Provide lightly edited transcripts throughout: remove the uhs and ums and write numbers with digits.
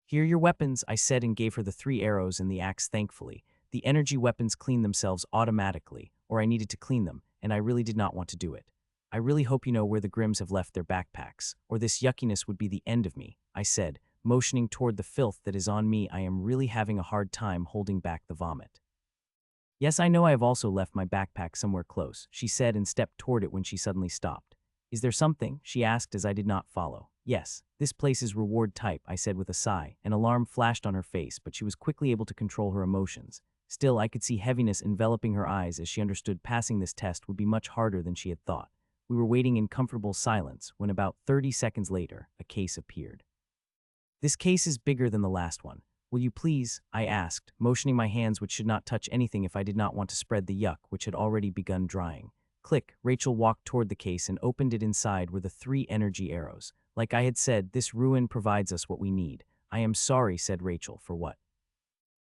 Here are your weapons, I said and gave her the 3 arrows and the axe thankfully. The energy weapons clean themselves automatically, or I needed to clean them, and I really did not want to do it. I really hope you know where the Grimms have left their backpacks, or this yuckiness would be the end of me, I said, motioning toward the filth that is on me. I am really having a hard time holding back the vomit. Yes, I know I have also left my backpack somewhere close, she said and stepped toward it when she suddenly stopped. Is there something? She asked as I did not follow. Yes, this place is reward type, I said with a sigh. An alarm flashed on her face, but she was quickly able to control her emotions. Still, I could see heaviness enveloping her eyes as she understood passing this test would be much harder than she had thought. We were waiting in comfortable silence when about 30 seconds later, a case appeared. This case is bigger than the last one. Will you please? I asked, motioning my hands which should not touch anything if I did not want to spread the yuck which had already begun drying. Click, Rachel walked toward the case and opened it. Inside were the 3 energy arrows. Like I had said, this ruin provides us what we need. I am sorry, said Rachel, for what?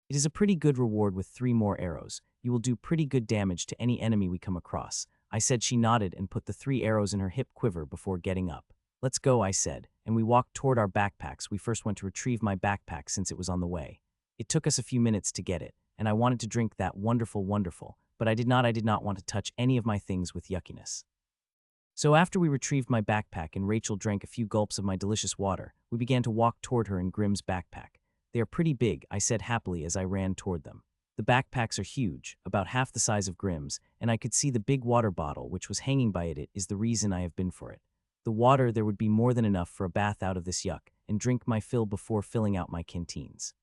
It is a pretty good reward with 3 more arrows. You will do pretty good damage to any enemy we come across. I said. She nodded and put the 3 arrows in her hip quiver before getting up. Let's go, I said, and we walked toward our backpacks. We first went to retrieve my backpack since it was on the way. It took us a few minutes to get it, and I wanted to drink that wonderful, but I did not want to touch any of my things with yuckiness. So after we retrieved my backpack and Rachel drank a few gulps of my delicious water, we began to walk toward her and Grimm's backpack. They are pretty big, I said happily as I ran toward them. The backpacks are huge, about half the size of Grimm's, and I could see the big water bottle which was hanging by it. It is the reason I have been for it. The water, there would be more than enough for a bath out of this yuck, and drink my fill before filling out my canteens.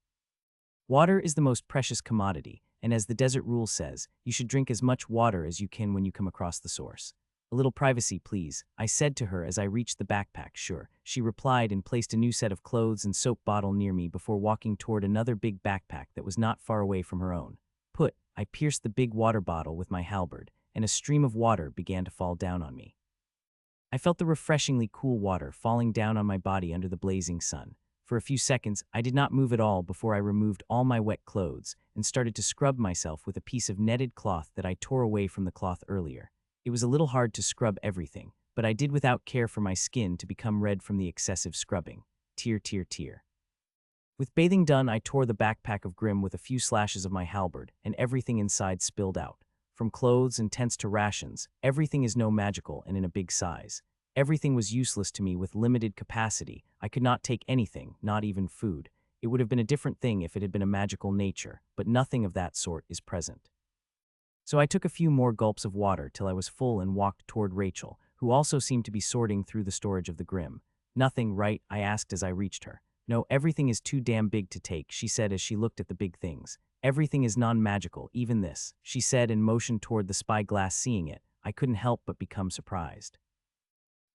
Water is the most precious commodity, and as the desert rule says, you should drink as much water as you can when you come across the source. A little privacy, please, I said to her as I reached the backpack. Sure, she replied and placed a new set of clothes and soap bottle near me before walking toward another big backpack that was not far away from her own. I pierced the big water bottle with my halberd, and a stream of water began to fall down on me. I felt the refreshingly cool water falling down on my body under the blazing sun. For a few seconds, I did not move at all before I removed all my wet clothes and started to scrub myself with a piece of netted cloth that I tore away from the cloth earlier. It was a little hard to scrub everything, but I did without care for my skin to become red from the excessive scrubbing. Tear. With bathing done, I tore the backpack of Grimm with a few slashes of my halberd, and everything inside spilled out. From clothes and tents to rations, everything is no magical and in a big size. Everything was useless to me with limited capacity. I could not take anything, not even food. It would have been a different thing if it had been a magical nature, but nothing of that sort is present. So I took a few more gulps of water till I was full and walked toward Rachel, who also seemed to be sorting through the storage of the Grimm. Nothing, right? I asked as I reached her. No, everything is too damn big to take, she said as she looked at the big things. Everything is non-magical, even this, she said and motioned toward the spyglass. Seeing it, I couldn't help but become surprised.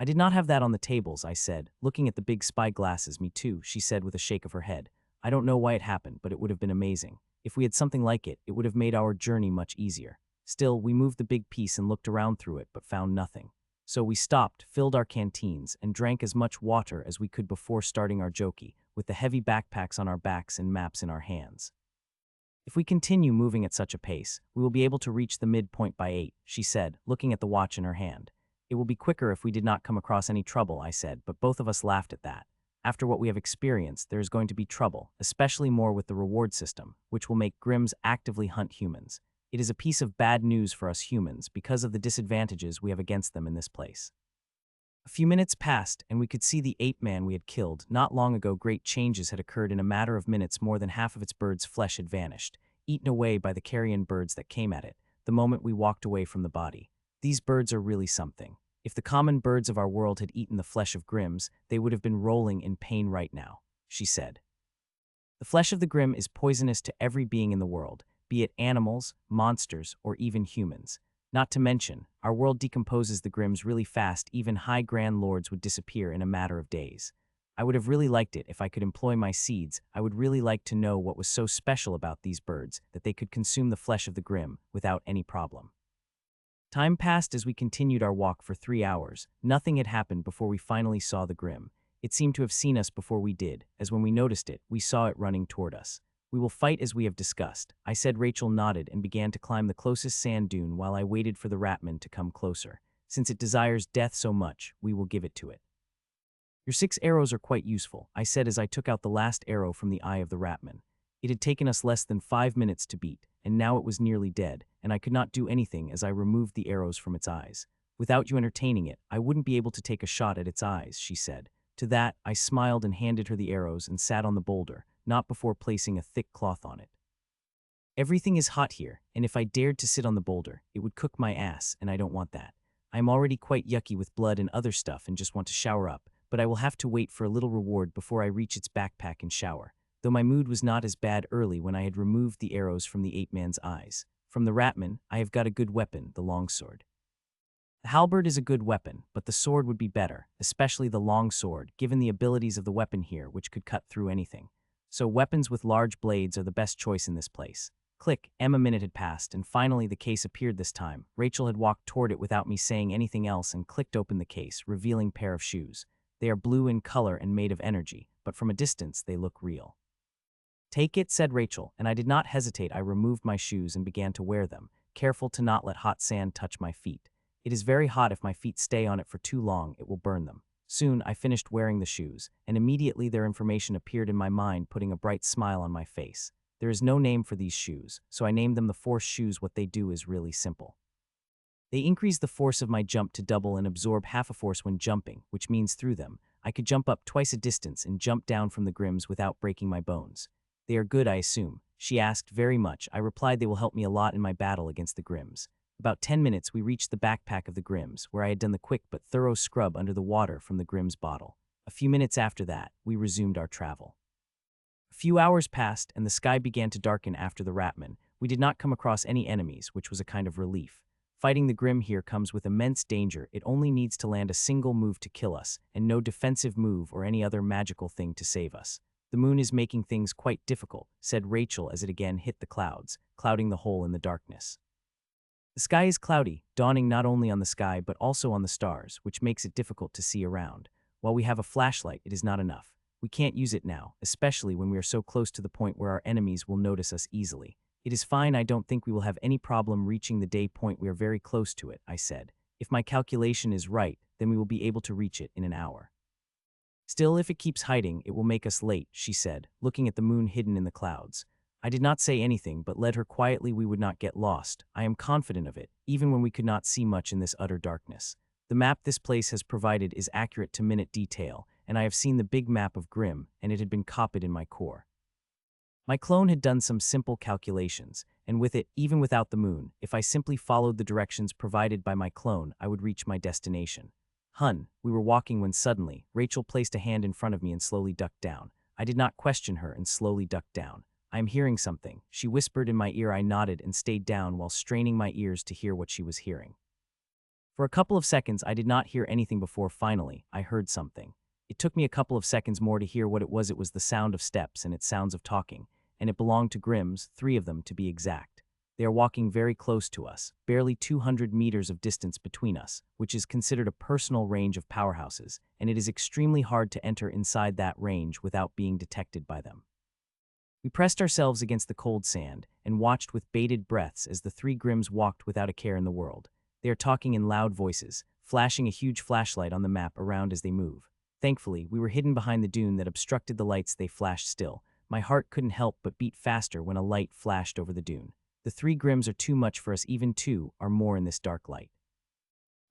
I did not have that on the tables, I said, looking at the big spyglasses. Me too, she said with a shake of her head. I don't know why it happened, but it would have been amazing. If we had something like it, it would have made our journey much easier. Still, we moved the big piece and looked around through it, but found nothing. So we stopped, filled our canteens, and drank as much water as we could before starting our jockey, with the heavy backpacks on our backs and maps in our hands. If we continue moving at such a pace, we will be able to reach the midpoint by 8, she said, looking at the watch in her hand. It will be quicker if we did not come across any trouble, I said, but both of us laughed at that. After what we have experienced, there is going to be trouble, especially more with the reward system, which will make Grimms actively hunt humans. It is a piece of bad news for us humans because of the disadvantages we have against them in this place. A few minutes passed, and we could see the ape-man we had killed. Not long ago, great changes had occurred. In a matter of minutes, more than half of its bird's flesh had vanished, eaten away by the carrion birds that came at it, the moment we walked away from the body. These birds are really something. If the common birds of our world had eaten the flesh of Grimms, they would have been rolling in pain right now, she said. The flesh of the Grimm is poisonous to every being in the world, be it animals, monsters, or even humans. Not to mention, our world decomposes the Grimms really fast. Even high grand lords would disappear in a matter of days. I would have really liked it if I could employ my seeds. I would really like to know what was so special about these birds that they could consume the flesh of the Grimm without any problem. Time passed as we continued our walk for 3 hours. Nothing had happened before we finally saw the Grimm. It seemed to have seen us before we did, as when we noticed it, we saw it running toward us. We will fight as we have discussed, I said. Rachel nodded and began to climb the closest sand dune while I waited for the ratman to come closer. Since it desires death so much, we will give it to it. Your 6 arrows are quite useful, I said as I took out the last arrow from the eye of the ratman. It had taken us less than 5 minutes to beat, and now it was nearly dead, and I could not do anything as I removed the arrows from its eyes. Without you entertaining it, I wouldn't be able to take a shot at its eyes, she said. To that, I smiled and handed her the arrows and sat on the boulder, not before placing a thick cloth on it. Everything is hot here, and if I dared to sit on the boulder, it would cook my ass, and I don't want that. I am already quite yucky with blood and other stuff and just want to shower up, but I will have to wait for a little reward before I reach its backpack and shower, though my mood was not as bad early when I had removed the arrows from the ape-man's eyes. From the ratman, I have got a good weapon, the longsword. The halberd is a good weapon, but the sword would be better, especially the long sword, given the abilities of the weapon here, which could cut through anything. So weapons with large blades are the best choice in this place. Click, a minute had passed, and finally the case appeared this time. Rachel had walked toward it without me saying anything else and clicked open the case, revealing pair of shoes. They are blue in color and made of energy, but from a distance they look real. Take it, said Rachel, and I did not hesitate. I removed my shoes and began to wear them, careful to not let hot sand touch my feet. It is very hot. If my feet stay on it for too long, it will burn them. Soon I finished wearing the shoes, and immediately their information appeared in my mind, putting a bright smile on my face. There is no name for these shoes, so I named them the force shoes. What they do is really simple. They increase the force of my jump to double and absorb half a force when jumping, which means through them, I could jump up twice a distance and jump down from the grims without breaking my bones. They are good, I assume. She asked. Very much. I replied. They will help me a lot in my battle against the grims. About 10 minutes we reached the backpack of the grims, where I had done the quick but thorough scrub under the water from the grims bottle. A few minutes after that, we resumed our travel. A few hours passed, and the sky began to darken after the ratman. We did not come across any enemies, which was a kind of relief. Fighting the grim here comes with immense danger. It only needs to land a single move to kill us, and no defensive move or any other magical thing to save us. The moon is making things quite difficult, said Rachel as it again hit the clouds, clouding the hole in the darkness. The sky is cloudy, dawning not only on the sky but also on the stars, which makes it difficult to see around. While we have a flashlight, it is not enough. We can't use it now, especially when we are so close to the point where our enemies will notice us easily. It is fine. I don't think we will have any problem reaching the day point. We are very close to it, I said. If my calculation is right, then we will be able to reach it in an hour. Still, if it keeps hiding, it will make us late, she said, looking at the moon hidden in the clouds. I did not say anything, but led her quietly. We would not get lost. I am confident of it, even when we could not see much in this utter darkness. The map this place has provided is accurate to minute detail, and I have seen the big map of Grimm, and it had been copied in my core. My clone had done some simple calculations, and with it, even without the moon, if I simply followed the directions provided by my clone, I would reach my destination. We were walking when suddenly, Rachel placed a hand in front of me and slowly ducked down. I did not question her and slowly ducked down. I am hearing something, she whispered in my ear. I nodded and stayed down while straining my ears to hear what she was hearing. For a couple of seconds, I did not hear anything before finally, I heard something. It took me a couple of seconds more to hear what it was. It was the sound of steps and its sounds of talking, and it belonged to Grimm's, 3 of them to be exact. They are walking very close to us, barely 200 meters of distance between us, which is considered a personal range of powerhouses, and it is extremely hard to enter inside that range without being detected by them. We pressed ourselves against the cold sand and watched with bated breaths as the 3 Grimms walked without a care in the world. They are talking in loud voices, flashing a huge flashlight on the map around as they move. Thankfully, we were hidden behind the dune that obstructed the lights. They flashed still. My heart couldn't help but beat faster when a light flashed over the dune. The 3 Grimms are too much for us. Even 2 are more in this dark light.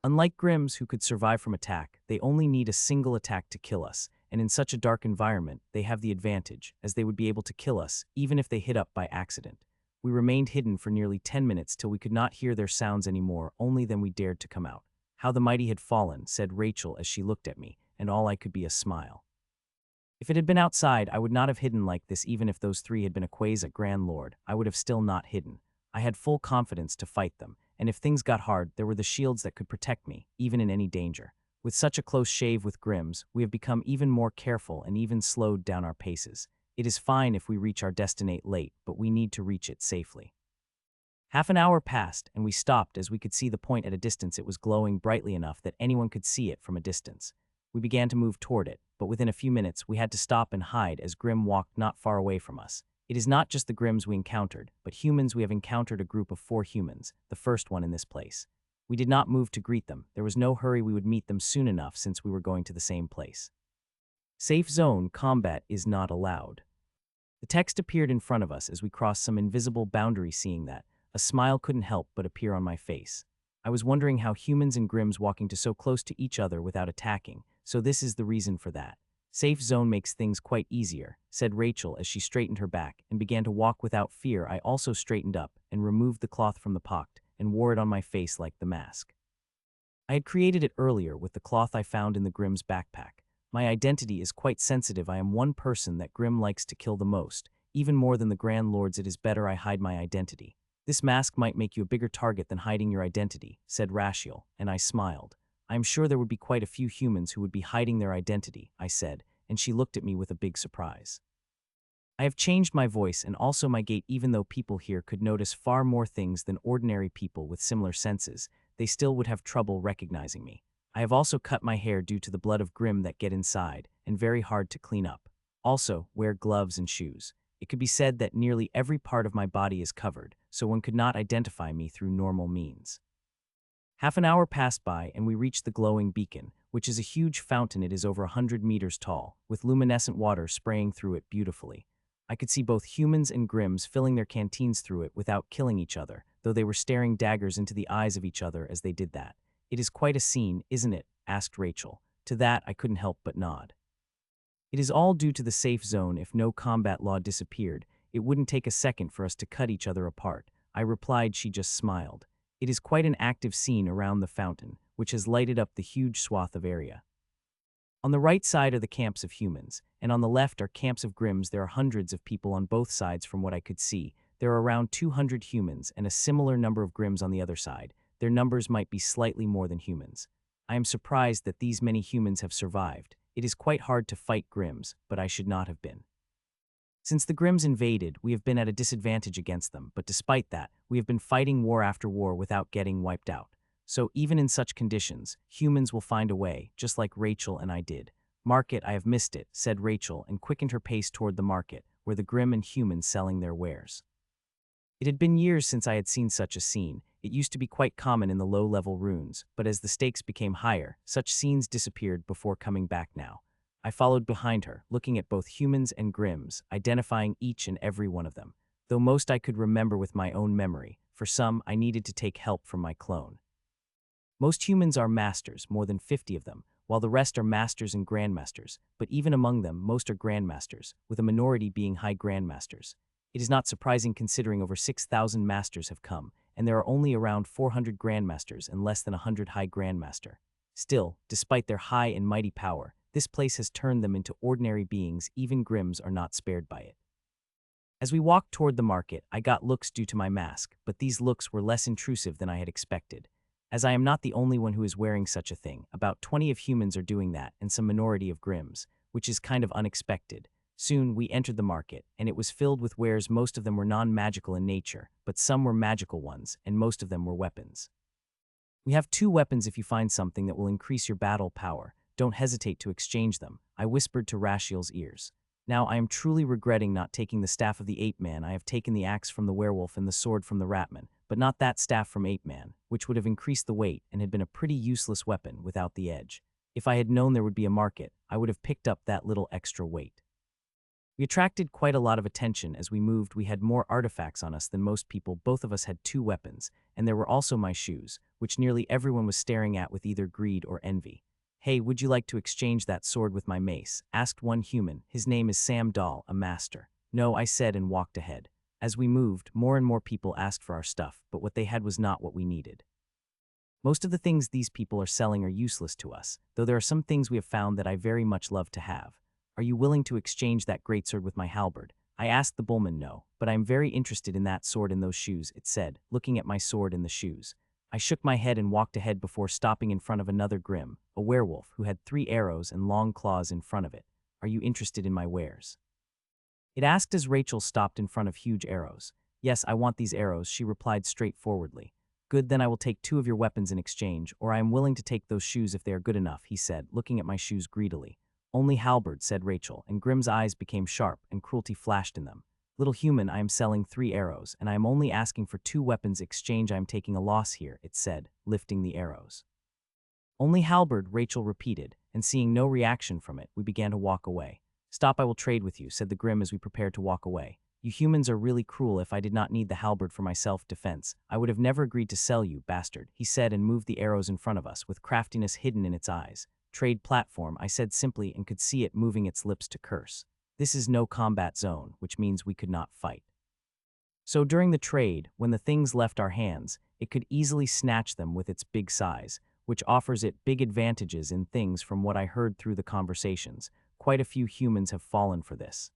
Unlike Grimms, who could survive from attack, they only need a single attack to kill us, and in such a dark environment, they have the advantage, as they would be able to kill us, even if they hit up by accident. We remained hidden for nearly 10 minutes till we could not hear their sounds anymore. Only then we dared to come out. How the mighty had fallen, said Rachel as she looked at me, and all I could be a smile. If it had been outside, I would not have hidden like this. Even if those 3 had been a Quasar Grand Lord, I would have still not hidden. I had full confidence to fight them, and if things got hard, there were the shields that could protect me, even in any danger. With such a close shave with Grimms, we have become even more careful and even slowed down our paces. It is fine if we reach our destination late, but we need to reach it safely. Half an hour passed, and we stopped as we could see the point at a distance. It was glowing brightly enough that anyone could see it from a distance. We began to move toward it, but within a few minutes we had to stop and hide as Grimm walked not far away from us. It is not just the Grimms we encountered, but humans. We have encountered a group of 4 humans, the first one in this place. We did not move to greet them. There was no hurry. We would meet them soon enough since we were going to the same place. Safe zone combat is not allowed. The text appeared in front of us as we crossed some invisible boundary. Seeing that, a smile couldn't help but appear on my face. I was wondering how humans and Grims walking to so close to each other without attacking, so this is the reason for that. Safe zone makes things quite easier, said Rachel as she straightened her back and began to walk without fear. I also straightened up and removed the cloth from the pocket and wore it on my face like the mask. I had created it earlier with the cloth I found in the Grimm's backpack. My identity is quite sensitive. I am one person that Grimm likes to kill the most. Even more than the Grand Lords, it is better I hide my identity. This mask might make you a bigger target than hiding your identity, said Rashiel, and I smiled. I am sure there would be quite a few humans who would be hiding their identity, I said, and she looked at me with a big surprise. I have changed my voice and also my gait. Even though people here could notice far more things than ordinary people with similar senses, they still would have trouble recognizing me. I have also cut my hair due to the blood of Grimm that get inside, and very hard to clean up. Also, wear gloves and shoes. It could be said that nearly every part of my body is covered, so one could not identify me through normal means. Half an hour passed by and we reached the glowing beacon, which is a huge fountain. It is over 100 meters tall, with luminescent water spraying through it beautifully. I could see both humans and Grimms filling their canteens through it without killing each other, though they were staring daggers into the eyes of each other as they did that. It is quite a scene, isn't it? Asked Rachel. To that, I couldn't help but nod. It is all due to the safe zone. If no combat law disappeared, it wouldn't take a second for us to cut each other apart. I replied. She just smiled. It is quite an active scene around the fountain, which has lighted up the huge swath of area. On the right side are the camps of humans, and on the left are camps of Grimms. There are hundreds of people on both sides from what I could see. There are around 200 humans and a similar number of Grimms on the other side. Their numbers might be slightly more than humans. I am surprised that these many humans have survived. It is quite hard to fight Grimms, but I should not have been. Since the Grimms invaded, we have been at a disadvantage against them, but despite that, we have been fighting war after war without getting wiped out. So even in such conditions, humans will find a way, just like Rachel and I did. Market, I have missed it, said Rachel and quickened her pace toward the market, where the Grimm and humans selling their wares. It had been years since I had seen such a scene. It used to be quite common in the low-level runes, but as the stakes became higher, such scenes disappeared before coming back now. I followed behind her, looking at both humans and Grimms, identifying each and every one of them. Though most I could remember with my own memory, for some I needed to take help from my clone. Most humans are masters, more than 50 of them, while the rest are masters and grandmasters, but even among them, most are grandmasters, with a minority being high grandmasters. It is not surprising considering over 6,000 masters have come, and there are only around 400 grandmasters and less than 100 high grandmaster. Still, despite their high and mighty power, this place has turned them into ordinary beings. Even Grimms are not spared by it. As we walked toward the market, I got looks due to my mask, but these looks were less intrusive than I had expected. As I am not the only one who is wearing such a thing, about 20 of humans are doing that and some minority of Grimms, which is kind of unexpected. Soon we entered the market, and it was filled with wares. Most of them were non-magical in nature, but some were magical ones, and most of them were weapons. We have 2 weapons. If you find something that will increase your battle power, don't hesitate to exchange them, I whispered to Rashiel's ears. Now I am truly regretting not taking the staff of the ape-man. I have taken the axe from the werewolf and the sword from the ratman, but not that staff from ape-man, which would have increased the weight and had been a pretty useless weapon without the edge. If I had known there would be a market, I would have picked up that little extra weight. We attracted quite a lot of attention as we moved. We had more artifacts on us than most people. Both of us had 2 weapons, and there were also my shoes, which nearly everyone was staring at with either greed or envy. Hey, would you like to exchange that sword with my mace? Asked one human. His name is Sam Dahl, a master. No, I said and walked ahead. As we moved, more and more people asked for our stuff, but what they had was not what we needed. Most of the things these people are selling are useless to us, though there are some things we have found that I very much love to have. Are you willing to exchange that greatsword with my halberd? I asked the bullman. No, but I am very interested in that sword and those shoes, it said, looking at my sword and the shoes. I shook my head and walked ahead before stopping in front of another Grimm, a werewolf who had 3 arrows and long claws in front of it. Are you interested in my wares? It asked as Rachel stopped in front of huge arrows. Yes, I want these arrows, she replied straightforwardly. Good, then I will take 2 of your weapons in exchange, or I am willing to take those shoes if they are good enough, he said, looking at my shoes greedily. Only halberd, said Rachel, and Grimm's eyes became sharp and cruelty flashed in them. Little human, I am selling 3 arrows, and I am only asking for 2 weapons exchange. I am taking a loss here, it said, lifting the arrows. Only halberd, Rachel repeated, and seeing no reaction from it, we began to walk away. "Stop, I will trade with you," said the Grim as we prepared to walk away. "You humans are really cruel. If I did not need the halberd for my self-defense, I would have never agreed to sell you, bastard," he said and moved the arrows in front of us, with craftiness hidden in its eyes. "Trade platform," I said simply and could see it moving its lips to curse. "This is no combat zone, which means we could not fight." So during the trade, when the things left our hands, it could easily snatch them with its big size, which offers it big advantages in things. From what I heard through the conversations, quite a few humans have fallen for this.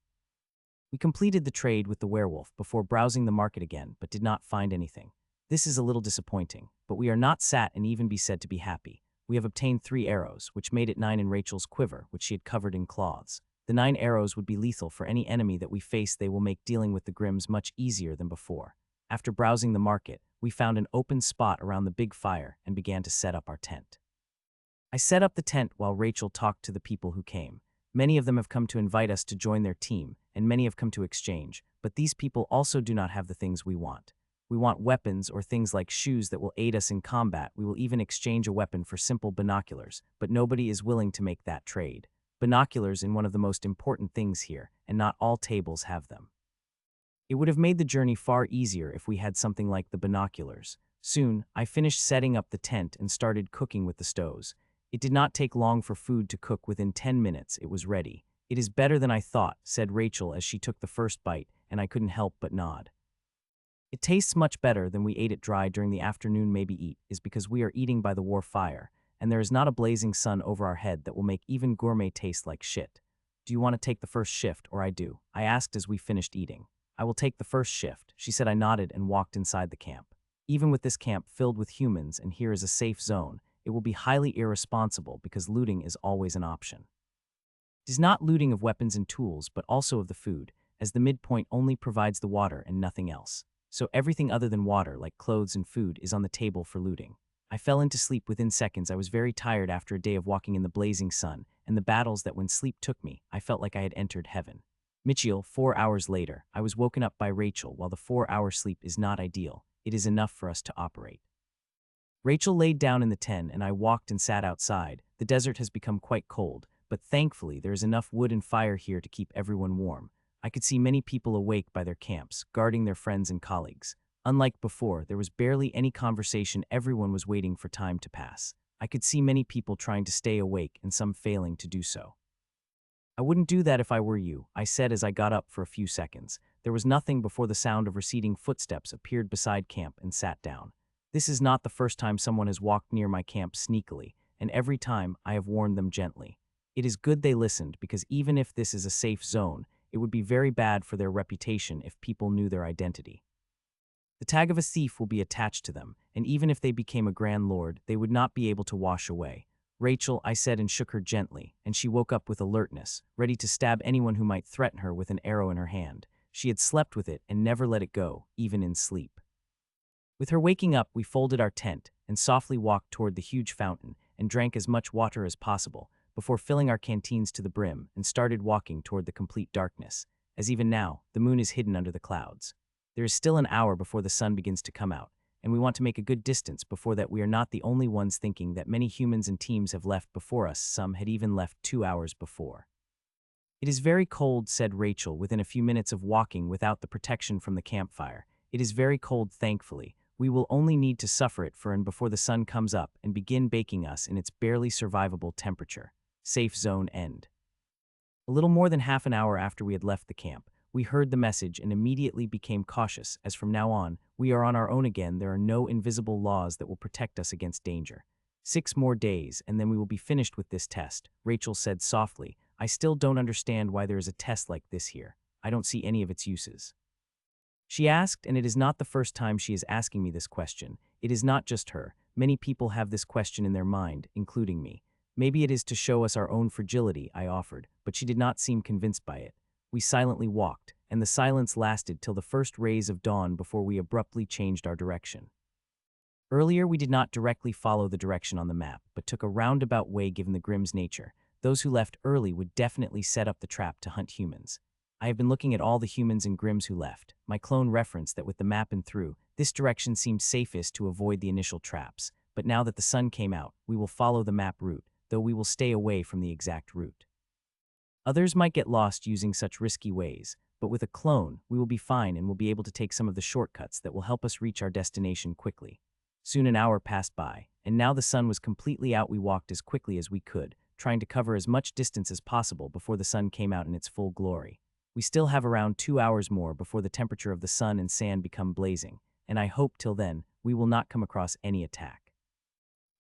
We completed the trade with the werewolf before browsing the market again, but did not find anything. This is a little disappointing, but we are not sat and even be said to be happy. We have obtained 3 arrows, which made it 9 in Rachel's quiver, which she had covered in cloths. The 9 arrows would be lethal for any enemy that we face. They will make dealing with the Grims much easier than before. After browsing the market, we found an open spot around the big fire and began to set up our tent. I set up the tent while Rachel talked to the people who came. Many of them have come to invite us to join their team, and many have come to exchange, but these people also do not have the things we want. We want weapons or things like shoes that will aid us in combat. We will even exchange a weapon for simple binoculars, but nobody is willing to make that trade. Binoculars are one of the most important things here, and not all tables have them. It would have made the journey far easier if we had something like the binoculars. Soon, I finished setting up the tent and started cooking with the stoves. It did not take long for food to cook. Within 10 minutes, it was ready. "It is better than I thought," said Rachel as she took the first bite, and I couldn't help but nod. "It tastes much better than we ate it dry during the afternoon. Maybe eat is because we are eating by the war fire, and there is not a blazing sun over our head that will make even gourmet taste like shit. Do you want to take the first shift, or I do?" I asked as we finished eating. "I will take the first shift," she said. I nodded and walked inside the camp. Even with this camp filled with humans and here is a safe zone, it will be highly irresponsible because looting is always an option. It is not looting of weapons and tools, but also of the food, as the midpoint only provides the water and nothing else. So everything other than water, like clothes and food, is on the table for looting. I fell into sleep within seconds. I was very tired after a day of walking in the blazing sun, and the battles that when sleep took me, I felt like I had entered heaven. Michiel, 4 hours later, I was woken up by Rachel. While the 4-hour sleep is not ideal, it is enough for us to operate. Rachel laid down in the tent and I walked and sat outside. The desert has become quite cold, but thankfully there is enough wood and fire here to keep everyone warm. I could see many people awake by their camps, guarding their friends and colleagues. Unlike before, there was barely any conversation. Everyone was waiting for time to pass. I could see many people trying to stay awake and some failing to do so. "I wouldn't do that if I were you," I said as I got up for a few seconds. There was nothing before the sound of receding footsteps appeared beside camp and sat down. This is not the first time someone has walked near my camp sneakily, and every time I have warned them gently. It is good they listened, because even if this is a safe zone, it would be very bad for their reputation if people knew their identity. The tag of a thief will be attached to them, and even if they became a grand lord, they would not be able to wash away. "Rachel," I said and shook her gently, and she woke up with alertness, ready to stab anyone who might threaten her with an arrow in her hand. She had slept with it and never let it go, even in sleep. With her waking up, we folded our tent and softly walked toward the huge fountain and drank as much water as possible before filling our canteens to the brim and started walking toward the complete darkness, as even now, the moon is hidden under the clouds. There is still an hour before the sun begins to come out, and we want to make a good distance before that. We are not the only ones thinking that many humans and teams have left before us. Some had even left 2 hours before. "It is very cold," said Rachel within a few minutes of walking without the protection from the campfire. "It is very cold, thankfully. We will only need to suffer it for and before the sun comes up and begin baking us in its barely survivable temperature. Safe zone end." A little more than half an hour after we had left the camp, we heard the message and immediately became cautious, as from now on, we are on our own again. There are no invisible laws that will protect us against danger. 6 more days, and then we will be finished with this test, Rachel said softly. "I still don't understand why there is a test like this here. I don't see any of its uses." She asked, and it is not the first time she is asking me this question. It is not just her. Many people have this question in their mind, including me. "Maybe it is to show us our own fragility," I offered, but she did not seem convinced by it. We silently walked, and the silence lasted till the first rays of dawn before we abruptly changed our direction. Earlier, we did not directly follow the direction on the map, but took a roundabout way given the Grimm's nature. Those who left early would definitely set up the trap to hunt humans. I have been looking at all the humans and Grimms who left. My clone referenced that with the map and through, this direction seemed safest to avoid the initial traps. But now that the sun came out, we will follow the map route. though we will stay away from the exact route. Others might get lost using such risky ways, but with a clone, we will be fine and will be able to take some of the shortcuts that will help us reach our destination quickly. Soon an hour passed by, and now the sun was completely out. We walked as quickly as we could, trying to cover as much distance as possible before the sun came out in its full glory. We still have around 2 hours more before the temperature of the sun and sand become blazing, and I hope till then we will not come across any attack.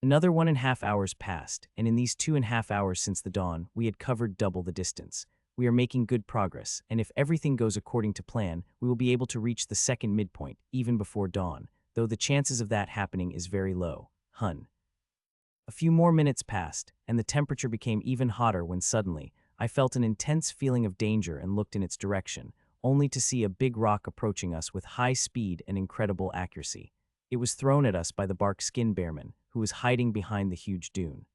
Another 1.5 hours passed, and in these 2.5 hours since the dawn, we had covered double the distance. We are making good progress, and if everything goes according to plan, we will be able to reach the second midpoint even before dawn, though the chances of that happening is very low. A few more minutes passed, and the temperature became even hotter when suddenly, I felt an intense feeling of danger and looked in its direction, only to see a big rock approaching us with high speed and incredible accuracy. It was thrown at us by the bark skin bearman, who was hiding behind the huge dune.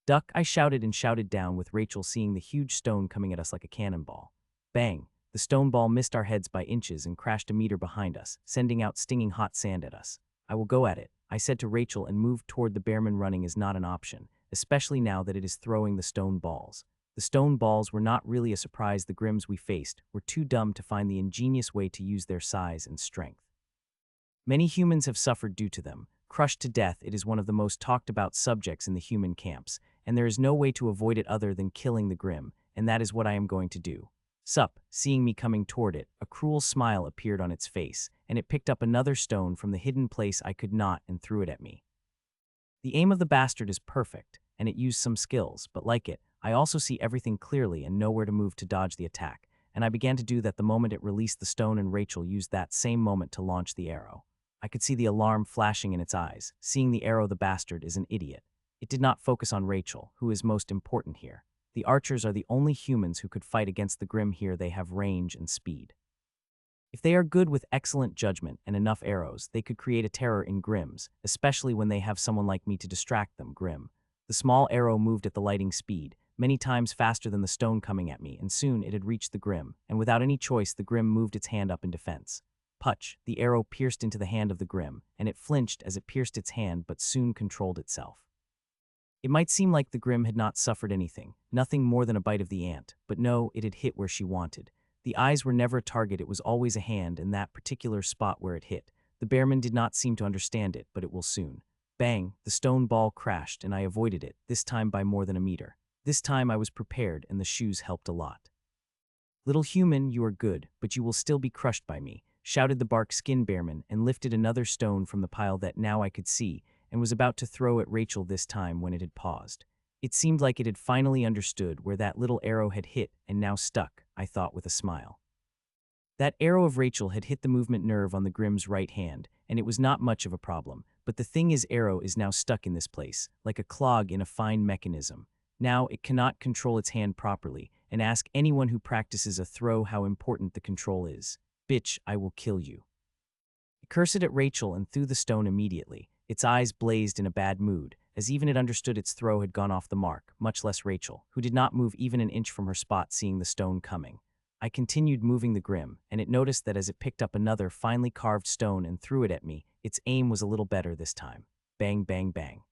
"Duck!" I shouted and shouted down with Rachel, seeing the huge stone coming at us like a cannonball. Bang! The stone ball missed our heads by inches and crashed a meter behind us, sending out stinging hot sand at us. "I will go at it," I said to Rachel, and moved toward the bearman. Running is not an option, especially now that it is throwing the stone balls. The stone balls were not really a surprise. The Grims we faced were too dumb to find the ingenious way to use their size and strength. Many humans have suffered due to them. Crushed to death, it is one of the most talked about subjects in the human camps, and there is no way to avoid it other than killing the Grim, and that is what I am going to do. Sup, seeing me coming toward it, a cruel smile appeared on its face, and it picked up another stone from the hidden place I could not and threw it at me. The aim of the bastard is perfect, and it used some skills, but like it, I also see everything clearly and know where to move to dodge the attack, and I began to do that the moment it released the stone, and Rachel used that same moment to launch the arrow. I could see the alarm flashing in its eyes. Seeing the arrow, the bastard is an idiot. It did not focus on Rachel, who is most important here. The archers are the only humans who could fight against the Grim here. They have range and speed. If they are good with excellent judgment and enough arrows, they could create a terror in Grims, especially when they have someone like me to distract them. Grim. The small arrow moved at the lightning speed, many times faster than the stone coming at me, and soon it had reached the Grim, and without any choice the Grim moved its hand up in defense. Putch, the arrow pierced into the hand of the Grim, and it flinched as it pierced its hand but soon controlled itself. It might seem like the Grim had not suffered anything, nothing more than a bite of the ant, but no, it had hit where she wanted. The eyes were never a target, it was always a hand in that particular spot where it hit. The bearman did not seem to understand it, but it will soon. Bang, the stone ball crashed, and I avoided it, this time by more than a meter. This time I was prepared, and the shoes helped a lot. "Little human, you are good, but you will still be crushed by me," shouted the bark skin bearman, and lifted another stone from the pile that now I could see, and was about to throw at Rachel this time when it had paused. It seemed like it had finally understood where that little arrow had hit and now stuck, I thought with a smile. That arrow of Rachel had hit the movement nerve on the Grim's right hand, and it was not much of a problem, but the thing is, arrow is now stuck in this place, like a clog in a fine mechanism. Now it cannot control its hand properly, and ask anyone who practices a throw how important the control is. "Bitch, I will kill you." It cursed at Rachel and threw the stone immediately. Its eyes blazed in a bad mood, as even it understood its throw had gone off the mark, much less Rachel, who did not move even an inch from her spot seeing the stone coming. I continued moving the Grim, and it noticed that as it picked up another finely carved stone and threw it at me, its aim was a little better this time. Bang, bang, bang.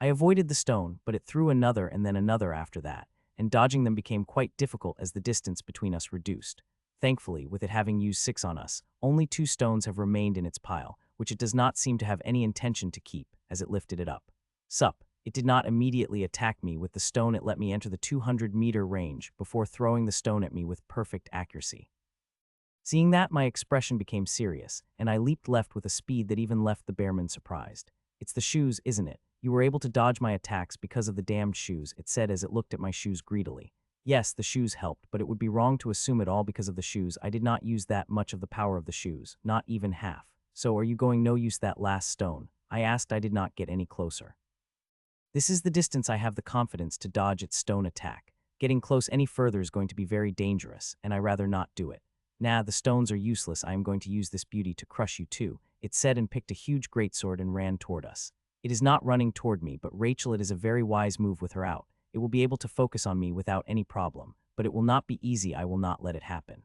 I avoided the stone, but it threw another and then another after that, and dodging them became quite difficult as the distance between us reduced. Thankfully, with it having used 6 on us, only 2 stones have remained in its pile, which it does not seem to have any intention to keep, as it lifted it up. Sup, it did not immediately attack me with the stone. It let me enter the 200-meter range before throwing the stone at me with perfect accuracy. Seeing that, my expression became serious, and I leaped left with a speed that even left the bearman surprised. "It's the shoes, isn't it? You were able to dodge my attacks because of the damned shoes," it said as it looked at my shoes greedily. Yes, the shoes helped, but it would be wrong to assume it all because of the shoes. I did not use that much of the power of the shoes, not even half. "So are you going no use that last stone?" I asked. I did not get any closer. This is the distance I have the confidence to dodge its stone attack. Getting close any further is going to be very dangerous, and I rather not do it. "Nah, the stones are useless. I am going to use this beauty to crush you too," it said, and picked a huge greatsword and ran toward us. It is not running toward me, but Rachel, it is a very wise move with her out. It will be able to focus on me without any problem, but it will not be easy. I will not let it happen.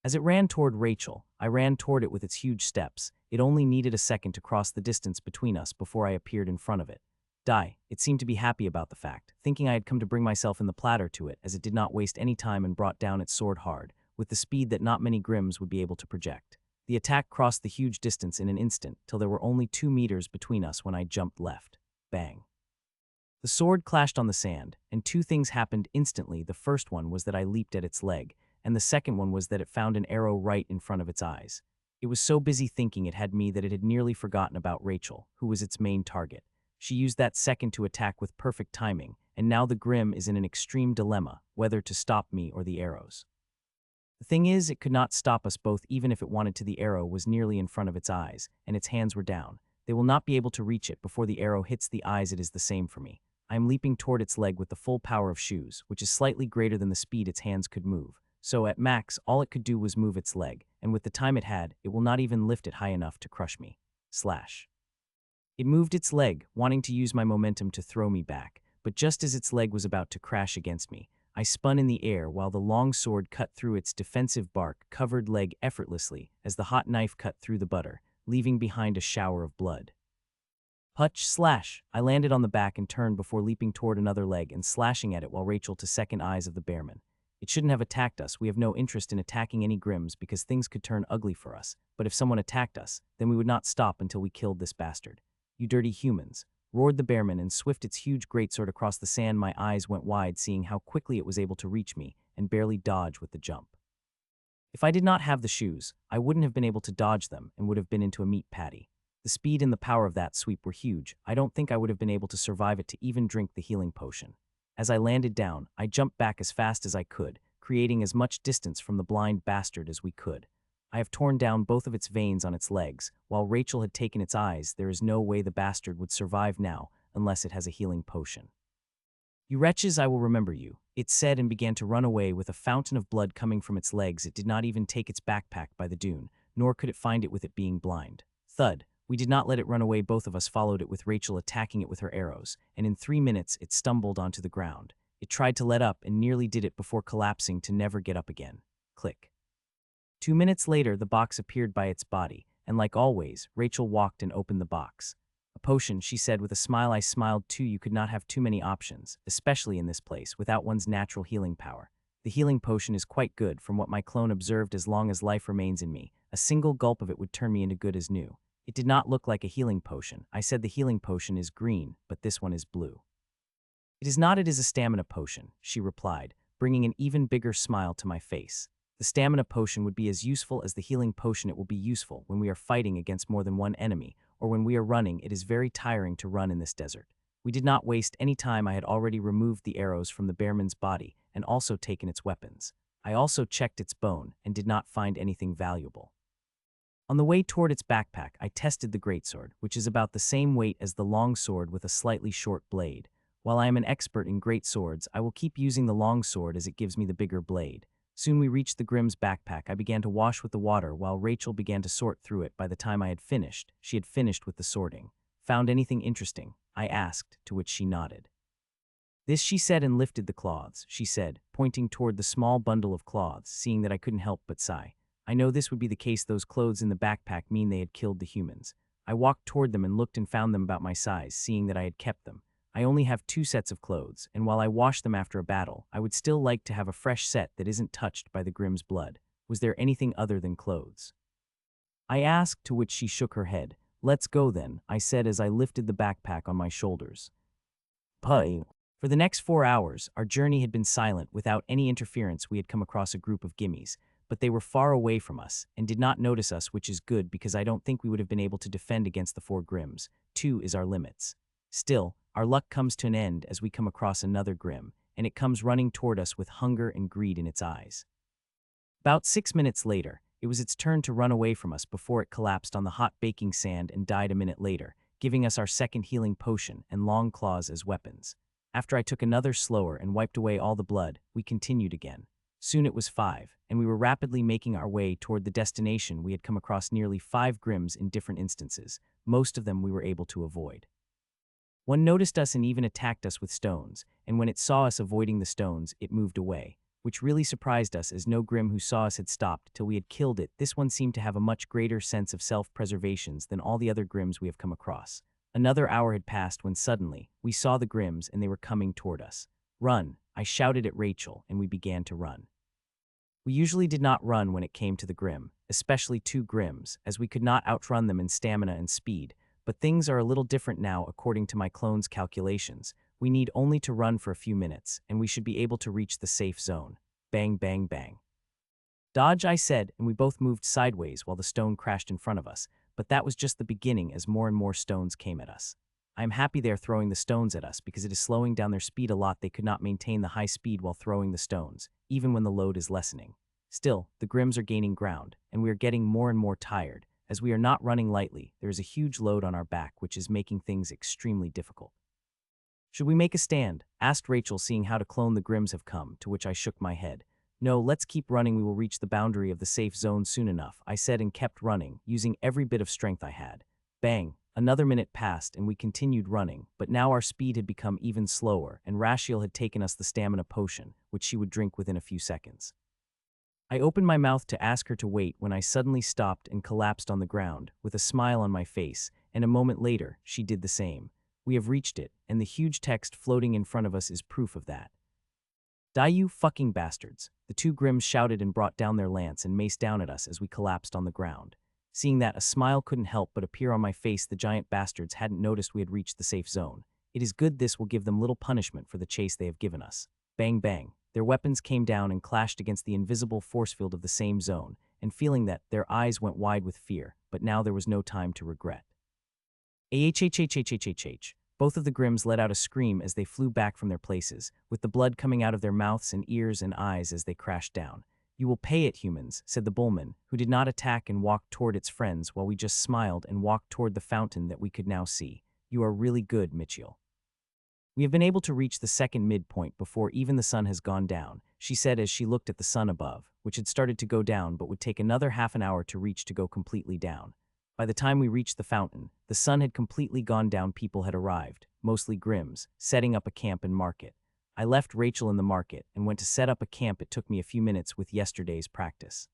As it ran toward Rachel, I ran toward it with its huge steps. It only needed a second to cross the distance between us before I appeared in front of it. Die. It seemed to be happy about the fact, thinking I had come to bring myself in the platter to it, as it did not waste any time and brought down its sword hard, with the speed that not many Grims would be able to project. The attack crossed the huge distance in an instant, till there were only 2 meters between us when I jumped left. Bang. The sword clashed on the sand, and 2 things happened instantly. The first one was that I leaped at its leg, and the second one was that it found an arrow right in front of its eyes. It was so busy thinking it had me that it had nearly forgotten about Rachel, who was its main target. She used that second to attack with perfect timing, and now the Grim is in an extreme dilemma, whether to stop me or the arrows. The thing is, it could not stop us both even if it wanted to. The arrow was nearly in front of its eyes, and its hands were down. They will not be able to reach it before the arrow hits the eyes. It is the same for me. I am leaping toward its leg with the full power of shoes, which is slightly greater than the speed its hands could move. So at max, all it could do was move its leg, and with the time it had, it will not even lift it high enough to crush me. It moved its leg, wanting to use my momentum to throw me back, but just as its leg was about to crash against me, I spun in the air while the long sword cut through its defensive bark-covered leg effortlessly as the hot knife cut through the butter, leaving behind a shower of blood. Hutch slash! I landed on the back and turned before leaping toward another leg and slashing at it while Rachel to second eyes of the bearman. It shouldn't have attacked us. We have no interest in attacking any Grims because things could turn ugly for us, but if someone attacked us, then we would not stop until we killed this bastard. You dirty humans, roared the bearman and swift its huge greatsword across the sand. My eyes went wide seeing how quickly it was able to reach me and barely dodge with the jump. If I did not have the shoes, I wouldn't have been able to dodge them and would have been into a meat patty. The speed and the power of that sweep were huge. I don't think I would have been able to survive it to even drink the healing potion. As I landed down, I jumped back as fast as I could, creating as much distance from the blind bastard as we could. I have torn down both of its veins on its legs. While Rachel had taken its eyes, there is no way the bastard would survive now unless it has a healing potion. You wretches, I will remember you, it said and began to run away with a fountain of blood coming from its legs. It did not even take its backpack by the dune, nor could it find it with it being blind. Thud. We did not let it run away. Both of us followed it with Rachel attacking it with her arrows, and in 3 minutes it stumbled onto the ground. It tried to let up and nearly did it before collapsing to never get up again. Click. 2 minutes later, the box appeared by its body, and like always, Rachel walked and opened the box. A potion, she said with a smile. I smiled too. You could not have too many options, especially in this place, without one's natural healing power. The healing potion is quite good from what my clone observed. As long as life remains in me, a single gulp of it would turn me into good as new. It did not look like a healing potion. I said the healing potion is green, but this one is blue. It is not, it is a stamina potion, she replied, bringing an even bigger smile to my face. The stamina potion would be as useful as the healing potion. It will be useful when we are fighting against more than one enemy, or when we are running. It is very tiring to run in this desert. We did not waste any time. I had already removed the arrows from the bearman's body and also taken its weapons. I also checked its bone and did not find anything valuable. On the way toward its backpack, I tested the greatsword, which is about the same weight as the long sword with a slightly short blade. While I am an expert in great swords, I will keep using the long sword as it gives me the bigger blade. Soon we reached the Grimm's backpack. I began to wash with the water while Rachel began to sort through it. By the time I had finished, she had finished with the sorting. Found anything interesting? I asked, to which she nodded. This, she said, and lifted the cloths, she said, pointing toward the small bundle of cloths. Seeing that, I couldn't help but sigh. I know this would be the case. Those clothes in the backpack mean they had killed the humans. I walked toward them and looked and found them about my size. Seeing that I had kept them. I only have 2 sets of clothes, and while I wash them after a battle, I would still like to have a fresh set that isn't touched by the Grimm's blood. Was there anything other than clothes? I asked, to which she shook her head. Let's go then, I said as I lifted the backpack on my shoulders. Puh. For the next 4 hours, our journey had been silent. Without any interference, we had come across a group of gimmies, but they were far away from us and did not notice us, which is good because I don't think we would have been able to defend against the 4 Grims. 2 is our limits. Still, our luck comes to an end as we come across another Grim, and it comes running toward us with hunger and greed in its eyes. About 6 minutes later, it was its turn to run away from us before it collapsed on the hot baking sand and died a minute later, giving us our second healing potion and long claws as weapons. After I took another slower and wiped away all the blood, we continued again. Soon it was 5, and we were rapidly making our way toward the destination. We had come across nearly 5 Grims in different instances. Most of them we were able to avoid. One noticed us and even attacked us with stones, and when it saw us avoiding the stones, it moved away, which really surprised us as no Grim who saw us had stopped till we had killed it. This one seemed to have a much greater sense of self-preservation than all the other Grims we have come across. Another hour had passed when suddenly, we saw the Grims and they were coming toward us. Run, I shouted at Rachel, and we began to run. We usually did not run when it came to the Grim, especially two Grims, as we could not outrun them in stamina and speed, but things are a little different now according to my clone's calculations. We need only to run for a few minutes, and we should be able to reach the safe zone. Bang, bang, bang. Dodge, I said, and we both moved sideways while the stone crashed in front of us, but that was just the beginning as more and more stones came at us. I am happy they are throwing the stones at us because it is slowing down their speed a lot. They could not maintain the high speed while throwing the stones, even when the load is lessening. Still, the Grims are gaining ground, and we are getting more and more tired. As we are not running lightly, there is a huge load on our back, which is making things extremely difficult. Should we make a stand? Asked Rachel, seeing how to clone the Grims have come, to which I shook my head. No, let's keep running. We will reach the boundary of the safe zone soon enough, I said, and kept running, using every bit of strength I had. Bang! Another minute passed and we continued running, but now our speed had become even slower, and Rashiel had taken us the stamina potion, which she would drink within a few seconds. I opened my mouth to ask her to wait when I suddenly stopped and collapsed on the ground, with a smile on my face, and a moment later, she did the same. We have reached it, and the huge text floating in front of us is proof of that. Die, you fucking bastards! The two Grims shouted and brought down their lance and mace down at us as we collapsed on the ground. Seeing that, a smile couldn't help but appear on my face. The giant bastards hadn't noticed we had reached the safe zone. It is good, this will give them little punishment for the chase they have given us. Bang bang. Their weapons came down and clashed against the invisible force field of the same zone, and feeling that, their eyes went wide with fear, but now there was no time to regret. Ahhhhhhhhh. Both of the Grims let out a scream as they flew back from their places, with the blood coming out of their mouths and ears and eyes as they crashed down. You will pay it, humans, said the bullman, who did not attack and walked toward its friends while we just smiled and walked toward the fountain that we could now see. You are really good, Mitchell. We have been able to reach the second midpoint before even the sun has gone down, she said as she looked at the sun above, which had started to go down but would take another half an hour to reach to go completely down. By the time we reached the fountain, the sun had completely gone down. People had arrived, mostly Grims, setting up a camp and market. I left Rachel in the market and went to set up a camp. It took me a few minutes with yesterday's practice.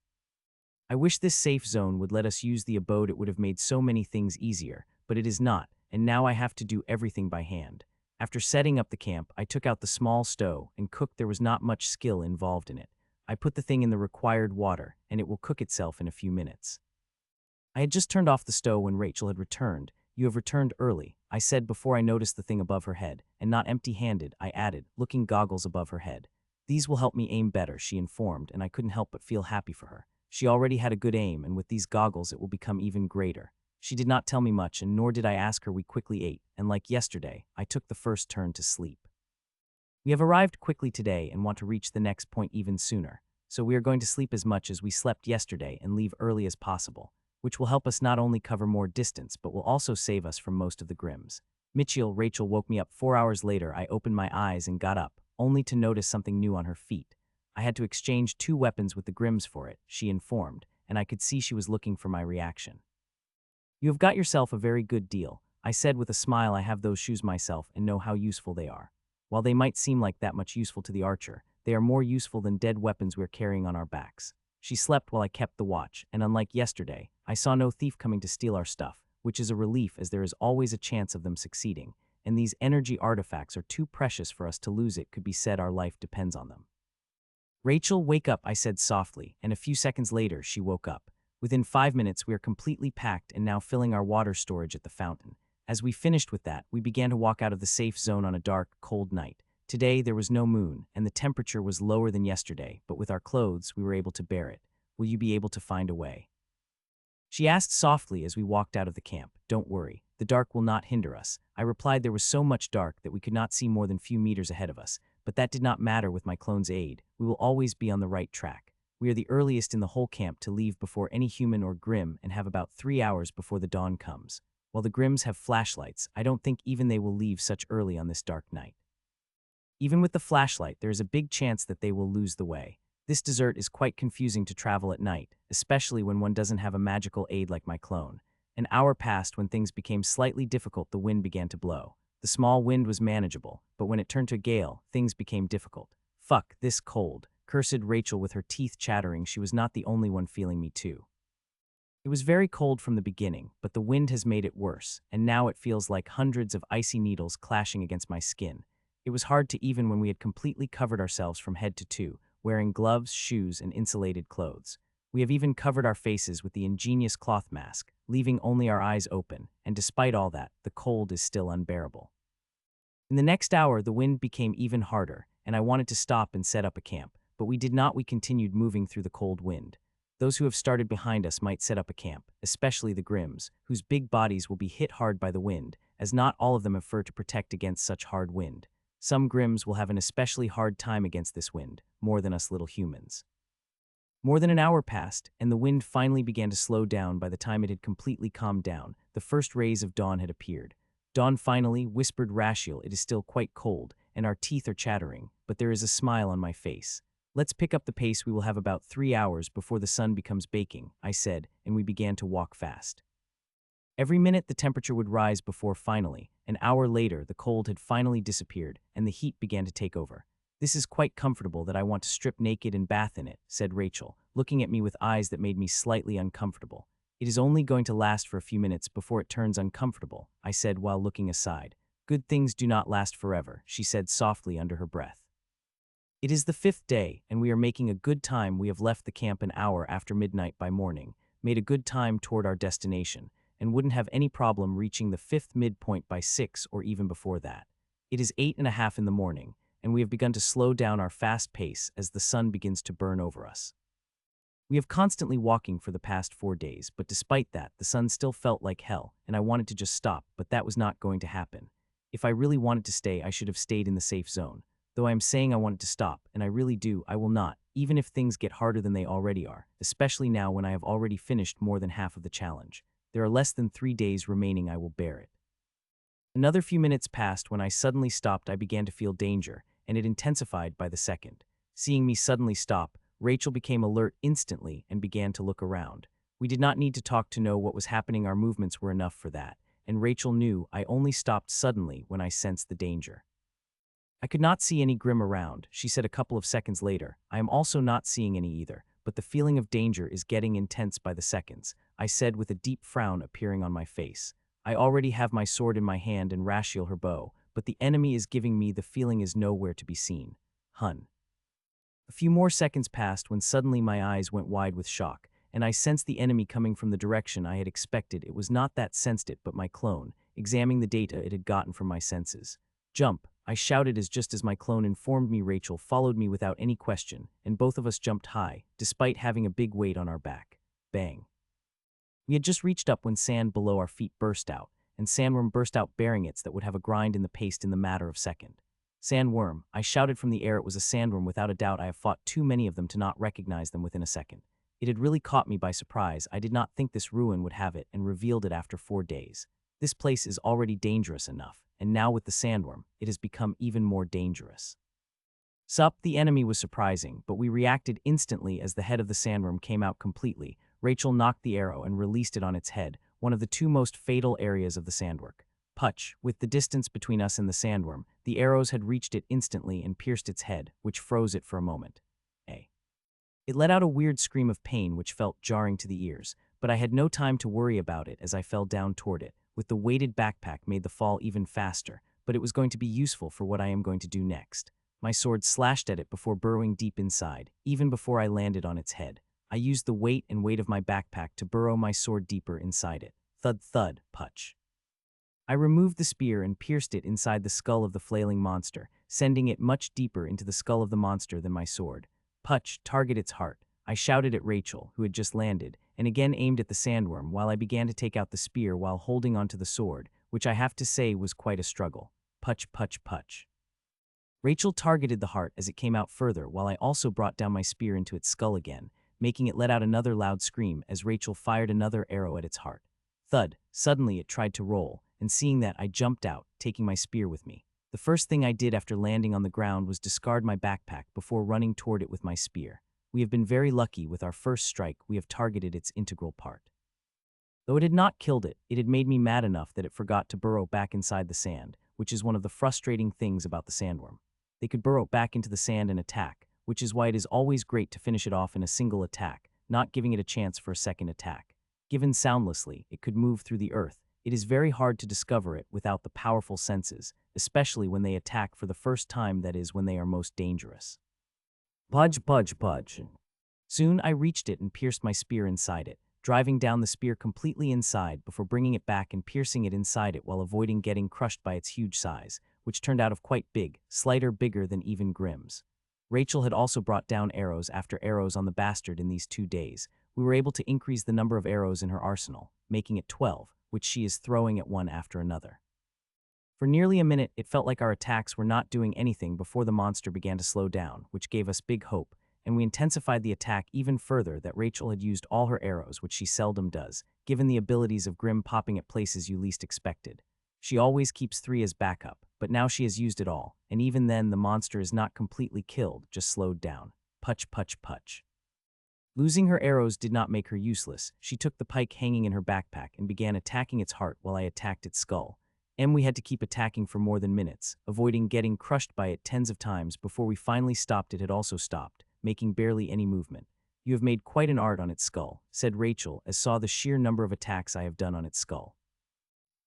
I wish this safe zone would let us use the abode. It would have made so many things easier, but it is not, and now I have to do everything by hand. After setting up the camp, I took out the small stove and cooked. There was not much skill involved in it. I put the thing in the required water, and it will cook itself in a few minutes. I had just turned off the stove when Rachel had returned. You have returned early, I said before I noticed the thing above her head, and not empty-handed, I added, looking goggles above her head. These will help me aim better, she informed, and I couldn't help but feel happy for her. She already had a good aim, and with these goggles it will become even greater. She did not tell me much, and nor did I ask her. We quickly ate, and like yesterday, I took the first turn to sleep. We have arrived quickly today and want to reach the next point even sooner, so we are going to sleep as much as we slept yesterday and leave early as possible, which will help us not only cover more distance but will also save us from most of the Grims. Rachel woke me up 4 hours later. I opened my eyes and got up, only to notice something new on her feet. I had to exchange 2 weapons with the Grims for it, she informed, and I could see she was looking for my reaction. You have got yourself a very good deal, I said with a smile. I have those shoes myself and know how useful they are. While they might seem like that much useful to the archer, they are more useful than dead weapons we're carrying on our backs. She slept while I kept the watch, and unlike yesterday, I saw no thief coming to steal our stuff, which is a relief as there is always a chance of them succeeding, and these energy artifacts are too precious for us to lose. It could be said our life depends on them. Rachel, wake up, I said softly, and a few seconds later she woke up. Within 5 minutes we are completely packed and now filling our water storage at the fountain. As we finished with that, we began to walk out of the safe zone on a dark, cold night. Today there was no moon, and the temperature was lower than yesterday, but with our clothes we were able to bear it. Will you be able to find a way? She asked softly as we walked out of the camp. Don't worry, the dark will not hinder us. I replied. There was so much dark that we could not see more than few meters ahead of us, but that did not matter with my clone's aid. We will always be on the right track. We are the earliest in the whole camp to leave before any human or Grim and have about 3 hours before the dawn comes. While the Grims have flashlights, I don't think even they will leave such early on this dark night. Even with the flashlight, there is a big chance that they will lose the way. This desert is quite confusing to travel at night, especially when one doesn't have a magical aid like my clone. An hour passed when things became slightly difficult. The wind began to blow. The small wind was manageable, but when it turned to a gale, things became difficult. Fuck, this cold, cursed Rachel with her teeth chattering. She was not the only one feeling me too. It was very cold from the beginning, but the wind has made it worse, and now it feels like hundreds of icy needles clashing against my skin. It was hard to even when we had completely covered ourselves from head to toe, wearing gloves, shoes, and insulated clothes. We have even covered our faces with the ingenious cloth mask, leaving only our eyes open, and despite all that, the cold is still unbearable. In the next hour, the wind became even harder, and I wanted to stop and set up a camp, but we did not. We continued moving through the cold wind. Those who have started behind us might set up a camp, especially the Grims, whose big bodies will be hit hard by the wind, as not all of them have fur to protect against such hard wind. Some Grims will have an especially hard time against this wind, more than us little humans. More than an hour passed, and the wind finally began to slow down. By the time it had completely calmed down, the first rays of dawn had appeared. Dawn finally whispered, Rashiel, it is still quite cold, and our teeth are chattering, but there is a smile on my face. Let's pick up the pace. We will have about 3 hours before the sun becomes baking, I said, and we began to walk fast. Every minute the temperature would rise before finally, an hour later, the cold had finally disappeared, and the heat began to take over. This is quite comfortable that I want to strip naked and bath in it, said Rachel, looking at me with eyes that made me slightly uncomfortable. It is only going to last for a few minutes before it turns uncomfortable, I said while looking aside. Good things do not last forever, she said softly under her breath. It is the 5th day, and we are making a good time. We have left the camp an hour after midnight by morning, made a good time toward our destination, and wouldn't have any problem reaching the 5th midpoint by 6 or even before that. It is 8:30 in the morning, and we have begun to slow down our fast pace as the sun begins to burn over us. We have constantly walking for the past 4 days, but despite that, the sun still felt like hell, and I wanted to just stop, but that was not going to happen. If I really wanted to stay, I should have stayed in the safe zone. Though I am saying I wanted to stop, and I really do, I will not, even if things get harder than they already are, especially now when I have already finished more than half of the challenge. There are less than 3 days remaining. I will bear it. Another few minutes passed. When I suddenly stopped, I began to feel danger, and it intensified by the second. Seeing me suddenly stop, Rachel became alert instantly and began to look around. We did not need to talk to know what was happening. Our movements were enough for that, and Rachel knew I only stopped suddenly when I sensed the danger. I could not see any Grim around, she said a couple of seconds later. I am also not seeing any either, but the feeling of danger is getting intense by the seconds, I said with a deep frown appearing on my face. I already have my sword in my hand and Rashiel her bow, but the enemy is giving me the feeling is nowhere to be seen. Hun. A few more seconds passed when suddenly my eyes went wide with shock, and I sensed the enemy coming from the direction I had expected. It was not that sensed it, but my clone, examining the data it had gotten from my senses. Jump, I shouted as just as my clone informed me. Rachel followed me without any question, and both of us jumped high, despite having a big weight on our back. Bang. We had just reached up when sand below our feet burst out, and Sandworm burst out bearing its that would have a grind in the paste in the matter of second. Sandworm, I shouted from the air. It was a sandworm without a doubt. I have fought too many of them to not recognize them within a second. It had really caught me by surprise. I did not think this ruin would have it and revealed it after 4 days. This place is already dangerous enough, and now with the sandworm, it has become even more dangerous. Sup, the enemy was surprising, but we reacted instantly as the head of the sandworm came out completely. Rachel knocked the arrow and released it on its head, one of the 2 most fatal areas of the sandwork. Putch, with the distance between us and the sandworm, the arrows had reached it instantly and pierced its head, which froze it for a moment. It let out a weird scream of pain which felt jarring to the ears, but I had no time to worry about it as I fell down toward it. With the weighted backpack made the fall even faster, but it was going to be useful for what I am going to do next. My sword slashed at it before burrowing deep inside, even before I landed on its head. I used the weight of my backpack to burrow my sword deeper inside it. Thud thud, putch. I removed the spear and pierced it inside the skull of the flailing monster, sending it much deeper into the skull of the monster than my sword. Putch, target its heart. I shouted at Rachel, who had just landed, and again aimed at the sandworm while I began to take out the spear while holding onto the sword, which I have to say was quite a struggle. Putch, putch, putch. Rachel targeted the heart as it came out further while I also brought down my spear into its skull again, making it let out another loud scream as Rachel fired another arrow at its heart. Thud, suddenly it tried to roll, and seeing that I jumped out, taking my spear with me. The first thing I did after landing on the ground was discard my backpack before running toward it with my spear. We have been very lucky with our first strike. We have targeted its integral part. Though it had not killed it, it had made me mad enough that it forgot to burrow back inside the sand, which is one of the frustrating things about the sandworm. They could burrow back into the sand and attack, which is why it is always great to finish it off in a single attack, not giving it a chance for a second attack. Given soundlessly, it could move through the earth. It is very hard to discover it without the powerful senses, especially when they attack for the first time, that is, when they are most dangerous. Pudge, pudge, pudge. Soon I reached it and pierced my spear inside it, driving down the spear completely inside before bringing it back and piercing it inside it while avoiding getting crushed by its huge size, which turned out of quite big, slighter bigger than even Grimm's. Rachel had also brought down arrows after arrows on the bastard in these 2 days. We were able to increase the number of arrows in her arsenal, making it 12, which she is throwing at one after another. For nearly a minute, it felt like our attacks were not doing anything before the monster began to slow down, which gave us big hope, and we intensified the attack even further that Rachel had used all her arrows, which she seldom does, given the abilities of Grimm popping at places you least expected. She always keeps 3 as backup, but now she has used it all, and even then the monster is not completely killed, just slowed down. Putch, putch, putch. Losing her arrows did not make her useless. She took the pike hanging in her backpack and began attacking its heart while I attacked its skull. We had to keep attacking for more than minutes, avoiding getting crushed by it tens of times before we finally stopped. It had also stopped, making barely any movement. You have made quite an art on its skull, said Rachel, as saw the sheer number of attacks I have done on its skull.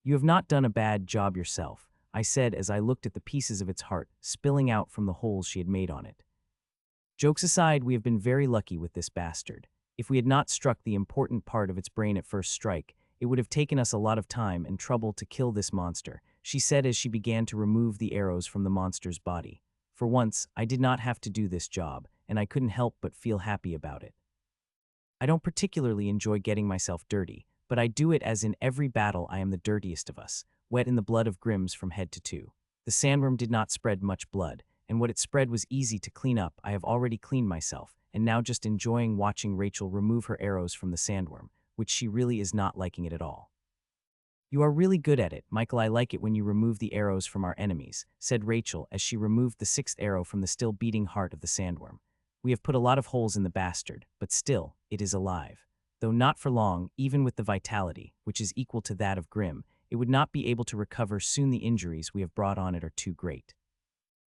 You have not done a bad job yourself, I said as I looked at the pieces of its heart spilling out from the holes she had made on it. Jokes aside, we have been very lucky with this bastard. If we had not struck the important part of its brain at first strike, it would have taken us a lot of time and trouble to kill this monster, she said as she began to remove the arrows from the monster's body. For once, I did not have to do this job, and I couldn't help but feel happy about it. I don't particularly enjoy getting myself dirty, but I do it as in every battle I am the dirtiest of us, wet in the blood of Grimm's from head to toe. The sandworm did not spread much blood, and what it spread was easy to clean up. I have already cleaned myself, and now just enjoying watching Rachel remove her arrows from the sandworm, which she really is not liking it at all. You are really good at it, Michael. I like it when you remove the arrows from our enemies, said Rachel as she removed the 6th arrow from the still beating heart of the sandworm. We have put a lot of holes in the bastard, but still, it is alive. Though not for long, even with the vitality, which is equal to that of Grimm, it would not be able to recover soon. The injuries we have brought on it are too great.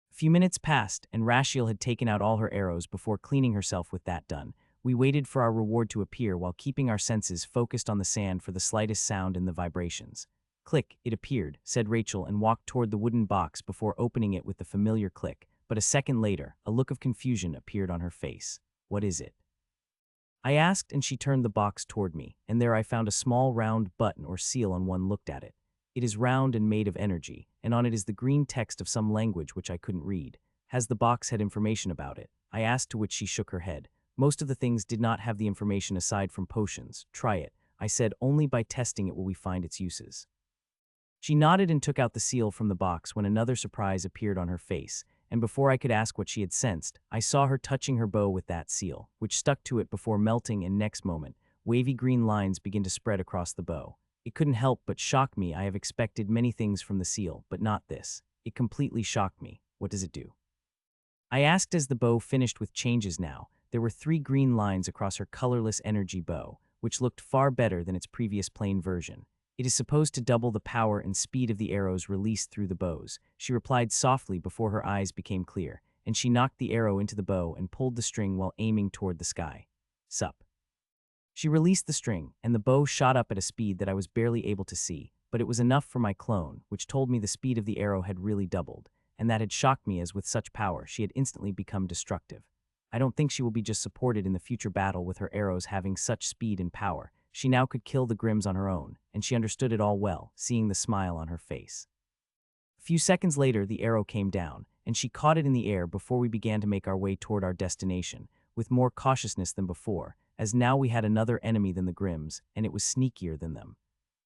A few minutes passed, and Rashiel had taken out all her arrows before cleaning herself. With that done, we waited for our reward to appear while keeping our senses focused on the sand for the slightest sound in the vibrations. Click, it appeared, said Rachel and walked toward the wooden box before opening it with the familiar click, but a second later, a look of confusion appeared on her face. What is it? I asked, and she turned the box toward me, and there I found a small round button or seal on one. Looked at it. It is round and made of energy, and on it is the green text of some language which I couldn't read. Has the box had information about it? I asked, to which she shook her head. Most of the things did not have the information aside from potions. Try it, I said. Only by testing it will we find its uses. She nodded and took out the seal from the box when another surprise appeared on her face, and before I could ask what she had sensed, I saw her touching her bow with that seal, which stuck to it before melting, and next moment, wavy green lines began to spread across the bow. It couldn't help but shock me. I have expected many things from the seal, but not this. It completely shocked me. What does it do? I asked as the bow finished with changes. Now, there were 3 green lines across her colorless energy bow, which looked far better than its previous plain version. It is supposed to double the power and speed of the arrows released through the bows, she replied softly before her eyes became clear, and she knocked the arrow into the bow and pulled the string while aiming toward the sky. Sup. She released the string, and the bow shot up at a speed that I was barely able to see, but it was enough for my clone, which told me the speed of the arrow had really doubled, and that had shocked me, as with such power she had instantly become destructive. I don't think she will be just supported in the future battle with her arrows having such speed and power. She now could kill the Grimms on her own, and she understood it all well, seeing the smile on her face. A few seconds later, the arrow came down, and she caught it in the air before we began to make our way toward our destination, with more cautiousness than before, as now we had another enemy than the Grimms, and it was sneakier than them.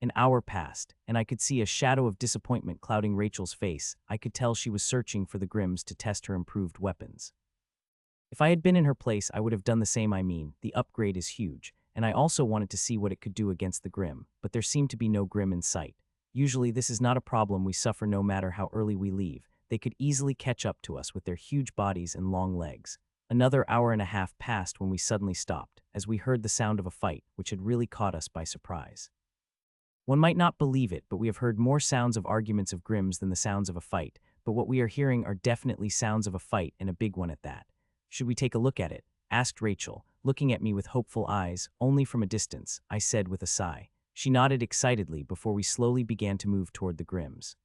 An hour passed, and I could see a shadow of disappointment clouding Rachel's face. I could tell she was searching for the Grimms to test her improved weapons. If I had been in her place, I would have done the same. The upgrade is huge, and I also wanted to see what it could do against the Grimm, but there seemed to be no Grimm in sight. Usually this is not a problem we suffer no matter how early we leave. They could easily catch up to us with their huge bodies and long legs. Another hour and a half passed when we suddenly stopped, as we heard the sound of a fight, which had really caught us by surprise. One might not believe it, but we have heard more sounds of arguments of Grimms than the sounds of a fight, but what we are hearing are definitely sounds of a fight, and a big one at that. Should we take a look at it? asked Rachel, looking at me with hopeful eyes, only from a distance, I said with a sigh. She nodded excitedly before we slowly began to move toward the Grims.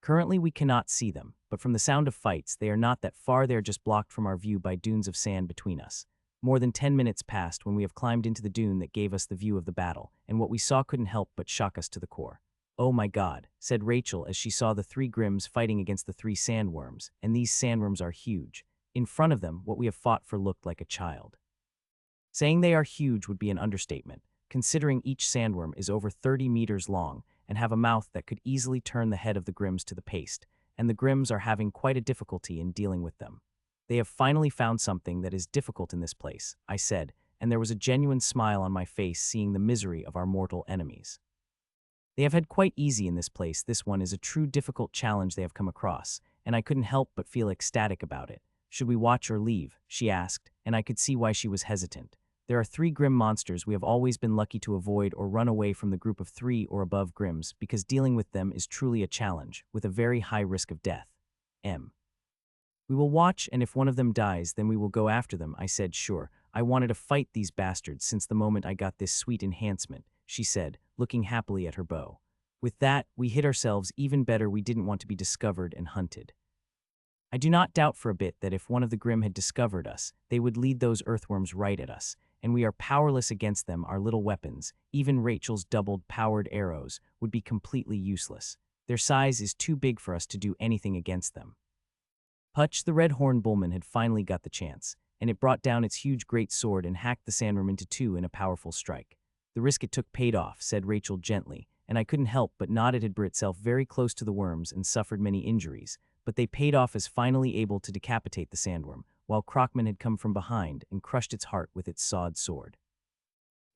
Currently we cannot see them, but from the sound of fights, they are not that far, they are just blocked from our view by dunes of sand between us. More than 10 minutes passed when we have climbed into the dune that gave us the view of the battle, and what we saw couldn't help but shock us to the core. "Oh my God," said Rachel as she saw the 3 Grims fighting against the 3 sandworms, and these sandworms are huge. In front of them, what we have fought for looked like a child. Saying they are huge would be an understatement, considering each sandworm is over 30 meters long and have a mouth that could easily turn the head of the Grims to the paste, and the Grims are having quite a difficulty in dealing with them. "They have finally found something that is difficult in this place," I said, and there was a genuine smile on my face seeing the misery of our mortal enemies. "They have had quite easy in this place. This one is a true difficult challenge they have come across, and I couldn't help but feel ecstatic about it. Should we watch or leave?" she asked, and I could see why she was hesitant. There are 3 Grim monsters we have always been lucky to avoid or run away from the group of 3 or above Grims because dealing with them is truly a challenge, with a very high risk of death. "We will watch, and if one of them dies, then we will go after them," I said. "Sure, I wanted to fight these bastards since the moment I got this sweet enhancement," she said, looking happily at her bow. "With that, we hid ourselves even better. We didn't want to be discovered and hunted." I do not doubt for a bit that if one of the Grim had discovered us, they would lead those earthworms right at us, and we are powerless against them. Our little weapons, even Rachel's doubled-powered arrows, would be completely useless. Their size is too big for us to do anything against them. Hutch, the red-horned bullman, had finally got the chance, and it brought down its huge great sword and hacked the sandworm into 2 in a powerful strike. "The risk it took paid off," said Rachel gently, and I couldn't help but nod. It had brought itself very close to the worms and suffered many injuries, but they paid off as finally able to decapitate the sandworm, while Crockman had come from behind and crushed its heart with its sawed sword.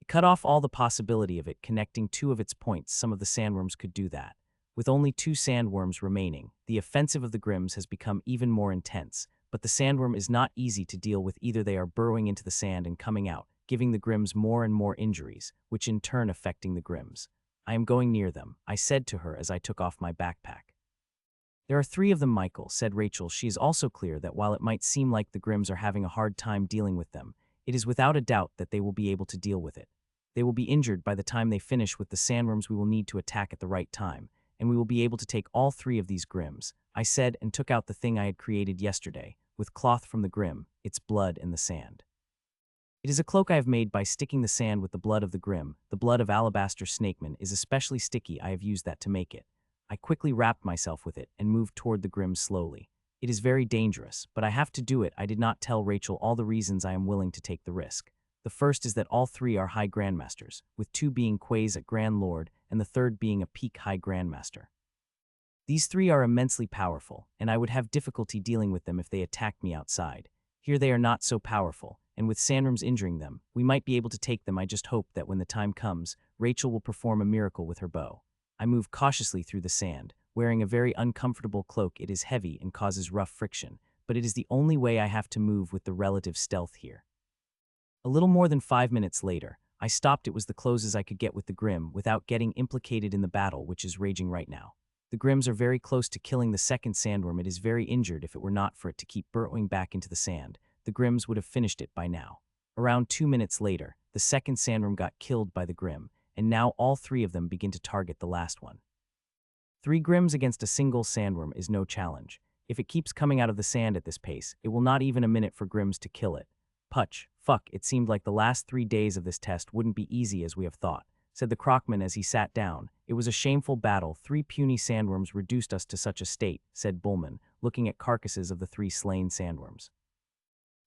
It cut off all the possibility of it connecting 2 of its points. Some of the sandworms could do that. With only 2 sandworms remaining, the offensive of the Grims has become even more intense, but the sandworm is not easy to deal with either. They are burrowing into the sand and coming out, giving the Grims more and more injuries, which in turn affecting the Grims. "I am going near them," I said to her as I took off my backpack. "There are 3 of them, Michael," said Rachel. She is also clear that while it might seem like the Grims are having a hard time dealing with them, it is without a doubt that they will be able to deal with it. They will be injured by the time they finish with the sandworms. We will need to attack at the right time, and we will be able to take all 3 of these Grims," I said, and took out the thing I had created yesterday, with cloth from the Grim, its blood in the sand. "It is a cloak I have made by sticking the sand with the blood of the Grim. The blood of alabaster snakeman is especially sticky. I have used that to make it." I quickly wrapped myself with it and moved toward the Grims slowly. "It is very dangerous, but I have to do it." I did not tell Rachel all the reasons I am willing to take the risk. The first is that all 3 are high grandmasters, with 2 being Quays, a grand lord, and the 3rd being a peak high grandmaster. These 3 are immensely powerful, and I would have difficulty dealing with them if they attacked me outside. Here they are not so powerful, and with sandworms injuring them, we might be able to take them. I just hope that when the time comes, Rachel will perform a miracle with her bow. I move cautiously through the sand, wearing a very uncomfortable cloak. It is heavy and causes rough friction, but it is the only way I have to move with the relative stealth here. A little more than 5 minutes later, I stopped. It was the closest I could get with the Grim without getting implicated in the battle which is raging right now. The Grims are very close to killing the second sandworm. It is very injured. If it were not for it to keep burrowing back into the sand, the Grims would have finished it by now. Around 2 minutes later, the second sandworm got killed by the Grim, and now all 3 of them begin to target the last one. 3 Grims against a single sandworm is no challenge. If it keeps coming out of the sand at this pace, it will not even a minute for Grims to kill it. "Putch, fuck, it seemed like the last 3 days of this test wouldn't be easy as we have thought," said the Crockman as he sat down. "It was a shameful battle. 3 puny sandworms reduced us to such a state," said Bullman, looking at carcasses of the 3 slain sandworms.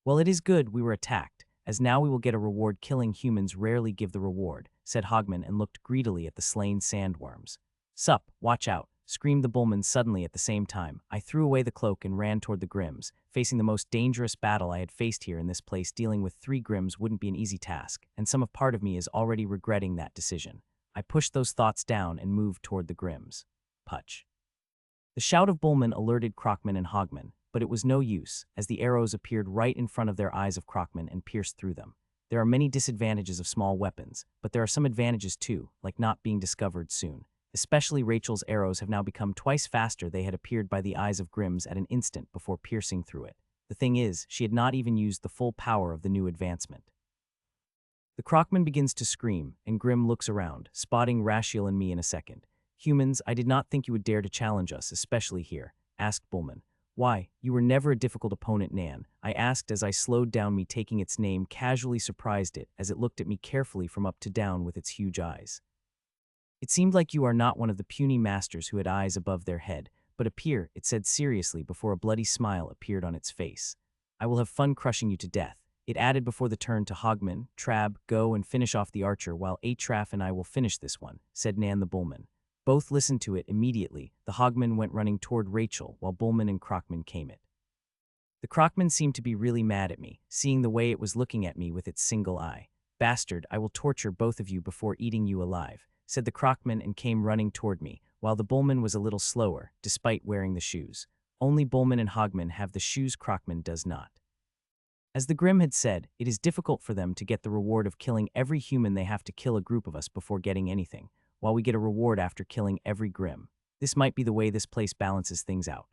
"Well, it is good we were attacked, as now we will get a reward. Killing humans rarely give the reward," said Hogman and looked greedily at the slain sandworms. "Sup, watch out," screamed the Bullman suddenly at the same time. I threw away the cloak and ran toward the Grims, facing the most dangerous battle I had faced here in this place. Dealing with 3 Grims wouldn't be an easy task, and some of part of me is already regretting that decision. I pushed those thoughts down and moved toward the Grims. Putch. The shout of Bullman alerted Crockman and Hogman, but it was no use, as the arrows appeared right in front of their eyes of Crockman and pierced through them. There are many disadvantages of small weapons, but there are some advantages too, like not being discovered soon. Especially Rachel's arrows have now become twice faster. They had appeared by the eyes of Grims at an instant before piercing through it. The thing is, she had not even used the full power of the new advancement. The Crocman begins to scream, and Grim looks around, spotting Rashiel and me in a second. "Humans, I did not think you would dare to challenge us, especially here," asked Bullman. "Why, you were never a difficult opponent, Nan," I asked as I slowed down, me taking its name, casually surprised it as it looked at me carefully from up to down with its huge eyes. "It seemed like you are not one of the puny masters who had eyes above their head, but appear," it said seriously before a bloody smile appeared on its face. "I will have fun crushing you to death," it added before the turn to Hogman. "Trab, go and finish off the archer while Atraf and I will finish this one," said Nan the Bullman. Both listened to it immediately. The Hogman went running toward Rachel while Bullman and Crocman came it. The Crocman seemed to be really mad at me, seeing the way it was looking at me with its single eye. "Bastard, I will torture both of you before eating you alive," said the Crocman and came running toward me, while the Bullman was a little slower, despite wearing the shoes. Only Bullman and Hogman have the shoes, Crocman does not. As the Grim had said, it is difficult for them to get the reward of killing every human. They have to kill a group of us before getting anything, while we get a reward after killing every Grim. This might be the way this place balances things out.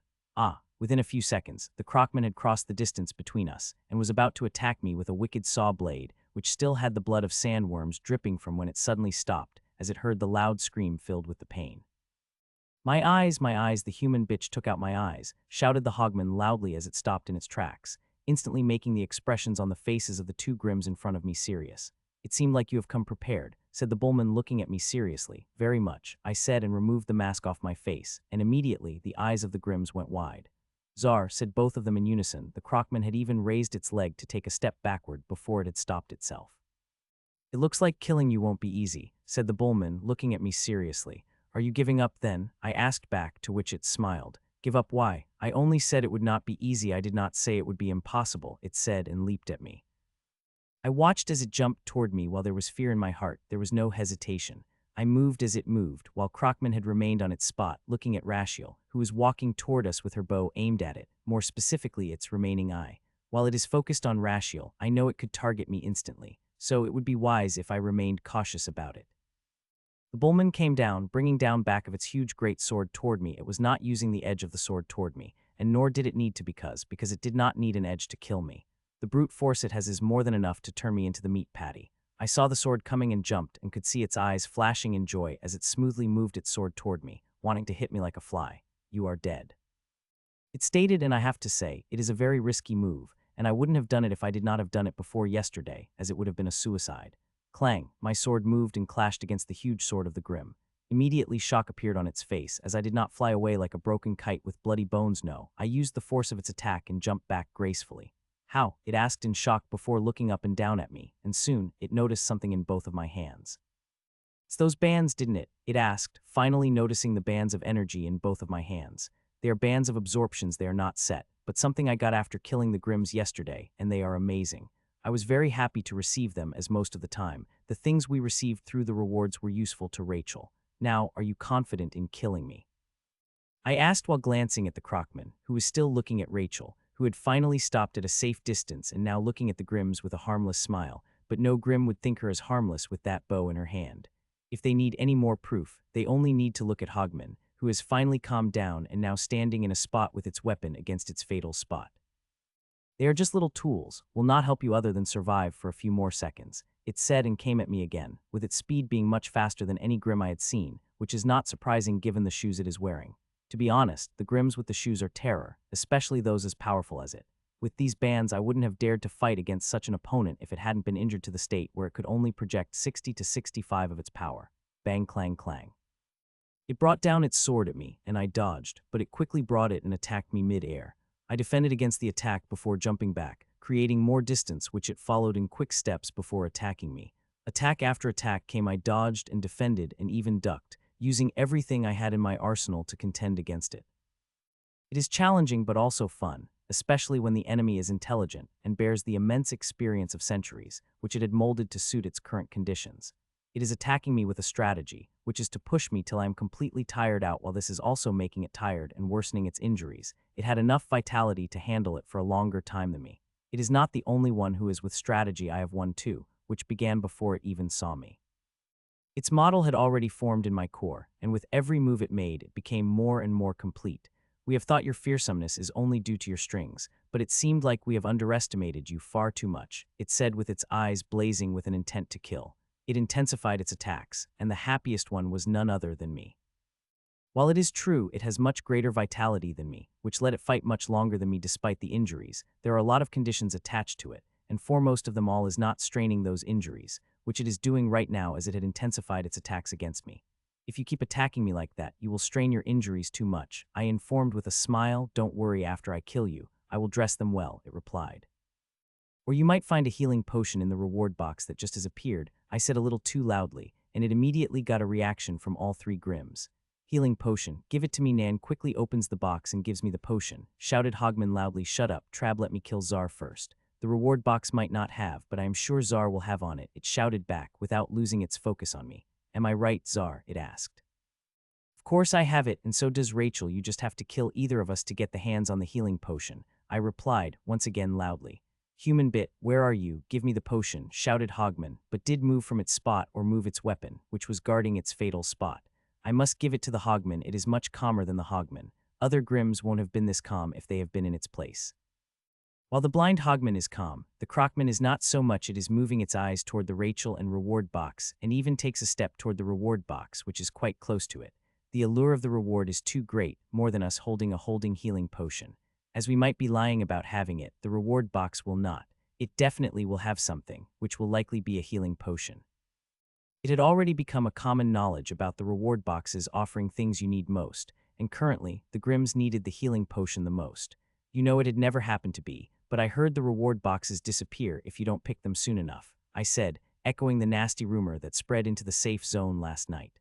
Within a few seconds, the Crocman had crossed the distance between us and was about to attack me with a wicked saw blade, which still had the blood of sandworms dripping from when it suddenly stopped, as it heard the loud scream filled with the pain. My eyes, the human bitch took out my eyes," shouted the Hogman loudly as it stopped in its tracks, instantly making the expressions on the faces of the two Grims in front of me serious. "It seemed like you have come prepared," said the Bullman, looking at me seriously. "Very much," I said, and removed the mask off my face, and immediately the eyes of the Grims went wide. "Czar," said both of them in unison. The Crocman had even raised its leg to take a step backward before it had stopped itself. "It looks like killing you won't be easy," said the Bullman, looking at me seriously. "Are you giving up then?" I asked back, to which it smiled. "Give up? Why? I only said it would not be easy. I did not say it would be impossible," it said, and leaped at me. I watched as it jumped toward me. While there was fear in my heart, there was no hesitation. I moved as it moved, while Crocman had remained on its spot, looking at Rashiel, who was walking toward us with her bow aimed at it, more specifically its remaining eye. While it is focused on Rashiel, I know it could target me instantly, so it would be wise if I remained cautious about it. The Bullman came down, bringing down back of its huge great sword toward me. It was not using the edge of the sword toward me, and nor did it need to because it did not need an edge to kill me. The brute force it has is more than enough to turn me into the meat patty. I saw the sword coming and jumped and could see its eyes flashing in joy as it smoothly moved its sword toward me, wanting to hit me like a fly. "You are dead," it stated, and I have to say, it is a very risky move, and I wouldn't have done it if I did not have done it before yesterday, as it would have been a suicide. Clang, my sword moved and clashed against the huge sword of the Grim. Immediately shock appeared on its face, as I did not fly away like a broken kite with bloody bones. No, I used the force of its attack and jumped back gracefully. "How?" it asked in shock before looking up and down at me, and soon it noticed something in both of my hands. "It's those bands, didn't it?" it asked, finally noticing the bands of energy in both of my hands. "They are bands of absorptions. They are not set, but something I got after killing the Grims yesterday, and they are amazing. I was very happy to receive them, as most of the time, the things we received through the rewards were useful to Rachel. Now, are you confident in killing me?" I asked while glancing at the Crocman, who was still looking at Rachel, who had finally stopped at a safe distance and now looking at the Grims with a harmless smile, but no Grim would think her as harmless with that bow in her hand. If they need any more proof, they only need to look at Hogman, who has finally calmed down and now standing in a spot with its weapon against its fatal spot. "They are just little tools, will not help you other than survive for a few more seconds," it said, and came at me again, with its speed being much faster than any Grim I had seen, which is not surprising given the shoes it is wearing. To be honest, the Grims with the shoes are terror, especially those as powerful as it. With these bands, I wouldn't have dared to fight against such an opponent if it hadn't been injured to the state where it could only project 60 to 65 of its power. Bang, clang, clang. It brought down its sword at me, and I dodged, but it quickly brought it and attacked me mid-air. I defended against the attack before jumping back, creating more distance, which it followed in quick steps before attacking me. Attack after attack came. I dodged and defended and even ducked, using everything I had in my arsenal to contend against it. It is challenging but also fun, especially when the enemy is intelligent and bears the immense experience of centuries, which it had molded to suit its current conditions. It is attacking me with a strategy, which is to push me till I am completely tired out, while this is also making it tired and worsening its injuries. It had enough vitality to handle it for a longer time than me. It is not the only one who is with strategy. I have one too, which began before it even saw me. Its model had already formed in my core, and with every move it made, it became more and more complete. We have thought your fearsomeness is only due to your strings, but it seemed like we have underestimated you far too much, it said with its eyes blazing with an intent to kill. It intensified its attacks, and the happiest one was none other than me. While it is true it has much greater vitality than me, which let it fight much longer than me despite the injuries, there are a lot of conditions attached to it, and foremost of them all is not straining those injuries, which it is doing right now as it had intensified its attacks against me. If you keep attacking me like that, you will strain your injuries too much, I informed with a smile. Don't worry, after I kill you, I will dress them well, it replied. Or you might find a healing potion in the reward box that just has appeared, I said a little too loudly, and it immediately got a reaction from all three Grims. Healing potion, give it to me. Nan quickly opens the box and gives me the potion, shouted Hogman loudly. Shut up, Trab, let me kill Zar first. The reward box might not have, but I am sure Zar will have on it, it shouted back without losing its focus on me. Am I right, Zar? It asked. Of course I have it, and so does Rachel. You just have to kill either of us to get the hands on the healing potion, I replied, once again loudly. Human bit, where are you? Give me the potion, shouted Hogman, but did move from its spot or move its weapon, which was guarding its fatal spot. I must give it to the Hogman. It is much calmer than the Hogman. Other Grims won't have been this calm if they have been in its place. While the blind Hogman is calm, the Crockman is not so much. It is moving its eyes toward the Rachel and reward box, and even takes a step toward the reward box, which is quite close to it. The allure of the reward is too great, more than us holding healing potion. As we might be lying about having it, the reward box will not. It definitely will have something, which will likely be a healing potion. It had already become a common knowledge about the reward boxes offering things you need most, and currently, the Grims needed the healing potion the most. You know, it had never happened to be, but I heard the reward boxes disappear if you don't pick them soon enough, I said, echoing the nasty rumor that spread into the safe zone last night.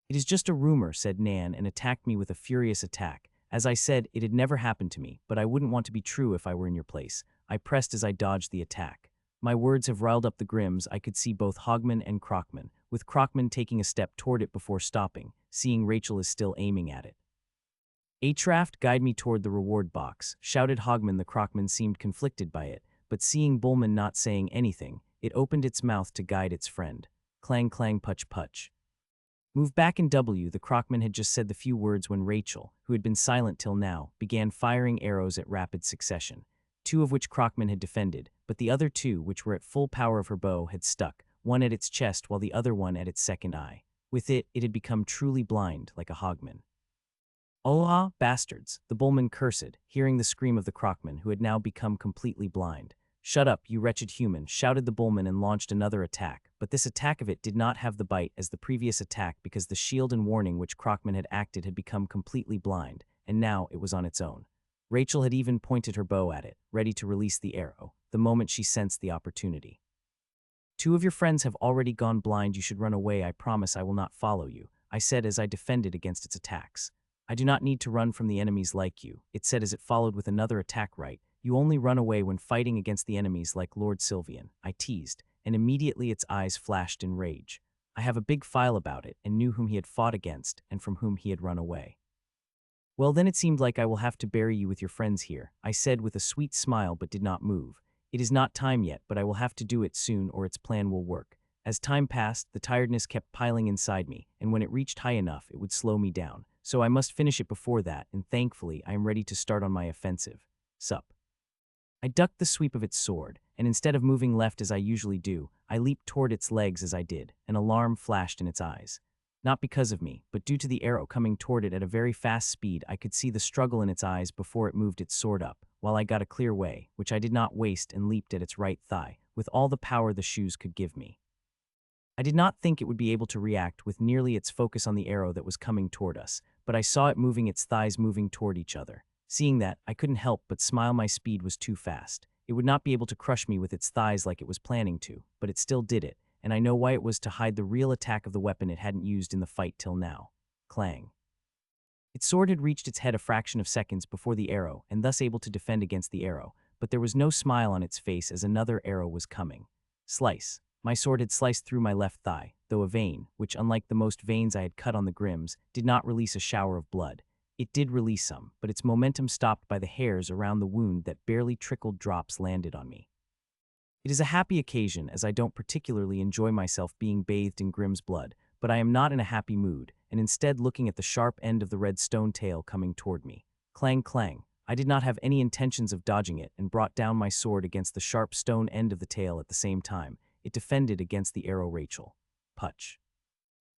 It is just a rumor, said Nan, and attacked me with a furious attack. As I said, it had never happened to me, but I wouldn't want to be true if I were in your place. I pressed as I dodged the attack. My words have riled up the Grims. I could see both Hogman and Crockman, with Crockman taking a step toward it before stopping, seeing Rachel is still aiming at it. Atraft, guide me toward the reward box, shouted Hogman. The Crockman seemed conflicted by it, but seeing Bullman not saying anything, it opened its mouth to guide its friend. Clang clang putch putch. Move back in W. The Crockman had just said the few words when Rachel, who had been silent till now, began firing arrows at rapid succession. 2 of which Crockman had defended, but the other 2, which were at full power of her bow, had stuck, one at its chest while the other one at its second eye. With it had become truly blind, like a Hogman. Oh, bastards, the Bullman cursed, hearing the scream of the Crockman, who had now become completely blind. Shut up, you wretched human, shouted the Bullman and launched another attack, but this attack of it did not have the bite as the previous attack because the shield and warning which Crockman had acted had become completely blind, and now it was on its own. Rachel had even pointed her bow at it, ready to release the arrow, the moment she sensed the opportunity. 2 of your friends have already gone blind. You should run away. I promise I will not follow you, I said as I defended against its attacks. I do not need to run from the enemies like you, it said as it followed with another attack right. You only run away when fighting against the enemies like Lord Sylvian, I teased, and immediately its eyes flashed in rage. I have a big file about it and knew whom he had fought against and from whom he had run away. Well, then it seemed like I will have to bury you with your friends here, I said with a sweet smile but did not move. It is not time yet, but I will have to do it soon or its plan will work. As time passed, the tiredness kept piling inside me, and when it reached high enough, it would slow me down. So I must finish it before that, and thankfully I am ready to start on my offensive. Sup. I ducked the sweep of its sword, and instead of moving left as I usually do, I leaped toward its legs as I did. An alarm flashed in its eyes. Not because of me, but due to the arrow coming toward it at a very fast speed. I could see the struggle in its eyes before it moved its sword up, while I got a clear way, which I did not waste, and leaped at its right thigh, with all the power the shoes could give me. I did not think it would be able to react with nearly its focus on the arrow that was coming toward us, but I saw it moving, its thighs moving toward each other. Seeing that, I couldn't help but smile. My speed was too fast. It would not be able to crush me with its thighs like it was planning to, but it still did it, and I know why. It was to hide the real attack of the weapon it hadn't used in the fight till now. Clang. Its sword had reached its head a fraction of seconds before the arrow, and thus able to defend against the arrow, but there was no smile on its face as another arrow was coming. Slice. My sword had sliced through my left thigh, though a vein, which unlike the most veins I had cut on the Grims, did not release a shower of blood. It did release some, but its momentum stopped by the hairs around the wound that barely trickled drops landed on me. It is a happy occasion as I don't particularly enjoy myself being bathed in Grim's blood, but I am not in a happy mood, and instead looking at the sharp end of the red stone tail coming toward me. Clang clang. I did not have any intentions of dodging it and brought down my sword against the sharp stone end of the tail at the same time. It defended against the arrow Rachel. Putch.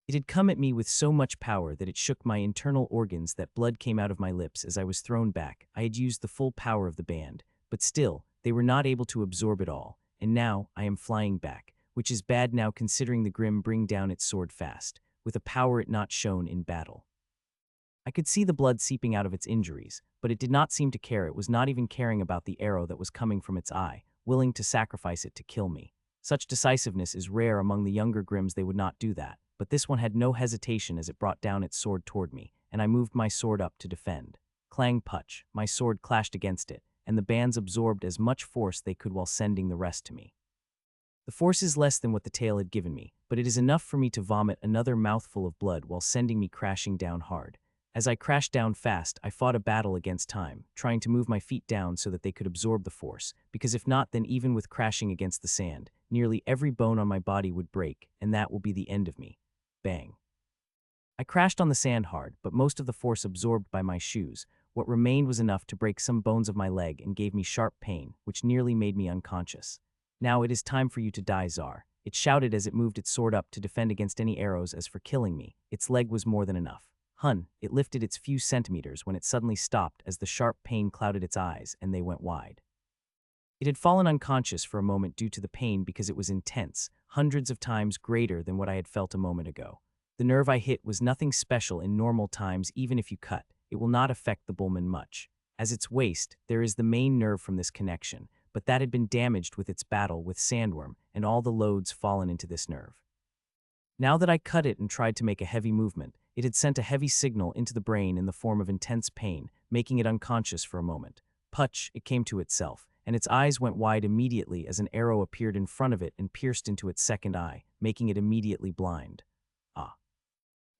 It had come at me with so much power that it shook my internal organs that blood came out of my lips as I was thrown back. I had used the full power of the band, but still, they were not able to absorb it all, and now I am flying back, which is bad now considering the Grim bring down its sword fast, with a power it not shown in battle. I could see the blood seeping out of its injuries, but it did not seem to care. It was not even caring about the arrow that was coming from its eye, willing to sacrifice it to kill me. Such decisiveness is rare among the younger Grims. They would not do that, but this one had no hesitation as it brought down its sword toward me, and I moved my sword up to defend. Clang putch, my sword clashed against it, and the bands absorbed as much force they could while sending the rest to me. The force is less than what the tail had given me, but it is enough for me to vomit another mouthful of blood while sending me crashing down hard. As I crashed down fast, I fought a battle against time, trying to move my feet down so that they could absorb the force, because if not, then even with crashing against the sand, nearly every bone on my body would break, and that will be the end of me. Bang. I crashed on the sand hard, but most of the force absorbed by my shoes. What remained was enough to break some bones of my leg and gave me sharp pain, which nearly made me unconscious. Now it is time for you to die, Tsar. It shouted as it moved its sword up to defend against any arrows. As for killing me, its leg was more than enough. It lifted its few centimeters when it suddenly stopped as the sharp pain clouded its eyes and they went wide. It had fallen unconscious for a moment due to the pain because it was intense, hundreds of times greater than what I had felt a moment ago. The nerve I hit was nothing special in normal times. Even if you cut, it will not affect the bullman much. As its waist, there is the main nerve from this connection, but that had been damaged with its battle with Sandworm and all the loads fallen into this nerve. Now that I cut it and tried to make a heavy movement, it had sent a heavy signal into the brain in the form of intense pain, making it unconscious for a moment. Putch, it came to itself, and its eyes went wide immediately as an arrow appeared in front of it and pierced into its second eye, making it immediately blind. Ah.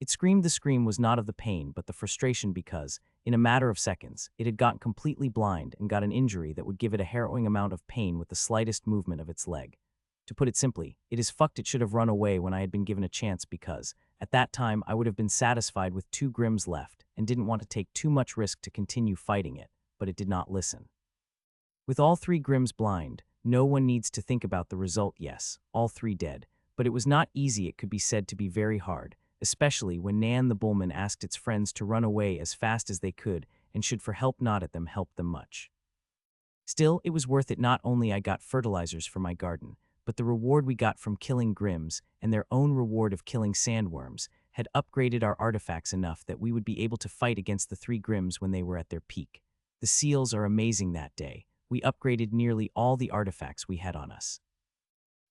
It screamed. The scream was not of the pain but the frustration because, in a matter of seconds, it had gotten completely blind and got an injury that would give it a harrowing amount of pain with the slightest movement of its leg. To put it simply, it is fucked. It should have run away when I had been given a chance because, at that time, I would have been satisfied with 2 Grims left and didn't want to take too much risk to continue fighting it, but it did not listen. With all 3 Grims blind, no one needs to think about the result. Yes, all 3 dead, but it was not easy. It could be said to be very hard, especially when Nan the Bullman asked its friends to run away as fast as they could and should for help not at them help them much. Still, it was worth it. Not only I got fertilizers for my garden, but the reward we got from killing Grims and their own reward of killing sandworms had upgraded our artifacts enough that we would be able to fight against the 3 Grims when they were at their peak. The seals are amazing. That day, we upgraded nearly all the artifacts we had on us.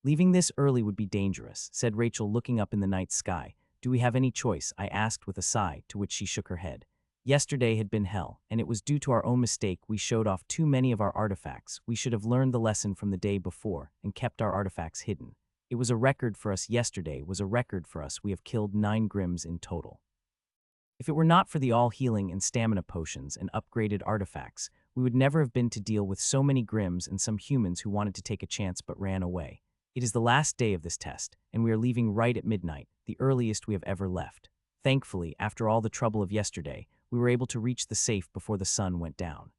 Leaving this early would be dangerous, said Rachel, looking up in the night sky. Do we have any choice? I asked with a sigh, to which she shook her head. Yesterday had been hell, and it was due to our own mistake. We showed off too many of our artifacts. We should have learned the lesson from the day before and kept our artifacts hidden. It was a record for us. Yesterday was a record for us. We have killed 9 Grims in total. If it were not for the all-healing and stamina potions and upgraded artifacts, we would never have been to deal with so many Grims and some humans who wanted to take a chance but ran away. It is the last day of this test, and we are leaving right at midnight, the earliest we have ever left. Thankfully, after all the trouble of yesterday, we were able to reach the safe before the sun went down.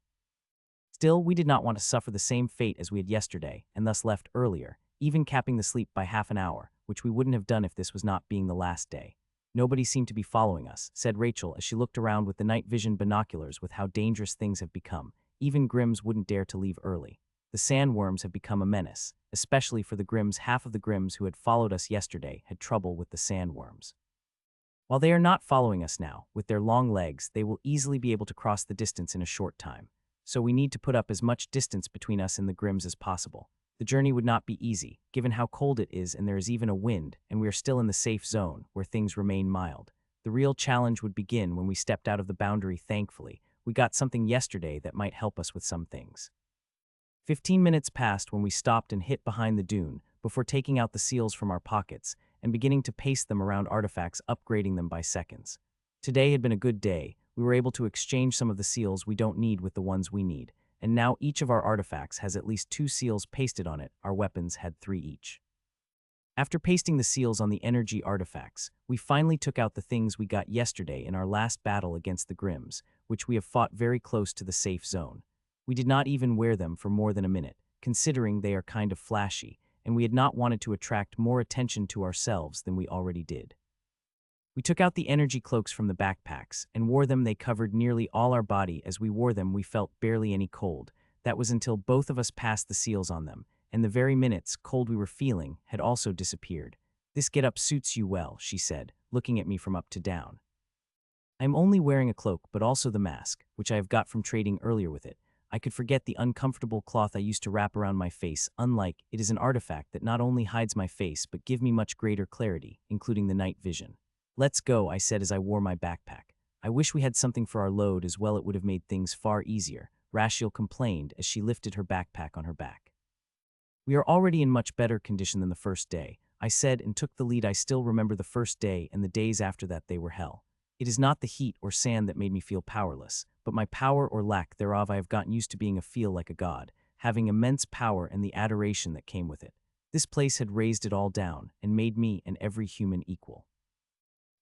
Still, we did not want to suffer the same fate as we had yesterday, and thus left earlier, even capping the sleep by half an hour, which we wouldn't have done if this was not being the last day. Nobody seemed to be following us, said Rachel as she looked around with the night vision binoculars. With how dangerous things have become, even Grims wouldn't dare to leave early. The sandworms have become a menace, especially for the Grims. Half of the Grims who had followed us yesterday had trouble with the sandworms. While they are not following us now, with their long legs, they will easily be able to cross the distance in a short time. So we need to put up as much distance between us and the Grims as possible. The journey would not be easy, given how cold it is and there is even a wind, and we are still in the safe zone, where things remain mild. The real challenge would begin when we stepped out of the boundary. Thankfully, we got something yesterday that might help us with some things. 15 minutes passed when we stopped and hid behind the dune, before taking out the seals from our pockets and beginning to paste them around artifacts, upgrading them by seconds. Today had been a good day. We were able to exchange some of the seals we don't need with the ones we need, and now each of our artifacts has at least 2 seals pasted on it. Our weapons had 3 each. After pasting the seals on the energy artifacts, we finally took out the things we got yesterday in our last battle against the Grims, which we have fought very close to the safe zone. We did not even wear them for more than a minute, considering they are kind of flashy, and we had not wanted to attract more attention to ourselves than we already did. We took out the energy cloaks from the backpacks and wore them. They covered nearly all our body. As we wore them, we felt barely any cold. That was until both of us passed the seals on them, and the very minutes cold we were feeling had also disappeared. "This get-up suits you well," she said, looking at me from up to down. "I am only wearing a cloak, but also the mask, which I have got from trading earlier with it. I could forget the uncomfortable cloth I used to wrap around my face. Unlike, it is an artifact that not only hides my face but give me much greater clarity, including the night vision." "Let's go," I said as I wore my backpack. "I wish we had something for our load as well. It would have made things far easier," Rashiel complained as she lifted her backpack on her back. "We are already in much better condition than the first day," I said and took the lead. I still remember the first day, and the days after that they were hell. It is not the heat or sand that made me feel powerless, but my power or lack thereof. I have gotten used to being feel like a god, having immense power and the adoration that came with it. This place had raised it all down and made me and every human equal.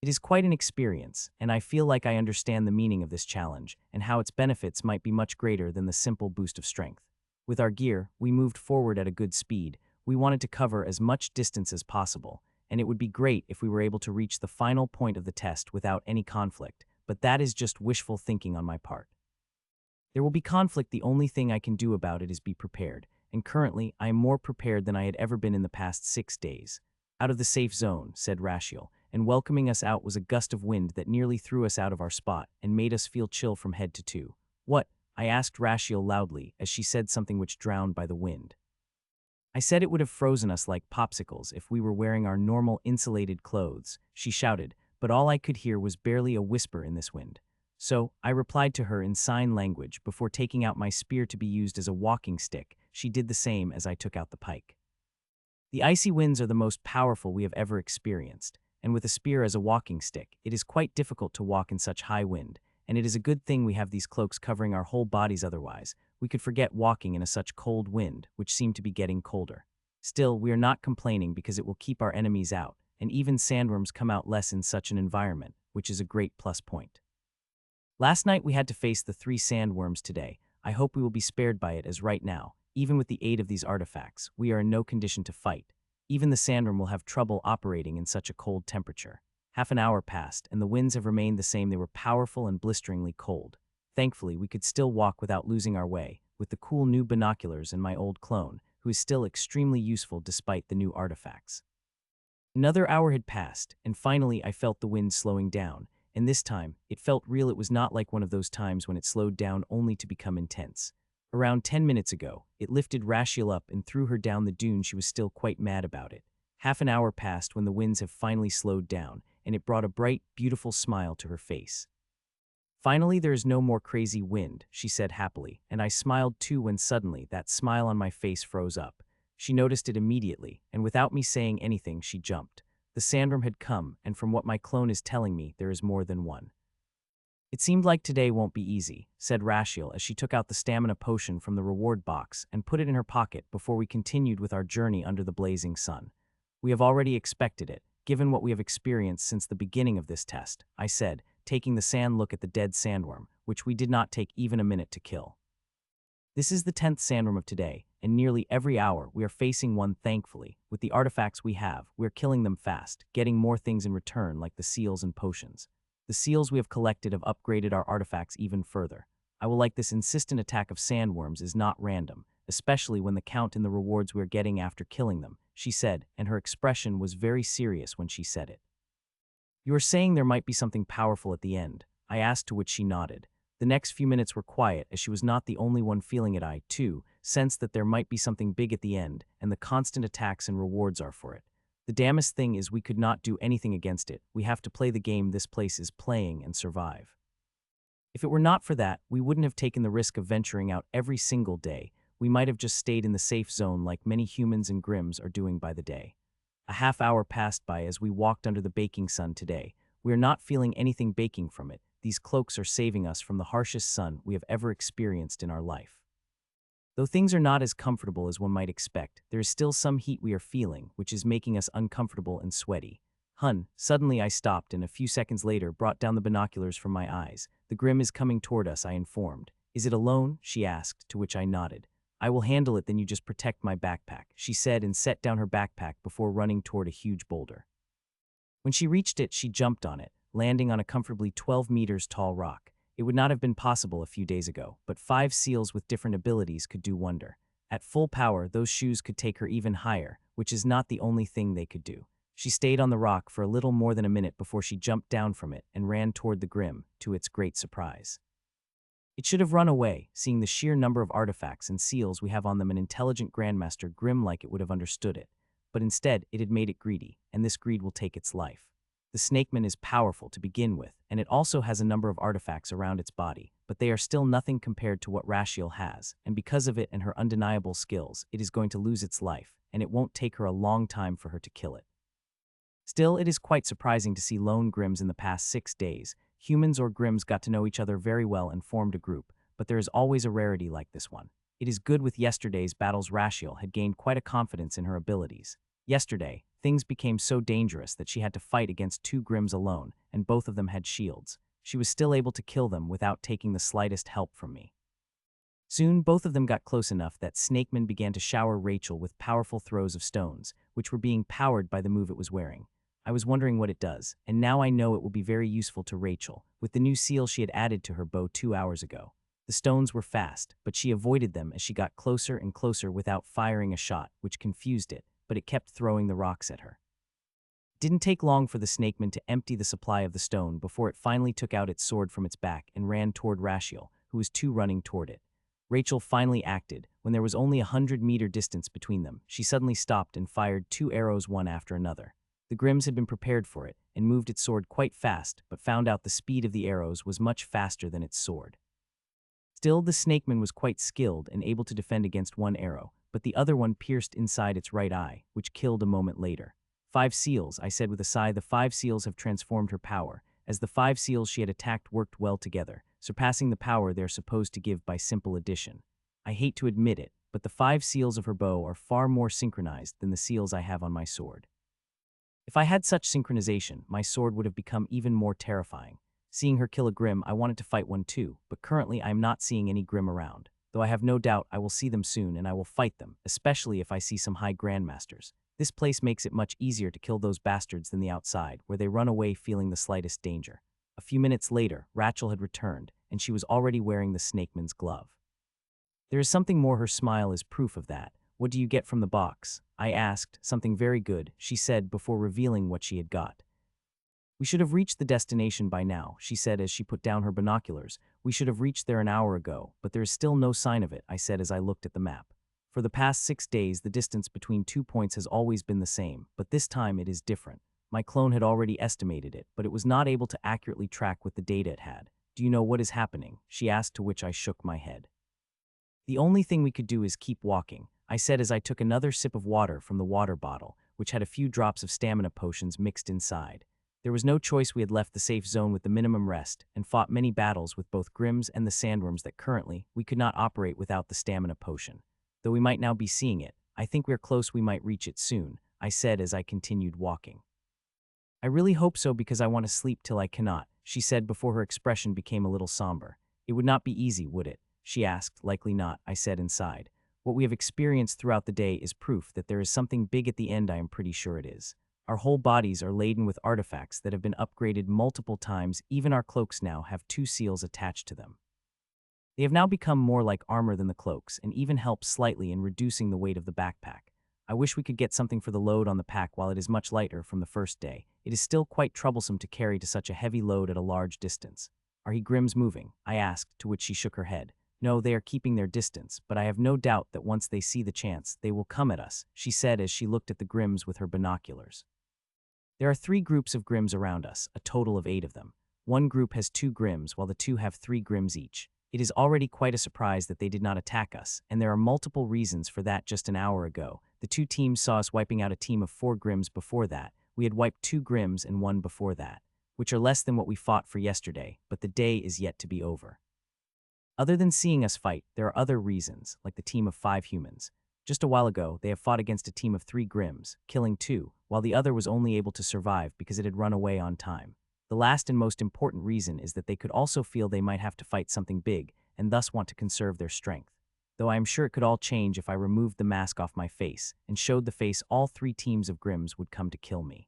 It is quite an experience, and I feel like I understand the meaning of this challenge and how its benefits might be much greater than the simple boost of strength. With our gear, we moved forward at a good speed. We wanted to cover as much distance as possible, and it would be great if we were able to reach the final point of the test without any conflict, but that is just wishful thinking on my part. There will be conflict. The only thing I can do about it is be prepared, and currently I am more prepared than I had ever been in the past 6 days. "Out of the safe zone," said Rashiel, and welcoming us out was a gust of wind that nearly threw us out of our spot and made us feel chill from head to toe. "What?" I asked Rashiel loudly as she said something which drowned by the wind. "I said it would have frozen us like popsicles if we were wearing our normal insulated clothes," she shouted, but all I could hear was barely a whisper in this wind. So I replied to her in sign language before taking out my spear to be used as a walking stick. She did the same as I took out the pike. The icy winds are the most powerful we have ever experienced, and with a spear as a walking stick, it is quite difficult to walk in such high wind, and it is a good thing we have these cloaks covering our whole bodies. Otherwise, we could forget walking in a such cold wind, which seemed to be getting colder. Still, we are not complaining because it will keep our enemies out, and even sandworms come out less in such an environment, which is a great plus point. Last night we had to face the 3 sandworms. Today, I hope we will be spared by it, as right now, even with the aid of these artifacts, we are in no condition to fight. Even the sandworm will have trouble operating in such a cold temperature. Half an hour passed, and the winds have remained the same. They were powerful and blisteringly cold. Thankfully, we could still walk without losing our way, with the cool new binoculars and my old clone, who is still extremely useful despite the new artifacts. Another hour had passed, and finally I felt the wind slowing down, and this time, it felt real. It was not like one of those times when it slowed down only to become intense. Around 10 minutes ago, it lifted Rashiel up and threw her down the dune. She was still quite mad about it. Half an hour passed when the winds have finally slowed down, and it brought a bright, beautiful smile to her face. "Finally, there is no more crazy wind," she said happily, and I smiled too when suddenly that smile on my face froze up. She noticed it immediately, and without me saying anything, she jumped. The sandworm had come, and from what my clone is telling me, there is more than one. "It seemed like today won't be easy," said Rashiel as she took out the stamina potion from the reward box and put it in her pocket before we continued with our journey under the blazing sun. "We have already expected it, given what we have experienced since the beginning of this test," I said, taking the sand look at the dead sandworm, which we did not take even a minute to kill. "This is the 10th sandworm of today, and nearly every hour we are facing one. Thankfully, with the artifacts we have, we are killing them fast, getting more things in return like the seals and potions. The seals we have collected have upgraded our artifacts even further. I will like this insistent attack of sandworms is not random, especially when the count in the rewards we are getting after killing them," she said, and her expression was very serious when she said it. "You are saying there might be something powerful at the end?" I asked, to which she nodded. The next few minutes were quiet, as she was not the only one feeling it. I, too, sensed that there might be something big at the end, and the constant attacks and rewards are for it. The damnest thing is we could not do anything against it. We have to play the game this place is playing and survive. If it were not for that, we wouldn't have taken the risk of venturing out every single day. We might have just stayed in the safe zone like many humans and Grims are doing by the day. A half hour passed by as we walked under the baking sun today. We are not feeling anything baking from it. These cloaks are saving us from the harshest sun we have ever experienced in our life. Though things are not as comfortable as one might expect, there is still some heat we are feeling, which is making us uncomfortable and sweaty. Hun, suddenly I stopped and a few seconds later brought down the binoculars from my eyes. The Grim is coming toward us, I informed. Is it alone? She asked, to which I nodded. I will handle it, then you just protect my backpack, she said and set down her backpack before running toward a huge boulder. When she reached it, she jumped on it, landing on a comfortably 12 meters tall rock. It would not have been possible a few days ago, but 5 seals with different abilities could do wonder. At full power, those shoes could take her even higher, which is not the only thing they could do. She stayed on the rock for a little more than a minute before she jumped down from it and ran toward the Grim, to its great surprise. It should have run away, seeing the sheer number of artifacts and seals we have on them. An intelligent grandmaster Grim-like it would have understood it. But instead, it had made it greedy, and this greed will take its life. The snakeman is powerful to begin with, and it also has a number of artifacts around its body, but they are still nothing compared to what Rashiel has, and because of it and her undeniable skills, it is going to lose its life, and it won't take her a long time for her to kill it. Still, it is quite surprising to see lone Grims in the past 6 days. Humans or Grims got to know each other very well and formed a group, but there is always a rarity like this one. It is good with yesterday's battles. Rashiel had gained quite a confidence in her abilities. Yesterday, things became so dangerous that she had to fight against 2 Grims alone, and both of them had shields. She was still able to kill them without taking the slightest help from me. Soon, both of them got close enough that Snakeman began to shower Rachel with powerful throws of stones, which were being powered by the move it was wearing. I was wondering what it does, and now I know it will be very useful to Rachel, with the new seal she had added to her bow 2 hours ago. The stones were fast, but she avoided them as she got closer and closer without firing a shot, which confused it, but it kept throwing the rocks at her. It didn't take long for the snakeman to empty the supply of the stone before it finally took out its sword from its back and ran toward Rashiel, who was too running toward it. Rachel finally acted. When there was only 100-meter distance between them, she suddenly stopped and fired 2 arrows one after another. The Grims had been prepared for it and moved its sword quite fast, but found out the speed of the arrows was much faster than its sword. Still, the snakeman was quite skilled and able to defend against 1 arrow, but the other one pierced inside its right eye, which killed a moment later. 5 seals, I said with a sigh. The 5 seals have transformed her power, as the 5 seals she had attacked worked well together, surpassing the power they're supposed to give by simple addition. I hate to admit it, but the 5 seals of her bow are far more synchronized than the seals I have on my sword. If I had such synchronization, my sword would have become even more terrifying. Seeing her kill a Grim, I wanted to fight one too, but currently I am not seeing any Grim around, though I have no doubt I will see them soon and I will fight them, especially if I see some high grandmasters. This place makes it much easier to kill those bastards than the outside, where they run away feeling the slightest danger. A few minutes later, Rachel had returned, and she was already wearing the snakeman's glove. There is something more. Her smile is proof of that. What do you get from the box? I asked. Something very good, she said before revealing what she had got. We should have reached the destination by now, she said as she put down her binoculars. We should have reached there an hour ago, but there is still no sign of it, I said as I looked at the map. For the past 6 days, the distance between 2 points has always been the same, but this time it is different. My clone had already estimated it, but it was not able to accurately track with the data it had. Do you know what is happening? She asked, to which I shook my head. The only thing we could do is keep walking, I said as I took another sip of water from the water bottle, which had a few drops of stamina potions mixed inside. There was no choice. We had left the safe zone with the minimum rest and fought many battles with both Grims and the Sandworms that currently we could not operate without the stamina potion. Though we might now be seeing it, I think we're close. We might reach it soon, I said as I continued walking. I really hope so because I want to sleep till I cannot, she said before her expression became a little somber. It would not be easy, would it? She asked. Likely not, I said inside. What we have experienced throughout the day is proof that there is something big at the end. I am pretty sure it is. Our whole bodies are laden with artifacts that have been upgraded multiple times. Even our cloaks now have 2 seals attached to them. They have now become more like armor than the cloaks and even help slightly in reducing the weight of the backpack. I wish we could get something for the load on the pack. While it is much lighter from the first day, it is still quite troublesome to carry to such a heavy load at a large distance. Are he Grims moving? I asked, to which she shook her head. No, they are keeping their distance, but I have no doubt that once they see the chance, they will come at us, she said as she looked at the Grims with her binoculars. There are 3 groups of Grims around us, a total of 8 of them. One group has 2 Grims, while the 2 have 3 Grims each. It is already quite a surprise that they did not attack us, and there are multiple reasons for that. Just an hour ago, the 2 teams saw us wiping out a team of 4 Grims. Before that, we had wiped 2 Grims and 1 before that, which are less than what we fought for yesterday, but the day is yet to be over. Other than seeing us fight, there are other reasons, like the team of 5 humans. Just a while ago, they have fought against a team of 3 Grims, killing 2, while the other was only able to survive because it had run away on time. The last and most important reason is that they could also feel they might have to fight something big, and thus want to conserve their strength. Though I am sure it could all change if I removed the mask off my face and showed the face all 3 teams of Grims would come to kill me.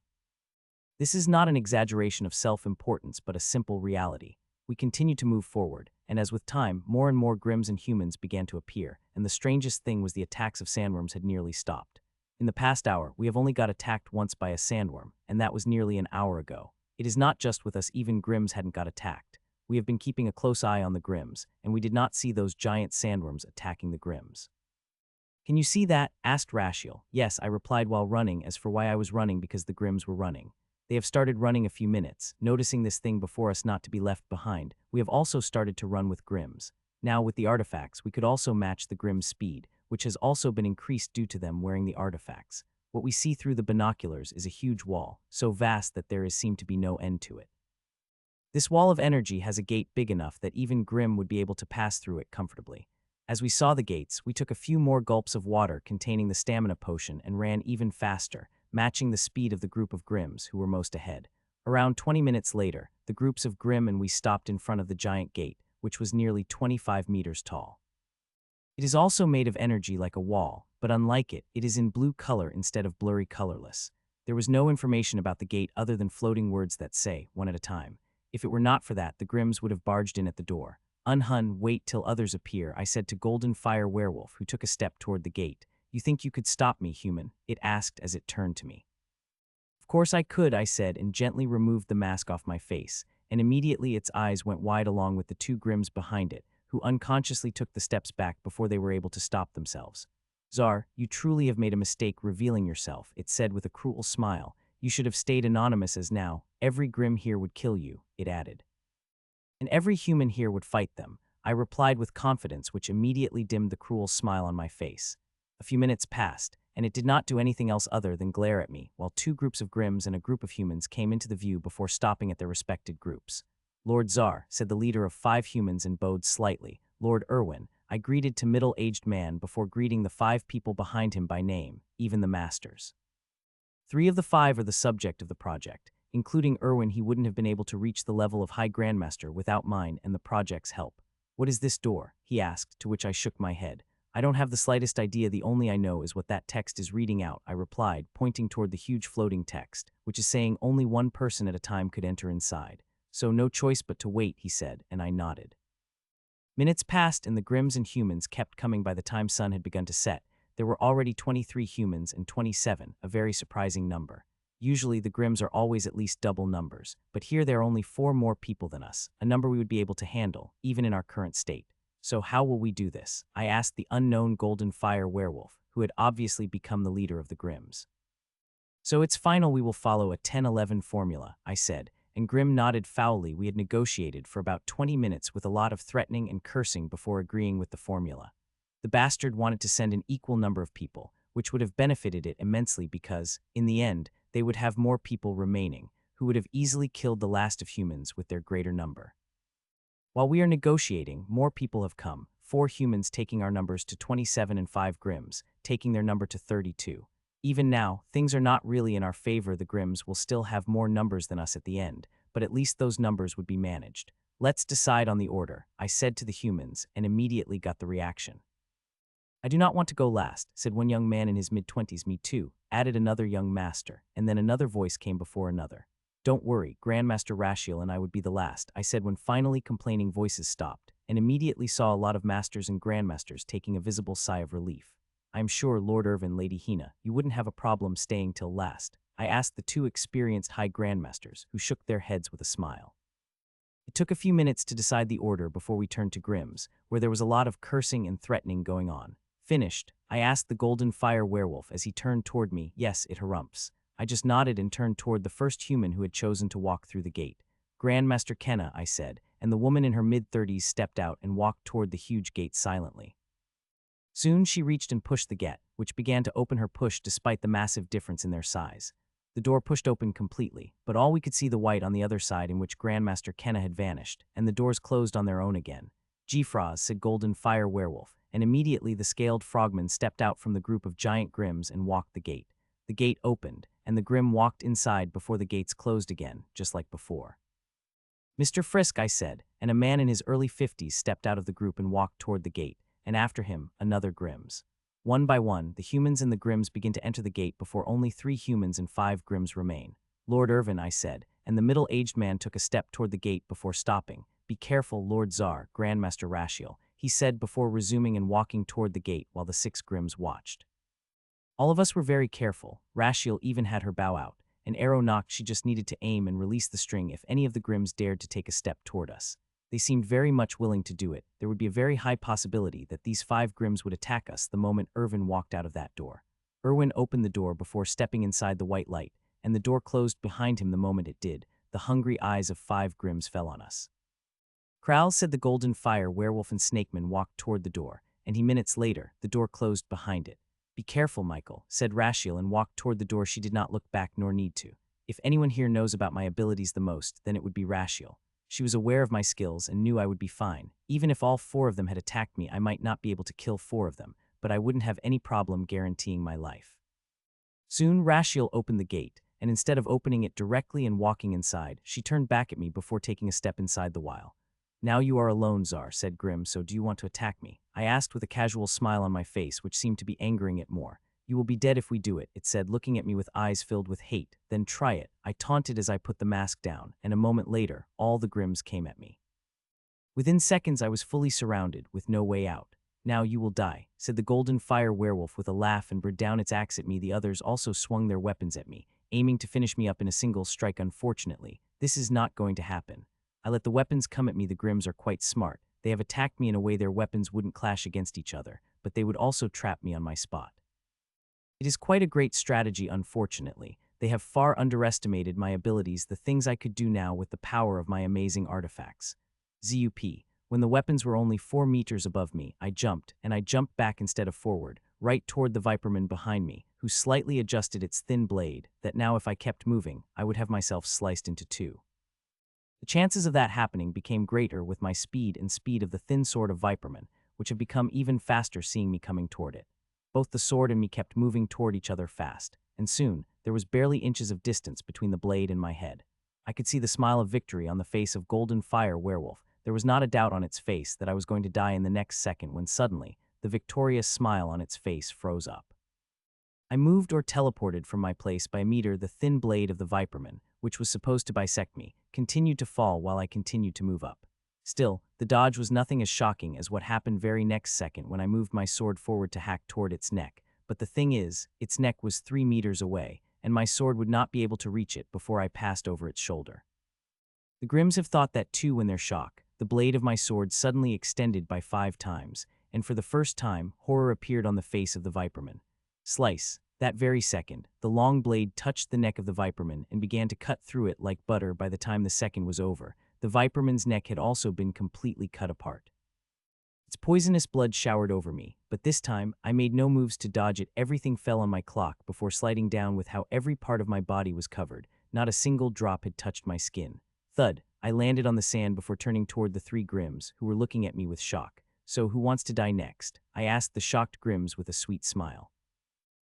This is not an exaggeration of self-importance, but a simple reality. We continued to move forward, and as with time, more and more Grims and humans began to appear, and the strangest thing was the attacks of sandworms had nearly stopped. In the past hour, we have only got attacked once by a sandworm, and that was nearly an hour ago. It is not just with us, even Grims hadn't got attacked. We have been keeping a close eye on the Grims, and we did not see those giant sandworms attacking the Grims. "Can you see that?" asked Rashiel. "Yes," I replied while running. As for why I was running, because the Grims were running. They have started running a few minutes, noticing this thing before us not to be left behind. We have also started to run with Grims. Now, with the artifacts, we could also match the Grims' speed, which has also been increased due to them wearing the artifacts. What we see through the binoculars is a huge wall, so vast that there seemed to be no end to it. This wall of energy has a gate big enough that even Grim would be able to pass through it comfortably. As we saw the gates, we took a few more gulps of water containing the stamina potion and ran even faster, matching the speed of the group of Grims who were most ahead. Around 20 minutes later, the groups of Grim and we stopped in front of the giant gate, which was nearly 25 meters tall. It is also made of energy like a wall, but unlike it, it is in blue color instead of blurry colorless. There was no information about the gate other than floating words that say, one at a time. If it were not for that, the Grims would have barged in at the door. "Unhun, wait till others appear," I said to Golden Fire Werewolf, who took a step toward the gate. "You think you could stop me, human?" it asked as it turned to me. "Of course I could," I said, and gently removed the mask off my face, and immediately its eyes went wide along with the 2 Grims behind it, who unconsciously took the steps back before they were able to stop themselves. "Zar, you truly have made a mistake revealing yourself," it said with a cruel smile. "You should have stayed anonymous, as now every Grim here would kill you," it added. "And every human here would fight them," I replied with confidence, which immediately dimmed the cruel smile on my face. A few minutes passed, and it did not do anything else other than glare at me, while 2 groups of Grims and a group of humans came into the view before stopping at their respected groups. "Lord Zar," said the leader of 5 humans and bowed slightly. "Lord Irwin," I greeted to middle-aged man before greeting the 5 people behind him by name, even the masters. 3 of the 5 are the subject of the project. Including Irwin, he wouldn't have been able to reach the level of High Grandmaster without mine and the project's help. "What is this door?" he asked, to which I shook my head. "I don't have the slightest idea. The only I know is what that text is reading out," I replied, pointing toward the huge floating text, which is saying only one person at a time could enter inside. "So no choice but to wait," he said, and I nodded. Minutes passed and the Grims and humans kept coming. By the time sun had begun to set, there were already 23 humans and 27, a very surprising number. Usually the Grims are always at least double numbers, but here there are only 4 more people than us, a number we would be able to handle, even in our current state. "So how will we do this?" I asked the unknown Golden Fire Werewolf, who had obviously become the leader of the Grims. "So it's final, we will follow a 10-11 formula," I said, and Grim nodded foully. We had negotiated for about 20 minutes with a lot of threatening and cursing before agreeing with the formula. The bastard wanted to send an equal number of people, which would have benefited it immensely because, in the end, they would have more people remaining, who would have easily killed the last of humans with their greater number. While we are negotiating, more people have come, 4 humans taking our numbers to 27 and 5 Grims, taking their number to 32. Even now, things are not really in our favor. The Grims will still have more numbers than us at the end, but at least those numbers would be managed. "Let's decide on the order," I said to the humans, and immediately got the reaction. "I do not want to go last," said one young man in his mid-20s. "Me too," added another young master, and then another voice came before another. "Don't worry, Grandmaster Rashiel and I would be the last," I said when finally complaining voices stopped, and immediately saw a lot of masters and grandmasters taking a visible sigh of relief. "I am sure, Lord Irvin, Lady Hina, you wouldn't have a problem staying till last," I asked the 2 experienced High Grandmasters, who shook their heads with a smile. It took a few minutes to decide the order before we turned to Grims, where there was a lot of cursing and threatening going on. "Finished?" I asked the Golden Fire Werewolf as he turned toward me. "Yes, it harumphs." I just nodded and turned toward the first human who had chosen to walk through the gate. "Grandmaster Kenna," I said, and the woman in her mid-30s stepped out and walked toward the huge gate silently. Soon she reached and pushed the gate, which began to open her push despite the massive difference in their size. The door pushed open completely, but all we could see the white on the other side in which Grandmaster Kenna had vanished, and the doors closed on their own again. Gfroz, said Golden Fire Werewolf, and immediately the scaled frogman stepped out from the group of giant grims and walked the gate. The gate opened, and the grim walked inside before the gates closed again, just like before. Mr. Frisk, I said, and a man in his early 50s stepped out of the group and walked toward the gate, and after him, another grims. One by one, the humans and the grims begin to enter the gate before only 3 humans and 5 grims remain. Lord Irvin, I said, and the middle-aged man took a step toward the gate before stopping. Be careful, Lord Tsar, Grandmaster Rashiel, he said before resuming and walking toward the gate while the 6 grims watched. All of us were very careful. Rashiel even had her bow out. An arrow knocked, she just needed to aim and release the string if any of the grims dared to take a step toward us. They seemed very much willing to do it. There would be a very high possibility that these 5 grims would attack us the moment Irvin walked out of that door. Irwin opened the door before stepping inside the white light, and the door closed behind him the moment it did. The hungry eyes of 5 grims fell on us. Kral, said the Golden Fire Werewolf, and Snakeman walked toward the door, and minutes later, the door closed behind it. Be careful, Michael, said Rashiel, and walked toward the door. She did not look back nor need to. If anyone here knows about my abilities the most, then it would be Rashiel. She was aware of my skills and knew I would be fine. Even if all 4 of them had attacked me, I might not be able to kill 4 of them, but I wouldn't have any problem guaranteeing my life. Soon Rashiel opened the gate, and instead of opening it directly and walking inside, she turned back at me before taking a step inside the while. Now you are alone, Tsar, said Grim, so do you want to attack me? I asked with a casual smile on my face, which seemed to be angering it more. You will be dead if we do it, it said, looking at me with eyes filled with hate. Then try it, I taunted as I put the mask down, and a moment later, all the Grims came at me. Within seconds I was fully surrounded, with no way out. Now you will die, said the Golden Fire Werewolf with a laugh and brought down its axe at me. The others also swung their weapons at me, aiming to finish me up in a single strike. Unfortunately, this is not going to happen. I let the weapons come at me. The Grims are quite smart. They have attacked me in a way their weapons wouldn't clash against each other, but they would also trap me on my spot. It is quite a great strategy. Unfortunately, they have far underestimated my abilities, the things I could do now with the power of my amazing artifacts. ZUP. When the weapons were only 4 meters above me, I jumped, and I jumped back instead of forward, right toward the Viperman behind me, who slightly adjusted its thin blade, that now if I kept moving, I would have myself sliced into 2. The chances of that happening became greater with my speed and speed of the thin sword of Viperman, which have become even faster seeing me coming toward it. Both the sword and me kept moving toward each other fast, and soon, there was barely inches of distance between the blade and my head. I could see the smile of victory on the face of Golden Fire Werewolf. There was not a doubt on its face that I was going to die in the next second when suddenly, the victorious smile on its face froze up. I moved or teleported from my place by a meter. The thin blade of the Viperman, which was supposed to bisect me, continued to fall while I continued to move up. Still, the dodge was nothing as shocking as what happened very next second when I moved my sword forward to hack toward its neck. But the thing is, its neck was 3 meters away, and my sword would not be able to reach it before I passed over its shoulder. The Grims have thought that too when their shock. The blade of my sword suddenly extended by 5 times, and for the first time, horror appeared on the face of the Viperman. Slice. That very second, the long blade touched the neck of the Viperman and began to cut through it like butter. By the time the second was over, the Viperman's neck had also been completely cut apart. Its poisonous blood showered over me, but this time, I made no moves to dodge it. Everything fell on my clock before sliding down with how every part of my body was covered. Not a single drop had touched my skin. Thud. I landed on the sand before turning toward the 3 Grims, who were looking at me with shock. So who wants to die next? I asked the shocked Grims with a sweet smile.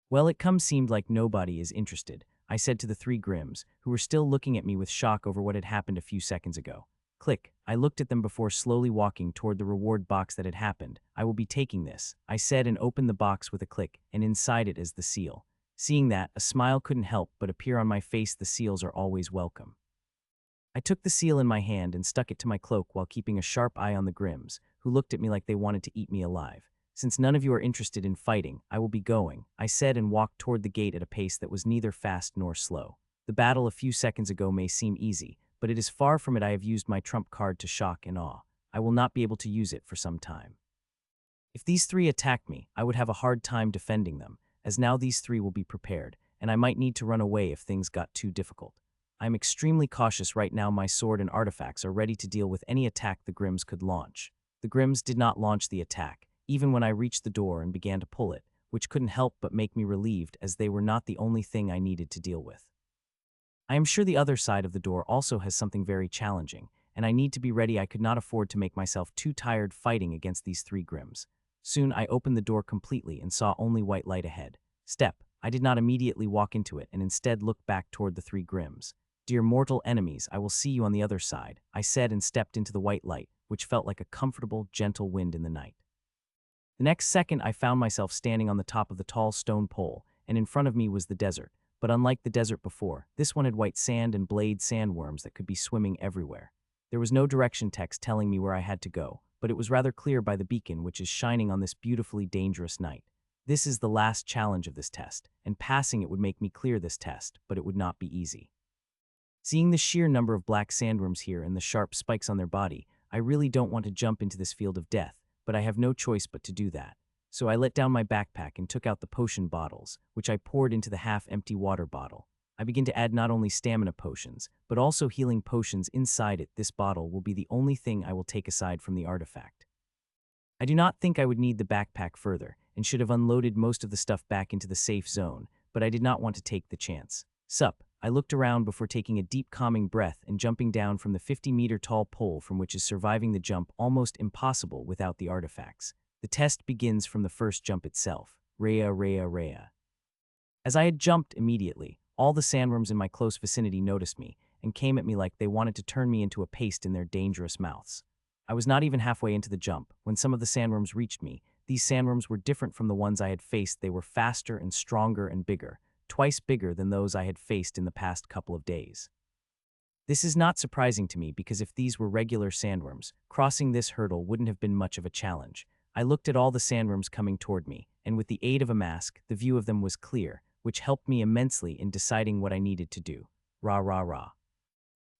Well, it seemed like nobody is interested, I said to the 3 Grims, who were still looking at me with shock over what had happened a few seconds ago. Click. I looked at them before slowly walking toward the reward box that had happened. I will be taking this, I said, and opened the box with a click, and inside it is the seal. Seeing that, a smile couldn't help but appear on my face. The seals are always welcome. I took the seal in my hand and stuck it to my cloak while keeping a sharp eye on the Grims, who looked at me like they wanted to eat me alive. Since none of you are interested in fighting, I will be going, I said, and walked toward the gate at a pace that was neither fast nor slow. The battle a few seconds ago may seem easy, but it is far from it. I have used my trump card to shock and awe. I will not be able to use it for some time. If these 3 attacked me, I would have a hard time defending them, as now these 3 will be prepared, and I might need to run away if things got too difficult. I am extremely cautious right now. My sword and artifacts are ready to deal with any attack the Grims could launch. The Grims did not launch the attack, even when I reached the door and began to pull it, which couldn't help but make me relieved, as they were not the only thing I needed to deal with. I am sure the other side of the door also has something very challenging, and I need to be ready. I could not afford to make myself too tired fighting against these three grims. Soon I opened the door completely and saw only white light ahead. Step. I did not immediately walk into it and instead looked back toward the three grims. Dear mortal enemies, I will see you on the other side, I said and stepped into the white light, which felt like a comfortable, gentle wind in the night. The next second I found myself standing on the top of the tall stone pole, and in front of me was the desert. But unlike the desert before, this one had white sand and blade sandworms that could be swimming everywhere. There was no direction text telling me where I had to go, but it was rather clear by the beacon which is shining on this beautifully dangerous night. This is the last challenge of this test, and passing it would make me clear this test, but it would not be easy. Seeing the sheer number of black sandworms here and the sharp spikes on their body, I really don't want to jump into this field of death, but I have no choice but to do that. So I let down my backpack and took out the potion bottles, which I poured into the half-empty water bottle. I begin to add not only stamina potions, but also healing potions inside it. This bottle will be the only thing I will take aside from the artifact. I do not think I would need the backpack further, and should have unloaded most of the stuff back into the safe zone, but I did not want to take the chance. Sup, I looked around before taking a deep calming breath and jumping down from the 50-meter-tall pole from which is surviving the jump almost impossible without the artifacts. The test begins from the first jump itself. Rhea, Rhea, Rhea. As I had jumped immediately, all the sandworms in my close vicinity noticed me and came at me like they wanted to turn me into a paste in their dangerous mouths. I was not even halfway into the jump when some of the sandworms reached me. These sandworms were different from the ones I had faced. They were faster and stronger and bigger, twice bigger than those I had faced in the past couple of days. This is not surprising to me because if these were regular sandworms, crossing this hurdle wouldn't have been much of a challenge. I looked at all the sandworms coming toward me, and with the aid of a mask, the view of them was clear, which helped me immensely in deciding what I needed to do. Rah, rah, rah.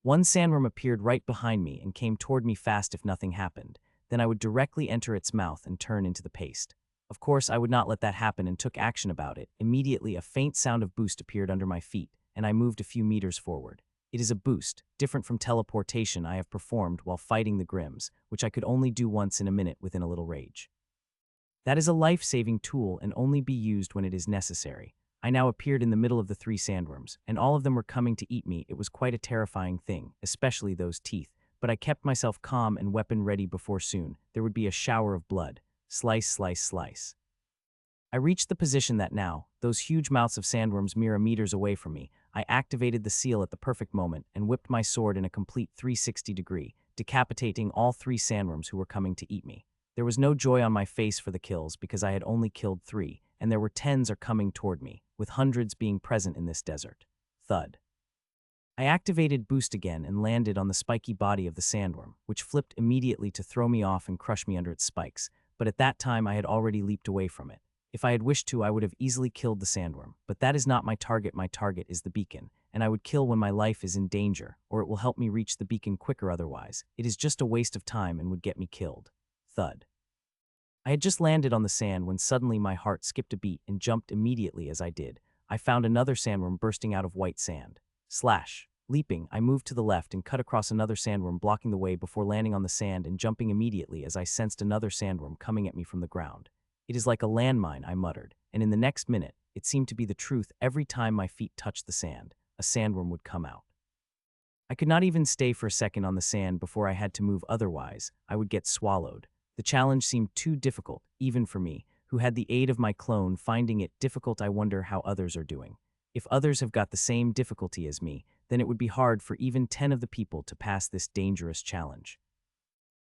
One sandworm appeared right behind me and came toward me fast if nothing happened. Then I would directly enter its mouth and turn into the paste. Of course, I would not let that happen and took action about it. Immediately, a faint sound of boost appeared under my feet, and I moved a few meters forward. It is a boost, different from teleportation I have performed while fighting the grims, which I could only do once in a minute within a little rage. That is a life-saving tool and only be used when it is necessary. I now appeared in the middle of the three sandworms, and all of them were coming to eat me. It was quite a terrifying thing, especially those teeth, but I kept myself calm and weapon ready before soon there would be a shower of blood. Slice, slice, slice. I reached the position that now, those huge mouths of sandworms mere meters away from me, I activated the seal at the perfect moment and whipped my sword in a complete 360-degree, decapitating all three sandworms who were coming to eat me. There was no joy on my face for the kills because I had only killed 3, and there were 10s are coming toward me, with hundreds being present in this desert. Thud. I activated boost again and landed on the spiky body of the sandworm, which flipped immediately to throw me off and crush me under its spikes, but at that time I had already leaped away from it. If I had wished to, I would have easily killed the sandworm, but that is not my target. My target is the beacon, and I would kill when my life is in danger, or it will help me reach the beacon quicker otherwise. It is just a waste of time and would get me killed. Thud. I had just landed on the sand when suddenly my heart skipped a beat and jumped immediately as I did. I found another sandworm bursting out of white sand. Slash. Leaping, I moved to the left and cut across another sandworm blocking the way before landing on the sand and jumping immediately as I sensed another sandworm coming at me from the ground. It is like a landmine, I muttered, and in the next minute, it seemed to be the truth. Every time my feet touched the sand, a sandworm would come out. I could not even stay for a second on the sand before I had to move, otherwise, I would get swallowed. The challenge seemed too difficult, even for me, who had the aid of my clone. Finding it difficult, I wonder how others are doing. If others have got the same difficulty as me, then it would be hard for even 10 of the people to pass this dangerous challenge.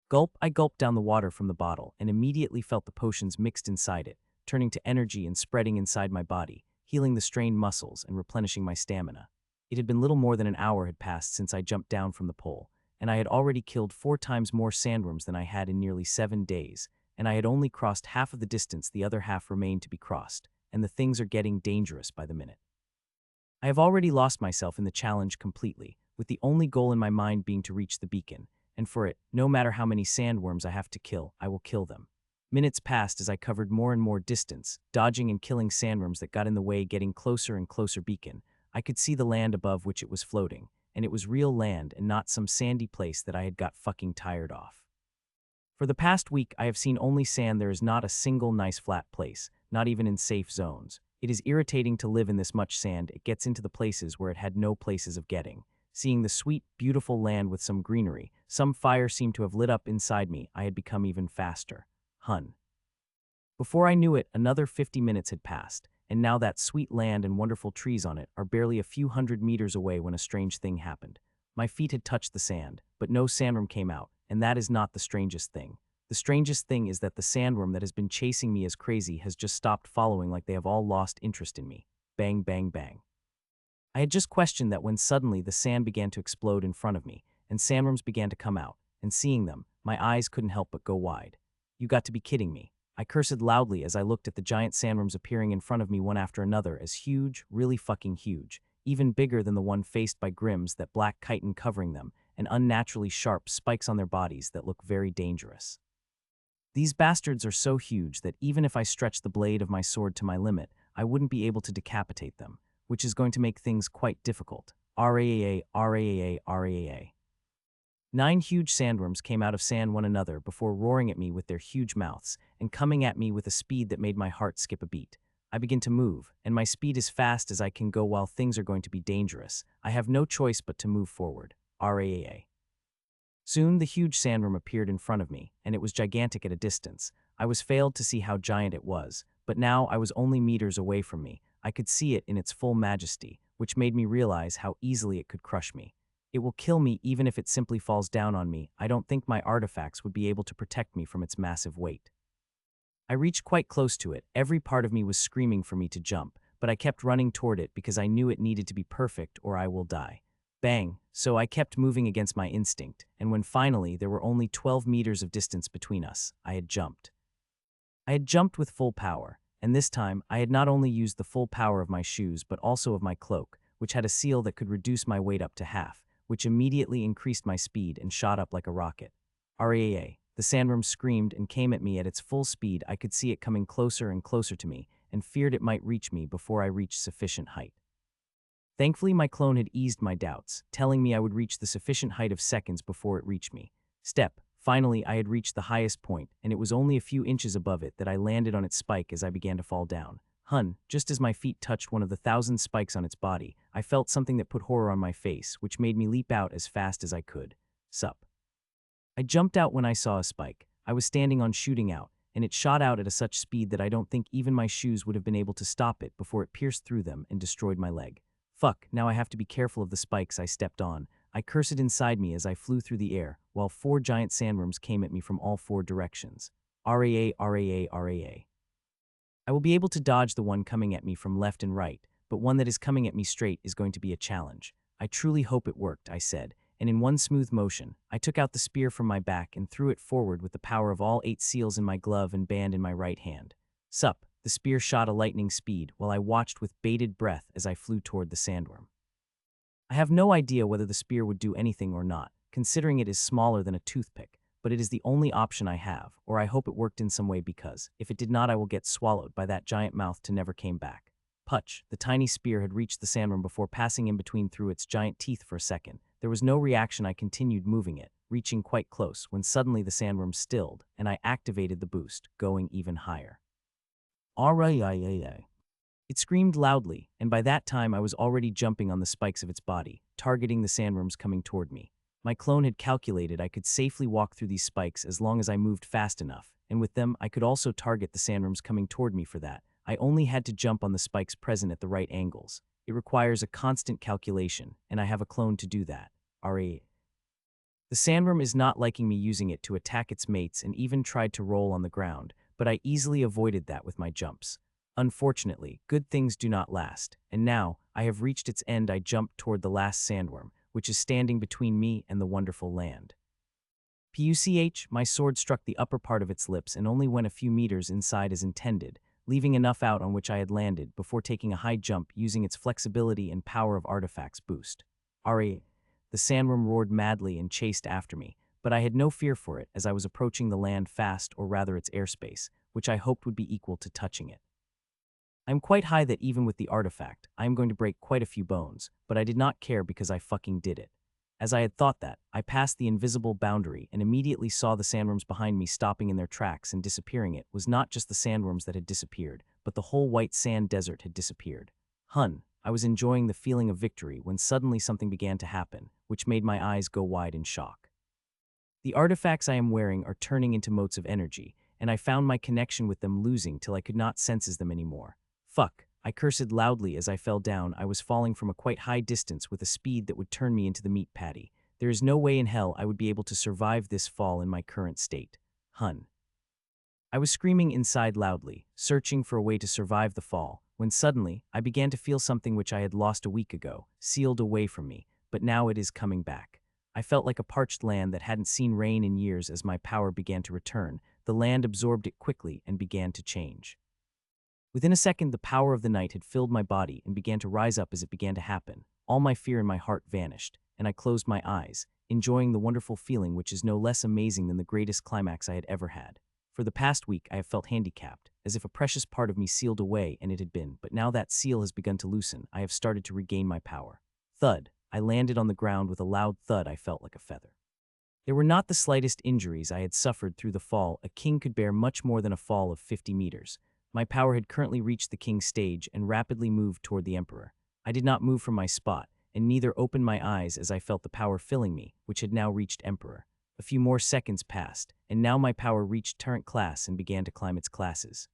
Gulp, I gulped down the water from the bottle and immediately felt the potions mixed inside it, turning to energy and spreading inside my body, healing the strained muscles and replenishing my stamina. It had been little more than an hour had passed since I jumped down from the pole, and I had already killed 4 times more sandworms than I had in nearly 7 days, and I had only crossed half of the distance. The other half remained to be crossed, and the things are getting dangerous by the minute. I have already lost myself in the challenge completely, with the only goal in my mind being to reach the beacon, and for it, no matter how many sandworms I have to kill, I will kill them. Minutes passed as I covered more and more distance, dodging and killing sandworms that got in the way. Getting closer and closer beacon, I could see the land above which it was floating, and it was real land and not some sandy place that I had got fucking tired off. For the past week, I have seen only sand. There is not a single nice flat place, not even in safe zones. It is irritating to live in this much sand. It gets into the places where it had no places of getting. seeing the sweet, beautiful land with some greenery. Some fire seemed to have lit up inside me. I had become even faster. Hun. Before I knew it, another 50 minutes had passed, and now that sweet land and wonderful trees on it are barely a few hundred meters away when a strange thing happened. My feet had touched the sand, but no sandworm came out, and that is not the strangest thing. The strangest thing is that the sandworm that has been chasing me as crazy has just stopped following, like they have all lost interest in me. Bang, bang, bang. I had just questioned that when suddenly the sand began to explode in front of me, and sandworms began to come out, and seeing them, my eyes couldn't help but go wide. You got to be kidding me. I cursed loudly as I looked at the giant sandworms appearing in front of me one after another, as huge, really fucking huge, even bigger than the one faced by Grimm's, that black chitin covering them, and unnaturally sharp spikes on their bodies that look very dangerous. These bastards are so huge that even if I stretched the blade of my sword to my limit, I wouldn't be able to decapitate them, which is going to make things quite difficult. RAAA, RAAA, RAAA. 9 huge sandworms came out of sand one another before roaring at me with their huge mouths and coming at me with a speed that made my heart skip a beat. I begin to move, and my speed is fast as I can go while things are going to be dangerous. I have no choice but to move forward. RAAA. Soon the huge sandworm appeared in front of me, and it was gigantic at a distance. I was failed to see how giant it was, but now I was only meters away from me. I could see it in its full majesty, which made me realize how easily it could crush me. It will kill me even if it simply falls down on me. I don't think my artifacts would be able to protect me from its massive weight. I reached quite close to it. Every part of me was screaming for me to jump, but I kept running toward it because I knew it needed to be perfect or I will die. Bang! So I kept moving against my instinct, and when finally there were only 12 meters of distance between us, I had jumped. I had jumped with full power, and this time I had not only used the full power of my shoes but also of my cloak, which had a seal that could reduce my weight up to half, which immediately increased my speed and shot up like a rocket. RAA. The sandworm screamed and came at me at its full speed. I could see it coming closer and closer to me, and feared it might reach me before I reached sufficient height. Thankfully, my clone had eased my doubts, telling me I would reach the sufficient height of seconds before it reached me. Finally, I had reached the highest point, and it was only a few inches above it that I landed on its spike as I began to fall down. Just as my feet touched one of the 1,000 spikes on its body, I felt something that put horror on my face, which made me leap out as fast as I could. Sup. I jumped out when I saw a spike. I was standing on shooting out, and it shot out at a such speed that I don't think even my shoes would have been able to stop it before it pierced through them and destroyed my leg. Fuck, now I have to be careful of the spikes I stepped on. I cursed inside me as I flew through the air, while 4 giant sandworms came at me from all 4 directions. RAA, RAA, RAA. I will be able to dodge the one coming at me from left and right, but one that is coming at me straight is going to be a challenge. I truly hope it worked, I said, and in one smooth motion, I took out the spear from my back and threw it forward with the power of all 8 seals in my glove and band in my right hand. Sup, the spear shot a lightning speed while I watched with bated breath as I flew toward the sandworm. I have no idea whether the spear would do anything or not, considering it is smaller than a toothpick, but it is the only option I have, or I hope it worked in some way because, if it did not, I will get swallowed by that giant mouth to never came back. Putch, the tiny spear had reached the sandworm before passing in between through its giant teeth for a second. There was no reaction. I continued moving it, reaching quite close, when suddenly the sandworm stilled, and I activated the boost, going even higher. RAA. It screamed loudly, and by that time I was already jumping on the spikes of its body, targeting the sandworms coming toward me. My clone had calculated I could safely walk through these spikes as long as I moved fast enough, and with them I could also target the sandworms coming toward me for that. I only had to jump on the spikes present at the right angles. It requires a constant calculation, and I have a clone to do that. RA. The sandworm is not liking me using it to attack its mates and even tried to roll on the ground, but I easily avoided that with my jumps. Unfortunately, good things do not last, and now I have reached its end. I jumped toward the last sandworm, which is standing between me and the wonderful land. Puch, my sword struck the upper part of its lips and only went a few meters inside as intended, leaving enough out on which I had landed before taking a high jump using its flexibility and power of artifacts boost. Ari. The sandworm roared madly and chased after me, but I had no fear for it as I was approaching the land fast, or rather its airspace, which I hoped would be equal to touching it. I am quite high that even with the artifact, I am going to break quite a few bones, but I did not care because I fucking did it. As I had thought that, I passed the invisible boundary and immediately saw the sandworms behind me stopping in their tracks and disappearing. It was not just the sandworms that had disappeared, but the whole white sand desert had disappeared. I was enjoying the feeling of victory when suddenly something began to happen, which made my eyes go wide in shock. The artifacts I am wearing are turning into motes of energy, and I found my connection with them losing till I could not sense them anymore. Fuck, I cursed loudly as I fell down. I was falling from a quite high distance with a speed that would turn me into the meat patty. There is no way in hell I would be able to survive this fall in my current state. Hun. I was screaming inside loudly, searching for a way to survive the fall, when suddenly I began to feel something which I had lost a week ago, sealed away from me, but now it is coming back. I felt like a parched land that hadn't seen rain in years. As my power began to return, the land absorbed it quickly and began to change. Within a second, the power of the night had filled my body and began to rise up. As it began to happen, all my fear in my heart vanished, and I closed my eyes, enjoying the wonderful feeling which is no less amazing than the greatest climax I had ever had. For the past week, I have felt handicapped, as if a precious part of me sealed away, and it had been, but now that seal has begun to loosen, I have started to regain my power. Thud. I landed on the ground with a loud thud. I felt like a feather. There were not the slightest injuries I had suffered through the fall. A king could bear much more than a fall of 50 meters. My power had currently reached the king's stage and rapidly moved toward the emperor. I did not move from my spot, and neither opened my eyes as I felt the power filling me, which had now reached emperor. A few more seconds passed, and now my power reached turret class and began to climb its classes.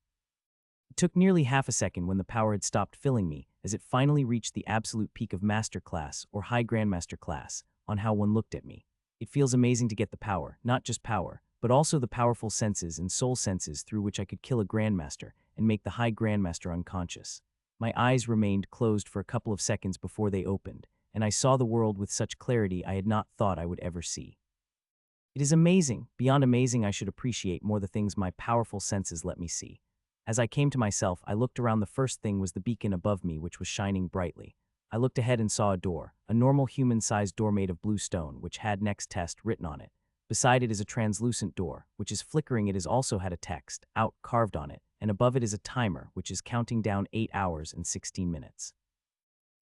It took nearly half a second when the power had stopped filling me, as it finally reached the absolute peak of master class or high grandmaster class, on how one looked at me. It feels amazing to get the power, not just power, but also the powerful senses and soul senses through which I could kill a grandmaster and make the high grandmaster unconscious. My eyes remained closed for a couple of seconds before they opened, and I saw the world with such clarity I had not thought I would ever see. It is amazing, beyond amazing. I should appreciate more the things my powerful senses let me see. As I came to myself, I looked around. The first thing was the beacon above me, which was shining brightly. I looked ahead and saw a door, a normal human-sized door made of blue stone, which had next test written on it. Beside it is a translucent door, which is flickering. It has also had a text, out, carved on it, and above it is a timer, which is counting down 8 hours and 16 minutes.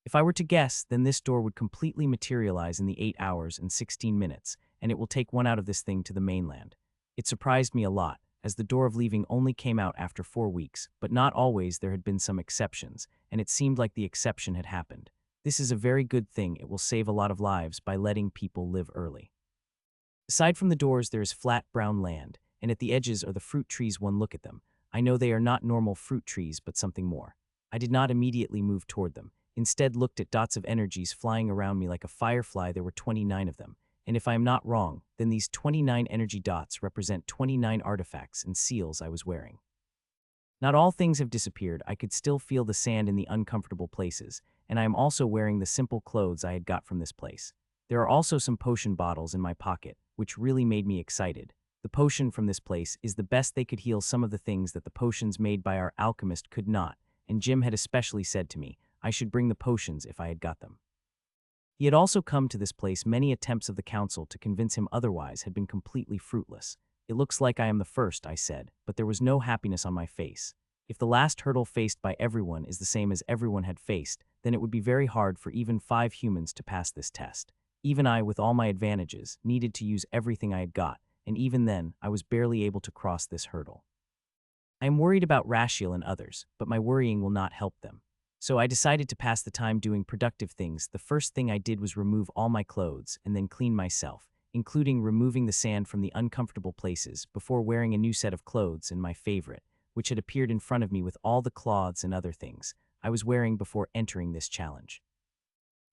If I were to guess, then this door would completely materialize in the 8 hours and 16 minutes, and it will take one out of this thing to the mainland. It surprised me a lot, as the door of leaving only came out after 4 weeks, but not always. There had been some exceptions, and it seemed like the exception had happened. This is a very good thing. It will save a lot of lives by letting people live early. Aside from the doors, there is flat brown land, and at the edges are the fruit trees. One look at them. I know they are not normal fruit trees, but something more. I did not immediately move toward them. Instead, looked at dots of energies flying around me like a firefly. There were 29 of them. And if I am not wrong, then these 29 energy dots represent 29 artifacts and seals I was wearing. Not all things have disappeared. I could still feel the sand in the uncomfortable places, and I am also wearing the simple clothes I had got from this place. There are also some potion bottles in my pocket, which really made me excited. The potion from this place is the best. They could heal some of the things that the potions made by our alchemist could not, and Jim had especially said to me I should bring the potions if I had got them. He had also come to this place. Many attempts of the council to convince him otherwise had been completely fruitless. It looks like I am the first, I said, but there was no happiness on my face. If the last hurdle faced by everyone is the same as everyone had faced, then it would be very hard for even 5 humans to pass this test. Even I, with all my advantages, needed to use everything I had got, and even then, I was barely able to cross this hurdle. I am worried about Rashiel and others, but my worrying will not help them. So I decided to pass the time doing productive things. The first thing I did was remove all my clothes and then clean myself, including removing the sand from the uncomfortable places before wearing a new set of clothes, and my favorite, which had appeared in front of me with all the cloths and other things I was wearing before entering this challenge.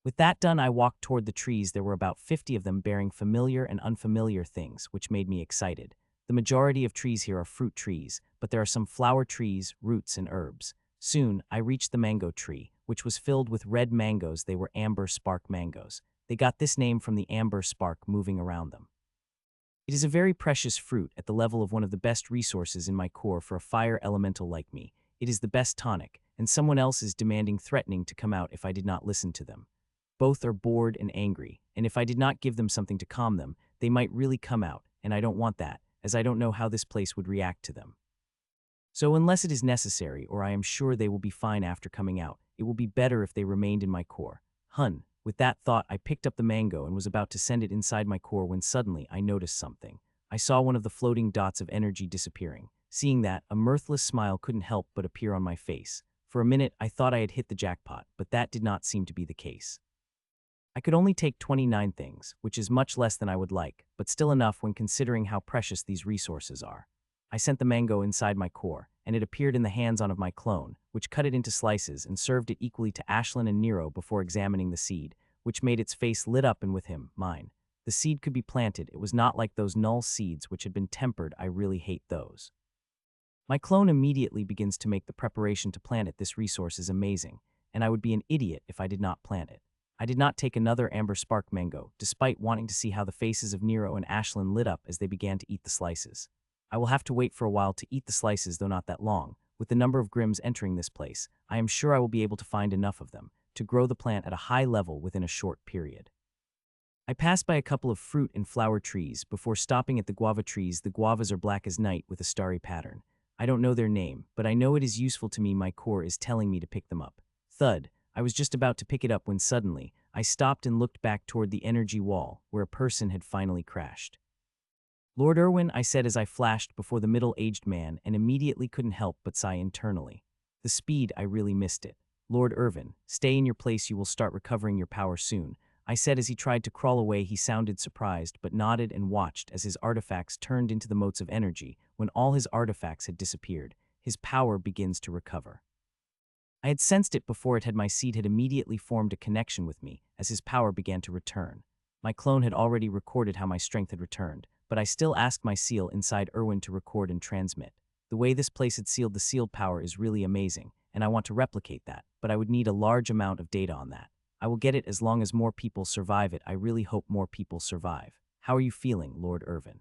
With that done, I walked toward the trees. There were about 50 of them, bearing familiar and unfamiliar things, which made me excited. The majority of trees here are fruit trees, but there are some flower trees, roots, and herbs. Soon, I reached the mango tree, which was filled with red mangoes. They were amber spark mangoes. They got this name from the amber spark moving around them. It is a very precious fruit, at the level of one of the best resources in my core for a fire elemental like me. It is the best tonic, and someone else is demanding, threatening to come out if I did not listen to them. Both are bored and angry, and if I did not give them something to calm them, they might really come out, and I don't want that, as I don't know how this place would react to them. So unless it is necessary, or I am sure they will be fine after coming out, it will be better if they remained in my core. With that thought, I picked up the mango and was about to send it inside my core when suddenly I noticed something. I saw one of the floating dots of energy disappearing. Seeing that, a mirthless smile couldn't help but appear on my face. For a minute, I thought I had hit the jackpot, but that did not seem to be the case. I could only take 29 things, which is much less than I would like, but still enough when considering how precious these resources are. I sent the mango inside my core, and it appeared in the hands-on of my clone, which cut it into slices and served it equally to Ashlyn and Nero before examining the seed, which made its face lit up and with him, mine. The seed could be planted, it was not like those null seeds which had been tempered, I really hate those. My clone immediately begins to make the preparation to plant it. This resource is amazing, and I would be an idiot if I did not plant it. I did not take another amber spark mango, despite wanting to see how the faces of Nero and Ashlyn lit up as they began to eat the slices. I will have to wait for a while to eat the slices, though not that long. With the number of grims entering this place, I am sure I will be able to find enough of them to grow the plant at a high level within a short period. I passed by a couple of fruit and flower trees before stopping at the guava trees. The guavas are black as night with a starry pattern. I don't know their name, but I know it is useful to me. My core is telling me to pick them up. Thud. I was just about to pick it up when suddenly, I stopped and looked back toward the energy wall, where a person had finally crashed. Lord Irwin, I said as I flashed before the middle-aged man and immediately couldn't help but sigh internally. The speed, I really missed it. Lord Irwin, stay in your place, you will start recovering your power soon. I said as he tried to crawl away. He sounded surprised but nodded and watched as his artifacts turned into the motes of energy. When all his artifacts had disappeared, his power begins to recover. I had sensed it before it had. My seed had immediately formed a connection with me as his power began to return. My clone had already recorded how my strength had returned, but I still asked my seal inside Irwin to record and transmit. The way this place had sealed the sealed power is really amazing, and I want to replicate that, but I would need a large amount of data on that. I will get it as long as more people survive it. I really hope more people survive. How are you feeling, Lord Irwin?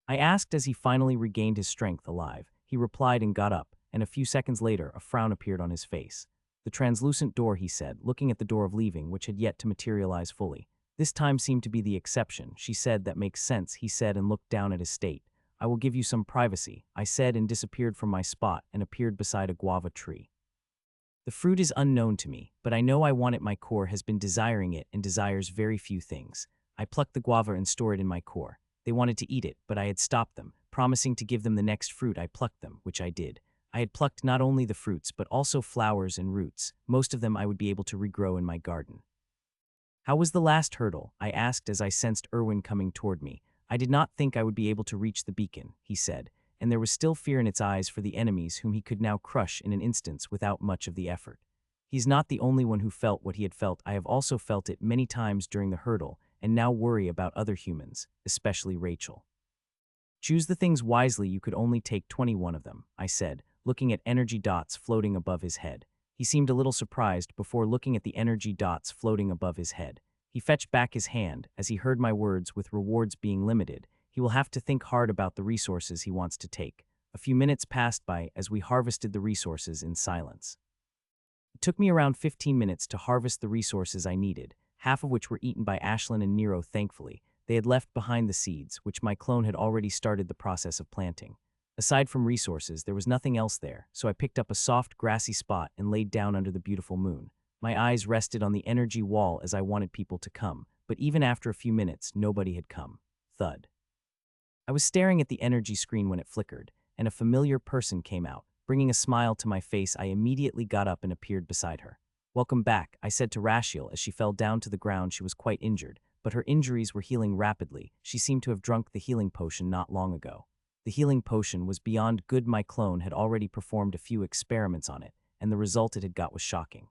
I asked as he finally regained his strength alive. He replied and got up, and a few seconds later a frown appeared on his face. The translucent door, he said, looking at the door of leaving, which had yet to materialize fully. This time seemed to be the exception. She said, that makes sense, he said, and looked down at his state. I will give you some privacy, I said, and disappeared from my spot and appeared beside a guava tree. The fruit is unknown to me, but I know I want it. My core has been desiring it and desires very few things. I plucked the guava and stored it in my core. They wanted to eat it, but I had stopped them, promising to give them the next fruit. I plucked them, which I did. I had plucked not only the fruits but also flowers and roots. Most of them I would be able to regrow in my garden. How was the last hurdle? I asked as I sensed Irwin coming toward me. I did not think I would be able to reach the beacon, he said, and there was still fear in its eyes for the enemies whom he could now crush in an instant without much of the effort. He's not the only one who felt what he had felt. I have also felt it many times during the hurdle, and now worry about other humans, especially Rachel. Choose the things wisely. You could only take 21 of them, I said, looking at energy dots floating above his head. He seemed a little surprised before looking at the energy dots floating above his head. He fetched back his hand as he heard my words. With rewards being limited, he will have to think hard about the resources he wants to take. A few minutes passed by as we harvested the resources in silence. It took me around 15 minutes to harvest the resources I needed, half of which were eaten by Ashlyn and Nero. Thankfully, they had left behind the seeds, which my clone had already started the process of planting. Aside from resources, there was nothing else there, so I picked up a soft, grassy spot and laid down under the beautiful moon. My eyes rested on the energy wall as I wanted people to come, but even after a few minutes, nobody had come. Thud. I was staring at the energy screen when it flickered, and a familiar person came out. Bringing a smile to my face, I immediately got up and appeared beside her. Welcome back, I said to Rashiel as she fell down to the ground. She was quite injured, but her injuries were healing rapidly. She seemed to have drunk the healing potion not long ago. The healing potion was beyond good. My clone had already performed a few experiments on it, and the result it had got was shocking.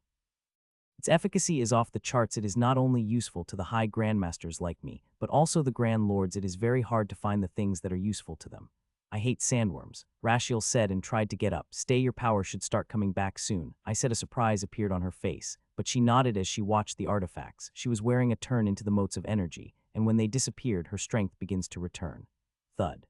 Its efficacy is off the charts. It is not only useful to the high grandmasters like me, but also the grand lords. It is very hard to find the things that are useful to them. I hate sandworms, Rashiel said and tried to get up. Stay, your power should start coming back soon, I said. A surprise appeared on her face, but she nodded as she watched the artifacts. She was wearing a turn into the motes of energy, and when they disappeared, her strength begins to return. Thud.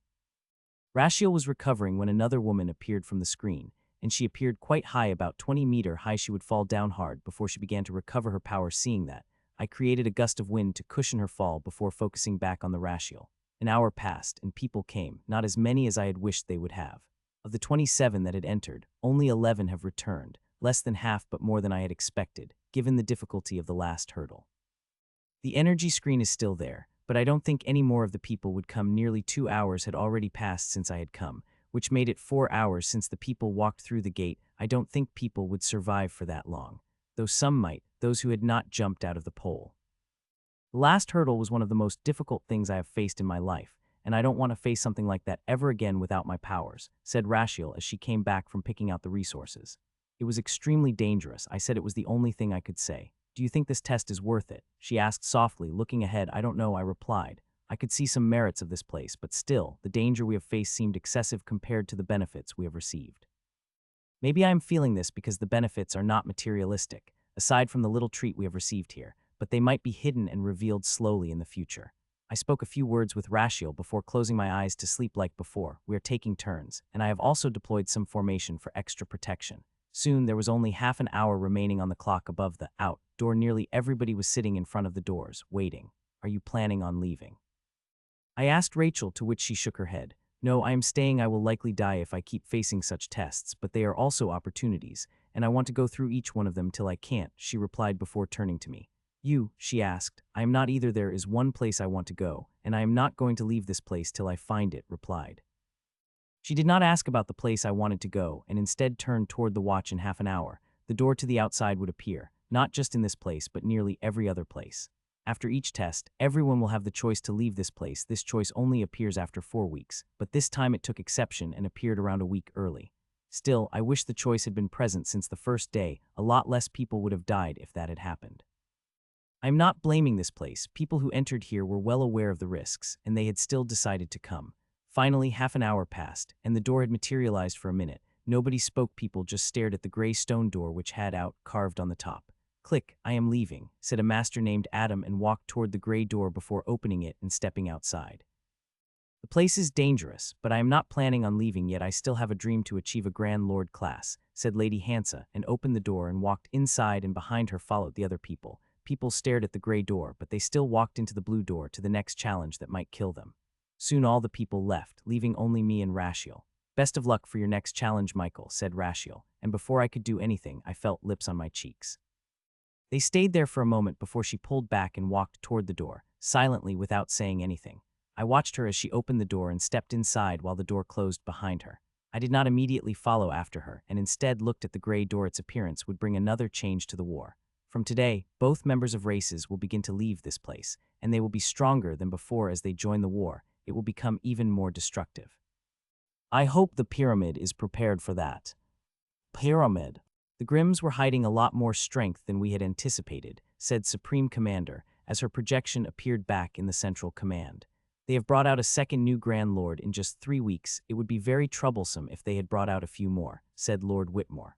Rashiel was recovering when another woman appeared from the screen, and she appeared quite high, about 20 meters high. She would fall down hard before she began to recover her power. Seeing that, I created a gust of wind to cushion her fall before focusing back on the Rashiel. An hour passed, and people came, not as many as I had wished they would have. Of the 27 that had entered, only 11 have returned, less than half but more than I had expected, given the difficulty of the last hurdle. The energy screen is still there, but I don't think any more of the people would come. Nearly 2 hours had already passed since I had come, which made it 4 hours since the people walked through the gate. I don't think people would survive for that long, though some might, those who had not jumped out of the pole. The last hurdle was one of the most difficult things I have faced in my life, and I don't want to face something like that ever again without my powers, said Rashiel as she came back from picking out the resources. It was extremely dangerous. I said it was the only thing I could say. Do you think this test is worth it? She asked softly, looking ahead. I don't know, I replied. I could see some merits of this place, but still, the danger we have faced seemed excessive compared to the benefits we have received. Maybe I am feeling this because the benefits are not materialistic, aside from the little treat we have received here, but they might be hidden and revealed slowly in the future. I spoke a few words with Rashiel before closing my eyes to sleep like before. We are taking turns, and I have also deployed some formation for extra protection. Soon there was only half an hour remaining on the clock above the out door. Nearly everybody was sitting in front of the doors, waiting. Are you planning on leaving? I asked Rachel, to which she shook her head. No, I am staying. I will likely die if I keep facing such tests, but they are also opportunities, and I want to go through each one of them till I can't, she replied before turning to me. You, she asked. I am not either. There is one place I want to go, and I am not going to leave this place till I find it, replied. She did not ask about the place I wanted to go, and instead turned toward the watch. In half an hour, the door to the outside would appear, not just in this place but nearly every other place. After each test, everyone will have the choice to leave this place. This choice only appears after 4 weeks, but this time it took exception and appeared around a week early. Still, I wish the choice had been present since the first day. A lot less people would have died if that had happened. I am not blaming this place. People who entered here were well aware of the risks, and they had still decided to come. Finally, half an hour passed, and the door had materialized for a minute. Nobody spoke. People just stared at the gray stone door which had out carved on the top. Click, I am leaving, said a master named Adam and walked toward the gray door before opening it and stepping outside. The place is dangerous, but I am not planning on leaving yet. I still have a dream to achieve a Grand Lord class, said Lady Hansa, and opened the door and walked inside, and behind her followed the other people. People stared at the gray door, but they still walked into the blue door to the next challenge that might kill them. Soon all the people left, leaving only me and Rashiel. Best of luck for your next challenge, Michael, said Rashiel, and before I could do anything, I felt lips on my cheeks. They stayed there for a moment before she pulled back and walked toward the door, silently without saying anything. I watched her as she opened the door and stepped inside while the door closed behind her. I did not immediately follow after her, and instead looked at the gray door. Its appearance would bring another change to the war. From today, both members of races will begin to leave this place, and they will be stronger than before. As they join the war, it will become even more destructive. I hope the pyramid is prepared for that. Pyramid. The Grimms were hiding a lot more strength than we had anticipated, said Supreme Commander, as her projection appeared back in the central command. They have brought out a second new Grand Lord in just 3 weeks. It would be very troublesome if they had brought out a few more, said Lord Whitmore.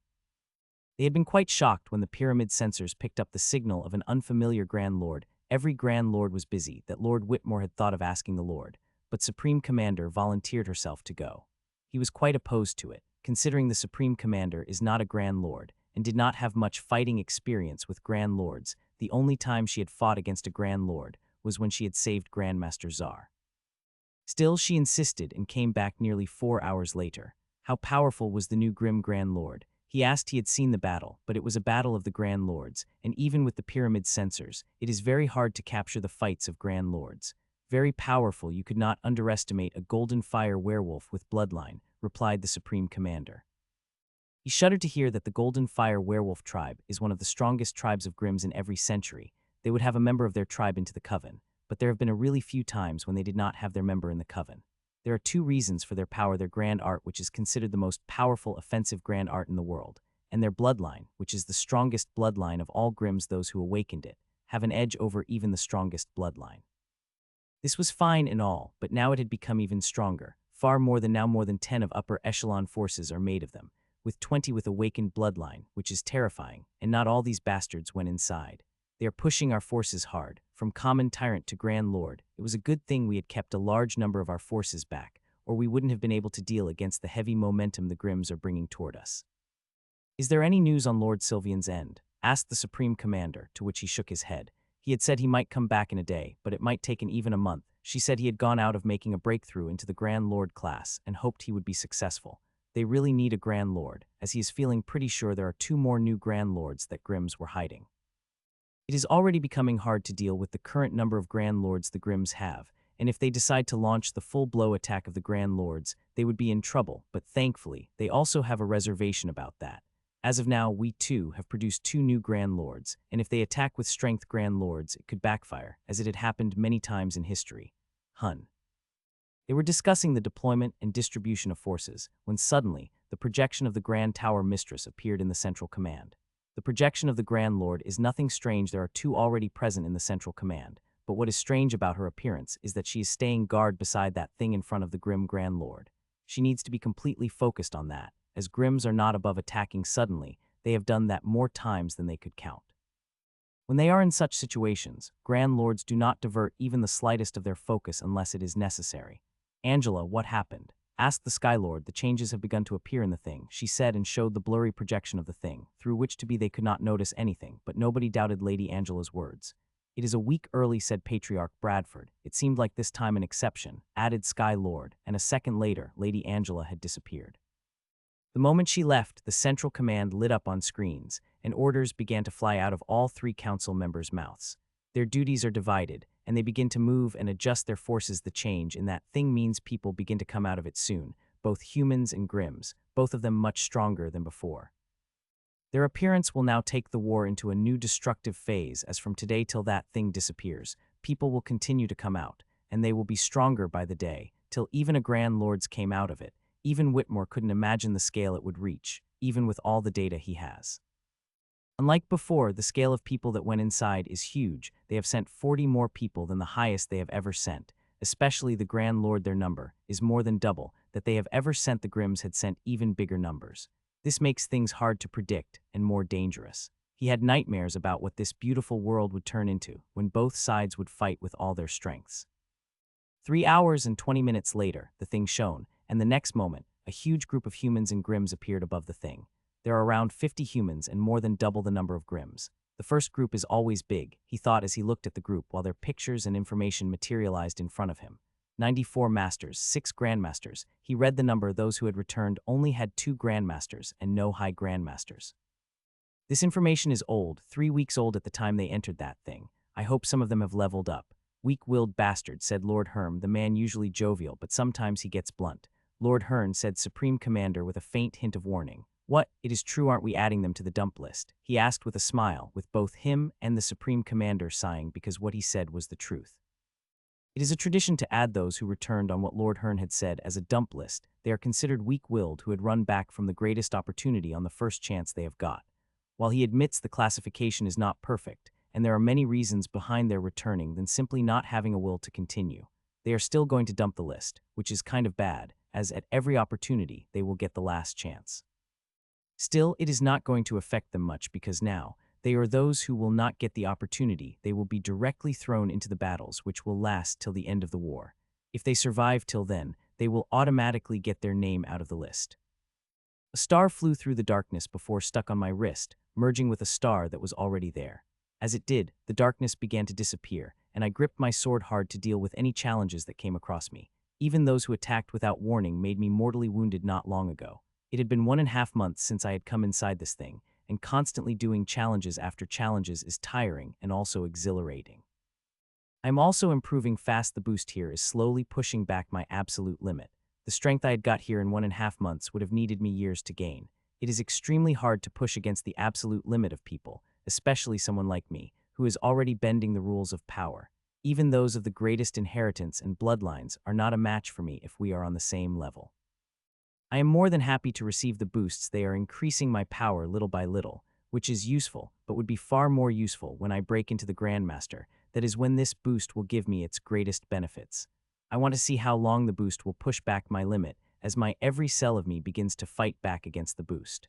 They had been quite shocked when the pyramid sensors picked up the signal of an unfamiliar Grand Lord. Every Grand Lord was busy that Lord Whitmore had thought of asking the Lord, but Supreme Commander volunteered herself to go. He was quite opposed to it, considering the Supreme Commander is not a Grand Lord and did not have much fighting experience with Grand Lords. The only time she had fought against a Grand Lord was when she had saved Grandmaster Czar. Still, she insisted and came back nearly 4 hours later. How powerful was the new Grim Grand Lord? He asked. He had seen the battle, but it was a battle of the Grand Lords, and even with the pyramid sensors, it is very hard to capture the fights of Grand Lords. Very powerful. You could not underestimate a golden fire werewolf with bloodline, replied the Supreme Commander. He shuddered to hear that the Golden Fire Werewolf tribe is one of the strongest tribes of Grimms in every century. They would have a member of their tribe into the coven, but there have been a really few times when they did not have their member in the coven. There are 2 reasons for their power: their grand art, which is considered the most powerful offensive grand art in the world, and their bloodline, which is the strongest bloodline of all Grimms. Those who awakened it have an edge over even the strongest bloodline. This was fine and all, but now it had become even stronger. Far more than now, more than 10 of upper echelon forces are made of them, with 20 with awakened bloodline, which is terrifying, and not all these bastards went inside. They are pushing our forces hard, from common tyrant to Grand Lord. It was a good thing we had kept a large number of our forces back, or we wouldn't have been able to deal against the heavy momentum the Grimms are bringing toward us. Is there any news on Lord Sylvian's end? Asked the Supreme Commander, to which he shook his head. He had said he might come back in a day, but it might take even a month. She said he had gone out of making a breakthrough into the Grand Lord class and hoped he would be successful. They really need a Grand Lord, as he is feeling pretty sure there are 2 more new Grand Lords that Grimms were hiding. It is already becoming hard to deal with the current number of Grand Lords the Grimms have, and if they decide to launch the full blow attack of the Grand Lords, they would be in trouble, but thankfully, they also have a reservation about that. As of now, we too have produced 2 new Grand Lords, and if they attack with strength Grand Lords, it could backfire, as it had happened many times in history. Hun. They were discussing the deployment and distribution of forces, when suddenly, the projection of the Grand Tower Mistress appeared in the Central Command. The projection of the Grand Lord is nothing strange, there are 2 already present in the Central Command, but what is strange about her appearance is that she is staying guard beside that thing in front of the Grim Grand Lord. She needs to be completely focused on that, as Grims are not above attacking suddenly, they have done that more times than they could count. When they are in such situations, Grand Lords do not divert even the slightest of their focus unless it is necessary. Angela, what happened? Asked the Skylord. The changes have begun to appear in the thing, she said, and showed the blurry projection of the thing, through which to be they could not notice anything, but nobody doubted Lady Angela's words. It is a week early, said Patriarch Bradford. It seemed like this time an exception, added Skylord, and a second later, Lady Angela had disappeared. The moment she left, the Central Command lit up on screens, and orders began to fly out of all 3 council members' mouths. Their duties are divided, and they begin to move and adjust their forces. The change in that thing means people begin to come out of it soon, both humans and Grims, both of them much stronger than before. Their appearance will now take the war into a new destructive phase, as from today till that thing disappears, people will continue to come out, and they will be stronger by the day, till even a Grand Lords came out of it. Even Whitmore couldn't imagine the scale it would reach, even with all the data he has. Unlike before, the scale of people that went inside is huge. They have sent 40 more people than the highest they have ever sent, especially the Grand Lord. Their number is more than double that they have ever sent. The Grims had sent even bigger numbers. This makes things hard to predict and more dangerous. He had nightmares about what this beautiful world would turn into when both sides would fight with all their strengths. 3 hours and 20 minutes later, the thing shone, and the next moment, a huge group of humans and Grims appeared above the thing. There are around 50 humans and more than double the number of Grims. The first group is always big, he thought as he looked at the group while their pictures and information materialized in front of him. 94 masters, 6 grandmasters. He read the number. Those who had returned only had 2 grandmasters and no high grandmasters. This information is old, 3 weeks old at the time they entered that thing. I hope some of them have leveled up. Weak-willed bastard, said Lord Herm, the man usually jovial, but sometimes he gets blunt. Lord Hearn, said Supreme Commander with a faint hint of warning. What, it is true, aren't we adding them to the dump list? He asked with a smile, with both him and the Supreme Commander sighing because what he said was the truth. It is a tradition to add those who returned on what Lord Hearn had said as a dump list. They are considered weak-willed who had run back from the greatest opportunity on the first chance they have got. While he admits the classification is not perfect, and there are many reasons behind their returning than simply not having a will to continue, they are still going to dump the list, which is kind of bad, as at every opportunity they will get the last chance. Still, it is not going to affect them much because now, they are those who will not get the opportunity. They will be directly thrown into the battles which will last till the end of the war. If they survive till then, they will automatically get their name out of the list. A star flew through the darkness before stuck on my wrist, merging with a star that was already there. As it did, the darkness began to disappear, and I gripped my sword hard to deal with any challenges that came across me. Even those who attacked without warning made me mortally wounded not long ago. It had been 1.5 months since I had come inside this thing, and constantly doing challenges after challenges is tiring and also exhilarating. I am also improving fast. The boost here is slowly pushing back my absolute limit. The strength I had got here in 1.5 months would have needed me years to gain. It is extremely hard to push against the absolute limit of people, especially someone like me, who is already bending the rules of power. Even those of the greatest inheritance and bloodlines are not a match for me if we are on the same level. I am more than happy to receive the boosts. They are increasing my power little by little, which is useful, but would be far more useful when I break into the Grandmaster. That is when this boost will give me its greatest benefits. I want to see how long the boost will push back my limit, as my every cell of me begins to fight back against the boost.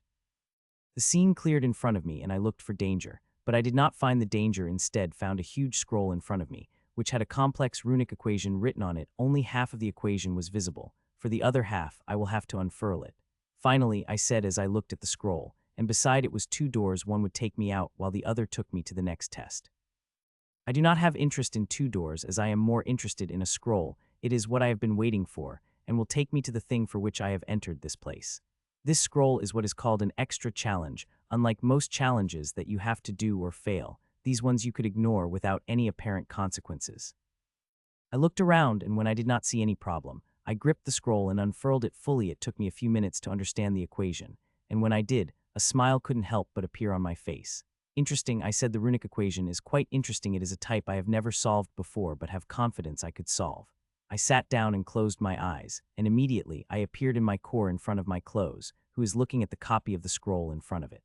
The scene cleared in front of me and I looked for danger, but I did not find the danger. Instead found a huge scroll in front of me, which had a complex runic equation written on it. Only half of the equation was visible. For the other half, I will have to unfurl it. Finally, I said as I looked at the scroll, and beside it was 2 doors. One would take me out while the other took me to the next test. I do not have interest in 2 doors as I am more interested in a scroll. It is what I have been waiting for, and will take me to the thing for which I have entered this place. This scroll is what is called an extra challenge. Unlike most challenges that you have to do or fail, these ones you could ignore without any apparent consequences. I looked around, and when I did not see any problem, I gripped the scroll and unfurled it fully. It took me a few minutes to understand the equation, and when I did, a smile couldn't help but appear on my face. Interesting, I said. The runic equation is quite interesting. It is a type I have never solved before but have confidence I could solve. I sat down and closed my eyes, and immediately I appeared in my core in front of my clothes, who is looking at the copy of the scroll in front of it.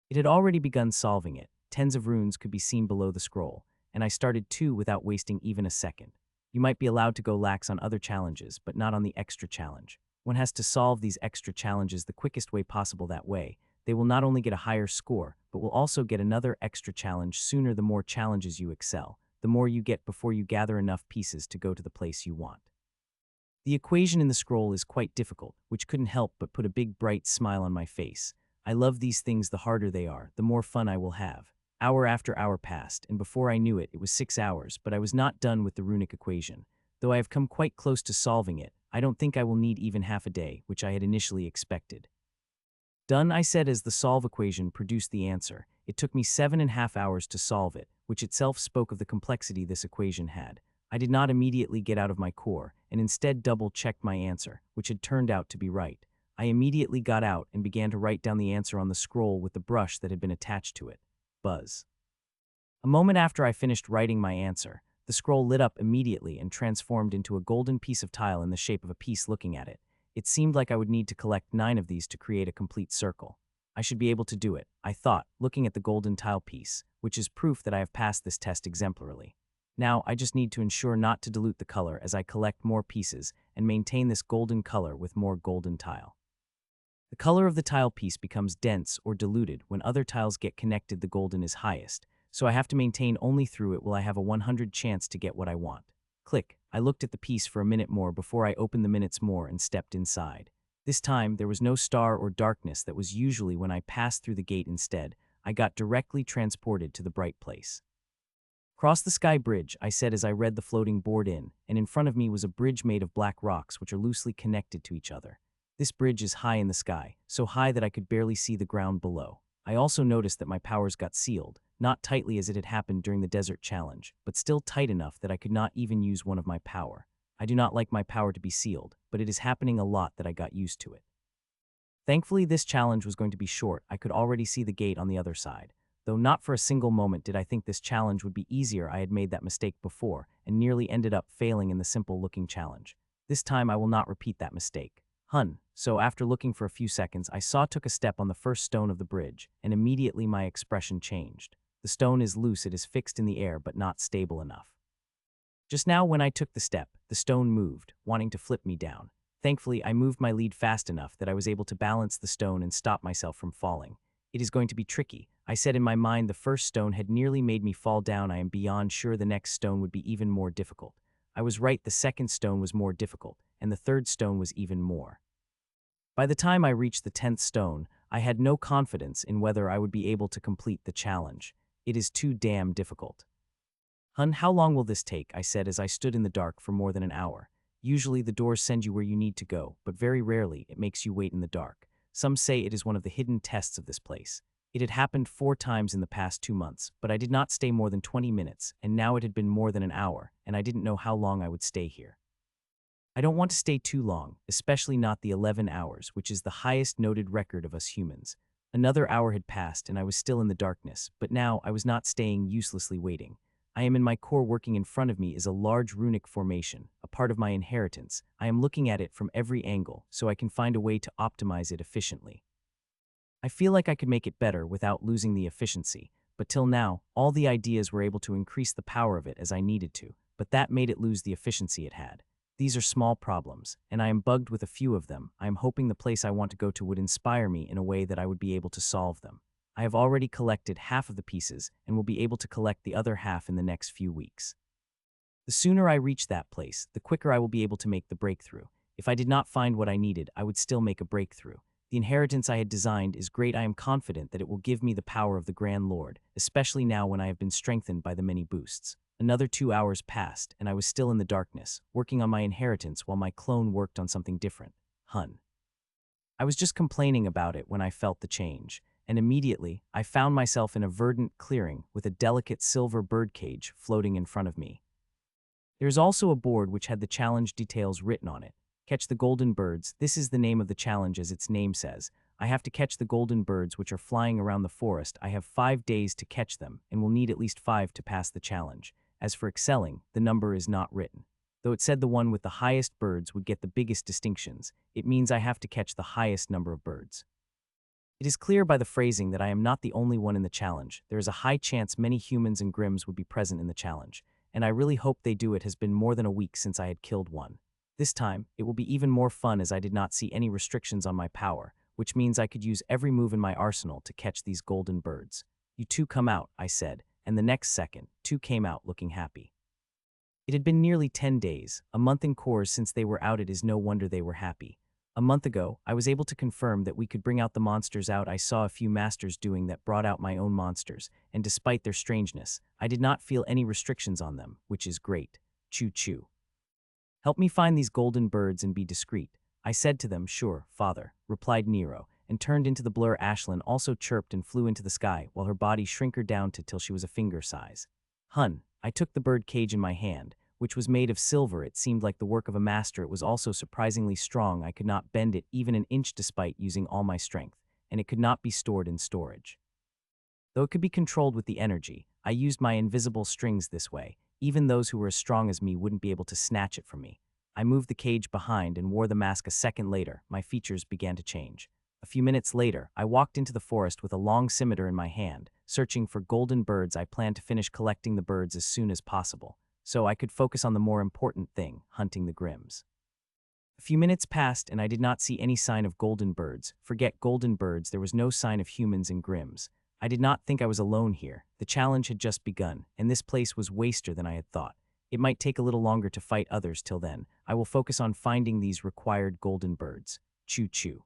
It had already begun solving it. Tens of runes could be seen below the scroll, and I started too without wasting even a second. You might be allowed to go lax on other challenges, but not on the extra challenge. One has to solve these extra challenges the quickest way possible. That way, they will not only get a higher score, but will also get another extra challenge sooner. The more challenges you excel, the more you get before you gather enough pieces to go to the place you want. The equation in the scroll is quite difficult, which couldn't help but put a big bright smile on my face. I love these things. The harder they are, the more fun I will have. Hour after hour passed, and before I knew it, it was 6 hours, but I was not done with the runic equation. Though I have come quite close to solving it, I don't think I will need even half a day, which I had initially expected. Done, I said as the solve equation produced the answer. It took me 7.5 hours to solve it, which itself spoke of the complexity this equation had. I did not immediately get out of my core, and instead double-checked my answer, which had turned out to be right. I immediately got out and began to write down the answer on the scroll with the brush that had been attached to it. Buzz. A moment after I finished writing my answer, the scroll lit up immediately and transformed into a golden piece of tile in the shape of a piece. Looking at it, it seemed like I would need to collect 9 of these to create a complete circle. I should be able to do it, I thought, looking at the golden tile piece, which is proof that I have passed this test exemplarily. Now, I just need to ensure not to dilute the color as I collect more pieces and maintain this golden color with more golden tile. The color of the tile piece becomes dense or diluted when other tiles get connected. The golden is highest, so I have to maintain only through it will I have a 100 chance to get what I want. Click. I looked at the piece for a minute more before I opened the minutes more and stepped inside. This time, there was no star or darkness that was usually when I passed through the gate. Instead, I got directly transported to the bright place. Cross the sky bridge, I said as I read the floating board in, and in front of me was a bridge made of black rocks which are loosely connected to each other. This bridge is high in the sky, so high that I could barely see the ground below. I also noticed that my powers got sealed, not tightly as it had happened during the desert challenge, but still tight enough that I could not even use one of my power. I do not like my power to be sealed, but it is happening a lot that I got used to it. Thankfully, this challenge was going to be short. I could already see the gate on the other side. Though not for a single moment did I think this challenge would be easier. I had made that mistake before and nearly ended up failing in the simple-looking challenge. This time I will not repeat that mistake. So after looking for a few seconds, I took a step on the first stone of the bridge, and immediately my expression changed. The stone is loose. It is fixed in the air but not stable enough. Just now when I took the step, the stone moved, wanting to flip me down. Thankfully, I moved my lead fast enough that I was able to balance the stone and stop myself from falling. It is going to be tricky, I said in my mind. The first stone had nearly made me fall down. I am beyond sure the next stone would be even more difficult. I was right. The second stone was more difficult, and the third stone was even more. By the time I reached the 10th stone, I had no confidence in whether I would be able to complete the challenge. It is too damn difficult. How long will this take? I said as I stood in the dark for more than an hour. Usually the doors send you where you need to go, but very rarely it makes you wait in the dark. Some say it is one of the hidden tests of this place. It had happened 4 times in the past 2 months, but I did not stay more than 20 minutes, and now it had been more than an hour, and I didn't know how long I would stay here. I don't want to stay too long, especially not the 11 hours, which is the highest noted record of us humans. Another hour had passed and I was still in the darkness, but now I was not staying uselessly waiting. I am in my core. Working in front of me is a large runic formation, a part of my inheritance. I am looking at it from every angle, so I can find a way to optimize it efficiently. I feel like I could make it better without losing the efficiency, but till now, all the ideas were able to increase the power of it as I needed to, but that made it lose the efficiency it had. These are small problems, and I am bugged with a few of them. I am hoping the place I want to go to would inspire me in a way that I would be able to solve them. I have already collected half of the pieces and will be able to collect the other half in the next few weeks. The sooner I reach that place, the quicker I will be able to make the breakthrough. If I did not find what I needed, I would still make a breakthrough. The inheritance I had designed is great. I am confident that it will give me the power of the Grand Lord, especially now when I have been strengthened by the many boosts. Another 2 hours passed, and I was still in the darkness, working on my inheritance while my clone worked on something different. I was just complaining about it when I felt the change, and immediately I found myself in a verdant clearing with a delicate silver birdcage floating in front of me. There is also a board which had the challenge details written on it. Catch the golden birds. This is the name of the challenge as its name says. I have to catch the golden birds which are flying around the forest. I have 5 days to catch them and will need at least 5 to pass the challenge. As for excelling, the number is not written. Though it said the one with the highest birds would get the biggest distinctions, it means I have to catch the highest number of birds. It is clear by the phrasing that I am not the only one in the challenge. There is a high chance many humans and Grimms would be present in the challenge, and I really hope they do. It has been more than a week since I had killed one. This time, it will be even more fun as I did not see any restrictions on my power, which means I could use every move in my arsenal to catch these golden birds. You two come out, I said, and the next second, two came out looking happy. It had been nearly 10 days, a month in course since they were out. It is no wonder they were happy. A month ago, I was able to confirm that we could bring out the monsters out. I saw a few masters doing that brought out my own monsters, and despite their strangeness, I did not feel any restrictions on them, which is great. Choo-choo. Help me find these golden birds and be discreet. I said to them, sure, father, replied Nero, and turned into the blur. Ashlyn also chirped and flew into the sky, while her body shrinker down till she was a finger size. Hun, I took the bird cage in my hand, which was made of silver. It seemed like the work of a master. It was also surprisingly strong. I could not bend it even an inch despite using all my strength, and it could not be stored in storage. Though it could be controlled with the energy, I used my invisible strings this way. Even those who were as strong as me wouldn't be able to snatch it from me. I moved the cage behind and wore the mask. A second later, my features began to change. A few minutes later, I walked into the forest with a long scimitar in my hand, searching for golden birds. I planned to finish collecting the birds as soon as possible, so I could focus on the more important thing, hunting the Grimms. A few minutes passed and I did not see any sign of golden birds. Forget golden birds, there was no sign of humans and Grimms. I did not think I was alone here. The challenge had just begun, and this place was waster than I had thought. It might take a little longer to fight others. Till then, I will focus on finding these required golden birds. Choo-choo.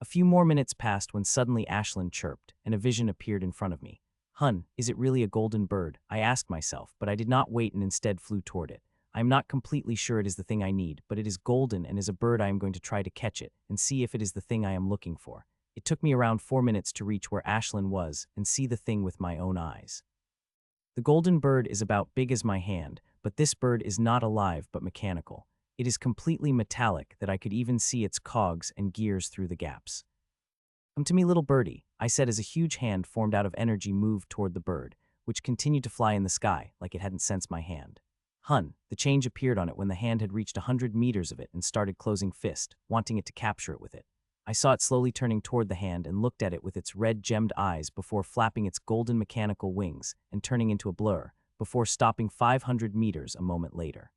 A few more minutes passed when suddenly Ashlyn chirped, and a vision appeared in front of me. Hun, is it really a golden bird? I asked myself, but I did not wait and instead flew toward it. I am not completely sure it is the thing I need, but it is golden and is a bird. I am going to try to catch it and see if it is the thing I am looking for. It took me around 4 minutes to reach where Ashlyn was and see the thing with my own eyes. The golden bird is about big as my hand, but this bird is not alive but mechanical. It is completely metallic that I could even see its cogs and gears through the gaps. Come to me, little birdie, I said as a huge hand formed out of energy moved toward the bird, which continued to fly in the sky like it hadn't sensed my hand. Hun, the change appeared on it when the hand had reached 100 meters of it and started closing fist, wanting it to capture it with it. I saw it slowly turning toward the hand and looked at it with its red gemmed eyes before flapping its golden mechanical wings and turning into a blur, before stopping 500 meters a moment later.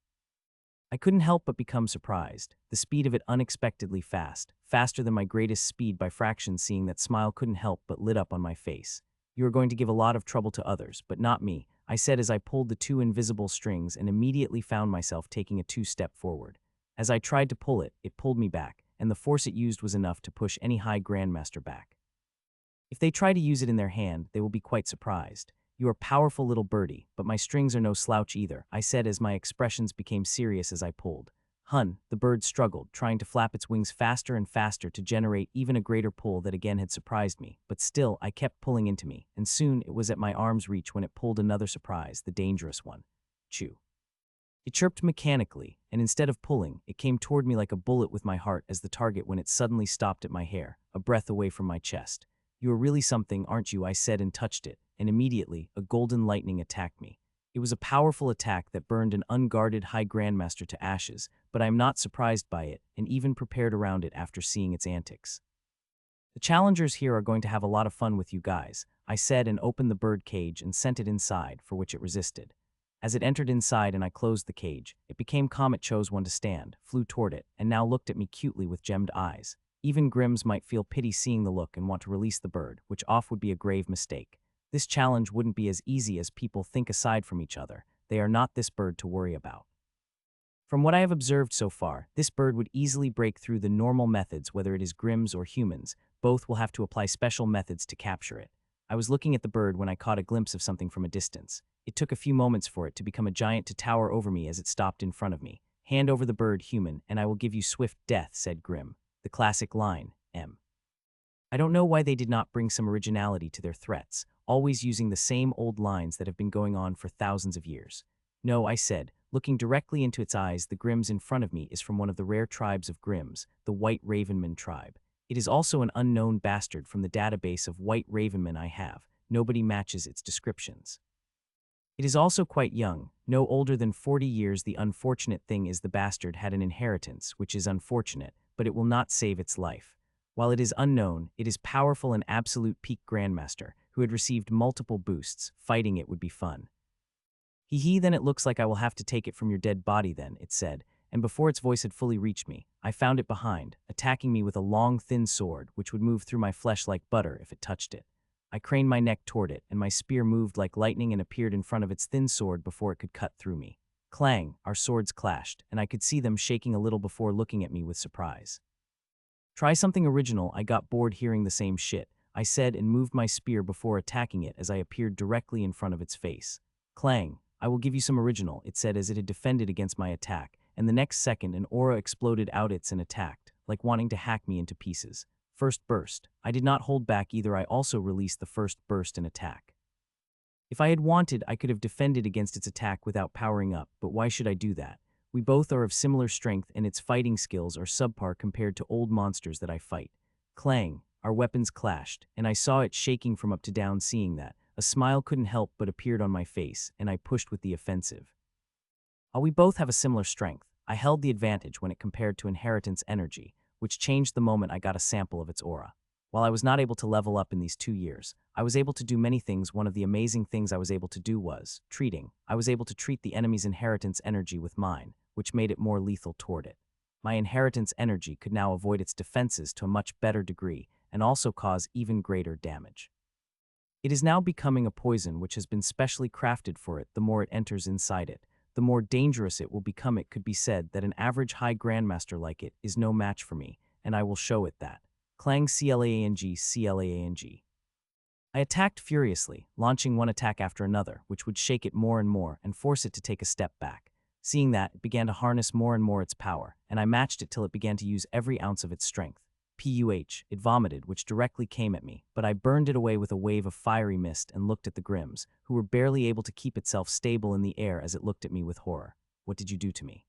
I couldn't help but become surprised, the speed of it unexpectedly fast, faster than my greatest speed by fractions. Seeing that smile couldn't help but lit up on my face. You are going to give a lot of trouble to others, but not me, I said as I pulled the 2 invisible strings and immediately found myself taking a 2-step forward. As I tried to pull it, it pulled me back, and the force it used was enough to push any high grandmaster back. If they try to use it in their hand, they will be quite surprised. You are powerful, little birdie, but my strings are no slouch either, I said as my expressions became serious as I pulled. Hun, the bird struggled, trying to flap its wings faster and faster to generate even a greater pull that again had surprised me, but still I kept pulling into me, and soon it was at my arm's reach when it pulled another surprise, the dangerous one. Chew. It chirped mechanically, and instead of pulling, it came toward me like a bullet with my heart as the target when it suddenly stopped at my hair, a breath away from my chest. You are really something, aren't you? I said and touched it, and immediately, a golden lightning attacked me. It was a powerful attack that burned an unguarded high grandmaster to ashes, but I am not surprised by it, and even prepared around it after seeing its antics. The challengers here are going to have a lot of fun with you guys, I said and opened the bird cage and sent it inside, for which it resisted. As it entered inside and I closed the cage, it became calm. It chose one to stand, flew toward it, and now looked at me cutely with gemmed eyes. Even Grimms might feel pity seeing the look and want to release the bird, which off would be a grave mistake. This challenge wouldn't be as easy as people think. Aside from each other, they are not this bird to worry about. From what I have observed so far, this bird would easily break through the normal methods. Whether it is Grimms or humans, both will have to apply special methods to capture it. I was looking at the bird when I caught a glimpse of something from a distance. It took a few moments for it to become a giant to tower over me as it stopped in front of me. Hand over the bird, human, and I will give you swift death, said Grimm. The classic line, M. I don't know why they did not bring some originality to their threats, always using the same old lines that have been going on for thousands of years. No, I said, Looking directly into its eyes, the Grims in front of me is from one of the rare tribes of Grims, the White Ravenman tribe. It is also an unknown bastard from the database of White Ravenmen I have. Nobody matches its descriptions. It is also quite young, no older than 40 years. The unfortunate thing is the bastard had an inheritance, which is unfortunate, but it will not save its life. While it is unknown, it is powerful and absolute peak grandmaster, who had received multiple boosts. Fighting it would be fun. Hee, then it looks like I will have to take it from your dead body then, it said, and before its voice had fully reached me, I found it behind, attacking me with a long, thin sword, which would move through my flesh like butter if it touched it. I craned my neck toward it, and my spear moved like lightning and appeared in front of its thin sword before it could cut through me. Clang, our swords clashed, and I could see them shaking a little before looking at me with surprise. Try something original. I got bored hearing the same shit, I said, and moved my spear before attacking it as I appeared directly in front of its face. Clang, I will give you some original, it said as it had defended against my attack, and the next second an aura exploded out its and attacked, like wanting to hack me into pieces. First burst. I did not hold back either. I also released the first burst and attack. If I had wanted, I could have defended against its attack without powering up, but why should I do that? We both are of similar strength and its fighting skills are subpar compared to old monsters that I fight. Clang, our weapons clashed, and I saw it shaking from up to down. Seeing that, a smile couldn't help but appeared on my face, and I pushed with the offensive. While we both have a similar strength, I held the advantage when it compared to inheritance energy, which changed the moment I got a sample of its aura. While I was not able to level up in these 2 years, I was able to do many things. One of the amazing things I was able to do was treating. I was able to treat the enemy's inheritance energy with mine, which made it more lethal toward it. My inheritance energy could now avoid its defenses to a much better degree and also cause even greater damage. It is now becoming a poison which has been specially crafted for it. The more it enters inside it, the more dangerous it will become. It could be said that an average high grandmaster like it is no match for me, and I will show it that. Clang, clang. I attacked furiously, launching one attack after another, which would shake it more and more and force it to take a step back. Seeing that, it began to harness more and more its power, and I matched it till it began to use every ounce of its strength. Puh, it vomited, which directly came at me, but I burned it away with a wave of fiery mist and looked at the Grims, who were barely able to keep itself stable in the air as it looked at me with horror. What did you do to me?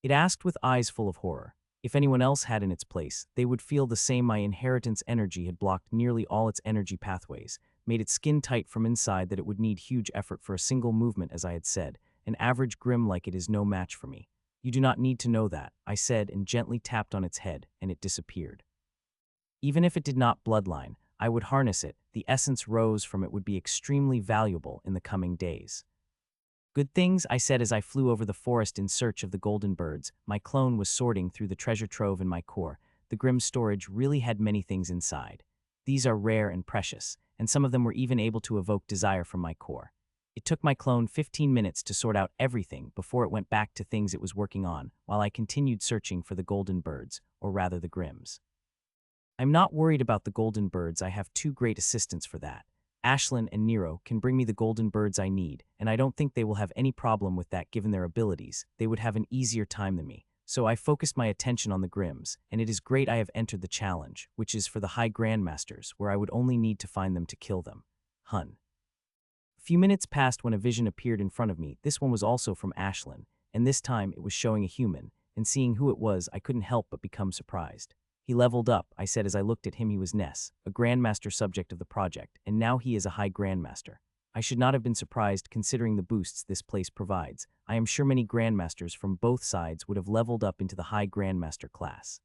It asked with eyes full of horror. If anyone else had in its place, they would feel the same. My inheritance energy had blocked nearly all its energy pathways, made it skin tight from inside that it would need huge effort for a single movement. As I had said, an average Grim like it is no match for me. You do not need to know that, I said, and gently tapped on its head, and it disappeared. Even if it did not bloodline, I would harness it. The essence rose from it would be extremely valuable in the coming days. Good things, I said as I flew over the forest in search of the golden birds. My clone was sorting through the treasure trove in my core. The Grim storage really had many things inside. These are rare and precious, and some of them were even able to evoke desire from my core. It took my clone 15 minutes to sort out everything before it went back to things it was working on, while I continued searching for the golden birds, or rather the Grims. I'm not worried about the golden birds. I have 2 great assistants for that. Ashlyn and Nero can bring me the golden birds I need, and I don't think they will have any problem with that given their abilities. They would have an easier time than me. So I focused my attention on the Grims, and it is great I have entered the challenge, which is for the High Grandmasters, where I would only need to find them to kill them. Hun. A few minutes passed when a vision appeared in front of me. This one was also from Ashlyn, and this time it was showing a human, and seeing who it was, I couldn't help but become surprised. He leveled up, I said as I looked at him. He was Ness, a Grandmaster subject of the project, and now he is a High Grandmaster. I should not have been surprised considering the boosts this place provides. I am sure many Grandmasters from both sides would have leveled up into the High Grandmaster class.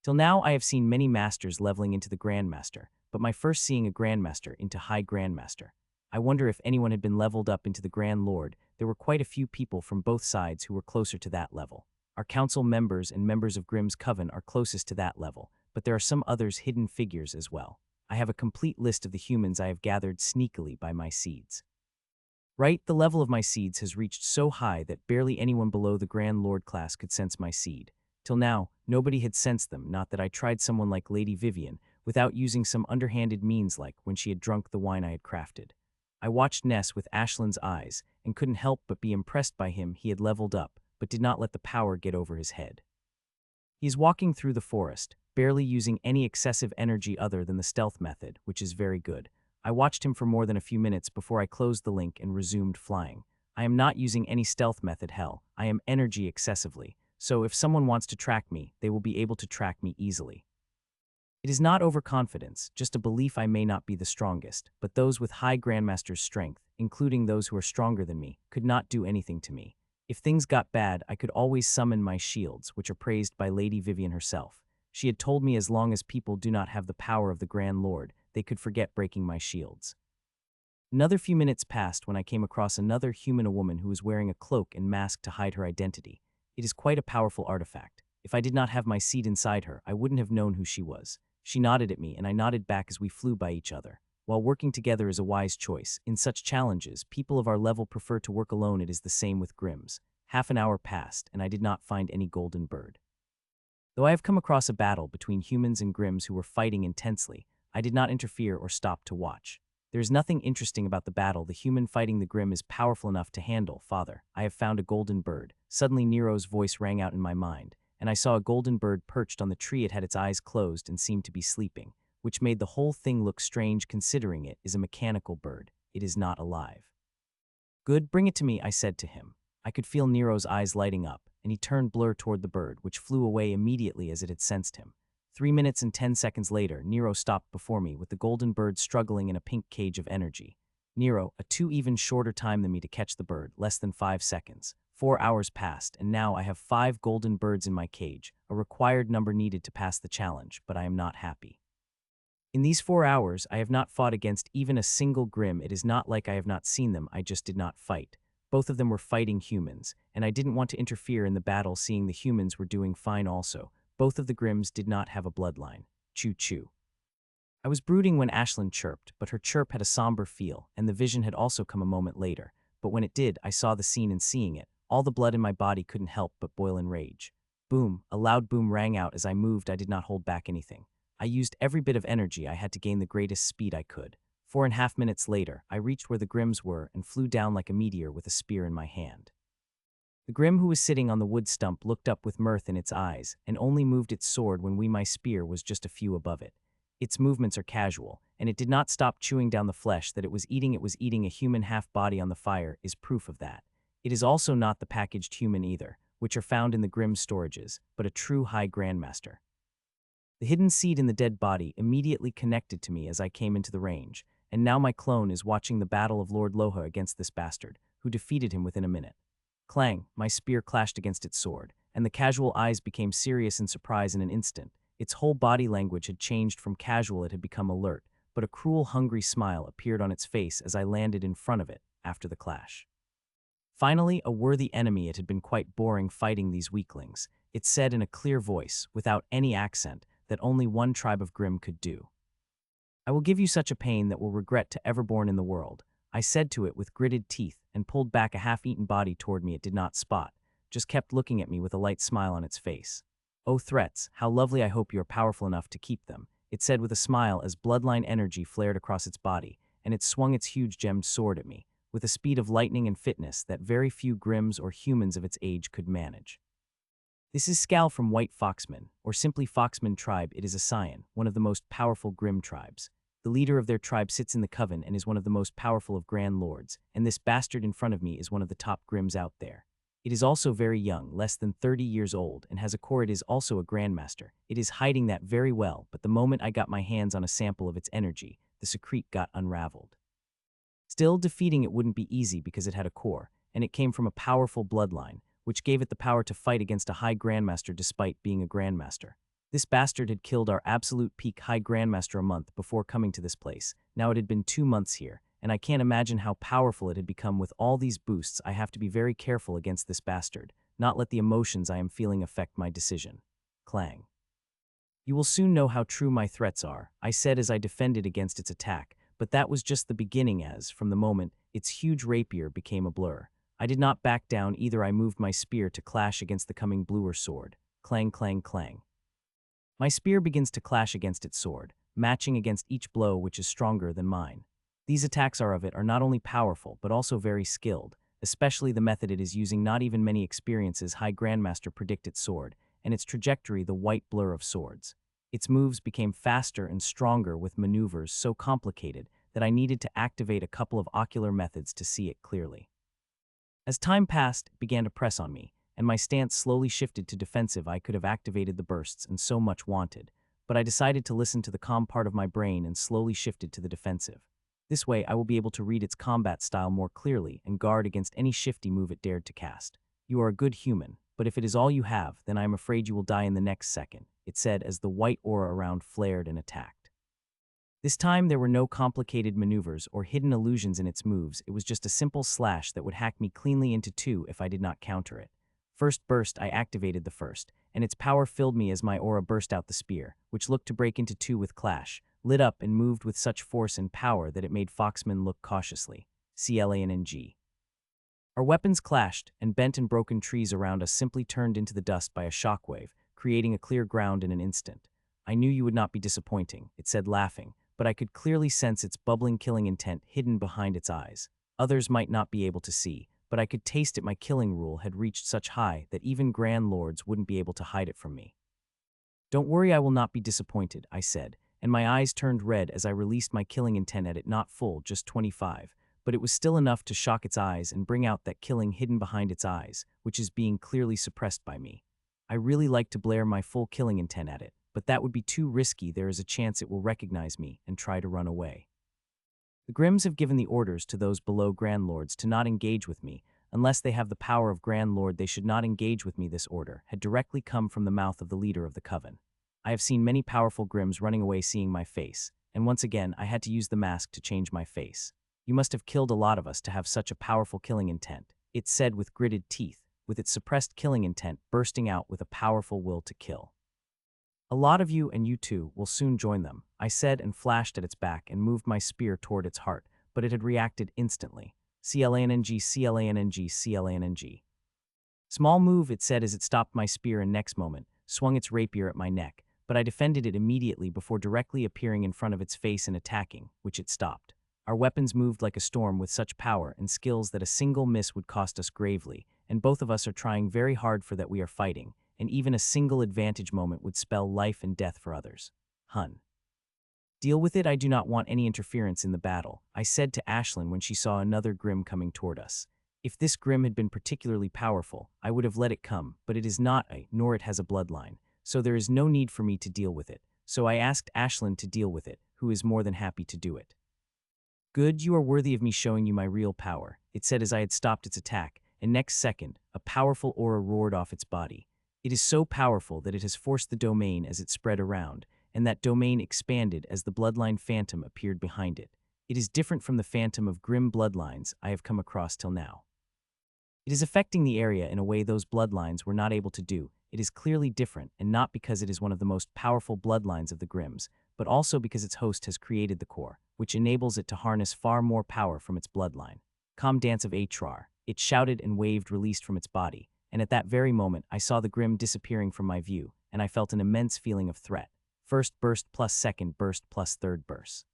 Till now I have seen many Masters leveling into the Grandmaster, but my first seeing a Grandmaster into High Grandmaster. I wonder if anyone had been leveled up into the Grand Lord. There were quite a few people from both sides who were closer to that level. Our council members and members of Grimm's Coven are closest to that level, but there are some others hidden figures as well. I have a complete list of the humans I have gathered sneakily by my seeds. Right, the level of my seeds has reached so high that barely anyone below the Grand Lord class could sense my seed. Till now, nobody had sensed them, not that I tried someone like Lady Vivian, without using some underhanded means like when she had drunk the wine I had crafted. I watched Ness with Ashlyn's eyes, and couldn't help but be impressed by him. He had leveled up, but did not let the power get over his head. He is walking through the forest, barely using any excessive energy other than the stealth method, which is very good. I watched him for more than a few minutes before I closed the link and resumed flying. I am not using any stealth method, hell, I am energy excessively, so if someone wants to track me, they will be able to track me easily. It is not overconfidence, just a belief I may not be the strongest, but those with high grandmaster's strength, including those who are stronger than me, could not do anything to me. If things got bad, I could always summon my shields, which are praised by Lady Vivian herself. She had told me as long as people do not have the power of the Grand Lord, they could forget breaking my shields. Another few minutes passed when I came across another human woman who was wearing a cloak and mask to hide her identity. It is quite a powerful artifact. If I did not have my seed inside her, I wouldn't have known who she was. She nodded at me, and I nodded back as we flew by each other. While working together is a wise choice, in such challenges, people of our level prefer to work alone. It is the same with Grims. Half an hour passed, and I did not find any golden bird. Though I have come across a battle between humans and Grims who were fighting intensely, I did not interfere or stop to watch. There is nothing interesting about the battle. The human fighting the Grim is powerful enough to handle. Father, I have found a golden bird. Suddenly Nero's voice rang out in my mind, and I saw a golden bird perched on the tree. It had its eyes closed and seemed to be sleeping, which made the whole thing look strange considering it is a mechanical bird. It is not alive. Good, bring it to me, I said to him. I could feel Nero's eyes lighting up, and he turned blur toward the bird, which flew away immediately as it had sensed him. 3 minutes and 10 seconds later, Nero stopped before me with the golden bird struggling in a pink cage of energy. Nero, a 2 even shorter time than me to catch the bird, less than 5 seconds. 4 hours passed, and now I have 5 golden birds in my cage, a required number needed to pass the challenge, but I am not happy. In these 4 hours, I have not fought against even a single Grim. It is not like I have not seen them, I just did not fight. Both of them were fighting humans, and I didn't want to interfere in the battle seeing the humans were doing fine also. Both of the Grims did not have a bloodline. Choo-choo. I was brooding when Ashlyn chirped, but her chirp had a somber feel, and the vision had also come a moment later. But when it did, I saw the scene, and seeing it, all the blood in my body couldn't help but boil in rage. Boom, a loud boom rang out as I moved. I did not hold back anything. I used every bit of energy I had to gain the greatest speed I could. 4.5 minutes later, I reached where the Grims were and flew down like a meteor with a spear in my hand. The Grim who was sitting on the wood stump looked up with mirth in its eyes and only moved its sword when my spear was just a few above it. Its movements are casual, and it did not stop chewing down the flesh that it was eating. It was eating a human half-body on the fire is proof of that. It is also not the packaged human either, which are found in the Grim storages, but a true high grandmaster. The hidden seed in the dead body immediately connected to me as I came into the range, and now my clone is watching the battle of Lord Loha against this bastard, who defeated him within a minute. Clang, my spear clashed against its sword, and the casual eyes became serious in surprise in an instant. Its whole body language had changed from casual, it had become alert, but a cruel, hungry smile appeared on its face as I landed in front of it after the clash. Finally, a worthy enemy. It had been quite boring fighting these weaklings. It said in a clear voice, without any accent, that only one tribe of Grim could do. I will give you such a pain that will regret to ever born in the world, I said to it with gritted teeth and pulled back a half-eaten body toward me. It did not spot, just kept looking at me with a light smile on its face. Oh threats, how lovely, I hope you are powerful enough to keep them, it said with a smile as bloodline energy flared across its body, and it swung its huge gemmed sword at me, with a speed of lightning and fitness that very few Grims or humans of its age could manage. This is Scal from White Foxman, or simply Foxman tribe. It is a Scion, one of the most powerful Grim tribes. The leader of their tribe sits in the coven and is one of the most powerful of Grand Lords, and this bastard in front of me is one of the top Grims out there. It is also very young, less than 30 years old, and has a core. It is also a grandmaster. It is hiding that very well, but the moment I got my hands on a sample of its energy, the secret got unraveled. Still, defeating it wouldn't be easy because it had a core, and it came from a powerful bloodline, which gave it the power to fight against a high grandmaster despite being a grandmaster. This bastard had killed our absolute peak high grandmaster a month before coming to this place. Now it had been 2 months here, and I can't imagine how powerful it had become with all these boosts. I have to be very careful against this bastard, not let the emotions I am feeling affect my decision. Clang. You will soon know how true my threats are, I said as I defended against its attack, but that was just the beginning as, from the moment, its huge rapier became a blur. I did not back down either. I moved my spear to clash against the coming bluer sword. Clang, clang, clang. My spear begins to clash against its sword, matching against each blow which is stronger than mine. These attacks are not only powerful but also very skilled, especially the method it is using. Not even many experiences high grandmaster predict its sword, and its trajectory the white blur of swords. Its moves became faster and stronger with maneuvers so complicated that I needed to activate a couple of ocular methods to see it clearly. As time passed, it began to press on me, and my stance slowly shifted to defensive. I could have activated the bursts and so much wanted, but I decided to listen to the calm part of my brain and slowly shifted to the defensive. This way, I will be able to read its combat style more clearly and guard against any shifty move it dared to cast. You are a good human, but if it is all you have, then I am afraid you will die in the next second, it said as the white aura around flared and attacked. This time, there were no complicated maneuvers or hidden illusions in its moves. It was just a simple slash that would hack me cleanly into two if I did not counter it. First burst, I activated the first, and its power filled me as my aura burst out the spear, which looked to break into two with clash, lit up and moved with such force and power that it made Foxman look cautiously. CLANNG. Our weapons clashed, and bent and broken trees around us simply turned into the dust by a shockwave, creating a clear ground in an instant. I knew you would not be disappointing, it said laughing, but I could clearly sense its bubbling killing intent hidden behind its eyes. Others might not be able to see, but I could taste it. My killing rule had reached such high that even grand lords wouldn't be able to hide it from me. Don't worry, I will not be disappointed, I said, and my eyes turned red as I released my killing intent at it. Not full, just 25, but it was still enough to shock its eyes and bring out that killing hidden behind its eyes, which is being clearly suppressed by me. I really like to blare my full killing intent at it, but that would be too risky. There is a chance it will recognize me and try to run away. The Grims have given the orders to those below Grand Lords to not engage with me. Unless they have the power of Grand Lord, they should not engage with me. This order had directly come from the mouth of the leader of the coven. I have seen many powerful Grims running away seeing my face, and once again I had to use the mask to change my face. You must have killed a lot of us to have such a powerful killing intent, it said with gritted teeth, with its suppressed killing intent bursting out with a powerful will to kill. A lot of you, and you too, will soon join them, I said and flashed at its back and moved my spear toward its heart, but it had reacted instantly. CLANNG, CLANNG, CLANNG. Small move, it said as it stopped my spear and next moment, swung its rapier at my neck, but I defended it immediately before directly appearing in front of its face and attacking, which it stopped. Our weapons moved like a storm with such power and skills that a single miss would cost us gravely, and both of us are trying very hard for that. We are fighting, and even a single advantage moment would spell life and death for others. Hun. Deal with it. I do not want any interference in the battle, I said to Ashlyn when she saw another Grim coming toward us. If this Grim had been particularly powerful, I would have let it come, but it is not nor it has a bloodline, so there is no need for me to deal with it. So I asked Ashlyn to deal with it, who is more than happy to do it. Good, you are worthy of me showing you my real power, it said as I had stopped its attack, and next second, a powerful aura roared off its body. It is so powerful that it has forced the domain as it spread around, and that domain expanded as the bloodline phantom appeared behind it. It is different from the phantom of grim bloodlines I have come across till now. It is affecting the area in a way those bloodlines were not able to do. It is clearly different, and not because it is one of the most powerful bloodlines of the Grims, but also because its host has created the core, which enables it to harness far more power from its bloodline. Calm dance of Atrar, it shouted and waved, released from its body, and at that very moment I saw the Grim disappearing from my view, and I felt an immense feeling of threat. First burst plus second burst plus third burst.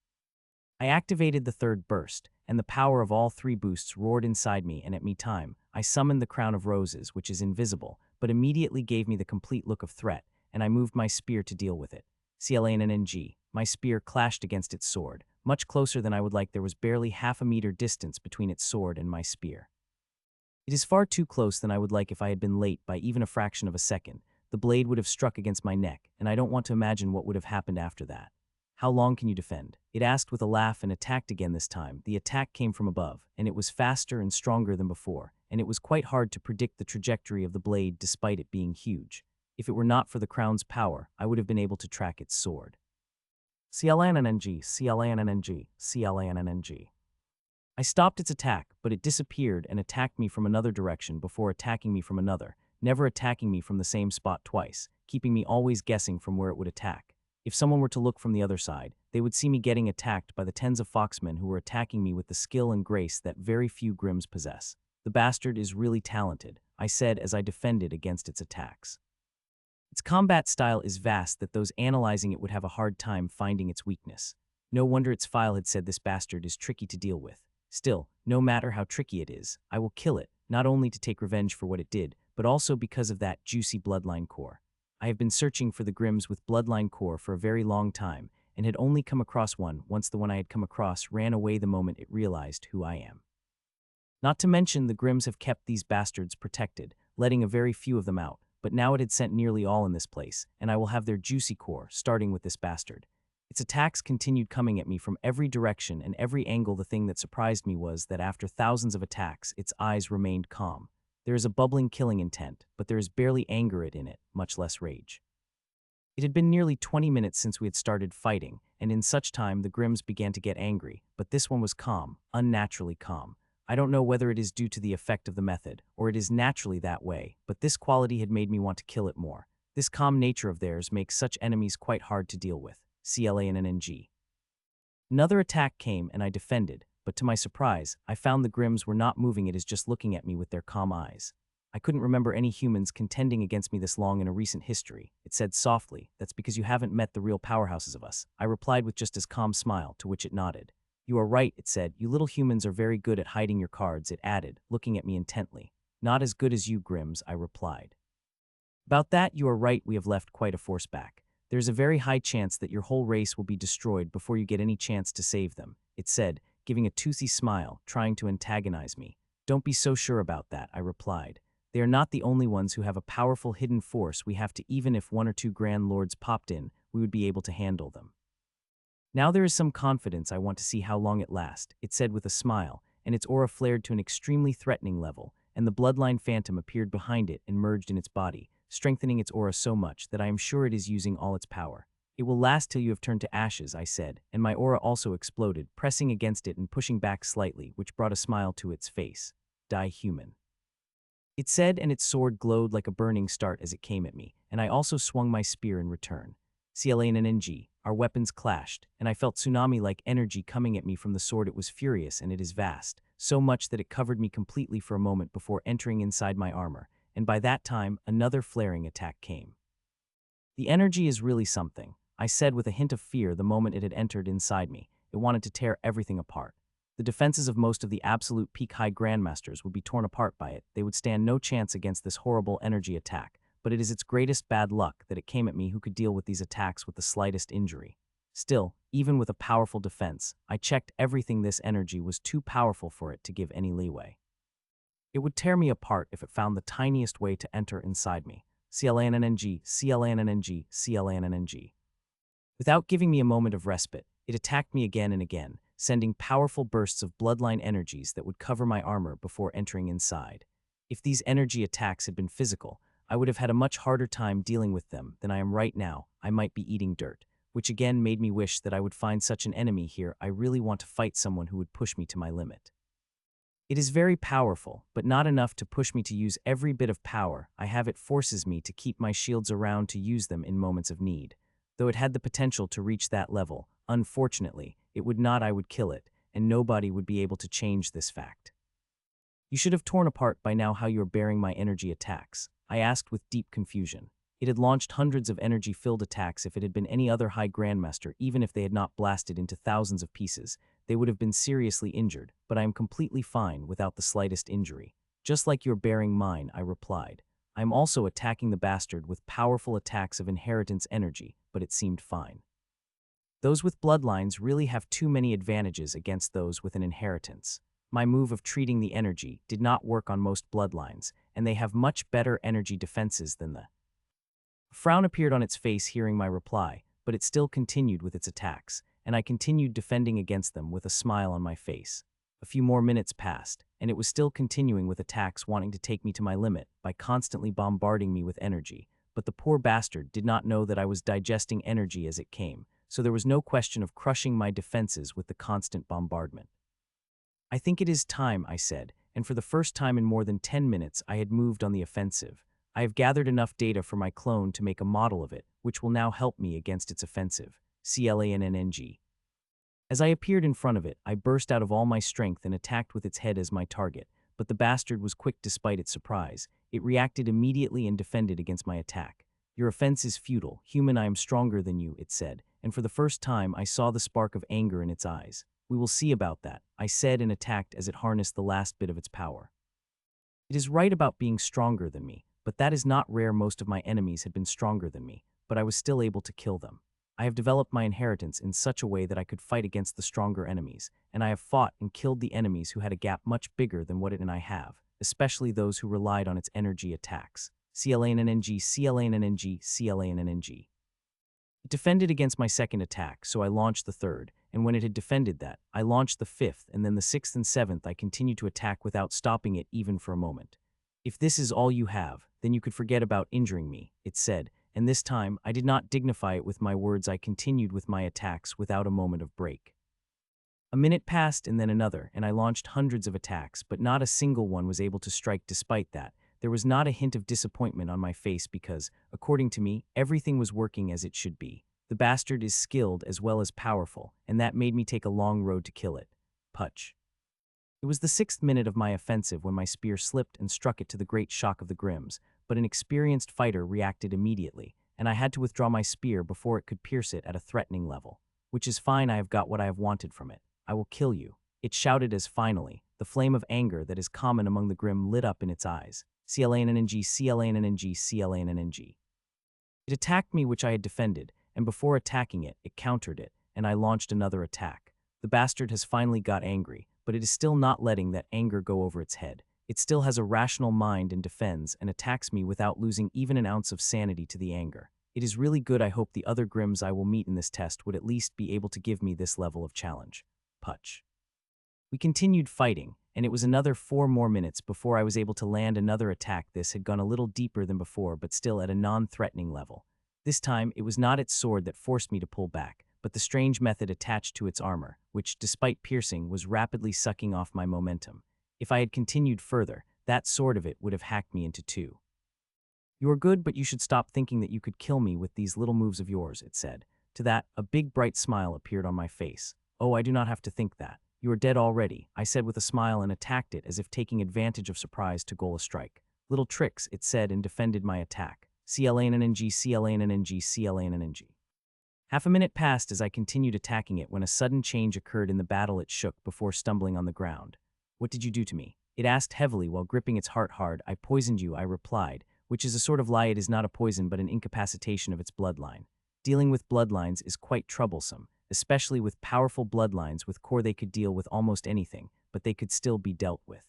I activated the third burst, and the power of all three boosts roared inside me, and at me time, I summoned the Crown of Roses, which is invisible, but immediately gave me the complete look of threat, and I moved my spear to deal with it. CLANNG, my spear clashed against its sword, much closer than I would like. There was barely half a meter distance between its sword and my spear. It is far too close than I would like. If I had been late by even a fraction of a second, the blade would have struck against my neck, and I don't want to imagine what would have happened after that. How long can you defend? It asked with a laugh and attacked again this time. The attack came from above, and it was faster and stronger than before, and it was quite hard to predict the trajectory of the blade despite it being huge. If it were not for the crown's power, I would have been able to track its sword. CLANNG, CLANNG, CLANNG. I stopped its attack, but it disappeared and attacked me from another direction before attacking me from another, never attacking me from the same spot twice, keeping me always guessing from where it would attack. If someone were to look from the other side, they would see me getting attacked by the tens of foxmen who were attacking me with the skill and grace that very few Grims possess. The bastard is really talented, I said as I defended against its attacks. Its combat style is vast that those analyzing it would have a hard time finding its weakness. No wonder its file had said this bastard is tricky to deal with. Still, no matter how tricky it is, I will kill it, not only to take revenge for what it did, but also because of that juicy bloodline core. I have been searching for the Grims with bloodline core for a very long time, and had only come across one once the one I had come across ran away the moment it realized who I am. Not to mention the Grims have kept these bastards protected, letting a very few of them out, but now it had sent nearly all in this place, and I will have their juicy core, starting with this bastard. Its attacks continued coming at me from every direction and every angle. The thing that surprised me was that after thousands of attacks, its eyes remained calm. There is a bubbling killing intent, but there is barely anger in it, much less rage. It had been nearly 20 minutes since we had started fighting, and in such time the Grims began to get angry, but this one was calm, unnaturally calm. I don't know whether it is due to the effect of the method, or it is naturally that way, but this quality had made me want to kill it more. This calm nature of theirs makes such enemies quite hard to deal with. CLANNNG. Another attack came and I defended, but to my surprise, I found the Grims were not moving. It is just looking at me with their calm eyes. I couldn't remember any humans contending against me this long in a recent history. It said softly, "That's because you haven't met the real powerhouses of us." I replied with just as calm smile, to which it nodded. "You are right," it said. "You little humans are very good at hiding your cards," it added, looking at me intently. "Not as good as you, Grims," I replied. "About that, you are right. We have left quite a force back. There's a very high chance that your whole race will be destroyed before you get any chance to save them," it said, giving a toothy smile, trying to antagonize me. "Don't be so sure about that," I replied. "They are not the only ones who have a powerful hidden force we have to. Even if one or two grand lords popped in, we would be able to handle them. Now there is some confidence. I want to see how long it lasts," it said with a smile, and its aura flared to an extremely threatening level, and the bloodline phantom appeared behind it and merged in its body, strengthening its aura so much that I am sure it is using all its power. "It will last till you have turned to ashes," I said, and my aura also exploded, pressing against it and pushing back slightly, which brought a smile to its face. "Die, human," it said, and its sword glowed like a burning start as it came at me, and I also swung my spear in return. CLANNNG, our weapons clashed, and I felt tsunami-like energy coming at me from the sword. It was furious and it is vast, so much that it covered me completely for a moment before entering inside my armor, and by that time, another flaring attack came. "The energy is really something," I said with a hint of fear the moment it had entered inside me. It wanted to tear everything apart. The defenses of most of the absolute peak high grandmasters would be torn apart by it. They would stand no chance against this horrible energy attack, but it is its greatest bad luck that it came at me who could deal with these attacks with the slightest injury. Still, even with a powerful defense, I checked everything. This energy was too powerful for it to give any leeway. It would tear me apart if it found the tiniest way to enter inside me. CLANNNG, CLANNNG, CLANNNG. Without giving me a moment of respite, it attacked me again and again, sending powerful bursts of bloodline energies that would cover my armor before entering inside. If these energy attacks had been physical, I would have had a much harder time dealing with them than I am right now. I might be eating dirt, which again made me wish that I would find such an enemy here. I really want to fight someone who would push me to my limit. It is very powerful, but not enough to push me to use every bit of power I have. It forces me to keep my shields around to use them in moments of need. Though it had the potential to reach that level, unfortunately, it would not. I would kill it, and nobody would be able to change this fact. "You should have torn apart by now how you are bearing my energy attacks," I asked with deep confusion. It had launched hundreds of energy-filled attacks. If it had been any other high grandmaster, even if they had not blasted into thousands of pieces, they would have been seriously injured, but I am completely fine without the slightest injury. "Just like you're bearing mine," I replied. "I am also attacking the bastard with powerful attacks of inheritance energy, but it seemed fine. Those with bloodlines really have too many advantages against those with an inheritance. My move of treating the energy did not work on most bloodlines, and they have much better energy defenses than the..." A frown appeared on its face hearing my reply, but it still continued with its attacks, and I continued defending against them with a smile on my face. A few more minutes passed, and it was still continuing with attacks, wanting to take me to my limit by constantly bombarding me with energy, but the poor bastard did not know that I was digesting energy as it came, so there was no question of crushing my defenses with the constant bombardment. "I think it is time," I said, and for the first time in more than 10 minutes I had moved on the offensive. "I have gathered enough data for my clone to make a model of it, which will now help me against its offensive." CLANNNG. As I appeared in front of it, I burst out of all my strength and attacked with its head as my target, but the bastard was quick despite its surprise. It reacted immediately and defended against my attack. "Your offense is futile. Human, I am stronger than you," it said, and for the first time I saw the spark of anger in its eyes. "We will see about that," I said, and attacked as it harnessed the last bit of its power. It is right about being stronger than me, but that is not rare. Most of my enemies had been stronger than me, but I was still able to kill them. I have developed my inheritance in such a way that I could fight against the stronger enemies, and I have fought and killed the enemies who had a gap much bigger than what it and I have, especially those who relied on its energy attacks. CLANNNG, CLANNNG, CLANNNG. It defended against my second attack, so I launched the third, and when it had defended that, I launched the fifth, and then the sixth and seventh I continued to attack without stopping it even for a moment. If this is all you have, then you could forget about injuring me, it said, and this time I did not dignify it with my words. I continued with my attacks without a moment of break. A minute passed and then another, and I launched hundreds of attacks, but not a single one was able to strike. Despite that, there was not a hint of disappointment on my face because, according to me, everything was working as it should be. The bastard is skilled as well as powerful, and that made me take a long road to kill it. Putch. It was the 6th minute of my offensive when my spear slipped and struck it to the great shock of the Grims, but an experienced fighter reacted immediately, and I had to withdraw my spear before it could pierce it at a threatening level. Which is fine, I have got what I have wanted from it. I will kill you. It shouted as finally, the flame of anger that is common among the Grim lit up in its eyes. CLANNNG, CLANNNG, CLANNNG. It attacked me, which I had defended, and before attacking it, it countered it, and I launched another attack. The bastard has finally got angry, but it is still not letting that anger go over its head. It still has a rational mind and defends and attacks me without losing even an ounce of sanity to the anger. It is really good. I hope the other Grims I will meet in this test would at least be able to give me this level of challenge. Putch. We continued fighting, and it was another 4 more minutes before I was able to land another attack. This had gone a little deeper than before, but still at a non-threatening level. This time, it was not its sword that forced me to pull back, but the strange method attached to its armor, which, despite piercing, was rapidly sucking off my momentum. If I had continued further, that sword of it would have hacked me into 2. You are good, but you should stop thinking that you could kill me with these little moves of yours, it said. To that, a big bright smile appeared on my face. Oh, I do not have to think that. You are dead already, I said with a smile and attacked it as if taking advantage of surprise to goal a strike. Little tricks, it said, and defended my attack. CLANNNG, CLANNNG, CLANNNG. Half a minute passed as I continued attacking it when a sudden change occurred in the battle. It shook before stumbling on the ground. What did you do to me? It asked heavily while gripping its heart hard. I poisoned you, I replied, which is a sort of lie. It is not a poison but an incapacitation of its bloodline. Dealing with bloodlines is quite troublesome, especially with powerful bloodlines with core. They could deal with almost anything, but they could still be dealt with.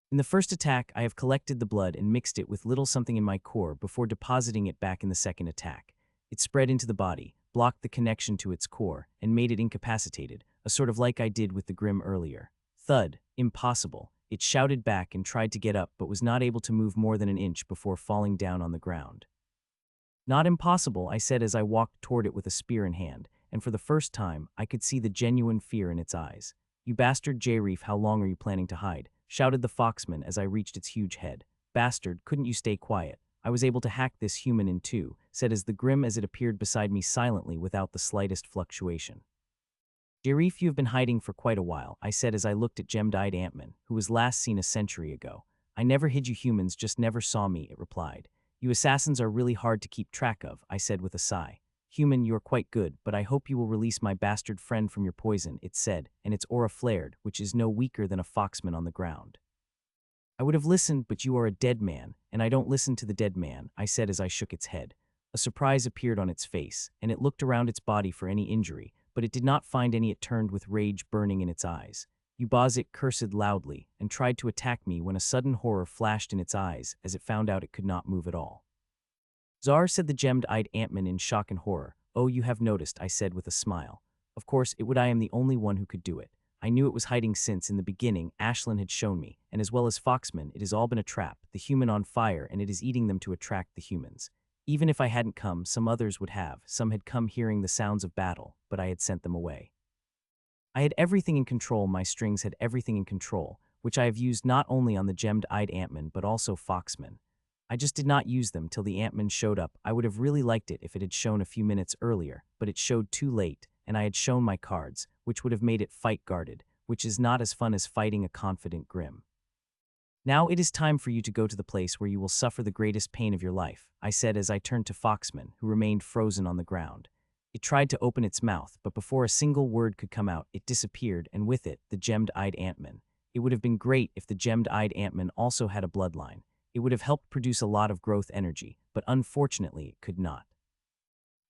In the first attack, I have collected the blood and mixed it with little something in my core before depositing it back in the second attack. It spread into the body, blocked the connection to its core, and made it incapacitated, a sort of like I did with the Grim earlier. Thud, impossible. It shouted back and tried to get up but was not able to move more than an inch before falling down on the ground. Not impossible, I said as I walked toward it with a spear in hand, and for the first time, I could see the genuine fear in its eyes. You bastard J-Reef, how long are you planning to hide? Shouted the foxman as I reached its huge head. Bastard, couldn't you stay quiet? I was able to hack this human in 2, said as the Grim as it appeared beside me silently without the slightest fluctuation. J-Reef, you have been hiding for quite a while, I said as I looked at gemmed-eyed Ant-Man, who was last seen a century ago. I never hid you humans, just never saw me, it replied. You assassins are really hard to keep track of, I said with a sigh. Human, you are quite good, but I hope you will release my bastard friend from your poison, it said, and its aura flared, which is no weaker than a foxman on the ground. I would have listened, but you are a dead man, and I don't listen to the dead man, I said as I shook its head. A surprise appeared on its face, and it looked around its body for any injury, but it did not find any. It turned with rage burning in its eyes. Ubaz cursed loudly, and tried to attack me when a sudden horror flashed in its eyes as it found out it could not move at all. Czar, said the gemmed-eyed Ant-Man in shock and horror. Oh, you have noticed, I said with a smile. Of course, it would. I am the only one who could do it. I knew it was hiding since, in the beginning, Ashlyn had shown me, and as well as Foxman, it has all been a trap, the human on fire, and it is eating them to attract the humans. Even if I hadn't come, some others would have. Some had come hearing the sounds of battle, but I had sent them away. I had everything in control. My strings had everything in control, which I have used not only on the gemmed-eyed Ant-Man but also Foxman. I just did not use them till the Ant-Man showed up. I would have really liked it if it had shown a few minutes earlier, but it showed too late, and I had shown my cards, which would have made it fight guarded, which is not as fun as fighting a confident Grim. Now it is time for you to go to the place where you will suffer the greatest pain of your life, I said as I turned to Foxman, who remained frozen on the ground. It tried to open its mouth, but before a single word could come out, it disappeared, and with it, the gemmed-eyed Ant-Man. It would have been great if the gemmed-eyed Ant-Man also had a bloodline. It would have helped produce a lot of growth energy, but unfortunately it could not.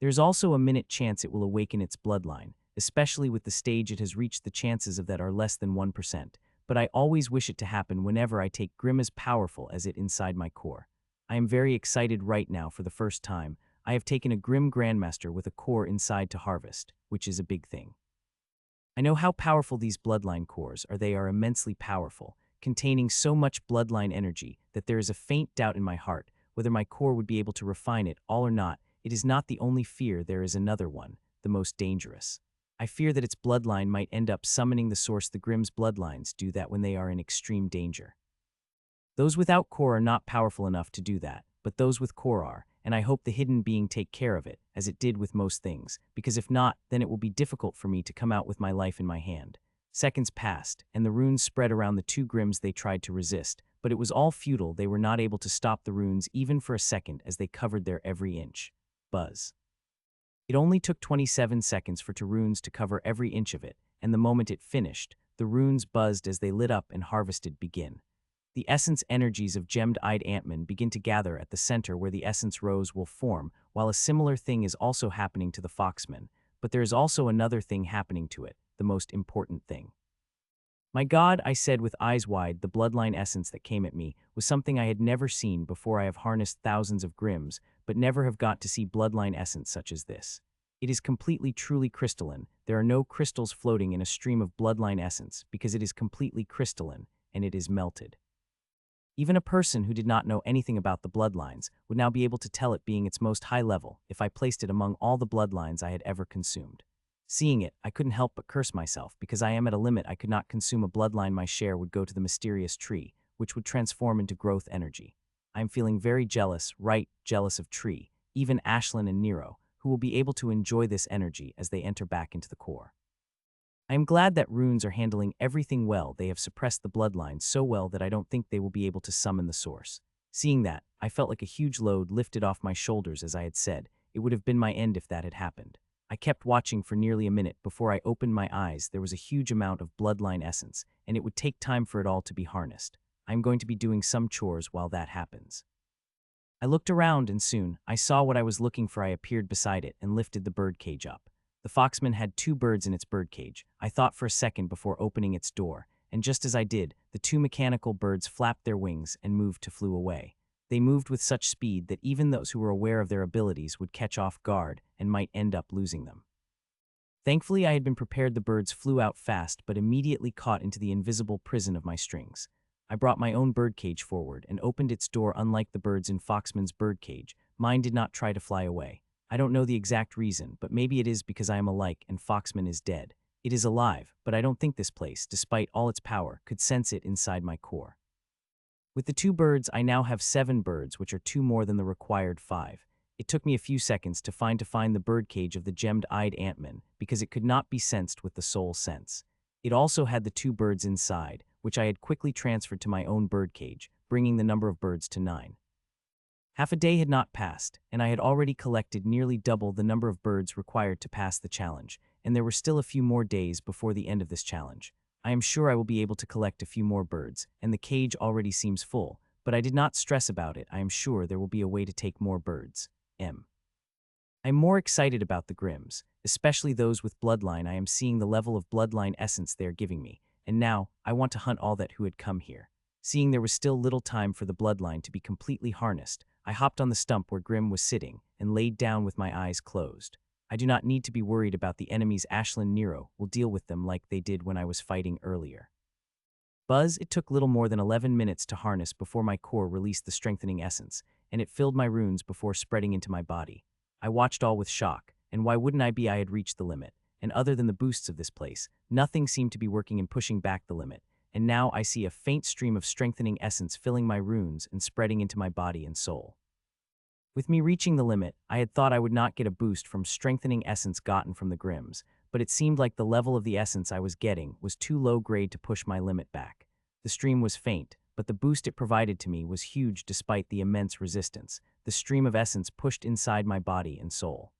There's also a minute chance it will awaken its bloodline, especially with the stage it has reached. The chances of that are less than 1%, but I always wish it to happen whenever I take Grim as powerful as it inside my core. I am very excited right now for the first time. I have taken a Grim Grandmaster with a core inside to harvest, which is a big thing. I know how powerful these bloodline cores are. They are immensely powerful, containing so much bloodline energy that there is a faint doubt in my heart whether my core would be able to refine it all or not. It is not the only fear, there is another one, the most dangerous. I fear that its bloodline might end up summoning the source. The Grimm's bloodlines do that when they are in extreme danger. Those without core are not powerful enough to do that, but those with core are, and I hope the hidden being take care of it, as it did with most things, because if not, then it will be difficult for me to come out with my life in my hand. Seconds passed, and the runes spread around the two Grimms. They tried to resist, but it was all futile. They were not able to stop the runes even for a second as they covered their every inch. Buzz. It only took 27 seconds for two runes to cover every inch of it, and the moment it finished, the runes buzzed as they lit up and harvested begin. The essence energies of gemmed-eyed Ant-Man begin to gather at the center where the essence rose will form, while a similar thing is also happening to the Foxman. But there is also another thing happening to it, the most important thing. My God, I said with eyes wide. The bloodline essence that came at me was something I had never seen before. I have harnessed thousands of Grimms, but never have got to see bloodline essence such as this. It is completely truly crystalline. There are no crystals floating in a stream of bloodline essence because it is completely crystalline, and it is melted. Even a person who did not know anything about the bloodlines would now be able to tell it being its most high level if I placed it among all the bloodlines I had ever consumed. Seeing it, I couldn't help but curse myself because I am at a limit. I could not consume a bloodline. My share would go to the mysterious tree, which would transform into growth energy. I am feeling very jealous, right, jealous of Tree, even Ashlyn and Nero, who will be able to enjoy this energy as they enter back into the core. I am glad that runes are handling everything well. They have suppressed the bloodline so well that I don't think they will be able to summon the source. Seeing that, I felt like a huge load lifted off my shoulders. As I had said, it would have been my end if that had happened. I kept watching for nearly a minute before I opened my eyes. There was a huge amount of bloodline essence, and it would take time for it all to be harnessed. I am going to be doing some chores while that happens. I looked around and soon, I saw what I was looking for. I appeared beside it and lifted the birdcage up. The Foxman had two birds in its birdcage. I thought for a second before opening its door, and just as I did, the two mechanical birds flapped their wings and flew away. They moved with such speed that even those who were aware of their abilities would catch off guard and might end up losing them. Thankfully, I had been prepared. The birds flew out fast but immediately caught into the invisible prison of my strings. I brought my own birdcage forward and opened its door. Unlike the birds in Foxman's birdcage, mine did not try to fly away. I don't know the exact reason, but maybe it is because I am alike and Foxman is dead. It is alive, but I don't think this place, despite all its power, could sense it inside my core. With the two birds, I now have 7 birds, which are 2 more than the required 5. It took me a few seconds to find the birdcage of the gemmed-eyed Ant-Man because it could not be sensed with the soul sense. It also had the 2 birds inside, which I had quickly transferred to my own birdcage, bringing the number of birds to 9. Half a day had not passed, and I had already collected nearly double the number of birds required to pass the challenge, and there were still a few more days before the end of this challenge. I am sure I will be able to collect a few more birds, and the cage already seems full, but I did not stress about it. I am sure there will be a way to take more birds. I'm more excited about the Grimms, especially those with bloodline. I am seeing the level of bloodline essence they are giving me, and now I want to hunt all that who had come here. Seeing there was still little time for the bloodline to be completely harnessed, I hopped on the stump where Grimm was sitting and laid down with my eyes closed. I do not need to be worried about the enemies. Ashlyn Nero will deal with them like they did when I was fighting earlier. Buzz, it took little more than 11 minutes to harness before my core released the strengthening essence, and it filled my runes before spreading into my body. I watched all with shock, and why wouldn't I be? I had reached the limit, and other than the boosts of this place, nothing seemed to be working in pushing back the limit, and now I see a faint stream of strengthening essence filling my runes and spreading into my body and soul. With me reaching the limit, I had thought I would not get a boost from strengthening essence gotten from the Grimms, but it seemed like the level of the essence I was getting was too low grade to push my limit back. The stream was faint, but the boost it provided to me was huge despite the immense resistance. The stream of essence pushed inside my body and soul.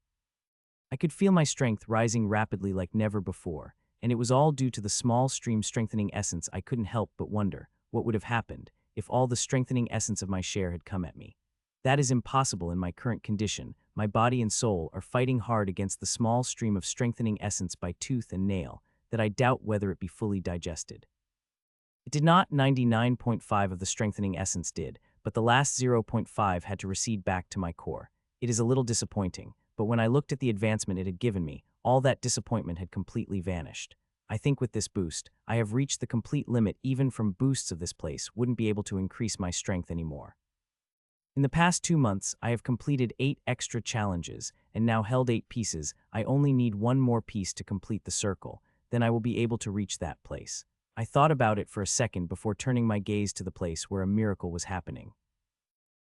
I could feel my strength rising rapidly like never before, and it was all due to the small stream strengthening essence. I couldn't help but wonder what would have happened if all the strengthening essence of my share had come at me. That is impossible in my current condition. My body and soul are fighting hard against the small stream of strengthening essence by tooth and nail that I doubt whether it be fully digested. It did not. 99.5 of the strengthening essence did, but the last 0.5 had to recede back to my core. It is a little disappointing, but when I looked at the advancement it had given me, all that disappointment had completely vanished. I think with this boost, I have reached the complete limit. Even from boosts of this place wouldn't be able to increase my strength anymore. In the past 2 months, I have completed 8 extra challenges and now held 8 pieces. I only need one more piece to complete the circle, then I will be able to reach that place. I thought about it for a second before turning my gaze to the place where a miracle was happening.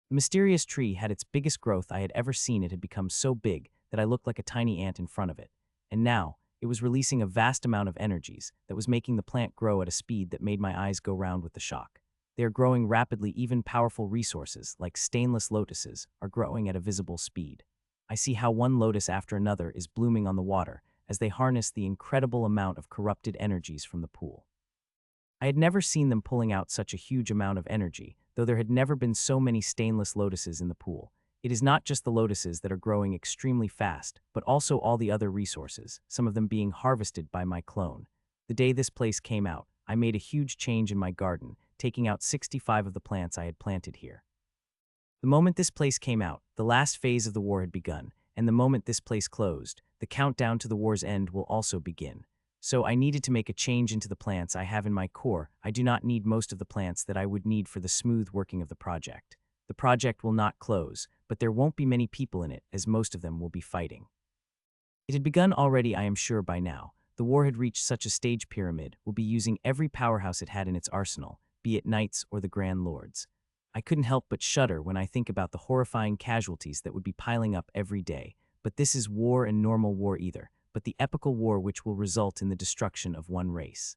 The mysterious tree had its biggest growth I had ever seen. It had become so big that I looked like a tiny ant in front of it. And now, it was releasing a vast amount of energies that was making the plant grow at a speed that made my eyes go round with the shock. They are growing rapidly. Even powerful resources, like stainless lotuses, are growing at a visible speed. I see how one lotus after another is blooming on the water as they harness the incredible amount of corrupted energies from the pool. I had never seen them pulling out such a huge amount of energy, though there had never been so many stainless lotuses in the pool. It is not just the lotuses that are growing extremely fast, but also all the other resources, some of them being harvested by my clone. The day this place came out, I made a huge change in my garden, taking out 65 of the plants I had planted here. The moment this place came out, the last phase of the war had begun, and the moment this place closed, the countdown to the war's end will also begin. So I needed to make a change into the plants I have in my core. I do not need most of the plants that I would need for the smooth working of the project. The project will not close, but there won't be many people in it, as most of them will be fighting. It had begun already, I am sure by now. The war had reached such a stage. Pyramid will be using every powerhouse it had in its arsenal, be it knights or the grand lords. I couldn't help but shudder when I think about the horrifying casualties that would be piling up every day. But this is war, and normal war either, but the epical war which will result in the destruction of one race.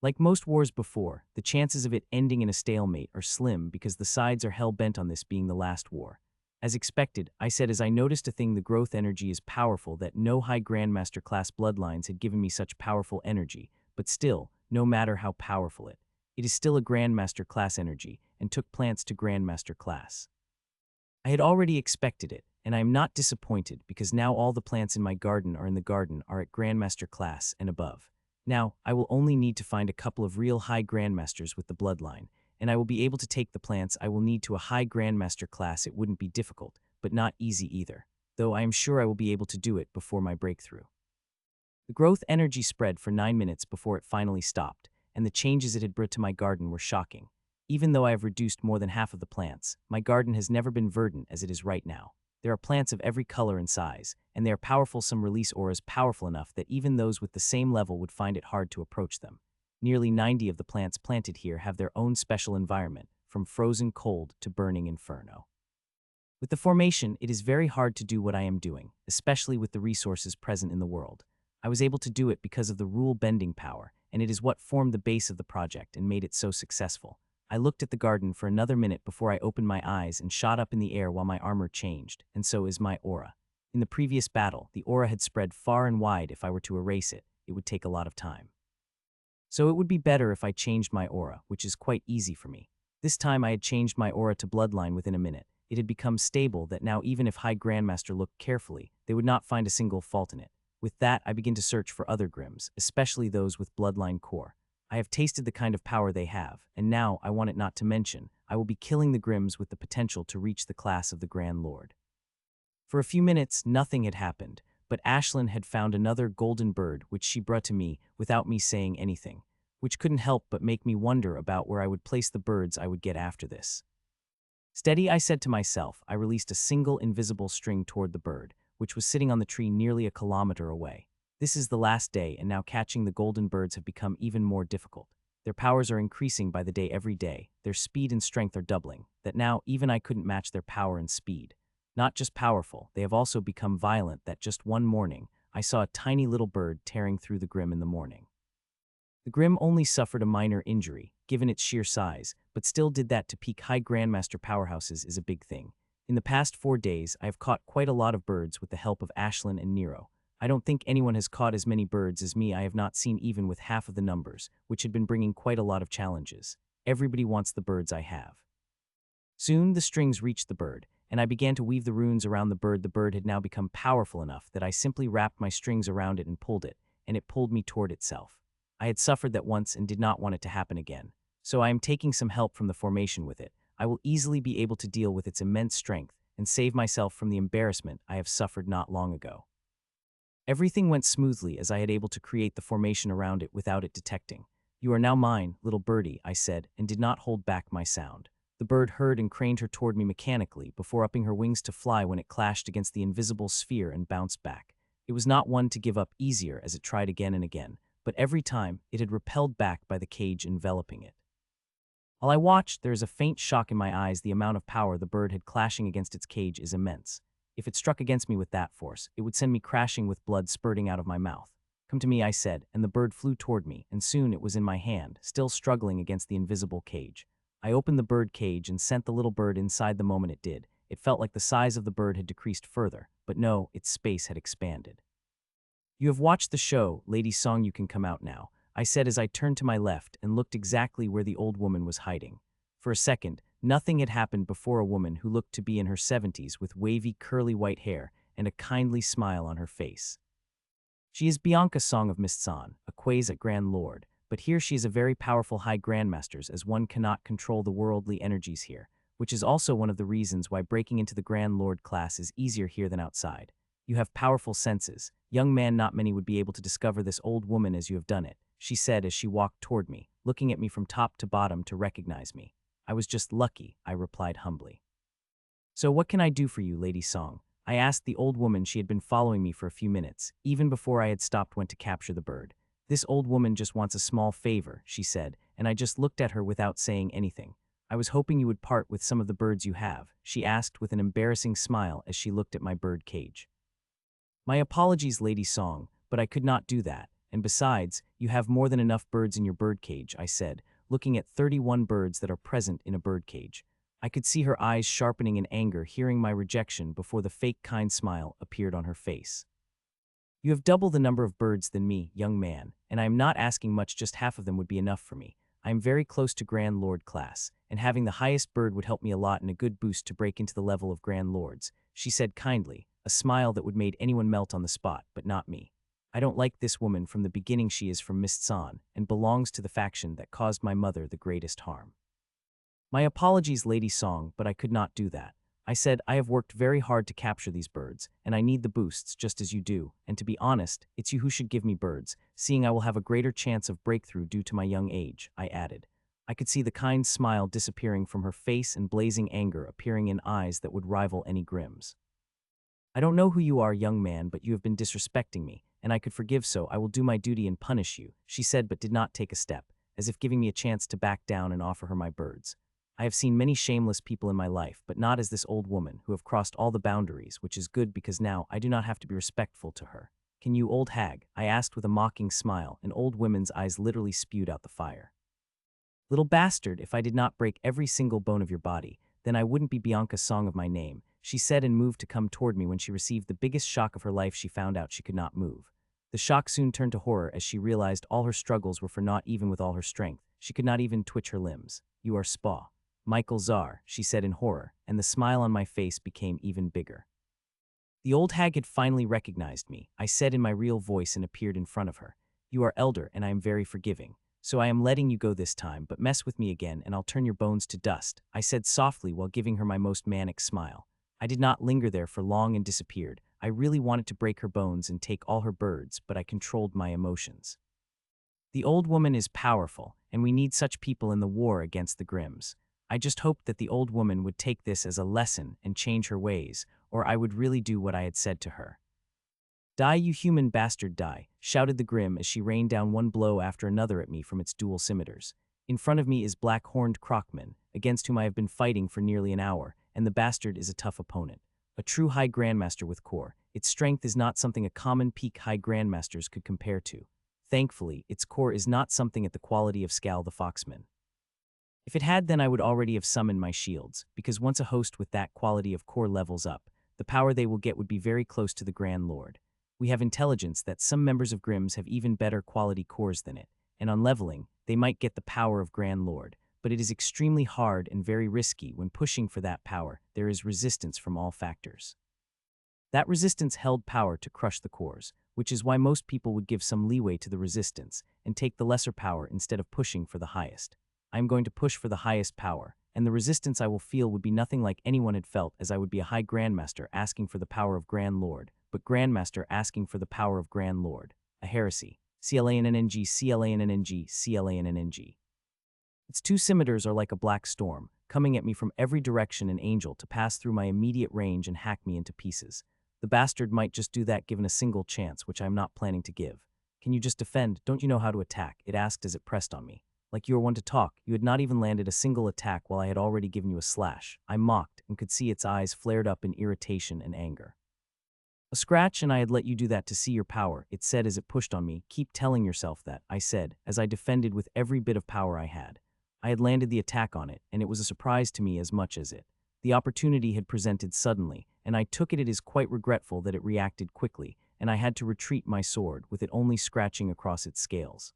Like most wars before, the chances of it ending in a stalemate are slim because the sides are hell-bent on this being the last war. As expected, I said as I noticed a thing: the growth energy is powerful, that no high grandmaster class bloodlines had given me such powerful energy, but still, no matter how powerful it is still a grandmaster class energy, and took plants to grandmaster class. I had already expected it, and I am not disappointed because now all the plants in my garden are at grandmaster class and above. Now, I will only need to find a couple of real high grandmasters with the bloodline, and I will be able to take the plants I will need to a high grandmaster class. It wouldn't be difficult, but not easy either, though I am sure I will be able to do it before my breakthrough. The growth energy spread for 9 minutes before it finally stopped, and the changes it had brought to my garden were shocking. Even though I have reduced more than half of the plants, my garden has never been verdant as it is right now. There are plants of every color and size, and they are powerful. Some release auras powerful enough that even those with the same level would find it hard to approach them. Nearly 90 of the plants planted here have their own special environment, from frozen cold to burning inferno. With the formation, it is very hard to do what I am doing, especially with the resources present in the world. I was able to do it because of the rule-bending power, and it is what formed the base of the project and made it so successful. I looked at the garden for another minute before I opened my eyes and shot up in the air while my armor changed, and so is my aura. In the previous battle, the aura had spread far and wide. If I were to erase it, it would take a lot of time. So it would be better if I changed my aura, which is quite easy for me. This time I had changed my aura to bloodline within a minute. It had become stable that now even if High Grandmaster looked carefully, they would not find a single fault in it. With that, I begin to search for other Grims, especially those with bloodline core. I have tasted the kind of power they have, and now, I want it not to mention, I will be killing the Grims with the potential to reach the class of the Grand Lord. For a few minutes, nothing had happened, but Ashlyn had found another golden bird which she brought to me without me saying anything, which couldn't help but make me wonder about where I would place the birds I would get after this. Steady, I said to myself. I released a single invisible string toward the bird, which was sitting on the tree nearly a kilometer away. This is the last day, and now catching the golden birds have become even more difficult. Their powers are increasing by the day every day. Their speed and strength are doubling, that now even I couldn't match their power and speed. Not just powerful, they have also become violent. That just one morning, I saw a tiny little bird tearing through the Grim in the morning. The Grim only suffered a minor injury, given its sheer size, but still did that to peak High Grandmaster powerhouses is a big thing. In the past 4 days, I have caught quite a lot of birds with the help of Ashlyn and Nero. I don't think anyone has caught as many birds as me. I have not seen even with half of the numbers, which had been bringing quite a lot of challenges. Everybody wants the birds I have. Soon the strings reached the bird, and I began to weave the runes around the bird. The bird had now become powerful enough that I simply wrapped my strings around it and pulled it, and it pulled me toward itself. I had suffered that once and did not want it to happen again. So I am taking some help from the formation with it. I will easily be able to deal with its immense strength and save myself from the embarrassment I have suffered not long ago. Everything went smoothly as I had able to create the formation around it without it detecting. "You are now mine, little birdie," I said, and did not hold back my sound. The bird heard and craned her toward me mechanically before upping her wings to fly when it clashed against the invisible sphere and bounced back. It was not one to give up easier as it tried again and again, but every time it had repelled back by the cage enveloping it. While I watched, there is a faint shock in my eyes. The amount of power the bird had clashing against its cage is immense. If it struck against me with that force, it would send me crashing with blood spurting out of my mouth. "Come to me," I said, and the bird flew toward me, and soon it was in my hand, still struggling against the invisible cage. I opened the bird cage and sent the little bird inside. The moment it did, it felt like the size of the bird had decreased further, but no, its space had expanded. "You have watched the show, Lady Song, you can come out now," I said as I turned to my left and looked exactly where the old woman was hiding. For a second, nothing had happened before a woman who looked to be in her 70s with wavy, curly white hair and a kindly smile on her face. She is Bianca Song of Mistsan, a Quasat Grand Lord, but here she is a very powerful High Grandmasters, as one cannot control the worldly energies here, which is also one of the reasons why breaking into the Grand Lord class is easier here than outside. "You have powerful senses. Young man, not many would be able to discover this old woman as you have done it," she said as she walked toward me, looking at me from top to bottom to recognize me. "I was just lucky," I replied humbly. "So what can I do for you, Lady Song?" I asked the old woman. She had been following me for a few minutes, even before I had stopped went to capture the bird. "This old woman just wants a small favor," she said, and I just looked at her without saying anything. "I was hoping you would part with some of the birds you have," she asked with an embarrassing smile as she looked at my bird cage. "My apologies, Lady Song, but I could not do that, and besides, you have more than enough birds in your bird cage," I said, looking at 31 birds that are present in a bird cage. I could see her eyes sharpening in anger hearing my rejection before the fake kind smile appeared on her face. "You have double the number of birds than me, young man, and I am not asking much. Just half of them would be enough for me. I am very close to Grand Lord class, and having the highest bird would help me a lot and a good boost to break into the level of Grand Lords," she said kindly, a smile that would made anyone melt on the spot, but not me. "I don't like this woman from the beginning. She is from Mistsan and belongs to the faction that caused my mother the greatest harm." "My apologies, Lady Song, but I could not do that," I said. "I have worked very hard to capture these birds, and I need the boosts just as you do, and to be honest, it's you who should give me birds, seeing I will have a greater chance of breakthrough due to my young age," I added. I could see the kind smile disappearing from her face and blazing anger appearing in eyes that would rival any Grimm's. "I don't know who you are, young man, but you have been disrespecting me, and I could forgive, so I will do my duty and punish you," she said, but did not take a step, as if giving me a chance to back down and offer her my birds. I have seen many shameless people in my life, but not as this old woman, who have crossed all the boundaries, which is good because now I do not have to be respectful to her. "Can you, old hag?" I asked with a mocking smile, and old woman's eyes literally spewed out the fire. "Little bastard, if I did not break every single bone of your body, then I wouldn't be Bianca Song of my name," she said and moved to come toward me. When she received the biggest shock of her life, she found out she could not move. The shock soon turned to horror as she realized all her struggles were for naught. Even with all her strength, she could not even twitch her limbs. "You are Spa Michael Czar," she said in horror, and the smile on my face became even bigger. The old hag had finally recognized me, I said in my real voice, and appeared in front of her. "You are elder and I am very forgiving, so I am letting you go this time, but mess with me again and I'll turn your bones to dust," I said softly while giving her my most manic smile. I did not linger there for long and disappeared. I really wanted to break her bones and take all her birds, but I controlled my emotions. The old woman is powerful, and we need such people in the war against the Grimms. I just hoped that the old woman would take this as a lesson and change her ways, or I would really do what I had said to her. "Die, you human bastard, die," shouted the Grimm as she rained down one blow after another at me from its dual scimitars. In front of me is Black-Horned Crockman, against whom I have been fighting for nearly an hour, and the bastard is a tough opponent. A true High Grandmaster with core. Its strength is not something a common peak High Grandmasters could compare to. Thankfully, its core is not something at the quality of Scal the Foxman. If it had, then I would already have summoned my shields, because once a host with that quality of core levels up, the power they will get would be very close to the Grand Lord. We have intelligence that some members of Grimm's have even better quality cores than it, and on leveling, they might get the power of Grand Lord, but it is extremely hard and very risky when pushing for that power. There is resistance from all factors. That resistance held power to crush the cores, which is why most people would give some leeway to the resistance and take the lesser power instead of pushing for the highest. I am going to push for the highest power, and the resistance I will feel would be nothing like anyone had felt, as I would be a high grandmaster asking for the power of Grand Lord, but grandmaster asking for the power of Grand Lord. A heresy. CLANNNG, CLANNNG, CLANNNG. Its two scimitars are like a black storm, coming at me from every direction, an angel to pass through my immediate range and hack me into pieces. The bastard might just do that given a single chance, which I am not planning to give. Can you just defend? Don't you know how to attack? It asked as it pressed on me. Like you were one to talk, you had not even landed a single attack while I had already given you a slash. I mocked and could see its eyes flared up in irritation and anger. A scratch, and I had let you do that to see your power, it said as it pushed on me. Keep telling yourself that, I said, as I defended with every bit of power I had. I had landed the attack on it, and it was a surprise to me as much as it. The opportunity had presented suddenly, and I took it. It is quite regretful that it reacted quickly, and I had to retreat my sword, with it only scratching across its scales.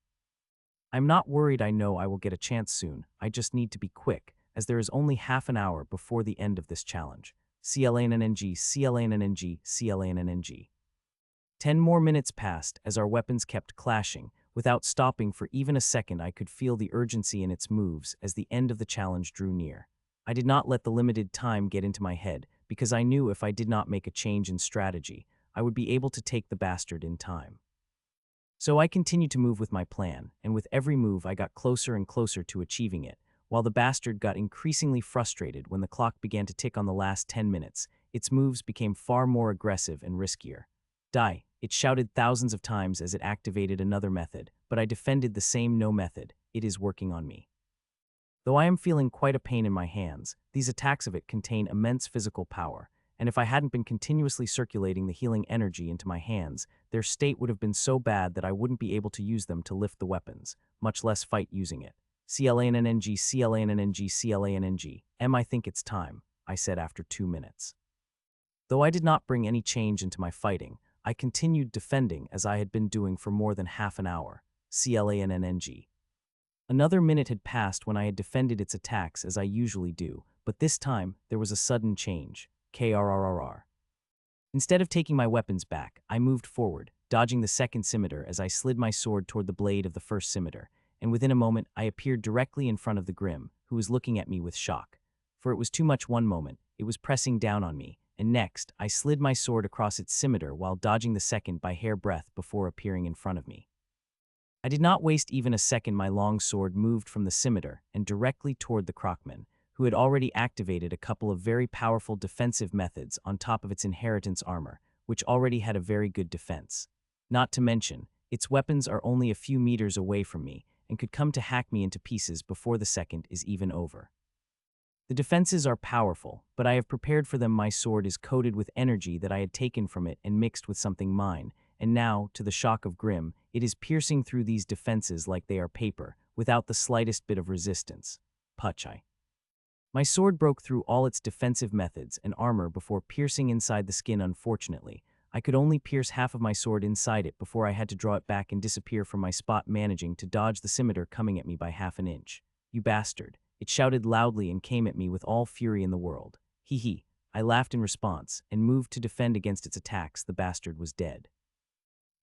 I'm not worried. I know I will get a chance soon. I just need to be quick, as there is only half an hour before the end of this challenge. CLANNNG, CLANNNG, CLANNNG. 10 more minutes passed as our weapons kept clashing. Without stopping for even a second, I could feel the urgency in its moves as the end of the challenge drew near. I did not let the limited time get into my head, because I knew if I did not make a change in strategy, I would be able to take the bastard in time. So I continued to move with my plan, and with every move I got closer and closer to achieving it, while the bastard got increasingly frustrated. When the clock began to tick on the last 10 minutes, its moves became far more aggressive and riskier. Die, it shouted thousands of times as it activated another method, but I defended the same no method. It is working on me. Though I am feeling quite a pain in my hands, these attacks of it contain immense physical power, and if I hadn't been continuously circulating the healing energy into my hands, their state would have been so bad that I wouldn't be able to use them to lift the weapons, much less fight using it. CLANNNG, CLANNNG, CLANNG. I think it's time, I said after 2 minutes. Though I did not bring any change into my fighting, I continued defending as I had been doing for more than half an hour. CLANNNG. Another minute had passed when I had defended its attacks as I usually do, but this time there was a sudden change. KRRRR. Instead of taking my weapons back, I moved forward, dodging the second scimitar as I slid my sword toward the blade of the first scimitar, and within a moment I appeared directly in front of the Grim, who was looking at me with shock. For it was too much. One moment, it was pressing down on me, and next, I slid my sword across its scimitar while dodging the second by hair-breadth before appearing in front of me. I did not waste even a second. My long sword moved from the scimitar and directly toward the Crockman, who had already activated a couple of very powerful defensive methods on top of its inheritance armor, which already had a very good defense. Not to mention, its weapons are only a few meters away from me and could come to hack me into pieces before the second is even over. The defenses are powerful, but I have prepared for them. My sword is coated with energy that I had taken from it and mixed with something mine, and now, to the shock of Grim, it is piercing through these defenses like they are paper, without the slightest bit of resistance. Puchai. My sword broke through all its defensive methods and armor before piercing inside the skin. Unfortunately, I could only pierce half of my sword inside it before I had to draw it back and disappear from my spot, managing to dodge the scimitar coming at me by half an inch. You bastard. It shouted loudly and came at me with all fury in the world. Hee hee. I laughed in response and moved to defend against its attacks. The bastard was dead.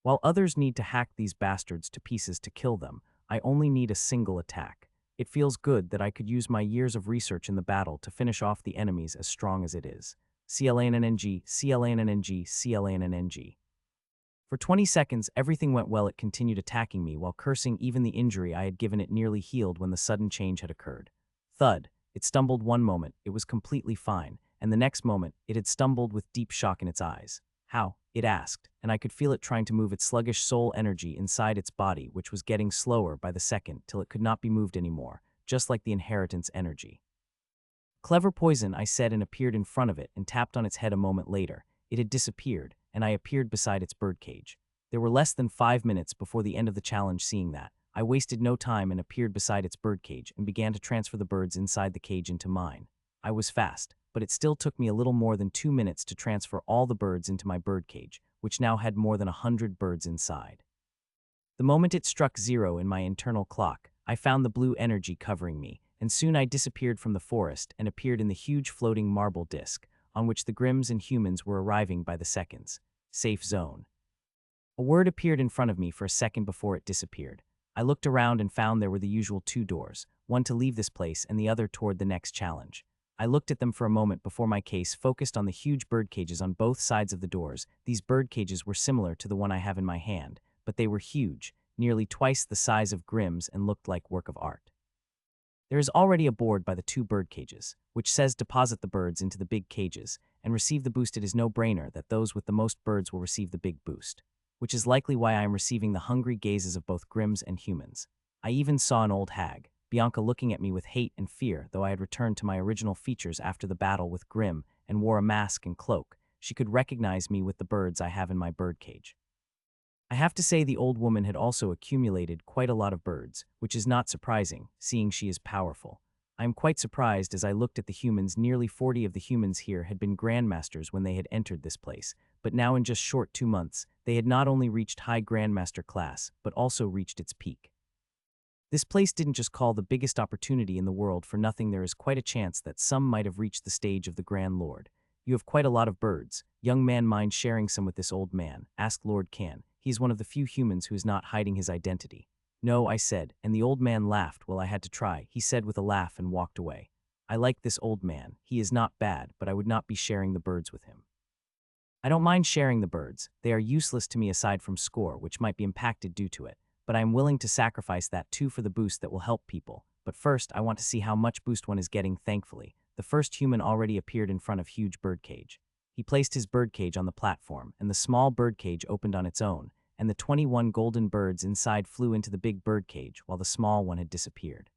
While others need to hack these bastards to pieces to kill them, I only need a single attack. It feels good that I could use my years of research in the battle to finish off the enemies as strong as it is. CLANNNG, CLANNNG, CLANNNG. For 20 seconds, everything went well. It continued attacking me while cursing. Even the injury I had given it nearly healed when the sudden change had occurred. Thud. It stumbled. One moment, it was completely fine, and the next moment, it had stumbled with deep shock in its eyes. How? It asked, and I could feel it trying to move its sluggish soul energy inside its body, which was getting slower by the second till it could not be moved anymore, just like the inheritance energy. Clever poison, I said, and appeared in front of it and tapped on its head. A moment later, it had disappeared, and I appeared beside its birdcage. There were less than 5 minutes before the end of the challenge. Seeing that, I wasted no time and appeared beside its birdcage and began to transfer the birds inside the cage into mine. I was fast, but it still took me a little more than 2 minutes to transfer all the birds into my birdcage, which now had more than 100 birds inside. The moment it struck 0 in my internal clock, I found the blue energy covering me, and soon I disappeared from the forest and appeared in the huge floating marble disc, on which the Grims and humans were arriving by the seconds. Safe zone. A word appeared in front of me for a second before it disappeared. I looked around and found there were the usual two doors, one to leave this place and the other toward the next challenge. I looked at them for a moment before my case focused on the huge bird cages on both sides of the doors. These bird cages were similar to the one I have in my hand, but they were huge, nearly twice the size of Grimm's, and looked like work of art. There is already a board by the two bird cages, which says deposit the birds into the big cages and receive the boost. It is no-brainer that those with the most birds will receive the big boost, which is likely why I am receiving the hungry gazes of both Grims and humans. I even saw an old hag, Bianca, looking at me with hate and fear. Though I had returned to my original features after the battle with Grim and wore a mask and cloak, she could recognize me with the birds I have in my birdcage. I have to say the old woman had also accumulated quite a lot of birds, which is not surprising, seeing she is powerful. I am quite surprised as I looked at the humans. Nearly 40 of the humans here had been grandmasters when they had entered this place, but now in just short 2 months, they had not only reached high grandmaster class, but also reached its peak. This place didn't just call the biggest opportunity in the world for nothing. There is quite a chance that some might have reached the stage of the Grand Lord. You have quite a lot of birds. Young man, mind sharing some with this old man? Asked Lord Can. He is one of the few humans who is not hiding his identity. No, I said, and the old man laughed. Well, I had to try, he said with a laugh and walked away. I like this old man. He is not bad, but I would not be sharing the birds with him. I don't mind sharing the birds. They are useless to me aside from score, which might be impacted due to it, but I am willing to sacrifice that too for the boost that will help people. But first, I want to see how much boost one is getting. Thankfully, the first human already appeared in front of huge birdcage. He placed his birdcage on the platform, and the small birdcage opened on its own, and the 21 golden birds inside flew into the big birdcage while the small one had disappeared.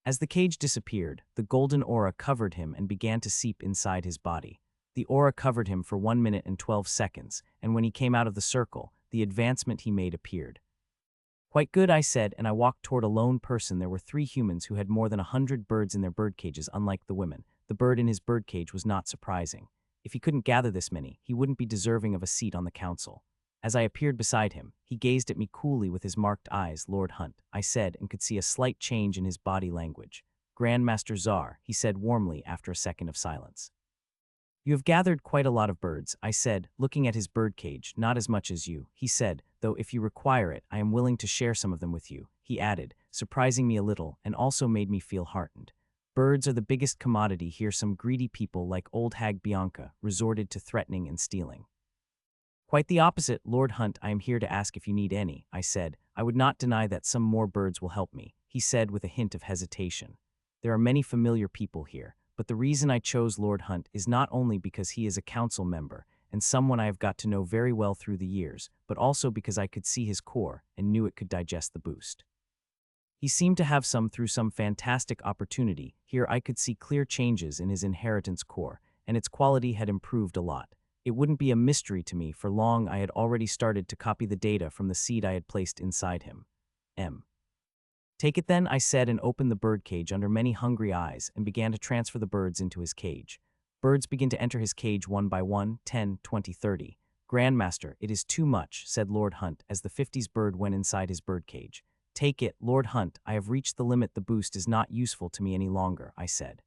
As the cage disappeared, the golden aura covered him and began to seep inside his body. The aura covered him for 1 minute and 12 seconds, and when he came out of the circle, the advancement he made appeared. Quite good, I said, and I walked toward a lone person. There were 3 humans who had more than 100 birds in their birdcages. Unlike the women, the bird in his birdcage was not surprising. If he couldn't gather this many, he wouldn't be deserving of a seat on the council. As I appeared beside him, he gazed at me coolly with his marked eyes. Lord Hunt, I said, and could see a slight change in his body language. Grandmaster Czar, he said warmly after a second of silence. You have gathered quite a lot of birds, I said, looking at his birdcage. Not as much as you, he said, though if you require it, I am willing to share some of them with you, he added, surprising me a little and also made me feel heartened. Birds are the biggest commodity here. Some greedy people like old hag Bianca resorted to threatening and stealing. Quite the opposite, Lord Hunt. I am here to ask if you need any, I said. I would not deny that some more birds will help me, he said with a hint of hesitation. There are many familiar people here, but the reason I chose Lord Hunt is not only because he is a council member and someone I have got to know very well through the years, but also because I could see his core and knew it could digest the boost. He seemed to have some through some fantastic opportunity. Here I could see clear changes in his inheritance core, and its quality had improved a lot. It wouldn't be a mystery to me. For long I had already started to copy the data from the seed I had placed inside him. Take it then, I said, and opened the birdcage under many hungry eyes and began to transfer the birds into his cage. Birds begin to enter his cage one by one, 10, 20, 30. Grandmaster, it is too much, said Lord Hunt as the 50th bird went inside his birdcage. Take it, Lord Hunt, I have reached the limit. The boost is not useful to me any longer, I said.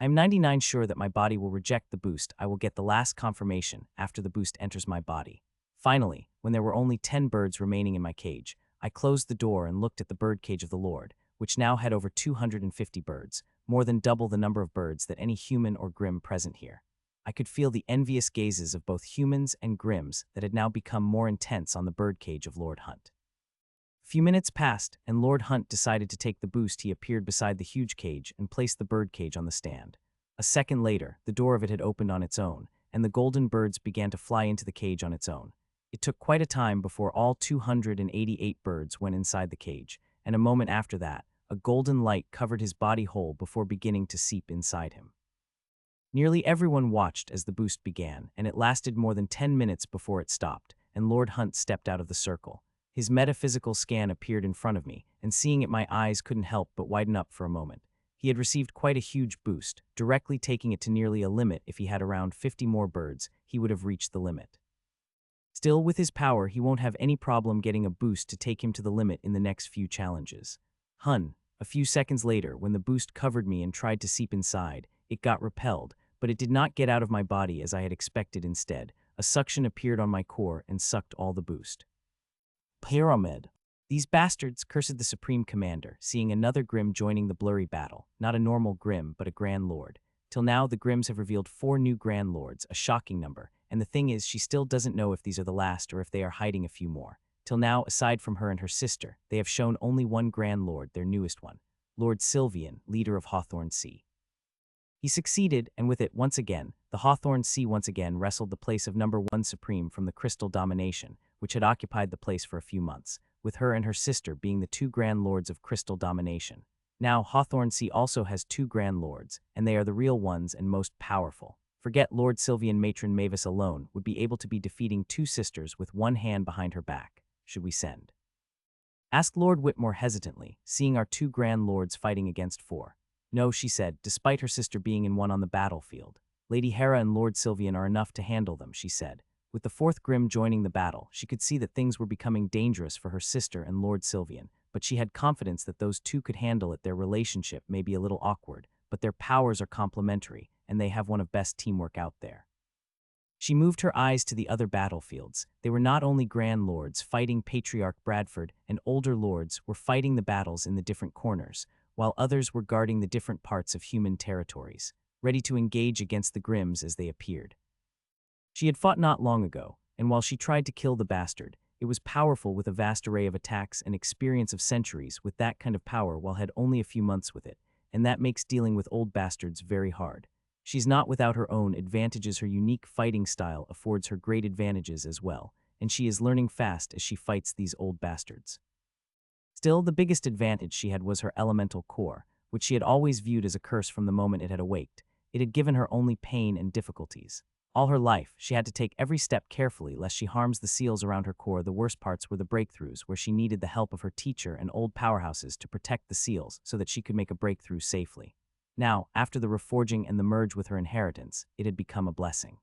I am 99% sure that my body will reject the boost. I will get the last confirmation after the boost enters my body. Finally, when there were only 10 birds remaining in my cage, I closed the door and looked at the birdcage of the Lord, which now had over 250 birds, more than double the number of birds that any human or Grim present here. I could feel the envious gazes of both humans and Grims that had now become more intense on the birdcage of Lord Hunt. Few minutes passed, and Lord Hunt decided to take the boost. He appeared beside the huge cage and placed the birdcage on the stand. A second later, the door of it had opened on its own, and the golden birds began to fly into the cage on its own. It took quite a time before all 288 birds went inside the cage, and a moment after that, a golden light covered his body whole before beginning to seep inside him. Nearly everyone watched as the boost began, and it lasted more than 10 minutes before it stopped, and Lord Hunt stepped out of the circle. His metaphysical scan appeared in front of me, and seeing it my eyes couldn't help but widen up for a moment. He had received quite a huge boost, directly taking it to nearly a limit. If he had around 50 more birds, he would have reached the limit. Still, with his power, he won't have any problem getting a boost to take him to the limit in the next few challenges. A few seconds later, when the boost covered me and tried to seep inside, it got repelled, but it did not get out of my body as I had expected instead. A suction appeared on my core and sucked all the boost. Pyramid. These bastards, cursed the Supreme Commander, seeing another Grim joining the blurry battle. Not a normal Grim, but a Grand Lord. Till now, the Grims have revealed 4 new Grand Lords, a shocking number, and the thing is, she still doesn't know if these are the last or if they are hiding a few more. Till now, aside from her and her sister, they have shown only one Grand Lord, their newest one, Lord Sylvian, leader of Hawthorne Sea. He succeeded, and with it, once again, the Hawthorne Sea once again wrestled the place of number 1 Supreme from the Crystal Domination, which had occupied the place for a few months, with her and her sister being the 2 Grand Lords of Crystal Domination. Now, Hawthorne Sea also has 2 Grand Lords, and they are the real ones and most powerful. Forget Lord Sylvian Matron Mavis alone would be able to be defeating 2 sisters with one hand behind her back. Should we send? Asked Lord Whitmore hesitantly, seeing our 2 Grand Lords fighting against 4. No, she said, despite her sister being in one on the battlefield. Lady Hera and Lord Sylvian are enough to handle them, she said. With the 4th Grim joining the battle, she could see that things were becoming dangerous for her sister and Lord Sylvian, but she had confidence that those 2 could handle it. Their relationship may be a little awkward, but their powers are complementary, and they have one of best teamwork out there. She moved her eyes to the other battlefields. They were not only Grand Lords fighting Patriarch Bradford, and older lords were fighting the battles in the different corners, while others were guarding the different parts of human territories, ready to engage against the Grims as they appeared. She had fought not long ago, and while she tried to kill the bastard, it was powerful with a vast array of attacks and experience of centuries with that kind of power while had only a few months with it, and that makes dealing with old bastards very hard. She's not without her own advantages. Her unique fighting style affords her great advantages as well, and she is learning fast as she fights these old bastards. Still, the biggest advantage she had was her elemental core, which she had always viewed as a curse from the moment it had awaked. It had given her only pain and difficulties. All her life, she had to take every step carefully lest she harms the seals around her core. The worst parts were the breakthroughs, where she needed the help of her teacher and old powerhouses to protect the seals so that she could make a breakthrough safely. Now, after the reforging and the merge with her inheritance, it had become a blessing.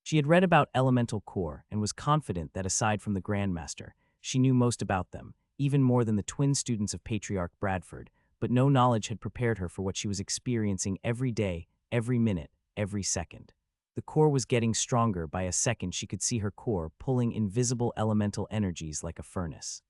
She had read about elemental core and was confident that aside from the Grandmaster, she knew most about them, even more than the twin students of Patriarch Bradford, but no knowledge had prepared her for what she was experiencing every day, every minute, every second. The core was getting stronger. By a second, she could see her core pulling invisible elemental energies like a furnace.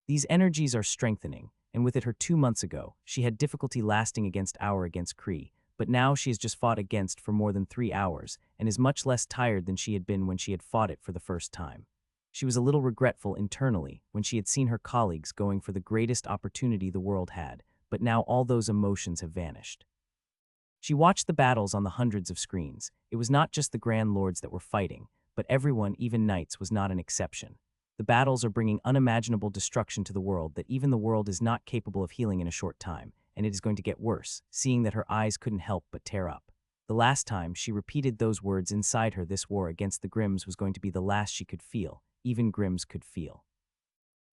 These energies are strengthening, and with it her 2 months ago, she had difficulty lasting against Kree, but now she has just fought against for more than 3 hours, and is much less tired than she had been when she had fought it for the first time. She was a little regretful internally when she had seen her colleagues going for the greatest opportunity the world had, but now all those emotions have vanished. She watched the battles on the hundreds of screens. It was not just the Grand Lords that were fighting, but everyone, even knights, was not an exception. The battles are bringing unimaginable destruction to the world that even the world is not capable of healing in a short time, and it is going to get worse, seeing that her eyes couldn't help but tear up. The last time she repeated those words inside her, this war against the Grims was going to be the last she could feel, even Grims could feel.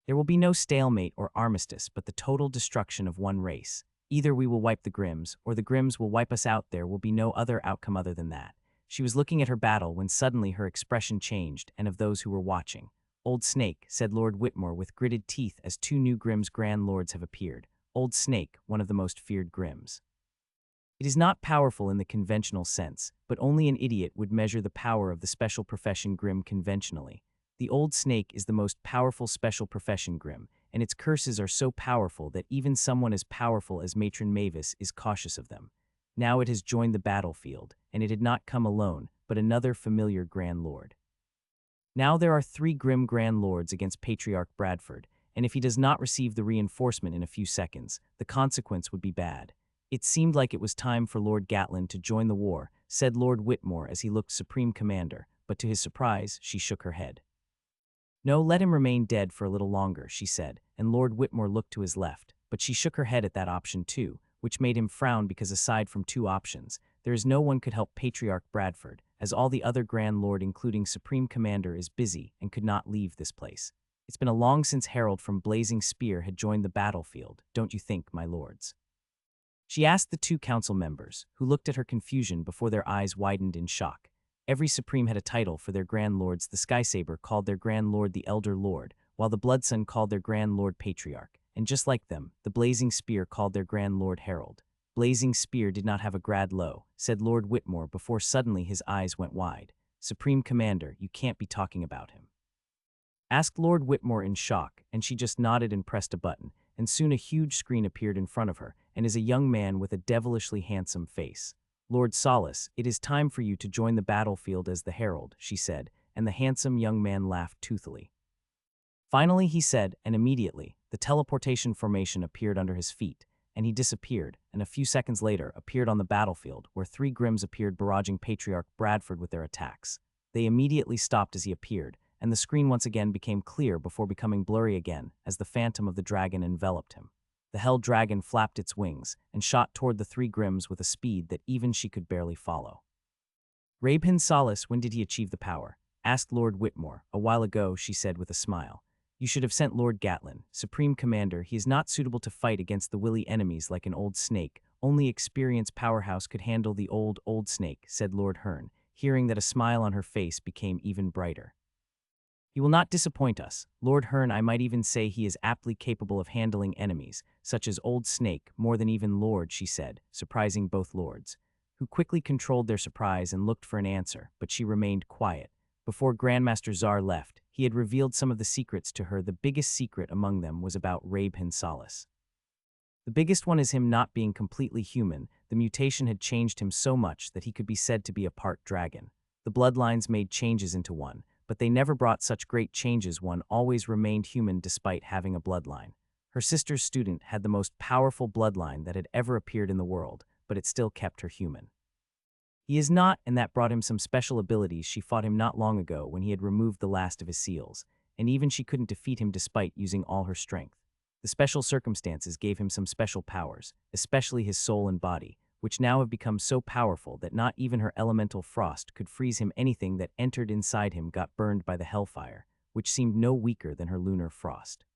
There will be no stalemate or armistice, but the total destruction of one race. Either we will wipe the Grims, or the Grims will wipe us out. There will be no other outcome other than that. She was looking at her battle when suddenly her expression changed, and of those who were watching. Old Snake, said Lord Whitmore with gritted teeth as 2 new Grims Grand Lords have appeared. Old Snake, one of the most feared Grims. It is not powerful in the conventional sense, but only an idiot would measure the power of the special profession Grim conventionally. The Old Snake is the most powerful special profession Grim, and its curses are so powerful that even someone as powerful as Matron Mavis is cautious of them. Now it has joined the battlefield, and it had not come alone, but another familiar Grand Lord. Now there are 3 Grim Grand Lords against Patriarch Bradford, and if he does not receive the reinforcement in a few seconds, the consequence would be bad. It seemed like it was time for Lord Gatlin to join the war, said Lord Whitmore as he looked Supreme Commander, but to his surprise, she shook her head. No, let him remain dead for a little longer, she said, and Lord Whitmore looked to his left, but she shook her head at that option too, which made him frown because aside from 2 options, there is no one could help Patriarch Bradford, as all the other Grand Lord including Supreme Commander is busy and could not leave this place. It's been a long since Harold from Blazing Spear had joined the battlefield, don't you think, my lords? She asked the 2 council members, who looked at her confusion before their eyes widened in shock. Every Supreme had a title for their Grand Lords. The Skysaber called their Grand Lord the Elder Lord, while the Bloodsun called their Grand Lord Patriarch, and just like them, the Blazing Spear called their Grand Lord Herald. Blazing Spear did not have a grad low, said Lord Whitmore before suddenly his eyes went wide. Supreme Commander, you can't be talking about him. Asked Lord Whitmore in shock, and she just nodded and pressed a button, and soon a huge screen appeared in front of her, and is a young man with a devilishly handsome face. Lord Solace, it is time for you to join the battlefield as the Herald, she said, and the handsome young man laughed toothily. Finally, he said, and immediately, the teleportation formation appeared under his feet, and he disappeared, and a few seconds later appeared on the battlefield, where 3 Grims appeared barraging Patriarch Bradford with their attacks. They immediately stopped as he appeared, and the screen once again became clear before becoming blurry again as the phantom of the dragon enveloped him. The hell dragon flapped its wings and shot toward the 3 Grims with a speed that even she could barely follow. Rabhin Solace, when did he achieve the power? Asked Lord Whitmore. A while ago, she said with a smile. You should have sent Lord Gatlin, Supreme Commander. He is not suitable to fight against the willy enemies like an old snake. Only experienced powerhouse could handle the old snake, said Lord Hearn, hearing that a smile on her face became even brighter. He will not disappoint us. Lord Hearn, I might even say he is aptly capable of handling enemies, such as Old Snake, more than even Lord, she said, surprising both lords, who quickly controlled their surprise and looked for an answer, but she remained quiet. Before Grandmaster Czar left, he had revealed some of the secrets to her. The biggest secret among them was about Rabhin Solace. The biggest one is him not being completely human. The mutation had changed him so much that he could be said to be a part dragon. The bloodlines made changes into one, but they never brought such great changes. One always remained human despite having a bloodline. Her sister's student had the most powerful bloodline that had ever appeared in the world, but it still kept her human. He is not, and that brought him some special abilities. She fought him not long ago when he had removed the last of his seals, and even she couldn't defeat him despite using all her strength. The special circumstances gave him some special powers, especially his soul and body, which now have become so powerful that not even her elemental frost could freeze him. Anything that entered inside him got burned by the hellfire, which seemed no weaker than her lunar frost.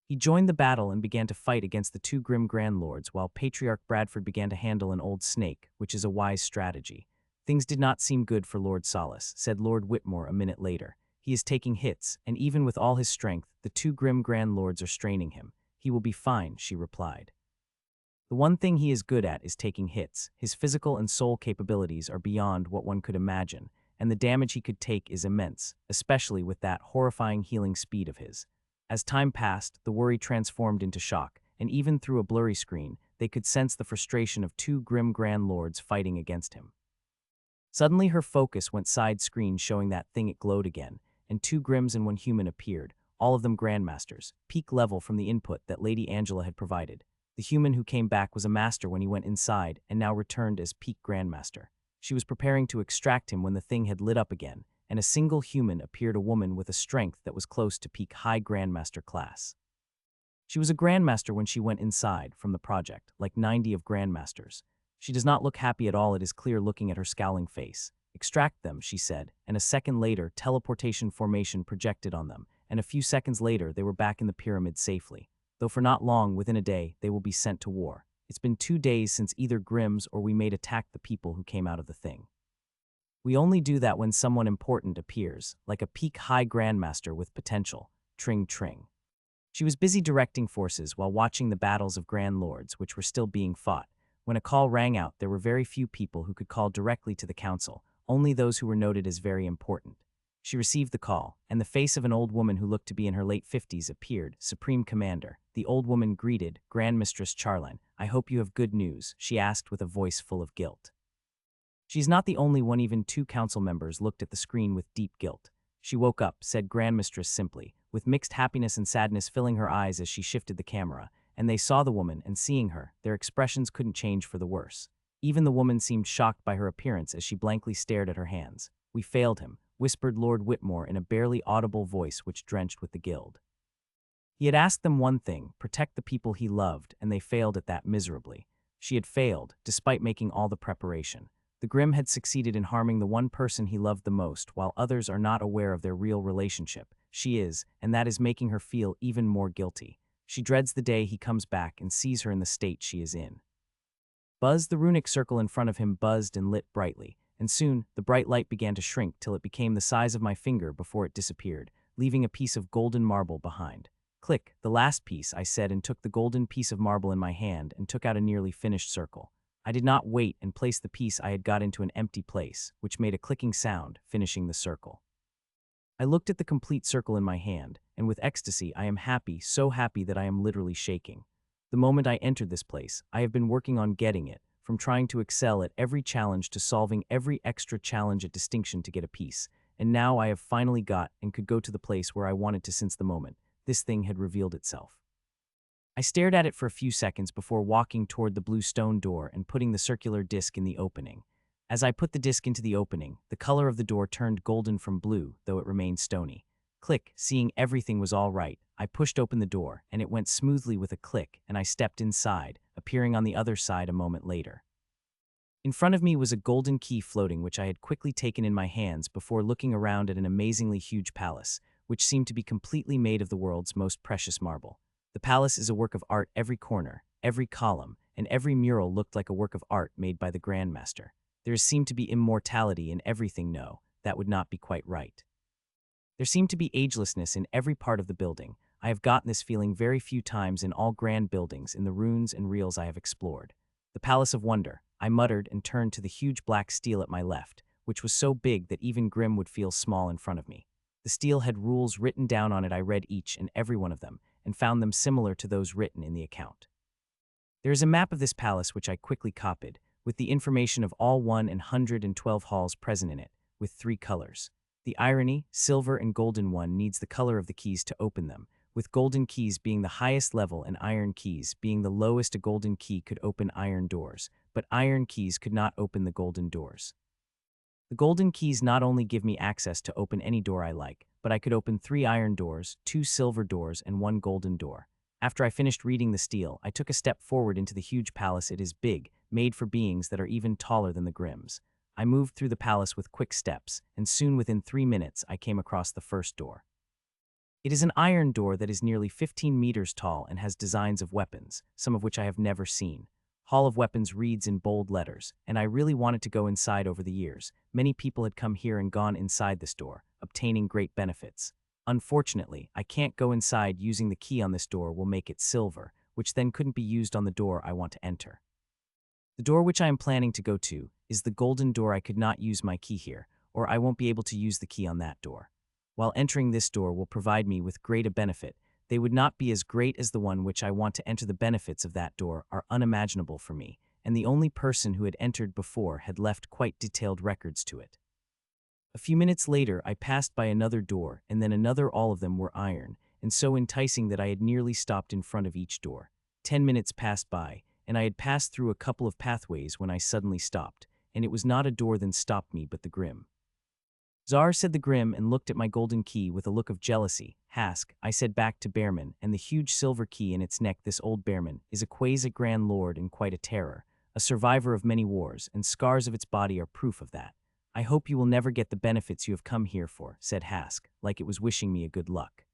He joined the battle and began to fight against the 2 Grim Grand Lords, while Patriarch Bradford began to handle an old snake, which is a wise strategy. Things did not seem good for Lord Solace, said Lord Whitmore a minute later. He is taking hits, and even with all his strength, the 2 Grim Grand Lords are straining him. He will be fine, she replied. The one thing he is good at is taking hits. His physical and soul capabilities are beyond what one could imagine, and the damage he could take is immense, especially with that horrifying healing speed of his. As time passed, the worry transformed into shock, and even through a blurry screen, they could sense the frustration of 2 Grim Grand Lords fighting against him. Suddenly her focus went side screen, showing that thing. It glowed again, and 2 Grims and 1 human appeared, all of them grandmasters, peak level from the input that Lady Angela had provided. The human who came back was a master when he went inside and now returned as peak grandmaster. She was preparing to extract him when the thing had lit up again, and a single human appeared, a woman with a strength that was close to peak high grandmaster class. She was a grandmaster when she went inside from the project, like 90 of grandmasters. She does not look happy at all. It is clear looking at her scowling face. Extract them, she said, and a second later teleportation formation projected on them, and a few seconds later they were back in the pyramid safely. Though for not long, within a day, they will be sent to war. It's been 2 days since either Grims or we made attack the people who came out of the thing. We only do that when someone important appears, like a peak high grandmaster with potential. Tring tring. She was busy directing forces while watching the battles of Grand Lords, which were still being fought. When a call rang out, there were very few people who could call directly to the council, only those who were noted as very important. She received the call, and the face of an old woman who looked to be in her late 50s appeared. Supreme Commander. The old woman greeted Grand Mistress Charline. I hope you have good news, she asked with a voice full of guilt. She's not the only one. Even 2 council members looked at the screen with deep guilt. She woke up, said Grand Mistress simply, with mixed happiness and sadness filling her eyes as she shifted the camera, and they saw the woman, and seeing her, their expressions couldn't change for the worse. Even the woman seemed shocked by her appearance as she blankly stared at her hands. We failed him, whispered Lord Whitmore in a barely audible voice which drenched with the guild. He had asked them one thing, protect the people he loved, and they failed at that miserably. She had failed, despite making all the preparation. The Grim had succeeded in harming the one person he loved the most, while others are not aware of their real relationship. She is, and that is making her feel even more guilty. She dreads the day he comes back and sees her in the state she is in. Buzz, the runic circle in front of him, buzzed and lit brightly, and soon the bright light began to shrink till it became the size of my finger before it disappeared, leaving a piece of golden marble behind. Click, the last piece, I said, and took the golden piece of marble in my hand and took out a nearly finished circle. I did not wait and place the piece I had got into an empty place, which made a clicking sound, finishing the circle. I looked at the complete circle in my hand, and with ecstasy I am happy, so happy that I am literally shaking. The moment I entered this place, I have been working on getting it, from trying to excel at every challenge to solving every extra challenge at distinction to get a piece, and now I have finally got and could go to the place where I wanted to since the moment this thing had revealed itself. I stared at it for a few seconds before walking toward the blue stone door and putting the circular disc in the opening. As I put the disc into the opening, the color of the door turned golden from blue, though it remained stony. Click, seeing everything was all right, I pushed open the door, and it went smoothly with a click, and I stepped inside, appearing on the other side a moment later. In front of me was a golden key floating, which I had quickly taken in my hands before looking around at an amazingly huge palace, which seemed to be completely made of the world's most precious marble. The palace is a work of art. Every corner, every column, and every mural looked like a work of art made by the grandmaster. There seemed to be immortality in everything. No, that would not be quite right. There seemed to be agelessness in every part of the building. I have gotten this feeling very few times in all grand buildings in the ruins and reels I have explored. The Palace of Wonder, I muttered and turned to the huge black stele at my left, which was so big that even Grimm would feel small in front of me. The stele had rules written down on it. I read each and every one of them, and found them similar to those written in the account. There is a map of this palace which I quickly copied, with the information of all 112 halls present in it, with 3 colors. The irony, silver and golden one needs the color of the keys to open them, with golden keys being the highest level and iron keys being the lowest. A golden key could open iron doors, but iron keys could not open the golden doors. The golden keys not only give me access to open any door I like, but I could open 3 iron doors, 2 silver doors, and 1 golden door. After I finished reading the stele, I took a step forward into the huge palace. It is big, made for beings that are even taller than the Grimms. I moved through the palace with quick steps, and soon within 3 minutes I came across the first door. It is an iron door that is nearly 15 meters tall and has designs of weapons, some of which I have never seen. Hall of Weapons reads in bold letters, and I really wanted to go inside. Over the years, many people had come here and gone inside this door, obtaining great benefits. Unfortunately, I can't go inside. Using the key on this door will make it silver, which then couldn't be used on the door I want to enter. The door which I am planning to go to is the golden door. I could not use my key here, or I won't be able to use the key on that door. While entering this door will provide me with great a benefit, they would not be as great as the one which I want to enter. The benefits of that door are unimaginable for me, and the only person who had entered before had left quite detailed records to it. A few minutes later, I passed by another door, and then another. All of them were iron, and so enticing that I had nearly stopped in front of each door. 10 minutes passed by, and I had passed through a couple of pathways when I suddenly stopped, and it was not a door that stopped me but the Grimm. Czar, said the Grimm, and looked at my golden key with a look of jealousy. Hask, I said back to Bearman, and the huge silver key in its neck. This old Bearman is a quasi grand lord and quite a terror, a survivor of many wars, and scars of its body are proof of that. I hope you will never get the benefits you have come here for, said Hask, like it was wishing me a good luck.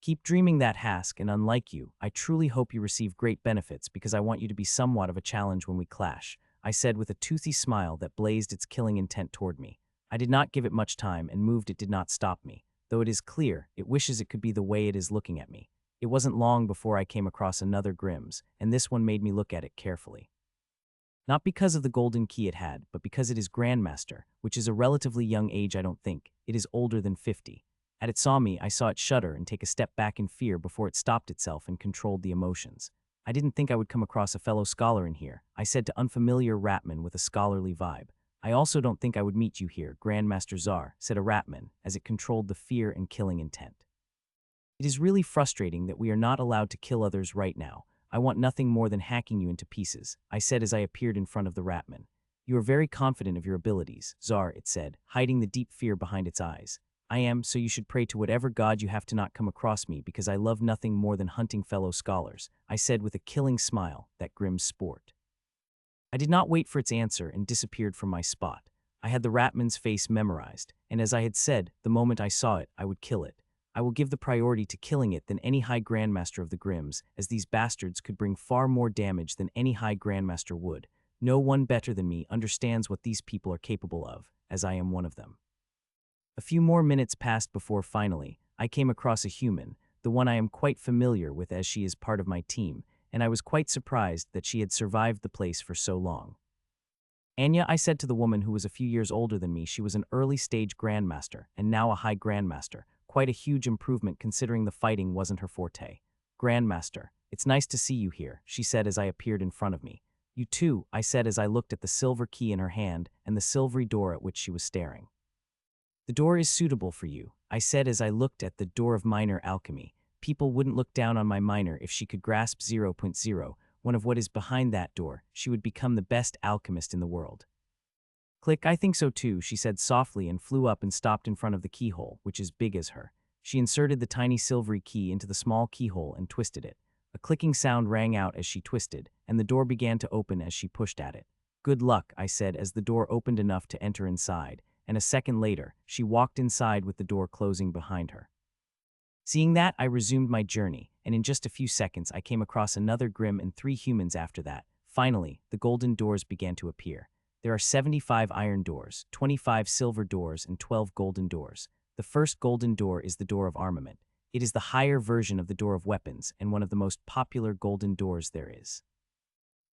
Keep dreaming that, Hask, and unlike you, I truly hope you receive great benefits because I want you to be somewhat of a challenge when we clash, I said with a toothy smile that blazed its killing intent toward me. I did not give it much time and moved. It did not stop me, though it is clear it wishes it could be the way it is looking at me. It wasn't long before I came across another Grimm's, and this one made me look at it carefully. Not because of the golden key it had, but because it is Grandmaster, which is a relatively young age. I don't think it is older than 50. As it saw me, I saw it shudder and take a step back in fear before it stopped itself and controlled the emotions. I didn't think I would come across a fellow scholar in here, I said to unfamiliar Ratman with a scholarly vibe. I also don't think I would meet you here, Grandmaster Czar, said a Ratman, as it controlled the fear and killing intent. It is really frustrating that we are not allowed to kill others right now. I want nothing more than hacking you into pieces, I said as I appeared in front of the Ratman. You are very confident of your abilities, Czar, it said, hiding the deep fear behind its eyes. I am, so you should pray to whatever god you have to not come across me because I love nothing more than hunting fellow scholars, I said with a killing smile, that grim sport. I did not wait for its answer and disappeared from my spot. I had the Ratman's face memorized, and as I had said, the moment I saw it, I would kill it. I will give the priority to killing it than any High Grandmaster of the Grimms, as these bastards could bring far more damage than any High Grandmaster would. No one better than me understands what these people are capable of, as I am one of them. A few more minutes passed before finally, I came across a human, the one I am quite familiar with as she is part of my team, and I was quite surprised that she had survived the place for so long. Anya, I said to the woman who was a few years older than me, she was an early-stage grandmaster, and now a high grandmaster, quite a huge improvement considering the fighting wasn't her forte. Grandmaster, it's nice to see you here, she said as I appeared in front of me. You too, I said as I looked at the silver key in her hand and the silvery door at which she was staring. The door is suitable for you, I said as I looked at the door of minor alchemy. People wouldn't look down on my minor if she could grasp 0.0, one of what is behind that door. She would become the best alchemist in the world. Click, I think so too, she said softly and flew up and stopped in front of the keyhole, which is big as her. She inserted the tiny silvery key into the small keyhole and twisted it. A clicking sound rang out as she twisted, and the door began to open as she pushed at it. Good luck, I said as the door opened enough to enter inside, and a second later, she walked inside with the door closing behind her. Seeing that, I resumed my journey, and in just a few seconds I came across another Grim and 3 humans after that. Finally, the golden doors began to appear. There are 75 iron doors, 25 silver doors, and 12 golden doors. The first golden door is the door of armament. It is the higher version of the door of weapons and one of the most popular golden doors there is.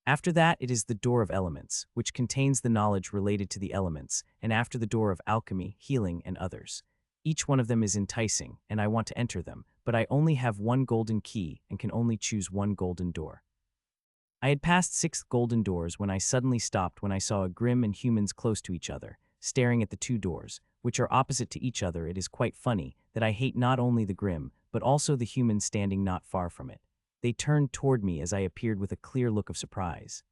After that, it is the door of elements, which contains the knowledge related to the elements, and after the door of alchemy, healing, and others. Each one of them is enticing, and I want to enter them, but I only have one golden key and can only choose one golden door. I had passed 6 golden doors when I suddenly stopped when I saw a Grim and humans close to each other, staring at the 2 doors, which are opposite to each other. It is quite funny that I hate not only the Grim, but also the humans standing not far from it. They turned toward me as I appeared with a clear look of surprise.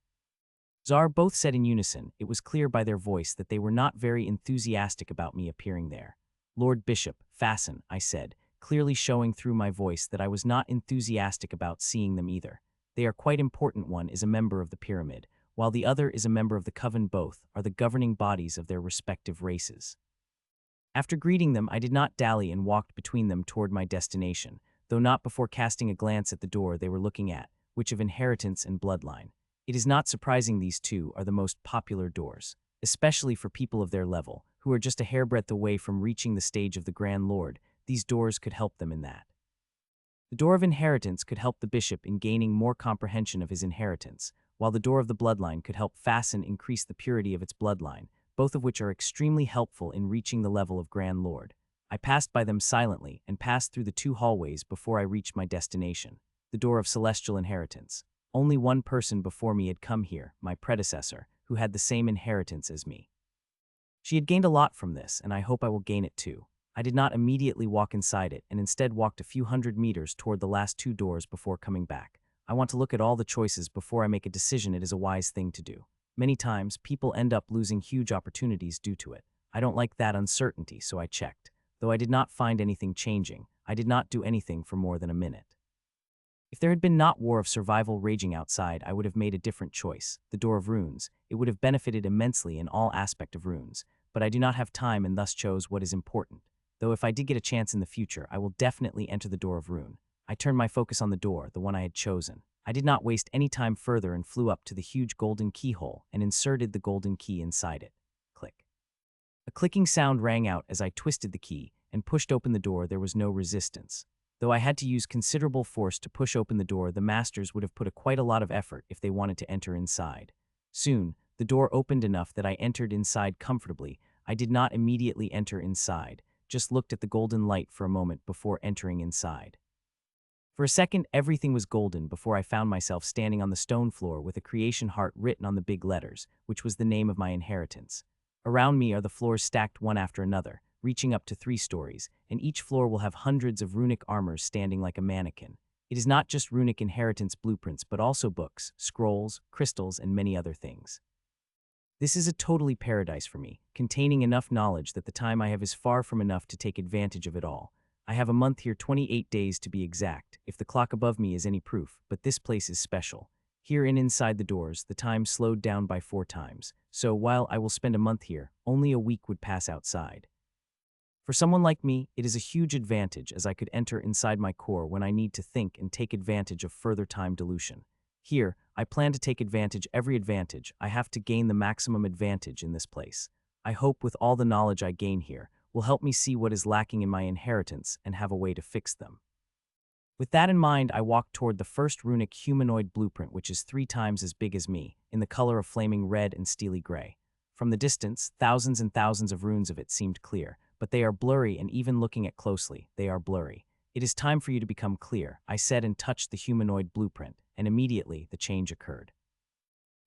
Czar both said in unison. It was clear by their voice that they were not very enthusiastic about me appearing there. Lord Bishop, fasten, I said, clearly showing through my voice that I was not enthusiastic about seeing them either. They are quite important. One is a member of the pyramid, while the other is a member of the coven. Both are the governing bodies of their respective races. After greeting them, I did not dally and walked between them toward my destination, though not before casting a glance at the door they were looking at, which of inheritance and bloodline. It is not surprising these 2 are the most popular doors, especially for people of their level, who are just a hairbreadth away from reaching the stage of the Grand Lord. These doors could help them in that. The door of inheritance could help the bishop in gaining more comprehension of his inheritance, while the door of the bloodline could help Fasten increase the purity of its bloodline, both of which are extremely helpful in reaching the level of Grand Lord. I passed by them silently and passed through the 2 hallways before I reached my destination, the door of celestial inheritance. Only one person before me had come here, my predecessor, who had the same inheritance as me. She had gained a lot from this, and I hope I will gain it too. I did not immediately walk inside it and instead walked a few hundred meters toward the last 2 doors before coming back. I want to look at all the choices before I make a decision. It is a wise thing to do. Many times, people end up losing huge opportunities due to it. I don't like that uncertainty, so I checked. Though I did not find anything changing, I did not do anything for more than a minute. If there had been not war of survival raging outside, I would have made a different choice, the door of runes. It would have benefited immensely in all aspect of runes, but I do not have time and thus chose what is important. Though if I did get a chance in the future, I will definitely enter the door of rune. I turned my focus on the door, the one I had chosen. I did not waste any time further and flew up to the huge golden keyhole and inserted the golden key inside it. Click. A clicking sound rang out as I twisted the key and pushed open the door. There was no resistance. Though I had to use considerable force to push open the door, the masters would have put quite a lot of effort if they wanted to enter inside. Soon, the door opened enough that I entered inside comfortably. I did not immediately enter inside, just looked at the golden light for a moment before entering inside. For a second, everything was golden before I found myself standing on the stone floor with a creation heart written on the big letters, which was the name of my inheritance. Around me are the floors stacked one after another, reaching up to 3 stories, and each floor will have hundreds of runic armors standing like a mannequin. It is not just runic inheritance blueprints, but also books, scrolls, crystals, and many other things. This is a totally paradise for me, containing enough knowledge that the time I have is far from enough to take advantage of it all. I have a month here, 28 days to be exact, if the clock above me is any proof, but this place is special. Here and inside the doors, the time slowed down by 4 times, so while I will spend a month here, only a week would pass outside. For someone like me, it is a huge advantage as I could enter inside my core when I need to think and take advantage of further time dilution. Here, I plan to take every advantage. I have to gain the maximum advantage in this place. I hope with all the knowledge I gain here will help me see what is lacking in my inheritance and have a way to fix them. With that in mind, I walked toward the first runic humanoid blueprint, which is 3 times as big as me, in the color of flaming red and steely gray. From the distance, thousands and thousands of runes of it seemed clear, but they are blurry, and even looking at closely, they are blurry. It is time for you to become clear, I said, and touched the humanoid blueprint, and immediately the change occurred.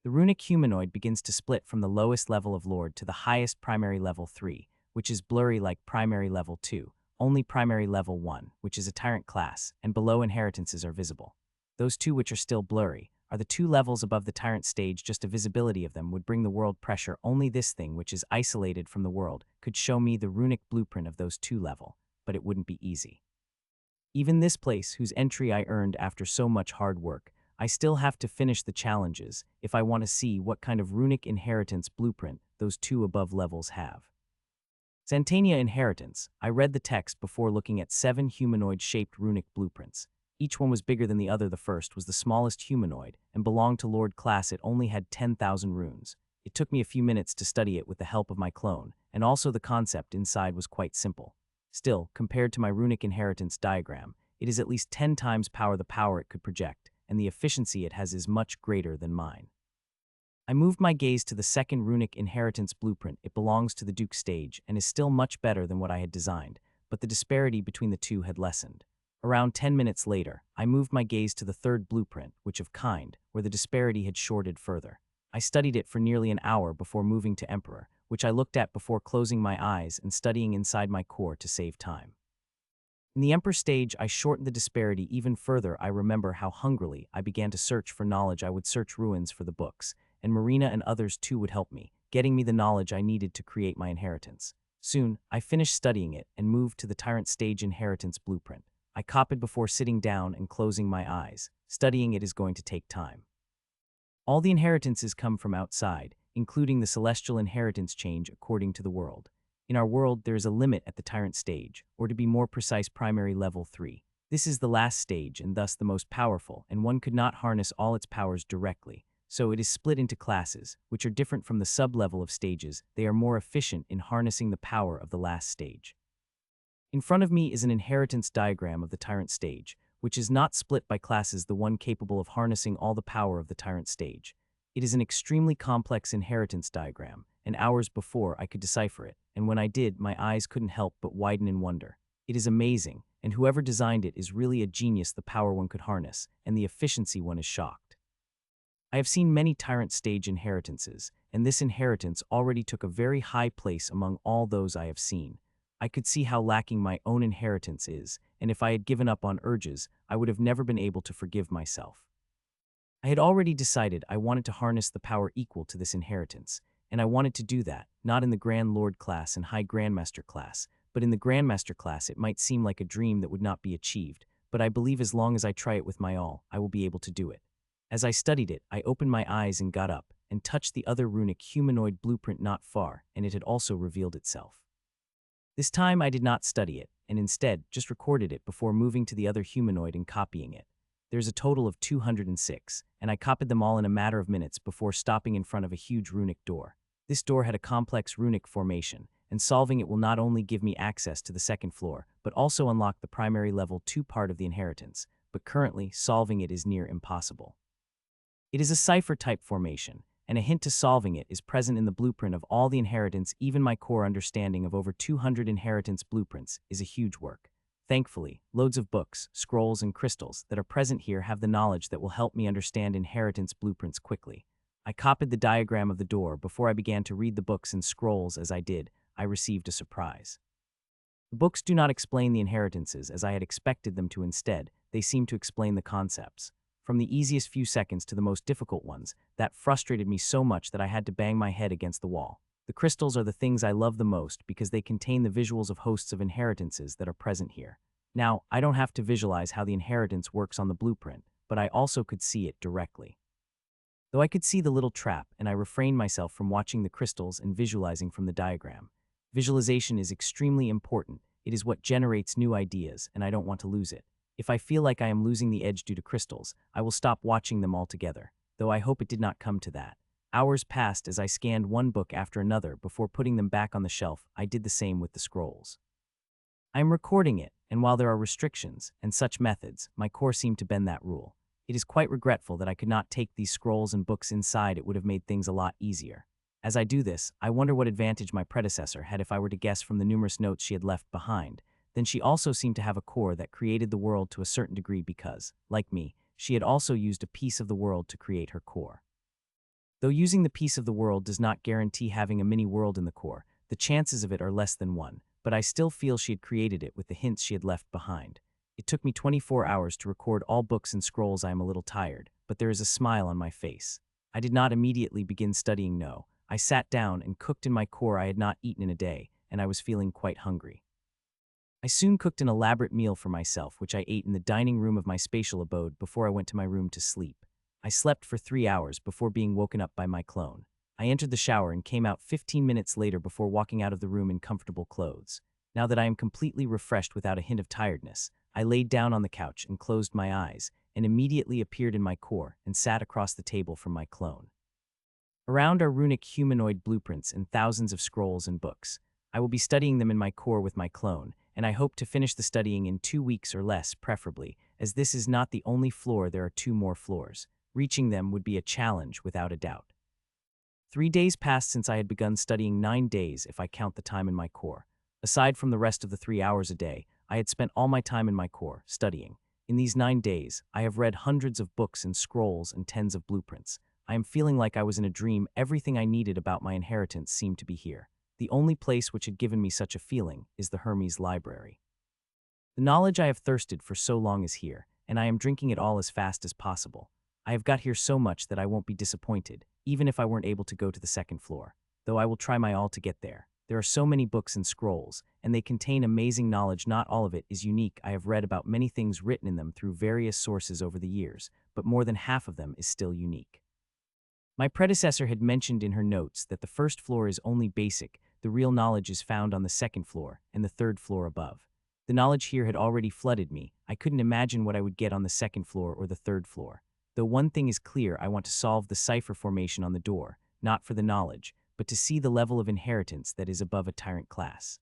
The runic humanoid begins to split from the lowest level of Lord to the highest primary level 3, which is blurry like primary level 2, only primary level 1, which is a tyrant class, and below inheritances are visible. Those two which are still blurry are the 2 levels above the tyrant stage. Just a visibility of them would bring the world pressure. Only this thing, which is isolated from the world, could show me the runic blueprint of those 2 level, but it wouldn't be easy. Even this place, whose entry I earned after so much hard work, I still have to finish the challenges if I want to see what kind of runic inheritance blueprint those 2 above levels have. Santania Inheritance. I read the text before looking at 7 humanoid-shaped runic blueprints. Each one was bigger than the other. The first was the smallest humanoid and belonged to Lord Class. It only had 10,000 runes. It took me a few minutes to study it with the help of my clone, and also the concept inside was quite simple. Still, compared to my runic inheritance diagram, it is at least 10 times the power it could project, and the efficiency it has is much greater than mine. I moved my gaze to the second runic inheritance blueprint. It belongs to the Duke stage and is still much better than what I had designed, but the disparity between the two had lessened. Around 10 minutes later, I moved my gaze to the third blueprint, which of kind, where the disparity had shorted further. I studied it for nearly an hour before moving to Emperor, which I looked at before closing my eyes and studying inside my core to save time. In the Emperor stage, I shortened the disparity even further. I remember how hungrily I began to search for knowledge. I would search ruins for the books, and Marina and others too would help me, getting me the knowledge I needed to create my inheritance. Soon, I finished studying it and moved to the Tyrant Stage Inheritance Blueprint. I copied before sitting down and closing my eyes. Studying it is going to take time. All the inheritances come from outside, including the celestial inheritance change according to the world. In our world, there is a limit at the Tyrant Stage, or to be more precise, primary level 3. This is the last stage and thus the most powerful, and one could not harness all its powers directly. So it is split into classes, which are different from the sub-level of stages. They are more efficient in harnessing the power of the last stage. In front of me is an inheritance diagram of the Tyrant Stage, which is not split by classes, the one capable of harnessing all the power of the Tyrant Stage. It is an extremely complex inheritance diagram, and hours before I could decipher it, and when I did, my eyes couldn't help but widen in wonder. It is amazing, and whoever designed it is really a genius. The power one could harness, and the efficiency, one is shocked. I have seen many Tyrant Stage inheritances, and this inheritance already took a very high place among all those I have seen. I could see how lacking my own inheritance is, and if I had given up on urges, I would have never been able to forgive myself. I had already decided I wanted to harness the power equal to this inheritance, and I wanted to do that, not in the Grand Lord class and High Grandmaster class, but in the Grandmaster class. It might seem like a dream that would not be achieved, but I believe as long as I try it with my all, I will be able to do it. As I studied it, I opened my eyes and got up, and touched the other runic humanoid blueprint not far, and it had also revealed itself. This time I did not study it, and instead just recorded it before moving to the other humanoid and copying it. There's a total of 206, and I copied them all in a matter of minutes before stopping in front of a huge runic door. This door had a complex runic formation, and solving it will not only give me access to the second floor, but also unlock the primary level 2 part of the inheritance, but currently solving it is near impossible. It is a cipher-type formation, and a hint to solving it is present in the blueprint of all the inheritance. Even my core understanding of over 200 inheritance blueprints is a huge work. Thankfully, loads of books, scrolls, and crystals that are present here have the knowledge that will help me understand inheritance blueprints quickly. I copied the diagram of the door before I began to read the books and scrolls. As I did, I received a surprise. The books do not explain the inheritances as I had expected them to. Instead, they seem to explain the concepts. From the easiest few seconds to the most difficult ones, that frustrated me so much that I had to bang my head against the wall. The crystals are the things I love the most because they contain the visuals of hosts of inheritances that are present here. Now, I don't have to visualize how the inheritance works on the blueprint, but I also could see it directly. Though I could see the little trap, and I refrained myself from watching the crystals and visualizing from the diagram. Visualization is extremely important. It is what generates new ideas, and I don't want to lose it. If I feel like I am losing the edge due to crystals, I will stop watching them altogether, though I hope it did not come to that. Hours passed as I scanned one book after another before putting them back on the shelf. I did the same with the scrolls. I am recording it, and while there are restrictions and such methods, my core seemed to bend that rule. It is quite regretful that I could not take these scrolls and books inside. It would have made things a lot easier. As I do this, I wonder what advantage my predecessor had if I were to guess from the numerous notes she had left behind. Then she also seemed to have a core that created the world to a certain degree because, like me, she had also used a piece of the world to create her core. Though using the piece of the world does not guarantee having a mini world in the core, the chances of it are less than 1, but I still feel she had created it with the hints she had left behind. It took me 24 hours to record all books and scrolls. I am a little tired, but there is a smile on my face. I did not immediately begin studying, no. I sat down and cooked in my core. I had not eaten in a day, and I was feeling quite hungry. I soon cooked an elaborate meal for myself, which I ate in the dining room of my spatial abode before I went to my room to sleep. I slept for 3 hours before being woken up by my clone. I entered the shower and came out 15 minutes later before walking out of the room in comfortable clothes. Now that I am completely refreshed without a hint of tiredness, I laid down on the couch and closed my eyes, and immediately appeared in my core and sat across the table from my clone. Around are runic humanoid blueprints and thousands of scrolls and books. I will be studying them in my core with my clone, and I hope to finish the studying in 2 weeks or less, preferably, as this is not the only floor. There are 2 more floors. Reaching them would be a challenge without a doubt. 3 days passed since I had begun studying, 9 days if I count the time in my core. Aside from the rest of the 3 hours a day, I had spent all my time in my core, studying. In these 9 days, I have read hundreds of books and scrolls and tens of blueprints. I am feeling like I was in a dream. Everything I needed about my inheritance seemed to be here. The only place which had given me such a feeling is the Hermes Library. The knowledge I have thirsted for so long is here, and I am drinking it all as fast as possible. I have got here so much that I won't be disappointed, even if I weren't able to go to the second floor, though I will try my all to get there. There are so many books and scrolls, and they contain amazing knowledge. Not all of it is unique. I have read about many things written in them through various sources over the years, but more than half of them is still unique. My predecessor had mentioned in her notes that the first floor is only basic. The real knowledge is found on the second floor and the third floor above. The knowledge here had already flooded me. I couldn't imagine what I would get on the second floor or the third floor. Though one thing is clear, I want to solve the cipher formation on the door, not for the knowledge, but to see the level of inheritance that is above a tyrant class.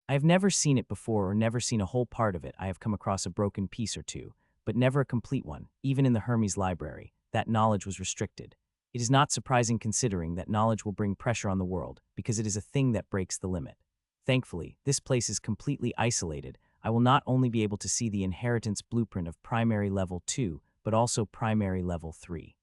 I have never seen it before or never seen a whole part of it. I have come across a broken piece or two, but never a complete one. Even in the Hermes Library, that knowledge was restricted. It is not surprising considering that knowledge will bring pressure on the world, because it is a thing that breaks the limit. Thankfully, this place is completely isolated. I will not only be able to see the inheritance blueprint of primary level 2, but also primary level 3.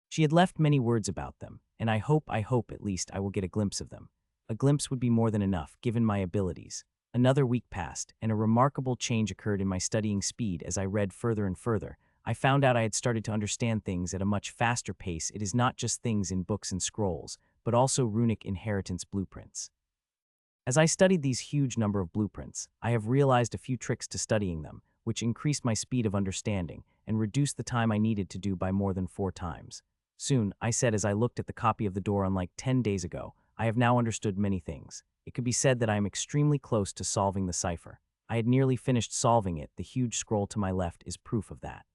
She had left many words about them, and I hope at least I will get a glimpse of them. A glimpse would be more than enough, given my abilities. Another week passed, and a remarkable change occurred in my studying speed as I read further and further. I found out I had started to understand things at a much faster pace. It is not just things in books and scrolls, but also runic inheritance blueprints. As I studied these huge number of blueprints, I have realized a few tricks to studying them, which increased my speed of understanding and reduced the time I needed to do by more than 4 times. Soon, I said as I looked at the copy of the door unlike 10 days ago, I have now understood many things. It could be said that I am extremely close to solving the cipher. I had nearly finished solving it. The huge scroll to my left is proof of that.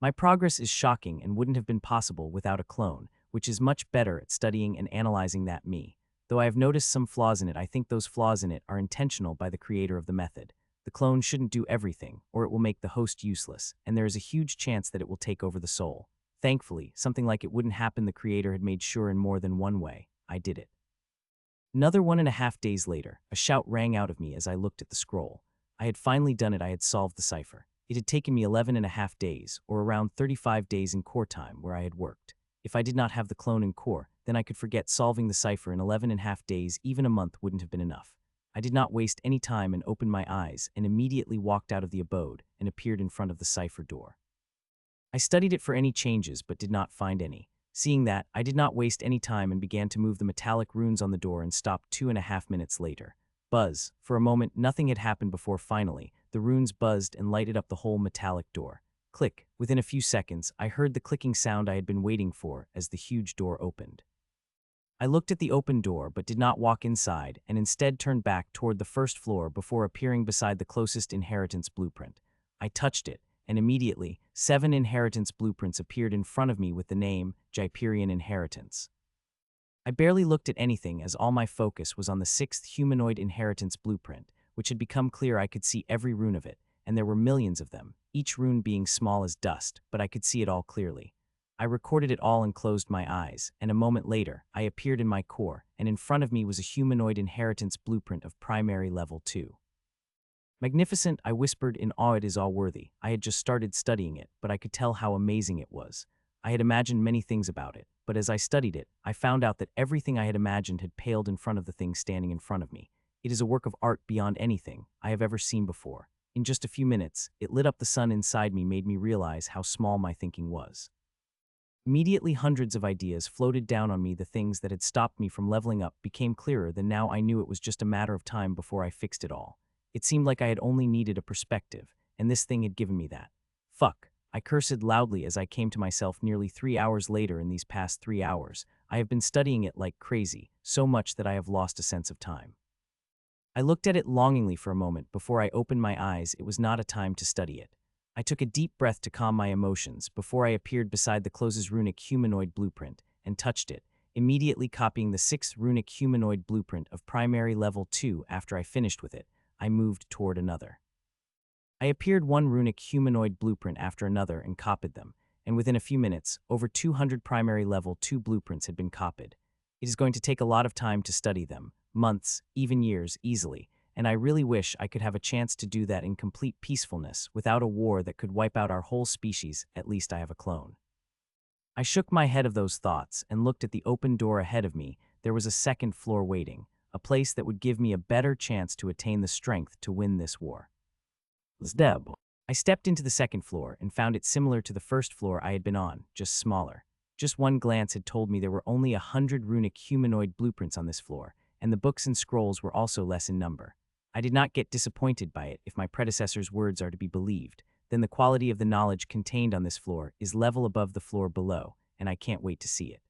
My progress is shocking and wouldn't have been possible without a clone, which is much better at studying and analyzing than me. Though I have noticed some flaws in it, I think those flaws in it are intentional by the creator of the method. The clone shouldn't do everything, or it will make the host useless, and there is a huge chance that it will take over the soul. Thankfully, something like it wouldn't happen. The creator had made sure in more than one way. I did it. Another 1.5 days later, a shout rang out of me as I looked at the scroll. I had finally done it. I had solved the cipher. It had taken me 11.5 days, or around 35 days in core time where I had worked. If I did not have the clone in core, then I could forget solving the cipher in 11.5 days. Even a month wouldn't have been enough. I did not waste any time and opened my eyes and immediately walked out of the abode and appeared in front of the cipher door. I studied it for any changes but did not find any. Seeing that, I did not waste any time and began to move the metallic runes on the door and stopped 2.5 minutes later. Buzz. For a moment, nothing had happened before finally, the runes buzzed and lighted up the whole metallic door. Click. Within a few seconds, I heard the clicking sound I had been waiting for as the huge door opened. I looked at the open door but did not walk inside and instead turned back toward the first floor before appearing beside the closest inheritance blueprint. I touched it, and immediately, 7 inheritance blueprints appeared in front of me with the name Gyperian Inheritance. I barely looked at anything as all my focus was on the 6th humanoid inheritance blueprint, which had become clear I could see every rune of it, and there were millions of them, each rune being small as dust, but I could see it all clearly. I recorded it all and closed my eyes, and a moment later, I appeared in my core, and in front of me was a humanoid inheritance blueprint of primary level 2. Magnificent, I whispered in awe. It is all worthy. I had just started studying it, but I could tell how amazing it was. I had imagined many things about it, but as I studied it, I found out that everything I had imagined had paled in front of the thing standing in front of me. It is a work of art beyond anything I have ever seen before. In just a few minutes, it lit up the sun inside me, made me realize how small my thinking was. Immediately, hundreds of ideas floated down on me. The things that had stopped me from leveling up became clearer. Then now I knew it was just a matter of time before I fixed it all. It seemed like I had only needed a perspective, and this thing had given me that. Fuck. I cursed loudly as I came to myself nearly 3 hours later. In these past 3 hours, I have been studying it like crazy, so much that I have lost a sense of time. I looked at it longingly for a moment before I opened my eyes. It was not a time to study it. I took a deep breath to calm my emotions before I appeared beside the closest runic humanoid blueprint and touched it, immediately copying the 6th runic humanoid blueprint of primary level 2. After I finished with it, I moved toward another. I appeared one runic humanoid blueprint after another and copied them, and within a few minutes, over 200 primary level 2 blueprints had been copied. It is going to take a lot of time to study them, months, even years, easily, and I really wish I could have a chance to do that in complete peacefulness, without a war that could wipe out our whole species. At least I have a clone. I shook my head of those thoughts and looked at the open door ahead of me. There was a second floor waiting, a place that would give me a better chance to attain the strength to win this war. Zdeb. I stepped into the second floor and found it similar to the first floor I had been on, just smaller. Just one glance had told me there were only 100 runic humanoid blueprints on this floor, and the books and scrolls were also less in number. I did not get disappointed by it. If my predecessor's words are to be believed, then the quality of the knowledge contained on this floor is level above the floor below, and I can't wait to see it.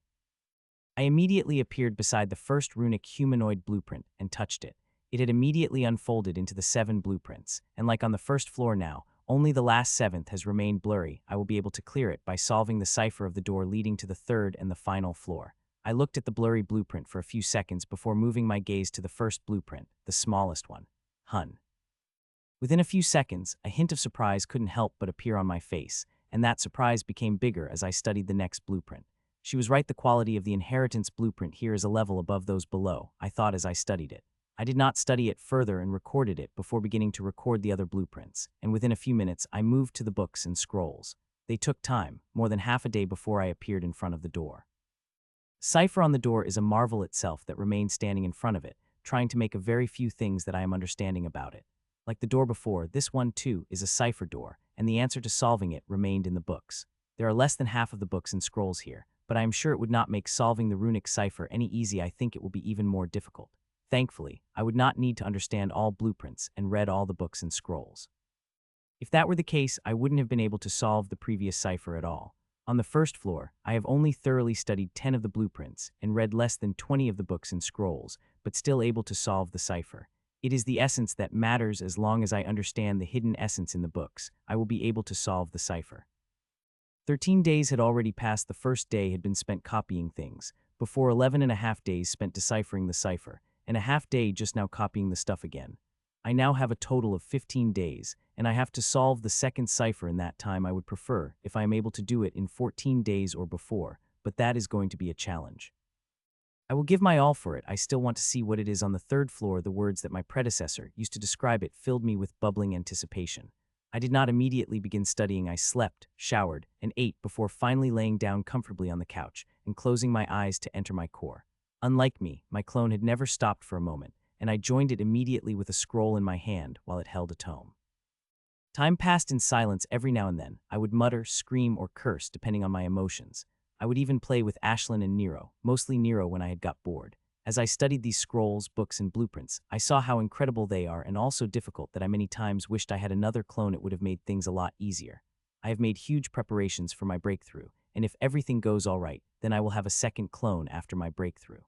I immediately appeared beside the first runic humanoid blueprint and touched it. It had immediately unfolded into the 7 blueprints, and like on the first floor now, only the last 7th has remained blurry. I will be able to clear it by solving the cipher of the door leading to the 3rd and the final floor. I looked at the blurry blueprint for a few seconds before moving my gaze to the first blueprint, the smallest one. Hun. Within a few seconds, a hint of surprise couldn't help but appear on my face, and that surprise became bigger as I studied the next blueprint. She was right, the quality of the inheritance blueprint here is a level above those below, I thought as I studied it. I did not study it further and recorded it before beginning to record the other blueprints, and within a few minutes I moved to the books and scrolls. They took time, more than half a day before I appeared in front of the door. Cipher on the door is a marvel itself that remained standing in front of it, trying to make a very few things that I am understanding about it. Like the door before, this one too is a cipher door, and the answer to solving it remained in the books. There are less than half of the books and scrolls here, but I am sure it would not make solving the runic cipher any easy. I think it will be even more difficult. Thankfully, I would not need to understand all blueprints and read all the books and scrolls. If that were the case, I wouldn't have been able to solve the previous cipher at all. On the first floor, I have only thoroughly studied 10 of the blueprints and read less than 20 of the books and scrolls, but still able to solve the cipher. It is the essence that matters. As long as I understand the hidden essence in the books, I will be able to solve the cipher. 13 days had already passed. The first day had been spent copying things, before 11.5 days spent deciphering the cipher, and a half day just now copying the stuff again. I now have a total of 15 days, and I have to solve the second cipher in that time. I would prefer if I am able to do it in 14 days or before, but that is going to be a challenge. I will give my all for it. I still want to see what it is on the 3rd floor. The words that my predecessor used to describe it filled me with bubbling anticipation. I did not immediately begin studying. I slept, showered, and ate before finally laying down comfortably on the couch and closing my eyes to enter my core. Unlike me, my clone had never stopped for a moment, and I joined it immediately with a scroll in my hand while it held a tome. Time passed in silence. Every now and then, I would mutter, scream, or curse depending on my emotions. I would even play with Ashlyn and Nero, mostly Nero when I had got bored. As I studied these scrolls, books, and blueprints, I saw how incredible they are and also difficult that I many times wished I had another clone. It would have made things a lot easier. I have made huge preparations for my breakthrough, and if everything goes all right, then I will have a second clone after my breakthrough.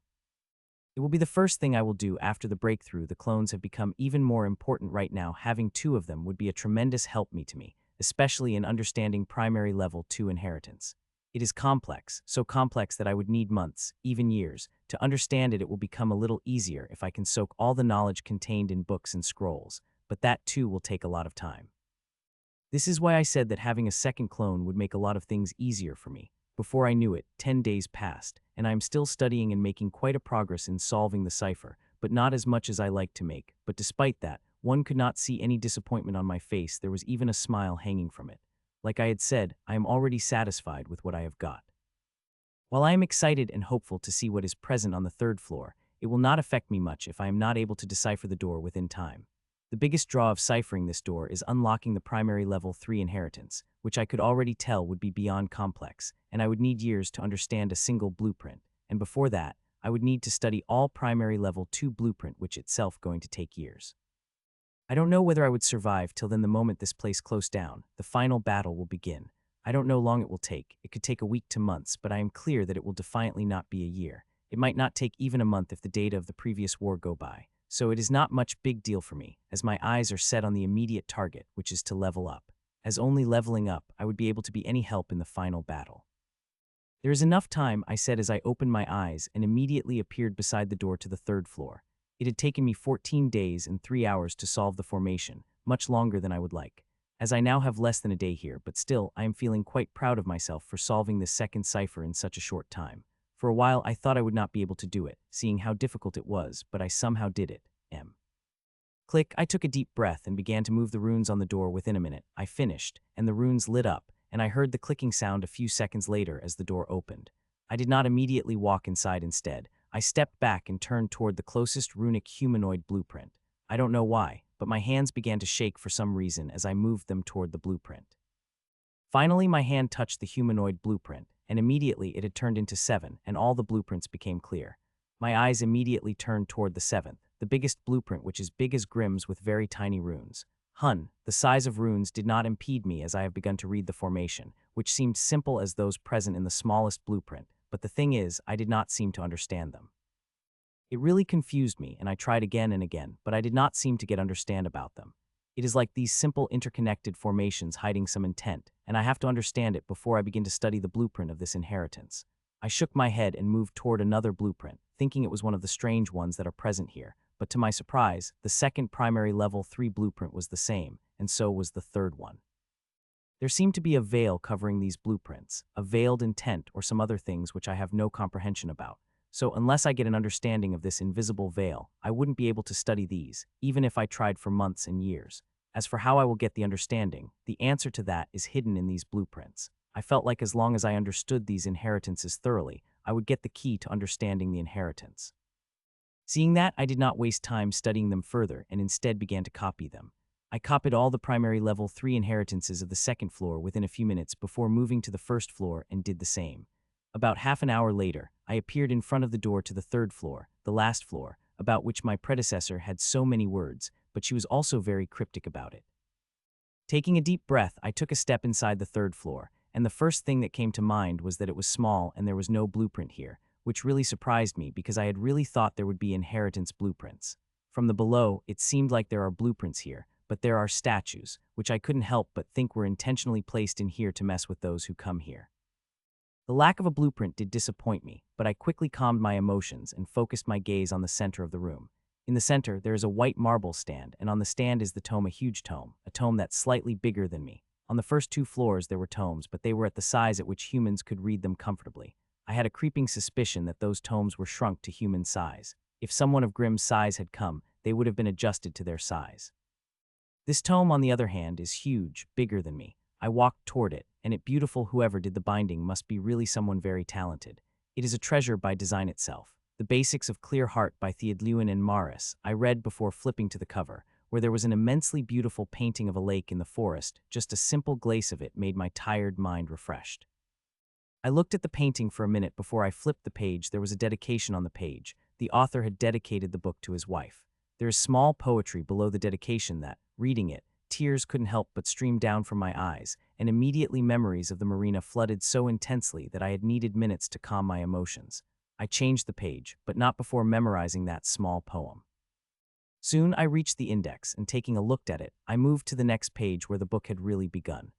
It will be the first thing I will do after the breakthrough. The clones have become even more important right now. Having 2 of them would be a tremendous help to me, especially in understanding primary level 2 inheritance. It is complex, so complex that I would need months, even years. To understand it, it will become a little easier if I can soak all the knowledge contained in books and scrolls, but that too will take a lot of time. This is why I said that having a second clone would make a lot of things easier for me. Before I knew it, 10 days passed, and I am still studying and making quite a progress in solving the cipher, but not as much as I like to make. But despite that, one could not see any disappointment on my face. There was even a smile hanging from it. Like I had said, I am already satisfied with what I have got. While I am excited and hopeful to see what is present on the third floor, it will not affect me much if I am not able to decipher the door within time. The biggest draw of ciphering this door is unlocking the primary level 3 inheritance, which I could already tell would be beyond complex, and I would need years to understand a single blueprint, and before that, I would need to study all primary level 2 blueprint, which itself going to take years. I don't know whether I would survive till then. The moment this place closed down, the final battle will begin. I don't know how long it will take. It could take a week to months, but I am clear that it will defiantly not be a year. It might not take even a month if the data of the previous war go by. So it is not much big deal for me, as my eyes are set on the immediate target, which is to level up, as only leveling up I would be able to be any help in the final battle. There is enough time, I said as I opened my eyes and immediately appeared beside the door to the third floor. It had taken me 14 days and 3 hours to solve the formation, much longer than I would like, as I now have less than a day here, but still I am feeling quite proud of myself for solving this second cipher in such a short time. For a while I thought I would not be able to do it, seeing how difficult it was, but I somehow did it. Click, I took a deep breath and began to move the runes on the door. Within a minute, I finished, and the runes lit up, and I heard the clicking sound a few seconds later as the door opened. I did not immediately walk inside. Instead, I stepped back and turned toward the closest runic humanoid blueprint. I don't know why, but my hands began to shake for some reason as I moved them toward the blueprint. Finally, my hand touched the humanoid blueprint, and immediately it had turned into 7, and all the blueprints became clear. My eyes immediately turned toward the 7th, the biggest blueprint, which is big as Grimm's with very tiny runes. The size of runes did not impede me as I have begun to read the formation, which seemed simple as those present in the smallest blueprint, but the thing is, I did not seem to understand them. It really confused me, and I tried again and again, but I did not seem to understand about them. It is like these simple interconnected formations hiding some intent, and I have to understand it before I begin to study the blueprint of this inheritance. I shook my head and moved toward another blueprint, thinking it was one of the strange ones that are present here, but to my surprise, the second primary level 3 blueprint was the same, and so was the third one. There seemed to be a veil covering these blueprints, a veiled intent or some other things which I have no comprehension about. So unless I get an understanding of this invisible veil, I wouldn't be able to study these, even if I tried for months and years. As for how I will get the understanding, the answer to that is hidden in these blueprints. I felt like as long as I understood these inheritances thoroughly, I would get the key to understanding the inheritance. Seeing that, I did not waste time studying them further and instead began to copy them. I copied all the primary level 3 inheritances of the second floor within a few minutes before moving to the first floor and did the same. About half an hour later, I appeared in front of the door to the third floor, the last floor, about which my predecessor had so many words, but she was also very cryptic about it. Taking a deep breath, I took a step inside the third floor, and the first thing that came to mind was that it was small and there was no blueprint here, which really surprised me because I had really thought there would be inheritance blueprints. From the below, it seemed like there are blueprints here, but there are statues, which I couldn't help but think were intentionally placed in here to mess with those who come here. The lack of a blueprint did disappoint me, but I quickly calmed my emotions and focused my gaze on the center of the room. In the center, there is a white marble stand, and on the stand is the tome, a huge tome, a tome that's slightly bigger than me. On the first 2 floors there were tomes, but they were at the size at which humans could read them comfortably. I had a creeping suspicion that those tomes were shrunk to human size. If someone of Grimm's size had come, they would have been adjusted to their size. This tome, on the other hand, is huge, bigger than me. I walked toward it, and it beautiful. Whoever did the binding must be really someone very talented. It is a treasure by design itself. The Basics of Clear Heart by Theodlewin and Maris I read before flipping to the cover, where there was an immensely beautiful painting of a lake in the forest. Just a simple glaze of it made my tired mind refreshed. I looked at the painting for a minute before I flipped the page. There was a dedication on the page. The author had dedicated the book to his wife. There is small poetry below the dedication that, reading it, tears couldn't help but stream down from my eyes, and immediately memories of the marina flooded so intensely that I had needed minutes to calm my emotions. I changed the page, but not before memorizing that small poem. Soon I reached the index, and taking a look at it, I moved to the next page where the book had really begun.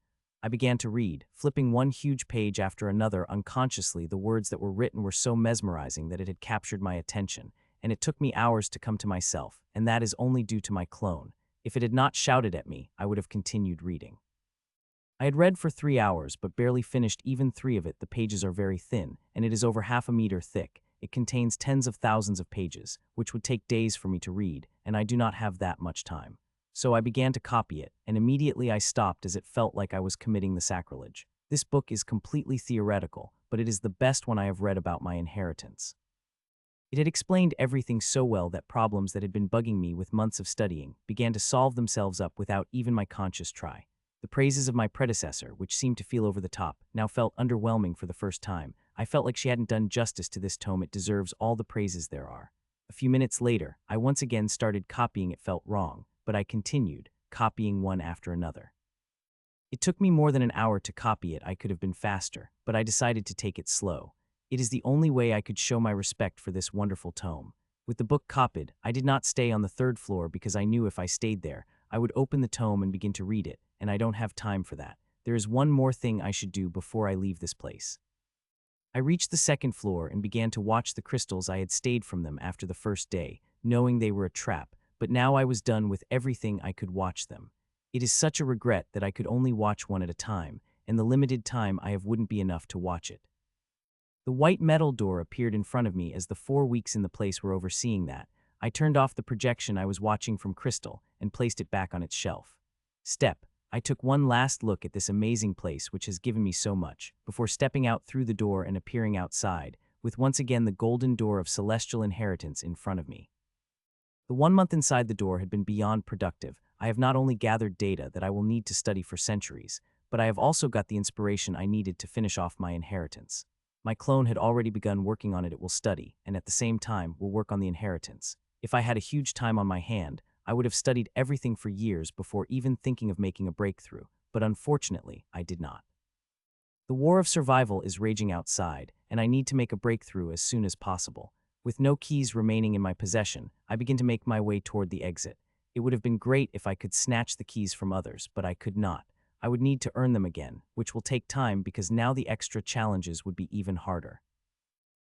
I began to read, flipping one huge page after another unconsciously. The words that were written were so mesmerizing that it had captured my attention, and it took me hours to come to myself, and that is only due to my clone. If it had not shouted at me, I would have continued reading. I had read for 3 hours, but barely finished even 3 of it. The pages are very thin, and it is over half a meter thick. It contains tens of thousands of pages, which would take days for me to read, and I do not have that much time. So I began to copy it, and immediately I stopped as it felt like I was committing the sacrilege. This book is completely theoretical, but it is the best one I have read about my inheritance. It had explained everything so well that problems that had been bugging me with months of studying began to solve themselves up without even my conscious try. The praises of my predecessor, which seemed to feel over the top, now felt underwhelming for the first time. I felt like she hadn't done justice to this tome. It deserves all the praises there are. A few minutes later, I once again started copying. It felt wrong, but I continued, copying one after another. It took me more than an hour to copy it. I could have been faster, but I decided to take it slow. It is the only way I could show my respect for this wonderful tome. With the book copied, I did not stay on the 3rd floor because I knew if I stayed there, I would open the tome and begin to read it, and I don't have time for that. There is one more thing I should do before I leave this place. I reached the 2nd floor and began to watch the crystals. I had stayed from them after the first day, knowing they were a trap, but now I was done with everything. I could watch them. It is such a regret that I could only watch one at a time, and the limited time I have wouldn't be enough to watch it. The white metal door appeared in front of me as the 4 weeks in the place were overseeing that. I turned off the projection I was watching from Crystal and placed it back on its shelf. I took one last look at this amazing place which has given me so much, before stepping out through the door and appearing outside, with once again the golden door of celestial inheritance in front of me. The 1 month inside the door had been beyond productive. I have not only gathered data that I will need to study for centuries, but I have also got the inspiration I needed to finish off my inheritance. My clone had already begun working on it. It will study, and at the same time will work on the inheritance. If I had a huge time on my hand, I would have studied everything for years before even thinking of making a breakthrough, but unfortunately, I did not. The war of survival is raging outside, and I need to make a breakthrough as soon as possible. With no keys remaining in my possession, I begin to make my way toward the exit. It would have been great if I could snatch the keys from others, but I could not. I would need to earn them again, which will take time because now the extra challenges would be even harder.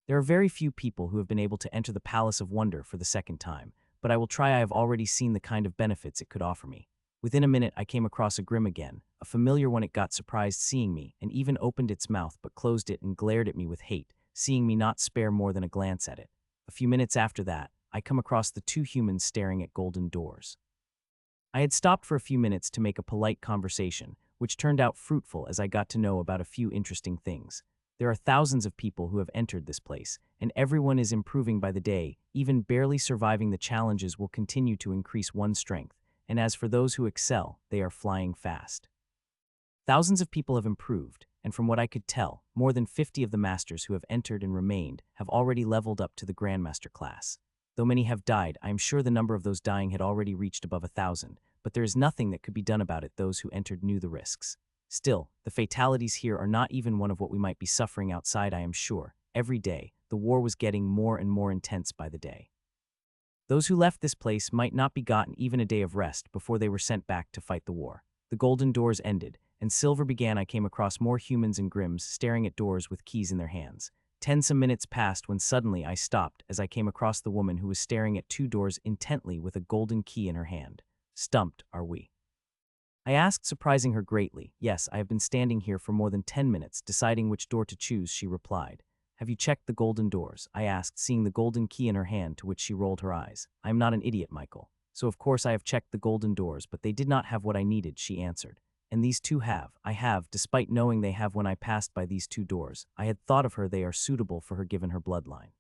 There are very few people who have been able to enter the Palace of Wonder for the 2nd time, but I will try. I have already seen the kind of benefits it could offer me. Within a minute, I came across a Grim again, a familiar one. It got surprised seeing me and even opened its mouth but closed it and glared at me with hate, seeing me not spare more than a glance at it. A few minutes after that, I come across the 2 humans staring at golden doors. I had stopped for a few minutes to make a polite conversation, which turned out fruitful as I got to know about a few interesting things. There are thousands of people who have entered this place, and everyone is improving by the day. Even barely surviving the challenges will continue to increase one's strength, and as for those who excel, they are flying fast. Thousands of people have improved, and from what I could tell, more than 50 of the masters who have entered and remained have already leveled up to the grandmaster class. Though many have died, I am sure the number of those dying had already reached above 1,000, but there is nothing that could be done about it. Those who entered knew the risks. Still, the fatalities here are not even one of what we might be suffering outside. I am sure. Every day, the war was getting more and more intense by the day. Those who left this place might not be gotten even a day of rest before they were sent back to fight the war. The golden doors ended, and silver began. I came across more humans and Grims staring at doors with keys in their hands. 10 some minutes passed when suddenly I stopped as I came across the woman who was staring at 2 doors intently with a golden key in her hand. Stumped, are we? I asked, surprising her greatly. Yes, I have been standing here for more than 10 minutes, deciding which door to choose, she replied. Have you checked the golden doors? I asked, seeing the golden key in her hand, to which she rolled her eyes. I am not an idiot, Michael. So of course I have checked the golden doors, but they did not have what I needed, she answered. And these 2 have. I have, despite knowing they have. When I passed by these 2 doors, I had thought of her. They are suitable for her given her bloodline.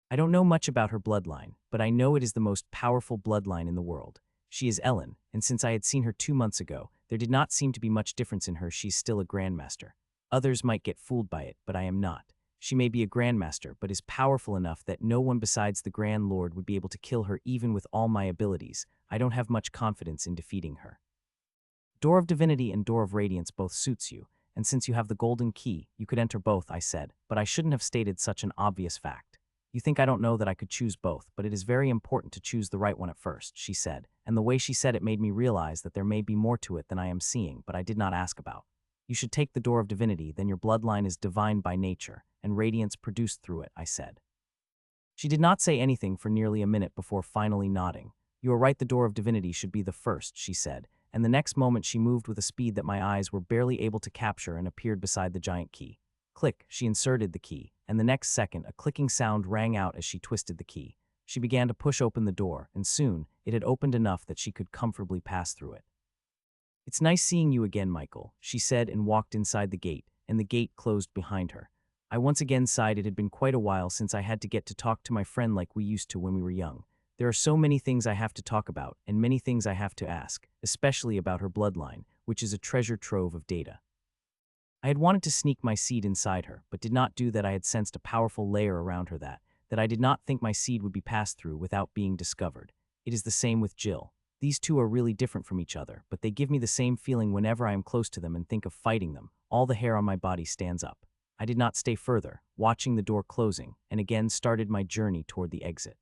I don't know much about her bloodline, but I know it is the most powerful bloodline in the world. She is Ellen, and since I had seen her 2 months ago, there did not seem to be much difference in her. She's still a grandmaster. Others might get fooled by it, but I am not. She may be a grandmaster, but is powerful enough that no one besides the Grand Lord would be able to kill her. Even with all my abilities, I don't have much confidence in defeating her. Door of Divinity and Door of Radiance both suits you, and since you have the golden key, you could enter both, I said, but I shouldn't have stated such an obvious fact. You think I don't know that I could choose both, but it is very important to choose the right one at first, she said, and the way she said it made me realize that there may be more to it than I am seeing, but I did not ask about. You should take the door of divinity, then your bloodline is divine by nature, and radiance produced through it, I said. She did not say anything for nearly a minute before finally nodding. You are right, the door of divinity should be the first, she said, and the next moment she moved with a speed that my eyes were barely able to capture and appeared beside the giant key. Click, she inserted the key, and the next second a clicking sound rang out as she twisted the key. She began to push open the door, and soon it had opened enough that she could comfortably pass through it. It's nice seeing you again, Michael, she said and walked inside the gate, and the gate closed behind her. I once again sighed. It had been quite a while since I had to get to talk to my friend like we used to when we were young. There are so many things I have to talk about, and many things I have to ask, especially about her bloodline, which is a treasure trove of data. I had wanted to sneak my seed inside her, but did not do that. I had sensed a powerful layer around her that I did not think my seed would be passed through without being discovered. It is the same with Jill. These two are really different from each other, but they give me the same feeling whenever I am close to them and think of fighting them. All the hair on my body stands up. I did not stay further, watching the door closing, and again started my journey toward the exit.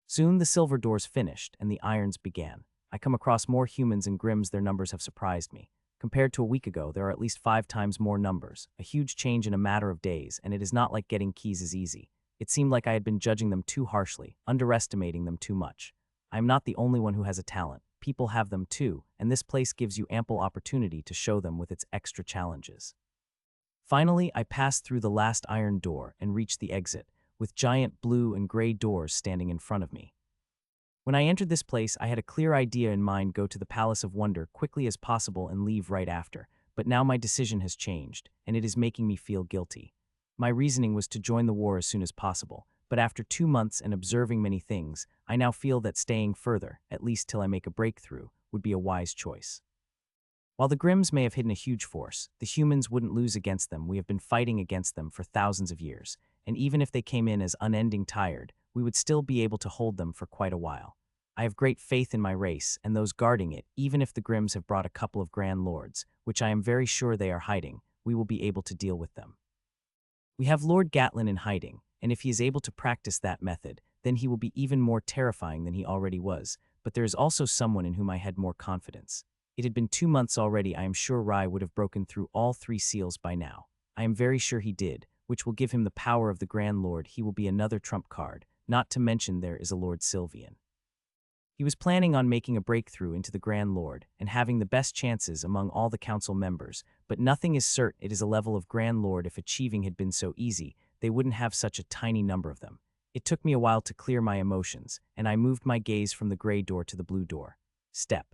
Soon the silver doors finished, and the irons began. I come across more humans and Grims. Their numbers have surprised me. Compared to a week ago, there are at least 5 times more numbers, a huge change in a matter of days, and it is not like getting keys is easy. It seemed like I had been judging them too harshly, underestimating them too much. I am not the only one who has a talent. People have them too, and this place gives you ample opportunity to show them with its extra challenges. Finally, I passed through the last iron door and reached the exit, with giant blue and gray doors standing in front of me. When I entered this place, I had a clear idea in mind: go to the Palace of Wonder quickly as possible and leave right after. But now my decision has changed, and it is making me feel guilty. My reasoning was to join the war as soon as possible, but after 2 months and observing many things, I now feel that staying further, at least till I make a breakthrough, would be a wise choice. While the Grims may have hidden a huge force, the humans wouldn't lose against them. We have been fighting against them for thousands of years, and even if they came in as unending tired, we would still be able to hold them for quite a while. I have great faith in my race and those guarding it. Even if the Grims have brought a couple of Grand Lords, which I am very sure they are hiding, we will be able to deal with them. We have Lord Gatlin in hiding, and if he is able to practice that method, then he will be even more terrifying than he already was, but there is also someone in whom I had more confidence. It had been 2 months already. I am sure Rai would have broken through all 3 seals by now. I am very sure he did, which will give him the power of the Grand Lord. He will be another trump card, not to mention there is a Lord Sylvian. He was planning on making a breakthrough into the Grand Lord and having the best chances among all the council members, but nothing is certain. It is a level of Grand Lord. If achieving had been so easy, they wouldn't have such a tiny number of them. It took me a while to clear my emotions, and I moved my gaze from the gray door to the blue door. Step.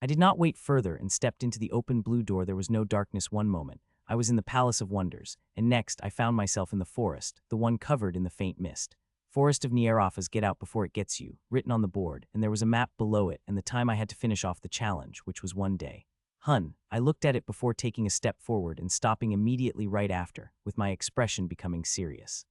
I did not wait further and stepped into the open blue door. There was no darkness. One moment, I was in the Palace of Wonders, and next I found myself in the forest, the one covered in the faint mist. Forest of Nierophas, get out before it gets you, written on the board, and there was a map below it and the time I had to finish off the challenge, which was 1 day. I looked at it before taking a step forward and stopping immediately right after, with my expression becoming serious.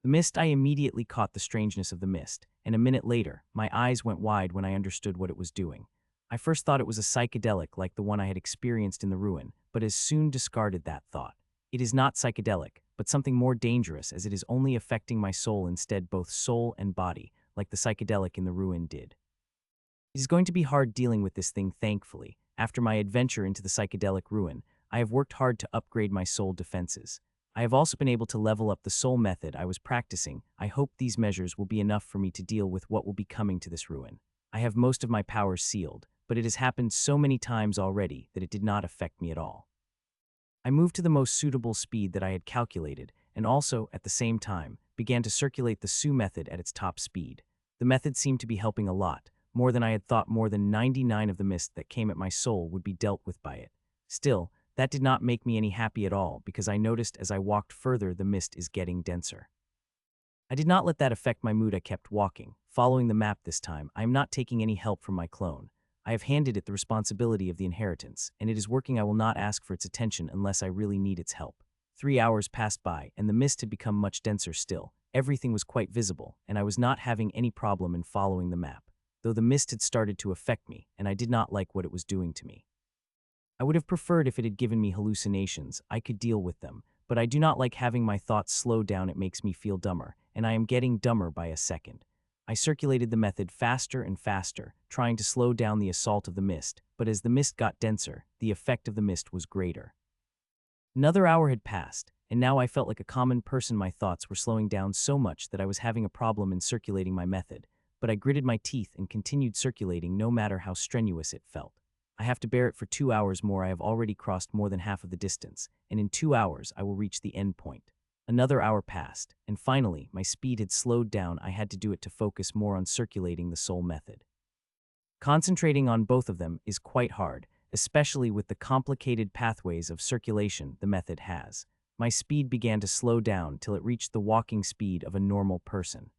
The mist, I immediately caught the strangeness of the mist, and a minute later, my eyes went wide when I understood what it was doing. I first thought it was a psychedelic like the one I had experienced in the ruin, but as soon discarded that thought. It is not psychedelic, but something more dangerous, as it is only affecting my soul instead, both soul and body, like the psychedelic in the ruin did. It is going to be hard dealing with this thing. Thankfully, after my adventure into the psychedelic ruin, I have worked hard to upgrade my soul defenses. I have also been able to level up the soul method I was practicing. I hope these measures will be enough for me to deal with what will be coming to this ruin. I have most of my powers sealed, but it has happened so many times already that it did not affect me at all. I moved to the most suitable speed that I had calculated, and also, at the same time, began to circulate the Su method at its top speed. The method seemed to be helping a lot, more than I had thought. More than 99 of the mist that came at my soul would be dealt with by it. Still, that did not make me any happy at all, because I noticed as I walked further the mist is getting denser. I did not let that affect my mood. I kept walking, following the map this time. I am not taking any help from my clone. I have handed it the responsibility of the inheritance, and it is working. I will not ask for its attention unless I really need its help. 3 hours passed by, and the mist had become much denser still. Everything was quite visible, and I was not having any problem in following the map, though the mist had started to affect me, and I did not like what it was doing to me. I would have preferred if it had given me hallucinations. I could deal with them, but I do not like having my thoughts slow down. It makes me feel dumber, and I am getting dumber by a second. I circulated the method faster and faster, trying to slow down the assault of the mist, but as the mist got denser, the effect of the mist was greater. Another hour had passed, and now I felt like a common person. My thoughts were slowing down so much that I was having a problem in circulating my method, but I gritted my teeth and continued circulating no matter how strenuous it felt. I have to bear it for 2 hours more. I have already crossed more than half of the distance, and in 2 hours I will reach the end point. Another hour passed, and finally my speed had slowed down. I had to do it to focus more on circulating the soul method. Concentrating on both of them is quite hard, especially with the complicated pathways of circulation the method has. My speed began to slow down till it reached the walking speed of a normal person.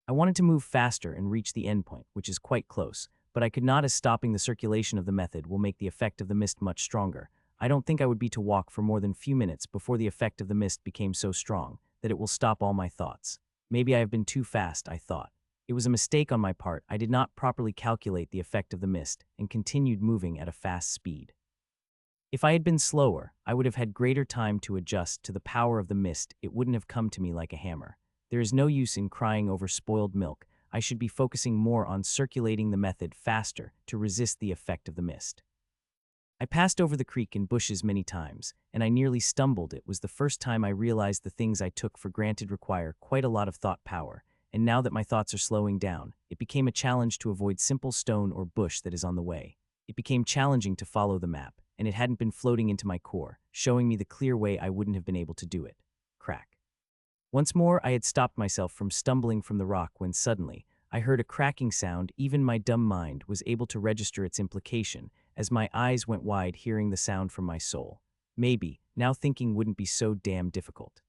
I wanted to move faster and reach the endpoint, which is quite close, but I could not, as stopping the circulation of the method will make the effect of the mist much stronger. I don't think I would be to walk for more than few minutes before the effect of the mist became so strong that it will stop all my thoughts. Maybe I have been too fast, I thought. It was a mistake on my part. I did not properly calculate the effect of the mist and continued moving at a fast speed. If I had been slower, I would have had greater time to adjust to the power of the mist. It wouldn't have come to me like a hammer. There is no use in crying over spoiled milk. I should be focusing more on circulating the method faster to resist the effect of the mist. I passed over the creek and bushes many times, and I nearly stumbled. It was the first time I realized the things I took for granted require quite a lot of thought power, and now that my thoughts are slowing down, it became a challenge to avoid simple stone or bush that is on the way. It became challenging to follow the map, and it hadn't been floating into my core, showing me the clear way. I wouldn't have been able to do it. Crack. Once more, I had stopped myself from stumbling from the rock when suddenly, I heard a cracking sound. Even my dumb mind was able to register its implication, as my eyes went wide hearing the sound from my soul. Maybe, now thinking wouldn't be so damn difficult.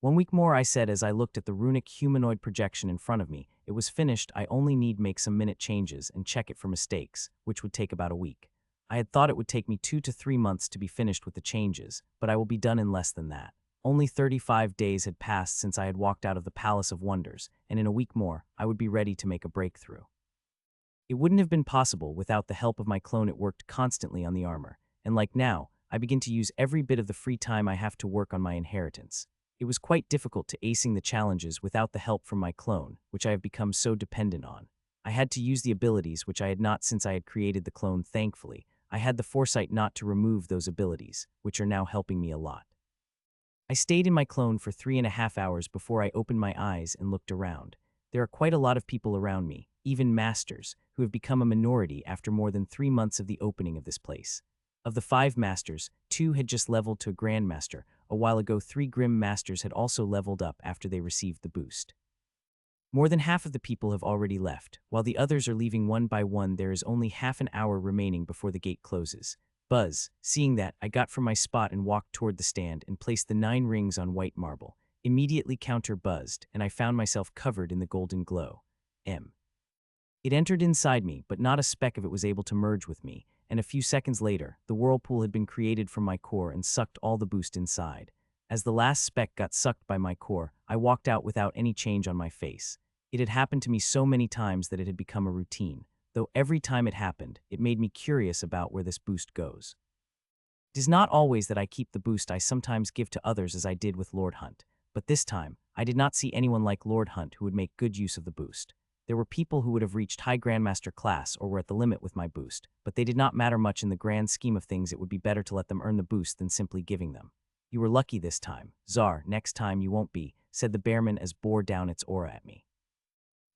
1 week more, I said as I looked at the runic humanoid projection in front of me. It was finished. I only need make some minute changes and check it for mistakes, which would take about a week. I had thought it would take me 2 to 3 months to be finished with the changes, but I will be done in less than that. Only 35 days had passed since I had walked out of the Palace of Wonders, and in a week more, I would be ready to make a breakthrough. It wouldn't have been possible without the help of my clone. It worked constantly on the armor, and like now, I begin to use every bit of the free time I have to work on my inheritance. It was quite difficult to acing the challenges without the help from my clone, which I have become so dependent on. I had to use the abilities which I had not since I had created the clone. Thankfully, I had the foresight not to remove those abilities, which are now helping me a lot. I stayed in my clone for 3.5 hours before I opened my eyes and looked around. There are quite a lot of people around me, even masters, who have become a minority after more than 3 months of the opening of this place. Of the 5 masters, 2 had just leveled to a grandmaster. A while ago, 3 grim masters had also leveled up after they received the boost. More than half of the people have already left, while the others are leaving one by one. There is only half an hour remaining before the gate closes. Buzz. Seeing that, I got from my spot and walked toward the stand and placed the 9 rings on white marble. Immediately counter buzzed, and I found myself covered in the golden glow. It entered inside me, but not a speck of it was able to merge with me, and a few seconds later, the whirlpool had been created from my core and sucked all the boost inside. As the last speck got sucked by my core, I walked out without any change on my face. It had happened to me so many times that it had become a routine, though every time it happened, it made me curious about where this boost goes. It is not always that I keep the boost. I sometimes give to others, as I did with Lord Hunt, but this time, I did not see anyone like Lord Hunt who would make good use of the boost. There were people who would have reached high grandmaster class or were at the limit with my boost, but they did not matter much in the grand scheme of things. It would be better to let them earn the boost than simply giving them. You were lucky this time, Czar. Next time you won't be, said the bearman as bore down its aura at me.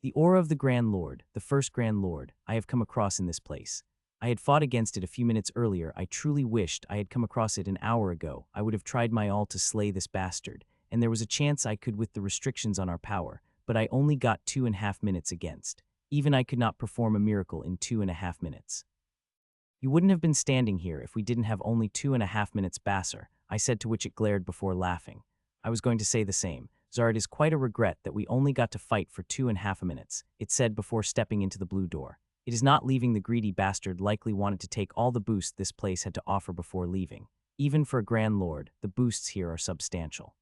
The aura of the Grand Lord, the first Grand Lord, I have come across in this place. I had fought against it a few minutes earlier. I truly wished I had come across it an hour ago. I would have tried my all to slay this bastard, and there was a chance I could with the restrictions on our power, but I only got 2.5 minutes against. Even I could not perform a miracle in 2.5 minutes. You wouldn't have been standing here if we didn't have only 2.5 minutes, Basser, I said, to which it glared before laughing. I was going to say the same. Czar, it is quite a regret that we only got to fight for 2.5 minutes, it said before stepping into the blue door. It is not leaving. The greedy bastard likely wanted to take all the boost this place had to offer before leaving. Even for a Grand Lord, the boosts here are substantial.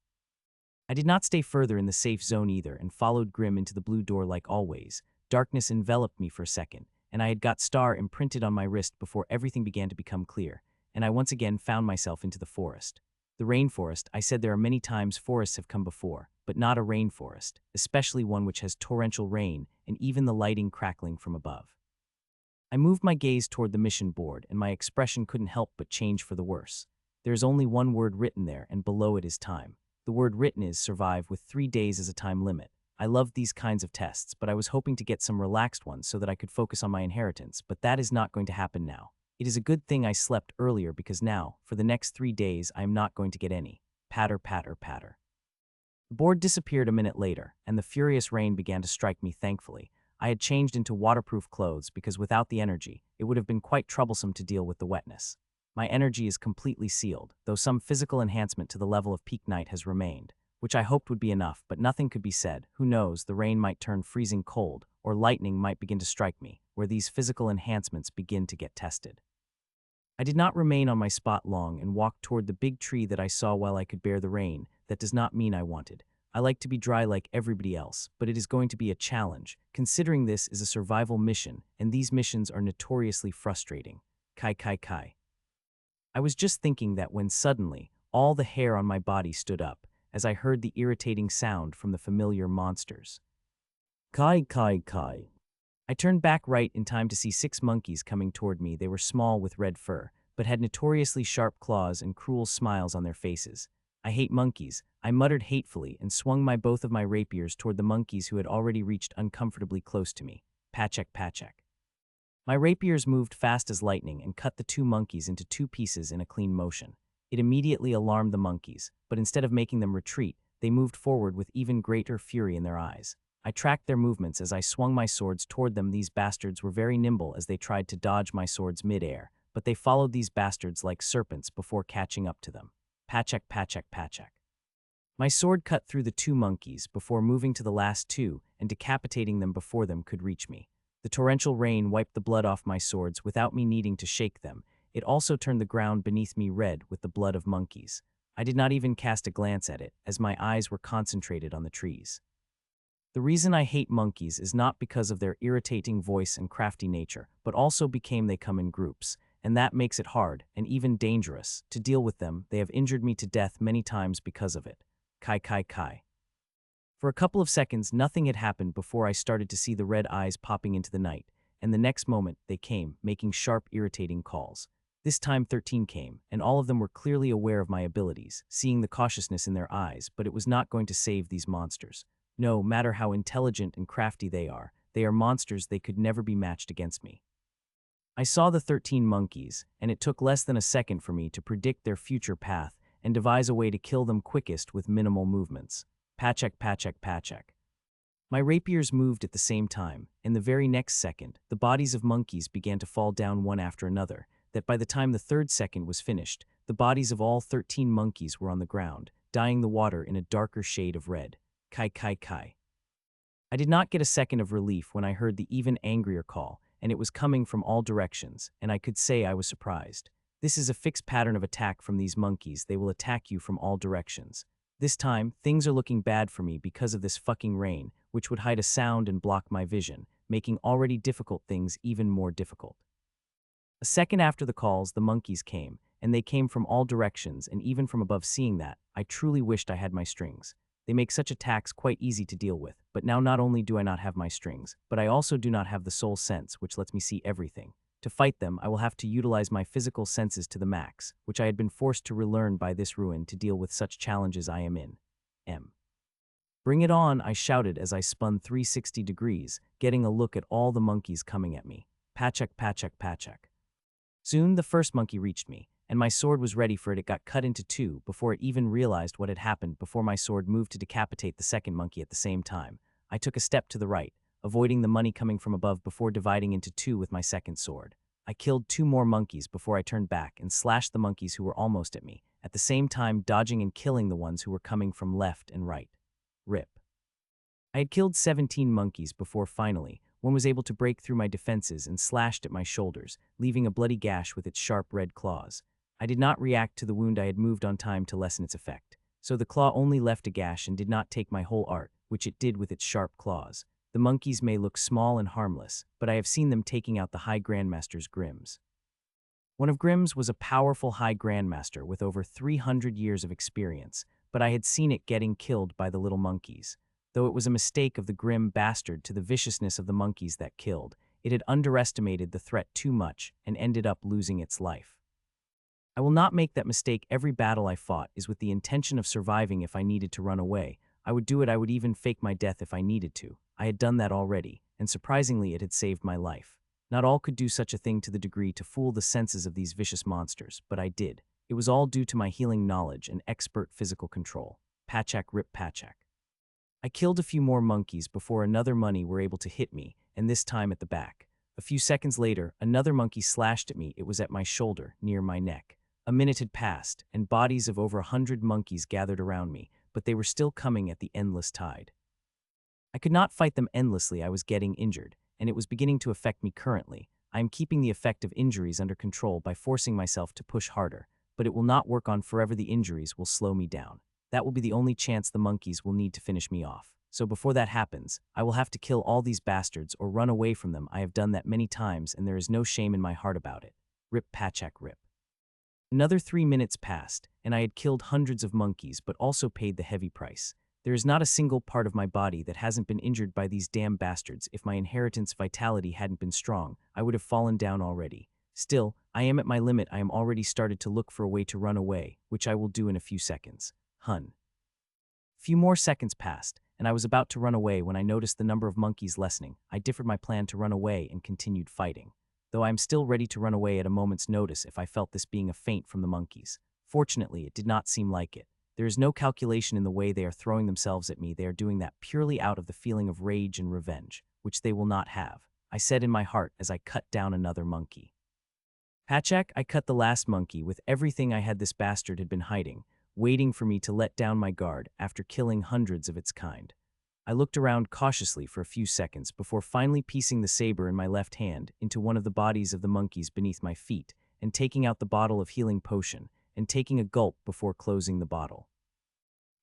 I did not stay further in the safe zone either and followed Grim into the blue door like always. Darkness enveloped me for a second, and I had got star imprinted on my wrist before everything began to become clear, and I once again found myself into the forest. The rainforest, I said there are many times forests have come before, but not a rainforest, especially one which has torrential rain and even the lighting crackling from above. I moved my gaze toward the mission board, and my expression couldn't help but change for the worse. There is only one word written there, and below it is time. The word written is survive with 3 days as a time limit. I loved these kinds of tests, but I was hoping to get some relaxed ones so that I could focus on my inheritance, but that is not going to happen now. It is a good thing I slept earlier because now, for the next 3 days, I am not going to get any. Patter, patter, patter. The board disappeared a minute later, and the furious rain began to strike me thankfully. I had changed into waterproof clothes because without the energy, it would have been quite troublesome to deal with the wetness. My energy is completely sealed, though some physical enhancement to the level of peak night has remained, which I hoped would be enough, but nothing could be said. Who knows, the rain might turn freezing cold, or lightning might begin to strike me, where these physical enhancements begin to get tested. I did not remain on my spot long and walked toward the big tree that I saw while I could bear the rain. That does not mean I wanted. I like to be dry like everybody else, but it is going to be a challenge, considering this is a survival mission, and these missions are notoriously frustrating. Kai kai kai. I was just thinking that when suddenly, all the hair on my body stood up, as I heard the irritating sound from the familiar monsters. Kai kai kai. I turned back right in time to see 6 monkeys coming toward me. They were small with red fur, but had notoriously sharp claws and cruel smiles on their faces. I hate monkeys, I muttered hatefully and swung both of my rapiers toward the monkeys who had already reached uncomfortably close to me. Pachek pachek. My rapiers moved fast as lightning and cut the 2 monkeys into 2 pieces in a clean motion. It immediately alarmed the monkeys, but instead of making them retreat, they moved forward with even greater fury in their eyes. I tracked their movements as I swung my swords toward them. These bastards were very nimble as they tried to dodge my swords mid-air, but they followed these bastards like serpents before catching up to them. Pachek pachek pachek. My sword cut through the 2 monkeys before moving to the last 2 and decapitating them before them could reach me. The torrential rain wiped the blood off my swords without me needing to shake them. It also turned the ground beneath me red with the blood of monkeys. I did not even cast a glance at it, as my eyes were concentrated on the trees. The reason I hate monkeys is not because of their irritating voice and crafty nature, but also because they come in groups, and that makes it hard, and even dangerous, to deal with them. They have injured me to death many times because of it. Kai kai kai. For a couple of seconds, nothing had happened before I started to see the red eyes popping into the night, and the next moment, they came, making sharp, irritating calls. This time 13 came, and all of them were clearly aware of my abilities, seeing the cautiousness in their eyes, but it was not going to save these monsters. No matter how intelligent and crafty they are monsters. They could never be matched against me. I saw the 13 monkeys, and it took less than a second for me to predict their future path and devise a way to kill them quickest with minimal movements. Pachek pachek pachek. My rapiers moved at the same time, and the very next second, the bodies of monkeys began to fall down one after another, that by the time the 3rd second was finished, the bodies of all 13 monkeys were on the ground, dyeing the water in a darker shade of red. Kai kai kai. I did not get a second of relief when I heard the even angrier call, and it was coming from all directions, and I could say I was surprised. This is a fixed pattern of attack from these monkeys. They will attack you from all directions. This time, things are looking bad for me because of this fucking rain, which would hide a sound and block my vision, making already difficult things even more difficult. A second after the calls, the monkeys came, and they came from all directions, and even from above. Seeing that, I truly wished I had my strings. They make such attacks quite easy to deal with, but now not only do I not have my strings, but I also do not have the soul sense, which lets me see everything. To fight them, I will have to utilize my physical senses to the max, which I had been forced to relearn by this ruin to deal with such challenges I am in. Bring it on, I shouted as I spun 360 degrees, getting a look at all the monkeys coming at me. Pachek pachek pachek. Soon the first monkey reached me, and my sword was ready for it. It got cut into 2 before it even realized what had happened. Before my sword moved to decapitate the second monkey at the same time, I took a step to the right, avoiding the money coming from above before dividing into 2 with my second sword. I killed 2 more monkeys before I turned back and slashed the monkeys who were almost at me, at the same time dodging and killing the ones who were coming from left and right. Rip. I had killed 17 monkeys before finally, one was able to break through my defenses and slashed at my shoulders, leaving a bloody gash with its sharp red claws. I did not react to the wound. I had moved on time to lessen its effect, so the claw only left a gash and did not take my whole art, which it did with its sharp claws. The monkeys may look small and harmless, but I have seen them taking out the high grandmasters' grims. One of Grimm's was a powerful high grandmaster with over 300 years of experience, but I had seen it getting killed by the little monkeys. Though it was a mistake of the grim bastard to the viciousness of the monkeys that killed, it had underestimated the threat too much and ended up losing its life. I will not make that mistake. Every battle I fought is with the intention of surviving. If I needed to run away, I would do it. I would even fake my death if I needed to. I had done that already, and surprisingly it had saved my life. Not all could do such a thing to the degree to fool the senses of these vicious monsters, but I did. It was all due to my healing knowledge and expert physical control. Pachak rip Pachak. I killed a few more monkeys before another money were able to hit me, and this time at the back. A few seconds later, another monkey slashed at me. It was at my shoulder, near my neck. A minute had passed, and bodies of over 100 monkeys gathered around me, but they were still coming at the endless tide. I could not fight them endlessly. I was getting injured, and it was beginning to affect me currently. I am keeping the effect of injuries under control by forcing myself to push harder, but it will not work on forever. The injuries will slow me down. That will be the only chance the monkeys will need to finish me off. So before that happens, I will have to kill all these bastards or run away from them. I have done that many times, and there is no shame in my heart about it. Rip Pachak rip. Another 3 minutes passed, and I had killed hundreds of monkeys but also paid the heavy price. There is not a single part of my body that hasn't been injured by these damn bastards. If my inheritance vitality hadn't been strong, I would have fallen down already. Still, I am at my limit. I am already started to look for a way to run away, which I will do in a few seconds. Few more seconds passed, and I was about to run away when I noticed the number of monkeys lessening. I differed my plan to run away and continued fighting, though I am still ready to run away at a moment's notice if I felt this being a feint from the monkeys. Fortunately, it did not seem like it. There is no calculation in the way they are throwing themselves at me. They are doing that purely out of the feeling of rage and revenge, which they will not have, I said in my heart as I cut down another monkey. Pachak, I cut the last monkey with everything I had. This bastard had been hiding, waiting for me to let down my guard after killing hundreds of its kind. I looked around cautiously for a few seconds before finally piecing the saber in my left hand into one of the bodies of the monkeys beneath my feet and taking out the bottle of healing potion and taking a gulp before closing the bottle.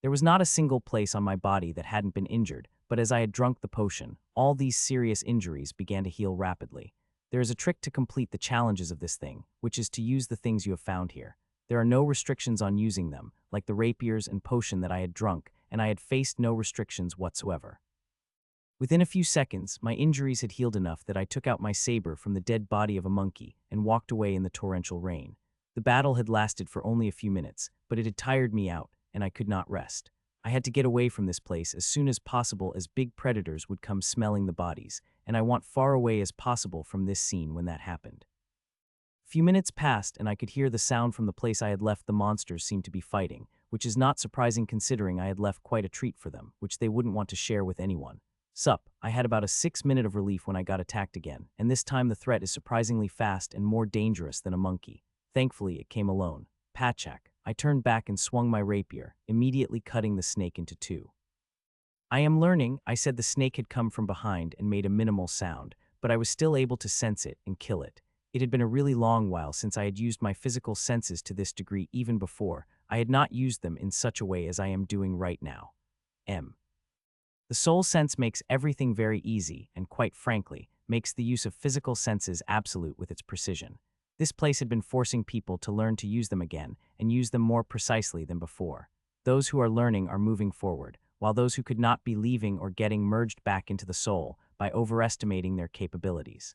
There was not a single place on my body that hadn't been injured, but as I had drunk the potion, all these serious injuries began to heal rapidly. There is a trick to complete the challenges of this thing, which is to use the things you have found here. There are no restrictions on using them, like the rapiers and potion that I had drunk, and I had faced no restrictions whatsoever. Within a few seconds, my injuries had healed enough that I took out my saber from the dead body of a monkey and walked away in the torrential rain. The battle had lasted for only a few minutes, but it had tired me out, and I could not rest. I had to get away from this place as soon as possible, as big predators would come smelling the bodies, and I want far away as possible from this scene when that happened. Few minutes passed, and I could hear the sound from the place I had left. The monsters seemed to be fighting, which is not surprising considering I had left quite a treat for them, which they wouldn't want to share with anyone. Sup, I had about a 6 minute of relief when I got attacked again, and this time the threat is surprisingly fast and more dangerous than a monkey. Thankfully, it came alone. Pachak. I turned back and swung my rapier, immediately cutting the snake into two. I am learning, I said. The snake had come from behind and made a minimal sound, but I was still able to sense it and kill it. It had been a really long while since I had used my physical senses to this degree. Even before, I had not used them in such a way as I am doing right now. The soul sense makes everything very easy and, quite frankly, makes the use of physical senses absolute with its precision. This place had been forcing people to learn to use them again and use them more precisely than before. Those who are learning are moving forward, while those who could not be leaving or getting merged back into the soul by overestimating their capabilities.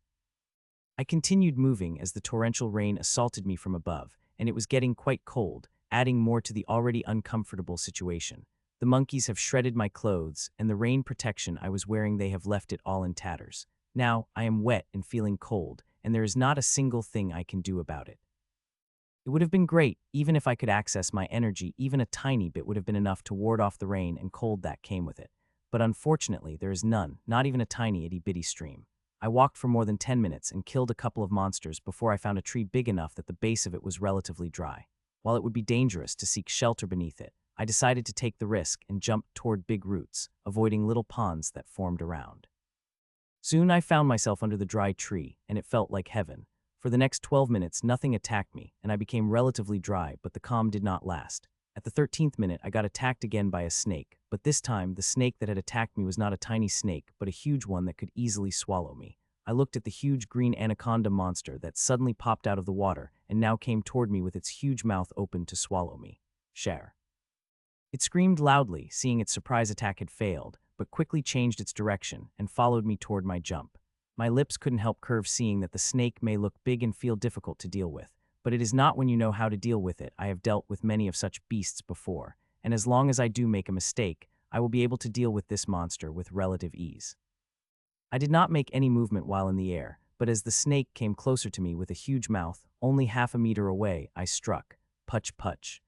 I continued moving as the torrential rain assaulted me from above, and it was getting quite cold, adding more to the already uncomfortable situation. The monkeys have shredded my clothes, and the rain protection I was wearing, they have left it all in tatters. Now, I am wet and feeling cold, and there is not a single thing I can do about it. It would have been great, even if I could access my energy. Even a tiny bit would have been enough to ward off the rain and cold that came with it. But unfortunately, there is none, not even a tiny itty-bitty stream. I walked for more than 10 minutes and killed a couple of monsters before I found a tree big enough that the base of it was relatively dry. While it would be dangerous to seek shelter beneath it, I decided to take the risk and jumped toward big roots, avoiding little ponds that formed around. Soon I found myself under the dry tree, and it felt like heaven. For the next 12 minutes, nothing attacked me, and I became relatively dry, but the calm did not last. At the 13th minute, I got attacked again by a snake, but this time, the snake that had attacked me was not a tiny snake, but a huge one that could easily swallow me. I looked at the huge green anaconda monster that suddenly popped out of the water and now came toward me with its huge mouth open to swallow me. Share. It screamed loudly, seeing its surprise attack had failed, but quickly changed its direction and followed me toward my jump. My lips couldn't help curve, seeing that the snake may look big and feel difficult to deal with, but it is not when you know how to deal with it. I have dealt with many of such beasts before, and as long as I do make a mistake, I will be able to deal with this monster with relative ease. I did not make any movement while in the air, but as the snake came closer to me with a huge mouth, only half a meter away, I struck. Putch putch.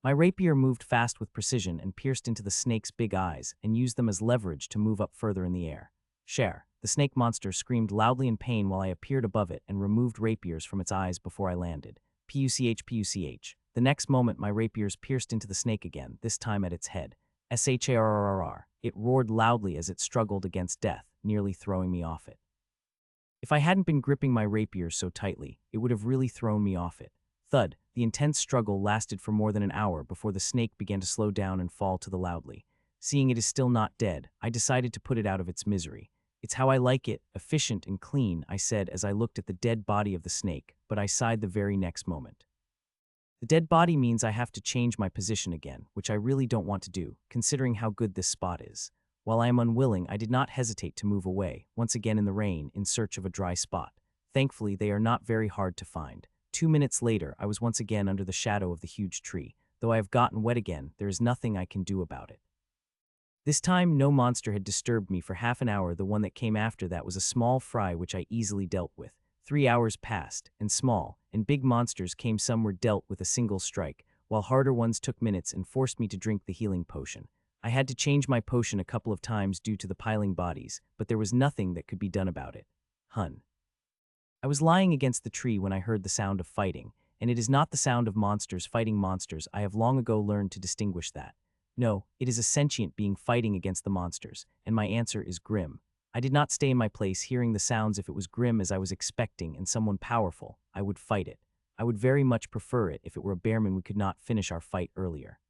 My rapier moved fast with precision and pierced into the snake's big eyes and used them as leverage to move up further in the air. Share. The snake monster screamed loudly in pain while I appeared above it and removed rapiers from its eyes before I landed. Puch puch. The next moment my rapiers pierced into the snake again, this time at its head. Sharrrr. It roared loudly as it struggled against death, nearly throwing me off it. If I hadn't been gripping my rapiers so tightly, it would have really thrown me off it. Thud. The intense struggle lasted for more than an hour before the snake began to slow down and fall to the loudly. Seeing it is still not dead, I decided to put it out of its misery. It's how I like it, efficient and clean, I said as I looked at the dead body of the snake, but I sighed the very next moment. The dead body means I have to change my position again, which I really don't want to do, considering how good this spot is. While I am unwilling, I did not hesitate to move away, once again in the rain, in search of a dry spot. Thankfully, they are not very hard to find. 2 minutes later, I was once again under the shadow of the huge tree. Though I have gotten wet again, there is nothing I can do about it. This time, no monster had disturbed me for half an hour. The one that came after that was a small fry which I easily dealt with. 3 hours passed, and small and big monsters came. Some were dealt with a single strike, while harder ones took minutes and forced me to drink the healing potion. I had to change my potion a couple of times due to the piling bodies, but there was nothing that could be done about it. I was lying against the tree when I heard the sound of fighting, and it is not the sound of monsters fighting monsters. I have long ago learned to distinguish that. No, it is a sentient being fighting against the monsters, and my answer is Grim. I did not stay in my place hearing the sounds. If it was Grim as I was expecting and someone powerful, I would fight it. I would very much prefer it if it were a bearman. We could not finish our fight earlier.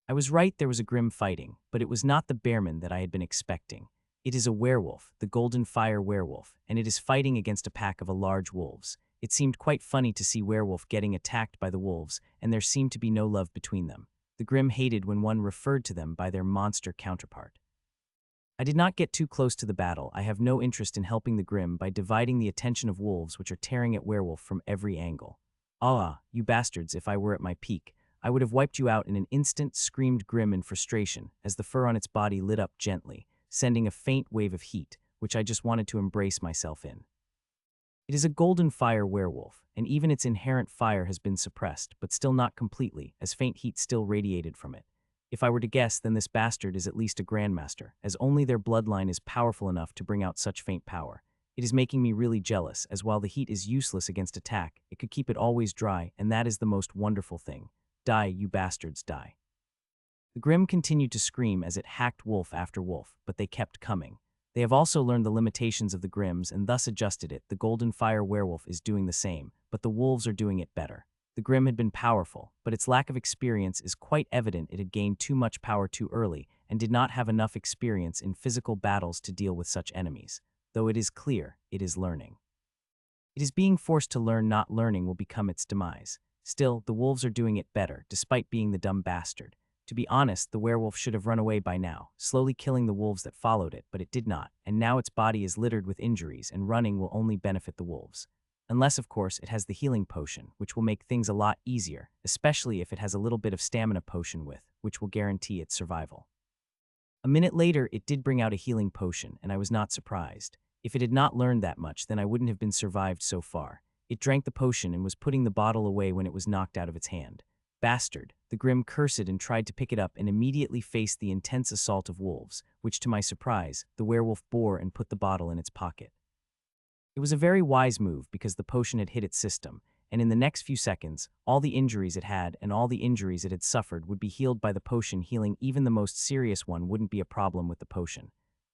I was right, there was a Grim fighting, but it was not the bearman that I had been expecting. It is a werewolf, the Golden Fire werewolf, and it is fighting against a pack of large wolves. It seemed quite funny to see werewolf getting attacked by the wolves, and there seemed to be no love between them. The Grim hated when one referred to them by their monster counterpart. I did not get too close to the battle. I have no interest in helping the Grim by dividing the attention of wolves which are tearing at werewolf from every angle. Ah, you bastards, if I were at my peak, I would have wiped you out in an instant, screamed Grim in frustration as the fur on its body lit up gently, sending a faint wave of heat, which I just wanted to embrace myself in. It is a Golden Fire werewolf, and even its inherent fire has been suppressed, but still not completely, as faint heat still radiated from it. If I were to guess, then this bastard is at least a grandmaster, as only their bloodline is powerful enough to bring out such faint power. It is making me really jealous, as while the heat is useless against attack, it could keep it always dry, and that is the most wonderful thing. Die, you bastards, die. The Grim continued to scream as it hacked wolf after wolf, but they kept coming. They have also learned the limitations of the Grims and thus adjusted it. The Golden Fire werewolf is doing the same, but the wolves are doing it better. The Grim had been powerful, but its lack of experience is quite evident. It had gained too much power too early and did not have enough experience in physical battles to deal with such enemies. Though it is clear, it is learning. It is being forced to learn. Not learning will become its demise. Still, the wolves are doing it better, despite being the dumb bastard. To be honest, the werewolf should have run away by now, slowly killing the wolves that followed it, but it did not, and now its body is littered with injuries, and running will only benefit the wolves. Unless, of course, it has the healing potion, which will make things a lot easier, especially if it has a little bit of stamina potion with, which will guarantee its survival. A minute later, it did bring out a healing potion, and I was not surprised. If it had not learned that much, then I wouldn't have been survived so far. It drank the potion and was putting the bottle away when it was knocked out of its hand. Bastard, the Grim cursed and tried to pick it up and immediately faced the intense assault of wolves, which to my surprise, the werewolf bore and put the bottle in its pocket. It was a very wise move because the potion had hit its system, and in the next few seconds, all the injuries it had and all the injuries it had suffered would be healed by the potion. Healing even the most serious one wouldn't be a problem with the potion.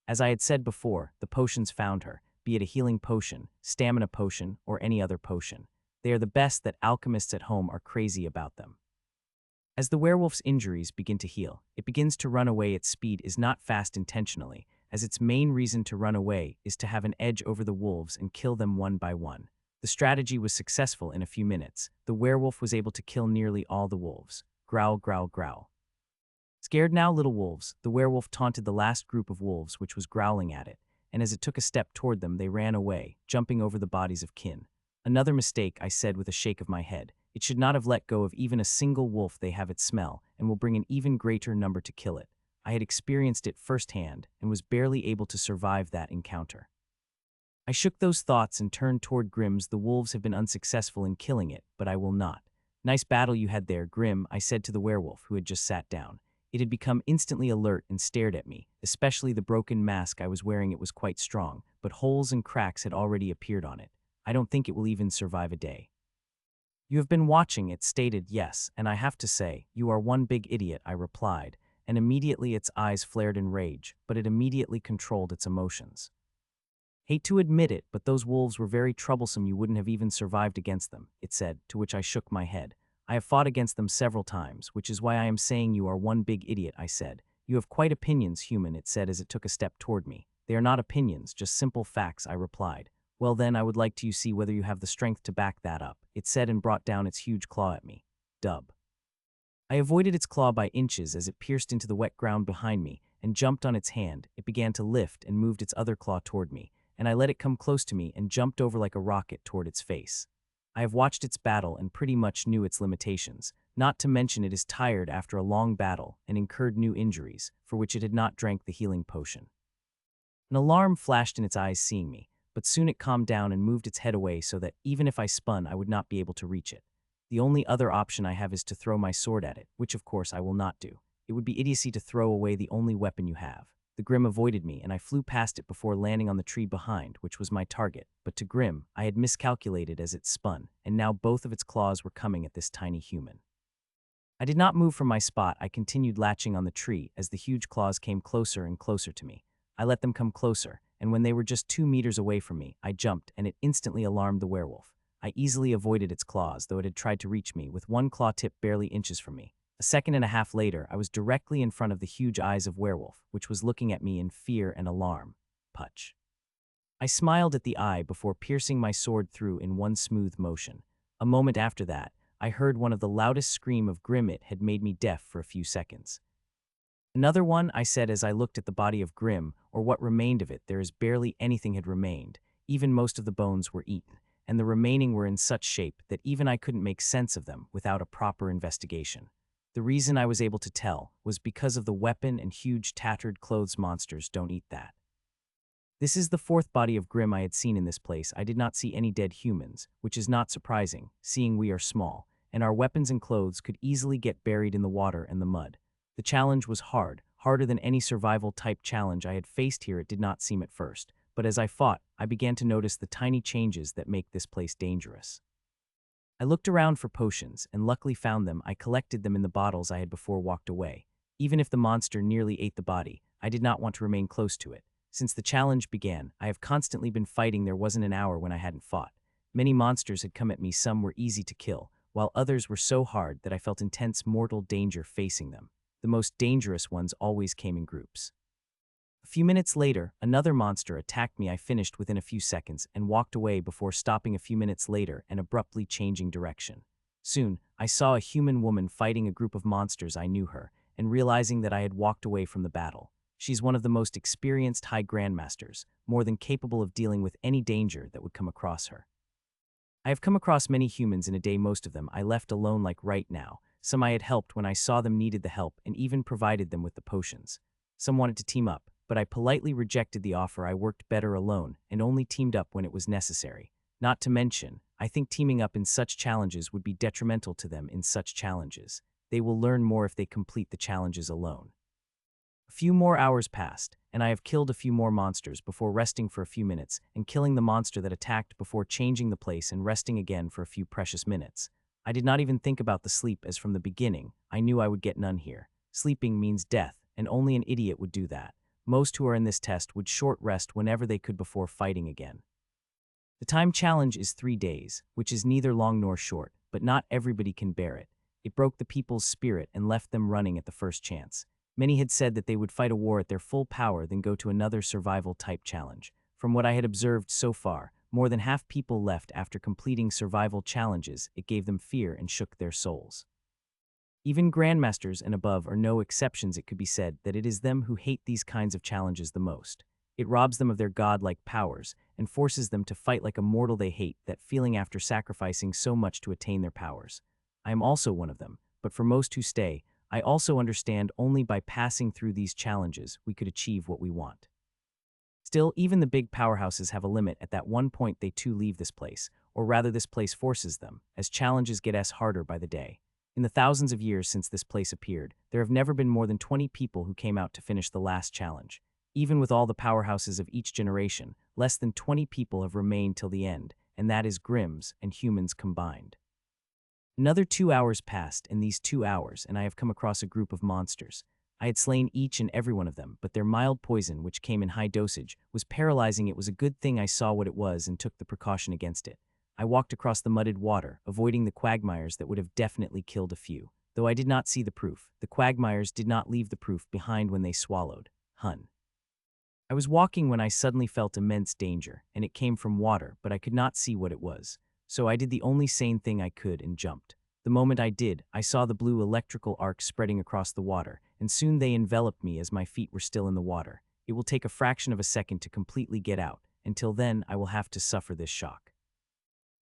As I had said before, the potions found her, be it a healing potion, stamina potion, or any other potion. They are the best that alchemists at home are crazy about them. As the werewolf's injuries begin to heal, it begins to run away. Its speed is not fast intentionally, as its main reason to run away is to have an edge over the wolves and kill them one by one. The strategy was successful in a few minutes. The werewolf was able to kill nearly all the wolves. Growl, growl, growl. Scared now, little wolves, the werewolf taunted the last group of wolves which was growling at it, and as it took a step toward them, they ran away, jumping over the bodies of kin. Another mistake, I said with a shake of my head. It should not have let go of even a single wolf. They have its smell, and will bring an even greater number to kill it. I had experienced it firsthand, and was barely able to survive that encounter. I shook those thoughts and turned toward Grimm's. The wolves have been unsuccessful in killing it, but I will not. Nice battle you had there, Grimm, I said to the werewolf, who had just sat down. It had become instantly alert and stared at me, especially the broken mask I was wearing. It was quite strong, but holes and cracks had already appeared on it. I don't think it will even survive a day. You have been watching, it stated. Yes, and I have to say, you are one big idiot, I replied, and immediately its eyes flared in rage, but it immediately controlled its emotions. Hate to admit it, but those wolves were very troublesome. You wouldn't have even survived against them, it said, to which I shook my head. I have fought against them several times, which is why I am saying you are one big idiot, I said. You have quite opinions, human, it said as it took a step toward me. They are not opinions, just simple facts, I replied. Well then, I would like to see whether you have the strength to back that up, it said and brought down its huge claw at me. Dub. I avoided its claw by inches as it pierced into the wet ground behind me and jumped on its hand. It began to lift and moved its other claw toward me, and I let it come close to me and jumped over like a rocket toward its face. I have watched its battle and pretty much knew its limitations, not to mention it is tired after a long battle and incurred new injuries, for which it had not drank the healing potion. An alarm flashed in its eyes seeing me, but soon it calmed down and moved its head away so that even if I spun, I would not be able to reach it. The only other option I have is to throw my sword at it, which of course I will not do. It would be idiocy to throw away the only weapon you have. The Grimm avoided me, and I flew past it before landing on the tree behind, which was my target. But to Grimm, I had miscalculated as it spun, and now both of its claws were coming at this tiny human. I did not move from my spot. I continued latching on the tree as the huge claws came closer and closer to me. I let them come closer, and when they were just 2 meters away from me, I jumped, and it instantly alarmed the werewolf. I easily avoided its claws, though it had tried to reach me, with one claw tip barely inches from me. A second and a half later, I was directly in front of the huge eyes of werewolf, which was looking at me in fear and alarm. Putch. I smiled at the eye before piercing my sword through in one smooth motion. A moment after that, I heard one of the loudest scream of Grimm. It had made me deaf for a few seconds. Another one, I said as I looked at the body of Grimm, or what remained of it. There is barely anything had remained. Even most of the bones were eaten, and the remaining were in such shape that even I couldn't make sense of them without a proper investigation. The reason I was able to tell was because of the weapon and huge tattered clothes. Monsters don't eat that. This is the fourth body of Grimm I had seen in this place. I did not see any dead humans, which is not surprising, seeing we are small, and our weapons and clothes could easily get buried in the water and the mud. The challenge was hard, harder than any survival-type challenge I had faced here. It did not seem at first, but as I fought, I began to notice the tiny changes that make this place dangerous. I looked around for potions, and luckily found them. I collected them in the bottles I had before walked away. Even if the monster nearly ate the body, I did not want to remain close to it. Since the challenge began, I have constantly been fighting. There wasn't an hour when I hadn't fought. Many monsters had come at me. Some were easy to kill, while others were so hard that I felt intense mortal danger facing them. The most dangerous ones always came in groups. A few minutes later, another monster attacked me. I finished within a few seconds and walked away before stopping a few minutes later and abruptly changing direction. Soon, I saw a human woman fighting a group of monsters. I knew her, and realizing that I had walked away from the battle. She's one of the most experienced high grandmasters, more than capable of dealing with any danger that would come across her. I have come across many humans in a day. Most of them I left alone, like right now. Some I had helped when I saw them needed the help and even provided them with the potions. Some wanted to team up, but I politely rejected the offer. I worked better alone and only teamed up when it was necessary. Not to mention, I think teaming up in such challenges would be detrimental to them in such challenges. They will learn more if they complete the challenges alone. A few more hours passed, and I have killed a few more monsters before resting for a few minutes and killing the monster that attacked before changing the place and resting again for a few precious minutes. I did not even think about the sleep, as from the beginning, I knew I would get none here. Sleeping means death, and only an idiot would do that. Most who are in this test would short rest whenever they could before fighting again. The time challenge is 3 days, which is neither long nor short, but not everybody can bear it. It broke the people's spirit and left them running at the first chance. Many had said that they would fight a war at their full power then go to another survival-type challenge. From what I had observed so far, more than half people left after completing survival challenges. It gave them fear and shook their souls. Even grandmasters and above are no exceptions. It could be said that it is them who hate these kinds of challenges the most. It robs them of their godlike powers and forces them to fight like a mortal they hate, that feeling after sacrificing so much to attain their powers. I am also one of them, but for most who stay, I also understand only by passing through these challenges we could achieve what we want. Still, even the big powerhouses have a limit. At that one point they too leave this place, or rather this place forces them, as challenges get harder by the day. In the thousands of years since this place appeared, there have never been more than 20 people who came out to finish the last challenge. Even with all the powerhouses of each generation, less than 20 people have remained till the end, and that is Grimms and humans combined. Another 2 hours passed, and these 2 hours, and I have come across a group of monsters. I had slain each and every one of them, but their mild poison, which came in high dosage, was paralyzing. It was a good thing I saw what it was and took the precaution against it. I walked across the mudded water, avoiding the quagmires that would have definitely killed a few. Though I did not see the proof, the quagmires did not leave the proof behind when they swallowed. Hun. I was walking when I suddenly felt immense danger, and it came from water, but I could not see what it was. So I did the only sane thing I could and jumped. The moment I did, I saw the blue electrical arc spreading across the water, and soon they enveloped me as my feet were still in the water. It will take a fraction of a second to completely get out. Until then, I will have to suffer this shock.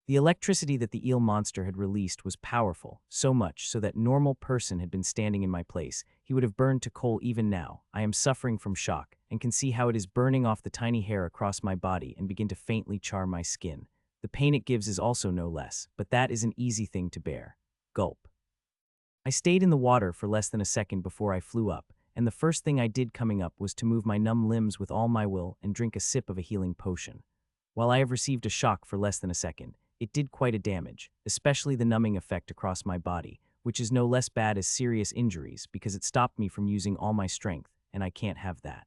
The electricity that the eel monster had released was powerful, so much so that normal person had been standing in my place. He would have burned to coal even now. I am suffering from shock, and can see how it is burning off the tiny hair across my body and begin to faintly char my skin. The pain it gives is also no less, but that is an easy thing to bear. Gulp. I stayed in the water for less than a second before I flew up, and the first thing I did coming up was to move my numb limbs with all my will and drink a sip of a healing potion. While I have received a shock for less than a second, it did quite a damage, especially the numbing effect across my body, which is no less bad as serious injuries because it stopped me from using all my strength, and I can't have that.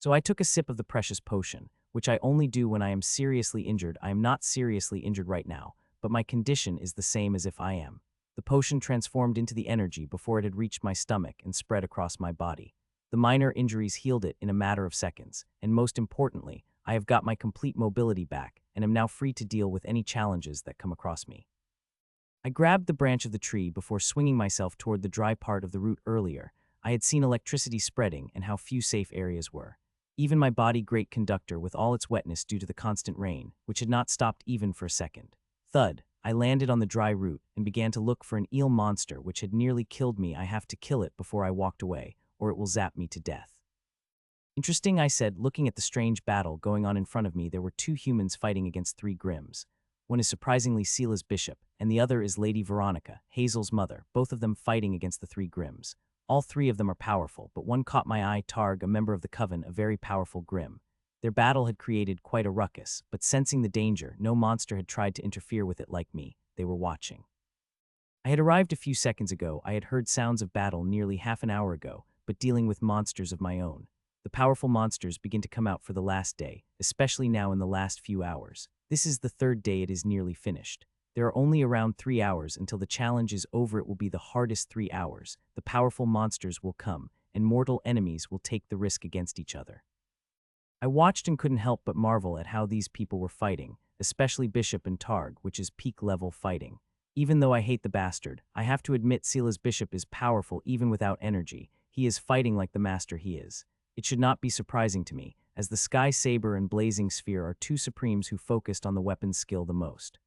So I took a sip of the precious potion, which I only do when I am seriously injured. I am not seriously injured right now, but my condition is the same as if I am. The potion transformed into the energy before it had reached my stomach and spread across my body. The minor injuries healed it in a matter of seconds, and most importantly, I have got my complete mobility back and am now free to deal with any challenges that come across me. I grabbed the branch of the tree before swinging myself toward the dry part of the root. Earlier, I had seen electricity spreading and how few safe areas were. Even my body, great conductor with all its wetness due to the constant rain, which had not stopped even for a second. Thud, I landed on the dry root and began to look for an eel monster which had nearly killed me. I have to kill it before I walked away, or it will zap me to death. Interesting, I said, looking at the strange battle going on in front of me. There were two humans fighting against three Grimms. One is surprisingly Sela's bishop, and the other is Lady Veronica, Hazel's mother, both of them fighting against the three Grimms. All three of them are powerful, but one caught my eye. Targ, a member of the Coven, a very powerful Grimm. Their battle had created quite a ruckus, but sensing the danger, no monster had tried to interfere with it like me. They were watching. I had arrived a few seconds ago. I had heard sounds of battle nearly half an hour ago, but dealing with monsters of my own. The powerful monsters begin to come out for the last day, especially now in the last few hours. This is the third day. It is nearly finished. There are only around 3 hours until the challenge is over. It will be the hardest 3 hours. The powerful monsters will come, and mortal enemies will take the risk against each other. I watched and couldn't help but marvel at how these people were fighting, especially Bishop and Targ, which is peak-level fighting. Even though I hate the bastard, I have to admit Sela's bishop is powerful even without energy. He is fighting like the master he is. It should not be surprising to me, as the Sky Saber and Blazing Sphere are two supremes who focused on the weapons skill the most.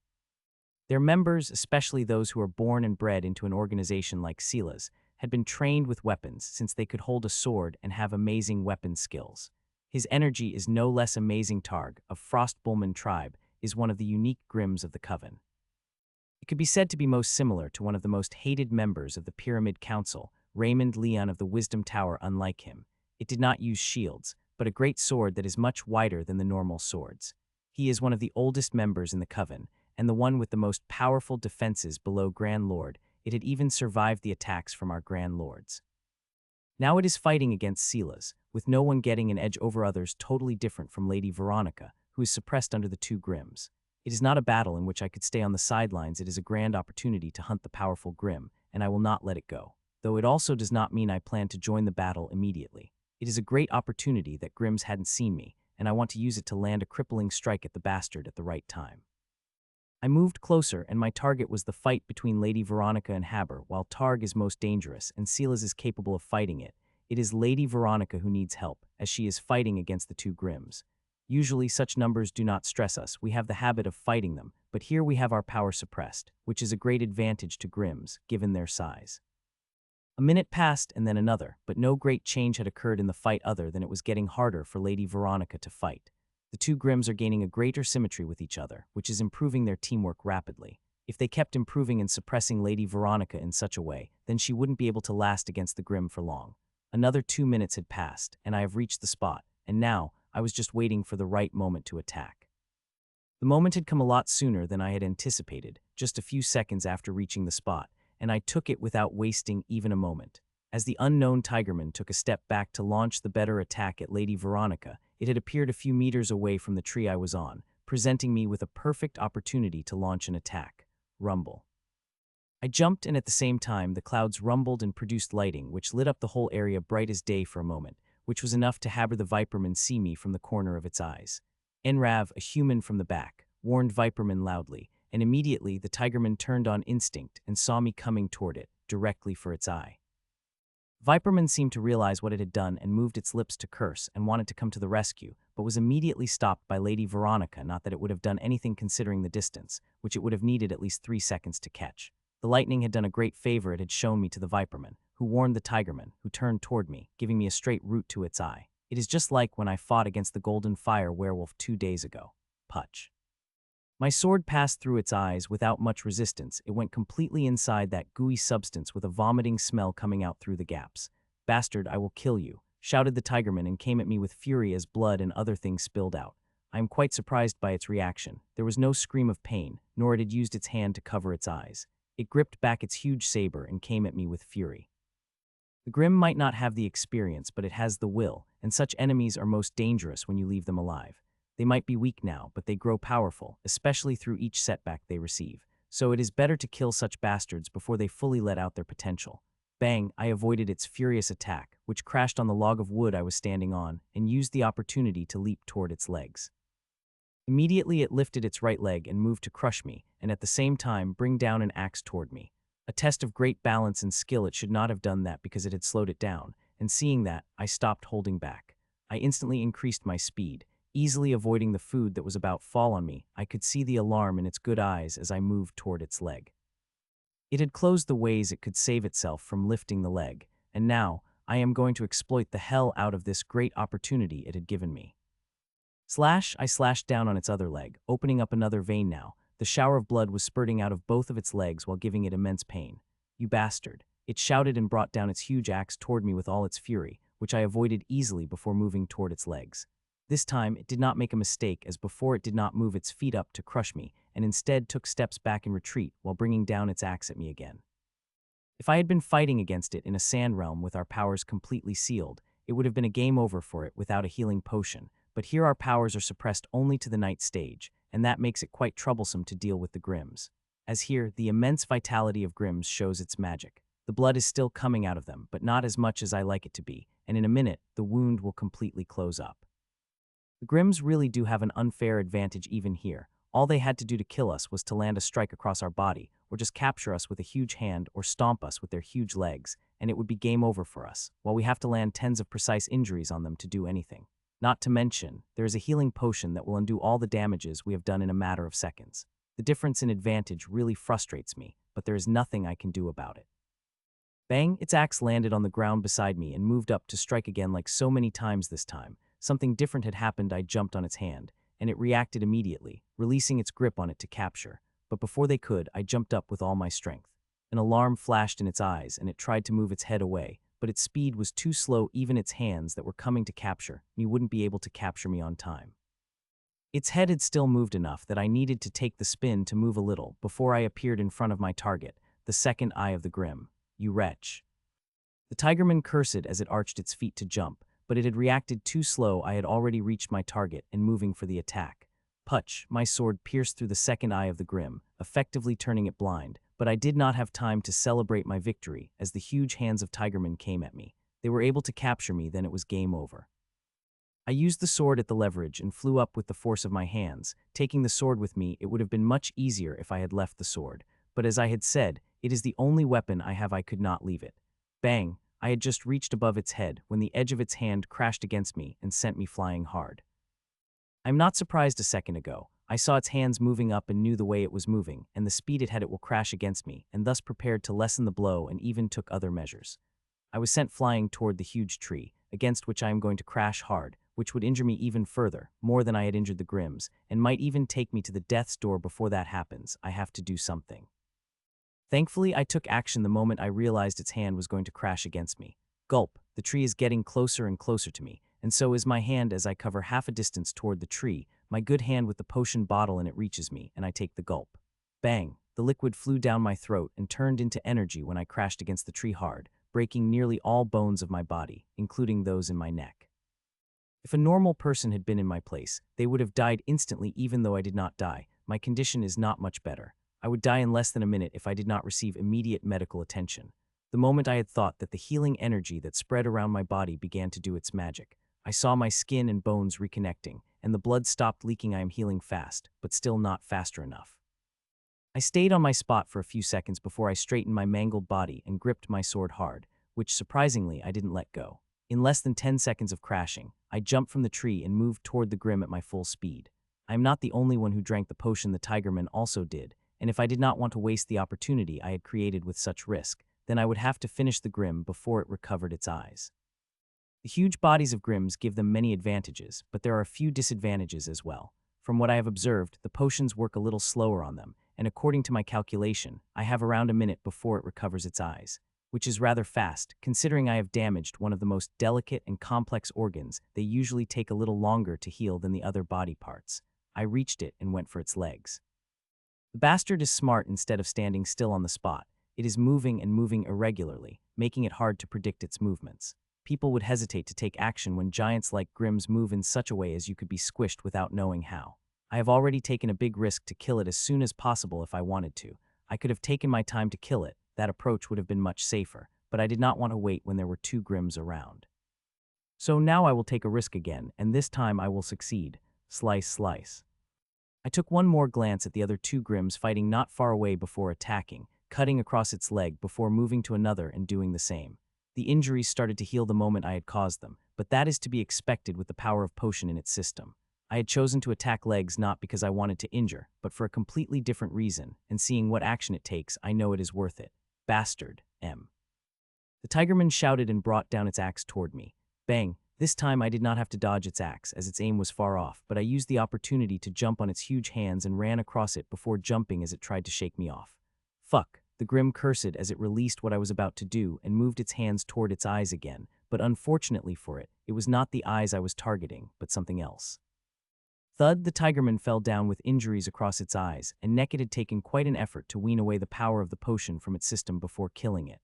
Their members, especially those who are born and bred into an organization like Sela's, had been trained with weapons since they could hold a sword and have amazing weapon skills. His energy is no less amazing. Targ, of Frostbullman tribe, is one of the unique Grimms of the Coven. It could be said to be most similar to one of the most hated members of the Pyramid Council, Raymond Leon of the Wisdom Tower. Unlike him, it did not use shields, but a great sword that is much wider than the normal swords. He is one of the oldest members in the Coven, and the one with the most powerful defenses below Grand Lord. It had even survived the attacks from our Grand Lords. Now it is fighting against Sela's, with no one getting an edge over others, totally different from Lady Veronica, who is suppressed under the two Grimms. It is not a battle in which I could stay on the sidelines. It is a grand opportunity to hunt the powerful Grimm, and I will not let it go. though it also does not mean I plan to join the battle immediately. It is a great opportunity that Grims hadn't seen me, and I want to use it to land a crippling strike at the bastard at the right time. I moved closer, and my target was the fight between Lady Veronica and Haber. While Targ is most dangerous and Silas is capable of fighting it, it is Lady Veronica who needs help, as she is fighting against the two Grims. Usually such numbers do not stress us, we have the habit of fighting them, but here we have our power suppressed, which is a great advantage to Grims, given their size. A minute passed and then another, but no great change had occurred in the fight other than it was getting harder for Lady Veronica to fight. The two Grims are gaining a greater symmetry with each other, which is improving their teamwork rapidly. If they kept improving and suppressing Lady Veronica in such a way, then she wouldn't be able to last against the Grim for long. Another 2 minutes had passed, and I have reached the spot, and now I was just waiting for the right moment to attack. The moment had come a lot sooner than I had anticipated, just a few seconds after reaching the spot, and I took it without wasting even a moment. As the unknown Tigerman took a step back to launch the better attack at Lady Veronica, it had appeared a few meters away from the tree I was on, presenting me with a perfect opportunity to launch an attack. Rumble. I jumped, and at the same time the clouds rumbled and produced lighting, which lit up the whole area bright as day for a moment, which was enough to Haber the Viperman see me from the corner of its eyes. Enrav, a human from the back, warned Viperman loudly, and immediately the Tigerman turned on instinct and saw me coming toward it, directly for its eye. Viperman seemed to realize what it had done and moved its lips to curse and wanted to come to the rescue, but was immediately stopped by Lady Veronica, not that it would have done anything considering the distance, which it would have needed at least 3 seconds to catch. The lightning had done a great favor it had shown me to the Viperman, who warned the Tigerman, who turned toward me, giving me a straight route to its eye. It is just like when I fought against the Golden Fire werewolf 2 days ago. Putch. My sword passed through its eyes without much resistance. It went completely inside that gooey substance with a vomiting smell coming out through the gaps. "Bastard, I will kill you," shouted the Tigerman and came at me with fury as blood and other things spilled out. I am quite surprised by its reaction. There was no scream of pain, nor it had used its hand to cover its eyes. It gripped back its huge saber and came at me with fury. The Grim might not have the experience, but it has the will, and such enemies are most dangerous when you leave them alive. They might be weak now, but they grow powerful, especially through each setback they receive. So it is better to kill such bastards before they fully let out their potential. Bang, I avoided its furious attack, which crashed on the log of wood I was standing on, and used the opportunity to leap toward its legs. Immediately it lifted its right leg and moved to crush me, and at the same time bring down an axe toward me. A test of great balance and skill. It should not have done that because it had slowed it down, and seeing that, I stopped holding back. I instantly increased my speed, easily avoiding the food that was about fall on me. I could see the alarm in its good eyes as I moved toward its leg. It had closed the ways it could save itself from lifting the leg, and now I am going to exploit the hell out of this great opportunity it had given me. Slash, I slashed down on its other leg, opening up another vein now. The shower of blood was spurting out of both of its legs while giving it immense pain. "You bastard." It shouted and brought down its huge axe toward me with all its fury, which I avoided easily before moving toward its legs. This time, it did not make a mistake, as before it did not move its feet up to crush me, and instead took steps back in retreat while bringing down its axe at me again. If I had been fighting against it in a sand realm with our powers completely sealed, it would have been a game over for it without a healing potion, but here our powers are suppressed only to the night stage, and that makes it quite troublesome to deal with the Grims. As here, the immense vitality of Grims shows its magic. The blood is still coming out of them, but not as much as I like it to be, and in a minute, the wound will completely close up. The Grims really do have an unfair advantage even here. All they had to do to kill us was to land a strike across our body, or just capture us with a huge hand or stomp us with their huge legs, and it would be game over for us, while we have to land tens of precise injuries on them to do anything. Not to mention, there is a healing potion that will undo all the damages we have done in a matter of seconds. The difference in advantage really frustrates me, but there is nothing I can do about it. Bang, its axe landed on the ground beside me and moved up to strike again like so many times this time. Something different had happened. I jumped on its hand, and it reacted immediately, releasing its grip on it to capture. But before they could, I jumped up with all my strength. An alarm flashed in its eyes, and it tried to move its head away, but its speed was too slow. Even its hands that were coming to capture me wouldn't be able to capture me on time. Its head had still moved enough that I needed to take the spin to move a little before I appeared in front of my target, the second eye of the Grim. "You wretch." The Tigerman cursed as it arched its feet to jump, but it had reacted too slow. I had already reached my target and moving for the attack. Putch, my sword pierced through the second eye of the Grim, effectively turning it blind, but I did not have time to celebrate my victory as the huge hands of Tigerman came at me. They were able to capture me, then it was game over. I used the sword at the leverage and flew up with the force of my hands. Taking the sword with me, it would have been much easier if I had left the sword. But as I had said, it is the only weapon I have. I could not leave it. Bang! I had just reached above its head when the edge of its hand crashed against me and sent me flying hard. I'm not surprised. A second ago, I saw its hands moving up and knew the way it was moving, and the speed it had. It will crash against me, and thus prepared to lessen the blow and even took other measures. I was sent flying toward the huge tree, against which I am going to crash hard, which would injure me even further, more than I had injured the Grims, and might even take me to the death's door. Before that happens, I have to do something. Thankfully, I took action the moment I realized its hand was going to crash against me. Gulp, the tree is getting closer and closer to me, and so is my hand as I cover half a distance toward the tree, my good hand with the potion bottle, and it reaches me, and I take the gulp. Bang, the liquid flew down my throat and turned into energy when I crashed against the tree hard, breaking nearly all bones of my body, including those in my neck. If a normal person had been in my place, they would have died instantly. Even though I did not die, my condition is not much better. I would die in less than a minute if I did not receive immediate medical attention. The moment I had thought that the healing energy that spread around my body began to do its magic, I saw my skin and bones reconnecting, and the blood stopped leaking. I am healing fast, but still not faster enough. I stayed on my spot for a few seconds before I straightened my mangled body and gripped my sword hard, which surprisingly I didn't let go. In less than 10 seconds of crashing, I jumped from the tree and moved toward the Grim at my full speed. I am not the only one who drank the potion. The Tigerman also did, and if I did not want to waste the opportunity I had created with such risk, then I would have to finish the Grim before it recovered its eyes. The huge bodies of Grims give them many advantages, but there are a few disadvantages as well. From what I have observed, the potions work a little slower on them, and according to my calculation, I have around a minute before it recovers its eyes, which is rather fast, considering I have damaged one of the most delicate and complex organs. They usually take a little longer to heal than the other body parts. I reached it and went for its legs. The bastard is smart. Instead of standing still on the spot, it is moving and moving irregularly, making it hard to predict its movements. People would hesitate to take action when giants like Grims move in such a way as you could be squished without knowing how. I have already taken a big risk to kill it as soon as possible if I wanted to. I could have taken my time to kill it. That approach would have been much safer, but I did not want to wait when there were two Grims around. So now I will take a risk again, and this time I will succeed. Slice, slice. I took one more glance at the other two Grims fighting not far away before attacking, cutting across its leg before moving to another and doing the same. The injuries started to heal the moment I had caused them, but that is to be expected with the power of potion in its system. I had chosen to attack legs not because I wanted to injure, but for a completely different reason, and seeing what action it takes, I know it is worth it. Bastard, M. The Tigerman shouted and brought down its axe toward me. Bang! This time I did not have to dodge its axe, as its aim was far off, but I used the opportunity to jump on its huge hands and ran across it before jumping as it tried to shake me off. Fuck! The Grim cursed as it released what I was about to do and moved its hands toward its eyes again, but unfortunately for it, it was not the eyes I was targeting, but something else. Thud, the Tigerman fell down with injuries across its eyes, and Neck had taken quite an effort to wean away the power of the potion from its system before killing it.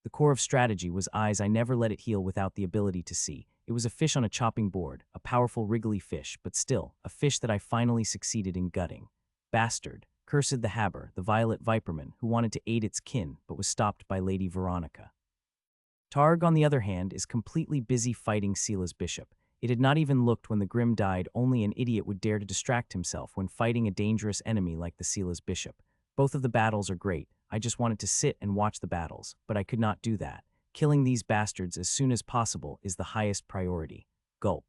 The core of strategy was eyes. I never let it heal without the ability to see. It was a fish on a chopping board, a powerful wriggly fish, but still, a fish that I finally succeeded in gutting. Bastard, cursed the Haber, the violet viperman, who wanted to aid its kin, but was stopped by Lady Veronica. Targ, on the other hand, is completely busy fighting Sela's bishop. It had not even looked when the Grim died. Only an idiot would dare to distract himself when fighting a dangerous enemy like the Sela's bishop. Both of the battles are great. I just wanted to sit and watch the battles, but I could not do that. Killing these bastards as soon as possible is the highest priority. Gulp.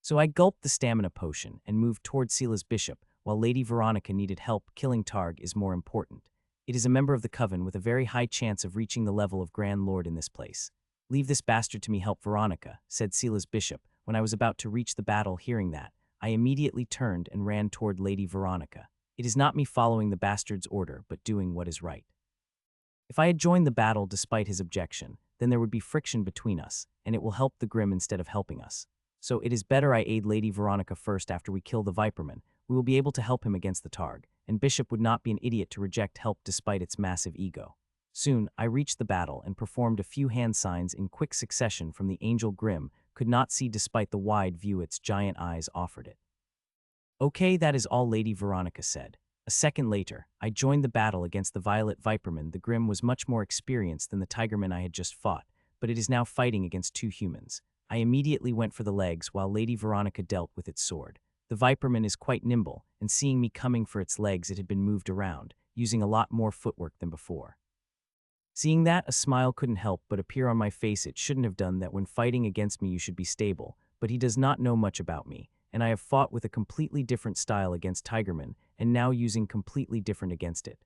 So I gulped the stamina potion and moved toward Sela's bishop, while Lady Veronica needed help. Killing Targ is more important. It is a member of the Coven with a very high chance of reaching the level of Grand Lord in this place. Leave this bastard to me. Help Veronica, said Sela's bishop. When I was about to reach the battle, hearing that, I immediately turned and ran toward Lady Veronica. It is not me following the bastard's order, but doing what is right. If I had joined the battle despite his objection, then there would be friction between us, and it will help the Grim instead of helping us. So it is better I aid Lady Veronica first. After we kill the Viperman, we will be able to help him against the Targ, and Bishop would not be an idiot to reject help despite its massive ego. Soon, I reached the battle and performed a few hand signs in quick succession from the Angel Grim, could not see despite the wide view its giant eyes offered it. Okay, that is all, Lady Veronica said. A second later, I joined the battle against the violet viperman. The Grim was much more experienced than the tigerman I had just fought, but it is now fighting against two humans. I immediately went for the legs while Lady Veronica dealt with its sword. The viperman is quite nimble, and seeing me coming for its legs, it had been moved around, using a lot more footwork than before. Seeing that, a smile couldn't help but appear on my face. It shouldn't have done that. When fighting against me, you should be stable, but he does not know much about me, and I have fought with a completely different style against Tigerman, and now using completely different against it.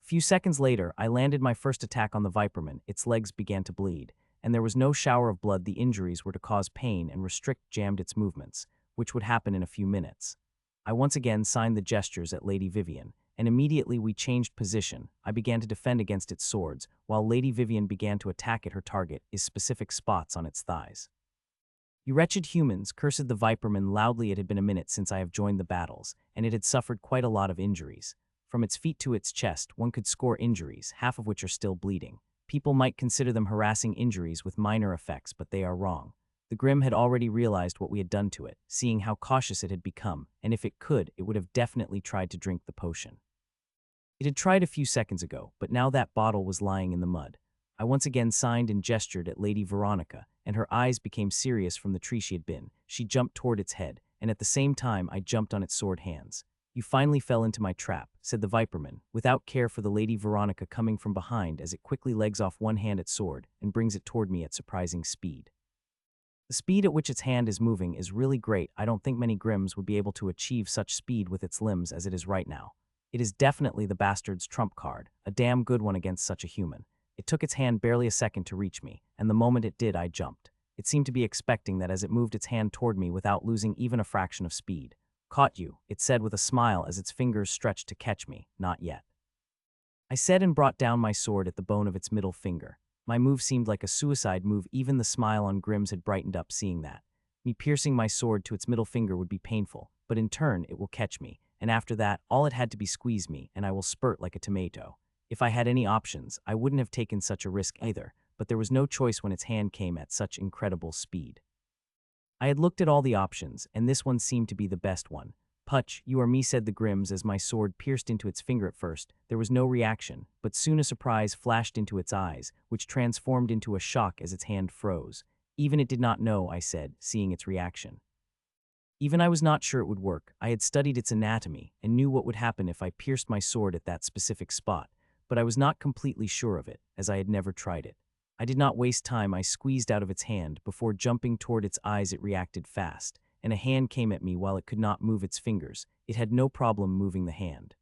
Few seconds later, I landed my first attack on the viperman. Its legs began to bleed, and there was no shower of blood. The injuries were to cause pain and restrict jammed its movements, which would happen in a few minutes. I once again signed the gestures at Lady Vivian, and immediately we changed position. I began to defend against its swords, while Lady Vivian began to attack at her target, is specific spots on its thighs. "You wretched humans," cursed the viperman loudly. It had been a minute since I have joined the battles, and it had suffered quite a lot of injuries. From its feet to its chest, one could score injuries, half of which are still bleeding. People might consider them harassing injuries with minor effects, but they are wrong. The Grim had already realized what we had done to it, seeing how cautious it had become, and if it could, it would have definitely tried to drink the potion. It had tried a few seconds ago, but now that bottle was lying in the mud. I once again signed and gestured at Lady Veronica, and her eyes became serious from the tree she had been. She jumped toward its head, and at the same time I jumped on its sword hands. "You finally fell into my trap," said the viperman, without care for the Lady Veronica coming from behind as it quickly legs off one hand its sword and brings it toward me at surprising speed. The speed at which its hand is moving is really great. I don't think many Grims would be able to achieve such speed with its limbs as it is right now. It is definitely the bastard's trump card, a damn good one against such a human. It took its hand barely a second to reach me, and the moment it did, I jumped. It seemed to be expecting that as it moved its hand toward me without losing even a fraction of speed. "Caught you," it said with a smile as its fingers stretched to catch me. "Not yet," I said, and brought down my sword at the bone of its middle finger. My move seemed like a suicide move. Even the smile on Grimm's had brightened up seeing that. Me piercing my sword to its middle finger would be painful, but in turn it will catch me, and after that, all it had to be squeeze me, and I will spurt like a tomato. If I had any options, I wouldn't have taken such a risk either, but there was no choice when its hand came at such incredible speed. I had looked at all the options, and this one seemed to be the best one. "Putch, you are me," said the Grims as my sword pierced into its finger. At first, there was no reaction, but soon a surprise flashed into its eyes, which transformed into a shock as its hand froze. "Even it did not know," I said, seeing its reaction. Even I was not sure it would work. I had studied its anatomy and knew what would happen if I pierced my sword at that specific spot, but I was not completely sure of it, as I had never tried it. I did not waste time. I squeezed out of its hand. Before jumping toward its eyes, it reacted fast, and a hand came at me while it could not move its fingers. It had no problem moving the hand.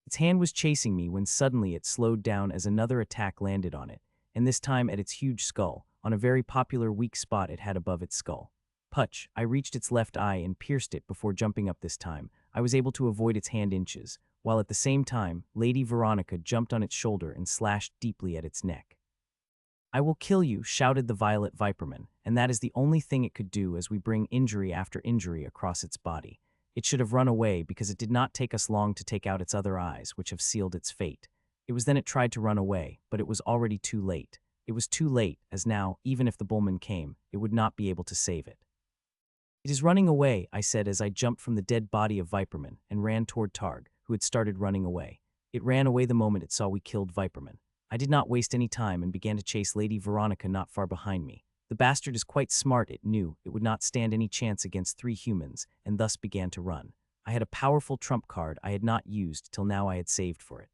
Its hand was chasing me when suddenly it slowed down as another attack landed on it, and this time at its huge skull, on a very popular weak spot it had above its skull. "Putch," I reached its left eye and pierced it before jumping up. This time, I was able to avoid its hand inches, while at the same time, Lady Veronica jumped on its shoulder and slashed deeply at its neck. "I will kill you," shouted the violet viperman, and that is the only thing it could do as we bring injury after injury across its body. It should have run away because it did not take us long to take out its other eyes, which have sealed its fate. It was then it tried to run away, but it was already too late. It was too late, as now, even if the bullman came, it would not be able to save it. "It is running away," I said as I jumped from the dead body of Viperman and ran toward Targ, who had started running away. It ran away the moment it saw we killed Viperman. I did not waste any time and began to chase Lady Veronica not far behind me. The bastard is quite smart. It knew it would not stand any chance against 3 humans, and thus began to run. I had a powerful trump card I had not used till now. I had saved for it.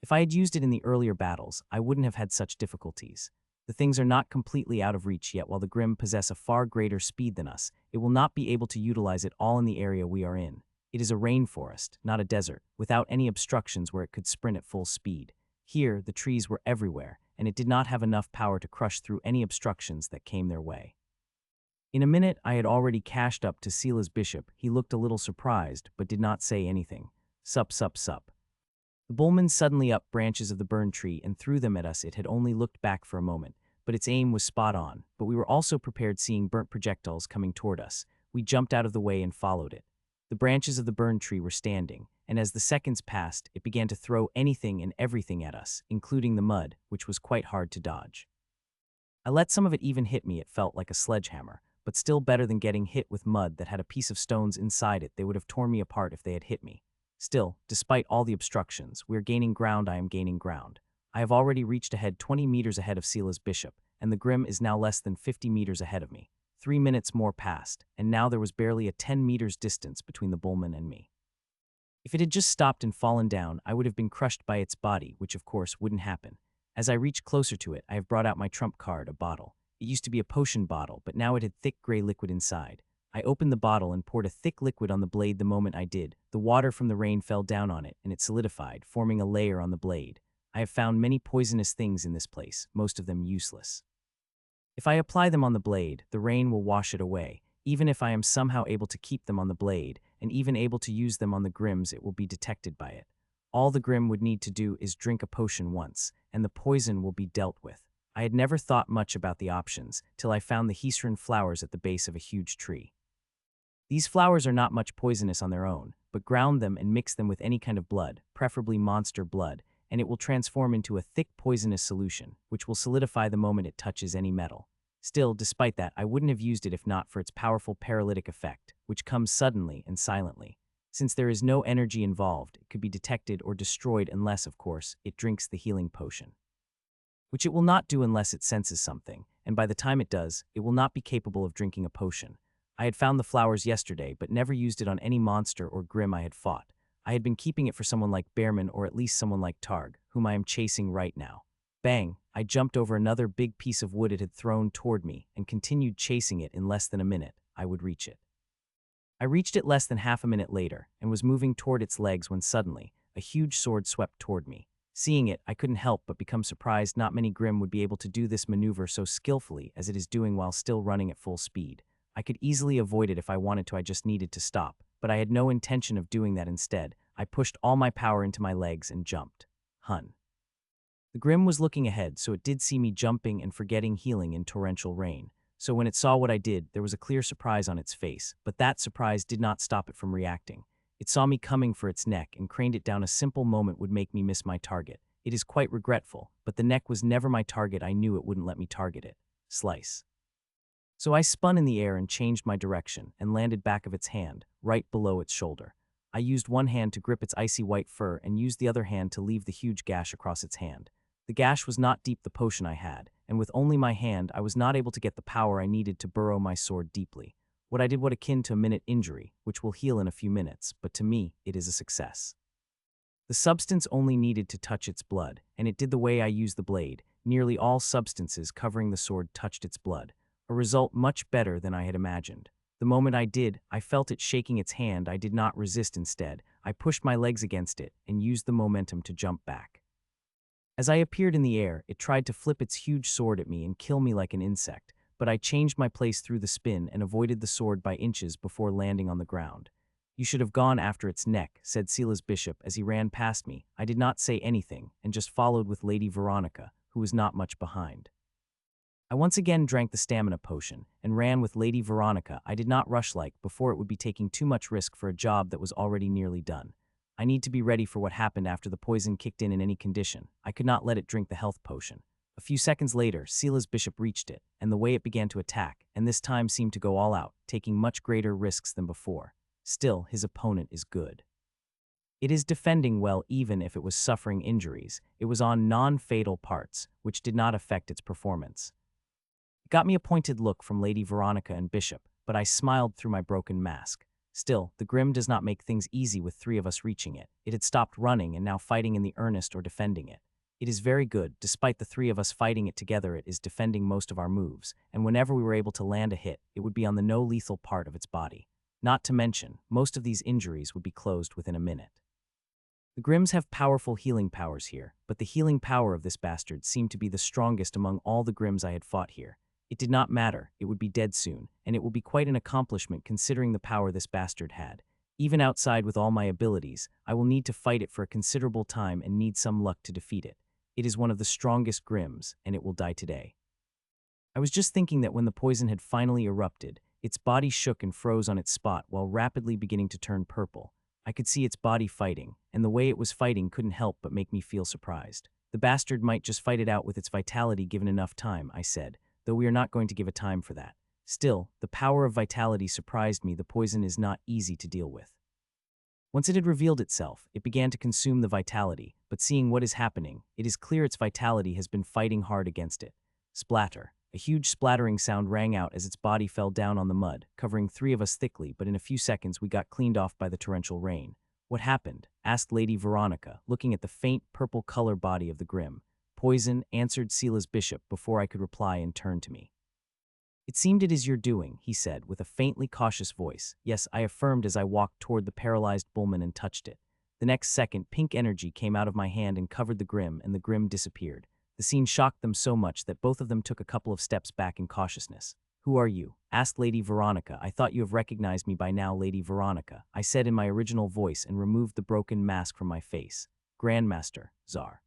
If I had used it in the earlier battles, I wouldn't have had such difficulties. The things are not completely out of reach yet. While the Grim possess a far greater speed than us, it will not be able to utilize it all in the area we are in. It is a rainforest, not a desert, without any obstructions where it could sprint at full speed. Here, the trees were everywhere, and it did not have enough power to crush through any obstructions that came their way. In a minute, I had already cashed up to Sela's bishop. He looked a little surprised, but did not say anything. "Sup, sup, sup." The bullman suddenly up branches of the burned tree and threw them at us. It had only looked back for a moment, but its aim was spot on. But we were also prepared, seeing burnt projectiles coming toward us. We jumped out of the way and followed it. The branches of the burned tree were standing, and as the seconds passed, it began to throw anything and everything at us, including the mud, which was quite hard to dodge. I let some of it even hit me. It felt like a sledgehammer, but still better than getting hit with mud that had a piece of stones inside it. They would have torn me apart if they had hit me. Still, despite all the obstructions, we are gaining ground. I am gaining ground. I have already reached ahead 20 meters ahead of Sela's bishop, and the Grim is now less than 50 meters ahead of me. 3 minutes more passed, and now there was barely a 10 meters distance between the bullman and me. If it had just stopped and fallen down, I would have been crushed by its body, which of course wouldn't happen. As I reach closer to it, I have brought out my trump card, a bottle. It used to be a potion bottle, but now it had thick gray liquid inside. I opened the bottle and poured a thick liquid on the blade. The moment I did, the water from the rain fell down on it, and it solidified, forming a layer on the blade. I have found many poisonous things in this place, most of them useless. If I apply them on the blade, the rain will wash it away. Even if I am somehow able to keep them on the blade, and even able to use them on the Grims, it will be detected by it. All the Grim would need to do is drink a potion once, and the poison will be dealt with. I had never thought much about the options, till I found the Hisrin flowers at the base of a huge tree. These flowers are not much poisonous on their own, but ground them and mix them with any kind of blood, preferably monster blood, and it will transform into a thick poisonous solution, which will solidify the moment it touches any metal. Still, despite that, I wouldn't have used it if not for its powerful paralytic effect, which comes suddenly and silently. Since there is no energy involved, it could be detected or destroyed unless, of course, it drinks the healing potion. Which it will not do unless it senses something, and by the time it does, it will not be capable of drinking a potion. I had found the flowers yesterday, but never used it on any monster or Grim I had fought. I had been keeping it for someone like Bearman or at least someone like Targ, whom I am chasing right now. Bang! I jumped over another big piece of wood it had thrown toward me and continued chasing it. In less than a minute, I would reach it. I reached it less than half a minute later and was moving toward its legs when suddenly, a huge sword swept toward me. Seeing it, I couldn't help but become surprised. Not many Grim would be able to do this maneuver so skillfully as it is doing while still running at full speed. I could easily avoid it if I wanted to. I just needed to stop, but I had no intention of doing that. Instead, I pushed all my power into my legs and jumped. Hun. The Grim was looking ahead, so it did see me jumping and forgetting healing in torrential rain. So when it saw what I did, there was a clear surprise on its face, but that surprise did not stop it from reacting. It saw me coming for its neck and craned it down. A simple moment would make me miss my target. It is quite regretful, but the neck was never my target. I knew it wouldn't let me target it. Slice. So I spun in the air and changed my direction and landed back of its hand, right below its shoulder. I used one hand to grip its icy white fur and used the other hand to leave the huge gash across its hand. The gash was not deep. The potion I had, and with only my hand, I was not able to get the power I needed to burrow my sword deeply. What I did was akin to a minute injury, which will heal in a few minutes, but to me, it is a success. The substance only needed to touch its blood, and it did the way I used the blade. Nearly all substances covering the sword touched its blood, a result much better than I had imagined. The moment I did, I felt it shaking its hand. I did not resist. Instead, I pushed my legs against it and used the momentum to jump back. As I appeared in the air, it tried to flip its huge sword at me and kill me like an insect, but I changed my place through the spin and avoided the sword by inches before landing on the ground. You should have gone after its neck, said Sela's bishop as he ran past me. I did not say anything and just followed with Lady Veronica, who was not much behind. I once again drank the stamina potion and ran with Lady Veronica. I did not rush before. It would be taking too much risk for a job that was already nearly done. I need to be ready for what happened after the poison kicked in any condition. I could not let it drink the health potion. A few seconds later, Sela's bishop reached it, and the way it began to attack, and this time seemed to go all out, taking much greater risks than before. Still, his opponent is good. It is defending well. Even if it was suffering injuries, it was on non-fatal parts, which did not affect its performance. It got me a pointed look from Lady Veronica and Bishop, but I smiled through my broken mask. Still, the Grim does not make things easy with 3 of us reaching it. It had stopped running and now fighting in the earnest or defending it. It is very good. Despite the 3 of us fighting it together, it is defending most of our moves, and whenever we were able to land a hit, it would be on the no-lethal part of its body. Not to mention, most of these injuries would be closed within a minute. The Grims have powerful healing powers here, but the healing power of this bastard seemed to be the strongest among all the Grims I had fought here. It did not matter, it would be dead soon, and it will be quite an accomplishment considering the power this bastard had. Even outside with all my abilities, I will need to fight it for a considerable time and need some luck to defeat it. It is one of the strongest Grims, and it will die today. I was just thinking that when the poison had finally erupted, its body shook and froze on its spot while rapidly beginning to turn purple. I could see its body fighting, and the way it was fighting couldn't help but make me feel surprised. The bastard might just fight it out with its vitality given enough time, I said, though we are not going to give a time for that. Still, the power of vitality surprised me. The poison is not easy to deal with. Once it had revealed itself, it began to consume the vitality, but seeing what is happening, it is clear its vitality has been fighting hard against it. Splatter. A huge splattering sound rang out as its body fell down on the mud, covering three of us thickly, but in a few seconds we got cleaned off by the torrential rain. What happened? Asked Lady Veronica, looking at the faint purple color body of the Grim. Poison, answered Sela's bishop before I could reply and turned to me. It seemed it is your doing, he said, with a faintly cautious voice. Yes, I affirmed as I walked toward the paralyzed bullman and touched it. The next second, pink energy came out of my hand and covered the Grim, and the Grim disappeared. The scene shocked them so much that both of them took a couple of steps back in cautiousness. Who are you? Asked Lady Veronica. I thought you have recognized me by now, Lady Veronica, I said in my original voice and removed the broken mask from my face. Grandmaster, Czar.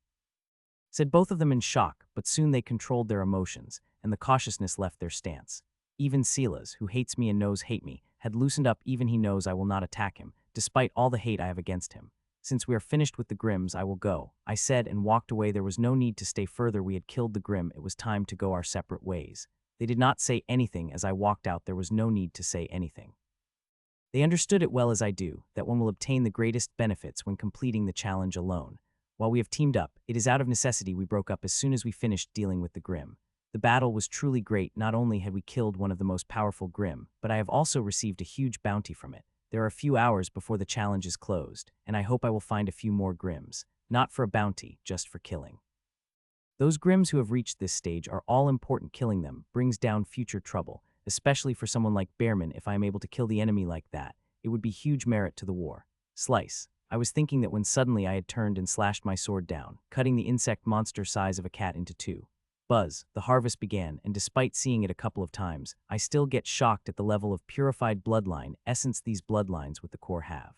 Said both of them in shock, but soon they controlled their emotions, and the cautiousness left their stance. Even Silas, who hates me and knows hate me, had loosened up. Even he knows I will not attack him, despite all the hate I have against him. Since we are finished with the Grims, I will go, I said and walked away. There was no need to stay further. We had killed the Grim. It was time to go our separate ways. They did not say anything as I walked out. There was no need to say anything. They understood it well as I do, that one will obtain the greatest benefits when completing the challenge alone. While we have teamed up, it is out of necessity we broke up as soon as we finished dealing with the Grim. The battle was truly great. Not only had we killed one of the most powerful Grim, but I have also received a huge bounty from it. There are a few hours before the challenge is closed, and I hope I will find a few more Grims. Not for a bounty, just for killing. Those Grims who have reached this stage are all important. Killing them brings down future trouble, especially for someone like Bearman. If I am able to kill the enemy like that, it would be huge merit to the war. Slice. I was thinking that when suddenly I had turned and slashed my sword down, cutting the insect monster size of a cat into two. Buzz, the harvest began, and despite seeing it a couple of times, I still get shocked at the level of purified bloodline essence these bloodlines with the core have.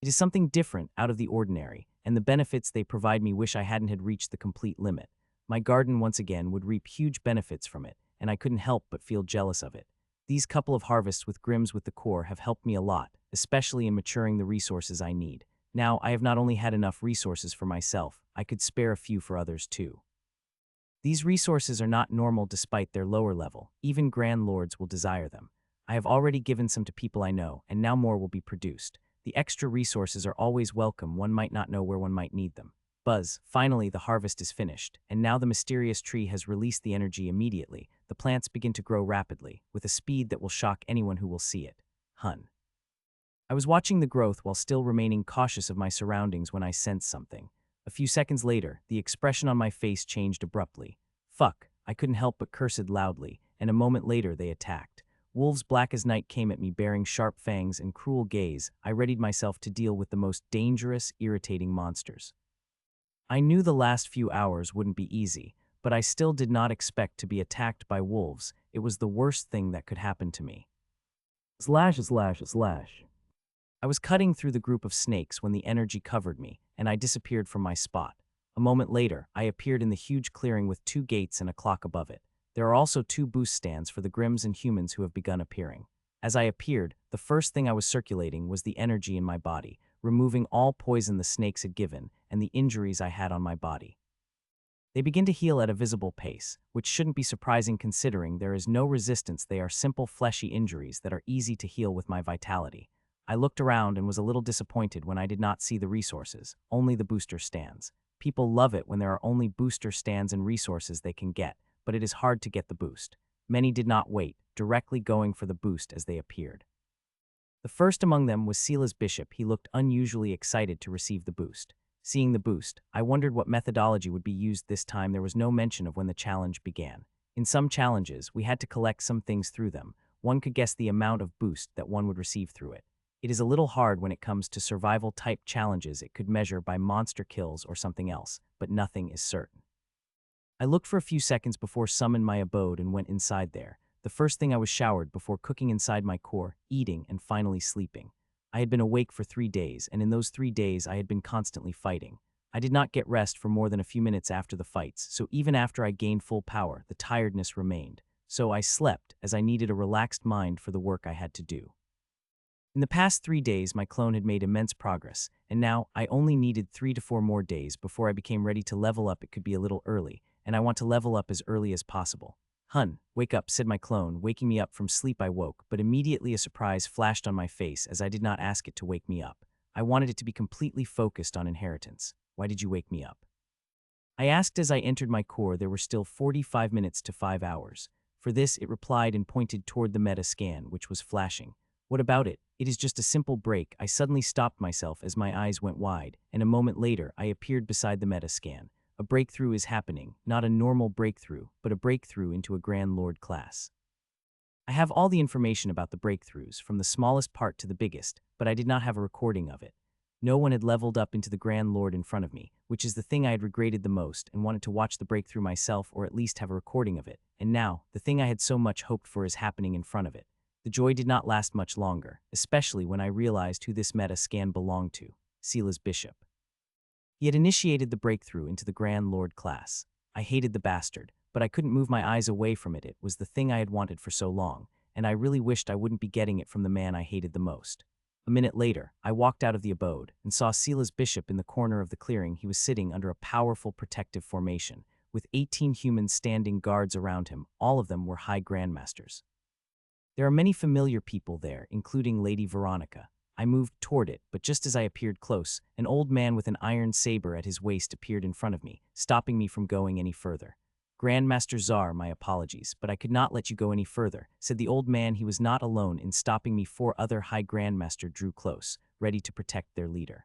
It is something different, out of the ordinary, and the benefits they provide me wish I hadn't had reached the complete limit. My garden once again would reap huge benefits from it, and I couldn't help but feel jealous of it. These couple of harvests with Grims with the core have helped me a lot, especially in maturing the resources I need. Now, I have not only had enough resources for myself, I could spare a few for others too. These resources are not normal despite their lower level. Even Grand Lords will desire them. I have already given some to people I know, and now more will be produced. The extra resources are always welcome. One might not know where one might need them. Buzz, finally the harvest is finished, and now the mysterious tree has released the energy immediately. The plants begin to grow rapidly, with a speed that will shock anyone who will see it. Hun. I was watching the growth while still remaining cautious of my surroundings when I sensed something. A few seconds later, the expression on my face changed abruptly. Fuck, I couldn't help but curse loudly, and a moment later they attacked. Wolves black as night came at me bearing sharp fangs and cruel gaze. I readied myself to deal with the most dangerous, irritating monsters. I knew the last few hours wouldn't be easy, but I still did not expect to be attacked by wolves. It was the worst thing that could happen to me. Slash, slash, slash. I was cutting through the group of snakes when the energy covered me, and I disappeared from my spot. A moment later, I appeared in the huge clearing with 2 gates and a clock above it. There are also 2 boost stands for the Grims and humans who have begun appearing. As I appeared, the first thing I was circulating was the energy in my body, removing all poison the snakes had given and the injuries I had on my body. They begin to heal at a visible pace, which shouldn't be surprising considering there is no resistance. They are simple fleshy injuries that are easy to heal with my vitality. I looked around and was a little disappointed when I did not see the resources, only the booster stands. People love it when there are only booster stands and resources they can get, but it is hard to get the boost. Many did not wait, directly going for the boost as they appeared. The first among them was Sila's bishop. He looked unusually excited to receive the boost. Seeing the boost, I wondered what methodology would be used this time. There was no mention of when the challenge began. In some challenges, we had to collect some things through them. One could guess the amount of boost that one would receive through it. It is a little hard when it comes to survival-type challenges. It could measure by monster kills or something else, but nothing is certain. I looked for a few seconds before summoned my abode and went inside there. The first thing I was showered before cooking inside my core, eating, and finally sleeping. I had been awake for 3 days, and in those 3 days I had been constantly fighting. I did not get rest for more than a few minutes after the fights, so even after I gained full power, the tiredness remained. So I slept, as I needed a relaxed mind for the work I had to do. In the past 3 days, my clone had made immense progress, and now I only needed 3 to 4 more days before I became ready to level up. It could be a little early, and I want to level up as early as possible. "Hun, wake up," said my clone, waking me up from sleep. I woke, but immediately a surprise flashed on my face as I did not ask it to wake me up. I wanted it to be completely focused on inheritance. "Why did you wake me up?" I asked as I entered my core. There were still 45 minutes to 5 hours. For this, it replied and pointed toward the meta scan, which was flashing. "What about it? It is just a simple break." I suddenly stopped myself as my eyes went wide, and a moment later, I appeared beside the meta scan. A breakthrough is happening, not a normal breakthrough, but a breakthrough into a Grand Lord class. I have all the information about the breakthroughs, from the smallest part to the biggest, but I did not have a recording of it. No one had leveled up into the Grand Lord in front of me, which is the thing I had regretted the most and wanted to watch the breakthrough myself or at least have a recording of it. And now, the thing I had so much hoped for is happening in front of it. The joy did not last much longer, especially when I realized who this meta scan belonged to: Sila's bishop. He had initiated the breakthrough into the Grand Lord class. I hated the bastard, but I couldn't move my eyes away from it. It was the thing I had wanted for so long, and I really wished I wouldn't be getting it from the man I hated the most. A minute later, I walked out of the abode and saw Sila's bishop in the corner of the clearing. He was sitting under a powerful protective formation, with 18 humans standing guards around him. All of them were high grandmasters. There are many familiar people there, including Lady Veronica. I moved toward it, but just as I appeared close, an old man with an iron saber at his waist appeared in front of me, stopping me from going any further. "Grandmaster Czar, my apologies, but I could not let you go any further," said the old man. He was not alone in stopping me. 4 other high grandmaster drew close, ready to protect their leader.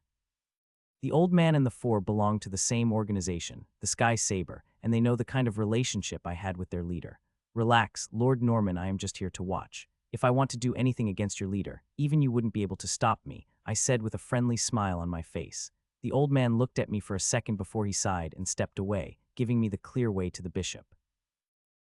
The old man and the 4 belonged to the same organization, the Sky Saber, and they know the kind of relationship I had with their leader. "Relax, Lord Norman, I am just here to watch. If I want to do anything against your leader, even you wouldn't be able to stop me," I said with a friendly smile on my face. The old man looked at me for a second before he sighed and stepped away, giving me the clear way to the bishop.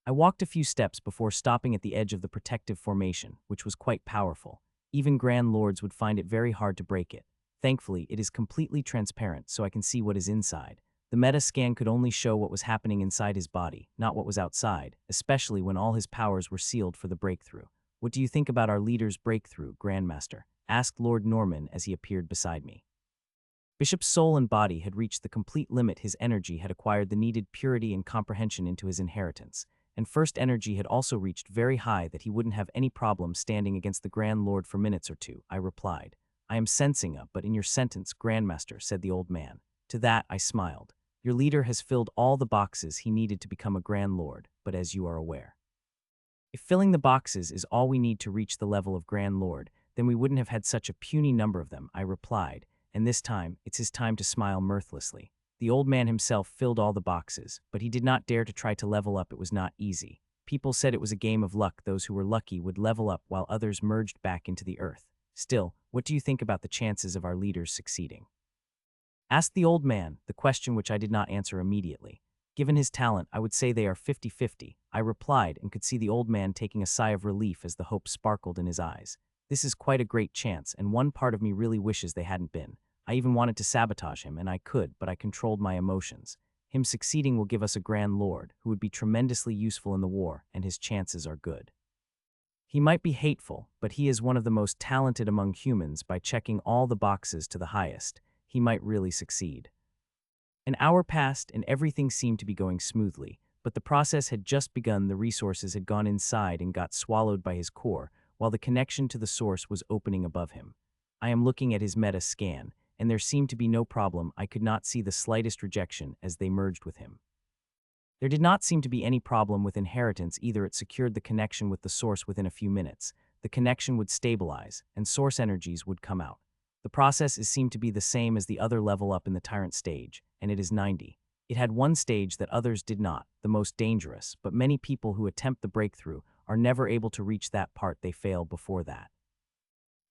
I walked a few steps before stopping at the edge of the protective formation, which was quite powerful. Even Grand Lords would find it very hard to break it. Thankfully, it is completely transparent, so I can see what is inside. The meta scan could only show what was happening inside his body, not what was outside, especially when all his powers were sealed for the breakthrough. "What do you think about our leader's breakthrough, Grandmaster?" asked Lord Norman as he appeared beside me. Bishop's soul and body had reached the complete limit. His energy had acquired the needed purity and comprehension into his inheritance, and first energy had also reached very high that he wouldn't have any problem standing against the Grand Lord for minutes or two. I replied. "I am sensing a but in your sentence, Grandmaster," said the old man. To that, I smiled. "Your leader has filled all the boxes he needed to become a Grand Lord, but as you are aware, if filling the boxes is all we need to reach the level of Grand Lord, then we wouldn't have had such a puny number of them," I replied, and this time, it's his time to smile mirthlessly. The old man himself filled all the boxes, but he did not dare to try to level up. It was not easy. People said it was a game of luck. Those who were lucky would level up while others merged back into the earth. Still, what do you think about the chances of our leaders succeeding?" asked the old man, the question which I did not answer immediately. "Given his talent, I would say they are 50-50, I replied, and could see the old man taking a sigh of relief as the hope sparkled in his eyes. "This is quite a great chance, and one part of me really wishes they hadn't been. I even wanted to sabotage him, and I could, but I controlled my emotions. Him succeeding will give us a Grand Lord, who would be tremendously useful in the war, and his chances are good. He might be hateful, but he is one of the most talented among humans. By checking all the boxes to the highest, he might really succeed." An hour passed, and everything seemed to be going smoothly, but the process had just begun. The resources had gone inside and got swallowed by his core, while the connection to the source was opening above him. I am looking at his meta scan, and there seemed to be no problem. I could not see the slightest rejection as they merged with him. There did not seem to be any problem with inheritance either. It secured the connection with the source within a few minutes. The connection would stabilize, and source energies would come out. The process seemed to be the same as the other level up in the Tyrant stage, and it is 90. It had one stage that others did not, the most dangerous, but many people who attempt the breakthrough are never able to reach that part. They fail before that.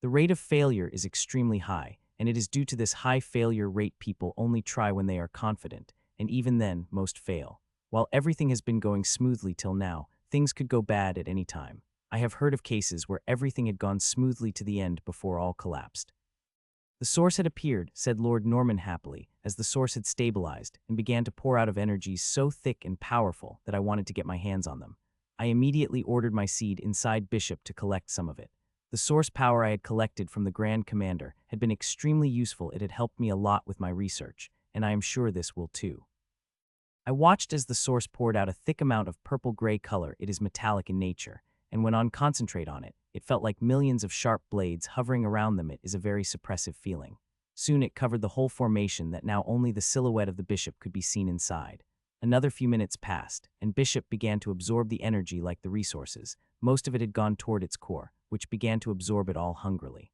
The rate of failure is extremely high, and it is due to this high failure rate people only try when they are confident, and even then, most fail. While everything has been going smoothly till now, things could go bad at any time. I have heard of cases where everything had gone smoothly to the end before all collapsed. "The source had appeared," said Lord Norman happily, as the source had stabilized and began to pour out of energies so thick and powerful that I wanted to get my hands on them. I immediately ordered my seed inside Bishop to collect some of it. The source power I had collected from the Grand Commander had been extremely useful. It had helped me a lot with my research, and I am sure this will too. I watched as the source poured out a thick amount of purple-gray color. It is metallic in nature, and when on concentrate on it, it felt like millions of sharp blades hovering around them. It is a very suppressive feeling. Soon it covered the whole formation that now only the silhouette of the bishop could be seen inside. Another few minutes passed, and Bishop began to absorb the energy like the resources. Most of it had gone toward its core, which began to absorb it all hungrily.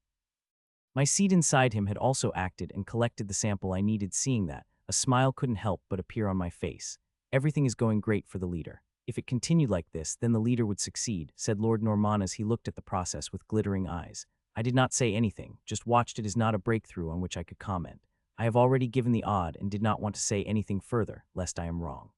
My seed inside him had also acted and collected the sample I needed. Seeing that, a smile couldn't help but appear on my face. Everything is going great for the leader. If it continued like this, then the leader would succeed, said Lord Norman as he looked at the process with glittering eyes. I did not say anything, just watched. It is not a breakthrough on which I could comment. I have already given the odd and did not want to say anything further, lest I am wrong.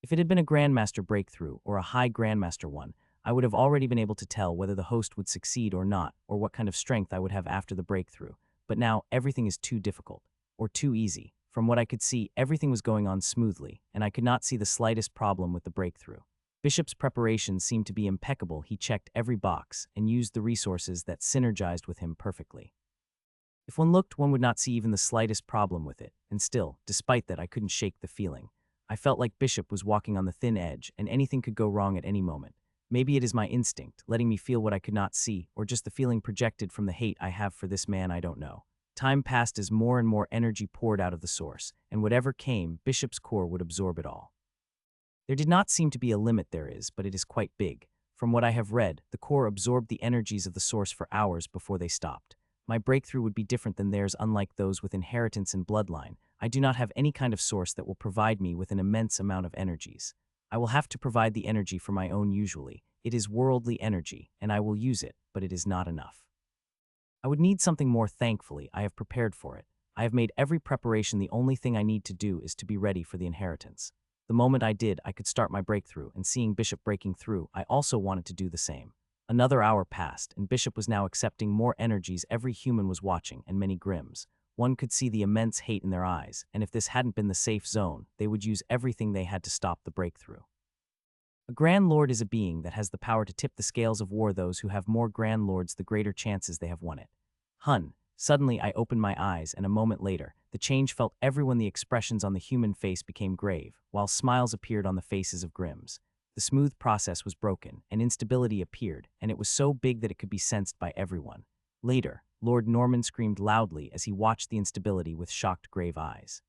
If it had been a grandmaster breakthrough or a high grandmaster one, I would have already been able to tell whether the host would succeed or not, or what kind of strength I would have after the breakthrough. But now, everything is too difficult, or too easy. From what I could see, everything was going on smoothly, and I could not see the slightest problem with the breakthrough. Bishop's preparations seemed to be impeccable. He checked every box and used the resources that synergized with him perfectly. If one looked, one would not see even the slightest problem with it, and still, despite that, I couldn't shake the feeling. I felt like Bishop was walking on the thin edge, and anything could go wrong at any moment. Maybe it is my instinct, letting me feel what I could not see, or just the feeling projected from the hate I have for this man. I don't know. Time passed as more and more energy poured out of the source, and whatever came, Bishop's core would absorb it all. There did not seem to be a limit. There is, but it is quite big. From what I have read, the core absorbed the energies of the source for hours before they stopped. My breakthrough would be different than theirs. Unlike those with inheritance and bloodline, I do not have any kind of source that will provide me with an immense amount of energies. I will have to provide the energy for my own. Usually, it is worldly energy, and I will use it, but it is not enough. I would need something more. Thankfully, I have prepared for it. I have made every preparation. The only thing I need to do is to be ready for the inheritance. The moment I did, I could start my breakthrough, and seeing Bishop breaking through, I also wanted to do the same. Another hour passed, and Bishop was now accepting more energies. Every human was watching, and many Grims. One could see the immense hate in their eyes, and if this hadn't been the safe zone, they would use everything they had to stop the breakthrough. A Grand Lord is a being that has the power to tip the scales of war. Those who have more Grand Lords, the greater chances they have won it. Suddenly I opened my eyes, and a moment later, the change felt everyone. The expressions on the human face became grave, while smiles appeared on the faces of Grims. The smooth process was broken, and instability appeared, and it was so big that it could be sensed by everyone. Later, Lord Norman screamed loudly as he watched the instability with shocked, grave eyes.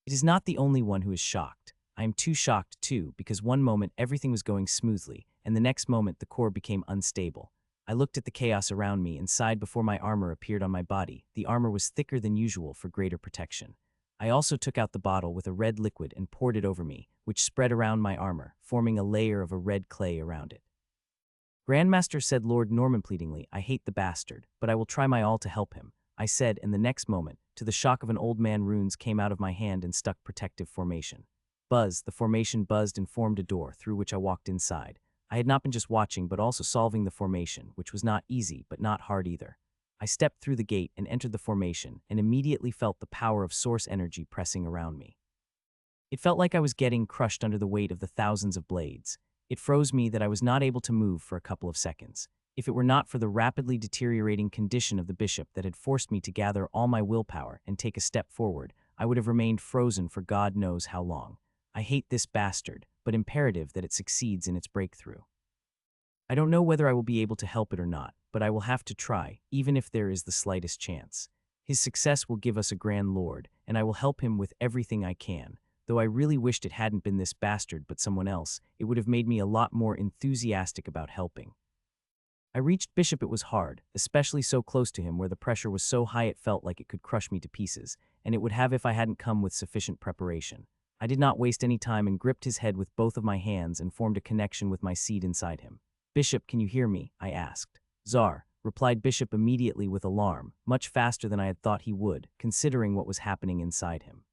It is not the only one who is shocked. I am too shocked too, because one moment everything was going smoothly, and the next moment the core became unstable. I looked at the chaos around me and sighed before my armor appeared on my body. The armor was thicker than usual for greater protection. I also took out the bottle with a red liquid and poured it over me, which spread around my armor, forming a layer of a red clay around it. Grandmaster, said Lord Norman pleadingly, I hate the bastard, but I will try my all to help him, I said, and the next moment, to the shock of an old man, runes came out of my hand and stuck protective formation. Buzz, the formation buzzed and formed a door through which I walked inside. I had not been just watching but also solving the formation, which was not easy but not hard either. I stepped through the gate and entered the formation and immediately felt the power of source energy pressing around me. It felt like I was getting crushed under the weight of the thousands of blades. It froze me that I was not able to move for a couple of seconds. If it were not for the rapidly deteriorating condition of the bishop that had forced me to gather all my willpower and take a step forward, I would have remained frozen for God knows how long. I hate this bastard, but imperative that it succeeds in its breakthrough. I don't know whether I will be able to help it or not, but I will have to try, even if there is the slightest chance. His success will give us a Grand Lord, and I will help him with everything I can. Though I really wished it hadn't been this bastard but someone else, it would have made me a lot more enthusiastic about helping. I reached Bishop. It was hard, especially so close to him where the pressure was so high it felt like it could crush me to pieces, and it would have if I hadn't come with sufficient preparation. I did not waste any time and gripped his head with both of my hands and formed a connection with my seed inside him. Bishop, can you hear me? I asked. Czar, replied Bishop immediately with alarm, much faster than I had thought he would, considering what was happening inside him.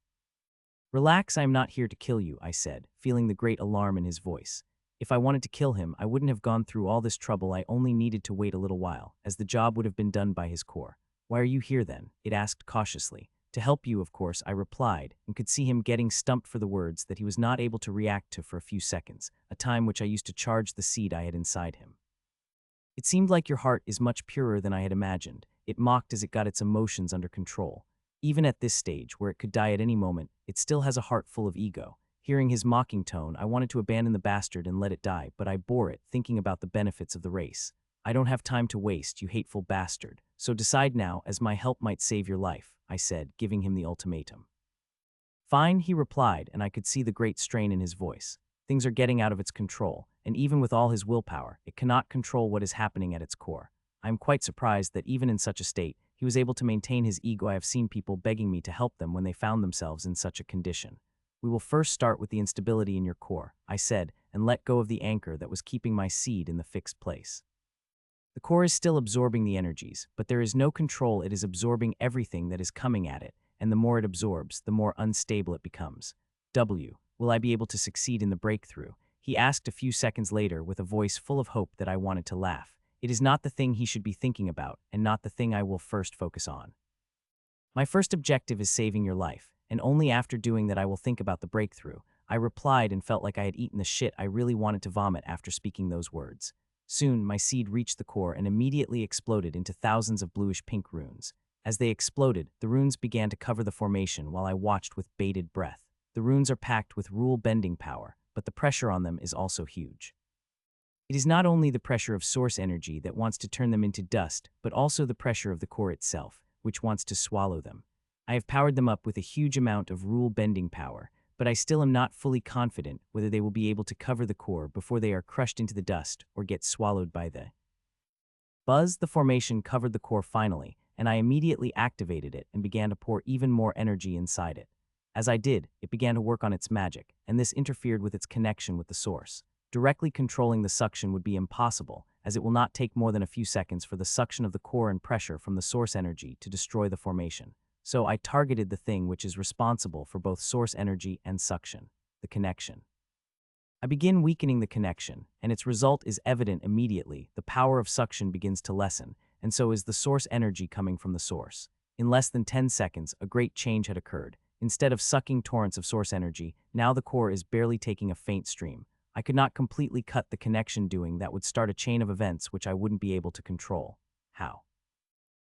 Relax, I am not here to kill you, I said, feeling the great alarm in his voice. If I wanted to kill him, I wouldn't have gone through all this trouble. I only needed to wait a little while, as the job would have been done by his core. Why are you here then? It asked cautiously. To help you, of course, I replied, and could see him getting stumped for the words that he was not able to react to for a few seconds, a time which I used to charge the seed I had inside him. It seemed like your heart is much purer than I had imagined. It mocked as it got its emotions under control. Even at this stage, where it could die at any moment, it still has a heart full of ego. Hearing his mocking tone, I wanted to abandon the bastard and let it die, but I bore it, thinking about the benefits of the race. I don't have time to waste, you hateful bastard. So decide now, as my help might save your life, I said, giving him the ultimatum. Fine, he replied, and I could see the great strain in his voice. Things are getting out of its control, and even with all his willpower, it cannot control what is happening at its core. I am quite surprised that even in such a state, he was able to maintain his ego. I have seen people begging me to help them when they found themselves in such a condition. We will first start with the instability in your core, I said, and let go of the anchor that was keeping my seed in the fixed place. The core is still absorbing the energies, but there is no control. It is absorbing everything that is coming at it, and the more it absorbs, the more unstable it becomes. Will I be able to succeed in the breakthrough? He asked a few seconds later with a voice full of hope that I wanted to laugh. It is not the thing he should be thinking about, and not the thing I will first focus on. My first objective is saving your life, and only after doing that I will think about the breakthrough. I replied and felt like I had eaten the shit I really wanted to vomit after speaking those words. Soon, my seed reached the core and immediately exploded into thousands of bluish-pink runes. As they exploded, the runes began to cover the formation while I watched with bated breath. The runes are packed with rule-bending power, but the pressure on them is also huge. It is not only the pressure of source energy that wants to turn them into dust, but also the pressure of the core itself, which wants to swallow them. I have powered them up with a huge amount of rule-bending power, but I still am not fully confident whether they will be able to cover the core before they are crushed into the dust or get swallowed by the buzz. The formation covered the core finally, and I immediately activated it and began to pour even more energy inside it. As I did, it began to work on its magic, and this interfered with its connection with the source. Directly controlling the suction would be impossible, as it will not take more than a few seconds for the suction of the core and pressure from the source energy to destroy the formation. So I targeted the thing which is responsible for both source energy and suction, the connection. I begin weakening the connection, and its result is evident immediately. The power of suction begins to lessen, and so is the source energy coming from the source. In less than 10 seconds, a great change had occurred. Instead of sucking torrents of source energy, now the core is barely taking a faint stream. I could not completely cut the connection, doing that would start a chain of events which I wouldn't be able to control. How?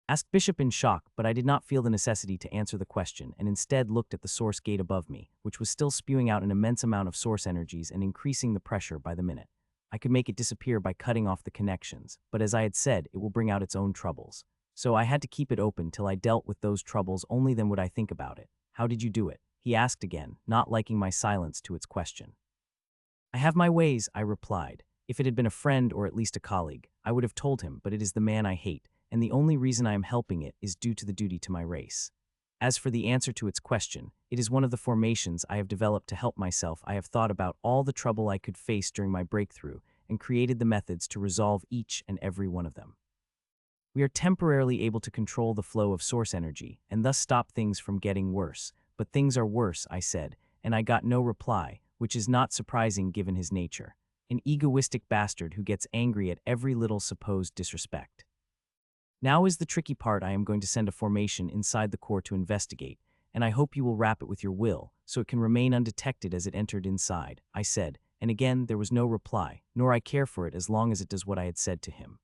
Asked Bishop in shock, but I did not feel the necessity to answer the question and instead looked at the source gate above me, which was still spewing out an immense amount of source energies and increasing the pressure by the minute. I could make it disappear by cutting off the connections, but as I had said, it will bring out its own troubles. So I had to keep it open till I dealt with those troubles. Only then would I think about it. How did you do it? He asked again, not liking my silence to its question. I have my ways, I replied. If it had been a friend or at least a colleague, I would have told him, but it is the man I hate, and the only reason I am helping it is due to the duty to my race. As for the answer to its question, it is one of the formations I have developed to help myself. I have thought about all the trouble I could face during my breakthrough and created the methods to resolve each and every one of them. We are temporarily able to control the flow of source energy and thus stop things from getting worse. But things are worse, I said, and I got no reply, which is not surprising given his nature. An egoistic bastard who gets angry at every little supposed disrespect. Now is the tricky part. I am going to send a formation inside the core to investigate, and I hope you will wrap it with your will, so it can remain undetected as it entered inside, I said, and again there was no reply, nor I care for it as long as it does what I had said to him.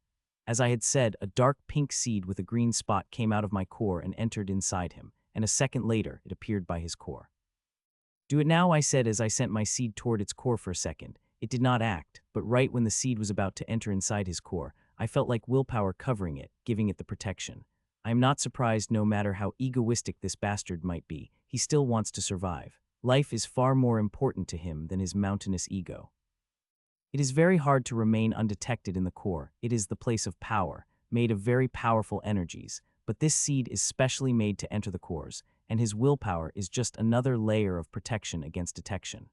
As I had said, a dark pink seed with a green spot came out of my core and entered inside him, and a second later it appeared by his core. Do it now, I said as I sent my seed toward its core. For a second, it did not act, but right when the seed was about to enter inside his core, I felt like willpower covering it, giving it the protection. I am not surprised. No matter how egoistic this bastard might be, he still wants to survive. Life is far more important to him than his mountainous ego. It is very hard to remain undetected in the core. It is the place of power, made of very powerful energies, but this seed is specially made to enter the cores, and his willpower is just another layer of protection against detection.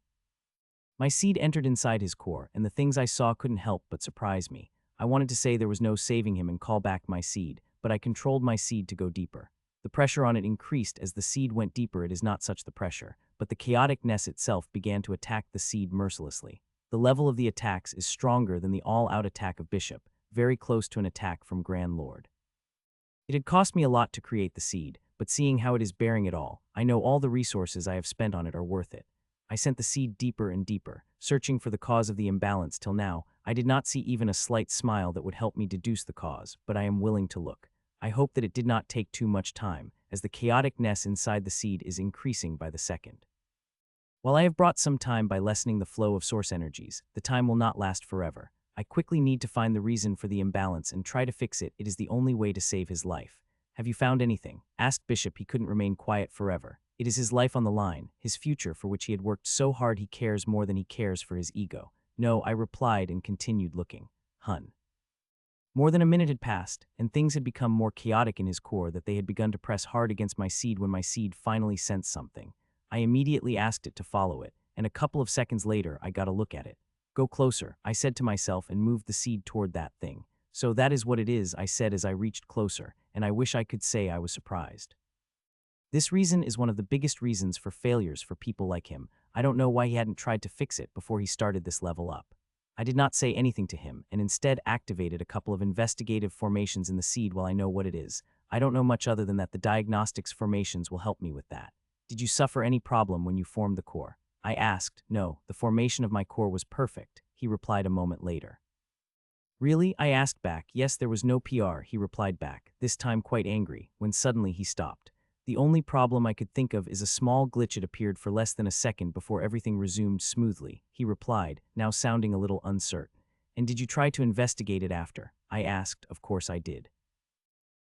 My seed entered inside his core, and the things I saw couldn't help but surprise me. I wanted to say there was no saving him and call back my seed, but I controlled my seed to go deeper. The pressure on it increased as the seed went deeper. It is not such the pressure, but the chaoticness itself began to attack the seed mercilessly. The level of the attacks is stronger than the all-out attack of Bishop, very close to an attack from Grand Lord. It had cost me a lot to create the seed, but seeing how it is bearing it all, I know all the resources I have spent on it are worth it. I sent the seed deeper and deeper, searching for the cause of the imbalance. Till now, I did not see even a slight smile that would help me deduce the cause, but I am willing to look. I hope that it did not take too much time, as the chaoticness inside the seed is increasing by the second. While I have brought some time by lessening the flow of source energies, the time will not last forever. I quickly need to find the reason for the imbalance and try to fix it. It is the only way to save his life. Have you found anything? Asked Bishop. He couldn't remain quiet forever. It is his life on the line, his future for which he had worked so hard. He cares more than he cares for his ego. No, I replied and continued looking. Hun. More than a minute had passed, and things had become more chaotic in his core that they had begun to press hard against my seed when my seed finally sensed something. I immediately asked it to follow it, and a couple of seconds later I got a look at it. Go closer, I said to myself and moved the seed toward that thing. So that is what it is, I said as I reached closer, and I wish I could say I was surprised. This reason is one of the biggest reasons for failures for people like him. I don't know why he hadn't tried to fix it before he started this level up. I did not say anything to him, and instead activated a couple of investigative formations in the seed while I know what it is. I don't know much other than that the diagnostics formations will help me with that. Did you suffer any problem when you formed the core? I asked. No, the formation of my core was perfect, he replied a moment later. Really? I asked back. Yes, there was no PR, he replied back, this time quite angry, when suddenly he stopped. The only problem I could think of is a small glitch. It appeared for less than a second before everything resumed smoothly, he replied, now sounding a little uncertain. And did you try to investigate it after? I asked. Of course I did.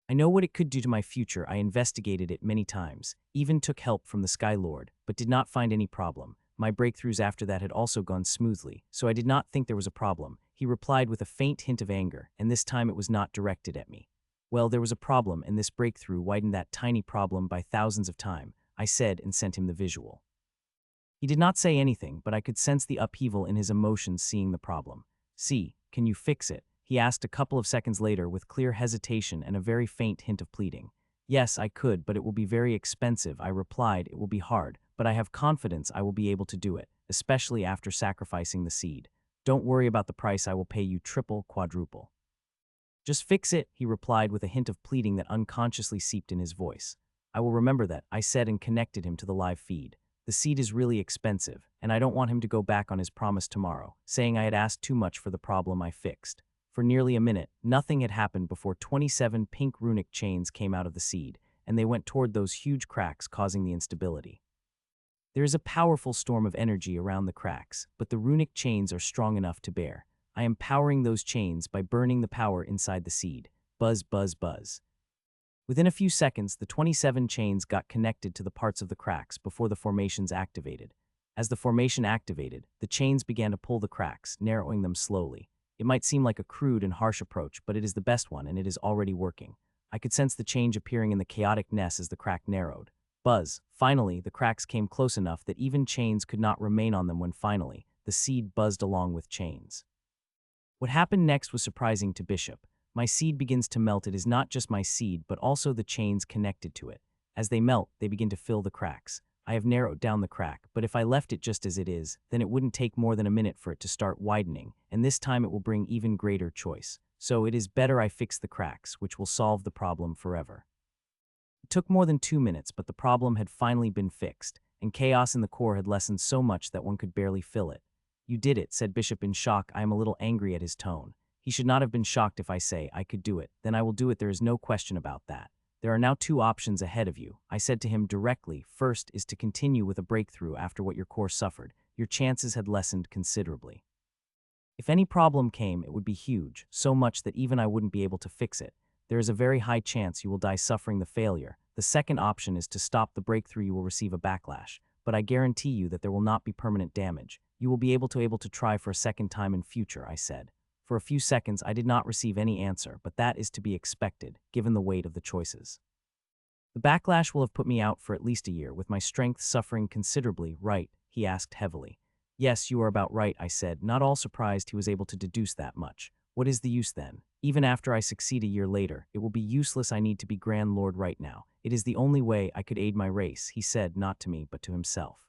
I know what it could do to my future. I investigated it many times, even took help from the Sky Lord, but did not find any problem. My breakthroughs after that had also gone smoothly, so I did not think there was a problem, he replied with a faint hint of anger, and this time it was not directed at me. Well, there was a problem, and this breakthrough widened that tiny problem by thousands of times, I said and sent him the visual. He did not say anything, but I could sense the upheaval in his emotions seeing the problem. See, can you fix it? He asked a couple of seconds later with clear hesitation and a very faint hint of pleading. Yes, I could, but it will be very expensive, I replied. It will be hard, but I have confidence I will be able to do it, especially after sacrificing the seed. Don't worry about the price. I will pay you triple, quadruple. Just fix it, he replied with a hint of pleading that unconsciously seeped in his voice. I will remember that, I said and connected him to the live feed. The seed is really expensive, and I don't want him to go back on his promise tomorrow, saying I had asked too much for the problem I fixed. For nearly a minute, nothing had happened before 27 pink runic chains came out of the seed, and they went toward those huge cracks, causing the instability. There is a powerful storm of energy around the cracks, but the runic chains are strong enough to bear. I am powering those chains by burning the power inside the seed. Buzz, buzz, buzz. Within a few seconds, the 27 chains got connected to the parts of the cracks before the formations activated. As the formation activated, the chains began to pull the cracks, narrowing them slowly. It might seem like a crude and harsh approach, but it is the best one, and it is already working. I could sense the change appearing in the chaotic-ness as the crack narrowed. Buzz. Finally, the cracks came close enough that even chains could not remain on them when finally, the seed buzzed along with chains. What happened next was surprising to Bishop. My seed begins to melt. It is not just my seed, but also the chains connected to it. As they melt, they begin to fill the cracks. I have narrowed down the crack, but if I left it just as it is, then it wouldn't take more than a minute for it to start widening, and this time it will bring even greater choice. So it is better I fix the cracks, which will solve the problem forever. It took more than 2 minutes, but the problem had finally been fixed, and chaos in the core had lessened so much that one could barely feel it. You did it, said Bishop in shock. I am a little angry at his tone. He should not have been shocked. If I say I could do it, then I will do it. There is no question about that. There are now 2 options ahead of you, I said to him directly. First is to continue with a breakthrough after what your core suffered. Your chances had lessened considerably. If any problem came, it would be huge, so much that even I wouldn't be able to fix it. There is a very high chance you will die suffering the failure. The second option is to stop the breakthrough. You will receive a backlash, but I guarantee you that there will not be permanent damage. You will be able to try for a second time in future, I said. For a few seconds, I did not receive any answer, but that is to be expected, given the weight of the choices. The backlash will have put me out for at least a year, with my strength suffering considerably, right? He asked heavily. Yes, you are about right, I said, not all surprised he was able to deduce that much. What is the use then? Even after I succeed a year later, it will be useless. I need to be Grand Lord right now. It is the only way I could aid my race, he said, not to me, but to himself.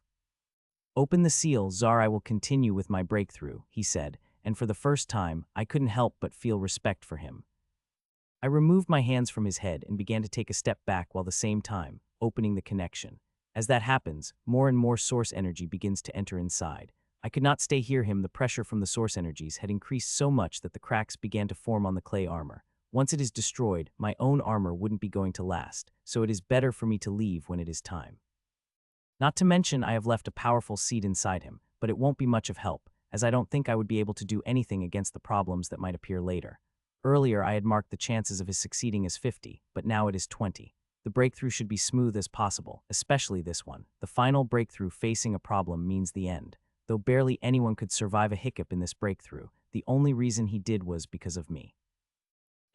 Open the seal, Tsar. I will continue with my breakthrough, he said, and for the first time, I couldn't help but feel respect for him. I removed my hands from his head and began to take a step back while at the same time opening the connection. As that happens, more and more source energy begins to enter inside. I could not stay near him. The pressure from the source energies had increased so much that the cracks began to form on the clay armor. Once it is destroyed, my own armor wouldn't be going to last, so it is better for me to leave when it is time. Not to mention I have left a powerful seed inside him, but it won't be much of help, as I don't think I would be able to do anything against the problems that might appear later. Earlier I had marked the chances of his succeeding as 50, but now it is 20. The breakthrough should be smooth as possible, especially this one. The final breakthrough facing a problem means the end. Though barely anyone could survive a hiccup in this breakthrough, the only reason he did was because of me.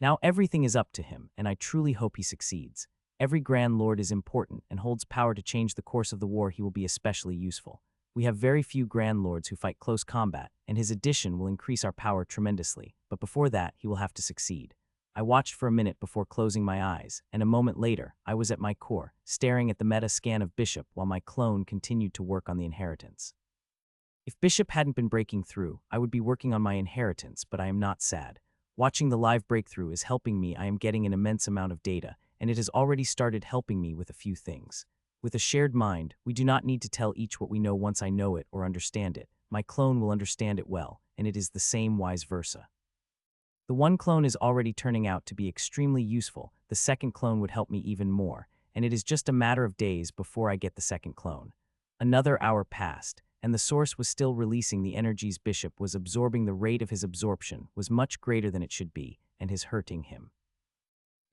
Now everything is up to him, and I truly hope he succeeds. Every Grand Lord is important and holds power to change the course of the war. He will be especially useful. We have very few Grand Lords who fight close combat, and his addition will increase our power tremendously, but before that, he will have to succeed. I watched for a minute before closing my eyes, and a moment later, I was at my core, staring at the meta scan of Bishop while my clone continued to work on the inheritance. If Bishop hadn't been breaking through, I would be working on my inheritance, but I am not sad. Watching the live breakthrough is helping me. I am getting an immense amount of data, and it has already started helping me with a few things. With a shared mind, we do not need to tell each what we know once I know it or understand it. My clone will understand it well, and it is the same vice versa. The one clone is already turning out to be extremely useful. The second clone would help me even more, and it is just a matter of days before I get the second clone. Another hour passed, and the source was still releasing the energies. Bishop was absorbing. The rate of his absorption was much greater than it should be, and is hurting him.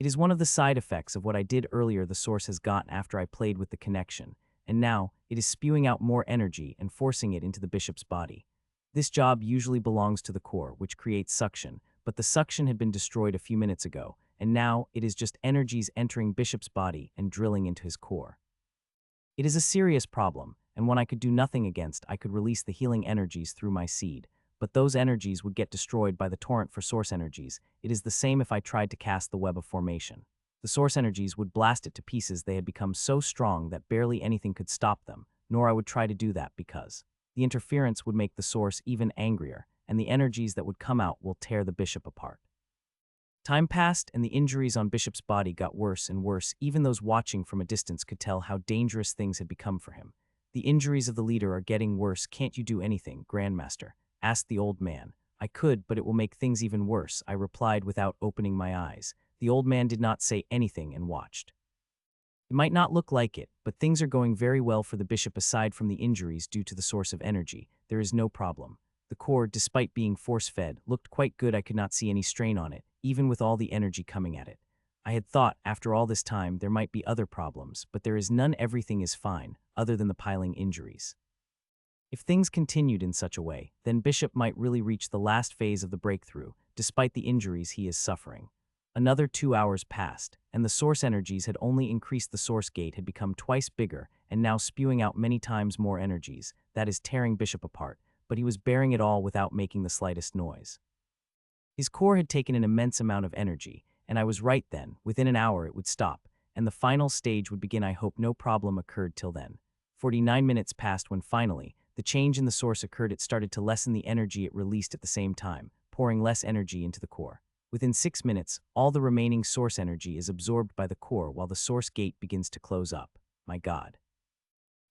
It is one of the side effects of what I did earlier. The source has gotten after I played with the connection, and now it is spewing out more energy and forcing it into the Bishop's body. This job usually belongs to the core, which creates suction, but the suction had been destroyed a few minutes ago, and now it is just energies entering Bishop's body and drilling into his core. It is a serious problem, and one I could do nothing against. I could release the healing energies through my seed, but those energies would get destroyed by the torrent for source energies. It is the same if I tried to cast the web of formation. The source energies would blast it to pieces. They had become so strong that barely anything could stop them, nor I would try to do that because the interference would make the source even angrier, and the energies that would come out will tear the Bishop apart. Time passed, and the injuries on Bishop's body got worse and worse. Even those watching from a distance could tell how dangerous things had become for him. The injuries of the leader are getting worse. Can't you do anything, Grandmaster? Asked the old man. I could, but it will make things even worse, I replied without opening my eyes. The old man did not say anything and watched. It might not look like it, but things are going very well for the Bishop. Aside from the injuries due to the source of energy, there is no problem. The core, despite being force-fed, looked quite good. I could not see any strain on it, even with all the energy coming at it. I had thought, after all this time, there might be other problems, but there is none. Everything is fine, other than the piling injuries. If things continued in such a way, then Bishop might really reach the last phase of the breakthrough, despite the injuries he is suffering. Another 2 hours passed, and the source energies had only increased. The source gate had become twice bigger, and now spewing out many times more energies. That is tearing Bishop apart, but he was bearing it all without making the slightest noise. His core had taken an immense amount of energy, and I was right then. Within an hour it would stop, and the final stage would begin. I hope no problem occurred till then. 49 minutes passed when finally, the change in the source occurred. It started to lessen the energy it released at the same time, pouring less energy into the core. Within 6 minutes, all the remaining source energy is absorbed by the core while the source gate begins to close up. My God,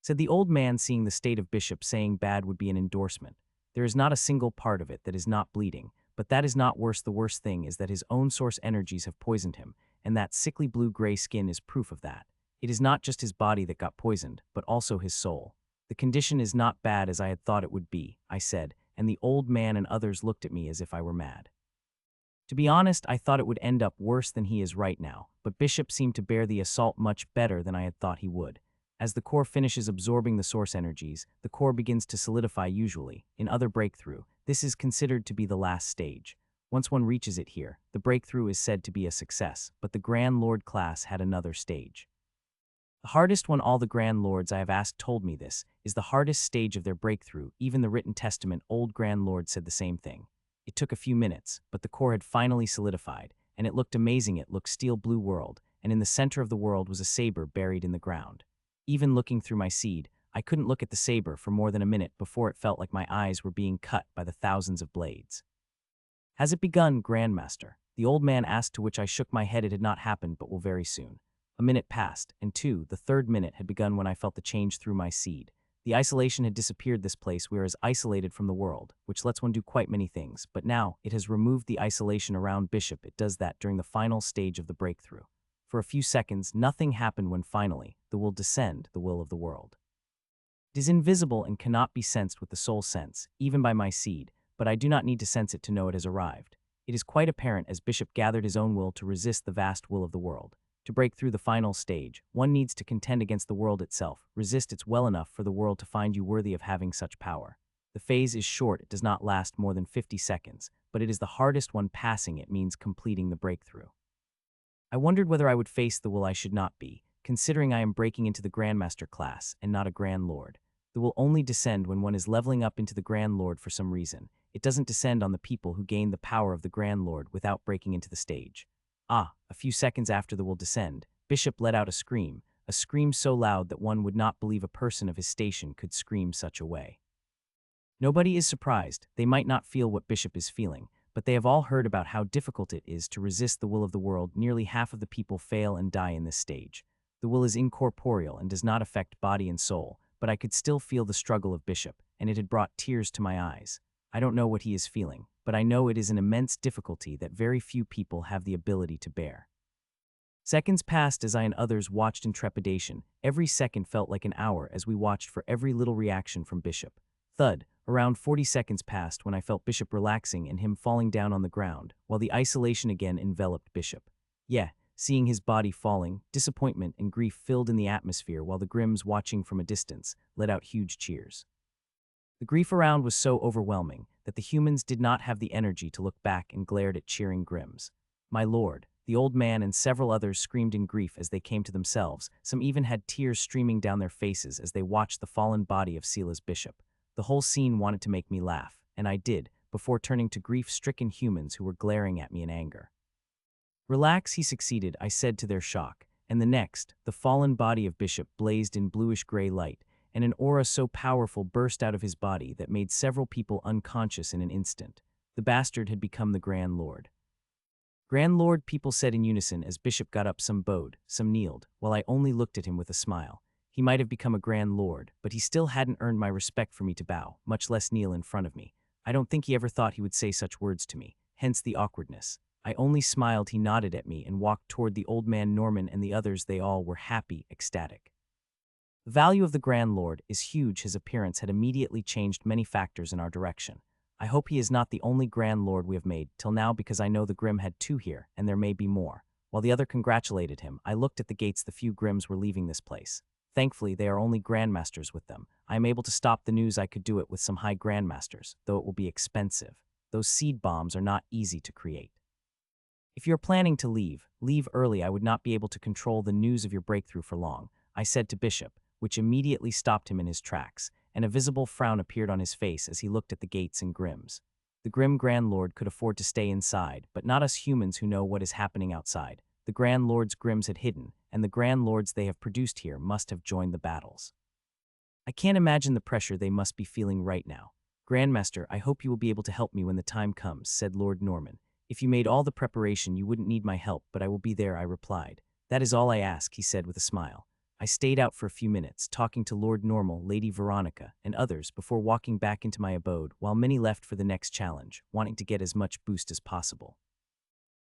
said the old man, seeing the state of Bishop. Saying bad would be an endorsement. There is not a single part of it that is not bleeding, but that is not worse. The worst thing is that his own source energies have poisoned him, and that sickly blue-gray skin is proof of that. It is not just his body that got poisoned, but also his soul. The condition is not bad as I had thought it would be, I said, and the old man and others looked at me as if I were mad. To be honest, I thought it would end up worse than he is right now, but Bishop seemed to bear the assault much better than I had thought he would. As the core finishes absorbing the source energies, the core begins to solidify. Usually, in other breakthrough, this is considered to be the last stage. Once one reaches it here, the breakthrough is said to be a success, but the Grand Lord class had another stage. The hardest one. All the Grand Lords I have asked told me this is the hardest stage of their breakthrough. Even the written testament old Grand Lord said the same thing. It took a few minutes, but the core had finally solidified, and it looked amazing. It looked steel blue world, and in the center of the world was a saber buried in the ground. Even looking through my seed, I couldn't look at the saber for more than a minute before it felt like my eyes were being cut by the thousands of blades. Has it begun, Grandmaster? The old man asked, to which I shook my head. It had not happened, but will very soon. A minute passed, and the third minute had begun when I felt the change through my seed. The isolation had disappeared. This place we are as isolated from the world, which lets one do quite many things, but now it has removed the isolation around Bishop. It does that during the final stage of the breakthrough. For a few seconds, nothing happened when finally, the will descend, the will of the world. It is invisible and cannot be sensed with the soul sense, even by my seed, but I do not need to sense it to know it has arrived. It is quite apparent as Bishop gathered his own will to resist the vast will of the world. To break through the final stage, one needs to contend against the world itself, resist its well enough for the world to find you worthy of having such power. The phase is short, it does not last more than 50 seconds, but it is the hardest one. Passing it means completing the breakthrough. I wondered whether I would face the will I should not be, considering I am breaking into the Grandmaster class and not a Grand Lord. The will only descend when one is leveling up into the Grand Lord for some reason. It doesn't descend on the people who gain the power of the Grand Lord without breaking into the stage. A few seconds after the will descend, Bishop let out a scream so loud that one would not believe a person of his station could scream such a way. Nobody is surprised. They might not feel what Bishop is feeling, but they have all heard about how difficult it is to resist the will of the world. Nearly half of the people fail and die in this stage. The will is incorporeal and does not affect body and soul, but I could still feel the struggle of Bishop, and it had brought tears to my eyes. I don't know what he is feeling, but I know it is an immense difficulty that very few people have the ability to bear. Seconds passed as I and others watched in trepidation. Every second felt like an hour as we watched for every little reaction from Bishop. Thud. Around 40 seconds passed when I felt Bishop relaxing and him falling down on the ground, while the isolation again enveloped Bishop. Seeing his body falling, disappointment and grief filled in the atmosphere while the Grims, watching from a distance, let out huge cheers. The grief around was so overwhelming that the humans did not have the energy to look back and glared at cheering Grims. My lord, the old man and several others screamed in grief as they came to themselves. Some even had tears streaming down their faces as they watched the fallen body of Sela's Bishop. The whole scene wanted to make me laugh, and I did, before turning to grief-stricken humans who were glaring at me in anger. Relax, he succeeded, I said to their shock, and the next, the fallen body of Bishop blazed in bluish-gray light, and an aura so powerful burst out of his body that made several people unconscious in an instant. The bastard had become the Grand Lord. Grand Lord, people said in unison as Bishop got up. Some bowed, some kneeled, while I only looked at him with a smile. He might have become a Grand Lord, but he still hadn't earned my respect for me to bow, much less kneel in front of me. I don't think he ever thought he would say such words to me, hence the awkwardness. I only smiled. He nodded at me and walked toward the old man Norman and the others. They all were happy, ecstatic. The value of the Grand Lord is huge. His appearance had immediately changed many factors in our direction. I hope he is not the only Grand Lord we have made till now, because I know the Grim had two here, and there may be more. While the other congratulated him, I looked at the gates. The few Grims were leaving this place. Thankfully, they are only grandmasters with them. I am able to stop the news. I could do it with some high grandmasters, though it will be expensive. Those seed bombs are not easy to create. If you're planning to leave, leave early. I would not be able to control the news of your breakthrough for long, I said to Bishop, which immediately stopped him in his tracks, and a visible frown appeared on his face as he looked at the gates and Grims. The Grim Grand Lord could afford to stay inside, but not us humans who know what is happening outside. The Grand Lord's Grims had hidden, and the Grand Lords they have produced here must have joined the battles. I can't imagine the pressure they must be feeling right now. Grandmaster, I hope you will be able to help me when the time comes, said Lord Norman. If you made all the preparation, you wouldn't need my help, but I will be there, I replied. That is all I ask, he said with a smile. I stayed out for a few minutes, talking to Lord Normal, Lady Veronica, and others before walking back into my abode, while many left for the next challenge, wanting to get as much boost as possible.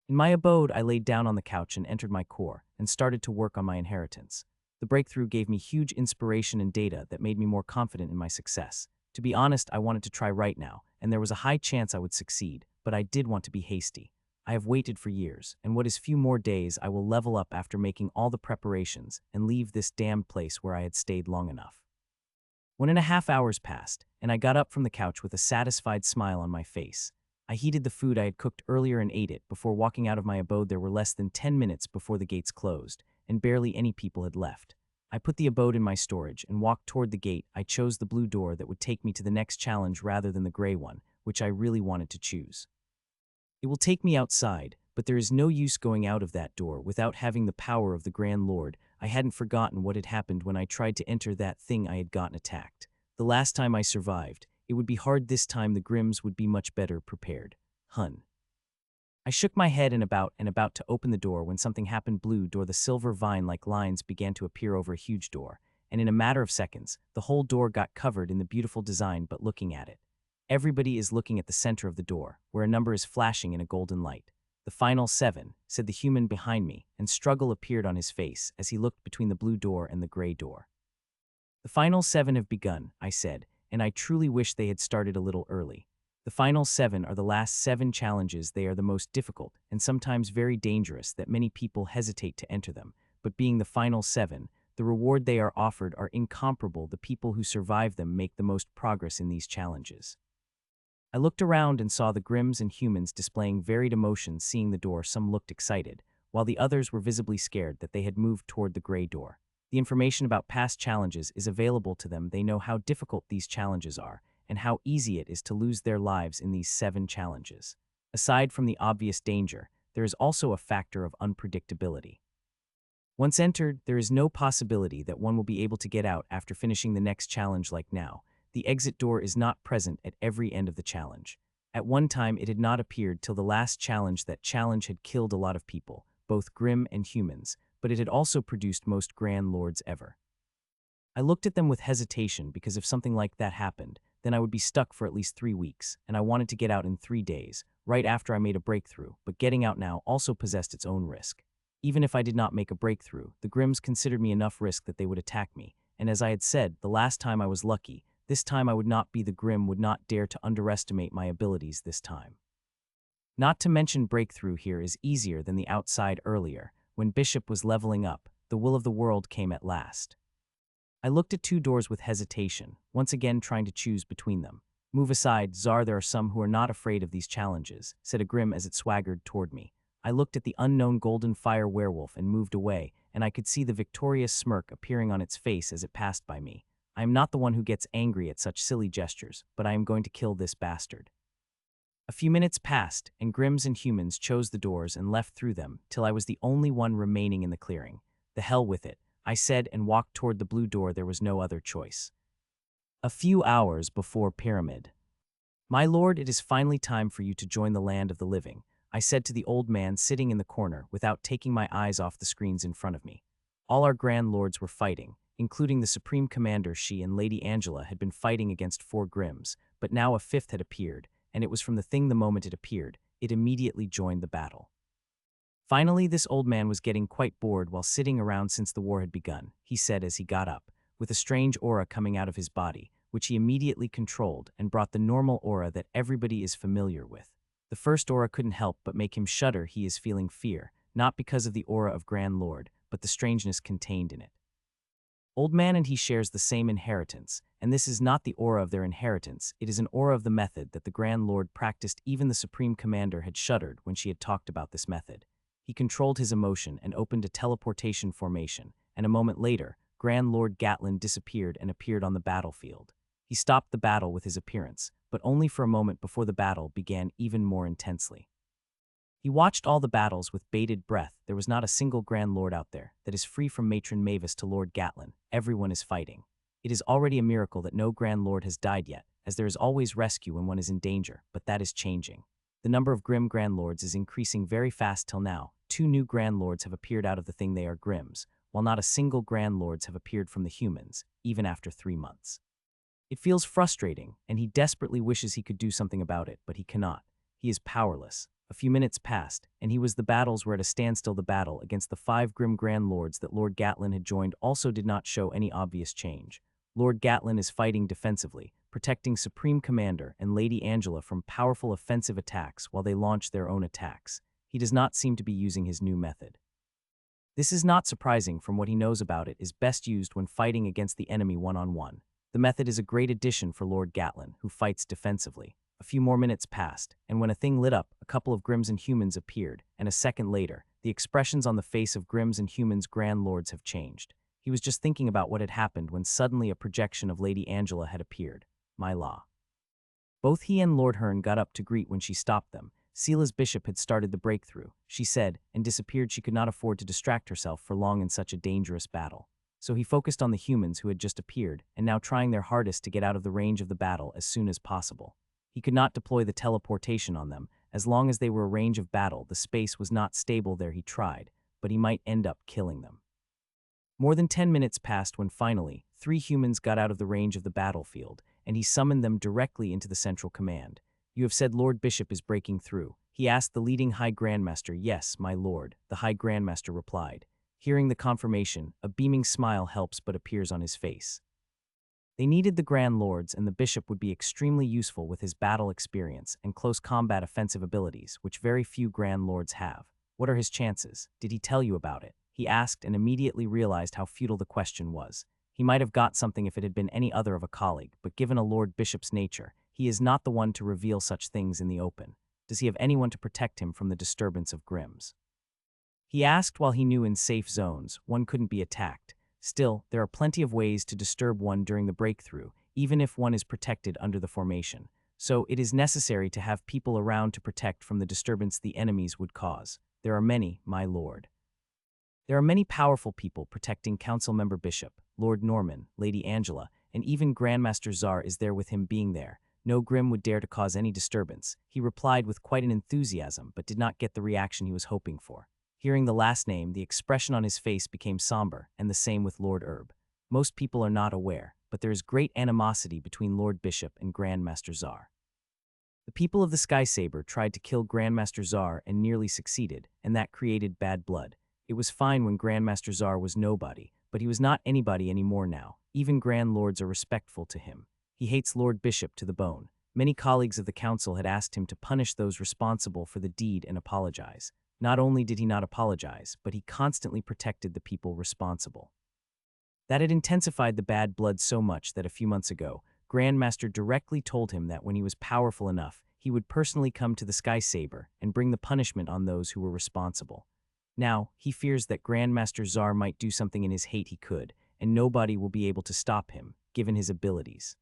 In my abode, I laid down on the couch and entered my core, and started to work on my inheritance. The breakthrough gave me huge inspiration and data that made me more confident in my success. To be honest, I wanted to try right now, and there was a high chance I would succeed, but I did want to be hasty. I have waited for years, and what is few more days I will level up after making all the preparations and leave this damned place where I had stayed long enough. 1.5 hours passed, and I got up from the couch with a satisfied smile on my face. I heated the food I had cooked earlier and ate it. Before walking out of my abode, there were less than 10 minutes before the gates closed, and barely any people had left. I put the abode in my storage and walked toward the gate. I chose the blue door that would take me to the next challenge rather than the gray one, which I really wanted to choose. It will take me outside, but there is no use going out of that door without having the power of the Grand Lord. I hadn't forgotten what had happened when I tried to enter that thing. I had gotten attacked. The last time I survived, it would be hard this time. The Grims would be much better prepared. I shook my head and about to open the door when something happened. Blue door. The silver vine-like lines began to appear over a huge door, and in a matter of seconds, the whole door got covered in the beautiful design. But looking at it, everybody is looking at the center of the door, where a number is flashing in a golden light. The final 7, said the human behind me, and struggle appeared on his face as he looked between the blue door and the gray door. The final 7 have begun, I said, and I truly wish they had started a little early. The final 7 are the last 7 challenges. They are the most difficult and sometimes very dangerous that many people hesitate to enter them, but being the final 7, the reward they are offered are incomparable. The people who survive them make the most progress in these challenges. I looked around and saw the Grims and humans displaying varied emotions. Seeing the door, some looked excited, while the others were visibly scared that they had moved toward the gray door. The information about past challenges is available to them. They know how difficult these challenges are, and how easy it is to lose their lives in these 7 challenges. Aside from the obvious danger, there is also a factor of unpredictability. Once entered, there is no possibility that one will be able to get out after finishing the next challenge. Like now, the exit door is not present at every end of the challenge. At one time it had not appeared till the last challenge. That challenge had killed a lot of people, both Grim and humans, but it had also produced most Grand Lords ever. I looked at them with hesitation because if something like that happened, then I would be stuck for at least 3 weeks, and I wanted to get out in 3 days, right after I made a breakthrough, but getting out now also possessed its own risk. Even if I did not make a breakthrough, the Grims considered me enough risk that they would attack me, and as I had said, the last time I was lucky, this time I would not be. The Grim would not dare to underestimate my abilities this time. Not to mention breakthrough here is easier than the outside. Earlier, when Bishop was leveling up, the will of the world came at last. I looked at 2 doors with hesitation, once again trying to choose between them. Move aside, Czar, there are some who are not afraid of these challenges, said a Grim as it swaggered toward me. I looked at the unknown golden fire werewolf and moved away, and I could see the victorious smirk appearing on its face as it passed by me. I am not the one who gets angry at such silly gestures, but I am going to kill this bastard. A few minutes passed, and Grims and humans chose the doors and left through them, till I was the only one remaining in the clearing. The hell with it, I said, and walked toward the blue door. There was no other choice. A few hours before Pyramid. My lord, it is finally time for you to join the land of the living, I said to the old man sitting in the corner without taking my eyes off the screens in front of me. All our Grand Lords were fighting, including the Supreme Commander. She and Lady Angela had been fighting against 4 Grims, but now a 5th had appeared, and it was from the thing. The moment it appeared, it immediately joined the battle. Finally, this old man was getting quite bored while sitting around since the war had begun, he said as he got up, with a strange aura coming out of his body, which he immediately controlled and brought the normal aura that everybody is familiar with. The first aura couldn't help but make him shudder. He is feeling fear, not because of the aura of Grand Lord, but the strangeness contained in it. Old man and he shares the same inheritance, and this is not the aura of their inheritance, it is an aura of the method that the Grand Lord practiced. Even the Supreme Commander had shuddered when she had talked about this method. He controlled his emotion and opened a teleportation formation, and a moment later, Grand Lord Gatlin disappeared and appeared on the battlefield. He stopped the battle with his appearance, but only for a moment before the battle began even more intensely. He watched all the battles with bated breath. There was not a single Grand Lord out there that is free from Matron Mavis to Lord Gatlin. Everyone is fighting. It is already a miracle that no Grand Lord has died yet, as there is always rescue when one is in danger, but that is changing. The number of Grim Grand Lords is increasing very fast. Till now, 2 new Grand Lords have appeared out of the thing. They are Grims, while not a single Grand Lords have appeared from the humans, even after 3 months. It feels frustrating, and he desperately wishes he could do something about it, but he cannot. He is powerless. A few minutes passed, and the battles were at a standstill. The battle against the 5 Grim Grand Lords that Lord Gatlin had joined also did not show any obvious change. Lord Gatlin is fighting defensively, protecting Supreme Commander and Lady Angela from powerful offensive attacks while they launch their own attacks. He does not seem to be using his new method. This is not surprising from what he knows about it. Is best used when fighting against the enemy one-on-one. The method is a great addition for Lord Gatlin, who fights defensively. A few more minutes passed, and when a thing lit up, a couple of Grims and humans appeared, and a second later, the expressions on the face of Grims and humans Grand Lords have changed. He was just thinking about what had happened when suddenly a projection of Lady Angela had appeared. My law. Both he and Lord Hearn got up to greet when she stopped them. Sela's bishop had started the breakthrough, she said, and disappeared. She could not afford to distract herself for long in such a dangerous battle. So he focused on the humans who had just appeared and now trying their hardest to get out of the range of the battle as soon as possible. He could not deploy the teleportation on them. As long as they were a range of battle, the space was not stable there. He tried, but he might end up killing them. More than 10 minutes passed when finally, 3 humans got out of the range of the battlefield, and he summoned them directly into the central command. You have said Lord Bishop is breaking through. He asked the leading High Grandmaster. Yes, my lord, the High Grandmaster replied. Hearing the confirmation, a beaming smile helps but appears on his face. They needed the Grand Lords, and the bishop would be extremely useful with his battle experience and close combat offensive abilities, which very few Grand Lords have. What are his chances? Did he tell you about it? He asked and immediately realized how futile the question was. He might have got something if it had been any other of a colleague, but given a Lord Bishop's nature, he is not the one to reveal such things in the open. Does he have anyone to protect him from the disturbance of Grims? He asked while he knew in safe zones one couldn't be attacked. Still, there are plenty of ways to disturb one during the breakthrough, even if one is protected under the formation. So it is necessary to have people around to protect from the disturbance the enemies would cause. There are many, my lord. There are many powerful people protecting Council Member Bishop, Lord Norman, Lady Angela, and even Grandmaster Czar is there with him being there. No Grim would dare to cause any disturbance. He replied with quite an enthusiasm, but did not get the reaction he was hoping for. Hearing the last name, the expression on his face became somber, and the same with Lord Herb. Most people are not aware, but there is great animosity between Lord Bishop and Grandmaster Czar. The people of the Sky Saber tried to kill Grandmaster Czar and nearly succeeded, and that created bad blood. It was fine when Grandmaster Czar was nobody, but he was not anybody anymore now. Even Grand Lords are respectful to him. He hates Lord Bishop to the bone. Many colleagues of the council had asked him to punish those responsible for the deed and apologize. Not only did he not apologize, but he constantly protected the people responsible. That had intensified the bad blood so much that a few months ago, Grandmaster directly told him that when he was powerful enough, he would personally come to the Sky Saber and bring the punishment on those who were responsible. Now, he fears that Grandmaster Czar might do something in his hate he could, and nobody will be able to stop him, given his abilities.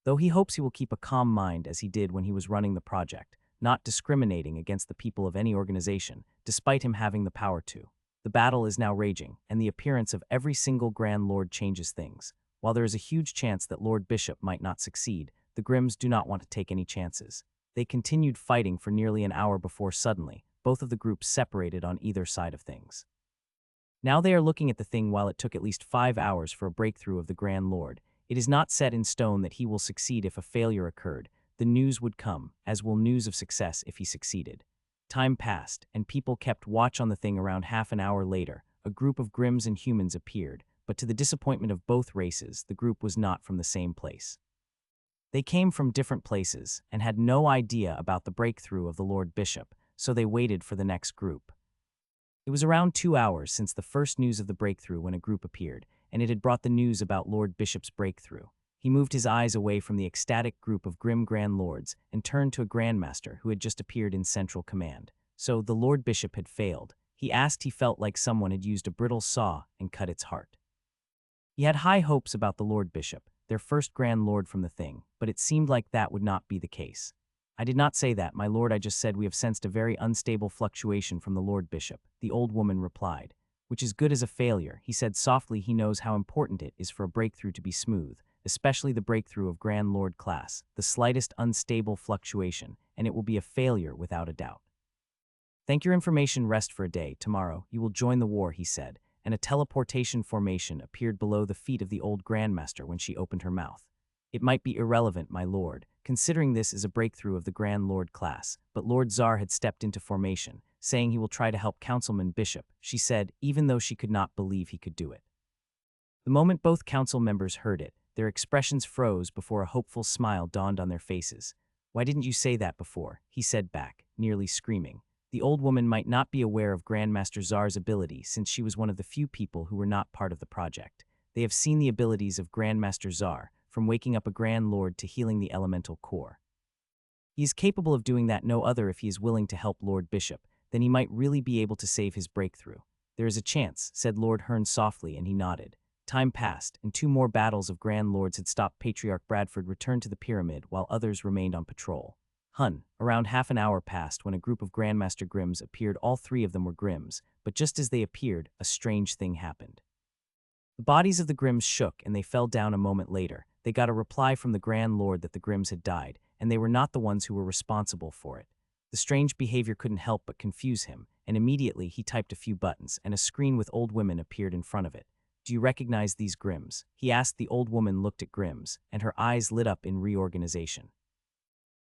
Though he hopes he will keep a calm mind as he did when he was running the project, not discriminating against the people of any organization, despite him having the power to. The battle is now raging, and the appearance of every single Grand Lord changes things. While there is a huge chance that Lord Bishop might not succeed, the Grims do not want to take any chances. They continued fighting for nearly an hour before suddenly, both of the groups separated on either side of things. Now they are looking at the thing. While it took at least 5 hours for a breakthrough of the Grand Lord, it is not set in stone that he will succeed. If a failure occurred, the news would come, as will news of success if he succeeded. Time passed, and people kept watch on the thing. Around half an hour later, a group of Grims and humans appeared, but to the disappointment of both races, the group was not from the same place. They came from different places, and had no idea about the breakthrough of the Lord Bishop, so they waited for the next group. It was around 2 hours since the first news of the breakthrough when a group appeared, and it had brought the news about Lord Bishop's breakthrough. He moved his eyes away from the ecstatic group of grim Grand Lords and turned to a Grandmaster who had just appeared in Central Command. So the Lord Bishop had failed. He asked. He felt like someone had used a brittle saw and cut its heart. He had high hopes about the Lord Bishop, their first Grand Lord from the thing, but it seemed like that would not be the case. I did not say that, my lord. I just said we have sensed a very unstable fluctuation from the Lord Bishop, the old woman replied. Which is good as a failure, he said softly. He knows how important it is for a breakthrough to be smooth, especially the breakthrough of Grand Lord class, the slightest unstable fluctuation, and it will be a failure without a doubt. Thank your information. Rest for a day. Tomorrow, you will join the war, he said, and a teleportation formation appeared below the feet of the old Grandmaster when she opened her mouth. It might be irrelevant, my lord, considering this is a breakthrough of the Grand Lord class, but Lord Czar had stepped into formation, saying he will try to help Councilman Bishop, she said, even though she could not believe he could do it. The moment both council members heard it, their expressions froze before a hopeful smile dawned on their faces. Why didn't you say that before? He said back, nearly screaming. The old woman might not be aware of Grandmaster Czar's ability since she was one of the few people who were not part of the project. They have seen the abilities of Grandmaster Czar, from waking up a Grand Lord to healing the elemental core. He is capable of doing that no other. If he is willing to help Lord Bishop, then he might really be able to save his breakthrough. There is a chance, said Lord Hearn softly, and he nodded. Time passed, and 2 more battles of Grand Lords had stopped. Patriarch Bradford returned to the pyramid while others remained on patrol. Around half an hour passed when a group of Grandmaster Grims appeared. All 3 of them were Grims, but just as they appeared, a strange thing happened. The bodies of the Grims shook and they fell down. A moment later, they got a reply from the Grand Lord that the Grims had died, and they were not the ones who were responsible for it. The strange behavior couldn't help but confuse him, and immediately he typed a few buttons, and a screen with old women appeared in front of it. Do you recognize these Grims? He asked. The old woman looked at Grims, and her eyes lit up in reorganization.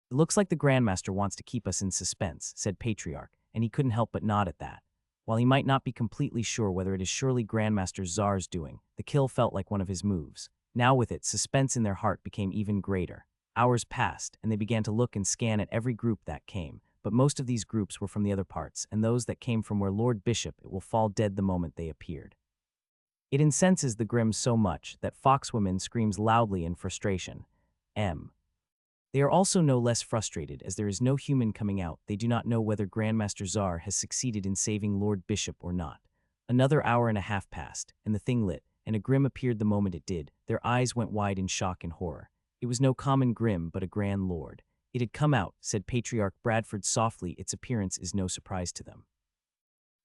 It looks like the Grandmaster wants to keep us in suspense, said Patriarch, and he couldn't help but nod at that. While he might not be completely sure whether it is surely Grandmaster Czar's doing, the kill felt like one of his moves. Now with it, suspense in their heart became even greater. Hours passed, and they began to look and scan at every group that came, but most of these groups were from the other parts, and those that came from where Lord Bishop it will fall dead the moment they appeared. It incenses the Grims so much that Foxwoman screams loudly in frustration. They are also no less frustrated as there is no human coming out. They do not know whether Grandmaster Czar has succeeded in saving Lord Bishop or not. Another hour and a half passed, and the thing lit, and a Grim appeared the moment it did. Their eyes went wide in shock and horror. It was no common Grim but a Grand Lord. It had come out, said Patriarch Bradford softly. Its appearance is no surprise to them.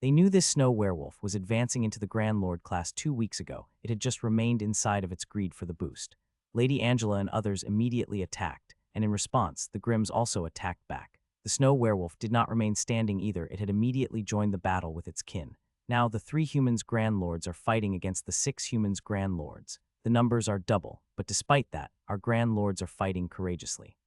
They knew this snow werewolf was advancing into the Grand Lord class 2 weeks ago. It had just remained inside of its greed for the boost. Lady Angela and others immediately attacked, and in response, the Grims also attacked back. The snow werewolf did not remain standing either. It had immediately joined the battle with its kin. Now the 3 humans Grand Lords are fighting against the 6 humans Grand Lords. The numbers are double, but despite that, our Grand Lords are fighting courageously.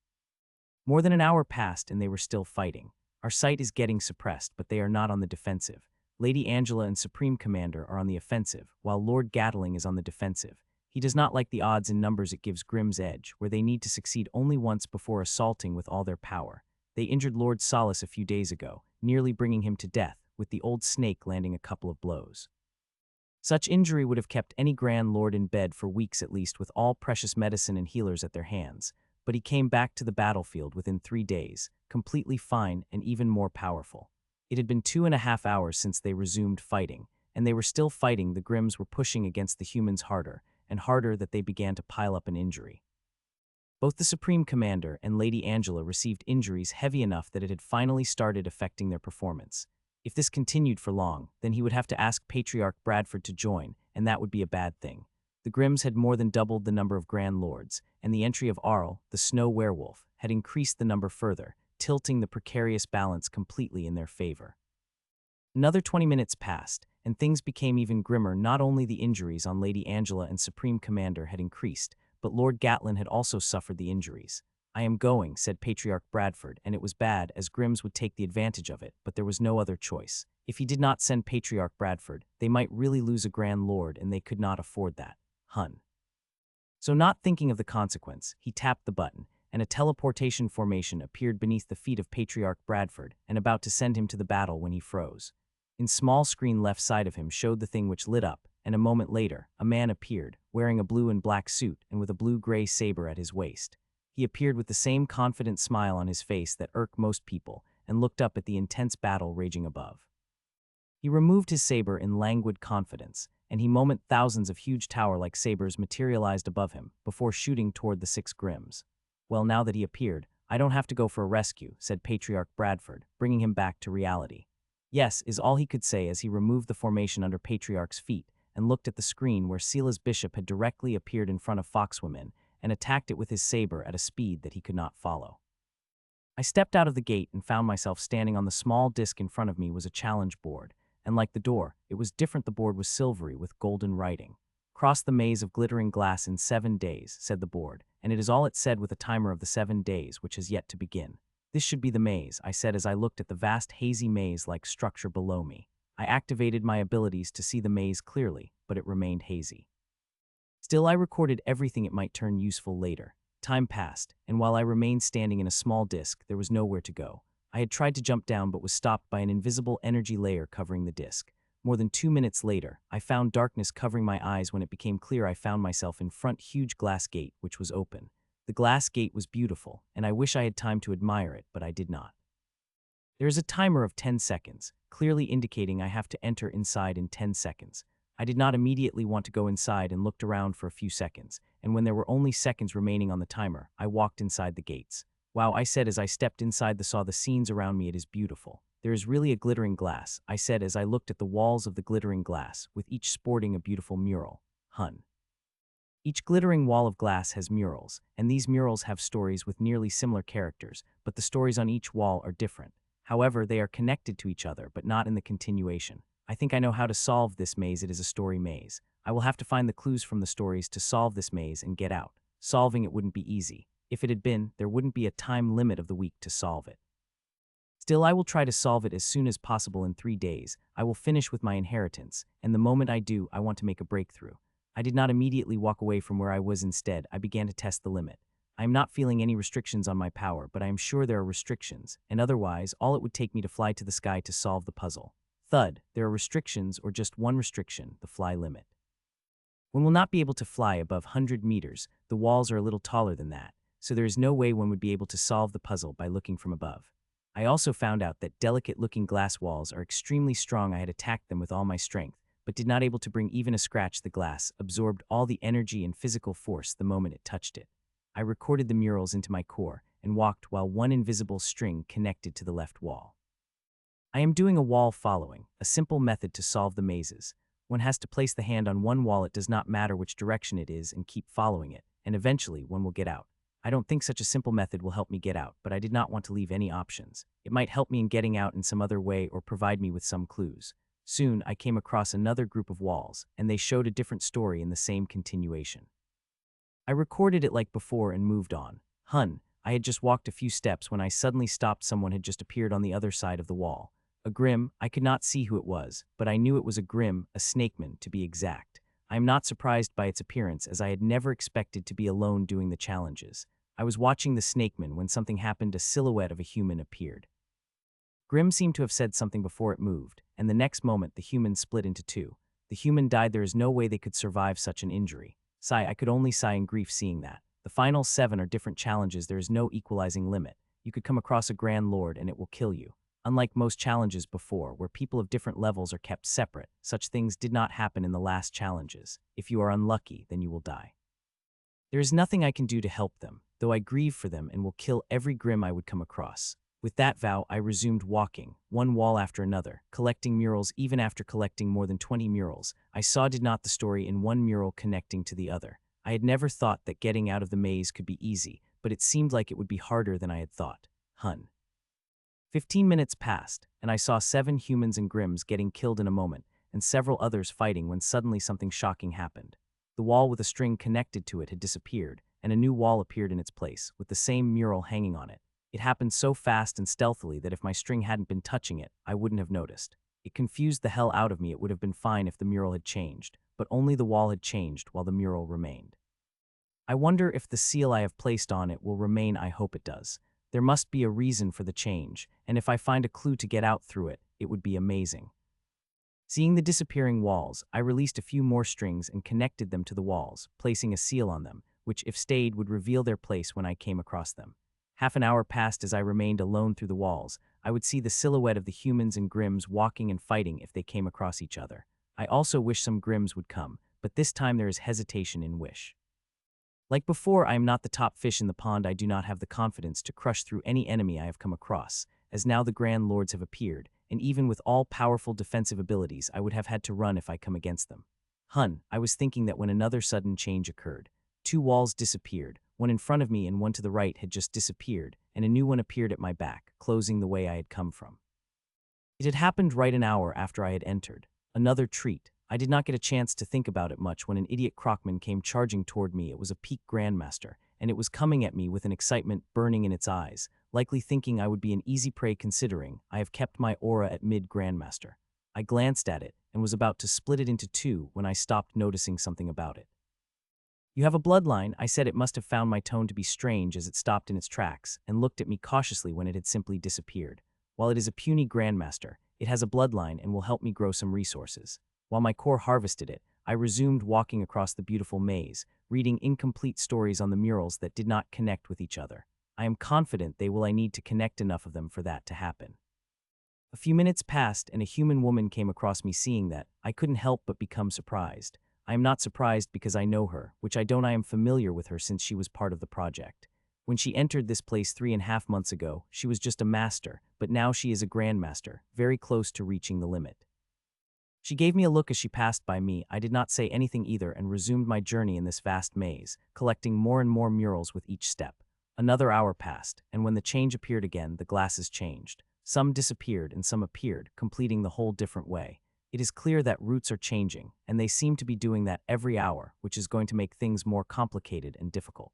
More than an hour passed and they were still fighting. Our sight is getting suppressed, but they are not on the defensive. Lady Angela and Supreme Commander are on the offensive, while Lord Gatling is on the defensive. He does not like the odds and numbers it gives Grimm's edge, where they need to succeed only once before assaulting with all their power. They injured Lord Solace a few days ago, nearly bringing him to death, with the old snake landing a couple of blows. Such injury would have kept any Grand Lord in bed for weeks at least with all precious medicine and healers at their hands, but he came back to the battlefield within 3 days, completely fine and even more powerful. It had been 2.5 hours since they resumed fighting, and they were still fighting. The Grims were pushing against the humans harder, and harder that they began to pile up an injury. Both the Supreme Commander and Lady Angela received injuries heavy enough that it had finally started affecting their performance. If this continued for long, then he would have to ask Patriarch Bradford to join, and that would be a bad thing. The Grims had more than doubled the number of Grand Lords, and the entry of Arl, the snow werewolf, had increased the number further, tilting the precarious balance completely in their favor. Another 20 minutes passed, and things became even grimmer. Not only the injuries on Lady Angela and Supreme Commander had increased, but Lord Gatlin had also suffered the injuries. I am going, said Patriarch Bradford, and it was bad, as Grims would take the advantage of it, but there was no other choice. If he did not send Patriarch Bradford, they might really lose a Grand Lord, and they could not afford that. So not thinking of the consequence, he tapped the button, and a teleportation formation appeared beneath the feet of Patriarch Bradford and about to send him to the battle when he froze. In small screen left side of him showed the thing which lit up, and a moment later, a man appeared, wearing a blue and black suit and with a blue-gray saber at his waist. He appeared with the same confident smile on his face that irked most people, and looked up at the intense battle raging above. He removed his saber in languid confidence, and he moment thousands of huge tower-like sabers materialized above him, before shooting toward the 6 Grims. Well, now that he appeared, I don't have to go for a rescue, said Patriarch Bradford, bringing him back to reality. Yes, is all he could say as he removed the formation under Patriarch's feet, and looked at the screen where Sela's bishop had directly appeared in front of Foxwoman, and attacked it with his saber at a speed that he could not follow. I stepped out of the gate and found myself standing on the small disc. In front of me was a challenge board, and like the door, it was different. The board was silvery with golden writing. Cross the maze of glittering glass in 7 days, said the board, and it is all it said with a timer of the 7 days, which has yet to begin. This should be the maze, I said as I looked at the vast hazy maze-like structure below me. I activated my abilities to see the maze clearly, but it remained hazy. Still, I recorded everything. It might turn useful later. Time passed, and while I remained standing in a small disc, there was nowhere to go. I had tried to jump down but was stopped by an invisible energy layer covering the disc. More than 2 minutes later, I found darkness covering my eyes. When it became clear, I found myself in front huge glass gate, which was open. The glass gate was beautiful, and I wish I had time to admire it, but I did not. There is a timer of 10 seconds, clearly indicating I have to enter inside in 10 seconds. I did not immediately want to go inside and looked around for a few seconds, and when there were only seconds remaining on the timer, I walked inside the gates. Wow, I said as I stepped inside. Saw the scenes around me. It is beautiful. There is really a glittering glass, I said as I looked at the walls of the glittering glass, with each sporting a beautiful mural. Each glittering wall of glass has murals, and these murals have stories with nearly similar characters, but the stories on each wall are different. However, they are connected to each other, but not in the continuation. I think I know how to solve this maze. It is a story maze. I will have to find the clues from the stories to solve this maze and get out. Solving it wouldn't be easy. If it had been, there wouldn't be a time limit of the week to solve it. Still, I will try to solve it as soon as possible. In 3 days, I will finish with my inheritance, and the moment I do, I want to make a breakthrough. I did not immediately walk away from where I was. Instead, I began to test the limit. I am not feeling any restrictions on my power, but I am sure there are restrictions, and otherwise, all it would take me to fly to the sky to solve the puzzle. Thud, there are restrictions or just one restriction, the fly limit. One will not be able to fly above 100 meters, the walls are a little taller than that, so there is no way one would be able to solve the puzzle by looking from above. I also found out that delicate-looking glass walls are extremely strong. I had attacked them with all my strength, but did not able to bring even a scratch. The glass absorbed all the energy and physical force the moment it touched it. I recorded the murals into my core and walked while one invisible string connected to the left wall. I am doing a wall following, a simple method to solve the mazes. One has to place the hand on one wall, it does not matter which direction it is, and keep following it, and eventually one will get out. I don't think such a simple method will help me get out, but I did not want to leave any options. It might help me in getting out in some other way or provide me with some clues. Soon, I came across another group of walls, and they showed a different story in the same continuation. I recorded it like before and moved on. I had just walked a few steps when I suddenly stopped. Someone had just appeared on the other side of the wall. A grim, I could not see who it was, but I knew it was a grim, a snakeman to be exact. I am not surprised by its appearance, as I had never expected to be alone doing the challenges. I was watching the snakeman when something happened. A silhouette of a human appeared. Grim seemed to have said something before it moved, and the next moment the human split into two. The human died. There is no way they could survive such an injury. I could only sigh in grief seeing that. The final 7 are different challenges. There is no equalizing limit. You could come across a Grand Lord and it will kill you. Unlike most challenges before, where people of different levels are kept separate, such things did not happen in the last challenges. If you are unlucky, then you will die. There is nothing I can do to help them, though I grieve for them and will kill every grim I would come across. With that vow, I resumed walking, one wall after another, collecting murals. Even after collecting more than 20 murals, I saw did not the story in one mural connecting to the other. I had never thought that getting out of the maze could be easy, but it seemed like it would be harder than I had thought. 15 minutes passed, and I saw 7 humans and grims getting killed in a moment, and several others fighting when suddenly something shocking happened. The wall with a string connected to it had disappeared, and a new wall appeared in its place, with the same mural hanging on it. It happened so fast and stealthily that if my string hadn't been touching it, I wouldn't have noticed. It confused the hell out of me. It would have been fine if the mural had changed, but only the wall had changed while the mural remained. I wonder if the seal I have placed on it will remain. I hope it does. There must be a reason for the change, and if I find a clue to get out through it, it would be amazing. Seeing the disappearing walls, I released a few more strings and connected them to the walls, placing a seal on them, which, if stayed, would reveal their place when I came across them. Half an hour passed as I remained alone through the walls. I would see the silhouette of the humans and grims walking and fighting if they came across each other. I also wish some grims would come, but this time there is hesitation in wish. Like before, I am not the top fish in the pond. I do not have the confidence to crush through any enemy I have come across, as now the Grand Lords have appeared, and even with all powerful defensive abilities, I would have had to run if I come against them. I was thinking that when another sudden change occurred. 2 walls disappeared, one in front of me and one to the right had just disappeared, and a new one appeared at my back, closing the way I had come from. It had happened right an hour after I had entered. Another treat. I did not get a chance to think about it much when an idiot crocman came charging toward me. It was a peak grandmaster, and it was coming at me with an excitement burning in its eyes, likely thinking I would be an easy prey considering I have kept my aura at mid-grandmaster. I glanced at it and was about to split it into 2 when I stopped, noticing something about it. "You have a bloodline," I said. It must have found my tone to be strange as it stopped in its tracks and looked at me cautiously when it had simply disappeared. While it is a puny grandmaster, it has a bloodline and will help me grow some resources. While my core harvested it, I resumed walking across the beautiful maze, reading incomplete stories on the murals that did not connect with each other. I am confident they will. I need to connect enough of them for that to happen. A few minutes passed and a human woman came across me. Seeing that, I couldn't help but become surprised. I am not surprised because I know her, which I don't. I am familiar with her since she was part of the project. When she entered this place 3.5 months ago, she was just a master, but now she is a grandmaster, very close to reaching the limit. She gave me a look as she passed by me. I did not say anything either and resumed my journey in this vast maze, collecting more and more murals with each step. Another hour passed, and when the change appeared again, the glasses changed. Some disappeared and some appeared, completing the whole different way. It is clear that routes are changing, and they seem to be doing that every hour, which is going to make things more complicated and difficult.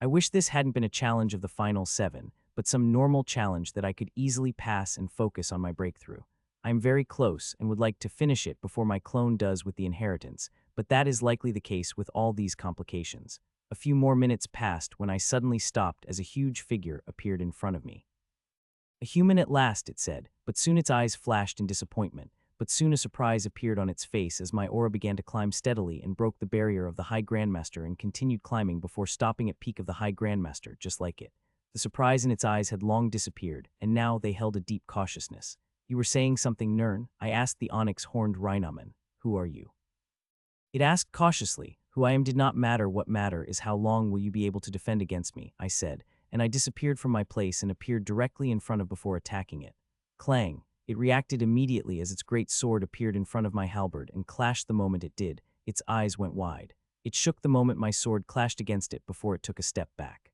I wish this hadn't been a challenge of the final 7, but some normal challenge that I could easily pass and focus on my breakthrough. I am very close and would like to finish it before my clone does with the inheritance, but that is likely the case with all these complications. A few more minutes passed when I suddenly stopped as a huge figure appeared in front of me. A human at last, it said, but soon its eyes flashed in disappointment. But soon a surprise appeared on its face as my aura began to climb steadily and broke the barrier of the High Grandmaster and continued climbing before stopping at peak of the High Grandmaster, just like it. The surprise in its eyes had long disappeared, and now they held a deep cautiousness. You were saying something, Nern? I asked the onyx-horned Rhinoman. Who are you? It asked cautiously. Who I am did not matter. What matter is how long will you be able to defend against me, I said, and I disappeared from my place and appeared directly in front of before attacking it. Clang! It reacted immediately as its great sword appeared in front of my halberd and clashed the moment it did. Its eyes went wide. It shook the moment my sword clashed against it before it took a step back.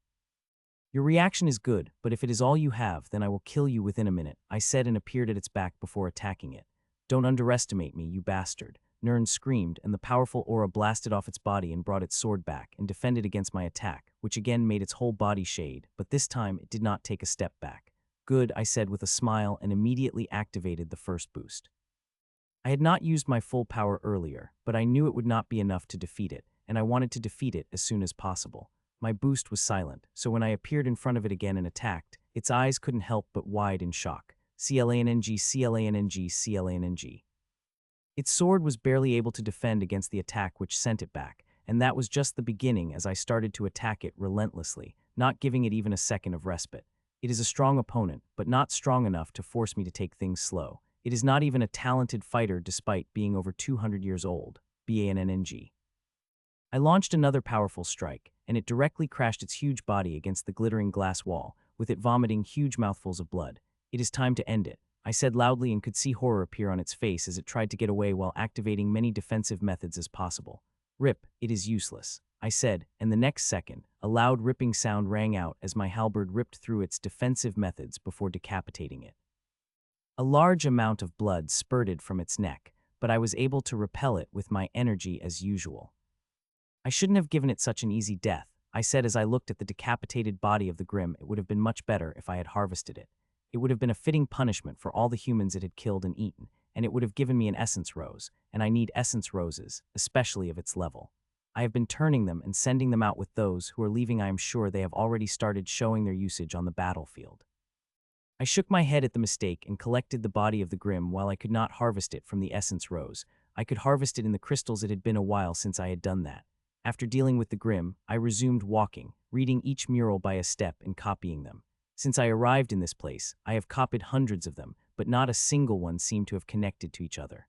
Your reaction is good, but if it is all you have, then I will kill you within a minute, I said and appeared at its back before attacking it. Don't underestimate me, you bastard. Nern screamed, and the powerful aura blasted off its body and brought its sword back and defended against my attack, which again made its whole body shade, but this time it did not take a step back. Good, I said with a smile and immediately activated the first boost. I had not used my full power earlier, but I knew it would not be enough to defeat it, and I wanted to defeat it as soon as possible. My boost was silent, so when I appeared in front of it again and attacked, its eyes couldn't help but wide in shock. Clanng, clanng, clanng. Its sword was barely able to defend against the attack which sent it back, and that was just the beginning as I started to attack it relentlessly, not giving it even a second of respite. It is a strong opponent, but not strong enough to force me to take things slow. It is not even a talented fighter despite being over 200 years old. Banning. I launched another powerful strike, and it directly crashed its huge body against the glittering glass wall, with it vomiting huge mouthfuls of blood. It is time to end it, I said loudly and could see horror appear on its face as it tried to get away while activating many defensive methods as possible. Rip, it is useless, I said, and the next second, a loud ripping sound rang out as my halberd ripped through its defensive methods before decapitating it. A large amount of blood spurted from its neck, but I was able to repel it with my energy as usual. I shouldn't have given it such an easy death, I said as I looked at the decapitated body of the Grim. It would have been much better if I had harvested it. It would have been a fitting punishment for all the humans it had killed and eaten, and it would have given me an essence rose, and I need essence roses, especially of its level. I have been turning them and sending them out with those who are leaving. I am sure they have already started showing their usage on the battlefield. I shook my head at the mistake and collected the body of the Grim. While I could not harvest it from the essence rose, I could harvest it in the crystals. It had been a while since I had done that. After dealing with the Grim, I resumed walking, reading each mural by a step and copying them. Since I arrived in this place, I have copied hundreds of them, but not a single one seemed to have connected to each other.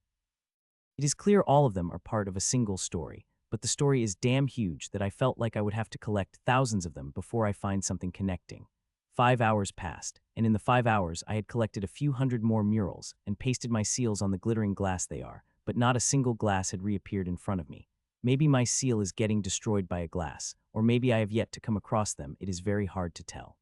It is clear all of them are part of a single story, but the story is damn huge that I felt like I would have to collect thousands of them before I find something connecting. 5 hours passed, and in the 5 hours I had collected a few hundred more murals and pasted my seals on the glittering glass they are, but not a single glass had reappeared in front of me. Maybe my seal is getting destroyed by a glass, or maybe I have yet to come across them. It is very hard to tell.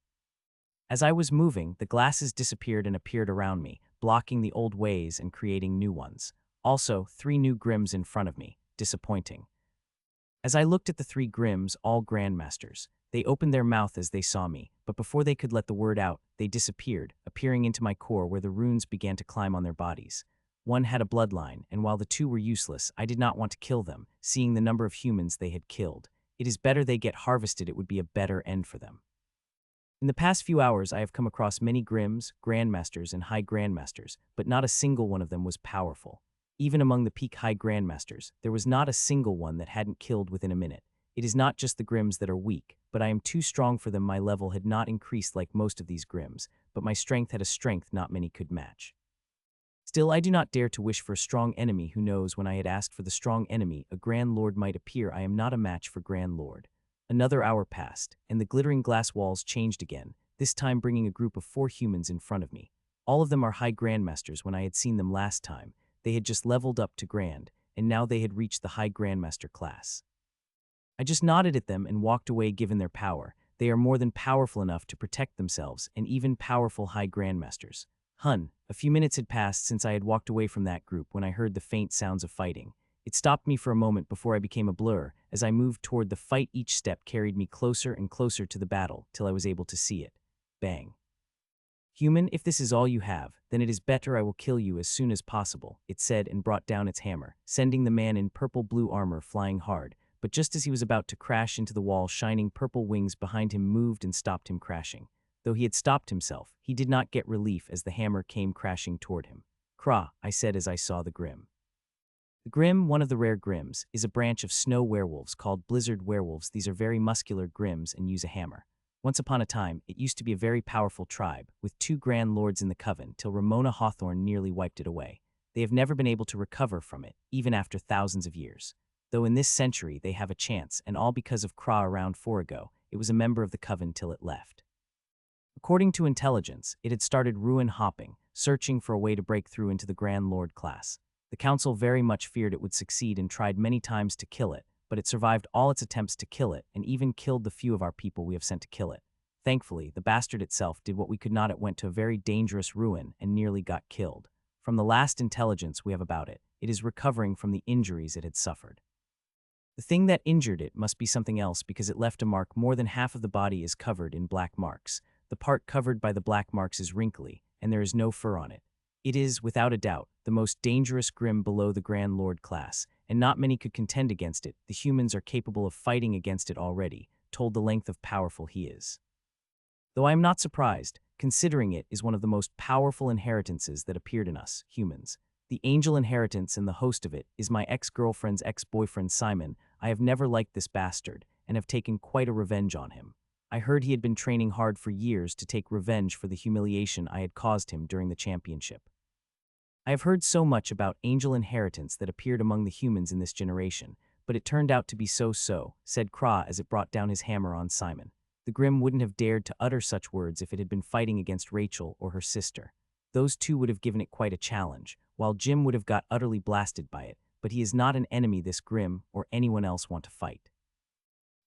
As I was moving, the glasses disappeared and appeared around me, blocking the old ways and creating new ones. Also, 3 new Grims in front of me. Disappointing. As I looked at the 3 Grims, all grandmasters, they opened their mouth as they saw me, but before they could let the word out, they disappeared, appearing into my core where the runes began to climb on their bodies. One had a bloodline, and while the 2 were useless, I did not want to kill them, seeing the number of humans they had killed. It is better they get harvested. It would be a better end for them. In the past few hours, I have come across many Grims, grandmasters, and high grandmasters, but not a single one of them was powerful. Even among the peak high grandmasters, there was not a single one that hadn't killed within a minute. It is not just the Grims that are weak, but I am too strong for them. My level had not increased like most of these Grims, but my strength had a strength not many could match. Still, I do not dare to wish for a strong enemy. Who knows, when I had asked for the strong enemy, a Grand Lord might appear. I am not a match for Grand Lord. Another hour passed, and the glittering glass walls changed again, this time bringing a group of 4 humans in front of me. All of them are high grandmasters. When I had seen them last time, they had just leveled up to grand, and now they had reached the high grandmaster class. I just nodded at them and walked away. Given their power, they are more than powerful enough to protect themselves, and even powerful high grandmasters. A few minutes had passed since I had walked away from that group when I heard the faint sounds of fighting. It stopped me for a moment before I became a blur. As I moved toward the fight, each step carried me closer and closer to the battle till I was able to see it. Bang. Human, if this is all you have, then it is better I will kill you as soon as possible, it said and brought down its hammer, sending the man in purple-blue armor flying hard. But just as he was about to crash into the wall, shining purple wings behind him moved and stopped him crashing. Though he had stopped himself, he did not get relief as the hammer came crashing toward him. Craw, I said as I saw the Grim. The Grim, one of the rare Grims, is a branch of snow werewolves called blizzard werewolves. These are very muscular Grims and use a hammer. Once upon a time, it used to be a very powerful tribe, with 2 grand lords in the coven, till Ramona Hawthorne nearly wiped it away. They have never been able to recover from it, even after thousands of years. Though in this century they have a chance, and all because of Craw around 4 ago, it was a member of the coven till it left. According to intelligence, it had started ruin hopping, searching for a way to break through into the Grand Lord class. The council very much feared it would succeed and tried many times to kill it, but it survived all its attempts to kill it and even killed the few of our people we have sent to kill it. Thankfully, the bastard itself did what we could not. It went to a very dangerous ruin and nearly got killed. From the last intelligence we have about it, it is recovering from the injuries it had suffered. The thing that injured it must be something else because it left a mark. More than half of the body is covered in black marks. The part covered by the black marks is wrinkly, and there is no fur on it. It is, without a doubt, the most dangerous Grim below the Grand Lord class, and not many could contend against it. The humans are capable of fighting against it already, told the length of powerful he is. Though I am not surprised, considering it is one of the most powerful inheritances that appeared in us, humans. The angel inheritance and the host of it is my ex-girlfriend's ex-boyfriend Simon. I have never liked this bastard, and have taken quite a revenge on him. I heard he had been training hard for years to take revenge for the humiliation I had caused him during the championship. I have heard so much about angel inheritance that appeared among the humans in this generation, but it turned out to be so, said Craw as it brought down his hammer on Simon. The Grim wouldn't have dared to utter such words if it had been fighting against Rachel or her sister. Those two would have given it quite a challenge, while Jim would have got utterly blasted by it, but he is not an enemy this Grim or anyone else want to fight.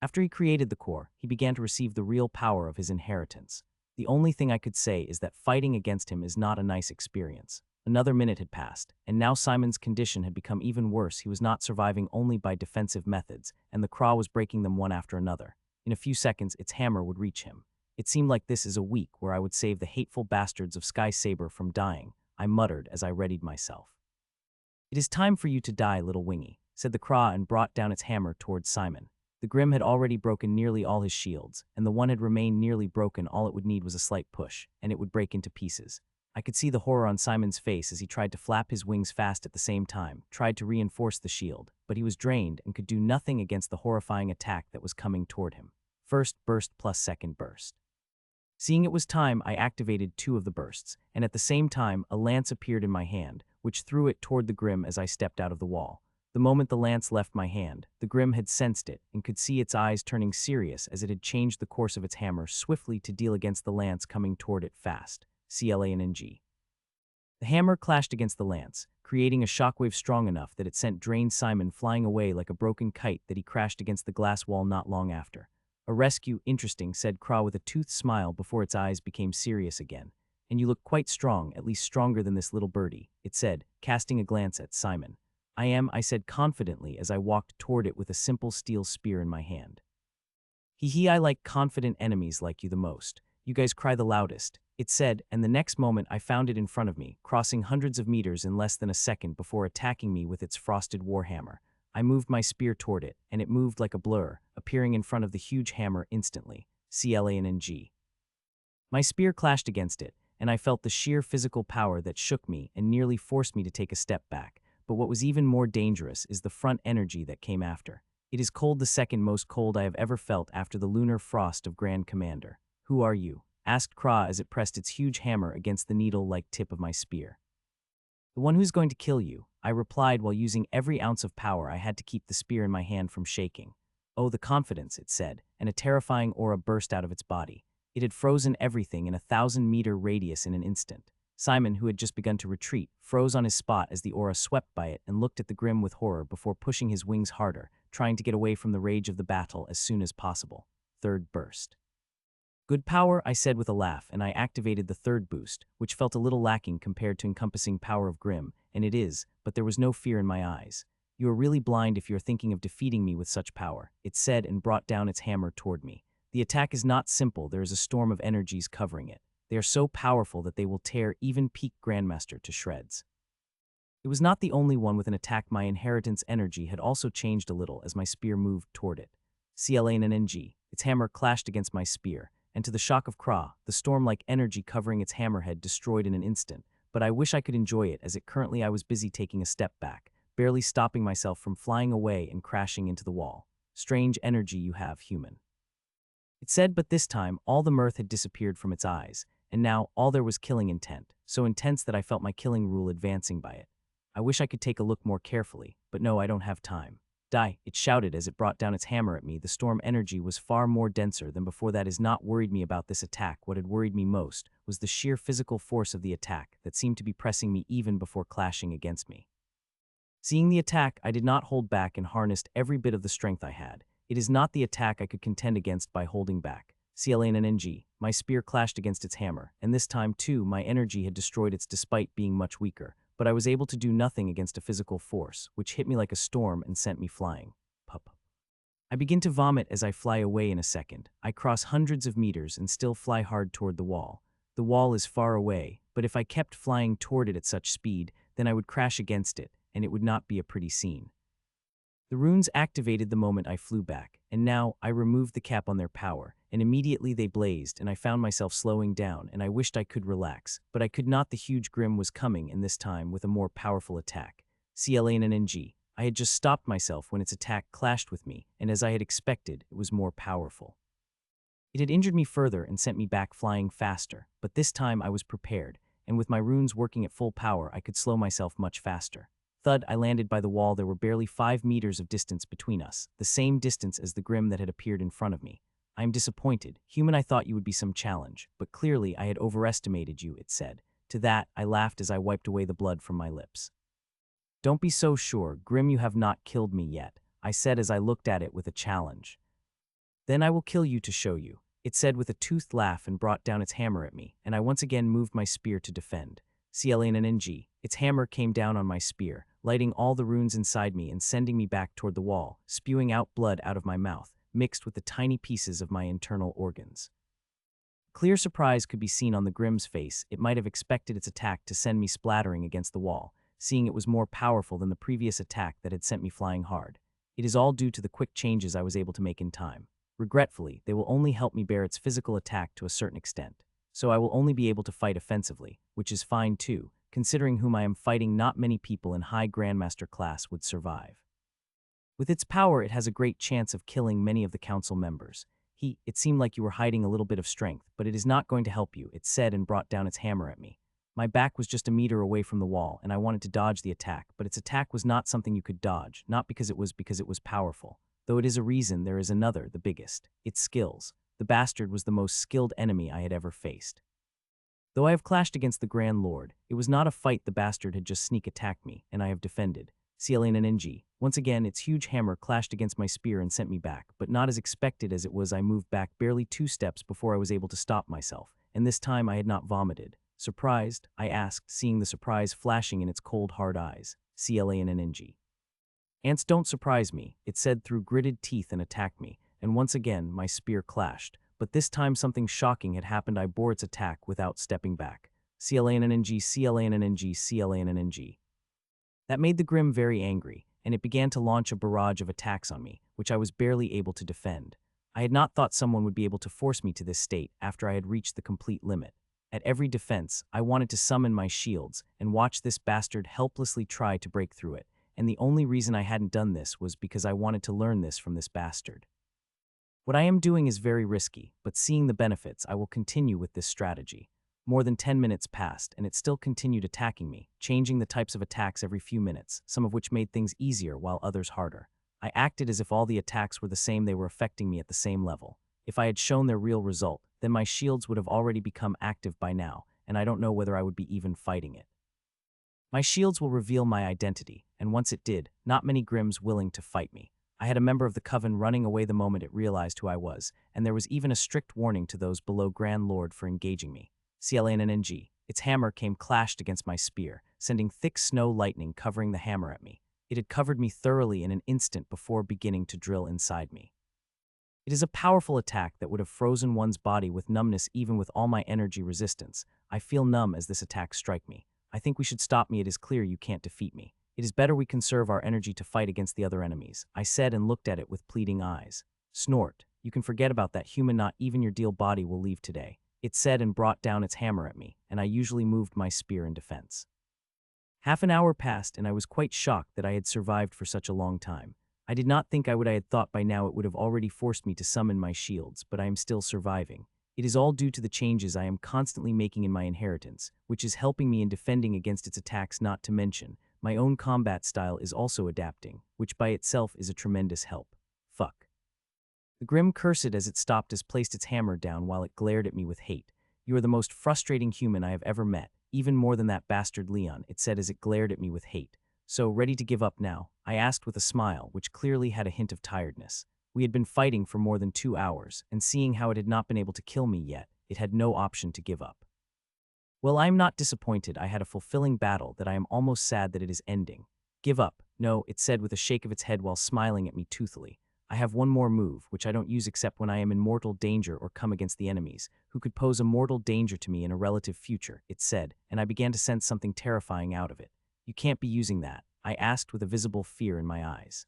After he created the core, he began to receive the real power of his inheritance. The only thing I could say is that fighting against him is not a nice experience. Another minute had passed, and now Simon's condition had become even worse. He was not surviving only by defensive methods, and the Craw was breaking them one after another. In a few seconds, its hammer would reach him. It seemed like this is a week where I would save the hateful bastards of Sky Saber from dying, I muttered as I readied myself. It is time for you to die, little Wingy, said the Craw and brought down its hammer towards Simon. The Grim had already broken nearly all his shields, and the one had remained nearly broken. All it would need was a slight push, and it would break into pieces. I could see the horror on Simon's face as he tried to flap his wings fast at the same time, tried to reinforce the shield, but he was drained and could do nothing against the horrifying attack that was coming toward him. First burst plus second burst. Seeing it was time, I activated 2 of the bursts, and at the same time, a lance appeared in my hand, which threw it toward the Grim as I stepped out of the wall. The moment the lance left my hand, the Grim had sensed it and could see its eyes turning serious as it had changed the course of its hammer swiftly to deal against the lance coming toward it fast. CLANNG. The hammer clashed against the lance, creating a shockwave strong enough that it sent drained Simon flying away like a broken kite that he crashed against the glass wall not long after. A rescue, interesting, said Craw with a toothed smile before its eyes became serious again. And you look quite strong, at least stronger than this little birdie, it said, casting a glance at Simon. I am, I said confidently as I walked toward it with a simple steel spear in my hand. Hee, I like confident enemies like you the most. You guys cry the loudest, it said, and the next moment I found it in front of me, crossing hundreds of meters in less than a second before attacking me with its frosted warhammer. I moved my spear toward it, and it moved like a blur, appearing in front of the huge hammer instantly. CLANG. My spear clashed against it, and I felt the sheer physical power that shook me and nearly forced me to take a step back. But what was even more dangerous is the front energy that came after. It is cold, the second most cold I have ever felt after the lunar frost of Grand Commander. Who are you? Asked Craw as it pressed its huge hammer against the needle-like tip of my spear. The one who's going to kill you, I replied while using every ounce of power I had to keep the spear in my hand from shaking. Oh, the confidence, it said, and a terrifying aura burst out of its body. It had frozen everything in a 1,000-meter radius in an instant. Simon, who had just begun to retreat, froze on his spot as the aura swept by it and looked at the Grim with horror before pushing his wings harder, trying to get away from the rage of the battle as soon as possible. Third burst. Good power, I said with a laugh, and I activated the third boost, which felt a little lacking compared to encompassing power of Grim, and it is, but there was no fear in my eyes. You are really blind if you're thinking of defeating me with such power, it said and brought down its hammer toward me. The attack is not simple, there is a storm of energies covering it. They are so powerful that they will tear even peak grandmaster to shreds. It was not the only one with an attack. My inheritance energy had also changed a little as my spear moved toward it. CLANNG. Its hammer clashed against my spear, and to the shock of Kra, the storm-like energy covering its hammerhead destroyed in an instant, but I wish I could enjoy it as it currently I was busy taking a step back, barely stopping myself from flying away and crashing into the wall. Strange energy you have, human. It said, but this time all the mirth had disappeared from its eyes, and now all there was killing intent, so intense that I felt my killing rule advancing by it. I wish I could take a look more carefully, but no, I don't have time. Die, it shouted as it brought down its hammer at me. The storm energy was far more denser than before. That has not worried me about this attack. What had worried me most was the sheer physical force of the attack that seemed to be pressing me even before clashing against me. Seeing the attack, I did not hold back and harnessed every bit of the strength I had. It is not the attack I could contend against by holding back. CLANNG. My spear clashed against its hammer, and this time too my energy had destroyed its despite being much weaker, but I was able to do nothing against a physical force, which hit me like a storm and sent me flying. Pup. I begin to vomit as I fly away in a second. I cross hundreds of meters and still fly hard toward the wall. The wall is far away, but if I kept flying toward it at such speed, then I would crash against it, and it would not be a pretty scene. The runes activated the moment I flew back, and now I removed the cap on their power, and immediately they blazed, and I found myself slowing down, and I wished I could relax, but I could not. The huge Grim was coming, and this time with a more powerful attack. CLANNG. I had just stopped myself when its attack clashed with me, and as I had expected, it was more powerful. It had injured me further and sent me back flying faster, but this time I was prepared, and with my runes working at full power, I could slow myself much faster. Thud, I landed by the wall. There were barely 5 meters of distance between us, the same distance as the Grim that had appeared in front of me. I am disappointed. Human, I thought you would be some challenge, but clearly I had overestimated you, it said. To that, I laughed as I wiped away the blood from my lips. Don't be so sure, Grim, you have not killed me yet, I said as I looked at it with a challenge. Then I will kill you to show you, it said with a toothed laugh and brought down its hammer at me, and I once again moved my spear to defend. CLANNG. Its hammer came down on my spear, lighting all the runes inside me and sending me back toward the wall, spewing out blood out of my mouth, mixed with the tiny pieces of my internal organs. Clear surprise could be seen on the Grim's face. It might have expected its attack to send me splattering against the wall, seeing it was more powerful than the previous attack that had sent me flying hard. It is all due to the quick changes I was able to make in time. Regretfully, they will only help me bear its physical attack to a certain extent, so I will only be able to fight offensively, which is fine too, considering whom I am fighting. Not many people in high Grandmaster class would survive. With its power, it has a great chance of killing many of the council members. It seemed like you were hiding a little bit of strength, but it is not going to help you, it said and brought down its hammer at me. My back was just a meter away from the wall, and I wanted to dodge the attack, but its attack was not something you could dodge, not because it was powerful. Though it is a reason, there is another, the biggest: its skills. The bastard was the most skilled enemy I had ever faced. Though I have clashed against the Grand Lord, it was not a fight. The bastard had just sneak attacked me, and I have defended. CLANNG. Once again, its huge hammer clashed against my spear and sent me back, but not as expected as it was. I moved back barely 2 steps before I was able to stop myself, and this time I had not vomited. Surprised? I asked, seeing the surprise flashing in its cold, hard eyes. CLANNG. Ants don't surprise me, it said through gritted teeth and attacked me, and once again my spear clashed, but this time something shocking had happened. I bore its attack without stepping back. CLANNG. That made the Grim very angry, and it began to launch a barrage of attacks on me, which I was barely able to defend. I had not thought someone would be able to force me to this state after I had reached the complete limit. At every defense, I wanted to summon my shields and watch this bastard helplessly try to break through it, and the only reason I hadn't done this was because I wanted to learn this from this bastard. What I am doing is very risky, but seeing the benefits, I will continue with this strategy. More than 10 minutes passed, and it still continued attacking me, changing the types of attacks every few minutes, some of which made things easier while others harder. I acted as if all the attacks were the same. They were affecting me at the same level. If I had shown their real result, then my shields would have already become active by now, and I don't know whether I would be even fighting it. My shields will reveal my identity, and once it did, not many Grims willing to fight me. I had a member of the Coven running away the moment it realized who I was, and there was even a strict warning to those below Grand Lord for engaging me. CLANNG. Its hammer came clashed against my spear, sending thick snow lightning covering the hammer at me. It had covered me thoroughly in an instant before beginning to drill inside me. It is a powerful attack that would have frozen one's body with numbness even with all my energy resistance. I feel numb as this attack strike me. I think we should stop me. It is clear you can't defeat me. It is better we conserve our energy to fight against the other enemies, I said and looked at it with pleading eyes. Snort. You can forget about that human, not even your deal body will leave today. It said and brought down its hammer at me, and I usually moved my spear in defense. Half an hour passed, and I was quite shocked that I had survived for such a long time. I did not think I had thought by now it would have already forced me to summon my shields, but I am still surviving. It is all due to the changes I am constantly making in my inheritance, which is helping me in defending against its attacks, not to mention, my own combat style is also adapting, which by itself is a tremendous help. Fuck. The Grim cursed as it stopped as placed its hammer down while it glared at me with hate. You are the most frustrating human I have ever met, even more than that bastard Leon, it said as it glared at me with hate. So, ready to give up now? I asked with a smile, which clearly had a hint of tiredness. We had been fighting for more than 2 hours, and seeing how it had not been able to kill me yet, it had no option to give up. Well, I am not disappointed. I had a fulfilling battle that I am almost sad that it is ending. Give up? No, it said with a shake of its head while smiling at me toothily. I have one more move, which I don't use except when I am in mortal danger or come against the enemies, who could pose a mortal danger to me in a relative future, it said, and I began to sense something terrifying out of it. You can't be using that, I asked with a visible fear in my eyes.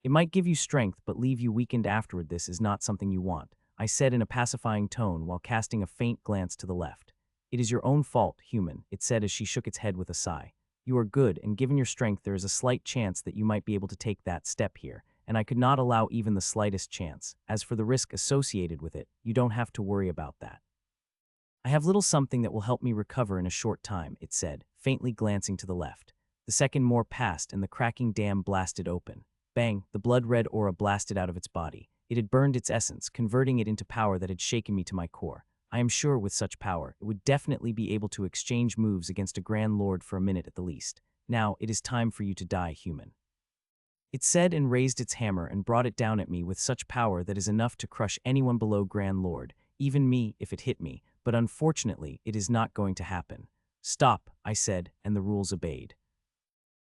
It might give you strength but leave you weakened afterward. This is not something you want, I said in a pacifying tone while casting a faint glance to the left. It is your own fault, human, it said as she shook its head with a sigh. You are good, and given your strength there is a slight chance that you might be able to take that step here, and I could not allow even the slightest chance. As for the risk associated with it, you don't have to worry about that. I have little something that will help me recover in a short time, it said, faintly glancing to the left. The second more passed and the cracking dam blasted open. Bang, the blood-red aura blasted out of its body. It had burned its essence, converting it into power that had shaken me to my core. I am sure with such power, it would definitely be able to exchange moves against a Grand Lord for a minute at the least. Now, it is time for you to die, human. It said and raised its hammer and brought it down at me with such power that is enough to crush anyone below Grand Lord, even me if it hit me, but unfortunately, it is not going to happen. Stop, I said, and the rules obeyed.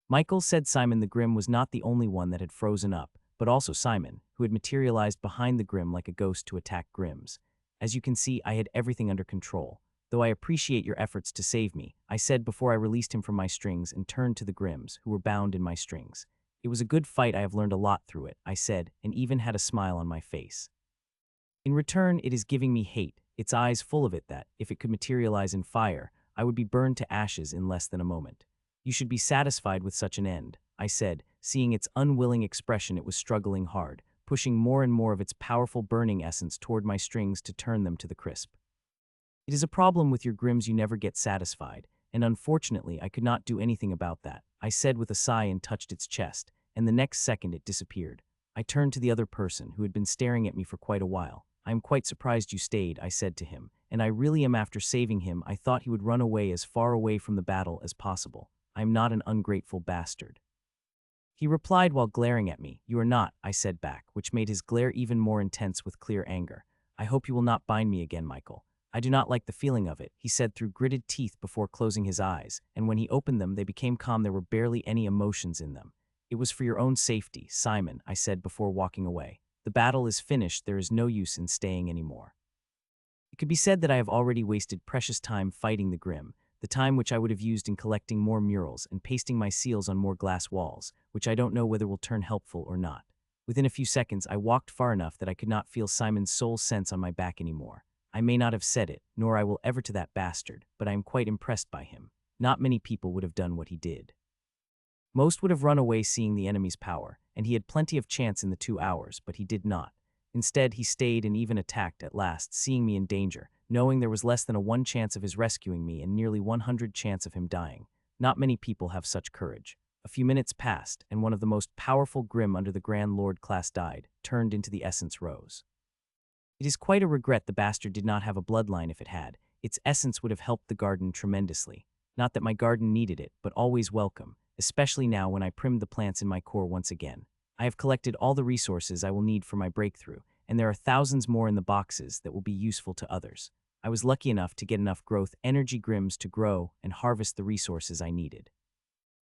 Michael said Simon the Grim was not the only one that had frozen up, but also Simon, who had materialized behind the Grim like a ghost to attack Grims. As you can see, I had everything under control. Though I appreciate your efforts to save me, I said before I released him from my strings and turned to the Grims, who were bound in my strings. It was a good fight. I have learned a lot through it, I said, and even had a smile on my face. In return, it is giving me hate, its eyes full of it that, if it could materialize in fire, I would be burned to ashes in less than a moment. You should be satisfied with such an end, I said, seeing its unwilling expression. It was struggling hard, pushing more and more of its powerful burning essence toward my strings to turn them to the crisp. It is a problem with your Grims, you never get satisfied, and unfortunately I could not do anything about that, I said with a sigh and touched its chest, and the next second it disappeared. I turned to the other person, who had been staring at me for quite a while. I am quite surprised you stayed, I said to him, and I really am. After saving him, I thought he would run away as far away from the battle as possible. I am not an ungrateful bastard. He replied while glaring at me. You are not, I said back, which made his glare even more intense with clear anger. I hope you will not bind me again, Michael. I do not like the feeling of it, he said through gritted teeth before closing his eyes, and when he opened them they became calm. There were barely any emotions in them. It was for your own safety, Simon, I said before walking away. The battle is finished. There is no use in staying anymore. It could be said that I have already wasted precious time fighting the Grim, the time which I would have used in collecting more murals and pasting my seals on more glass walls, which I don't know whether will turn helpful or not. Within a few seconds I walked far enough that I could not feel Simon's soul sense on my back anymore. I may not have said it, nor I will ever to that bastard, but I am quite impressed by him. Not many people would have done what he did. Most would have run away seeing the enemy's power, and he had plenty of chance in the 2 hours, but he did not. Instead, he stayed and even attacked at last, seeing me in danger, knowing there was less than a 1 chance of his rescuing me and nearly 100 chance of him dying. Not many people have such courage. A few minutes passed, and one of the most powerful Grim under the Grand Lord class died, turned into the essence rose. It is quite a regret the bastard did not have a bloodline. If it had, its essence would have helped the garden tremendously. Not that my garden needed it, but always welcome, especially now when I primed the plants in my core once again. I have collected all the resources I will need for my breakthrough, and there are thousands more in the boxes that will be useful to others. I was lucky enough to get enough growth energy Grims to grow and harvest the resources I needed.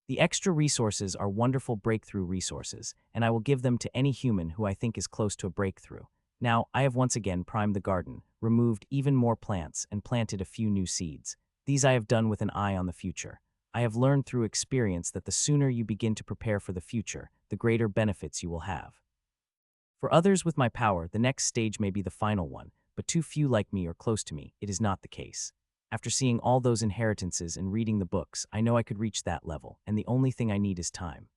The extra resources are wonderful breakthrough resources, and I will give them to any human who I think is close to a breakthrough. Now, I have once again primed the garden, removed even more plants, and planted a few new seeds. These I have done with an eye on the future. I have learned through experience that the sooner you begin to prepare for the future, the greater benefits you will have. For others with my power, the next stage may be the final one, but too few like me or close to me, it is not the case. After seeing all those inheritances and reading the books, I know I could reach that level, and the only thing I need is time.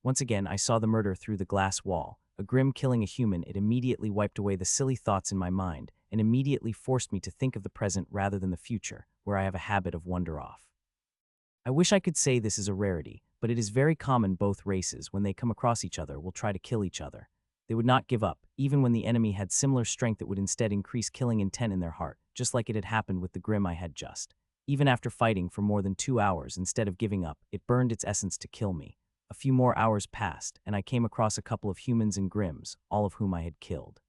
Once again, I saw the murder through the glass wall. A grim killing a human, it immediately wiped away the silly thoughts in my mind, and immediately forced me to think of the present rather than the future, where I have a habit of wander off. I wish I could say this is a rarity, but it is very common both races, when they come across each other, will try to kill each other. They would not give up, even when the enemy had similar strength. It would instead increase killing intent in their heart, just like it had happened with the Grimm I had just. Even after fighting for more than 2 hours, instead of giving up, it burned its essence to kill me. A few more hours passed, and I came across a couple of humans and Grimms, all of whom I had killed.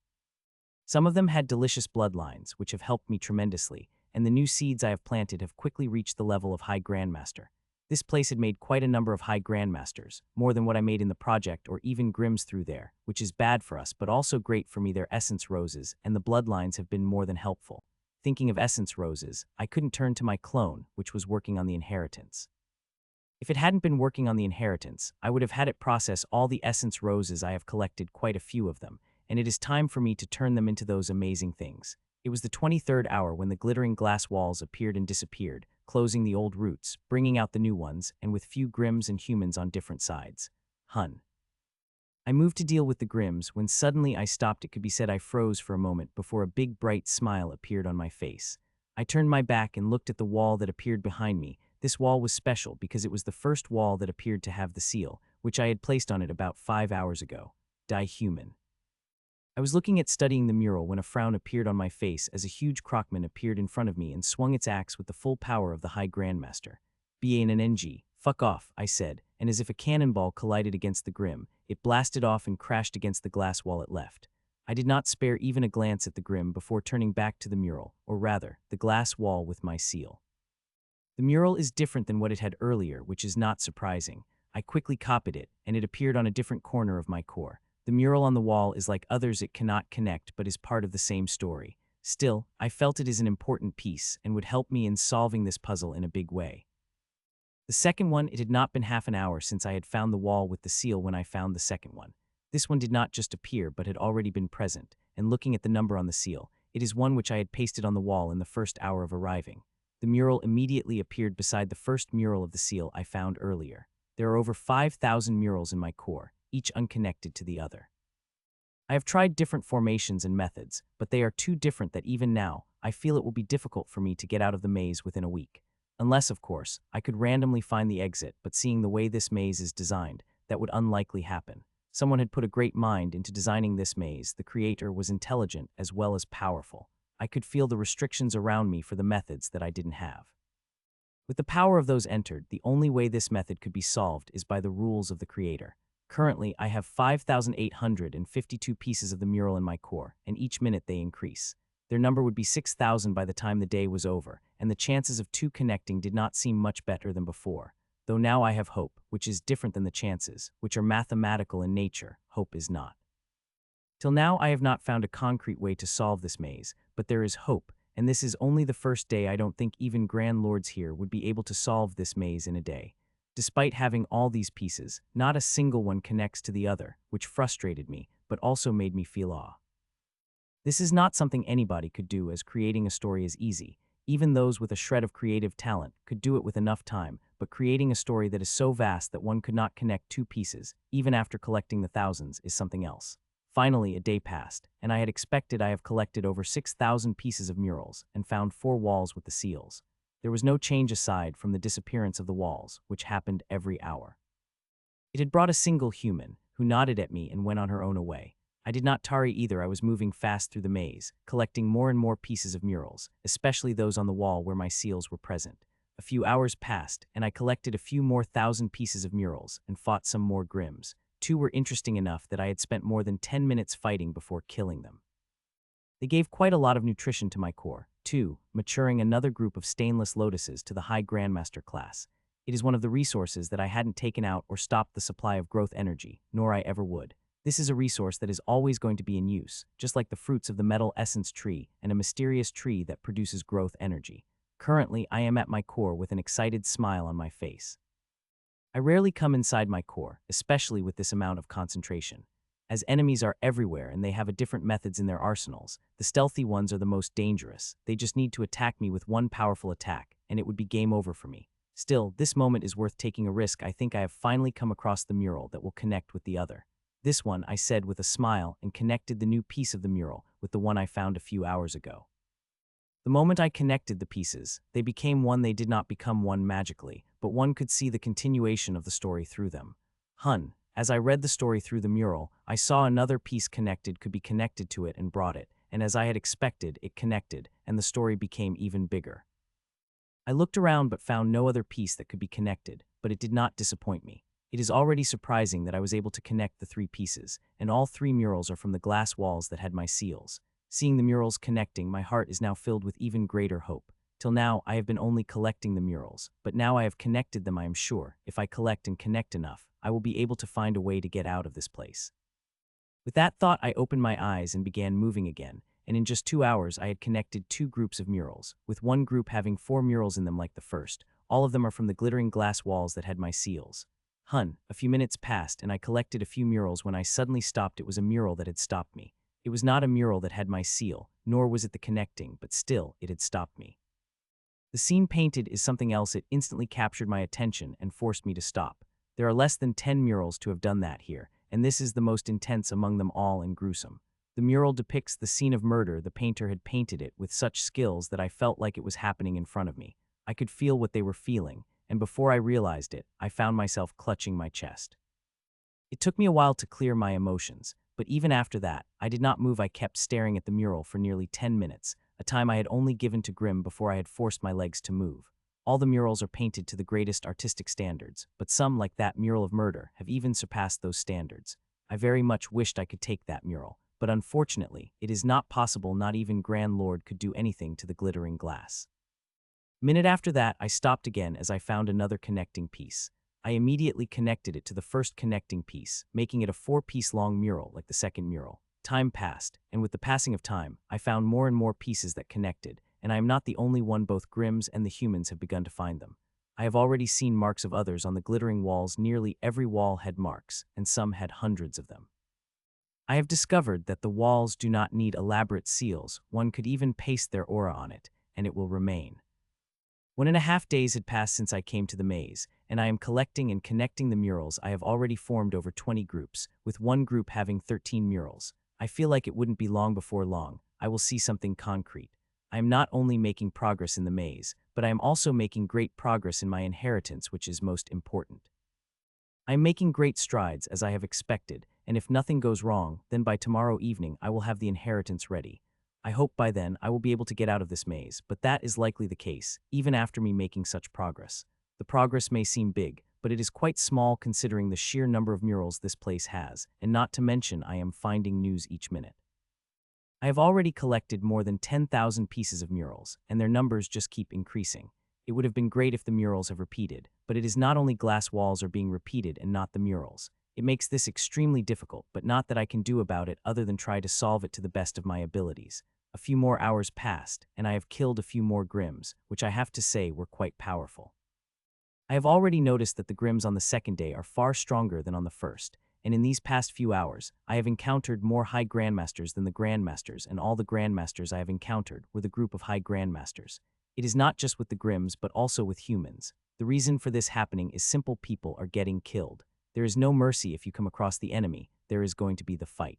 Some of them had delicious bloodlines, which have helped me tremendously, and the new seeds I have planted have quickly reached the level of High Grandmaster. This place had made quite a number of High Grandmasters, more than what I made in the project or even Grimms through there, which is bad for us but also great for me. Their essence roses, and the bloodlines have been more than helpful. Thinking of essence roses, I couldn't turn to my clone, which was working on the inheritance. If it hadn't been working on the inheritance, I would have had it process all the essence roses. I have collected quite a few of them, and it is time for me to turn them into those amazing things. It was the 23rd hour when the glittering glass walls appeared and disappeared, closing the old roots, bringing out the new ones, and with few Grimms and humans on different sides. I moved to deal with the Grimms when suddenly I stopped. It could be said I froze for a moment before a big bright smile appeared on my face. I turned my back and looked at the wall that appeared behind me. This wall was special because it was the first wall that appeared to have the seal, which I had placed on it about 5 hours ago. Die human. I was looking at studying the mural when a frown appeared on my face as a huge crocman appeared in front of me and swung its axe with the full power of the High Grandmaster. "BANNG, fuck off," I said, and as if a cannonball collided against the Grimm, it blasted off and crashed against the glass wall it left. I did not spare even a glance at the Grimm before turning back to the mural, or rather, the glass wall with my seal. The mural is different than what it had earlier, which is not surprising. I quickly copied it, and it appeared on a different corner of my core. The mural on the wall is like others. It cannot connect but is part of the same story. Still, I felt it is an important piece and would help me in solving this puzzle in a big way. The second one, it had not been half an hour since I had found the wall with the seal when I found the second one. This one did not just appear but had already been present, and looking at the number on the seal, it is one which I had pasted on the wall in the first hour of arriving. The mural immediately appeared beside the first mural of the seal I found earlier. There are over 5,000 murals in my core, each unconnected to the other. I have tried different formations and methods, but they are too different that even now, I feel it will be difficult for me to get out of the maze within a week. Unless, of course, I could randomly find the exit, but seeing the way this maze is designed, that would unlikely happen. Someone had put a great mind into designing this maze. The creator was intelligent as well as powerful. I could feel the restrictions around me for the methods that I didn't have. With the power of those entered, the only way this method could be solved is by the rules of the creator. Currently, I have 5,852 pieces of the mural in my core, and each minute they increase. Their number would be 6,000 by the time the day was over, and the chances of two connecting did not seem much better than before. Though now I have hope, which is different than the chances, which are mathematical in nature. Hope is not. Till now I have not found a concrete way to solve this maze, but there is hope, and this is only the first day. I don't think even Grand Lords here would be able to solve this maze in a day. Despite having all these pieces, not a single one connects to the other, which frustrated me, but also made me feel awe. This is not something anybody could do, as creating a story is easy. Even those with a shred of creative talent could do it with enough time, but creating a story that is so vast that one could not connect two pieces, even after collecting the thousands, is something else. Finally, a day passed, and I had expected. I have collected over 6,000 pieces of murals and found 4 walls with the seals. There was no change aside from the disappearance of the walls, which happened every hour. It had brought a single human, who nodded at me and went on her own way. I did not tarry either. I was moving fast through the maze, collecting more and more pieces of murals, especially those on the wall where my seals were present. A few hours passed, and I collected a few more thousand pieces of murals and fought some more Grimms. 2 were interesting enough that I had spent more than 10 minutes fighting before killing them. They gave quite a lot of nutrition to my core. 2, maturing another group of stainless lotuses to the High Grandmaster class. It is one of the resources that I hadn't taken out or stopped the supply of growth energy, nor I ever would. This is a resource that is always going to be in use, just like the fruits of the metal essence tree and a mysterious tree that produces growth energy. Currently, I am at my core with an excited smile on my face. I rarely come inside my core, especially with this amount of concentration. As enemies are everywhere and they have different methods in their arsenals, the stealthy ones are the most dangerous. They just need to attack me with one powerful attack, and it would be game over for me. Still, this moment is worth taking a risk. I think I have finally come across the mural that will connect with the other. This one, I said with a smile, and connected the new piece of the mural with the one I found a few hours ago. The moment I connected the pieces, they became one. They did not become one magically, but one could see the continuation of the story through them. As I read the story through the mural, I saw another piece could be connected to it and brought it, and as I had expected, it connected, and the story became even bigger. I looked around but found no other piece that could be connected, but it did not disappoint me. It is already surprising that I was able to connect the three pieces, and all three murals are from the glass walls that had my seals. Seeing the murals connecting, my heart is now filled with even greater hope. Till now, I have been only collecting the murals, but now I have connected them. I am sure, if I collect and connect enough, I will be able to find a way to get out of this place. With that thought, I opened my eyes and began moving again, and in just 2 hours I had connected 2 groups of murals, with one group having 4 murals in them like the first. All of them are from the glittering glass walls that had my seals. A few minutes passed, and I collected a few murals when I suddenly stopped. It was a mural that had stopped me. It was not a mural that had my seal, nor was it the connecting, but still, it had stopped me. The scene painted is something else. It instantly captured my attention and forced me to stop. There are less than 10 murals to have done that here, and this is the most intense among them all and gruesome. The mural depicts the scene of murder. The painter had painted it with such skills that I felt like it was happening in front of me. I could feel what they were feeling, and before I realized it, I found myself clutching my chest. It took me a while to clear my emotions, but even after that, I did not move. I kept staring at the mural for nearly 10 minutes, a time I had only given to Grimm before I had forced my legs to move. All the murals are painted to the greatest artistic standards, but some, like that mural of murder, have even surpassed those standards. I very much wished I could take that mural, but unfortunately, it is not possible. Not even Grand Lord could do anything to the glittering glass. Minute after that, I stopped again as I found another connecting piece. I immediately connected it to the first connecting piece, making it a 4-piece long mural like the second mural. Time passed, and with the passing of time, I found more and more pieces that connected, and I am not the only one. Both Grimms and the humans have begun to find them. I have already seen marks of others on the glittering walls. Nearly every wall had marks, and some had hundreds of them. I have discovered that the walls do not need elaborate seals. One could even paste their aura on it, and it will remain. 1.5 days had passed since I came to the maze, and I am collecting and connecting the murals. I have already formed over 20 groups, with one group having 13 murals. I feel like it wouldn't be long before long, I will see something concrete. I am not only making progress in the maze, but I am also making great progress in my inheritance, which is most important. I am making great strides as I have expected, and if nothing goes wrong, then by tomorrow evening I will have the inheritance ready. I hope by then I will be able to get out of this maze, but that is likely the case, even after me making such progress. The progress may seem big, but it is quite small considering the sheer number of murals this place has, and not to mention I am finding news each minute. I have already collected more than 10,000 pieces of murals, and their numbers just keep increasing. It would have been great if the murals have repeated, but it is not only glass walls are being repeated and not the murals. It makes this extremely difficult, but not that I can do about it other than try to solve it to the best of my abilities. A few more hours passed, and I have killed a few more Grimms, which I have to say were quite powerful. I have already noticed that the Grimms on the second day are far stronger than on the first, and in these past few hours, I have encountered more high grandmasters than the grandmasters, and all the grandmasters I have encountered were the group of high grandmasters. It is not just with the Grimms, but also with humans. The reason for this happening is simple: people are getting killed. There is no mercy. If you come across the enemy, there is going to be the fight.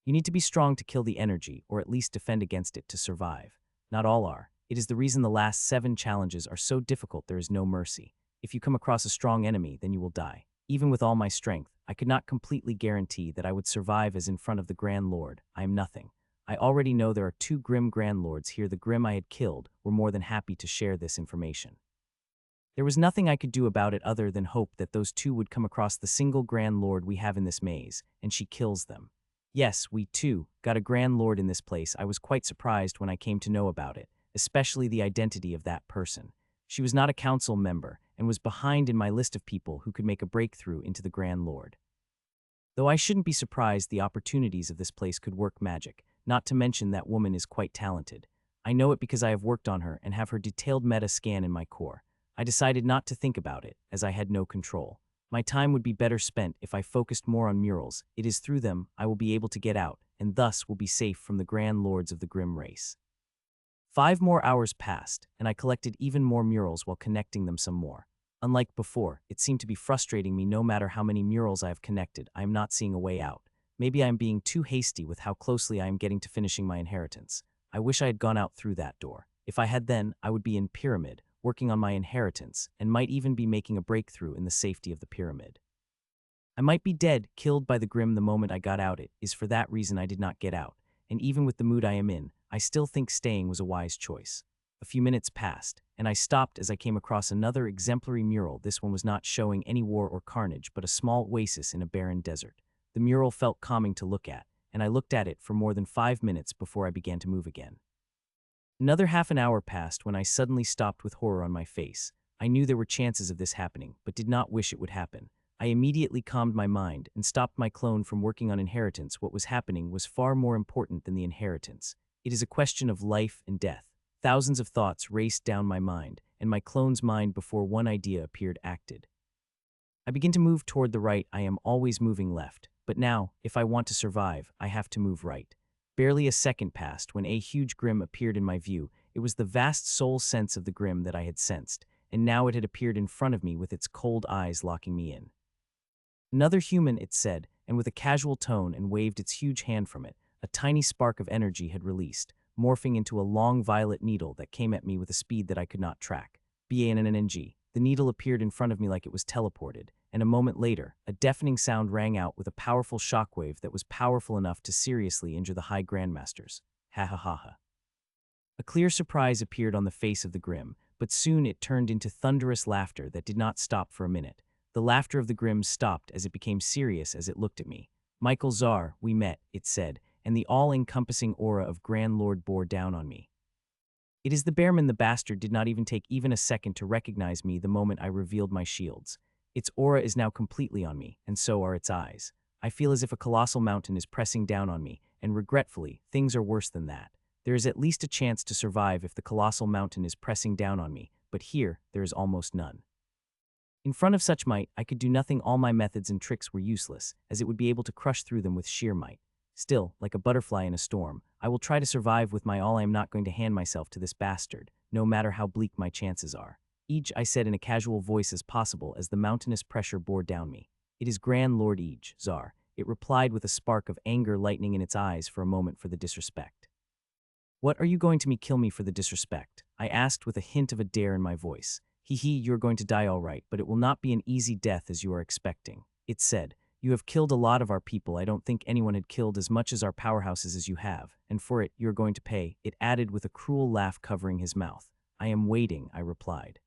You need to be strong to kill the energy, or at least defend against it to survive. Not all are. It is the reason the last 7 challenges are so difficult. There is no mercy. If you come across a strong enemy, then you will die. Even with all my strength, I could not completely guarantee that I would survive. As in front of the Grand Lord, I am nothing. I already know there are 2 Grim Grand Lords here. The Grim I had killed were more than happy to share this information. There was nothing I could do about it other than hope that those 2 would come across the single Grand Lord we have in this maze, and she kills them. Yes, we too got a Grand Lord in this place. I was quite surprised when I came to know about it, especially the identity of that person. She was not a council member and was behind in my list of people who could make a breakthrough into the Grand Lord. Though I shouldn't be surprised the opportunities of this place could work magic, not to mention that woman is quite talented. I know it because I have worked on her and have her detailed meta scan in my core. I decided not to think about it, as I had no control. My time would be better spent if I focused more on murals. It is through them I will be able to get out, and thus will be safe from the grand lords of the Grim race. 5 more hours passed, and I collected even more murals while connecting them some more. Unlike before, it seemed to be frustrating me no matter how many murals I have connected, I am not seeing a way out. Maybe I am being too hasty with how closely I am getting to finishing my inheritance. I wish I had gone out through that door. If I had then, I would be in Pyramid, working on my inheritance, and might even be making a breakthrough in the safety of the pyramid. I might be dead, killed by the Grim the moment I got out. It is for that reason I did not get out, and even with the mood I am in, I still think staying was a wise choice. A few minutes passed, and I stopped as I came across another exemplary mural. This one was not showing any war or carnage, but a small oasis in a barren desert. The mural felt calming to look at, and I looked at it for more than 5 minutes before I began to move again. Another half an hour passed when I suddenly stopped with horror on my face. I knew there were chances of this happening, but did not wish it would happen. I immediately calmed my mind and stopped my clone from working on inheritance. What was happening was far more important than the inheritance. It is a question of life and death. Thousands of thoughts raced down my mind, and my clone's mind before one idea appeared acted. I begin to move toward the right. I am always moving left, but now, if I want to survive, I have to move right. Barely a second passed when a huge Grim appeared in my view. It was the vast soul sense of the Grim that I had sensed, and now it had appeared in front of me with its cold eyes locking me in. Another human, it said, and with a casual tone, and waved its huge hand from it. A tiny spark of energy had released, morphing into a long violet needle that came at me with a speed that I could not track. BANNNG. The needle appeared in front of me like it was teleported, and a moment later, a deafening sound rang out with a powerful shockwave that was powerful enough to seriously injure the high grandmasters. Ha ha ha ha. A clear surprise appeared on the face of the Grim, but soon it turned into thunderous laughter that did not stop for a minute. The laughter of the Grim stopped as it became serious as it looked at me. Michael Czar, we met, it said, and the all-encompassing aura of Grand Lord bore down on me. It is the bearman. The bastard did not even take even a second to recognize me the moment I revealed my shields. Its aura is now completely on me, and so are its eyes. I feel as if a colossal mountain is pressing down on me, and regretfully, things are worse than that. There is at least a chance to survive if the colossal mountain is pressing down on me, but here, there is almost none. In front of such might, I could do nothing. All my methods and tricks were useless, as it would be able to crush through them with sheer might. Still, like a butterfly in a storm, I will try to survive with my all. I am not going to hand myself to this bastard, no matter how bleak my chances are. Eej, I said in a casual voice as possible as the mountainous pressure bore down me. It is Grand Lord Eej, Czar, it replied with a spark of anger lightning in its eyes for a moment for the disrespect. What are you going to kill me for the disrespect? I asked with a hint of a dare in my voice. Hee, you're going to die all right, but it will not be an easy death as you are expecting. It said, you have killed a lot of our people. I don't think anyone had killed as much as our powerhouses as you have, and for it, you're going to pay, it added with a cruel laugh covering his mouth. I am waiting, I replied.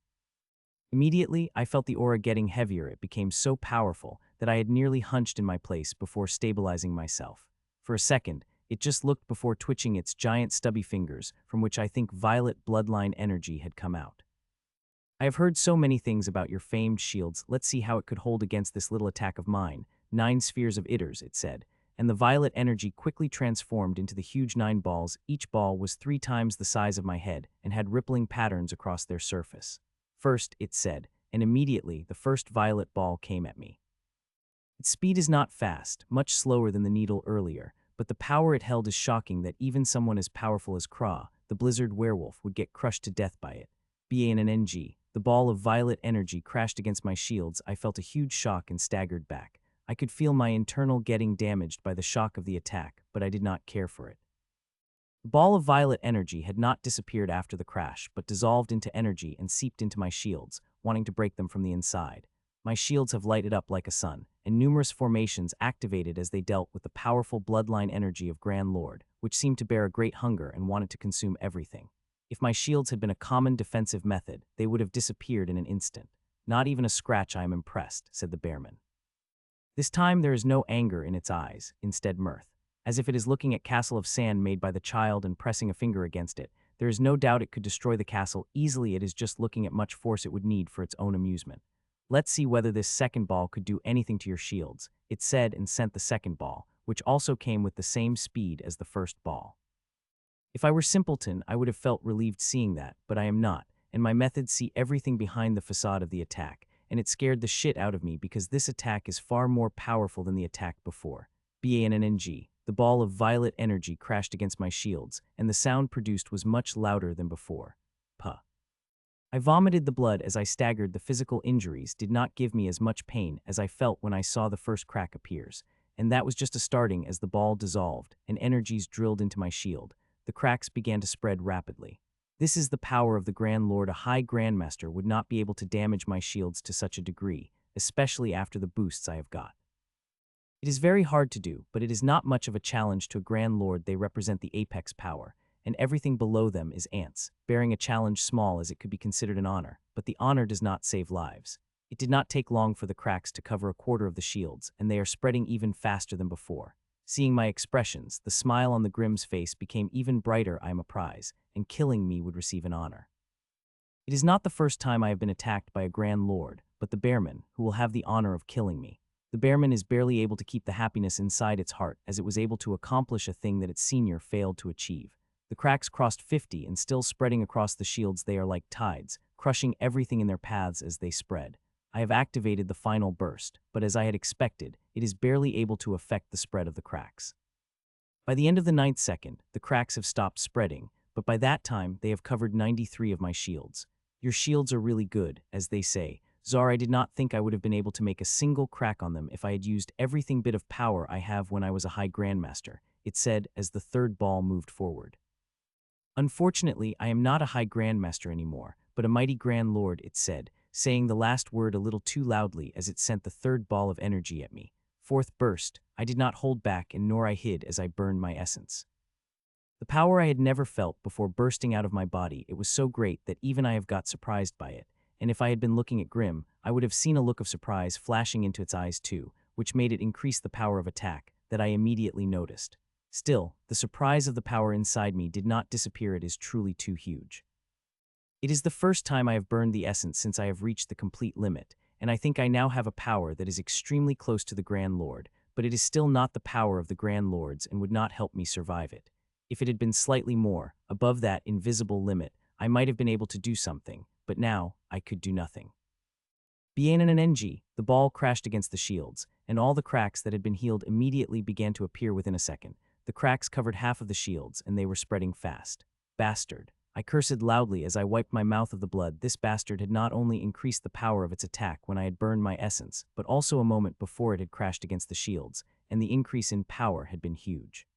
Immediately, I felt the aura getting heavier. It became so powerful that I had nearly hunched in my place before stabilizing myself. For a second, it just looked before twitching its giant stubby fingers, from which I think violet bloodline energy had come out. I have heard so many things about your famed shields. Let's see how it could hold against this little attack of mine. 9 spheres of itters, it said, and the violet energy quickly transformed into the huge 9 balls. Each ball was 3 times the size of my head and had rippling patterns across their surface. First, it said, and immediately the first violet ball came at me. Its speed is not fast, much slower than the needle earlier, but the power it held is shocking that even someone as powerful as Kra, the blizzard werewolf, would get crushed to death by it. BANNG. The ball of violet energy crashed against my shields. I felt a huge shock and staggered back. I could feel my internal getting damaged by the shock of the attack, but I did not care for it. The ball of violet energy had not disappeared after the crash, but dissolved into energy and seeped into my shields, wanting to break them from the inside. My shields have lighted up like a sun, and numerous formations activated as they dealt with the powerful bloodline energy of Grand Lord, which seemed to bear a great hunger and wanted to consume everything. If my shields had been a common defensive method, they would have disappeared in an instant. Not even a scratch. I am impressed, said the bearman. This time there is no anger in its eyes, instead mirth. As if it is looking at castle of sand made by the child and pressing a finger against it. There is no doubt it could destroy the castle easily. It is just looking at much force it would need for its own amusement. Let's see whether this second ball could do anything to your shields, it said and sent the second ball, which also came with the same speed as the first ball. If I were simpleton, I would have felt relieved seeing that, but I am not, and my methods see everything behind the facade of the attack, and it scared the shit out of me because this attack is far more powerful than the attack before. BANNG, the ball of violet energy crashed against my shields, and the sound produced was much louder than before. Puh. I vomited the blood as I staggered. The physical injuries did not give me as much pain as I felt when I saw the first crack appears, and that was just a starting. As the ball dissolved and energies drilled into my shield, the cracks began to spread rapidly. This is the power of the Grand Lord. A high Grandmaster would not be able to damage my shields to such a degree, especially after the boosts I have got. It is very hard to do, but it is not much of a challenge to a Grand Lord. They represent the apex power, and everything below them is ants, bearing a challenge small as it could be considered an honor, but the honor does not save lives. It did not take long for the cracks to cover a quarter of the shields, and they are spreading even faster than before. Seeing my expressions, the smile on the Grimm's face became even brighter. I am a prize, and killing me would receive an honor. It is not the first time I have been attacked by a Grand Lord, but the bearman, who will have the honor of killing me. The bearman is barely able to keep the happiness inside its heart as it was able to accomplish a thing that its senior failed to achieve. The cracks crossed 50 and still spreading across the shields. They are like tides, crushing everything in their paths as they spread. I have activated the final burst, but as I had expected, it is barely able to affect the spread of the cracks. By the end of the 9th second, the cracks have stopped spreading, but by that time they have covered 93 of my shields. Your shields are really good, as they say. Czar, I did not think I would have been able to make a single crack on them if I had used everything bit of power I have when I was a high grandmaster, it said as the third ball moved forward. Unfortunately, I am not a high grandmaster anymore, but a mighty grand lord, it said, saying the last word a little too loudly as it sent the third ball of energy at me. Fourth burst, I did not hold back and nor I hid as I burned my essence. The power I had never felt before bursting out of my body, it was so great that even I have got surprised by it, and if I had been looking at Grimm, I would have seen a look of surprise flashing into its eyes too, which made it increase the power of attack that I immediately noticed. Still, the surprise of the power inside me did not disappear. It is truly too huge. It is the first time I have burned the essence since I have reached the complete limit, and I think I now have a power that is extremely close to the Grand Lord, but it is still not the power of the Grand Lords and would not help me survive it. If it had been slightly more, above that invisible limit, I might have been able to do something, but now I could do nothing. BANNG, the ball crashed against the shields, and all the cracks that had been healed immediately began to appear within a second. The cracks covered half of the shields, and they were spreading fast. Bastard. I cursed loudly as I wiped my mouth of the blood. This bastard had not only increased the power of its attack when I had burned my essence, but also a moment before it had crashed against the shields, and the increase in power had been huge.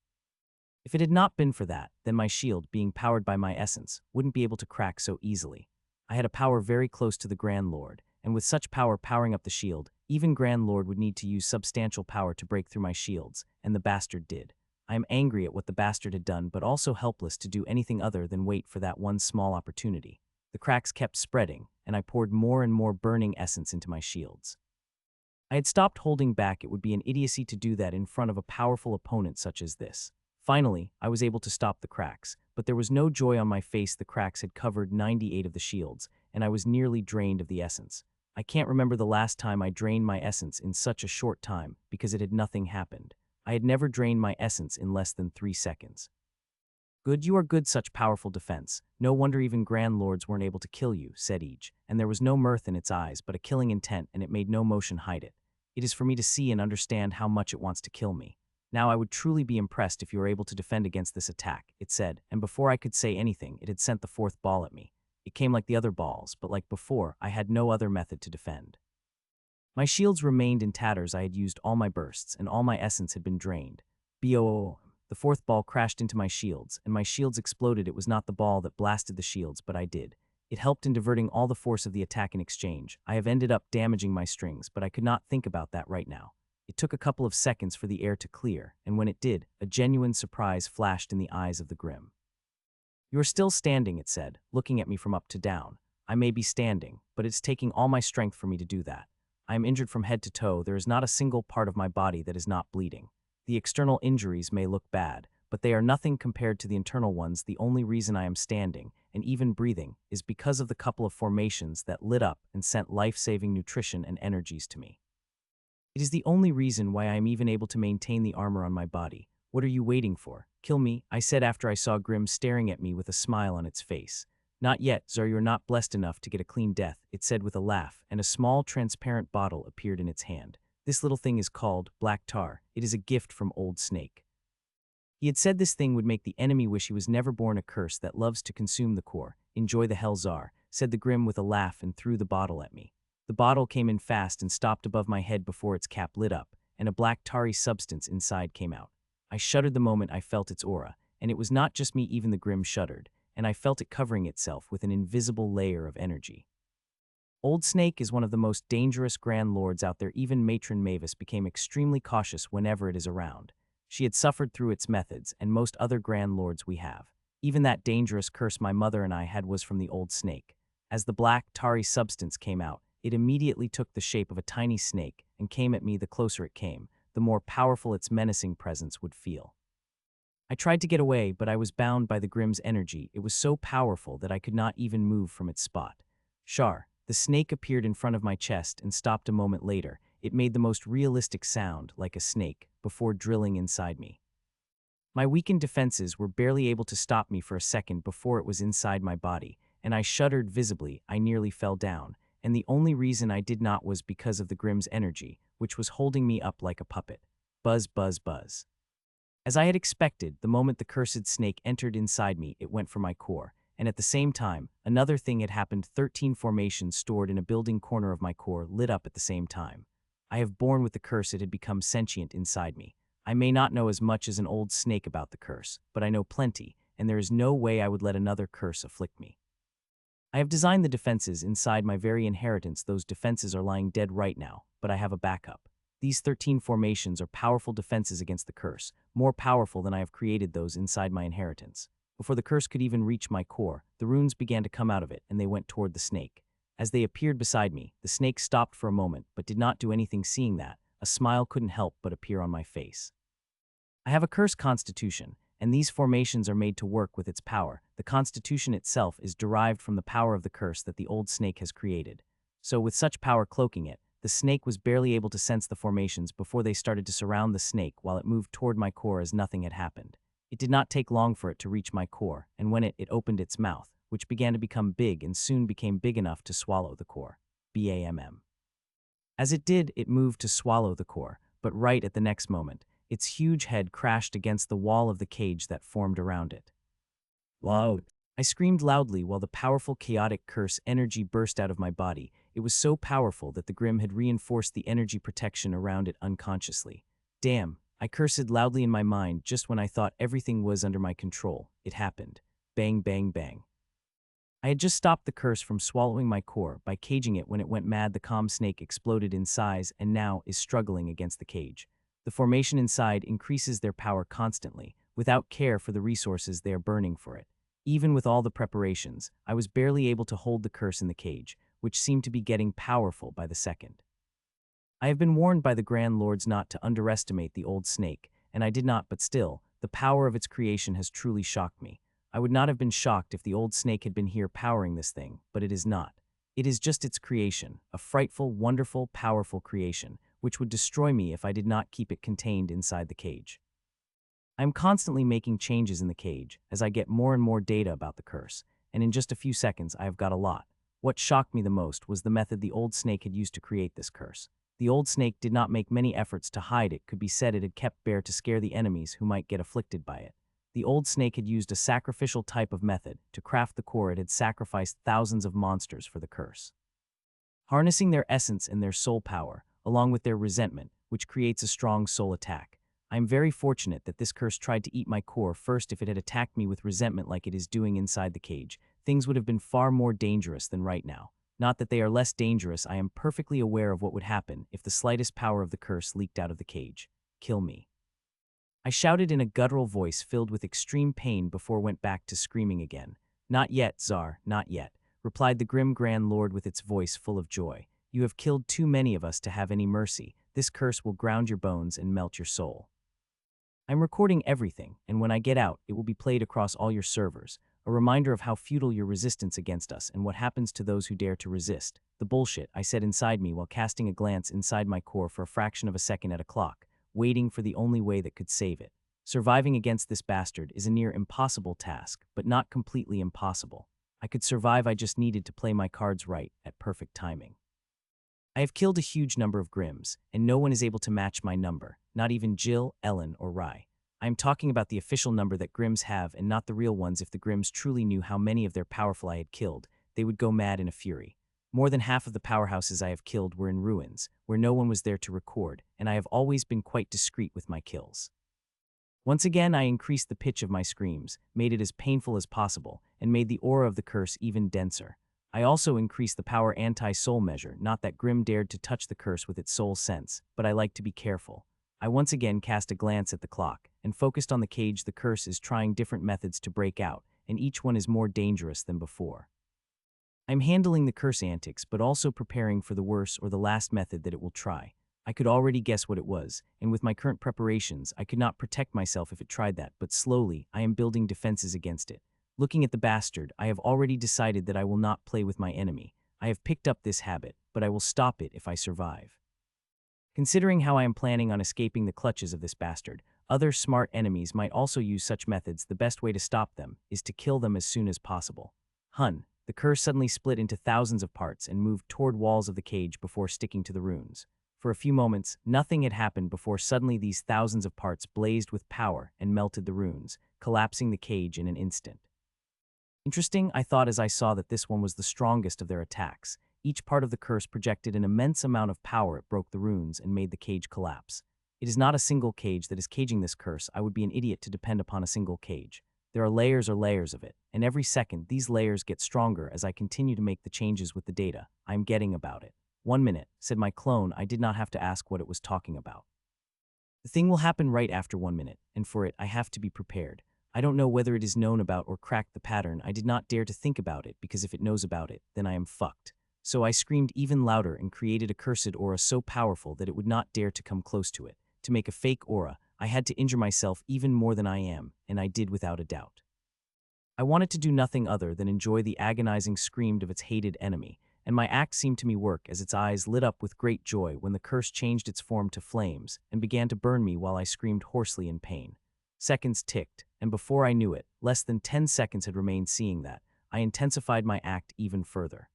If it had not been for that, then my shield, being powered by my essence, wouldn't be able to crack so easily. I had a power very close to the Grand Lord, and with such power powering up the shield, even Grand Lord would need to use substantial power to break through my shields, and the bastard did. I am angry at what the bastard had done, but also helpless to do anything other than wait for that one small opportunity. The cracks kept spreading, and I poured more and more burning essence into my shields. I had stopped holding back. It would be an idiocy to do that in front of a powerful opponent such as this. Finally, I was able to stop the cracks, but there was no joy on my face. The cracks had covered 98 of the shields, and I was nearly drained of the essence. I can't remember the last time I drained my essence in such a short time, because it had nothing happened. I had never drained my essence in less than 3 seconds. Good, you are good, such powerful defense. No wonder even Grand Lords weren't able to kill you, said each, and there was no mirth in its eyes, but a killing intent, and it made no motion hide it. It is for me to see and understand how much it wants to kill me. Now I would truly be impressed if you were able to defend against this attack, it said, and before I could say anything, it had sent the fourth ball at me. It came like the other balls, but like before, I had no other method to defend. My shields remained in tatters. I had used all my bursts, and all my essence had been drained. BOOM. The fourth ball crashed into my shields, and my shields exploded. It was not the ball that blasted the shields, but I did. It helped in diverting all the force of the attack in exchange. I have ended up damaging my strings, but I could not think about that right now. It took a couple of seconds for the air to clear, and when it did, a genuine surprise flashed in the eyes of the Grimm. You are still standing, it said, looking at me from up to down. I may be standing, but it's taking all my strength for me to do that. I am injured from head to toe. There is not a single part of my body that is not bleeding. The external injuries may look bad, but they are nothing compared to the internal ones. The only reason I am standing, and even breathing, is because of the couple of formations that lit up and sent life-saving nutrition and energies to me. It is the only reason why I am even able to maintain the armor on my body. What are you waiting for? Kill me, I said after I saw Grim staring at me with a smile on its face. Not yet, Zar, you're not blessed enough to get a clean death, it said with a laugh, and a small transparent bottle appeared in its hand. This little thing is called black tar. It is a gift from Old Snake. He had said this thing would make the enemy wish he was never born, a curse that loves to consume the core. Enjoy the hell, Zar, said the Grim with a laugh and threw the bottle at me. The bottle came in fast and stopped above my head before its cap lit up, and a black tarry substance inside came out. I shuddered the moment I felt its aura, and it was not just me, even the Grim shuddered, and I felt it covering itself with an invisible layer of energy. Old Snake is one of the most dangerous Grand Lords out there. Even Matron Mavis became extremely cautious whenever it is around. She had suffered through its methods, and most other Grand Lords we have. Even that dangerous curse my mother and I had was from the Old Snake. As the black, tarry substance came out, it immediately took the shape of a tiny snake and came at me. The closer it came, the more powerful its menacing presence would feel. I tried to get away, but I was bound by the Grim's energy. It was so powerful that I could not even move from its spot. Shar, the snake appeared in front of my chest and stopped a moment later. It made the most realistic sound, like a snake, before drilling inside me. My weakened defenses were barely able to stop me for a second before it was inside my body, and I shuddered visibly. I nearly fell down, and the only reason I did not was because of the Grim's energy, which was holding me up like a puppet. Buzz, buzz, buzz. As I had expected, the moment the cursed snake entered inside me, it went for my core, and at the same time, another thing had happened. 13 formations stored in a building corner of my core lit up at the same time. I have born with the curse. It had become sentient inside me. I may not know as much as an old snake about the curse, but I know plenty, and there is no way I would let another curse afflict me. I have designed the defenses inside my very inheritance. Those defenses are lying dead right now, but I have a backup. These 13 formations are powerful defenses against the curse, more powerful than I have created those inside my inheritance. Before the curse could even reach my core, the runes began to come out of it, and they went toward the snake. As they appeared beside me, the snake stopped for a moment, but did not do anything. Seeing that, a smile couldn't help but appear on my face. I have a cursed constitution, and these formations are made to work with its power. The constitution itself is derived from the power of the curse that the old snake has created. So with such power cloaking it, the snake was barely able to sense the formations before they started to surround the snake while it moved toward my core as nothing had happened. It did not take long for it to reach my core, and when it opened its mouth, which began to become big and soon became big enough to swallow the core. BAMM. As it did, it moved to swallow the core, but right at the next moment, its huge head crashed against the wall of the cage that formed around it. Wow! I screamed loudly while the powerful chaotic curse energy burst out of my body. It was so powerful that the Grim had reinforced the energy protection around it unconsciously. Damn, I cursed loudly in my mind just when I thought everything was under my control. It happened. Bang, bang, bang. I had just stopped the curse from swallowing my core by caging it when it went mad. The calm snake exploded in size and now is struggling against the cage. The formation inside increases their power constantly, without care for the resources they are burning for it. Even with all the preparations, I was barely able to hold the curse in the cage, which seemed to be getting powerful by the second. I have been warned by the Grand Lords not to underestimate the old snake, and I did not, but still, the power of its creation has truly shocked me. I would not have been shocked if the old snake had been here powering this thing, but it is not. It is just its creation, a frightful, wonderful, powerful creation, which would destroy me if I did not keep it contained inside the cage. I am constantly making changes in the cage as I get more and more data about the curse, and in just a few seconds I have got a lot. What shocked me the most was the method the old snake had used to create this curse. The old snake did not make many efforts to hide it. Could be said it had kept bare to scare the enemies who might get afflicted by it. The old snake had used a sacrificial type of method to craft the core. It had sacrificed thousands of monsters for the curse. Harnessing their essence and their soul power, along with their resentment, which creates a strong soul attack. I am very fortunate that this curse tried to eat my core first. If it had attacked me with resentment like it is doing inside the cage, things would have been far more dangerous than right now. Not that they are less dangerous. I am perfectly aware of what would happen if the slightest power of the curse leaked out of the cage. Kill me. I shouted in a guttural voice filled with extreme pain before went back to screaming again. Not yet, Tsar, not yet, replied the grim Grand Lord with its voice full of joy. You have killed too many of us to have any mercy. This curse will ground your bones and melt your soul. I'm recording everything, and when I get out, it will be played across all your servers, a reminder of how futile your resistance against us and what happens to those who dare to resist. The bullshit, I said inside me while casting a glance inside my core for a fraction of a second at a clock, waiting for the only way that could save it. Surviving against this bastard is a near impossible task, but not completely impossible. I could survive, I just needed to play my cards right, at perfect timing. I have killed a huge number of Grims, and no one is able to match my number, not even Jill, Ellen, or Rye. I am talking about the official number that Grims have and not the real ones. If the Grims truly knew how many of their powerful I had killed, they would go mad in a fury. More than half of the powerhouses I have killed were in ruins, where no one was there to record, and I have always been quite discreet with my kills. Once again, I increased the pitch of my screams, made it as painful as possible, and made the aura of the curse even denser. I also increased the power anti-soul measure, not that Grim dared to touch the curse with its soul sense, but I like to be careful. I once again cast a glance at the clock, and focused on the cage. The curse is trying different methods to break out, and each one is more dangerous than before. I'm handling the curse antics, but also preparing for the worst or the last method that it will try. I could already guess what it was, and with my current preparations, I could not protect myself if it tried that, but slowly, I am building defenses against it. Looking at the bastard, I have already decided that I will not play with my enemy. I have picked up this habit, but I will stop it if I survive. Considering how I am planning on escaping the clutches of this bastard, other smart enemies might also use such methods. The best way to stop them is to kill them as soon as possible. The curse suddenly split into thousands of parts and moved toward walls of the cage before sticking to the runes. For a few moments, nothing had happened before suddenly these thousands of parts blazed with power and melted the runes, collapsing the cage in an instant. Interesting, I thought as I saw that this one was the strongest of their attacks. Each part of the curse projected an immense amount of power. It broke the runes and made the cage collapse. It is not a single cage that is caging this curse. I would be an idiot to depend upon a single cage. There are layers or layers of it, and every second these layers get stronger as I continue to make the changes with the data I am getting about it. 1 minute, said my clone. I did not have to ask what it was talking about. The thing will happen right after 1 minute, and for it I have to be prepared. I don't know whether it is known about or cracked the pattern. I did not dare to think about it, because if it knows about it, then I am fucked. So I screamed even louder and created a cursed aura so powerful that it would not dare to come close to it. To make a fake aura, I had to injure myself even more than I am, and I did without a doubt. I wanted to do nothing other than enjoy the agonizing scream of its hated enemy, and my act seemed to me work as its eyes lit up with great joy when the curse changed its form to flames and began to burn me while I screamed hoarsely in pain. Seconds ticked, and before I knew it, less than 10 seconds had remained. Seeing that, I intensified my act even further.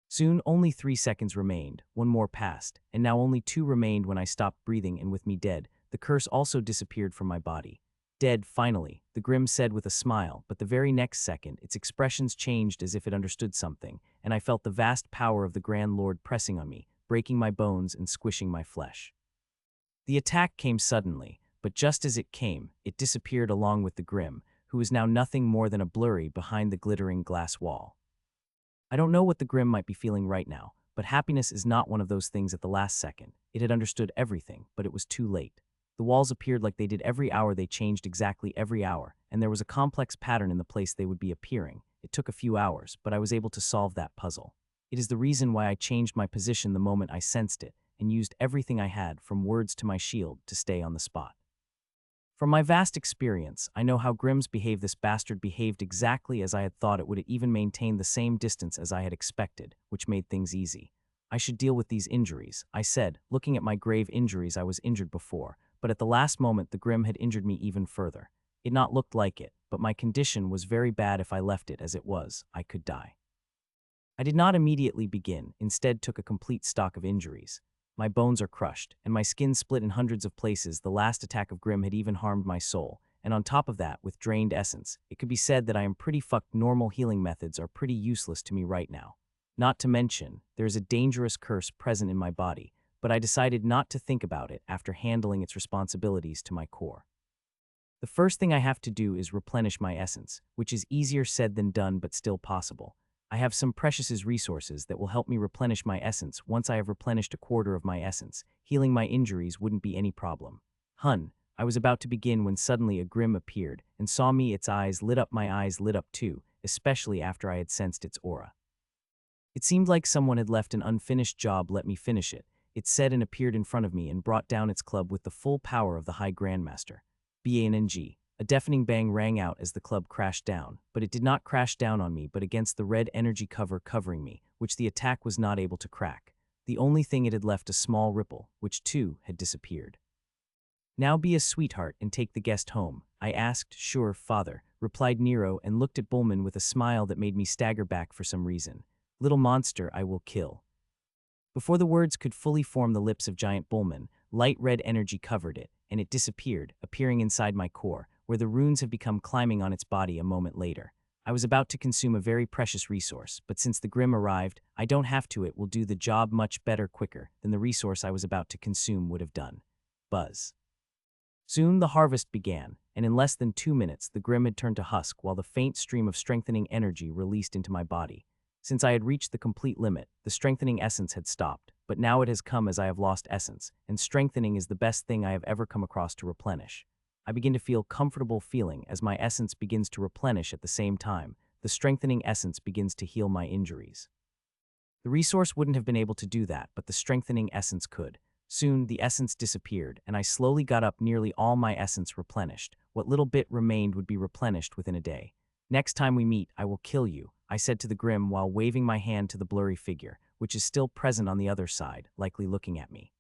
Soon, only 3 seconds remained, 1 more passed, and now only 2 remained when I stopped breathing, and with me dead, the curse also disappeared from my body. Dead, finally, the Grim said with a smile, but the very next second, its expressions changed as if it understood something, and I felt the vast power of the Grand Lord pressing on me, breaking my bones and squishing my flesh. The attack came suddenly, but just as it came, it disappeared along with the Grim, who was now nothing more than a blurry behind the glittering glass wall. I don't know what the Grim might be feeling right now, but happiness is not one of those things at the last second. It had understood everything, but it was too late. The walls appeared like they did every hour. They changed exactly every hour, and there was a complex pattern in the place they would be appearing. It took a few hours, but I was able to solve that puzzle. It is the reason why I changed my position the moment I sensed it, and used everything I had, from words to my shield, to stay on the spot. From my vast experience, I know how Grims behave. This bastard behaved exactly as I had thought it would. It even maintained the same distance as I had expected, which made things easy. I should deal with these injuries, I said, looking at my grave injuries. I was injured before, but at the last moment the Grim had injured me even further. It not looked like it, but my condition was very bad. If I left it as it was, I could die. I did not immediately begin, instead took a complete stock of injuries. My bones are crushed, and my skin split in hundreds of places. The last attack of Grim had even harmed my soul, and on top of that, with drained essence, it could be said that I am pretty fucked. Normal healing methods are pretty useless to me right now. Not to mention, there is a dangerous curse present in my body, but I decided not to think about it after handling its responsibilities to my core. The first thing I have to do is replenish my essence, which is easier said than done but still possible. I have some precious resources that will help me replenish my essence. Once I have replenished a quarter of my essence, healing my injuries wouldn't be any problem. I was about to begin when suddenly a Grim appeared and saw me. Its eyes lit up. My eyes lit up too, especially after I had sensed its aura. It seemed like someone had left an unfinished job. Let me finish it, it said, and appeared in front of me and brought down its club with the full power of the High Grandmaster. BANG. A deafening bang rang out as the club crashed down, but it did not crash down on me but against the red energy cover covering me, which the attack was not able to crack. The only thing it had left a small ripple, which too had disappeared. "Now be a sweetheart and take the guest home," I asked. "Sure, father," replied Nero and looked at Bullman with a smile that made me stagger back for some reason. "Little monster I will kill." Before the words could fully form the lips of giant Bullman, light red energy covered it, and it disappeared, appearing inside my core, where the runes have become climbing on its body a moment later. I was about to consume a very precious resource, but since the Grim arrived, I don't have to. It will do the job much better quicker than the resource I was about to consume would have done. Buzz. Soon the harvest began, and in less than 2 minutes the Grim had turned to husk while the faint stream of strengthening energy released into my body. Since I had reached the complete limit, the strengthening essence had stopped, but now it has come as I have lost essence, and strengthening is the best thing I have ever come across to replenish. I begin to feel comfortable feeling as my essence begins to replenish at the same time. The strengthening essence begins to heal my injuries. The resource wouldn't have been able to do that, but the strengthening essence could. Soon, the essence disappeared, and I slowly got up nearly all my essence replenished. What little bit remained would be replenished within a day. "Next time we meet, I will kill you," I said to the Grim while waving my hand to the blurry figure, which is still present on the other side, likely looking at me.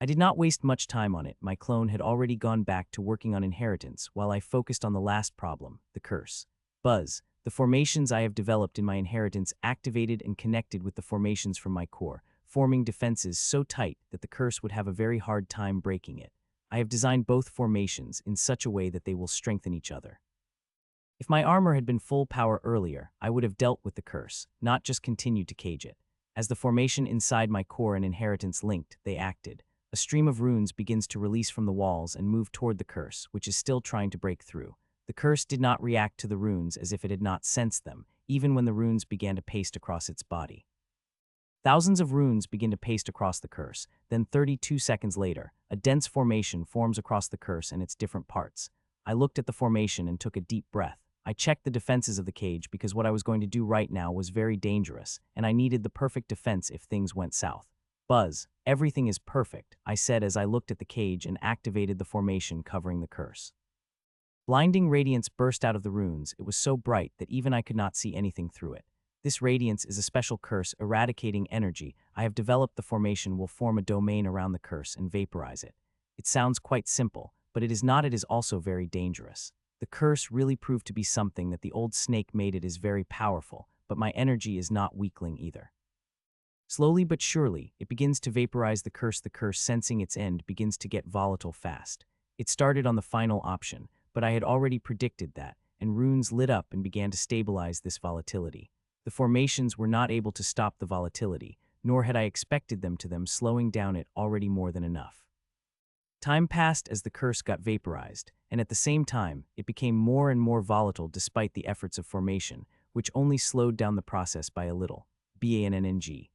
I did not waste much time on it. My clone had already gone back to working on inheritance while I focused on the last problem, the curse. Buzz. The formations I have developed in my inheritance activated and connected with the formations from my core, forming defenses so tight that the curse would have a very hard time breaking it. I have designed both formations in such a way that they will strengthen each other. If my armor had been full power earlier, I would have dealt with the curse, not just continued to cage it. As the formation inside my core and inheritance linked, they acted. A stream of runes begins to release from the walls and move toward the curse, which is still trying to break through. The curse did not react to the runes as if it had not sensed them, even when the runes began to paste across its body. Thousands of runes begin to paste across the curse, then 32 seconds later, a dense formation forms across the curse and its different parts. I looked at the formation and took a deep breath. I checked the defenses of the cage because what I was going to do right now was very dangerous, and I needed the perfect defense if things went south. "Buzz, everything is perfect," I said as I looked at the cage and activated the formation covering the curse. Blinding radiance burst out of the runes. It was so bright that even I could not see anything through it. This radiance is a special curse eradicating energy. I have developed the formation will form a domain around the curse and vaporize it. It sounds quite simple, but it is not. It is also very dangerous. The curse really proved to be something that the old snake made. It is very powerful, but my energy is not weakling either. Slowly but surely, it begins to vaporize the curse. The curse, sensing its end, begins to get volatile fast. It started on the final option, but I had already predicted that, and runes lit up and began to stabilize this volatility. The formations were not able to stop the volatility, nor had I expected them to, slowing down it already more than enough. Time passed as the curse got vaporized, and at the same time, it became more and more volatile despite the efforts of formation, which only slowed down the process by a little. BANNG.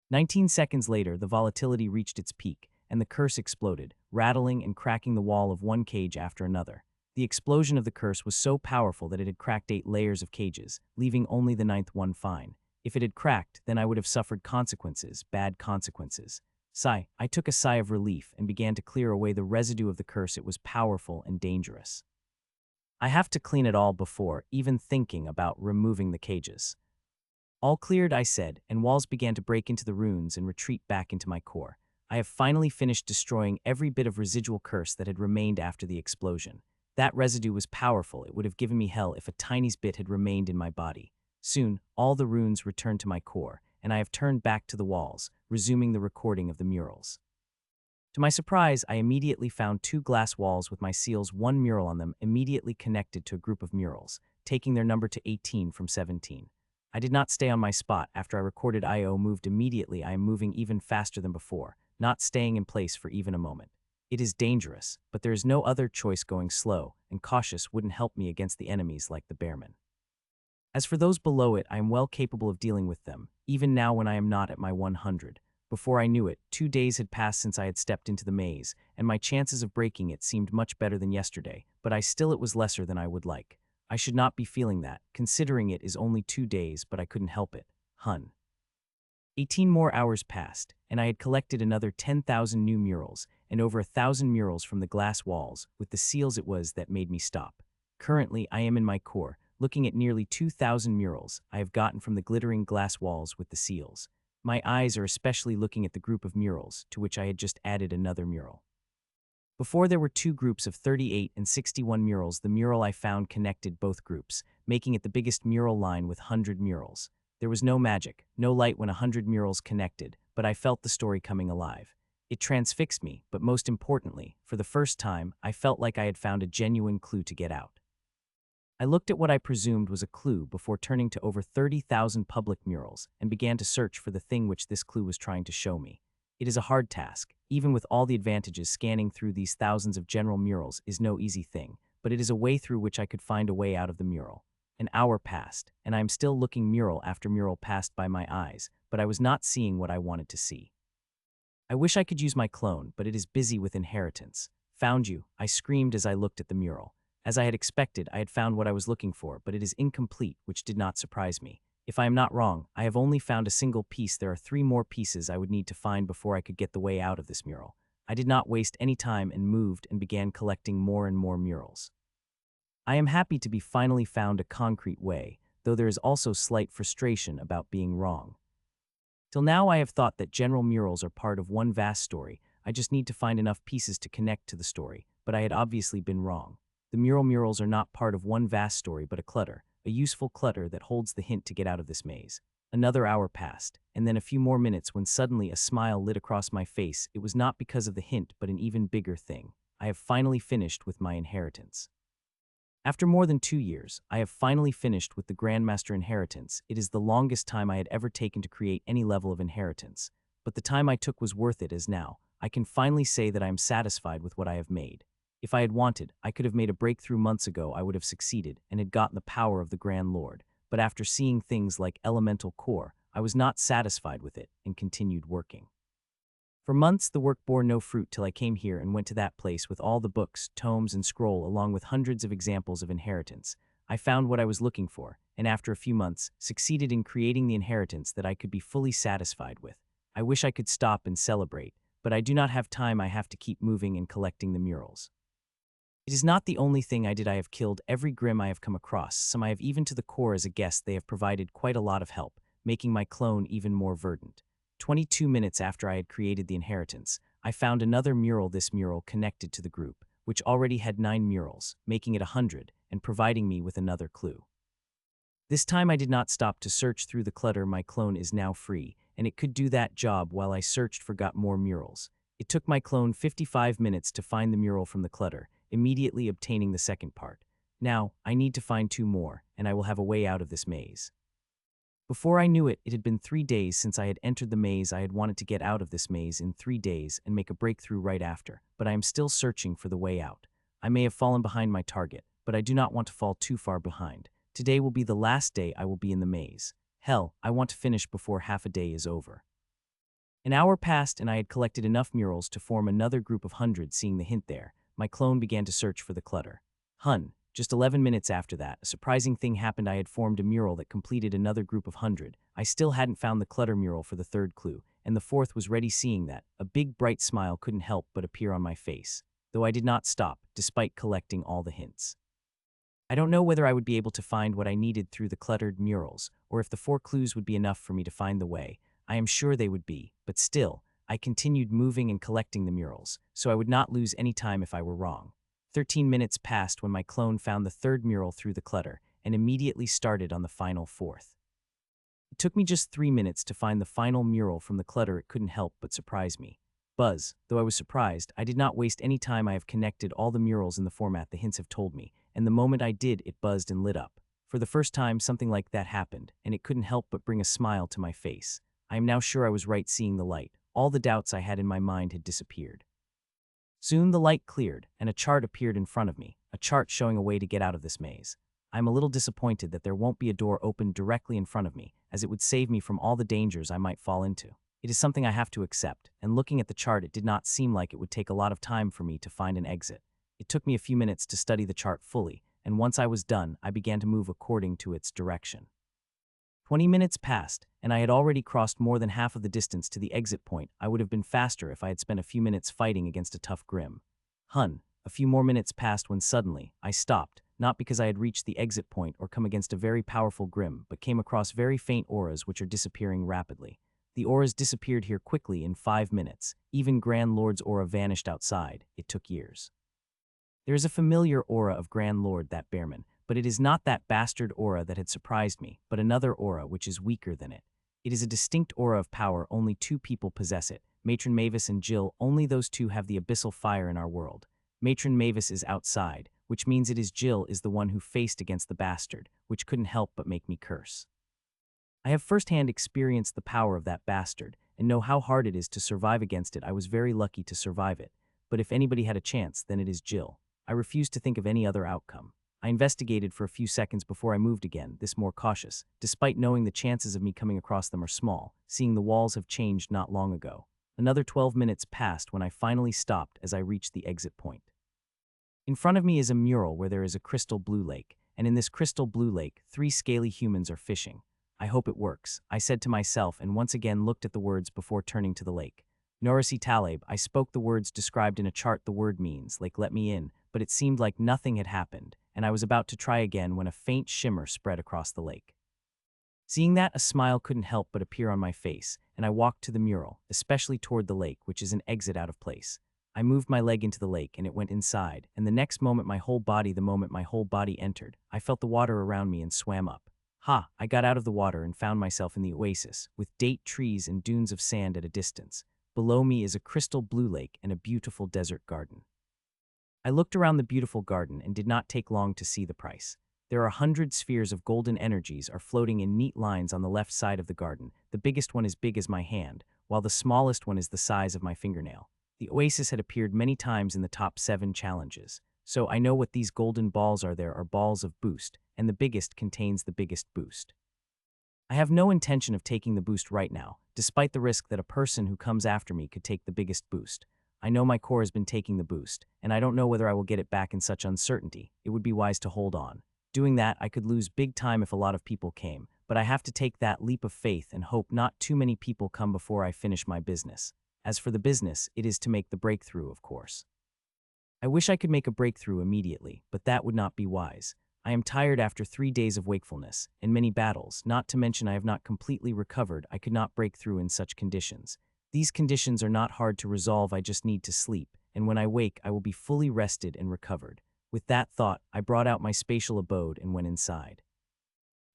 19 seconds later, the volatility reached its peak, and the curse exploded, rattling and cracking the wall of one cage after another. The explosion of the curse was so powerful that it had cracked 8 layers of cages, leaving only the 9th one fine. If it had cracked, then I would have suffered consequences, bad consequences. I took a sigh of relief and began to clear away the residue of the curse. It was powerful and dangerous. I have to clean it all before even thinking about removing the cages. "All cleared," I said, and walls began to break into the runes and retreat back into my core. I have finally finished destroying every bit of residual curse that had remained after the explosion. That residue was powerful. It would have given me hell if a tiny bit had remained in my body. Soon, all the runes returned to my core, and I have turned back to the walls, resuming the recording of the murals. To my surprise, I immediately found 2 glass walls with my seals, 1 mural on them, immediately connected to a group of murals, taking their number to 18 from 17. I did not stay on my spot after I recorded. I.O. moved immediately. I am moving even faster than before, not staying in place for even a moment. It is dangerous, but there is no other choice. Going slow and cautious wouldn't help me against the enemies like the bearman. As for those below it, I am well capable of dealing with them, even now when I am not at my 100. Before I knew it, 2 days had passed since I had stepped into the maze, and my chances of breaking it seemed much better than yesterday, but it was lesser than I would like. I should not be feeling that, considering it is only 2 days, but I couldn't help it. 18 more hours passed, and I had collected another 10,000 new murals, and over 1,000 murals from the glass walls. With the seals it was that made me stop. Currently, I am in my core, looking at nearly 2,000 murals I have gotten from the glittering glass walls with the seals. My eyes are especially looking at the group of murals, to which I had just added another mural. Before there were two groups of 38 and 61 murals. The mural I found connected both groups, making it the biggest mural line with 100 murals. There was no magic, no light when 100 murals connected, but I felt the story coming alive. It transfixed me, but most importantly, for the first time, I felt like I had found a genuine clue to get out. I looked at what I presumed was a clue before turning to over 30,000 public murals and began to search for the thing which this clue was trying to show me. It is a hard task. Even with all the advantages, scanning through these thousands of general murals is no easy thing, but it is a way through which I could find a way out of the mural. An hour passed, and I am still looking mural after mural passed by my eyes, but I was not seeing what I wanted to see. I wish I could use my clone, but it is busy with inheritance. Found you, I screamed as I looked at the mural. As I had expected, I had found what I was looking for, but it is incomplete, which did not surprise me. If I am not wrong, I have only found a single piece. There are 3 more pieces I would need to find before I could get the way out of this mural. I did not waste any time and moved and began collecting more and more murals. I am happy to be finally found a concrete way, though there is also slight frustration about being wrong. Till now I have thought that general murals are part of one vast story. I just need to find enough pieces to connect to the story, but I had obviously been wrong. The murals are not part of one vast story but a clutter, a useful clutter that holds the hint to get out of this maze. Another hour passed, and then a few more minutes when suddenly a smile lit across my face. It was not because of the hint but an even bigger thing. I have finally finished with my inheritance. After more than 2 years, I have finally finished with the Grandmaster inheritance. It is the longest time I had ever taken to create any level of inheritance, but the time I took was worth it, as now I can finally say that I am satisfied with what I have made. If I had wanted, I could have made a breakthrough months ago. I would have succeeded and had gotten the power of the Grand Lord, but after seeing things like Elemental Core, I was not satisfied with it and continued working. For months, the work bore no fruit till I came here and went to that place with all the books, tomes, and scroll, along with hundreds of examples of inheritance. I found what I was looking for, and after a few months, succeeded in creating the inheritance that I could be fully satisfied with. I wish I could stop and celebrate, but I do not have time. I have to keep moving and collecting the murals. It is not the only thing I did. I have killed every Grimm I have come across. Some I have even to the core as a guest. They have provided quite a lot of help, making my clone even more verdant. 22 minutes after I had created the inheritance, I found another mural. This mural connected to the group, which already had 9 murals, making it 100, and providing me with another clue. This time I did not stop to search through the clutter. My clone is now free, and it could do that job while I searched for got more murals. It took my clone 55 minutes to find the mural from the clutter, immediately obtaining the second part. Now, I need to find 2 more, and I will have a way out of this maze. Before I knew it, it had been 3 days since I had entered the maze. I had wanted to get out of this maze in 3 days and make a breakthrough right after, but I am still searching for the way out. I may have fallen behind my target, but I do not want to fall too far behind. Today will be the last day I will be in the maze. Hell, I want to finish before half a day is over. An hour passed and I had collected enough murals to form another group of 100. Seeing the hint there, my clone began to search for the clutter. Just 11 minutes after that, a surprising thing happened. I had formed a mural that completed another group of 100. I still hadn't found the clutter mural for the 3rd clue, and the 4th was ready. Seeing that, a big bright smile couldn't help but appear on my face, though I did not stop, despite collecting all the hints. I don't know whether I would be able to find what I needed through the cluttered murals, or if the 4 clues would be enough for me to find the way. I am sure they would be, but still, I continued moving and collecting the murals, so I would not lose any time if I were wrong. 13 minutes passed when my clone found the 3rd mural through the clutter and immediately started on the final 4th. It took me just 3 minutes to find the final mural from the clutter. It couldn't help but surprise me. Though I was surprised, I did not waste any time. I have connected all the murals in the format the hints have told me, and the moment I did, it buzzed and lit up. For the first time, something like that happened, and it couldn't help but bring a smile to my face. I am now sure I was right. Seeing the light, all the doubts I had in my mind had disappeared. Soon the light cleared, and a chart appeared in front of me, a chart showing a way to get out of this maze. I am a little disappointed that there won't be a door opened directly in front of me, as it would save me from all the dangers I might fall into. It is something I have to accept, and looking at the chart, it did not seem like it would take a lot of time for me to find an exit. It took me a few minutes to study the chart fully, and once I was done, I began to move according to its direction. 20 minutes passed, and I had already crossed more than half of the distance to the exit point. I would have been faster if I had spent a few minutes fighting against a tough grim. A few more minutes passed when suddenly, I stopped, not because I had reached the exit point or come against a very powerful grim, but came across very faint auras which are disappearing rapidly. The auras disappeared here quickly in 5 minutes. Even Grand Lord's aura vanished outside. It took years. There is a familiar aura of Grand Lord, that bearman, but it is not that bastard aura that had surprised me, but another aura which is weaker than it. It is a distinct aura of power. Only 2 people possess it. Matron Mavis and Jill. Only those 2 have the abyssal fire in our world. Matron Mavis is outside, which means it is Jill is the one who faced against the bastard, which couldn't help but make me curse. I have firsthand experienced the power of that bastard, and know how hard it is to survive against it. I was very lucky to survive it, but if anybody had a chance, then it is Jill. I refused to think of any other outcome. I investigated for a few seconds before I moved again, this more cautious, despite knowing the chances of me coming across them are small, seeing the walls have changed not long ago. Another 12 minutes passed when I finally stopped as I reached the exit point. In front of me is a mural where there is a crystal blue lake, and in this crystal blue lake, 3 scaly humans are fishing. I hope it works, I said to myself, and once again looked at the words before turning to the lake. Norisi Taleb, I spoke the words described in a chart. The word means, like, let me in, but it seemed like nothing had happened, and I was about to try again when a faint shimmer spread across the lake. Seeing that, a smile couldn't help but appear on my face, and I walked to the mural, especially toward the lake, which is an exit out of place. I moved my leg into the lake and it went inside, and the next moment the moment my whole body entered, I felt the water around me and swam up. I got out of the water and found myself in the oasis, with date trees and dunes of sand at a distance. Below me is a crystal blue lake and a beautiful desert garden. I looked around the beautiful garden and did not take long to see the price. There are 100 spheres of golden energies are floating in neat lines on the left side of the garden. The biggest one is big as my hand, while the smallest one is the size of my fingernail. The oasis had appeared many times in the top 7 challenges, so I know what these golden balls are. There are balls of boost, and the biggest contains the biggest boost. I have no intention of taking the boost right now, despite the risk that a person who comes after me could take the biggest boost. I know my core has been taking the boost, and I don't know whether I will get it back in such uncertainty. It would be wise to hold on. Doing that, I could lose big time if a lot of people came, but I have to take that leap of faith and hope not too many people come before I finish my business. As for the business, it is to make the breakthrough, of course. I wish I could make a breakthrough immediately, but that would not be wise. I am tired after 3 days of wakefulness and many battles, not to mention I have not completely recovered. I could not break through in such conditions. These conditions are not hard to resolve. I just need to sleep, and when I wake, I will be fully rested and recovered. With that thought, I brought out my spatial abode and went inside.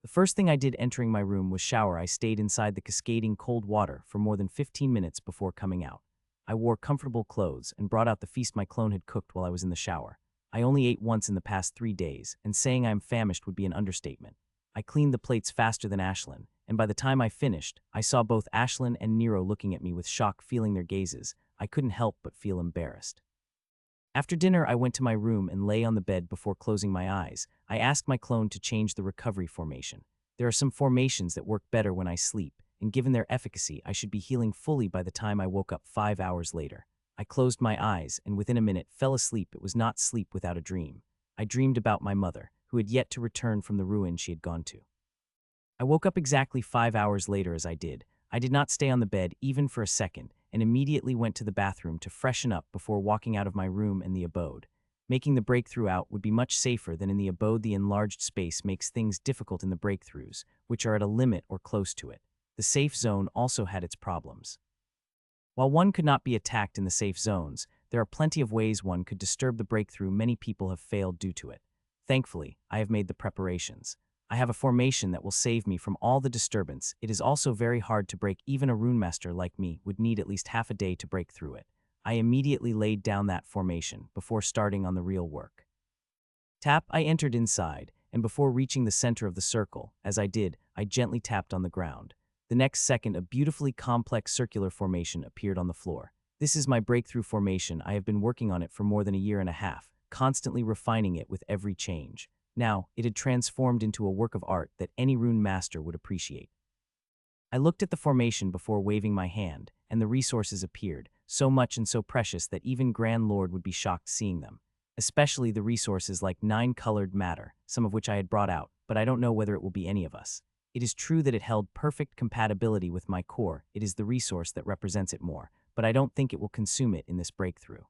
The first thing I did entering my room was shower. I stayed inside the cascading cold water for more than 15 minutes before coming out. I wore comfortable clothes and brought out the feast my clone had cooked while I was in the shower. I only ate once in the past 3 days, and saying I am famished would be an understatement. I cleaned the plates faster than Ashlyn, and by the time I finished, I saw both Ashlyn and Nero looking at me with shock, feeling their gazes. I couldn't help but feel embarrassed. After dinner, I went to my room and lay on the bed before closing my eyes. I asked my clone to change the recovery formation. There are some formations that work better when I sleep, and given their efficacy, I should be healing fully by the time I woke up 5 hours later. I closed my eyes and within a minute fell asleep. It was not sleep without a dream. I dreamed about my mother, who had yet to return from the ruin she had gone to. I woke up exactly 5 hours later. As I did not stay on the bed even for a second, and immediately went to the bathroom to freshen up before walking out of my room and the abode. Making the breakthrough out would be much safer than in the abode. The enlarged space makes things difficult in the breakthroughs, which are at a limit or close to it. The safe zone also had its problems. While one could not be attacked in the safe zones, there are plenty of ways one could disturb the breakthrough. Many people have failed due to it. Thankfully, I have made the preparations. I have a formation that will save me from all the disturbance. It is also very hard to break. Even a runemaster like me would need at least half a day to break through it. I immediately laid down that formation before starting on the real work. I entered inside, and before reaching the center of the circle, as I did, I gently tapped on the ground. The next second, a beautifully complex circular formation appeared on the floor. This is my breakthrough formation. I have been working on it for more than a year and a half, constantly refining it with every change. Now, it had transformed into a work of art that any rune master would appreciate. I looked at the formation before waving my hand, and the resources appeared, so much and so precious that even Grand Lord would be shocked seeing them. Especially the resources like 9 colored matter, some of which I had brought out, but I don't know whether it will be any of us. It is true that it held perfect compatibility with my core. It is the resource that represents it more, but I don't think it will consume it in this breakthrough.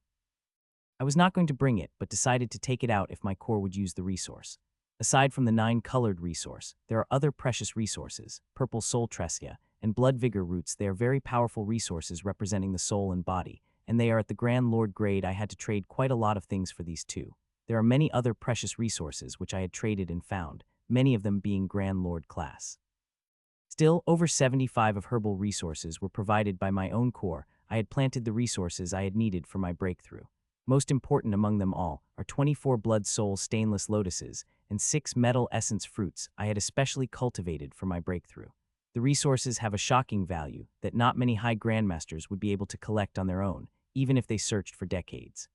I was not going to bring it, but decided to take it out if my core would use the resource. Aside from the 9-colored resource, there are other precious resources, purple soul tressia and blood vigor roots. They are very powerful resources representing the soul and body, and they are at the Grand Lord grade. I had to trade quite a lot of things for these two. There are many other precious resources which I had traded and found, many of them being Grand Lord class. Still, over 75 of herbal resources were provided by my own core. I had planted the resources I had needed for my breakthrough. Most important among them all are 24 blood soul stainless lotuses and 6 metal essence fruits I had especially cultivated for my breakthrough. The resources have a shocking value that not many high grandmasters would be able to collect on their own, even if they searched for decades.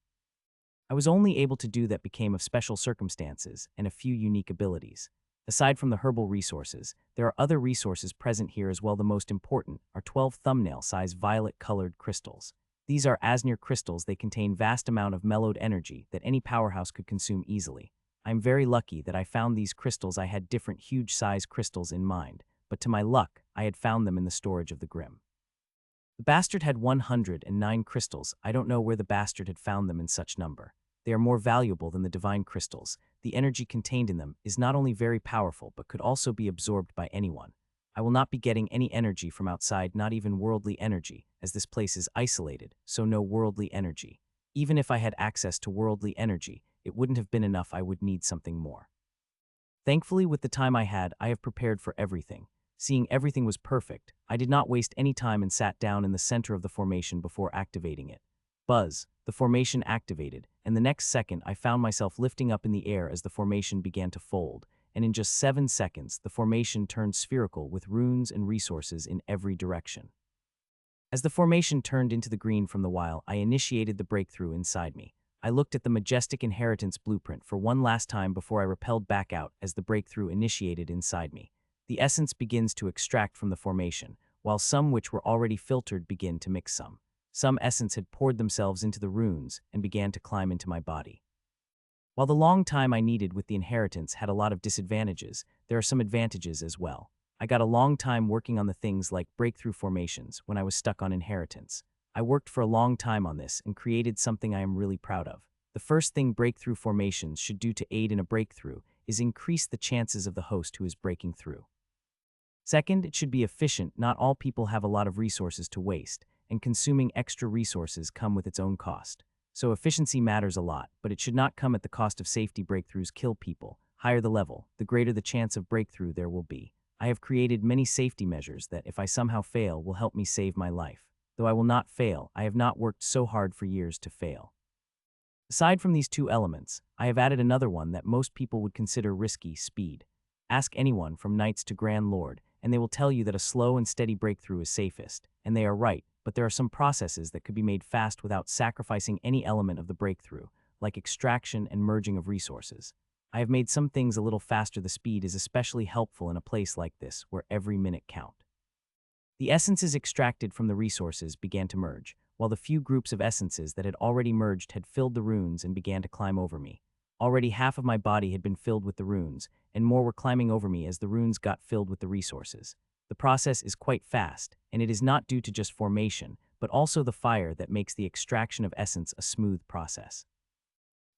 I was only able to do that because of special circumstances and a few unique abilities. Aside from the herbal resources, there are other resources present here as well. The most important are 12 thumbnail-size violet-colored crystals. These are Asnir crystals. They contain vast amount of mellowed energy that any powerhouse could consume easily. I'm very lucky that I found these crystals. I had different huge-size crystals in mind, but to my luck, I had found them in the storage of the Grim. The bastard had 109 crystals. I don't know where the bastard had found them in such number. They are more valuable than the divine crystals. The energy contained in them is not only very powerful but could also be absorbed by anyone. I will not be getting any energy from outside, not even worldly energy, as this place is isolated, so no worldly energy. Even if I had access to worldly energy, it wouldn't have been enough. I would need something more. Thankfully, with the time I had, I have prepared for everything. Seeing everything was perfect, I did not waste any time and sat down in the center of the formation before activating it. Buzz, the formation activated, and the next second I found myself lifting up in the air as the formation began to fold, and in just 7 seconds the formation turned spherical with runes and resources in every direction. As the formation turned into the green from the while, I initiated the breakthrough inside me. I looked at the majestic inheritance blueprint for one last time before I repelled back out as the breakthrough initiated inside me. The essence begins to extract from the formation, while some which were already filtered begin to mix some. Some essence had poured themselves into the runes and began to climb into my body. While the long time I needed with the inheritance had a lot of disadvantages, there are some advantages as well. I got a long time working on the things like breakthrough formations when I was stuck on inheritance. I worked for a long time on this and created something I am really proud of. The first thing breakthrough formations should do to aid in a breakthrough is increase the chances of the host who is breaking through. Second, it should be efficient. Not all people have a lot of resources to waste, and consuming extra resources come with its own cost. So efficiency matters a lot, but it should not come at the cost of safety. Breakthroughs kill people. Higher the level, the greater the chance of breakthrough there will be. I have created many safety measures that, if I somehow fail, will help me save my life. Though I will not fail, I have not worked so hard for years to fail. Aside from these two elements, I have added another one that most people would consider risky: speed. Ask anyone from Knights to Grand Lord, and they will tell you that a slow and steady breakthrough is safest, and they are right, but there are some processes that could be made fast without sacrificing any element of the breakthrough, like extraction and merging of resources. I have made some things a little faster. The speed is especially helpful in a place like this, where every minute counts. The essences extracted from the resources began to merge, while the few groups of essences that had already merged had filled the runes and began to climb over me. Already half of my body had been filled with the runes, and more were climbing over me as the runes got filled with the resources. The process is quite fast, and it is not due to just formation, but also the fire that makes the extraction of essence a smooth process.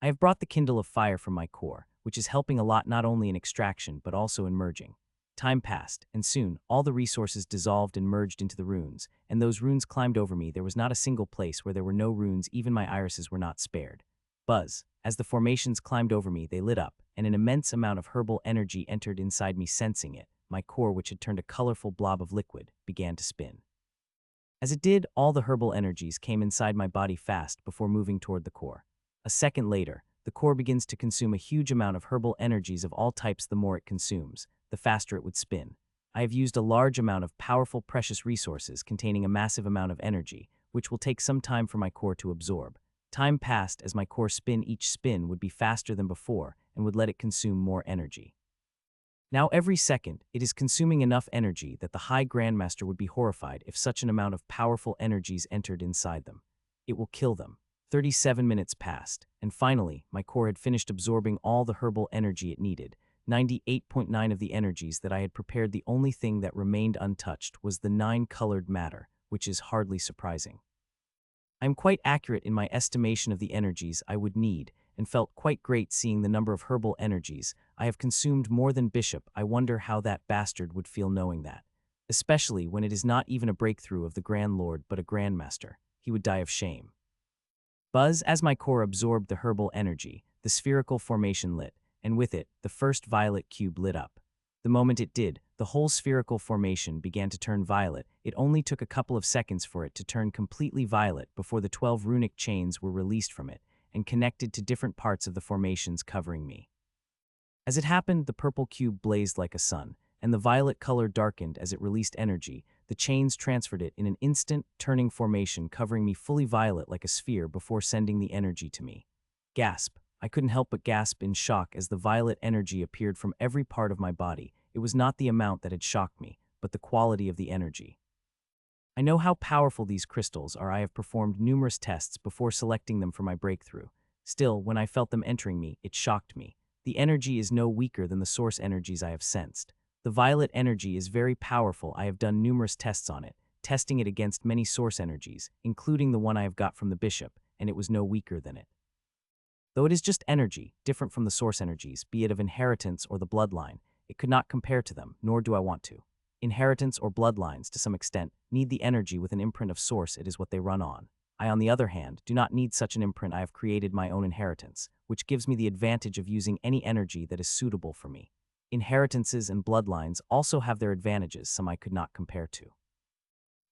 I have brought the Kindle of Fire from my core, which is helping a lot not only in extraction but also in merging. Time passed, and soon, all the resources dissolved and merged into the runes, and those runes climbed over me. There was not a single place where there were no runes. Even my irises were not spared. Buzz. As the formations climbed over me, they lit up, and an immense amount of herbal energy entered inside me. Sensing it, my core, which had turned a colorful blob of liquid, began to spin. As it did, all the herbal energies came inside my body fast before moving toward the core. A second later, the core begins to consume a huge amount of herbal energies of all types. The more it consumes, the faster it would spin. I have used a large amount of powerful precious resources containing a massive amount of energy, which will take some time for my core to absorb. Time passed as my core spin. Each spin would be faster than before and would let it consume more energy. Now every second, it is consuming enough energy that the High Grandmaster would be horrified if such an amount of powerful energies entered inside them. It will kill them. 37 minutes passed, and finally, my core had finished absorbing all the herbal energy it needed. 98.9 of the energies that I had prepared, the only thing that remained untouched was the 9-colored matter, which is hardly surprising. I am quite accurate in my estimation of the energies I would need, and felt quite great seeing the number of herbal energies I have consumed, more than Bishop. I wonder how that bastard would feel knowing that. Especially when it is not even a breakthrough of the Grand Lord but a Grandmaster. He would die of shame. Buzz, as my core absorbed the herbal energy, the spherical formation lit, and with it, the first violet cube lit up. The moment it did, the whole spherical formation began to turn violet. It only took a couple of seconds for it to turn completely violet before the 12 runic chains were released from it and connected to different parts of the formations covering me. As it happened, the purple cube blazed like a sun, and the violet color darkened as it released energy. The chains transferred it in an instant, turning formation covering me fully violet like a sphere before sending the energy to me. Gasp! I couldn't help but gasp in shock as the violet energy appeared from every part of my body. It was not the amount that had shocked me, but the quality of the energy. I know how powerful these crystals are. I have performed numerous tests before selecting them for my breakthrough. Still, when I felt them entering me, it shocked me. The energy is no weaker than the source energies I have sensed. The violet energy is very powerful. I have done numerous tests on it, testing it against many source energies, including the one I have got from the bishop, and it was no weaker than it. Though it is just energy, different from the source energies, be it of inheritance or the bloodline, it could not compare to them, nor do I want to. Inheritance or bloodlines, to some extent, need the energy with an imprint of source. It is what they run on. I, on the other hand, do not need such an imprint. I have created my own inheritance, which gives me the advantage of using any energy that is suitable for me. Inheritances and bloodlines also have their advantages, some I could not compare to.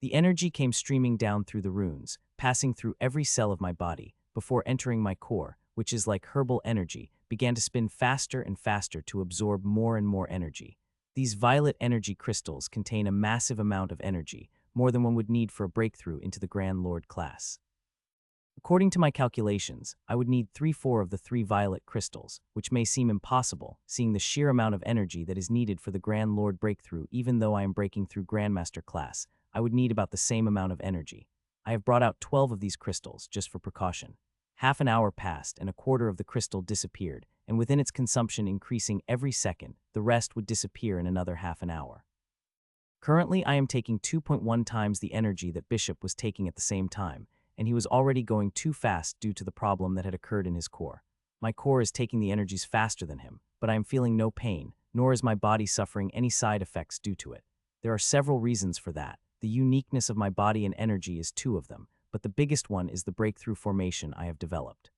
The energy came streaming down through the runes, passing through every cell of my body, before entering my core, which is like herbal energy, began to spin faster and faster to absorb more and more energy. These violet energy crystals contain a massive amount of energy, more than one would need for a breakthrough into the Grand Lord class. According to my calculations, I would need 3/4 of the 3 violet crystals, which may seem impossible, seeing the sheer amount of energy that is needed for the Grand Lord breakthrough. Even though I am breaking through Grandmaster class, I would need about the same amount of energy. I have brought out 12 of these crystals, just for precaution. Half an hour passed, and a quarter of the crystal disappeared, and within its consumption increasing every second, the rest would disappear in another half an hour. Currently, I am taking 2.1 times the energy that Bishop was taking at the same time, and he was already going too fast due to the problem that had occurred in his core. My core is taking the energies faster than him, but I am feeling no pain, nor is my body suffering any side effects due to it. There are several reasons for that. The uniqueness of my body and energy is 2 of them, but the biggest one is the breakthrough formation I have developed.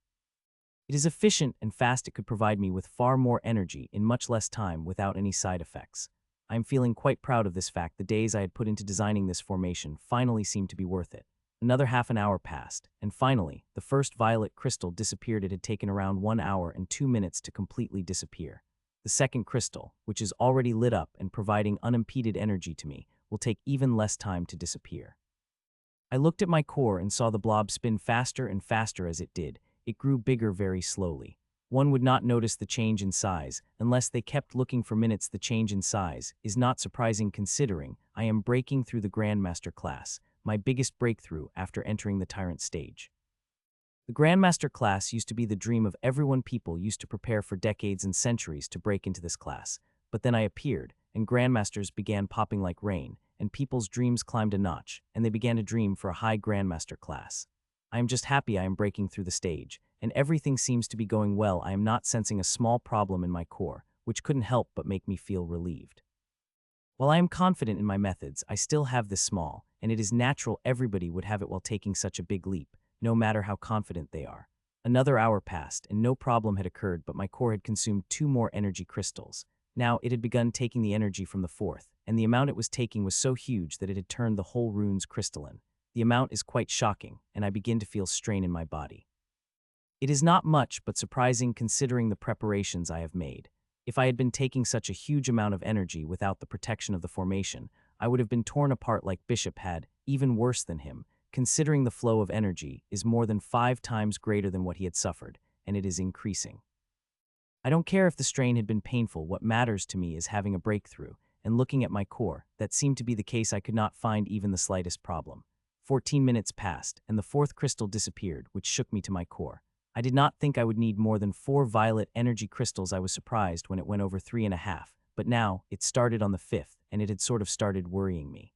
It is efficient and fast. It could provide me with far more energy in much less time without any side effects. I am feeling quite proud of this fact. The days I had put into designing this formation finally seemed to be worth it. Another half an hour passed, and finally, the first violet crystal disappeared. It had taken around 1 hour and 2 minutes to completely disappear. The second crystal, which is already lit up and providing unimpeded energy to me, will take even less time to disappear. I looked at my core and saw the blob spin faster and faster as it did. It grew bigger very slowly. One would not notice the change in size unless they kept looking for minutes. The change in size is not surprising considering I am breaking through the Grandmaster class, my biggest breakthrough after entering the Tyrant stage. The Grandmaster class used to be the dream of everyone. People used to prepare for decades and centuries to break into this class, but then I appeared, and Grandmasters began popping like rain, and people's dreams climbed a notch, and they began to dream for a high Grandmaster class. I am just happy I am breaking through the stage, and everything seems to be going well. I am not sensing a small problem in my core, which couldn't help but make me feel relieved. While I am confident in my methods, I still have this small, and it is natural everybody would have it while taking such a big leap, no matter how confident they are. Another hour passed, and no problem had occurred, but my core had consumed 2 more energy crystals. Now it had begun taking the energy from the 4th, and the amount it was taking was so huge that it had turned the whole runes crystalline. The amount is quite shocking, and I begin to feel strain in my body. It is not much, but surprising considering the preparations I have made. If I had been taking such a huge amount of energy without the protection of the formation, I would have been torn apart like Bishop had, even worse than him, considering the flow of energy is more than 5 times greater than what he had suffered, and it is increasing. I don't care if the strain had been painful. What matters to me is having a breakthrough, and looking at my core, that seemed to be the case. I could not find even the slightest problem. 14 minutes passed, and the 4th crystal disappeared, which shook me to my core. I did not think I would need more than 4 violet energy crystals. I was surprised when it went over 3.5, but now it started on the 5th, and it had sort of started worrying me.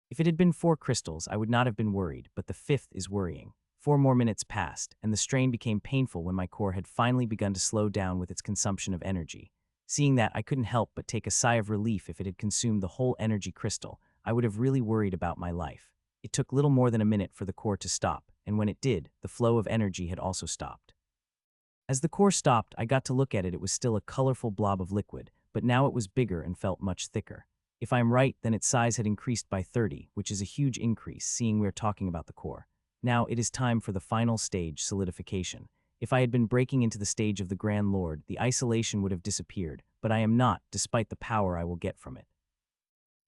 If it had been 4 crystals, I would not have been worried, but the 5th is worrying. 4 more minutes passed, and the strain became painful when my core had finally begun to slow down with its consumption of energy. Seeing that, I couldn't help but take a sigh of relief. If it had consumed the whole energy crystal, I would have really worried about my life. It took little more than a minute for the core to stop, and when it did, the flow of energy had also stopped. As the core stopped, I got to look at it. It was still a colorful blob of liquid, but now it was bigger and felt much thicker. If I'm right, then its size had increased by 30, which is a huge increase, seeing we're talking about the core. Now it is time for the final stage, solidification. If I had been breaking into the stage of the Grand Lord, the isolation would have disappeared, but I am not, despite the power I will get from it.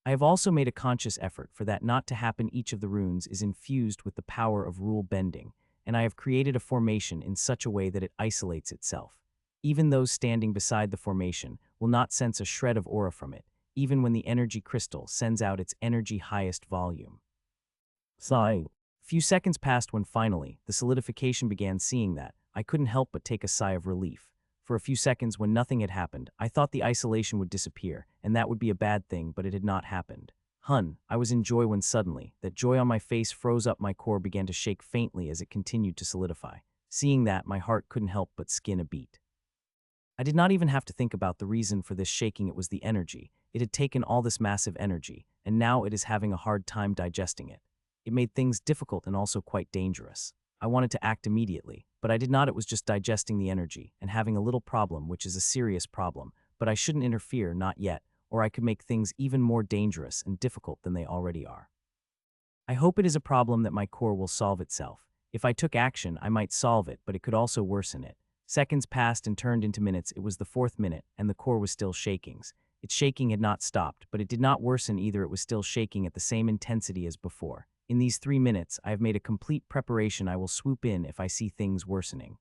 I have also made a conscious effort for that not to happen. Each of the runes is infused with the power of rule bending, and I have created a formation in such a way that it isolates itself. Even those standing beside the formation will not sense a shred of aura from it, even when the energy crystal sends out its energy highest volume. Sigh. Few seconds passed when finally, the solidification began. Seeing that, I couldn't help but take a sigh of relief. For a few seconds when nothing had happened, I thought the isolation would disappear, and that would be a bad thing, but it had not happened. I was in joy when suddenly, that joy on my face froze up. My core began to shake faintly as it continued to solidify. Seeing that, my heart couldn't help but skin a beat. I did not even have to think about the reason for this shaking. It was the energy. It had taken all this massive energy, and now it is having a hard time digesting it. It made things difficult and also quite dangerous. I wanted to act immediately, but I did not. It was just digesting the energy and having a little problem, which is a serious problem, but I shouldn't interfere, not yet, or I could make things even more dangerous and difficult than they already are. I hope it is a problem that my core will solve itself. If I took action, I might solve it, but it could also worsen it. Seconds passed and turned into minutes. It was the 4th minute, and the core was still shaking. Its shaking had not stopped, but it did not worsen either. It was still shaking at the same intensity as before. In these 3 minutes, I have made a complete preparation. I will swoop in if I see things worsening.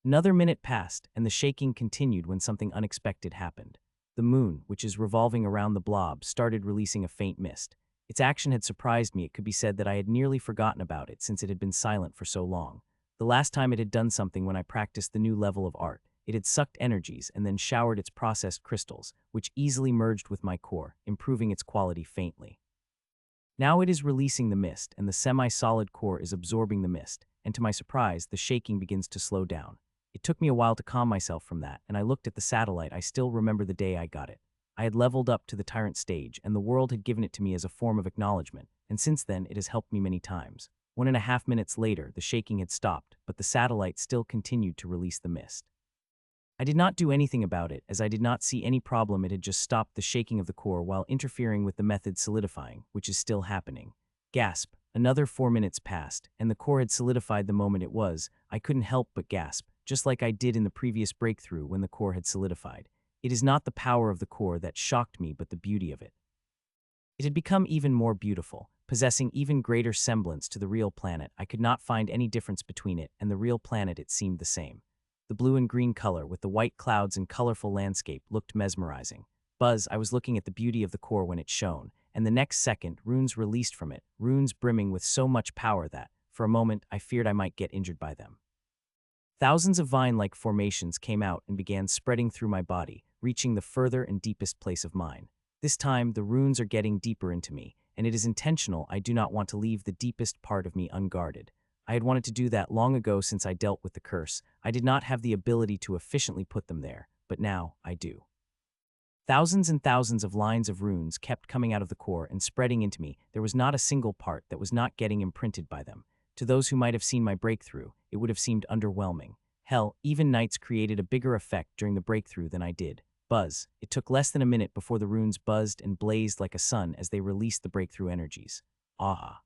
Another minute passed, and the shaking continued when something unexpected happened. The moon, which is revolving around the blob, started releasing a faint mist. Its action had surprised me. It could be said that I had nearly forgotten about it since it had been silent for so long. The last time it had done something when I practiced the new level of art. It had sucked energies and then showered its processed crystals, which easily merged with my core, improving its quality faintly. Now it is releasing the mist, and the semi-solid core is absorbing the mist, and to my surprise, the shaking begins to slow down. It took me a while to calm myself from that, and I looked at the satellite. I still remember the day I got it. I had leveled up to the tyrant stage, and the world had given it to me as a form of acknowledgement, and since then it has helped me many times. 1.5 minutes later, the shaking had stopped, but the satellite still continued to release the mist. I did not do anything about it, as I did not see any problem. It had just stopped the shaking of the core while interfering with the method solidifying, which is still happening. Gasp. Another 4 minutes passed, and the core had solidified the moment it was. I couldn't help but gasp, just like I did in the previous breakthrough when the core had solidified. It is not the power of the core that shocked me, but the beauty of it. It had become even more beautiful, possessing even greater semblance to the real planet. I could not find any difference between it and the real planet. It seemed the same. The blue and green color with the white clouds and colorful landscape looked mesmerizing. I was looking at the beauty of the core when it shone, and the next second, runes released from it, runes brimming with so much power that, for a moment, I feared I might get injured by them. Thousands of vine-like formations came out and began spreading through my body, reaching the further and deepest place of mine. This time, the runes are getting deeper into me, and it is intentional. I do not want to leave the deepest part of me unguarded. I had wanted to do that long ago since I dealt with the curse. I did not have the ability to efficiently put them there, but now I do. Thousands and thousands of lines of runes kept coming out of the core and spreading into me. There was not a single part that was not getting imprinted by them. To those who might have seen my breakthrough, it would have seemed underwhelming. Hell, even Knights created a bigger effect during the breakthrough than I did. It took less than a minute before the runes buzzed and blazed like a sun as they released the breakthrough energies. Ah!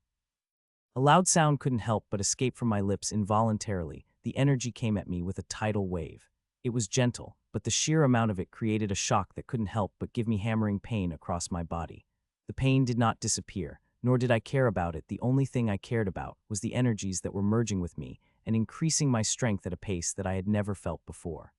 A loud sound couldn't help but escape from my lips involuntarily. The energy came at me with a tidal wave. It was gentle, but the sheer amount of it created a shock that couldn't help but give me hammering pain across my body. The pain did not disappear, nor did I care about it. The only thing I cared about was the energies that were merging with me and increasing my strength at a pace that I had never felt before.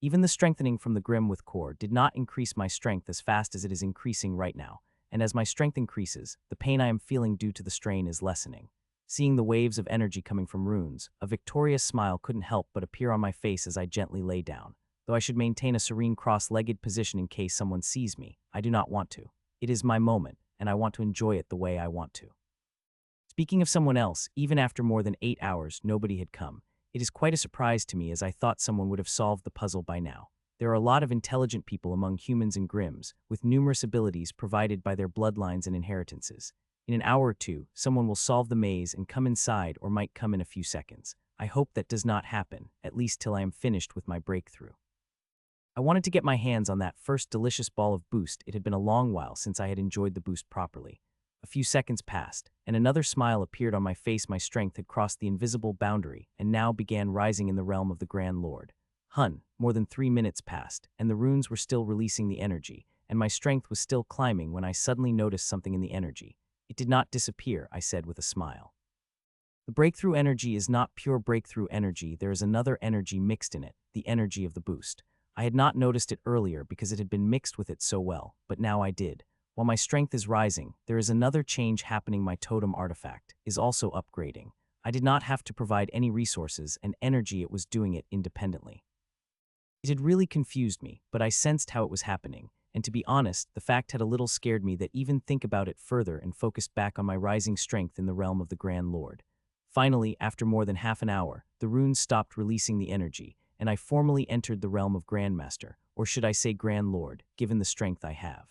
Even the strengthening from the Grim with core did not increase my strength as fast as it is increasing right now, and as my strength increases, the pain I am feeling due to the strain is lessening. Seeing the waves of energy coming from runes, a victorious smile couldn't help but appear on my face as I gently lay down. Though I should maintain a serene cross-legged position in case someone sees me, I do not want to. It is my moment, and I want to enjoy it the way I want to. Speaking of someone else, even after more than 8 hours, nobody had come. It is quite a surprise to me as I thought someone would have solved the puzzle by now. There are a lot of intelligent people among humans and Grimms, with numerous abilities provided by their bloodlines and inheritances. In an hour or two, someone will solve the maze and come inside or might come in a few seconds. I hope that does not happen, at least till I am finished with my breakthrough. I wanted to get my hands on that first delicious ball of boost. It had been a long while since I had enjoyed the boost properly. A few seconds passed, and another smile appeared on my face. My strength had crossed the invisible boundary and now began rising in the realm of the Grand Lord. More than 3 minutes passed, and the runes were still releasing the energy, and my strength was still climbing when I suddenly noticed something in the energy. It did not disappear, I said with a smile. The breakthrough energy is not pure breakthrough energy. There is another energy mixed in it, the energy of the boost. I had not noticed it earlier because it had been mixed with it so well, but now I did. While my strength is rising, there is another change happening. My totem artifact is also upgrading. I did not have to provide any resources and energy. It was doing it independently. It had really confused me, but I sensed how it was happening, and to be honest, the fact had a little scared me that even think about it further and focused back on my rising strength in the realm of the Grand Lord. Finally, after more than half an hour, the runes stopped releasing the energy, and I formally entered the realm of Grandmaster, or should I say Grand Lord, given the strength I have.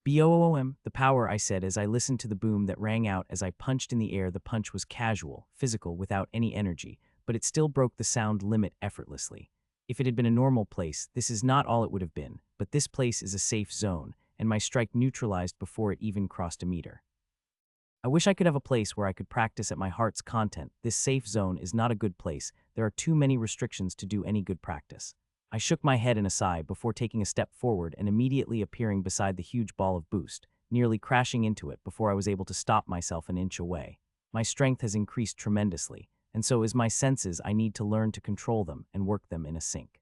Boom, the power, I said as I listened to the boom that rang out as I punched in the air. The punch was casual, physical, without any energy, but it still broke the sound limit effortlessly. If it had been a normal place, this is not all it would have been, but this place is a safe zone, and my strike neutralized before it even crossed a meter. I wish I could have a place where I could practice at my heart's content. This safe zone is not a good place. There are too many restrictions to do any good practice. I shook my head in a sigh before taking a step forward and immediately appearing beside the huge ball of boost, nearly crashing into it before I was able to stop myself an inch away. My strength has increased tremendously, and so is my senses. I need to learn to control them and work them in a sync.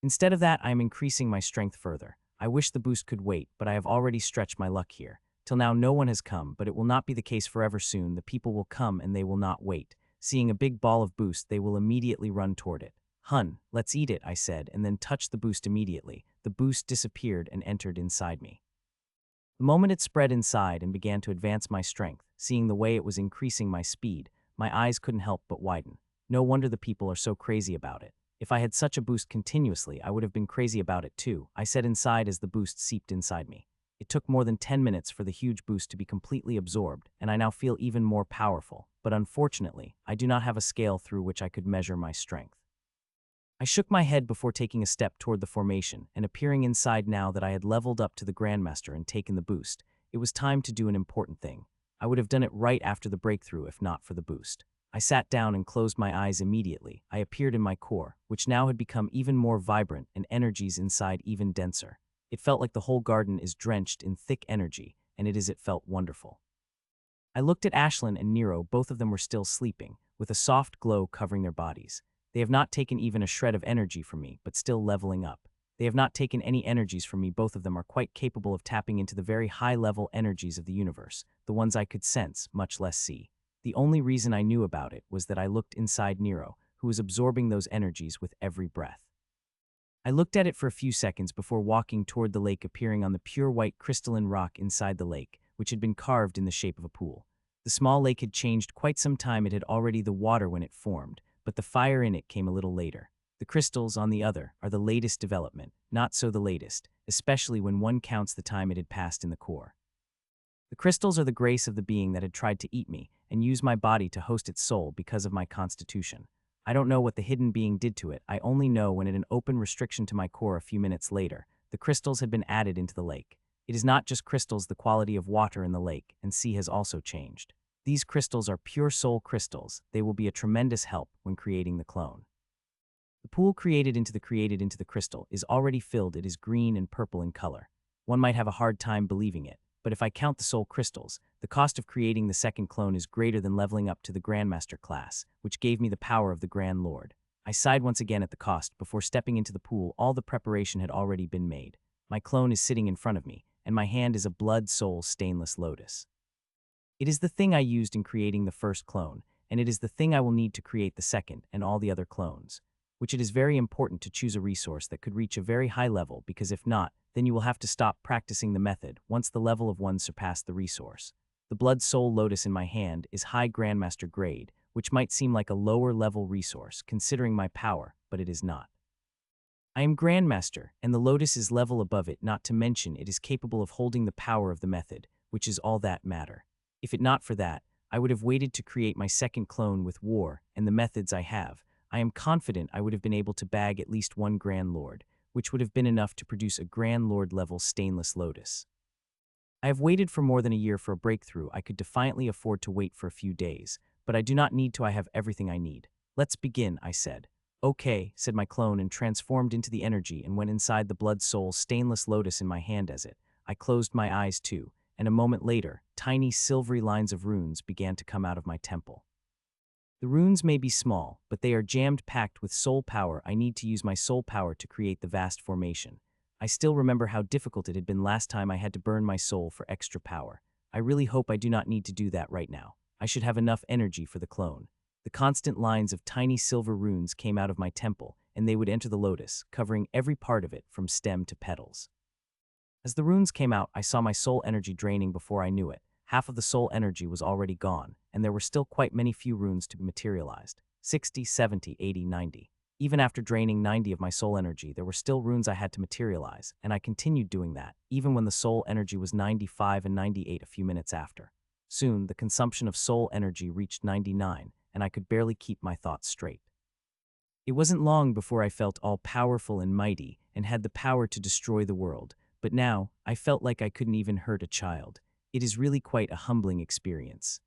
Instead of that, I am increasing my strength further. I wish the boost could wait, but I have already stretched my luck here. Till now no one has come, but it will not be the case forever soon. The people will come and they will not wait. Seeing a big ball of boost, they will immediately run toward it. Let's eat it, I said, and then touched the boost immediately. The boost disappeared and entered inside me. The moment it spread inside and began to advance my strength, seeing the way it was increasing my speed, my eyes couldn't help but widen. No wonder the people are so crazy about it. If I had such a boost continuously, I would have been crazy about it too, I said inside as the boost seeped inside me. It took more than 10 minutes for the huge boost to be completely absorbed, and I now feel even more powerful, but unfortunately, I do not have a scale through which I could measure my strength. I shook my head before taking a step toward the formation, and appearing inside now that I had leveled up to the Grandmaster and taken the boost, it was time to do an important thing. I would have done it right after the breakthrough if not for the boost. I sat down and closed my eyes immediately. I appeared in my core, which now had become even more vibrant and energies inside even denser. It felt like the whole garden is drenched in thick energy, and it felt wonderful. I looked at Ashlyn and Nero. Both of them were still sleeping, with a soft glow covering their bodies. They have not taken even a shred of energy from me, but still leveling up. They have not taken any energies from me. Both of them are quite capable of tapping into the very high-level energies of the universe, the ones I could sense, much less see. The only reason I knew about it was that I looked inside Nero, who was absorbing those energies with every breath. I looked at it for a few seconds before walking toward the lake, appearing on the pure white crystalline rock inside the lake, which had been carved in the shape of a pool. The small lake had changed quite some time. It had already the water when it formed, but the fire in it came a little later. The crystals, on the other, are the latest development, not so the latest, especially when one counts the time it had passed in the core. The crystals are the grace of the being that had tried to eat me and use my body to host its soul because of my constitution. I don't know what the hidden being did to it. I only know when, at an open restriction to my core a few minutes later, the crystals had been added into the lake. It is not just crystals. The quality of water in the lake and sea has also changed. These crystals are pure soul crystals. They will be a tremendous help when creating the clone. The pool created into the crystal is already filled. It is green and purple in color. One might have a hard time believing it, but if I count the soul crystals, the cost of creating the second clone is greater than leveling up to the Grandmaster class, which gave me the power of the Grand Lord. I sighed once again at the cost. Before stepping into the pool, all the preparation had already been made. My clone is sitting in front of me, and my hand is a blood soul stainless lotus. It is the thing I used in creating the first clone, and it is the thing I will need to create the second and all the other clones. Which it is very important to choose a resource that could reach a very high level, because if not, then you will have to stop practicing the method once the level of one surpassed the resource. The Blood Soul Lotus in my hand is high Grandmaster grade, which might seem like a lower level resource considering my power, but it is not. I am Grandmaster, and the Lotus is level above it, not to mention it is capable of holding the power of the method, which is all that matter. If it not for that, I would have waited to create my second clone with war and the methods I have. I am confident I would have been able to bag at least one Grand Lord, which would have been enough to produce a Grand Lord level stainless lotus. I have waited for more than a year for a breakthrough. I could defiantly afford to wait for a few days, but I do not need to. I have everything I need. Let's begin, I said. Okay, said my clone and transformed into the energy and went inside the Blood Soul stainless lotus in my hand as it. I closed my eyes too, and a moment later, tiny silvery lines of runes began to come out of my temple. The runes may be small, but they are jammed-packed with soul power. I need to use my soul power to create the vast formation. I still remember how difficult it had been last time I had to burn my soul for extra power. I really hope I do not need to do that right now. I should have enough energy for the clone. The constant lines of tiny silver runes came out of my temple, and they would enter the lotus, covering every part of it from stem to petals. As the runes came out, I saw my soul energy draining before I knew it. Half of the soul energy was already gone, and there were still quite many few runes to be materialized. 60, 70, 80, 90. Even after draining 90 of my soul energy, there were still runes I had to materialize, and I continued doing that, even when the soul energy was 95 and 98 a few minutes after. Soon, the consumption of soul energy reached 99, and I could barely keep my thoughts straight. It wasn't long before I felt all-powerful and mighty, and had the power to destroy the world, but now, I felt like I couldn't even hurt a child. It is really quite a humbling experience.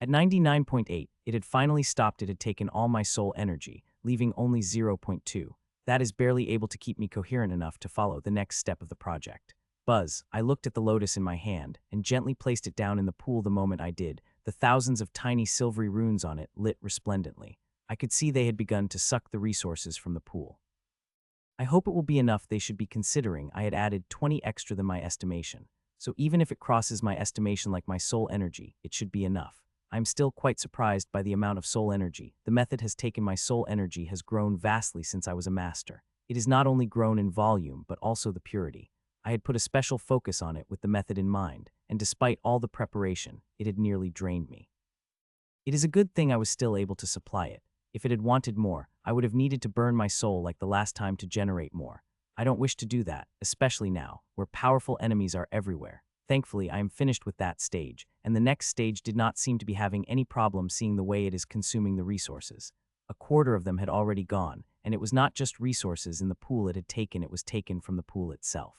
At 99.8, it had finally stopped. It had taken all my soul energy, leaving only 0.2. That is barely able to keep me coherent enough to follow the next step of the project. Buzz, I looked at the lotus in my hand and gently placed it down in the pool. The moment I did, the thousands of tiny silvery runes on it lit resplendently. I could see they had begun to suck the resources from the pool. I hope it will be enough. They should be considering I had added 20 extra than my estimation. So even if it crosses my estimation like my soul energy, it should be enough. I am still quite surprised by the amount of soul energy. The method has taken my soul energy has grown vastly since I was a master. It has not only grown in volume, but also the purity. I had put a special focus on it with the method in mind, and despite all the preparation, it had nearly drained me. It is a good thing I was still able to supply it. If it had wanted more, I would have needed to burn my soul like the last time to generate more. I don't wish to do that, especially now, where powerful enemies are everywhere. Thankfully, I am finished with that stage, and the next stage did not seem to be having any problem seeing the way it is consuming the resources. A quarter of them had already gone, and it was not just resources in the pool it had taken, it was taken from the pool itself.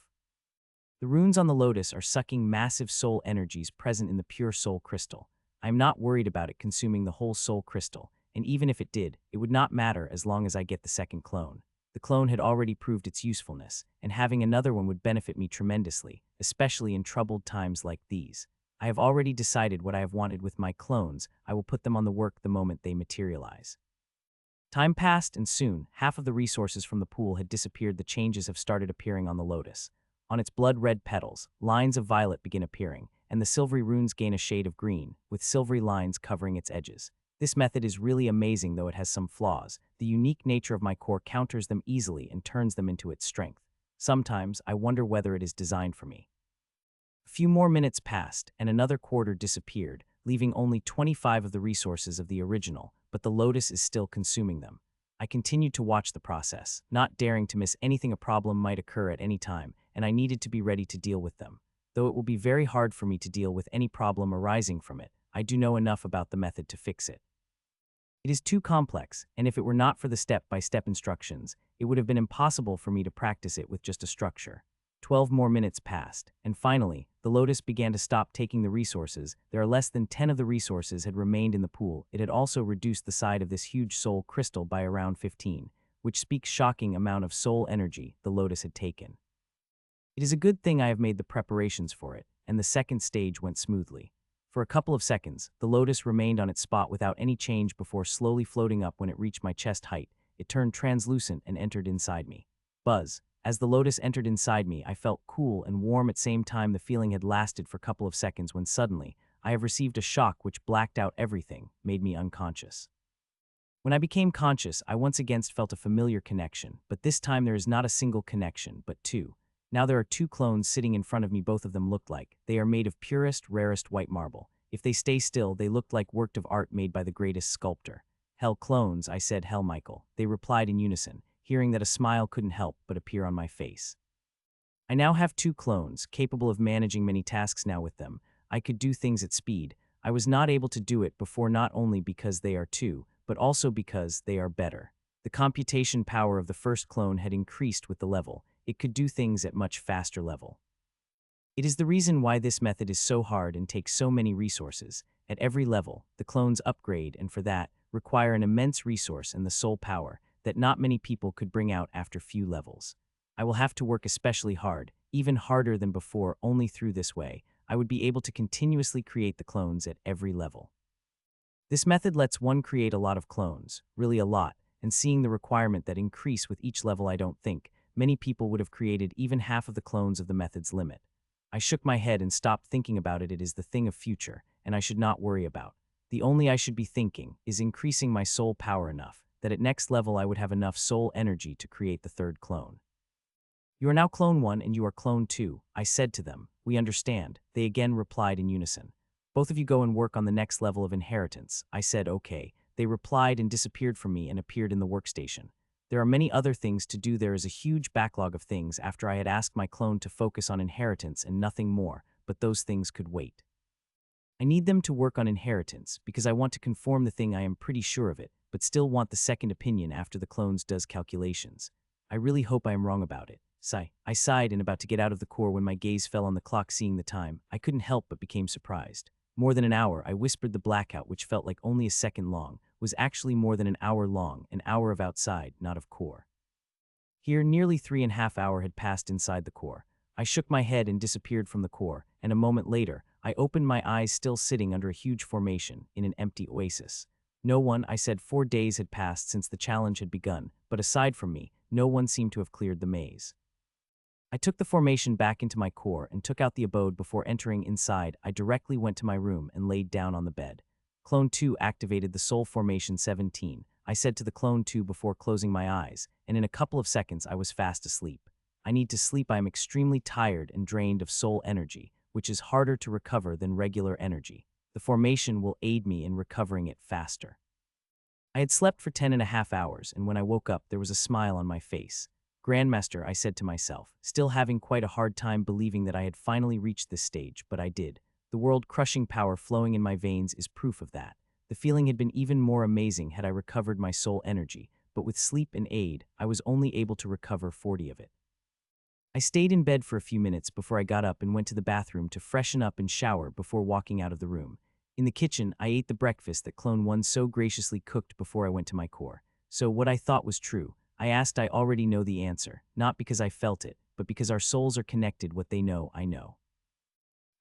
The runes on the lotus are sucking massive soul energies present in the pure soul crystal. I am not worried about it consuming the whole soul crystal, and even if it did, it would not matter as long as I get the second clone. The clone had already proved its usefulness, and having another one would benefit me tremendously, especially in troubled times like these. I have already decided what I have wanted with my clones. I will put them on the work the moment they materialize. Time passed, and soon, half of the resources from the pool had disappeared. The changes have started appearing on the lotus. On its blood-red petals, lines of violet begin appearing, and the silvery runes gain a shade of green, with silvery lines covering its edges. This method is really amazing, though it has some flaws. The unique nature of my core counters them easily and turns them into its strength. Sometimes, I wonder whether it is designed for me. A few more minutes passed, and another quarter disappeared, leaving only 25 of the resources of the original, but the lotus is still consuming them. I continued to watch the process, not daring to miss anything. A problem might occur at any time, and I needed to be ready to deal with them. Though it will be very hard for me to deal with any problem arising from it, I do know enough about the method to fix it. It is too complex, and if it were not for the step-by-step instructions, it would have been impossible for me to practice it with just a structure. 12 more minutes passed, and finally, the lotus began to stop taking the resources. There are less than 10 of the resources had remained in the pool. It had also reduced the side of this huge soul crystal by around 15, which speaks shocking amount of soul energy the lotus had taken. It is a good thing I have made the preparations for it, and the second stage went smoothly. For a couple of seconds, the lotus remained on its spot without any change before slowly floating up. When it reached my chest height, it turned translucent and entered inside me. Buzz. As the lotus entered inside me, I felt cool and warm at the same time. The feeling had lasted for a couple of seconds when suddenly, I have received a shock which blacked out everything, made me unconscious. When I became conscious, I once again felt a familiar connection, but this time there is not a single connection, but two. Now there are two clones sitting in front of me, both of them look like. They are made of purest, rarest white marble. If they stay still, they looked like work of art made by the greatest sculptor. Hell clones, I said, hell Michael. They replied in unison, hearing that a smile couldn't help but appear on my face. I now have two clones, capable of managing many tasks now with them. I could do things at speed. I was not able to do it before, not only because they are two, but also because they are better. The computation power of the first clone had increased with the level. It could do things at much faster level. It is the reason why this method is so hard and takes so many resources. At every level, the clones upgrade, and for that, require an immense resource and the soul power that not many people could bring out after few levels. I will have to work especially hard, even harder than before. Only through this way, I would be able to continuously create the clones at every level. This method lets one create a lot of clones, really a lot, and seeing the requirement that increase with each level, I don't think many people would have created even half of the clones of the method's limit. I shook my head and stopped thinking about it. It is the thing of future, and I should not worry about. The only I should be thinking is increasing my soul power enough that at next level I would have enough soul energy to create the third clone. You are now clone 1 and you are clone 2, I said to them. We understand, they again replied in unison. Both of you go and work on the next level of inheritance. I said okay. They replied and disappeared from me and appeared in the workstation. There are many other things to do. There is a huge backlog of things after I had asked my clone to focus on inheritance and nothing more, but those things could wait. I need them to work on inheritance because I want to conform the thing. I am pretty sure of it, but still want the second opinion after the clones does calculations. I really hope I am wrong about it. Sigh. I sighed and about to get out of the core when my gaze fell on the clock. Seeing the time, I couldn't help but became surprised. More than an hour, I whispered. The blackout, which felt like only a second long, was actually more than an hour long, an hour of outside, not of core. Here, nearly 3.5 hours had passed inside the core. I shook my head and disappeared from the core, and a moment later, I opened my eyes, still sitting under a huge formation, in an empty oasis. No one, I said. 4 days had passed since the challenge had begun, but aside from me, no one seemed to have cleared the maze. I took the formation back into my core and took out the abode. Before entering inside, I directly went to my room and laid down on the bed. Clone 2 activated the soul formation 17, I said to the clone 2 before closing my eyes, and in a couple of seconds I was fast asleep. I need to sleep. I am extremely tired and drained of soul energy, which is harder to recover than regular energy. The formation will aid me in recovering it faster. I had slept for 10.5 hours, and when I woke up there was a smile on my face. Grandmaster, I said to myself, still having quite a hard time believing that I had finally reached this stage, but I did. The world-crushing power flowing in my veins is proof of that. The feeling had been even more amazing had I recovered my soul energy, but with sleep and aid, I was only able to recover 40 of it. I stayed in bed for a few minutes before I got up and went to the bathroom to freshen up and shower before walking out of the room. In the kitchen, I ate the breakfast that Clone 1 so graciously cooked before I went to my core. So what I thought was true. I asked. I already know the answer, not because I felt it, but because our souls are connected. What they know, I know.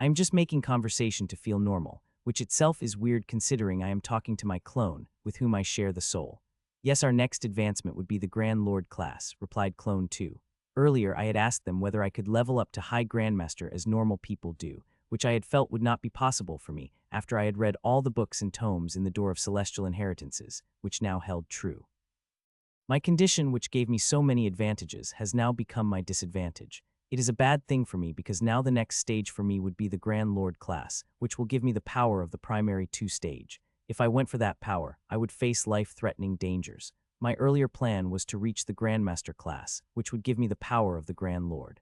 I am just making conversation to feel normal, which itself is weird considering I am talking to my clone, with whom I share the soul. Yes, our next advancement would be the Grand Lord class, replied Clone 2. Earlier I had asked them whether I could level up to High Grandmaster as normal people do, which I had felt would not be possible for me after I had read all the books and tomes in the Door of Celestial Inheritances, which now held true. My condition, which gave me so many advantages, has now become my disadvantage. It is a bad thing for me because now the next stage for me would be the Grand Lord class, which will give me the power of the primary 2 stage. If I went for that power, I would face life-threatening dangers. My earlier plan was to reach the Grandmaster class, which would give me the power of the Grand Lord.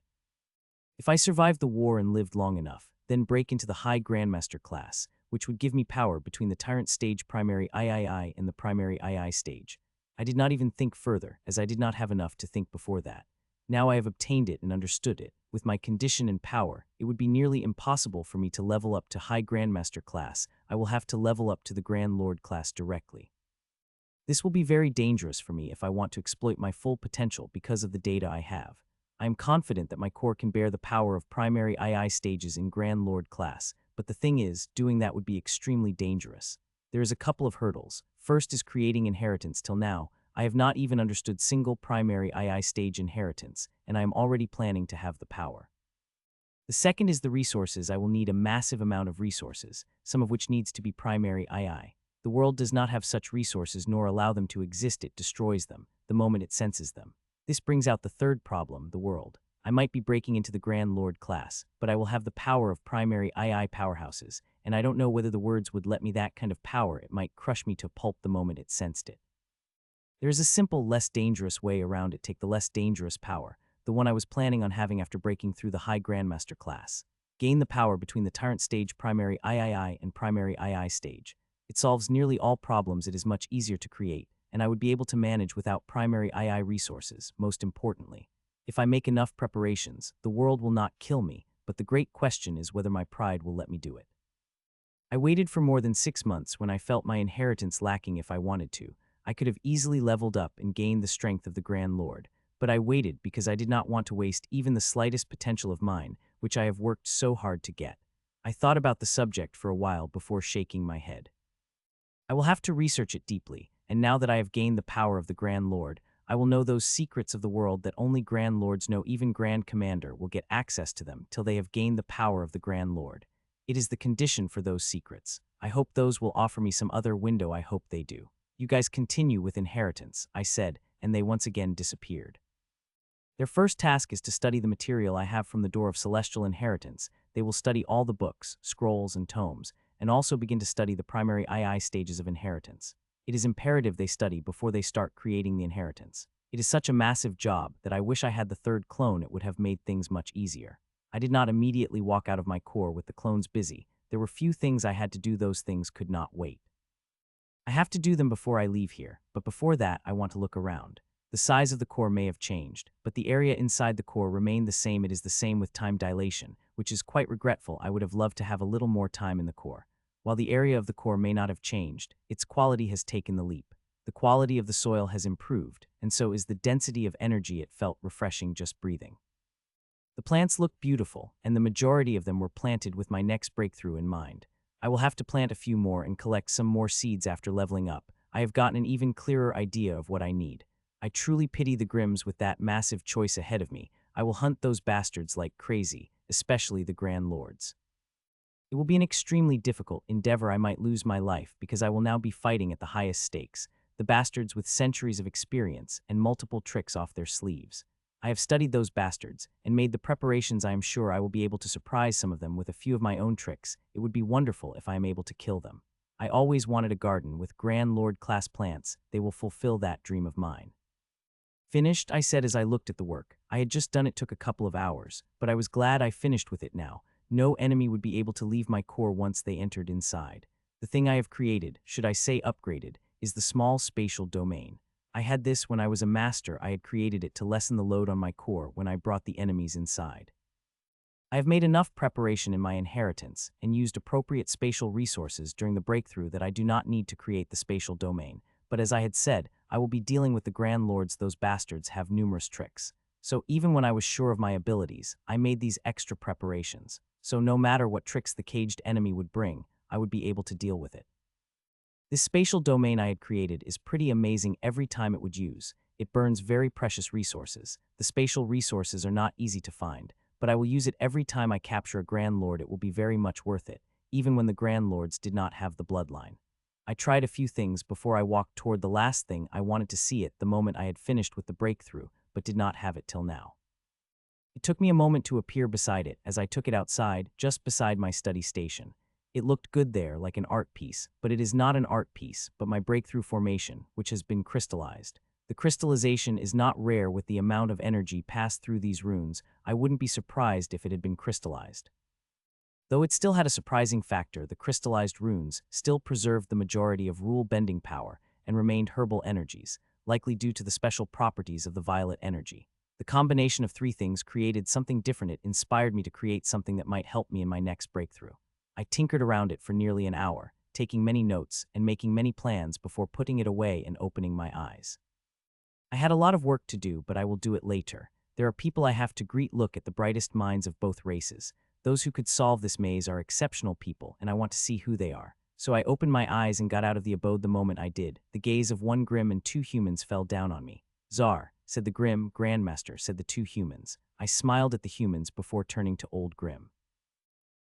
If I survived the war and lived long enough, then break into the High Grandmaster class, which would give me power between the Tyrant stage primary III and the primary II stage. I did not even think further, as I did not have enough to think before that. Now I have obtained it and understood it. With my condition and power, it would be nearly impossible for me to level up to High Grandmaster class. I will have to level up to the Grand Lord class directly. This will be very dangerous for me if I want to exploit my full potential because of the data I have. I am confident that my core can bear the power of primary II stages in Grand Lord class, but the thing is, doing that would be extremely dangerous. There is a couple of hurdles. First is creating inheritance. Till now, I have not even understood single primary II stage inheritance, and I am already planning to have the power. The second is the resources. I will need a massive amount of resources, some of which needs to be primary II. The world does not have such resources nor allow them to exist. It destroys them the moment it senses them. This brings out the third problem, the world. I might be breaking into the Grand Lord class, but I will have the power of primary II powerhouses, and I don't know whether the words would let me that kind of power. It might crush me to pulp the moment it sensed it. There is a simple, less dangerous way around it. Take the less dangerous power, the one I was planning on having after breaking through the High Grandmaster class. Gain the power between the Tyrant stage primary III and primary II stage. It solves nearly all problems. It is much easier to create, and I would be able to manage without primary II resources, most importantly. If I make enough preparations, the world will not kill me, but the great question is whether my pride will let me do it. I waited for more than 6 months when I felt my inheritance lacking. If I wanted to, I could have easily leveled up and gained the strength of the Grand Lord, but I waited because I did not want to waste even the slightest potential of mine, which I have worked so hard to get. I thought about the subject for a while before shaking my head. I will have to research it deeply, and now that I have gained the power of the Grand Lord, I will know those secrets of the world that only Grand Lords know. Even Grand Commander will get access to them till they have gained the power of the Grand Lord. It is the condition for those secrets. I hope those will offer me some other window. I hope they do. You guys continue with inheritance, I said, and they once again disappeared. Their first task is to study the material I have from the Door of Celestial Inheritance. They will study all the books, scrolls, and tomes, and also begin to study the primary II stages of inheritance. It is imperative they study before they start creating the inheritance. It is such a massive job that I wish I had the third clone. It would have made things much easier. I did not immediately walk out of my core with the clones busy. There were few things I had to do. Those things could not wait. I have to do them before I leave here, but before that I want to look around. The size of the core may have changed, but the area inside the core remained the same. It is the same with time dilation, which is quite regretful. I would have loved to have a little more time in the core. While the area of the core may not have changed, its quality has taken the leap. The quality of the soil has improved, and so is the density of energy. It felt refreshing just breathing. The plants looked beautiful, and the majority of them were planted with my next breakthrough in mind. I will have to plant a few more and collect some more seeds after leveling up. I have gotten an even clearer idea of what I need. I truly pity the Grims with that massive choice ahead of me. I will hunt those bastards like crazy, especially the Grand Lords. It will be an extremely difficult endeavor. I might lose my life because I will now be fighting at the highest stakes, the bastards with centuries of experience and multiple tricks off their sleeves. I have studied those bastards and made the preparations. I am sure I will be able to surprise some of them with a few of my own tricks. It would be wonderful if I am able to kill them. I always wanted a garden with Grand Lord class plants. They will fulfill that dream of mine. Finished, I said as I looked at the work. I had just done it. Took a couple of hours, but I was glad I finished with it now. No enemy would be able to leave my core once they entered inside. The thing I have created, should I say upgraded, is the small spatial domain. I had this when I was a master. I had created it to lessen the load on my core when I brought the enemies inside. I have made enough preparation in my inheritance and used appropriate spatial resources during the breakthrough that I do not need to create the spatial domain. But as I had said, I will be dealing with the Grand Lords. Those bastards have numerous tricks. So even when I was sure of my abilities, I made these extra preparations. So no matter what tricks the caged enemy would bring, I would be able to deal with it. This spatial domain I had created is pretty amazing. Every time it would use, it burns very precious resources. The spatial resources are not easy to find, but I will use it every time I capture a Grand Lord. It will be very much worth it, even when the Grand Lords did not have the bloodline. I tried a few things before I walked toward the last thing. I wanted to see it the moment I had finished with the breakthrough, but did not have it till now. It took me a moment to appear beside it as I took it outside, just beside my study station. It looked good there, like an art piece, but it is not an art piece, but my breakthrough formation, which has been crystallized. The crystallization is not rare. With the amount of energy passed through these runes, I wouldn't be surprised if it had been crystallized. Though it still had a surprising factor, the crystallized runes still preserved the majority of rule-bending power and remained herbal energies, likely due to the special properties of the violet energy. The combination of three things created something different. It inspired me to create something that might help me in my next breakthrough. I tinkered around it for nearly an hour, taking many notes and making many plans before putting it away and opening my eyes. I had a lot of work to do, but I will do it later. There are people I have to greet. Look at the brightest minds of both races. Those who could solve this maze are exceptional people, and I want to see who they are. So I opened my eyes and got out of the abode. The moment I did, the gaze of one Grim and two humans fell down on me. Czar, said the grim. Grandmaster, said the two humans. I smiled at the humans before turning to Old Grim.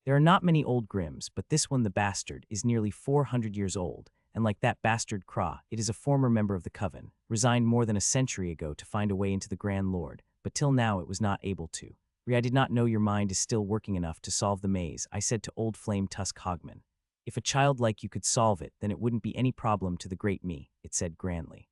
There are not many Old Grims, but this one, the bastard, is nearly 400 years old, and like that bastard Kra, it is a former member of the Coven, resigned more than a century ago to find a way into the Grand Lord, but till now it was not able to. I did not know your mind is still working enough to solve the maze, I said to Old Flame Tusk Hogman. If a child like you could solve it, then it wouldn't be any problem to the great me, it said grandly.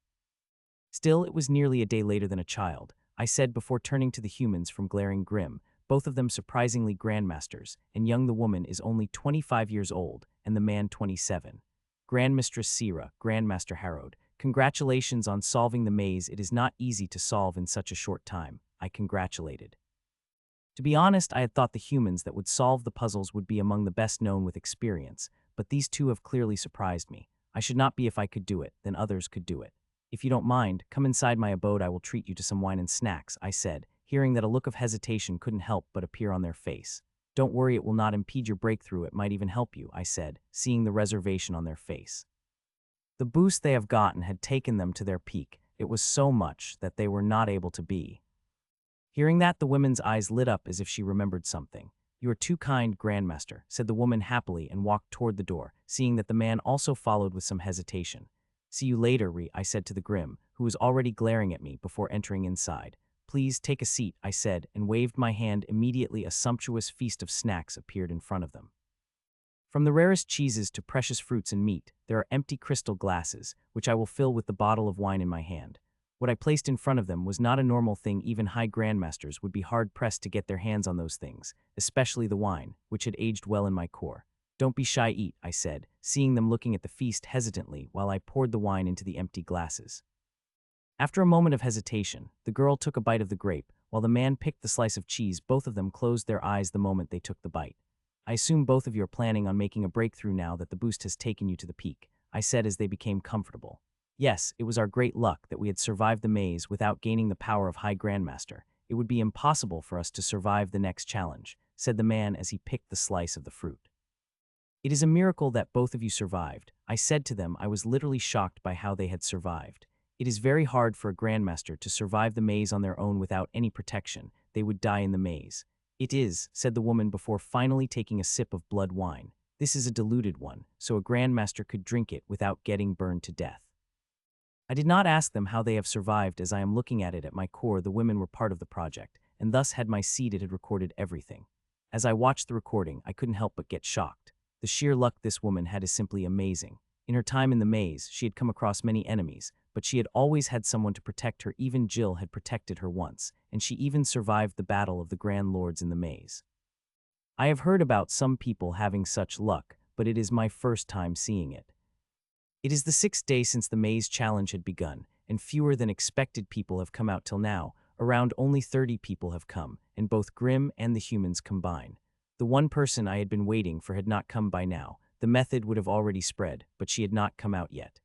Still, it was nearly a day later than a child, I said before turning to the humans from glaring grim, both of them surprisingly grandmasters, and young the woman is only 25 years old, and the man 27. Grandmistress Sira, Grandmaster Harrowed, congratulations on solving the maze. It is not easy to solve in such a short time, I congratulated. To be honest, I had thought the humans that would solve the puzzles would be among the best known with experience, but these two have clearly surprised me. I should not be if I could do it, then others could do it. If you don't mind, come inside my abode, I will treat you to some wine and snacks, I said, hearing that a look of hesitation couldn't help but appear on their face. Don't worry, it will not impede your breakthrough, it might even help you, I said, seeing the reservation on their face. The boost they have gotten had taken them to their peak. It was so much that they were not able to be. Hearing that, the woman's eyes lit up as if she remembered something. You are too kind, Grandmaster, said the woman happily and walked toward the door, seeing that the man also followed with some hesitation. See you later, I said to the Grim, who was already glaring at me before entering inside. Please take a seat, I said, and waved my hand. Immediately a sumptuous feast of snacks appeared in front of them. From the rarest cheeses to precious fruits and meat, there are empty crystal glasses, which I will fill with the bottle of wine in my hand. What I placed in front of them was not a normal thing. Even high grandmasters would be hard-pressed to get their hands on those things, especially the wine, which had aged well in my core. Don't be shy, eat, I said, seeing them looking at the feast hesitantly while I poured the wine into the empty glasses. After a moment of hesitation, the girl took a bite of the grape, while the man picked the slice of cheese. Both of them closed their eyes the moment they took the bite. I assume both of you are planning on making a breakthrough now that the boost has taken you to the peak, I said as they became comfortable. Yes, it was our great luck that we had survived the maze without gaining the power of High Grandmaster. It would be impossible for us to survive the next challenge, said the man as he picked the slice of the fruit. It is a miracle that both of you survived, I said to them. I was literally shocked by how they had survived. It is very hard for a Grandmaster to survive the maze on their own without any protection. They would die in the maze. It is, said the woman before finally taking a sip of blood wine. This is a diluted one, so a Grandmaster could drink it without getting burned to death. I did not ask them how they have survived, as I am looking at it. At my core, the women were part of the project, and thus had my seed. It had recorded everything. As I watched the recording, I couldn't help but get shocked. The sheer luck this woman had is simply amazing. In her time in the maze, she had come across many enemies, but she had always had someone to protect her. Even Jill had protected her once, and she even survived the battle of the Grand Lords in the maze. I have heard about some people having such luck, but it is my first time seeing it. It is the 6th day since the maze challenge had begun, and fewer than expected people have come out till now. Around only 30 people have come, and both Grim and the humans combine. The one person I had been waiting for had not come by now. The method would have already spread, but she had not come out yet.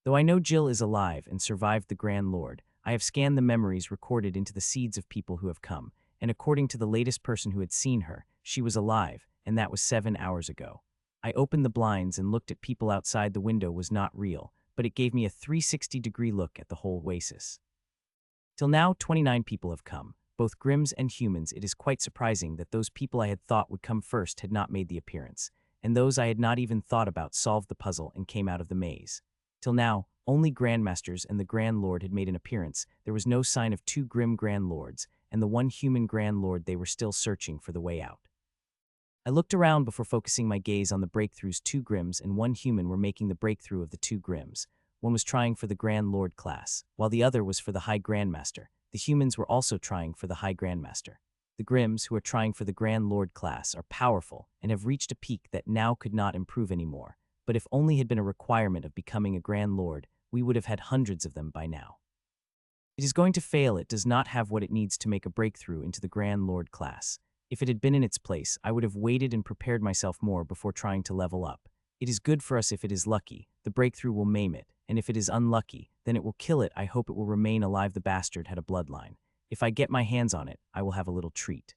Though I know Jill is alive and survived the Grand Lord, I have scanned the memories recorded into the seeds of people who have come, and according to the latest person who had seen her, she was alive, and that was 7 hours ago. I opened the blinds and looked at people outside. The window was not real, but it gave me a 360-degree look at the whole oasis. Till now, 29 people have come, both Grims and humans. It is quite surprising that those people I had thought would come first had not made the appearance, and those I had not even thought about solved the puzzle and came out of the maze. Till now, only Grandmasters and the Grand Lord had made an appearance. There was no sign of 2 Grim Grand Lords, and the 1 human Grand Lord. They were still searching for the way out. I looked around before focusing my gaze on the breakthroughs. 2 Grims and 1 human were making the breakthrough of the 2 Grims. One was trying for the Grand Lord class, while the other was for the High Grandmaster. The humans were also trying for the High Grandmaster. The Grims, who are trying for the Grand Lord class, are powerful and have reached a peak that now could not improve anymore. But if only had been a requirement of becoming a Grand Lord, we would have had hundreds of them by now. It is going to fail. It does not have what it needs to make a breakthrough into the Grand Lord class. If it had been in its place, I would have waited and prepared myself more before trying to level up. It is good for us if it is lucky. The breakthrough will maim it, and if it is unlucky, then it will kill it. I hope it will remain alive. The bastard had a bloodline. If I get my hands on it, I will have a little treat.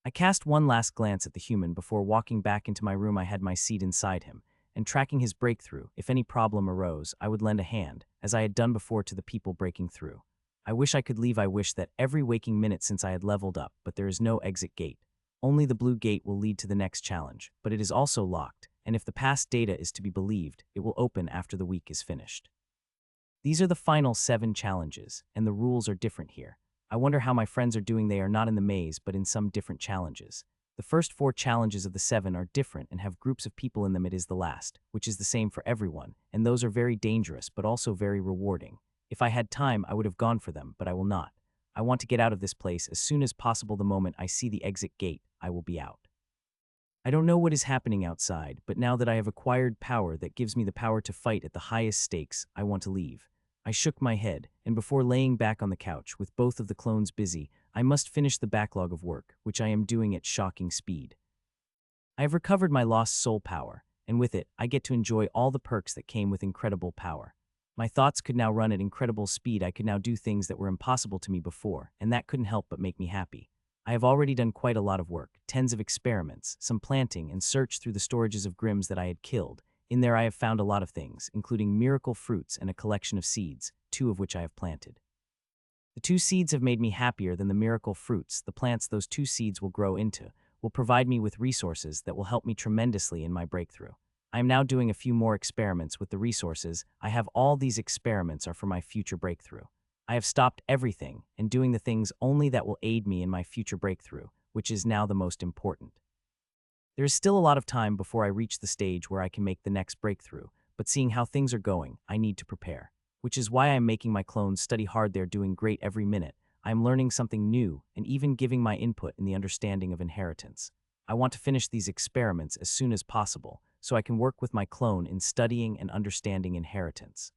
I cast one last glance at the human before walking back into my room. I had my seat inside him, and tracking his breakthrough. If any problem arose, I would lend a hand, as I had done before to the people breaking through. I wish I could leave. I wish that every waking minute since I had leveled up, but there is no exit gate. Only the blue gate will lead to the next challenge, but it is also locked, and if the past data is to be believed, it will open after the week is finished. These are the final 7 challenges, and the rules are different here. I wonder how my friends are doing. They are not in the maze, but in some different challenges. The first 4 challenges of the 7 are different and have groups of people in them. It is the last, which is the same for everyone, and those are very dangerous but also very rewarding. If I had time, I would have gone for them, but I will not. I want to get out of this place as soon as possible. The moment I see the exit gate, I will be out. I don't know what is happening outside, but now that I have acquired power that gives me the power to fight at the highest stakes, I want to leave. I shook my head, and before laying back on the couch with both of the clones busy, I must finish the backlog of work, which I am doing at shocking speed. I have recovered my lost soul power, and with it, I get to enjoy all the perks that came with incredible power. My thoughts could now run at incredible speed. I could now do things that were impossible to me before, and that couldn't help but make me happy. I have already done quite a lot of work, tens of experiments, some planting, and searched through the storages of grims that I had killed. In there I have found a lot of things, including miracle fruits and a collection of seeds, 2 of which I have planted. The 2 seeds have made me happier than the miracle fruits. The plants those 2 seeds will grow into will provide me with resources that will help me tremendously in my breakthrough. I am now doing a few more experiments with the resources I have. All these experiments are for my future breakthrough. I have stopped everything and doing the things only that will aid me in my future breakthrough, which is now the most important. There is still a lot of time before I reach the stage where I can make the next breakthrough, but seeing how things are going, I need to prepare. Which is why I am making my clones study hard. They're doing great every minute. I am learning something new and even giving my input in the understanding of inheritance. I want to finish these experiments as soon as possible, so I can work with my clone in studying and understanding inheritance.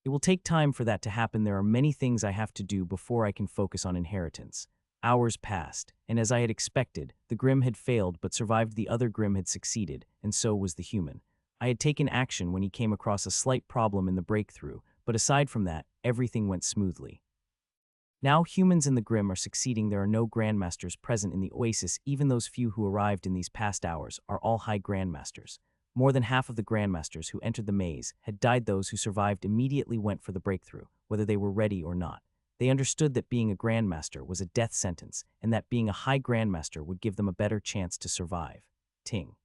It will take time for that to happen. There are many things I have to do before I can focus on inheritance. Hours passed, and as I had expected, the Grim had failed but survived. The other Grim had succeeded, and so was the human. I had taken action when he came across a slight problem in the breakthrough, but aside from that, everything went smoothly. Now humans and the Grim are succeeding. There are no grandmasters present in the oasis. Even those few who arrived in these past hours are all high grandmasters. More than half of the grandmasters who entered the maze had died. Those who survived immediately went for the breakthrough, whether they were ready or not. They understood that being a grandmaster was a death sentence, and that being a high grandmaster would give them a better chance to survive. Ting.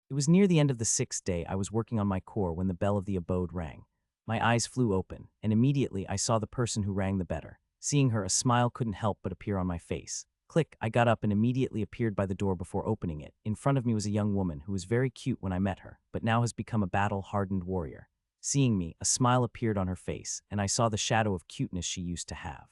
It was near the end of the 6th day. I was working on my core when the bell of the abode rang. My eyes flew open, and immediately I saw the person who rang the better. Seeing her, a smile couldn't help but appear on my face. Click, I got up and immediately appeared by the door before opening it. In front of me was a young woman who was very cute when I met her, but now has become a battle-hardened warrior. Seeing me, a smile appeared on her face, and I saw the shadow of cuteness she used to have.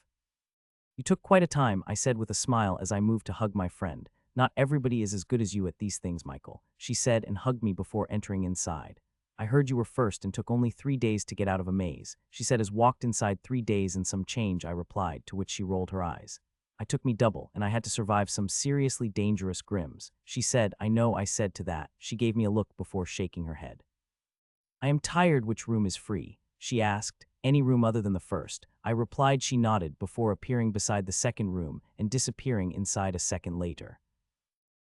You took quite a time, I said with a smile as I moved to hug my friend. Not everybody is as good as you at these things, Michael, she said and hugged me before entering inside. I heard you were first and took only 3 days to get out of a maze, she said as walked inside. 3 days and some change, I replied, to which she rolled her eyes. I took me double, and I had to survive some seriously dangerous grims, she said. I know, I said to that. She gave me a look before shaking her head. I am tired. Which room is free? She asked. Any room other than the first, I replied. She nodded before appearing beside the second room and disappearing inside a second later.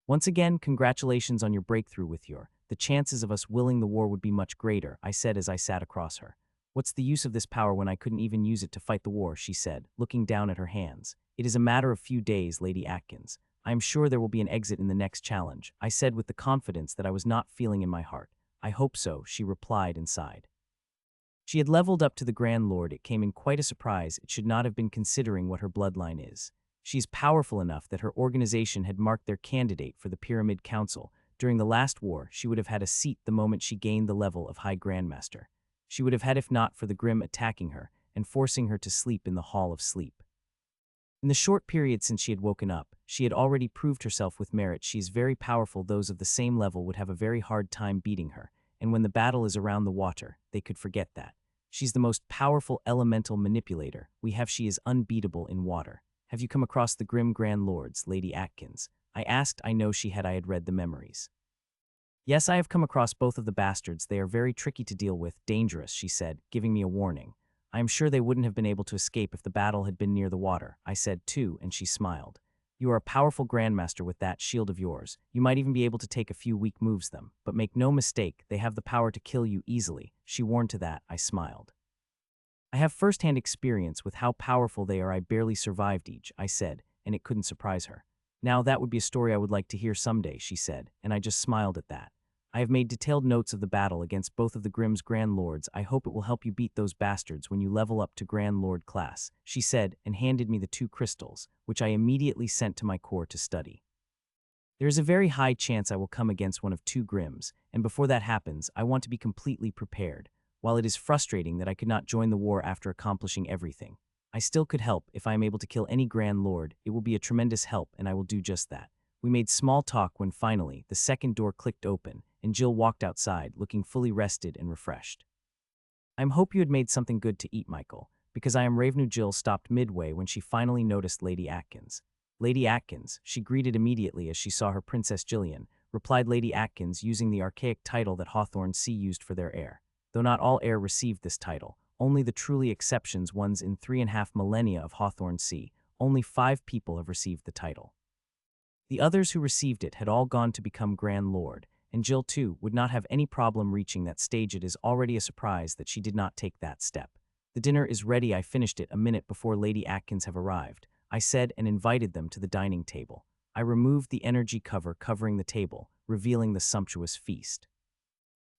Once again, congratulations on your breakthrough with the chances of us winning the war would be much greater, I said as I sat across her. What's the use of this power when I couldn't even use it to fight the war, she said, looking down at her hands. It is a matter of few days, Lady Atkins. I am sure there will be an exit in the next challenge, I said with the confidence that I was not feeling in my heart. I hope so, she replied and sighed. She had leveled up to the Grand Lord. It came in quite a surprise. It should not have been, considering what her bloodline is. She is powerful enough that her organization had marked their candidate for the Pyramid Council. During the last war, she would have had a seat the moment she gained the level of High Grandmaster. She would have had if not for the Grim attacking her and forcing her to sleep in the Hall of Sleep. In the short period since she had woken up, she had already proved herself with merit. She is very powerful. Those of the same level would have a very hard time beating her, and when the battle is around the water, they could forget that. She's the most powerful elemental manipulator we have. She is unbeatable in water. Have you come across the Grim Grand Lords, Lady Atkins? I asked. I know she had. I had read the memories. Yes, I have come across both of the bastards. They are very tricky to deal with, dangerous, she said, giving me a warning. I am sure they wouldn't have been able to escape if the battle had been near the water, I said too, and she smiled. You are a powerful grandmaster with that shield of yours. You might even be able to take a few weak moves them, but make no mistake, they have the power to kill you easily, she warned. To that, I smiled. I have first-hand experience with how powerful they are. I barely survived each, I said, and it couldn't surprise her. Now that would be a story I would like to hear someday, she said, and I just smiled at that. I have made detailed notes of the battle against both of the Grimm's Grand Lords. I hope it will help you beat those bastards when you level up to Grand Lord class, she said, and handed me the 2 crystals, which I immediately sent to my core to study. There is a very high chance I will come against one of 2 Grimms, and before that happens, I want to be completely prepared. While it is frustrating that I could not join the war after accomplishing everything, I still could help. If I am able to kill any Grand Lord, it will be a tremendous help, and I will do just that. We made small talk when finally the second door clicked open, and Jill walked outside, looking fully rested and refreshed. I hope you had made something good to eat, Michael, because I am Ravenu. Jill stopped midway when she finally noticed Lady Atkins. Lady Atkins, she greeted immediately as she saw her Princess Jillian, replied Lady Atkins using the archaic title that Hawthorne Sea used for their heir. Though not all heir received this title, only the truly exceptions ones in 3.5 millennia of Hawthorne Sea, only 5 people have received the title. The others who received it had all gone to become Grand Lord, and Jill too would not have any problem reaching that stage. It is already a surprise that she did not take that step. The dinner is ready. I finished it a minute before Lady Atkins have arrived, I said, and invited them to the dining table. I removed the energy cover covering the table, revealing the sumptuous feast.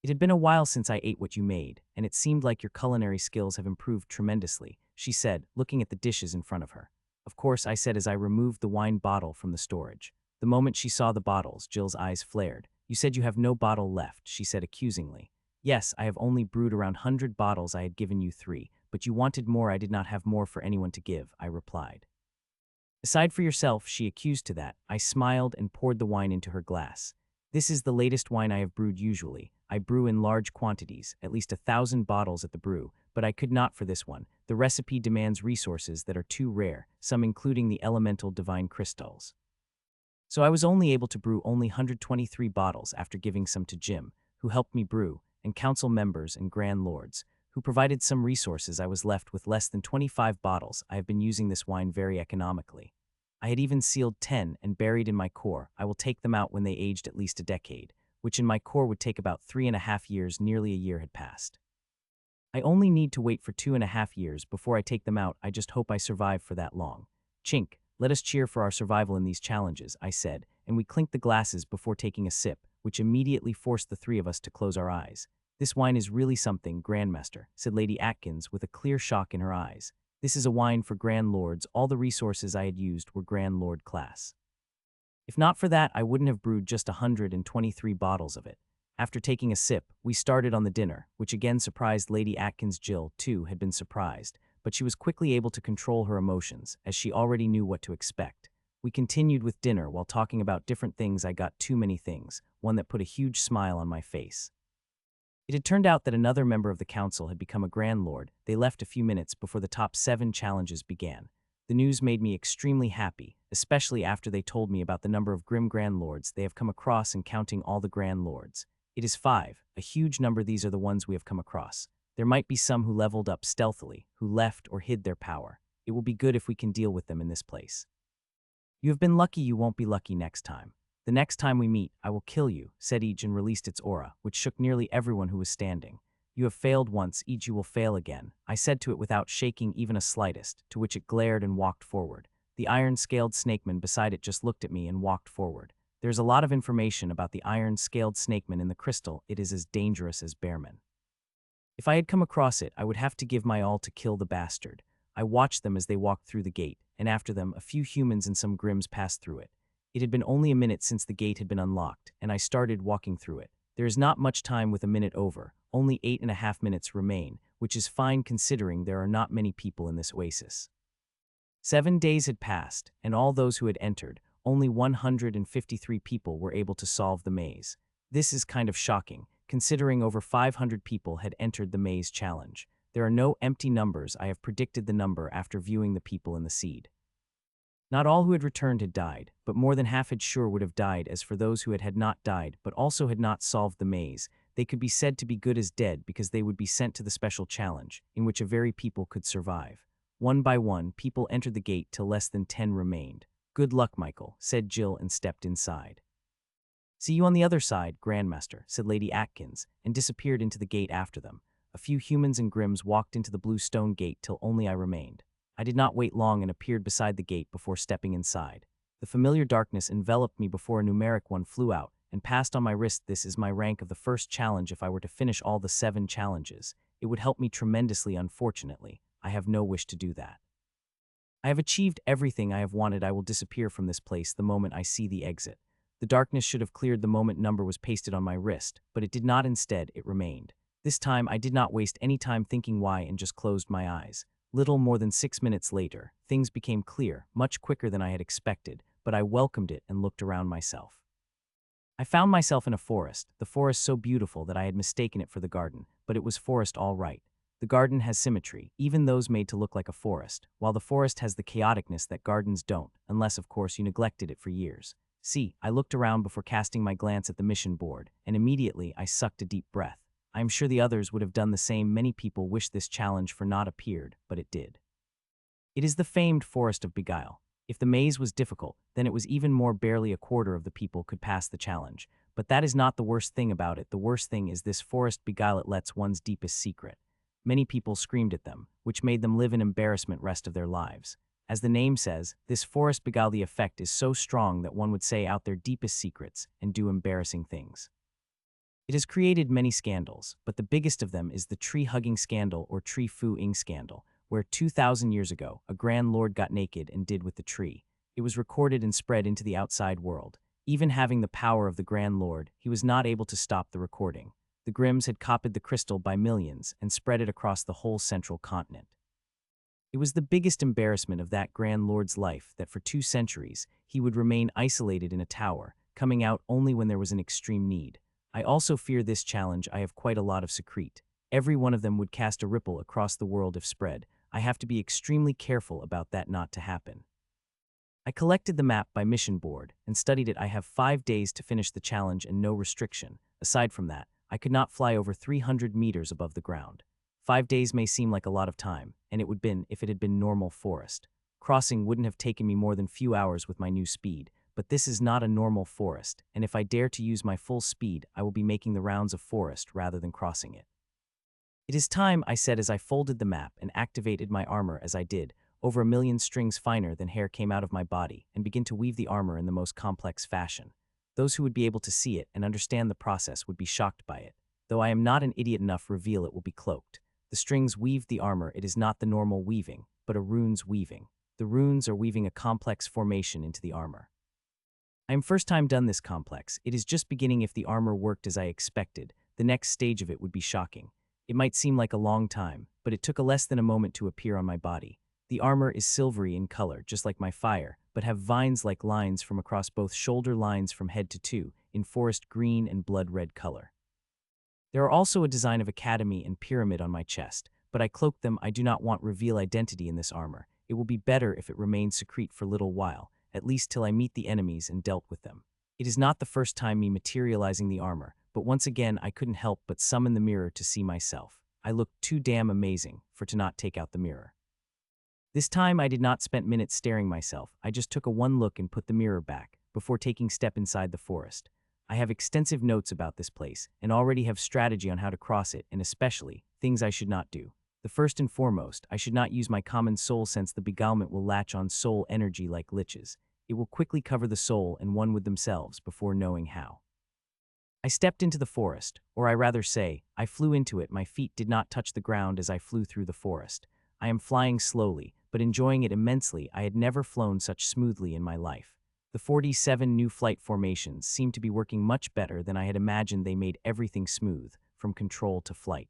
It had been a while since I ate what you made, and it seemed like your culinary skills have improved tremendously, she said, looking at the dishes in front of her. Of course, I said as I removed the wine bottle from the storage. The moment she saw the bottles, Jill's eyes flared. You said you have no bottle left, she said accusingly. Yes, I have only brewed around 100 bottles. I had given you 3, but you wanted more. I did not have more for anyone to give, I replied. Aside for yourself, she accused. To that, I smiled and poured the wine into her glass. This is the latest wine I have brewed. Usually, I brew in large quantities, at least 1,000 bottles at the brew, but I could not for this one. The recipe demands resources that are too rare, some including the elemental divine crystals. So I was only able to brew only 123 bottles after giving some to Jim, who helped me brew, and council members and Grand Lords, who provided some resources. I was left with less than 25 bottles. I have been using this wine very economically. I had even sealed 10 and buried in my core. I will take them out when they aged at least a decade, which in my core would take about 3.5 years. Nearly a year had passed. I only need to wait for 2.5 years before I take them out. I just hope I survive for that long. Chink, let us cheer for our survival in these challenges, I said, and we clinked the glasses before taking a sip, which immediately forced the 3 of us to close our eyes. This wine is really something, Grandmaster, said Lady Atkins with a clear shock in her eyes. This is a wine for Grand Lords. All the resources I had used were Grand Lord class. If not for that, I wouldn't have brewed just 123 bottles of it. After taking a sip, we started on the dinner, which again surprised Lady Atkins. Jill, too, had been surprised, but she was quickly able to control her emotions, as she already knew what to expect. We continued with dinner while talking about different things. I got too many things, one that put a huge smile on my face. It had turned out that another member of the council had become a Grand Lord. They left a few minutes before the top 7 challenges began. The news made me extremely happy, especially after they told me about the number of Grim Grand Lords they have come across, and counting all the Grand Lords. It is 5, a huge number. These are the ones we have come across. There might be some who leveled up stealthily, who left or hid their power. It will be good if we can deal with them in this place. You have been lucky. You won't be lucky next time. The next time we meet, I will kill you, said Ij, and released its aura, which shook nearly everyone who was standing. You have failed once, Ij, you will fail again, I said to it without shaking even a slightest, to which it glared and walked forward. The iron-scaled snakeman beside it just looked at me and walked forward. There's a lot of information about the iron-scaled snakeman in the crystal. It is as dangerous as bearman. If I had come across it, I would have to give my all to kill the bastard. I watched them as they walked through the gate, and after them, a few humans and some Grimms passed through it. It had been only a minute since the gate had been unlocked, and I started walking through it. There is not much time with a minute over, only 8.5 minutes remain, which is fine considering there are not many people in this oasis. 7 days had passed, and all those who had entered, only 153 people were able to solve the maze. This is kind of shocking, considering over 500 people had entered the maze challenge. There are no empty numbers. I have predicted the number after viewing the people in the seed. Not all who had returned had died, but more than half had sure would have died. As for those who had not died but also had not solved the maze, they could be said to be good as dead because they would be sent to the special challenge, in which a very people could survive. One by one, people entered the gate till less than 10 remained. Good luck, Michael, said Jill and stepped inside. See you on the other side, Grandmaster, said Lady Atkins, and disappeared into the gate after them. A few humans and Grims walked into the blue stone gate till only I remained. I did not wait long and appeared beside the gate before stepping inside. The familiar darkness enveloped me before a numeric one flew out and passed on my wrist. This is my rank of the first challenge. If I were to finish all the 7 challenges, it would help me tremendously. Unfortunately, I have no wish to do that. I have achieved everything I have wanted. I will disappear from this place the moment I see the exit. The darkness should have cleared the moment number was pasted on my wrist, but it did not. Instead, it remained. This time, I did not waste any time thinking why and just closed my eyes. Little more than 6 minutes later, things became clear, much quicker than I had expected, but I welcomed it and looked around myself. I found myself in a forest, the forest so beautiful that I had mistaken it for the garden, but it was forest all right. The garden has symmetry, even those made to look like a forest, while the forest has the chaoticness that gardens don't, unless of course you neglected it for years. See, I looked around before casting my glance at the mission board, and immediately I sucked a deep breath. I am sure the others would have done the same. Many people wish this challenge for not appeared, but it did. It is the famed forest of Beguile. If the maze was difficult, then it was even more. Barely a quarter of the people could pass the challenge. But that is not the worst thing about it. The worst thing is this forest Beguile. It lets one's deepest secret. Many people screamed at them, which made them live in embarrassment rest of their lives. As the name says, this forest Beguile, the effect is so strong that one would say out their deepest secrets and do embarrassing things. It has created many scandals, but the biggest of them is the tree-hugging scandal or tree-foo-ing scandal, where 2,000 years ago, a grand lord got naked and did with the tree. It was recorded and spread into the outside world. Even having the power of the grand lord, he was not able to stop the recording. The Grims had copied the crystal by millions and spread it across the whole central continent. It was the biggest embarrassment of that grand lord's life that for 2 centuries, he would remain isolated in a tower, coming out only when there was an extreme need. I also fear this challenge. I have quite a lot of secrete. Every one of them would cast a ripple across the world if spread. I have to be extremely careful about that not to happen. I collected the map by mission board and studied it. I have 5 days to finish the challenge and no restriction. Aside from that, I could not fly over 300 meters above the ground. 5 days may seem like a lot of time, and it would been if it had been normal forest. Crossing wouldn't have taken me more than few hours with my new speed, but this is not a normal forest, and if I dare to use my full speed, I will be making the rounds of forest rather than crossing it. It is time, I said as I folded the map and activated my armor. As I did, over 1,000,000 strings finer than hair came out of my body and began to weave the armor in the most complex fashion. Those who would be able to see it and understand the process would be shocked by it. Though I am not an idiot enough to reveal it will be cloaked. The strings weaved the armor. It is not the normal weaving, but a rune's weaving. The runes are weaving a complex formation into the armor. I am first time done this complex. It is just beginning. If the armor worked as I expected, the next stage of it would be shocking. It might seem like a long time, but it took less than a moment to appear on my body. The armor is silvery in color, just like my fire, but have vines like lines from across both shoulder lines from head to toe, in forest green and blood red color. There are also a design of academy and pyramid on my chest, but I cloaked them. I do not want reveal identity in this armor. It will be better if it remains secret for a little while, at least till I meet the enemies and dealt with them. It is not the first time me materializing the armor, but once again I couldn't help but summon the mirror to see myself. I looked too damn amazing for to not take out the mirror. This time I did not spend minutes staring myself. I just took a one look and put the mirror back before taking step inside the forest. I have extensive notes about this place and already have strategy on how to cross it, and especially things I should not do. The first and foremost, I should not use my common soul, since the beguilement will latch on soul energy like liches. It will quickly cover the soul and one with themselves before knowing how. I stepped into the forest, or I rather say, I flew into it. My feet did not touch the ground as I flew through the forest. I am flying slowly, but enjoying it immensely. I had never flown such smoothly in my life. The 47 new flight formations seemed to be working much better than I had imagined. They made everything smooth, from control to flight.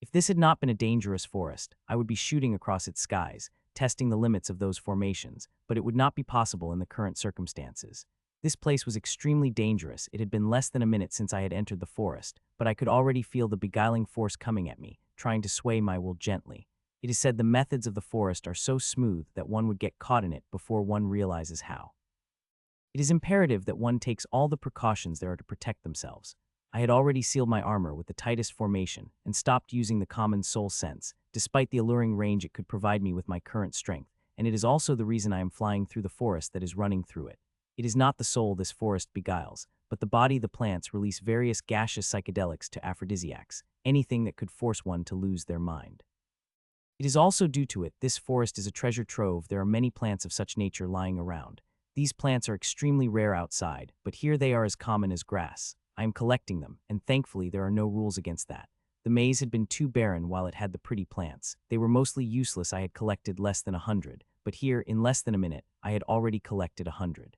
If this had not been a dangerous forest, I would be shooting across its skies, testing the limits of those formations, but it would not be possible in the current circumstances. This place was extremely dangerous. It had been less than a minute since I had entered the forest, but I could already feel the beguiling force coming at me, trying to sway my will gently. It is said the methods of the forest are so smooth that one would get caught in it before one realizes how. It is imperative that one takes all the precautions there are to protect themselves. I had already sealed my armor with the tightest formation and stopped using the common soul sense, despite the alluring range it could provide me with my current strength, and it is also the reason I am flying through the forest that is running through it. It is not the soul this forest beguiles, but the body the plants release various gaseous psychedelics to aphrodisiacs, anything that could force one to lose their mind. It is also due to it, this forest is a treasure trove. There are many plants of such nature lying around. These plants are extremely rare outside, but here they are as common as grass. I am collecting them, and thankfully there are no rules against that. The maze had been too barren while it had the pretty plants. They were mostly useless. I had collected less than 100, but here, in less than a minute, I had already collected 100.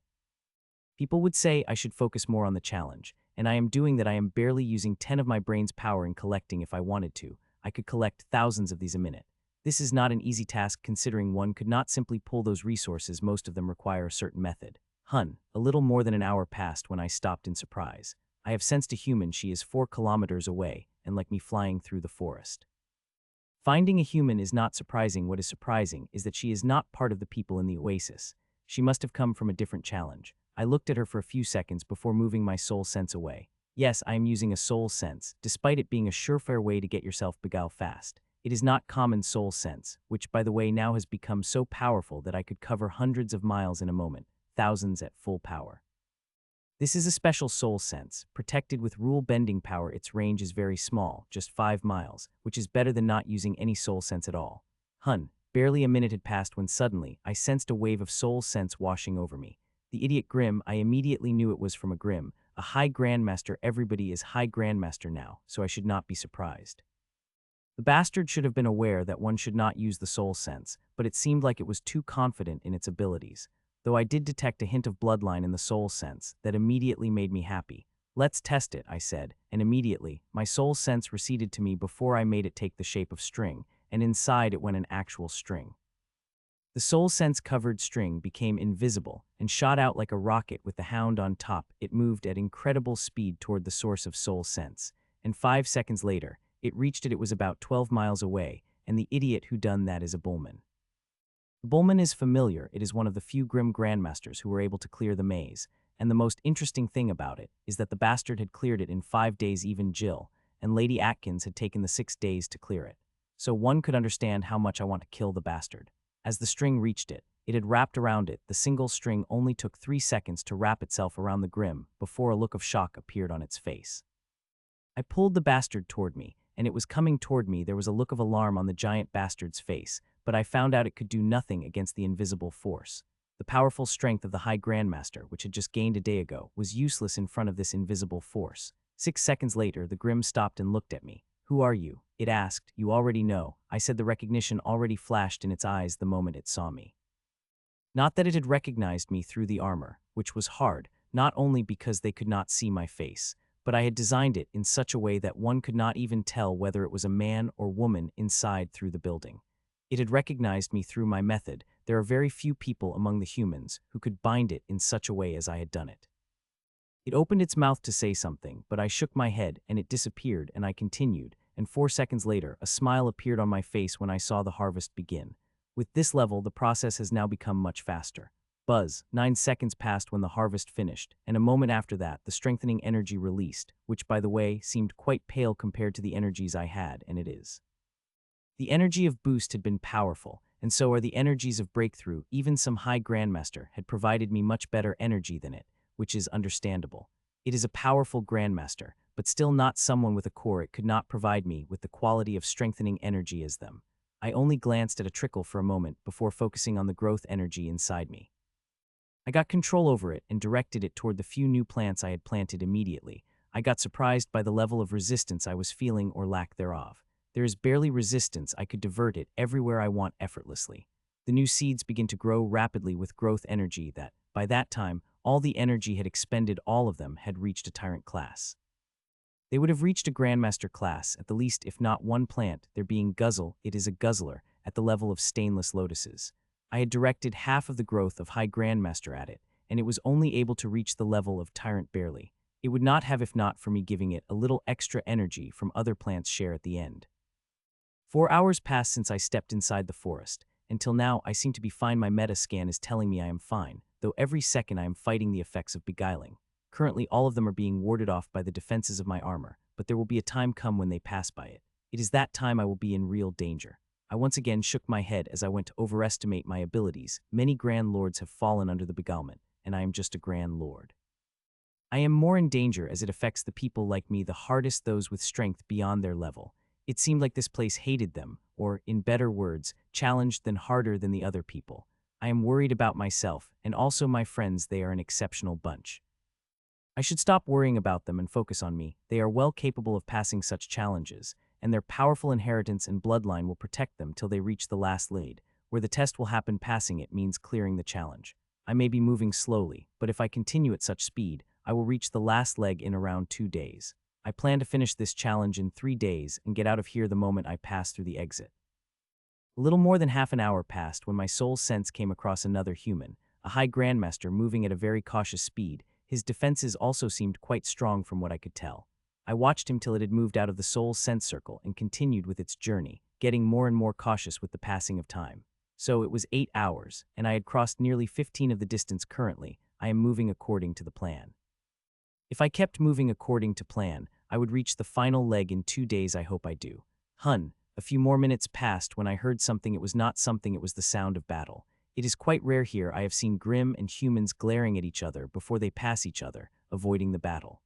People would say I should focus more on the challenge, and I am doing that. I am barely using 10 of my brain's power in collecting. If I wanted to, I could collect thousands of these a minute. This is not an easy task considering one could not simply pull those resources. Most of them require a certain method. A little more than an hour passed when I stopped in surprise. I have sensed a human. She is 4 kilometers away, and like me flying through the forest. Finding a human is not surprising. What is surprising is that she is not part of the people in the oasis. She must have come from a different challenge. I looked at her for a few seconds before moving my soul sense away. Yes, I am using a soul sense, despite it being a surefire way to get yourself beguile fast. It is not common soul sense, which by the way now has become so powerful that I could cover hundreds of miles in a moment, thousands at full power. This is a special soul sense, protected with rule-bending power. Its range is very small, just 5 miles, which is better than not using any soul sense at all. Barely a minute had passed when suddenly, I sensed a wave of soul sense washing over me. The idiot Grim, I immediately knew it was from a Grim, a high grandmaster. Everybody is high grandmaster now, so I should not be surprised. The bastard should have been aware that one should not use the soul sense, but it seemed like it was too confident in its abilities. Though I did detect a hint of bloodline in the soul sense, that immediately made me happy. Let's test it, I said, and immediately, my soul sense receded to me before I made it take the shape of string, and inside it went an actual string. The soul sense covered string became invisible and shot out like a rocket with the hound on top. It moved at incredible speed toward the source of soul sense, and 5 seconds later, it reached it. It was about 12 miles away, and the idiot who done that is a bullman. The bullman is familiar. It is one of the few Grim grandmasters who were able to clear the maze, and the most interesting thing about it is that the bastard had cleared it in 5 days. Even Jill and Lady Atkins had taken the 6 days to clear it. So one could understand how much I want to kill the bastard. As the string reached it, it had wrapped around it. The single string only took 3 seconds to wrap itself around the Grim before a look of shock appeared on its face. I pulled the bastard toward me, and it was coming toward me. There was a look of alarm on the giant bastard's face, but I found out it could do nothing against the invisible force. The powerful strength of the High Grandmaster, which had just gained a day ago, was useless in front of this invisible force. 6 seconds later, the Grim stopped and looked at me. "Who are you?" it asked. "You already know," I said. The recognition already flashed in its eyes the moment it saw me. Not that it had recognized me through the armor, which was hard, not only because they could not see my face, but I had designed it in such a way that one could not even tell whether it was a man or woman inside through the building. It had recognized me through my method. There are very few people among the humans who could bind it in such a way as I had done it. It opened its mouth to say something, but I shook my head and it disappeared, and I continued, and 4 seconds later, a smile appeared on my face when I saw the harvest begin. With this level, the process has now become much faster. Buzz, 9 seconds passed when the harvest finished, and a moment after that, the strengthening energy released, which, by the way, seemed quite pale compared to the energies I had, and it is. The energy of boost had been powerful, and so are the energies of breakthrough. Even some high grandmaster had provided me much better energy than it, which is understandable. It is a powerful grandmaster, but still not someone with a core. It could not provide me with the quality of strengthening energy as them. I only glanced at a trickle for a moment before focusing on the growth energy inside me. I got control over it and directed it toward the few new plants I had planted immediately. I got surprised by the level of resistance I was feeling, or lack thereof. There is barely resistance. I could divert it everywhere I want effortlessly. The new seeds begin to grow rapidly with growth energy that, by that time, all the energy had expended. All of them had reached a tyrant class. They would have reached a grandmaster class, at the least, if not one plant, there being Guzzle. It is a guzzler, at the level of stainless lotuses. I had directed half of the growth of High Grandmaster at it, and it was only able to reach the level of Tyrant barely. It would not have if not for me giving it a little extra energy from other plants' share at the end. 4 hours passed since I stepped inside the forest. Until now, I seem to be fine. My meta scan is telling me I am fine, though every second I am fighting the effects of beguiling. Currently, all of them are being warded off by the defenses of my armor, but there will be a time come when they pass by it. It is that time I will be in real danger. I once again shook my head as I went to overestimate my abilities. Many grand lords have fallen under the beguilement, and I am just a grand lord. I am more in danger as it affects the people like me the hardest, those with strength beyond their level. It seemed like this place hated them, or, in better words, challenged them harder than the other people. I am worried about myself, and also my friends. They are an exceptional bunch. I should stop worrying about them and focus on me. They are well capable of passing such challenges, and their powerful inheritance and bloodline will protect them till they reach the last lead, where the test will happen. Passing it means clearing the challenge. I may be moving slowly, but if I continue at such speed, I will reach the last leg in around 2 days. I plan to finish this challenge in 3 days and get out of here the moment I pass through the exit. A little more than half an hour passed when my sole sense came across another human, a high grandmaster moving at a very cautious speed. His defenses also seemed quite strong from what I could tell. I watched him till it had moved out of the soul's sense circle and continued with its journey, getting more and more cautious with the passing of time. So it was 8 hours, and I had crossed nearly 15 of the distance. Currently, I am moving according to the plan. If I kept moving according to plan, I would reach the final leg in 2 days. I hope I do. A few more minutes passed when I heard something. It was not something, it was the sound of battle. It is quite rare here. I have seen Grim and humans glaring at each other before they pass each other, avoiding the battle.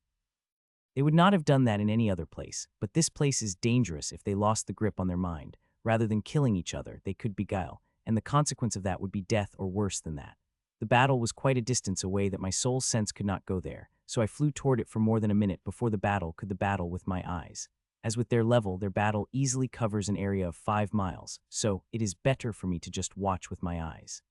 They would not have done that in any other place, but this place is dangerous. If they lost the grip on their mind, rather than killing each other, they could beguile, and the consequence of that would be death or worse than that. The battle was quite a distance away that my soul's sense could not go there, so I flew toward it for more than a minute before the battle could the battle with my eyes. As with their level, their battle easily covers an area of 5 miles, so it is better for me to just watch with my eyes.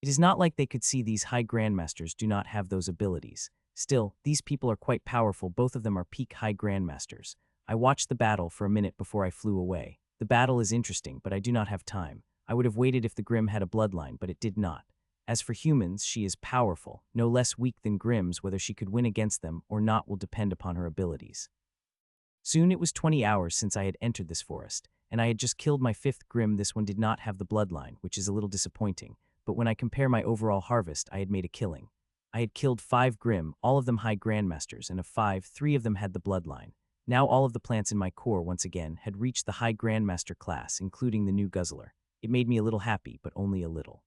It is not like they could see. These high grandmasters do not have those abilities. Still, these people are quite powerful. Both of them are peak high grandmasters. I watched the battle for a minute before I flew away. The battle is interesting, but I do not have time. I would have waited if the Grim had a bloodline, but it did not. As for humans, she is powerful, no less weak than Grimm's. Whether she could win against them or not will depend upon her abilities. Soon it was 20 hours since I had entered this forest, and I had just killed my 5th Grim. This one did not have the bloodline, which is a little disappointing, but when I compare my overall harvest, I had made a killing. I had killed 5 Grim, all of them high grandmasters, and of 5, 3 of them had the bloodline. Now all of the plants in my core once again had reached the high grandmaster class, including the new guzzler. It made me a little happy, but only a little.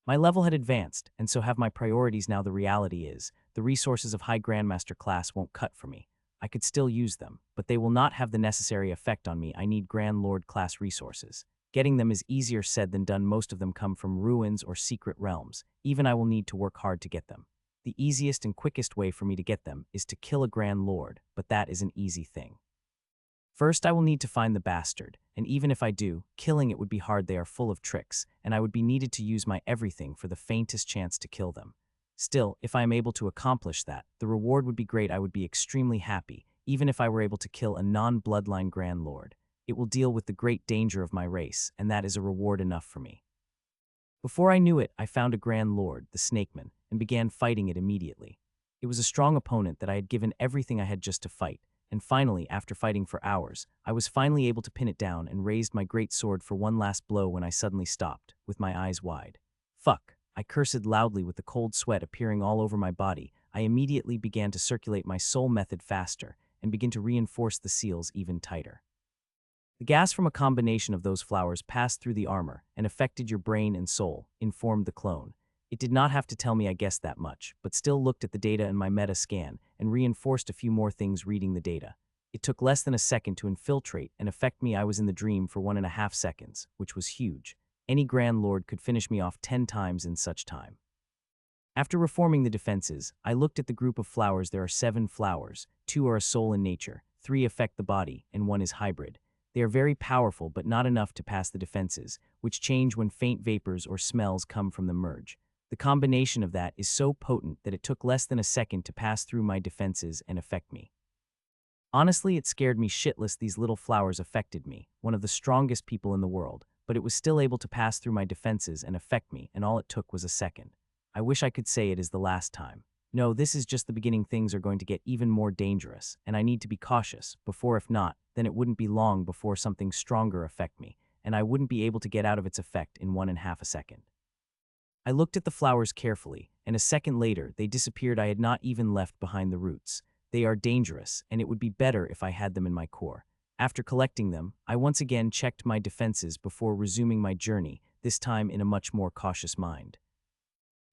My level had advanced, and so have my priorities now. The reality is, the resources of high grandmaster class won't cut for me. I could still use them, but they will not have the necessary effect on me. I need Grand Lord class resources. Getting them is easier said than done. Most of them come from ruins or secret realms. Even I will need to work hard to get them. The easiest and quickest way for me to get them is to kill a Grand Lord, but that is an easy thing. First, I will need to find the bastard, and even if I do, killing it would be hard. They are full of tricks, and I would be needed to use my everything for the faintest chance to kill them. Still, if I am able to accomplish that, the reward would be great. I would be extremely happy, even if I were able to kill a non-bloodline Grand Lord. It will deal with the great danger of my race, and that is a reward enough for me. Before I knew it, I found a Grand Lord, the Snakeman, and began fighting it immediately. It was a strong opponent that I had given everything I had just to fight, and finally, after fighting for hours, I was finally able to pin it down and raised my great sword for one last blow when I suddenly stopped, with my eyes wide. Fuck! I cursed loudly with the cold sweat appearing all over my body. I immediately began to circulate my soul method faster and begin to reinforce the seals even tighter. The gas from a combination of those flowers passed through the armor and affected your brain and soul, informed the clone. It did not have to tell me, I guessed that much, but still looked at the data in my meta scan and reinforced a few more things reading the data. It took less than a second to infiltrate and affect me. I was in the dream for 1.5 seconds, which was huge. Any Grand Lord could finish me off 10 times in such time. After reforming the defenses, I looked at the group of flowers. There are 7 flowers, 2 are a soul in nature, 3 affect the body, and 1 is hybrid. They are very powerful, but not enough to pass the defenses, which change when faint vapors or smells come from the merge. The combination of that is so potent that it took less than a second to pass through my defenses and affect me. Honestly, it scared me shitless. These little flowers affected me, one of the strongest people in the world, but it was still able to pass through my defenses and affect me, and all it took was a second. I wish I could say it is the last time. No, this is just the beginning. Things are going to get even more dangerous, and I need to be cautious, before if not, then it wouldn't be long before something stronger affect me, and I wouldn't be able to get out of its effect in 1.5 seconds. I looked at the flowers carefully, and a second later they disappeared. I had not even left behind the roots. They are dangerous, and it would be better if I had them in my core. After collecting them, I once again checked my defenses before resuming my journey, this time in a much more cautious mind.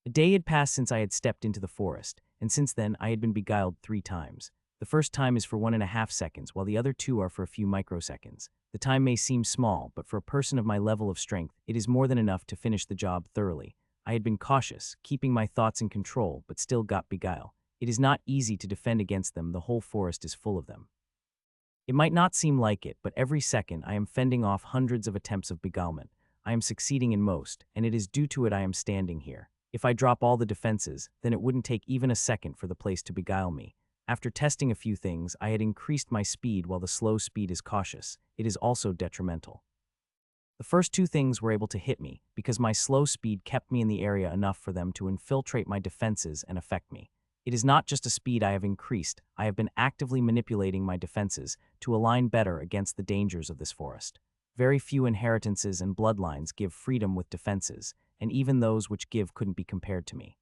A day had passed since I had stepped into the forest, and since then I had been beguiled 3 times. The first time is for 1.5 seconds, while the other 2 are for a few microseconds. The time may seem small, but for a person of my level of strength, it is more than enough to finish the job thoroughly. I had been cautious, keeping my thoughts in control, but still got beguile. It is not easy to defend against them, the whole forest is full of them. It might not seem like it, but every second I am fending off hundreds of attempts of beguilement. I am succeeding in most, and it is due to it I am standing here. If I drop all the defenses, then it wouldn't take even a second for the place to beguile me. After testing a few things, I had increased my speed while the slow speed is cautious. It is also detrimental. The first 2 things were able to hit me, because my slow speed kept me in the area enough for them to infiltrate my defenses and affect me. It is not just a speed I have increased, I have been actively manipulating my defenses to align better against the dangers of this forest. Very few inheritances and bloodlines give freedom with defenses, and even those which give couldn't be compared to me.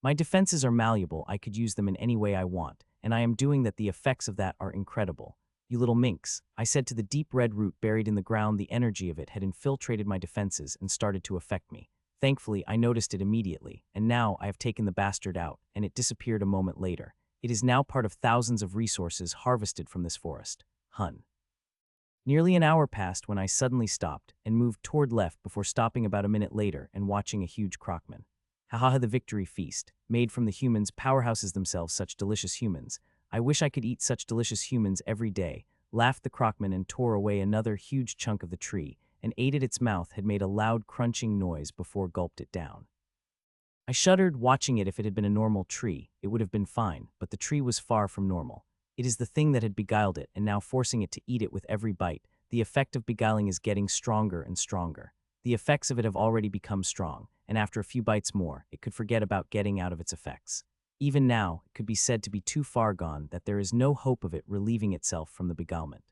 My defenses are malleable, I could use them in any way I want, and I am doing that. The effects of that are incredible. You little minx, I said to the deep red root buried in the ground. The energy of it had infiltrated my defenses and started to affect me. Thankfully, I noticed it immediately, and now I have taken the bastard out, and it disappeared a moment later. It is now part of thousands of resources harvested from this forest. Hun. Nearly an hour passed when I suddenly stopped and moved toward left before stopping about a minute later and watching a huge crocman. Haha, the victory feast, made from the humans, powerhouses themselves, such delicious humans. I wish I could eat such delicious humans every day, laughed the crocman and tore away another huge chunk of the tree, and ate it. Its mouth had made a loud crunching noise before gulped it down. I shuddered watching it. If it had been a normal tree, it would have been fine, but the tree was far from normal. It is the thing that had beguiled it and now forcing it to eat it with every bite. The effect of beguiling is getting stronger and stronger. The effects of it have already become strong, and after a few bites more, it could forget about getting out of its effects. Even now, it could be said to be too far gone that there is no hope of it relieving itself from the beguilement.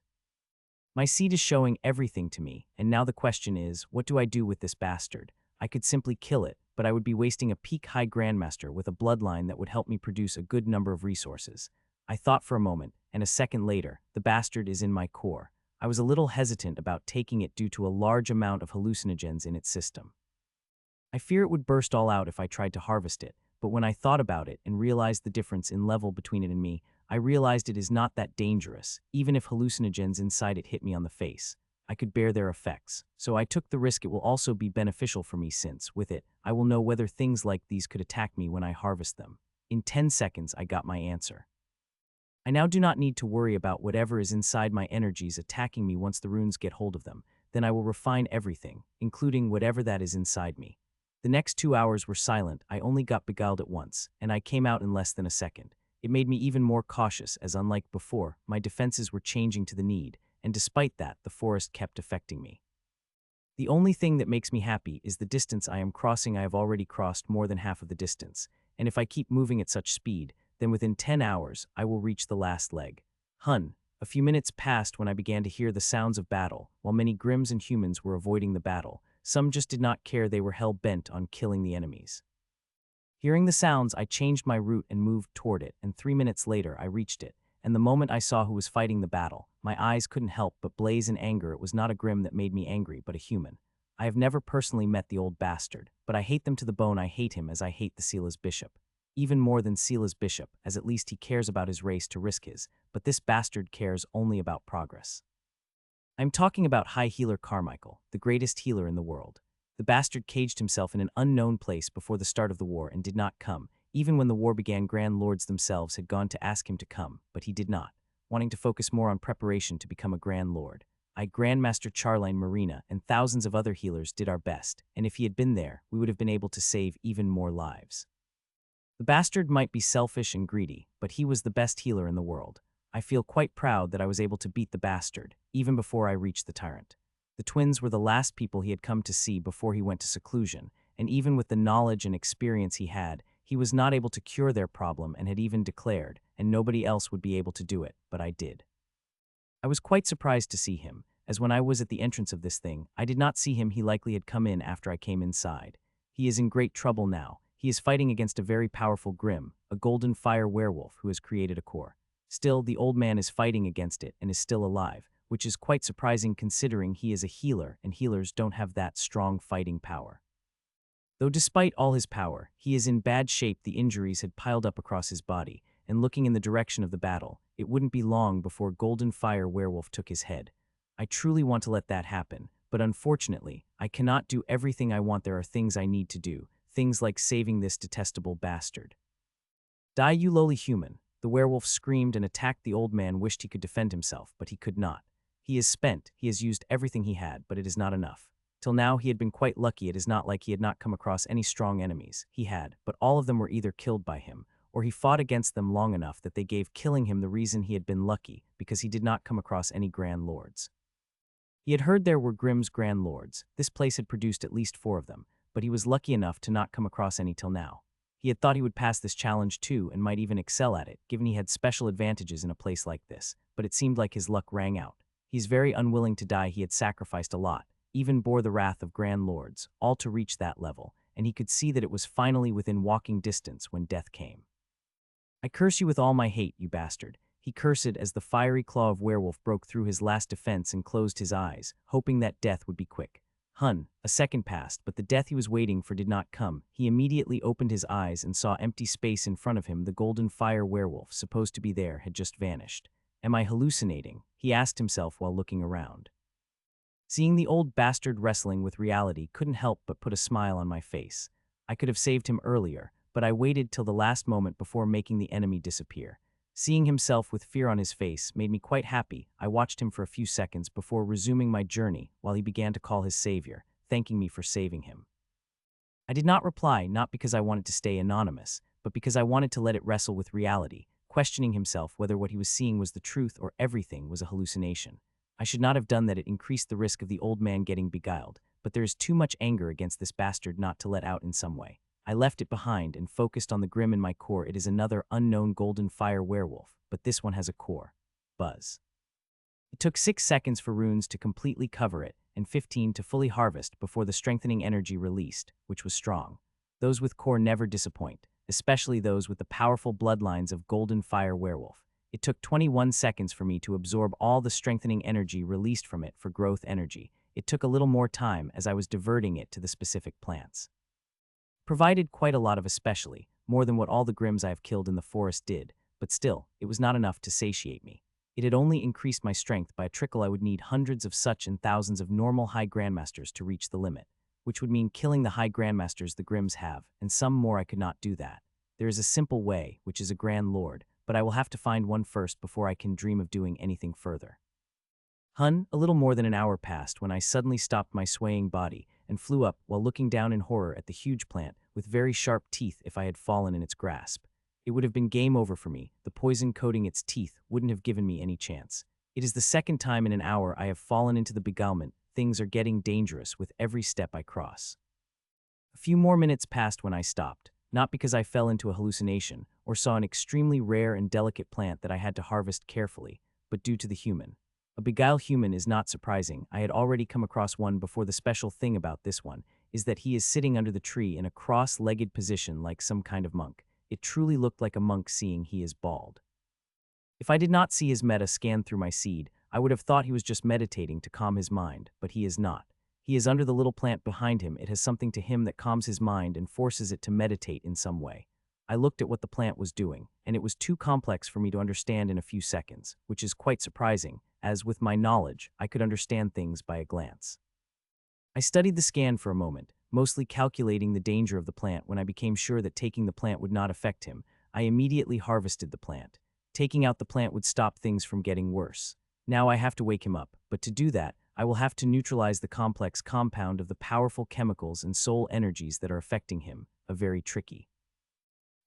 My seed is showing everything to me, and now the question is, what do I do with this bastard? I could simply kill it, but I would be wasting a peak high grandmaster with a bloodline that would help me produce a good number of resources. I thought for a moment, and a second later, the bastard is in my core. I was a little hesitant about taking it due to a large amount of hallucinogens in its system. I fear it would burst all out if I tried to harvest it, but when I thought about it and realized the difference in level between it and me, I realized it is not that dangerous. Even if hallucinogens inside it hit me on the face, I could bear their effects. So I took the risk. It will also be beneficial for me since, with it, I will know whether things like these could attack me when I harvest them. In 10 seconds, I got my answer. I now do not need to worry about whatever is inside my energies attacking me once the runes get hold of them. Then I will refine everything, including whatever that is inside me. The next 2 hours were silent. I only got beguiled at once, and I came out in less than a second. It made me even more cautious, as unlike before, my defenses were changing to the need, and despite that, the forest kept affecting me. The only thing that makes me happy is the distance I am crossing. I have already crossed more than half of the distance, and if I keep moving at such speed, then within 10 hours, I will reach the last leg. Hun. A few minutes passed when I began to hear the sounds of battle. While many Grims and humans were avoiding the battle, some just did not care. They were hell-bent on killing the enemies. Hearing the sounds, I changed my route and moved toward it, and 3 minutes later I reached it, and the moment I saw who was fighting the battle, my eyes couldn't help but blaze in anger. It was not a Grim that made me angry, but a human. I have never personally met the old bastard, but I hate them to the bone. I hate him as I hate the Seela's bishop. Even more than Seela's bishop, as at least he cares about his race to risk his, but this bastard cares only about progress. I'm talking about High Healer Carmichael, the greatest healer in the world. The bastard caged himself in an unknown place before the start of the war and did not come. Even when the war began, Grand Lords themselves had gone to ask him to come, but he did not, wanting to focus more on preparation to become a Grand Lord. I, Grandmaster Charlene Marina, and thousands of other healers did our best, and if he had been there, we would have been able to save even more lives. The bastard might be selfish and greedy, but he was the best healer in the world. I feel quite proud that I was able to beat the bastard, even before I reached the tyrant. The twins were the last people he had come to see before he went to seclusion, and even with the knowledge and experience he had, he was not able to cure their problem and had even declared, and nobody else would be able to do it, but I did. I was quite surprised to see him, as when I was at the entrance of this thing, I did not see him. He likely had come in after I came inside. He is in great trouble now. He is fighting against a very powerful Grim, a golden fire werewolf who has created a core. Still, the old man is fighting against it and is still alive, which is quite surprising considering he is a healer and healers don't have that strong fighting power. Though despite all his power, he is in bad shape. The injuries had piled up across his body, and looking in the direction of the battle, it wouldn't be long before Golden Fire Werewolf took his head. I truly want to let that happen, but unfortunately, I cannot do everything I want. There are things I need to do, things like saving this detestable bastard. Die, you lowly human! The werewolf screamed and attacked. The old man wished he could defend himself, but he could not. He is spent, he has used everything he had, but it is not enough. Till now he had been quite lucky. It is not like he had not come across any strong enemies. He had, but all of them were either killed by him, or he fought against them long enough that they gave killing him the reason he had been lucky, because he did not come across any grand lords. He had heard there were Grimm's grand lords. This place had produced at least 4 of them, but he was lucky enough to not come across any till now. He had thought he would pass this challenge too and might even excel at it, given he had special advantages in a place like this, but it seemed like his luck rang out. He's very unwilling to die. He had sacrificed a lot, even bore the wrath of grand lords, all to reach that level, and he could see that it was finally within walking distance when death came. I curse you with all my hate, you bastard. He cursed as the fiery claw of werewolf broke through his last defense and closed his eyes, hoping that death would be quick. A second passed, but the death he was waiting for did not come. He immediately opened his eyes and saw empty space in front of him. The golden fire werewolf, supposed to be there, had just vanished. Am I hallucinating? He asked himself while looking around. Seeing the old bastard wrestling with reality couldn't help but put a smile on my face. I could have saved him earlier, but I waited till the last moment before making the enemy disappear. Seeing himself with fear on his face made me quite happy. I watched him for a few seconds before resuming my journey while he began to call his savior, thanking me for saving him. I did not reply, not because I wanted to stay anonymous, but because I wanted to let it wrestle with reality, questioning himself whether what he was seeing was the truth or everything was a hallucination. I should not have done that. It increased the risk of the old man getting beguiled, but there is too much anger against this bastard not to let out in some way. I left it behind and focused on the grim in my core. It is another unknown golden fire werewolf, but this one has a core. Buzz. It took 6 seconds for runes to completely cover it, and 15 to fully harvest before the strengthening energy released, which was strong. Those with core never disappoint, especially those with the powerful bloodlines of golden fire werewolf. It took 21 seconds for me to absorb all the strengthening energy released from it for growth energy. It took a little more time as I was diverting it to the specific plants. Provided quite a lot of, especially, more than what all the Grimms I have killed in the forest did, but still, it was not enough to satiate me. It had only increased my strength by a trickle. I would need hundreds of such and thousands of normal high grandmasters to reach the limit, which would mean killing the high grandmasters the Grimms have, and some more. I could not do that. There is a simple way, which is a grand lord, but I will have to find one first before I can dream of doing anything further. A little more than an hour passed when I suddenly stopped my swaying body and flew up while looking down in horror at the huge plant with very sharp teeth. If I had fallen in its grasp, it would have been game over for me. The poison coating its teeth wouldn't have given me any chance. It is the second time in an hour I have fallen into the beguilement. Things are getting dangerous with every step I cross. A few more minutes passed when I stopped, not because I fell into a hallucination or saw an extremely rare and delicate plant that I had to harvest carefully, but due to the human. A Beguile human is not surprising. I had already come across one before. The special thing about this one is that he is sitting under the tree in a cross-legged position like some kind of monk. It truly looked like a monk, seeing he is bald. If I did not see his meta scan through my seed, I would have thought he was just meditating to calm his mind, but he is not. He is under the little plant behind him. It has something to him that calms his mind and forces it to meditate in some way. I looked at what the plant was doing, and it was too complex for me to understand in a few seconds, which is quite surprising, as with my knowledge, I could understand things by a glance. I studied the scan for a moment, mostly calculating the danger of the plant. When I became sure that taking the plant would not affect him, I immediately harvested the plant. Taking out the plant would stop things from getting worse. Now I have to wake him up, but to do that, I will have to neutralize the complex compound of the powerful chemicals and soul energies that are affecting him, very tricky.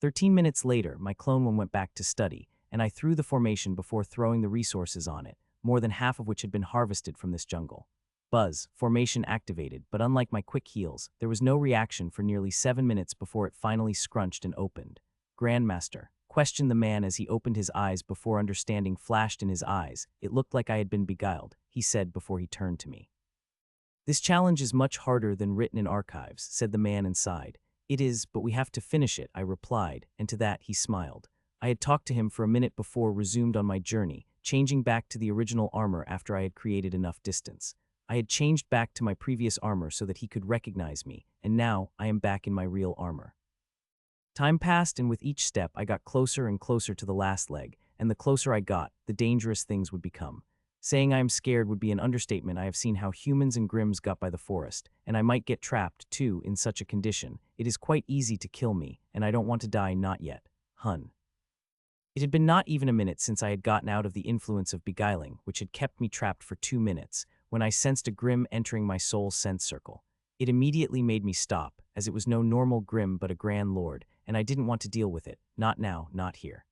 13 minutes later, my clone one went back to study, and I threw the formation before throwing the resources on it, more than half of which had been harvested from this jungle. Buzz, formation activated, but unlike my quick heals, there was no reaction for nearly 7 minutes before it finally scrunched and opened. Grandmaster, questioned the man as he opened his eyes. Before understanding flashed in his eyes, it looked like I had been beguiled, he said before he turned to me. This challenge is much harder than written in archives, said the man and sighed. It is, but we have to finish it, I replied, and to that he smiled. I had talked to him for a minute before resumed on my journey, changing back to the original armor after I had created enough distance. I had changed back to my previous armor so that he could recognize me, and now I am back in my real armor. Time passed, and with each step I got closer and closer to the last leg, and the closer I got, the dangerous things would become. Saying I am scared would be an understatement. I have seen how humans and Grims got by the forest, and I might get trapped, too, in such a condition. It is quite easy to kill me, and I don't want to die, not yet. Hun. It had been not even a minute since I had gotten out of the influence of beguiling, which had kept me trapped for 2 minutes, when I sensed a Grim entering my soul's sense circle. It immediately made me stop, as it was no normal Grim but a Grand Lord, and I didn't want to deal with it, not now, not here.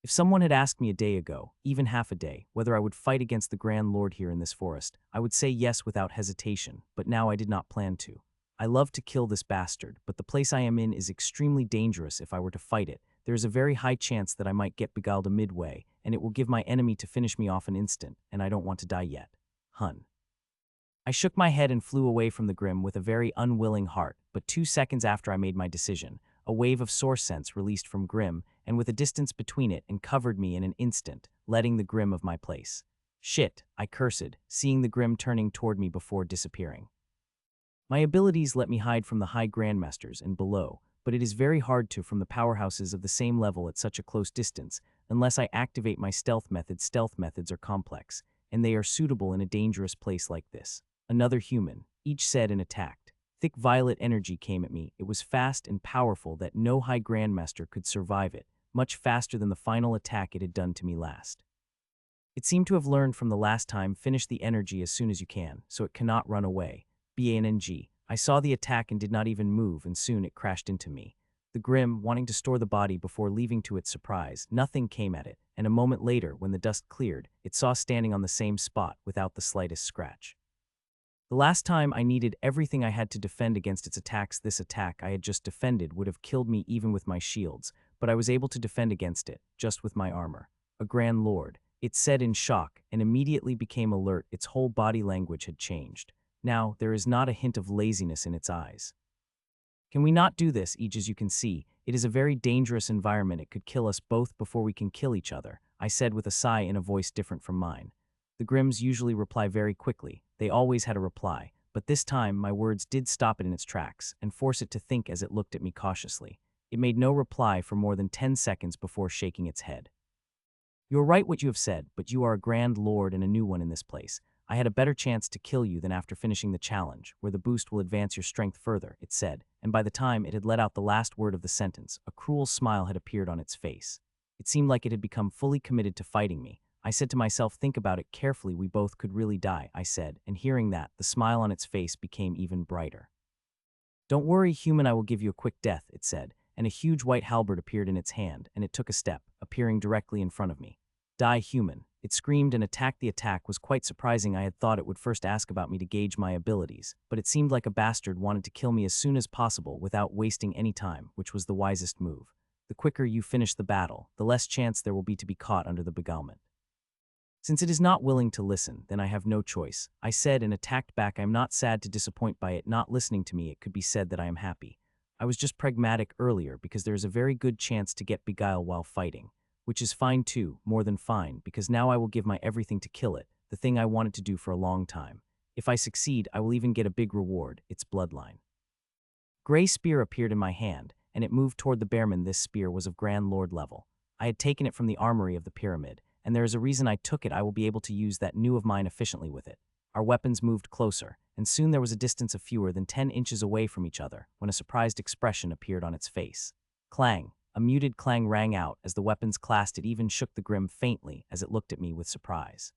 If someone had asked me a day ago, even half a day, whether I would fight against the Grand Lord here in this forest, I would say yes without hesitation, but now I did not plan to. I love to kill this bastard, but the place I am in is extremely dangerous. If I were to fight it, there is a very high chance that I might get beguiled midway, and it will give my enemy to finish me off an instant, and I don't want to die yet. Hun. I shook my head and flew away from the Grim with a very unwilling heart, but 2 seconds after I made my decision, a wave of source sense released from Grim, and with a distance between it and covered me in an instant, letting the Grim of my place. Shit, I cursed, seeing the Grim turning toward me before disappearing. My abilities let me hide from the high grandmasters and below, but it is very hard to from the powerhouses of the same level at such a close distance, unless I activate my stealth methods. Stealth methods are complex, and they are suitable in a dangerous place like this. Another human, each said and attacked. Thick violet energy came at me. It was fast and powerful that no high grandmaster could survive it, much faster than the final attack it had done to me last. It seemed to have learned from the last time. Finish the energy as soon as you can, so it cannot run away. BANG. I saw the attack and did not even move, and soon it crashed into me. The Grim, wanting to store the body before leaving to its surprise, nothing came at it, and a moment later, when the dust cleared, it saw standing on the same spot without the slightest scratch. The last time I needed everything I had to defend against its attacks. This attack I had just defended would have killed me even with my shields, but I was able to defend against it, just with my armor. A Grand Lord, it said in shock, and immediately became alert. Its whole body language had changed. Now, there is not a hint of laziness in its eyes. Can we not do this? As you can see, it is a very dangerous environment. It could kill us both before we can kill each other, I said with a sigh in a voice different from mine. The Grims usually reply very quickly. They always had a reply, but this time my words did stop it in its tracks and force it to think as it looked at me cautiously. It made no reply for more than 10 seconds before shaking its head. You're right what you have said, but you are a Grand Lord and a new one in this place. I had a better chance to kill you than after finishing the challenge, where the boost will advance your strength further, it said, and by the time it had let out the last word of the sentence, a cruel smile had appeared on its face. It seemed like it had become fully committed to fighting me. I said to myself, think about it carefully, we both could really die, I said, and hearing that, the smile on its face became even brighter. Don't worry, human, I will give you a quick death, it said, and a huge white halberd appeared in its hand, and it took a step, appearing directly in front of me. Die, human. It screamed and attacked. The attack was quite surprising. I had thought it would first ask about me to gauge my abilities, but it seemed like a bastard wanted to kill me as soon as possible without wasting any time, which was the wisest move. The quicker you finish the battle, the less chance there will be to be caught under the beguilement. Since it is not willing to listen, then I have no choice, I said and attacked back. I am not sad to disappoint by it not listening to me. It could be said that I am happy. I was just pragmatic earlier because there is a very good chance to get Beguile while fighting. Which is fine too, more than fine, because now I will give my everything to kill it, the thing I wanted to do for a long time. If I succeed, I will even get a big reward, its bloodline. Gray spear appeared in my hand, and it moved toward the bearman. This spear was of Grand Lord level. I had taken it from the armory of the pyramid, and there is a reason I took it. I will be able to use that new of mine efficiently with it. Our weapons moved closer, and soon there was a distance of fewer than 10 inches away from each other, when a surprised expression appeared on its face. Clang. A muted clang rang out as the weapons clashed. It even shook the Grim faintly as it looked at me with surprise.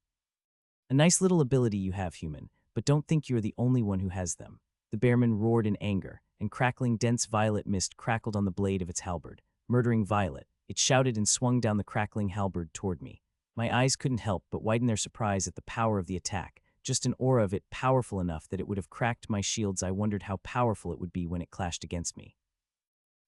A nice little ability you have, human, but don't think you are the only one who has them. The bearman roared in anger, and crackling dense violet mist crackled on the blade of its halberd. Murdering violet, it shouted and swung down the crackling halberd toward me. My eyes couldn't help but widen their surprise at the power of the attack, just an aura of it powerful enough that it would have cracked my shields. I wondered how powerful it would be when it clashed against me.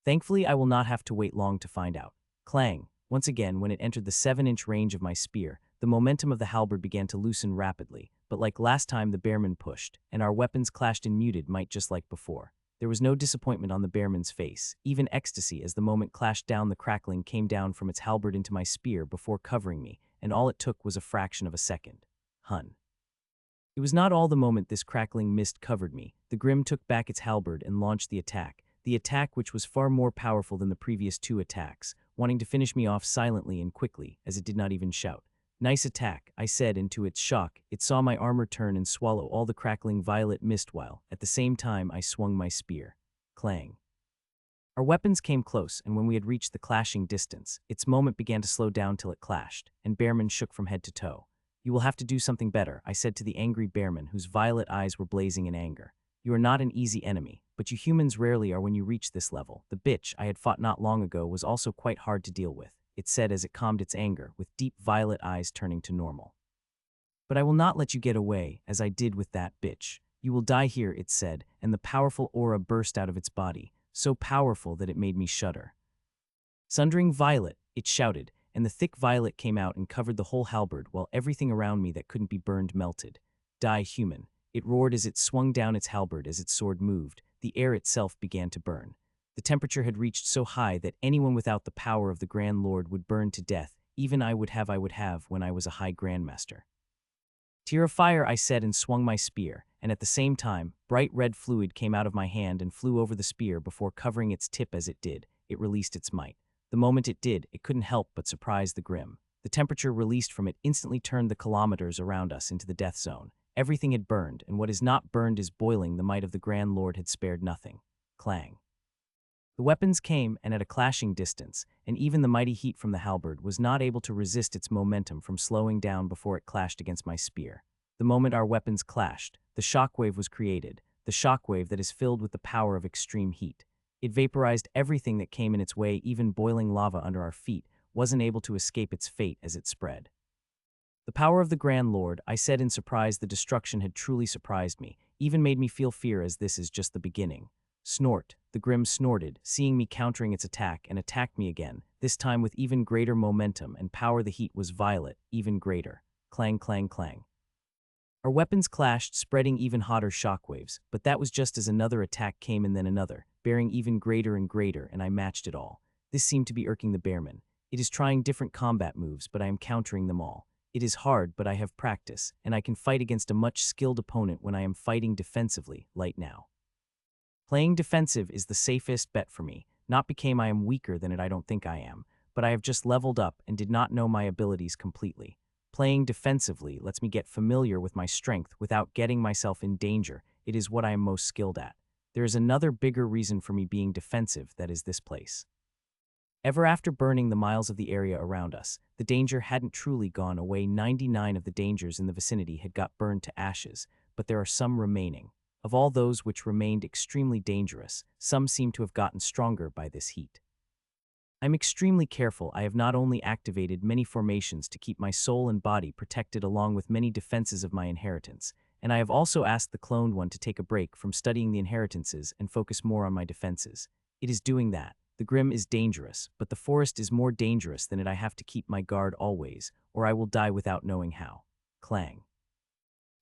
Thankfully, I will not have to wait long to find out. Clang! Once again, when it entered the 7-inch range of my spear, the momentum of the halberd began to loosen rapidly, but like last time the bearman pushed, and our weapons clashed and muted might just like before. There was no disappointment on the bearman's face, even ecstasy as the moment clashed down. The crackling came down from its halberd into my spear before covering me, and all it took was a fraction of a second. Hun. It was not all the moment this crackling mist covered me. The Grim took back its halberd and launched the attack which was far more powerful than the previous two attacks, wanting to finish me off silently and quickly, as it did not even shout. Nice attack, I said, and to its shock, it saw my armor turn and swallow all the crackling violet mist while, at the same time, I swung my spear. Clang. Our weapons came close, and when we had reached the clashing distance, its moment began to slow down till it clashed, and Bearman shook from head to toe. You will have to do something better, I said to the angry Bearman, whose violet eyes were blazing in anger. You are not an easy enemy, but you humans rarely are when you reach this level. The bitch I had fought not long ago was also quite hard to deal with, it said as it calmed its anger, with deep violet eyes turning to normal. But I will not let you get away, as I did with that bitch. You will die here, it said, and the powerful aura burst out of its body, so powerful that it made me shudder. Sundering violet, it shouted, and the thick violet came out and covered the whole halberd while everything around me that couldn't be burned melted. Die, human, it roared as it swung down its halberd. As its sword moved, the air itself began to burn. The temperature had reached so high that anyone without the power of the Grand Lord would burn to death. Even I would have when I was a high grandmaster. Tear of fire, I said, and swung my spear, and at the same time, bright red fluid came out of my hand and flew over the spear before covering its tip. As it did, it released its might. The moment it did, it couldn't help but surprise the Grim. The temperature released from it instantly turned the kilometers around us into the death zone. Everything had burned, and what is not burned is boiling. The might of the Grand Lord had spared nothing. Clang. The weapons came, and at a clashing distance, and even the mighty heat from the halberd was not able to resist its momentum from slowing down before it clashed against my spear. The moment our weapons clashed, the shockwave was created, the shockwave that is filled with the power of extreme heat. It vaporized everything that came in its way. Even boiling lava under our feet wasn't able to escape its fate as it spread. The power of the Grand Lord, I said in surprise. The destruction had truly surprised me, even made me feel fear, as this is just the beginning. Snort, the Grim snorted, seeing me countering its attack, and attacked me again, this time with even greater momentum and power. The heat was violet, even greater. Clang, clang, clang. Our weapons clashed, spreading even hotter shockwaves, but that was just as another attack came and then another, bearing even greater and greater, and I matched it all. This seemed to be irking the Bearman. It is trying different combat moves, but I am countering them all. It is hard, but I have practice, and I can fight against a much skilled opponent when I am fighting defensively, like now. Playing defensive is the safest bet for me, not because I am weaker than it. I don't think I am, but I have just leveled up and did not know my abilities completely. Playing defensively lets me get familiar with my strength without getting myself in danger. It is what I am most skilled at. There is another bigger reason for me being defensive, that is this place. Ever after burning the miles of the area around us, the danger hadn't truly gone away. 99 of the dangers in the vicinity had got burned to ashes, but there are some remaining. Of all those which remained extremely dangerous, some seem to have gotten stronger by this heat. I'm extremely careful. I have not only activated many formations to keep my soul and body protected along with many defenses of my inheritance, and I have also asked the cloned one to take a break from studying the inheritances and focus more on my defenses. It is doing that. The Grim is dangerous, but the forest is more dangerous than it. I have to keep my guard always, or I will die without knowing how. Clang.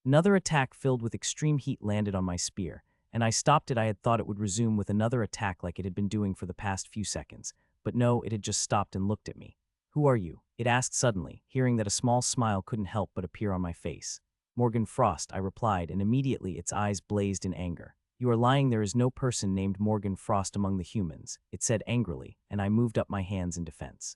Another attack filled with extreme heat landed on my spear, and I stopped it. I had thought it would resume with another attack like it had been doing for the past few seconds, but no, it had just stopped and looked at me. Who are you? It asked suddenly, hearing that a small smile couldn't help but appear on my face. Morgan Frost, I replied, and immediately its eyes blazed in anger. You are lying. There is no person named Morgan Frost among the humans, it said angrily, and I moved up my hands in defense.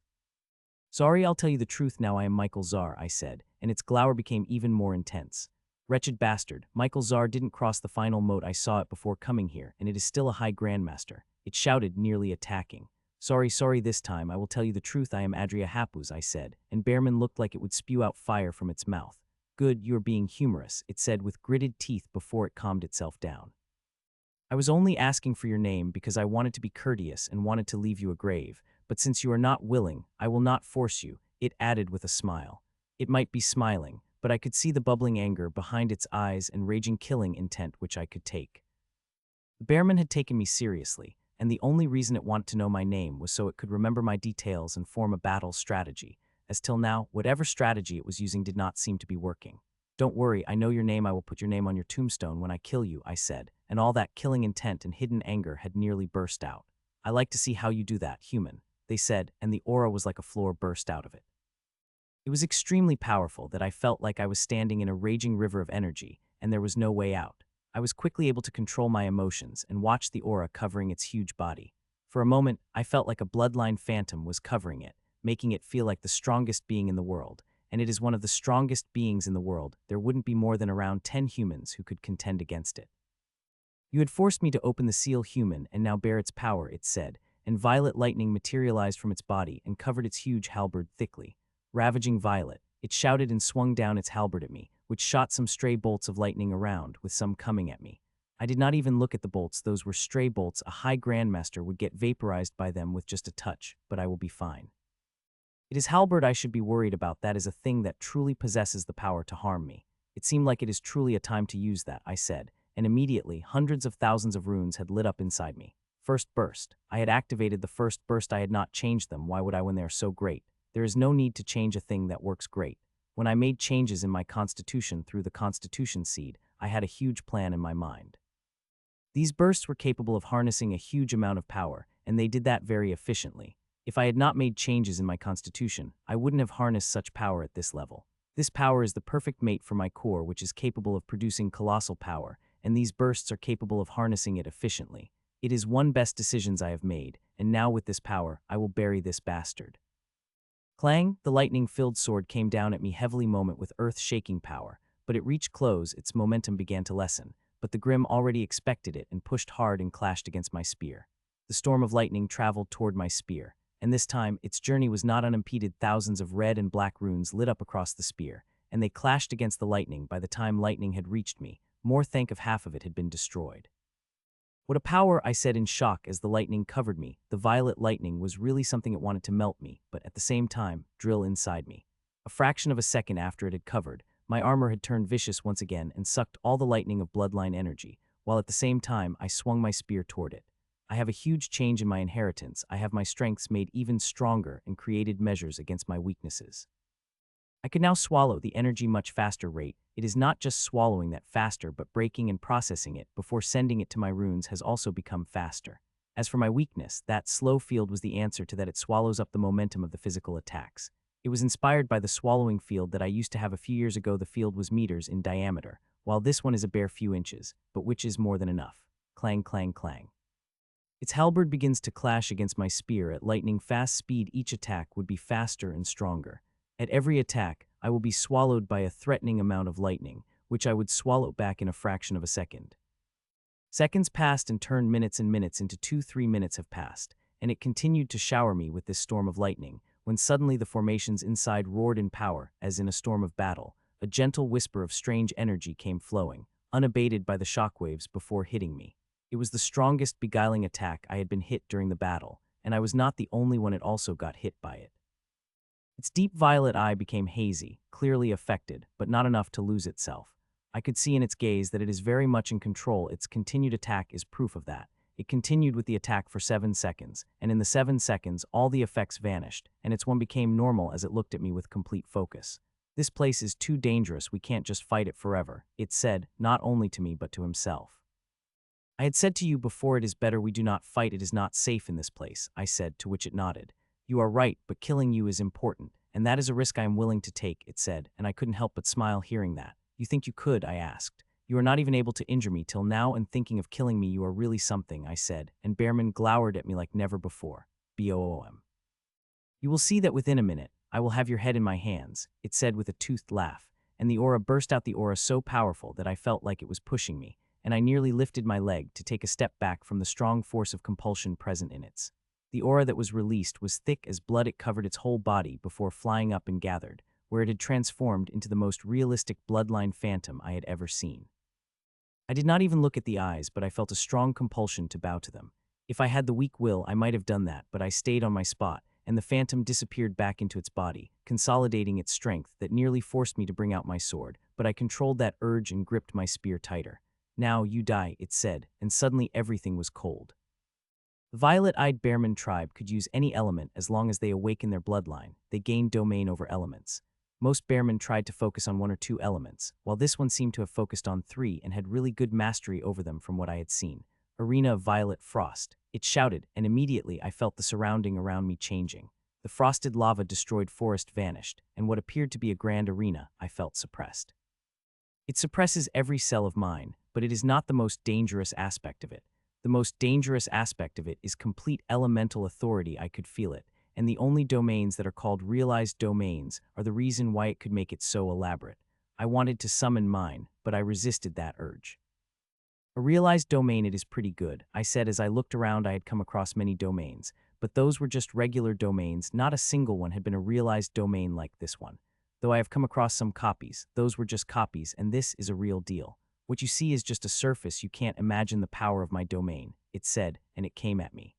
Sorry, I'll tell you the truth now. I am Michael Czar, I said, and its glower became even more intense. Wretched bastard, Michael Czar didn't cross the final moat. I saw it before coming here, and it is still a high grandmaster. It shouted, nearly attacking. Sorry, this time I will tell you the truth. I am Adria Hapuz, I said, and Bearman looked like it would spew out fire from its mouth. Good, you are being humorous, it said with gritted teeth before it calmed itself down. I was only asking for your name because I wanted to be courteous and wanted to leave you a grave, but since you are not willing, I will not force you, it added with a smile. It might be smiling, but I could see the bubbling anger behind its eyes and raging killing intent which I could take. The Bearman had taken me seriously, and the only reason it wanted to know my name was so it could remember my details and form a battle strategy, as till now, whatever strategy it was using did not seem to be working. Don't worry, I know your name. I will put your name on your tombstone when I kill you, I said, and all that killing intent and hidden anger had nearly burst out. I like to see how you do that, human, they said, and the aura was like a floor burst out of it. It was extremely powerful that I felt like I was standing in a raging river of energy, and there was no way out. I was quickly able to control my emotions and watch the aura covering its huge body. For a moment, I felt like a bloodline phantom was covering it, making it feel like the strongest being in the world, and it is one of the strongest beings in the world. There wouldn't be more than around 10 humans who could contend against it. You had forced me to open the seal, human, and now bear its power, it said, and violet lightning materialized from its body and covered its huge halberd thickly. Ravaging violet, it shouted and swung down its halberd at me, which shot some stray bolts of lightning around, with some coming at me. I did not even look at the bolts. Those were stray bolts. A high grandmaster would get vaporized by them with just a touch, but I will be fine. It is halberd I should be worried about. That is a thing that truly possesses the power to harm me. It seemed like it is truly a time to use that, I said, and immediately hundreds of thousands of runes had lit up inside me. First burst. I had activated the first burst. I had not changed them. Why would I when they are so great? There is no need to change a thing that works great. When I made changes in my constitution through the constitution seed, I had a huge plan in my mind. These bursts were capable of harnessing a huge amount of power, and they did that very efficiently. If I had not made changes in my constitution, I wouldn't have harnessed such power at this level. This power is the perfect mate for my core, which is capable of producing colossal power, and these bursts are capable of harnessing it efficiently. It is one best decisions I have made, and now with this power, I will bury this bastard. Clang, the lightning-filled sword came down at me heavily moment with earth-shaking power, but it reached close, its momentum began to lessen, but the Grim already expected it and pushed hard and clashed against my spear. The storm of lightning traveled toward my spear, and this time, its journey was not unimpeded. Thousands of red and black runes lit up across the spear, and they clashed against the lightning. By the time lightning had reached me, more than half of it had been destroyed. What a power, I said in shock as the lightning covered me. The violet lightning was really something. It wanted to melt me, but at the same time, drill inside me. A fraction of a second after it had covered, my armor had turned vicious once again and sucked all the lightning of bloodline energy, while at the same time I swung my spear toward it. I have a huge change in my inheritance. I have my strengths made even stronger and created measures against my weaknesses. I could now swallow the energy much faster rate. It is not just swallowing that faster, but breaking and processing it before sending it to my runes has also become faster. As for my weakness, that slow field was the answer to that. It swallows up the momentum of the physical attacks. It was inspired by the swallowing field that I used to have a few years ago. The field was meters in diameter, while this one is a bare few inches, but which is more than enough. Clang, clang, clang. Its halberd begins to clash against my spear at lightning fast speed. Each attack would be faster and stronger. At every attack, I will be swallowed by a threatening amount of lightning, which I would swallow back in a fraction of a second. Seconds passed and turned minutes, and minutes into 2-3 minutes have passed, and it continued to shower me with this storm of lightning, when suddenly the formations inside roared in power, as in a storm of battle. A gentle whisper of strange energy came flowing, unabated by the shockwaves before hitting me. It was the strongest beguiling attack I had been hit during the battle, and I was not the only one. It also got hit by it. Its deep violet eye became hazy, clearly affected, but not enough to lose itself. I could see in its gaze that it is very much in control. Its continued attack is proof of that. It continued with the attack for 7 seconds, and in the 7 seconds, all the effects vanished, and its one became normal as it looked at me with complete focus. This place is too dangerous. We can't just fight it forever, it said, not only to me but to himself. I had said to you before, it is better we do not fight. It is not safe in this place, I said, to which it nodded. You are right, but killing you is important, and that is a risk I am willing to take, it said, and I couldn't help but smile hearing that. You think you could, I asked. You are not even able to injure me till now, and thinking of killing me, you are really something, I said, and bearman glowered at me like never before. BOOM. You will see that within a minute, I will have your head in my hands, it said with a toothed laugh, and the aura burst out, the aura so powerful that I felt like it was pushing me, and I nearly lifted my leg to take a step back from the strong force of compulsion present in it. The aura that was released was thick as blood. It covered its whole body before flying up and gathered, where it had transformed into the most realistic bloodline phantom I had ever seen. I did not even look at the eyes, but I felt a strong compulsion to bow to them. If I had the weak will, I might have done that, but I stayed on my spot, and the phantom disappeared back into its body, consolidating its strength that nearly forced me to bring out my sword, but I controlled that urge and gripped my spear tighter. Now you die, it said, and suddenly everything was cold. The violet-eyed bearman tribe could use any element as long as they awaken their bloodline. They gained domain over elements. Most bearmen tried to focus on one or two elements, while this one seemed to have focused on three and had really good mastery over them from what I had seen. Arena of violet frost. It shouted, and immediately I felt the surrounding around me changing. The frosted lava destroyed forest vanished, and what appeared to be a grand arena I felt suppressed. It suppresses every cell of mine, but it is not the most dangerous aspect of it. The most dangerous aspect of it is complete elemental authority. I could feel it, and the only domains that are called realized domains are the reason why it could make it so elaborate. I wanted to summon mine, but I resisted that urge. A realized domain, it is pretty good, I said as I looked around. I had come across many domains, but those were just regular domains. Not a single one had been a realized domain like this one. Though I have come across some copies, those were just copies, and this is a real deal. What you see is just a surface. You can't imagine the power of my domain, it said, and it came at me.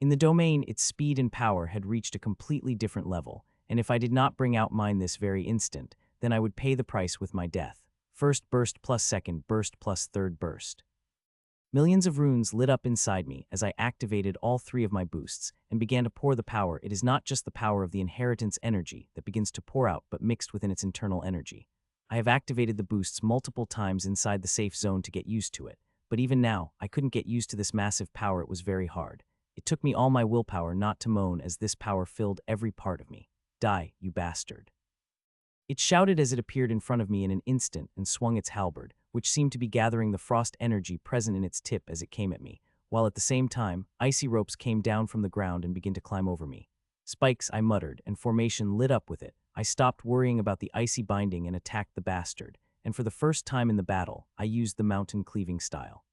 In the domain, its speed and power had reached a completely different level, and if I did not bring out mine this very instant, then I would pay the price with my death. First burst plus second burst plus third burst. Millions of runes lit up inside me as I activated all three of my boosts and began to pour the power. It is not just the power of the inheritance energy that begins to pour out, but mixed within its internal energy. I have activated the boosts multiple times inside the safe zone to get used to it, but even now, I couldn't get used to this massive power. It was very hard. It took me all my willpower not to moan as this power filled every part of me. Die, you bastard. It shouted as it appeared in front of me in an instant and swung its halberd, which seemed to be gathering the frost energy present in its tip as it came at me, while at the same time, icy ropes came down from the ground and began to climb over me. Spikes, I muttered, and formation lit up with it. I stopped worrying about the icy binding and attacked the bastard, and for the first time in the battle, I used the mountain cleaving style.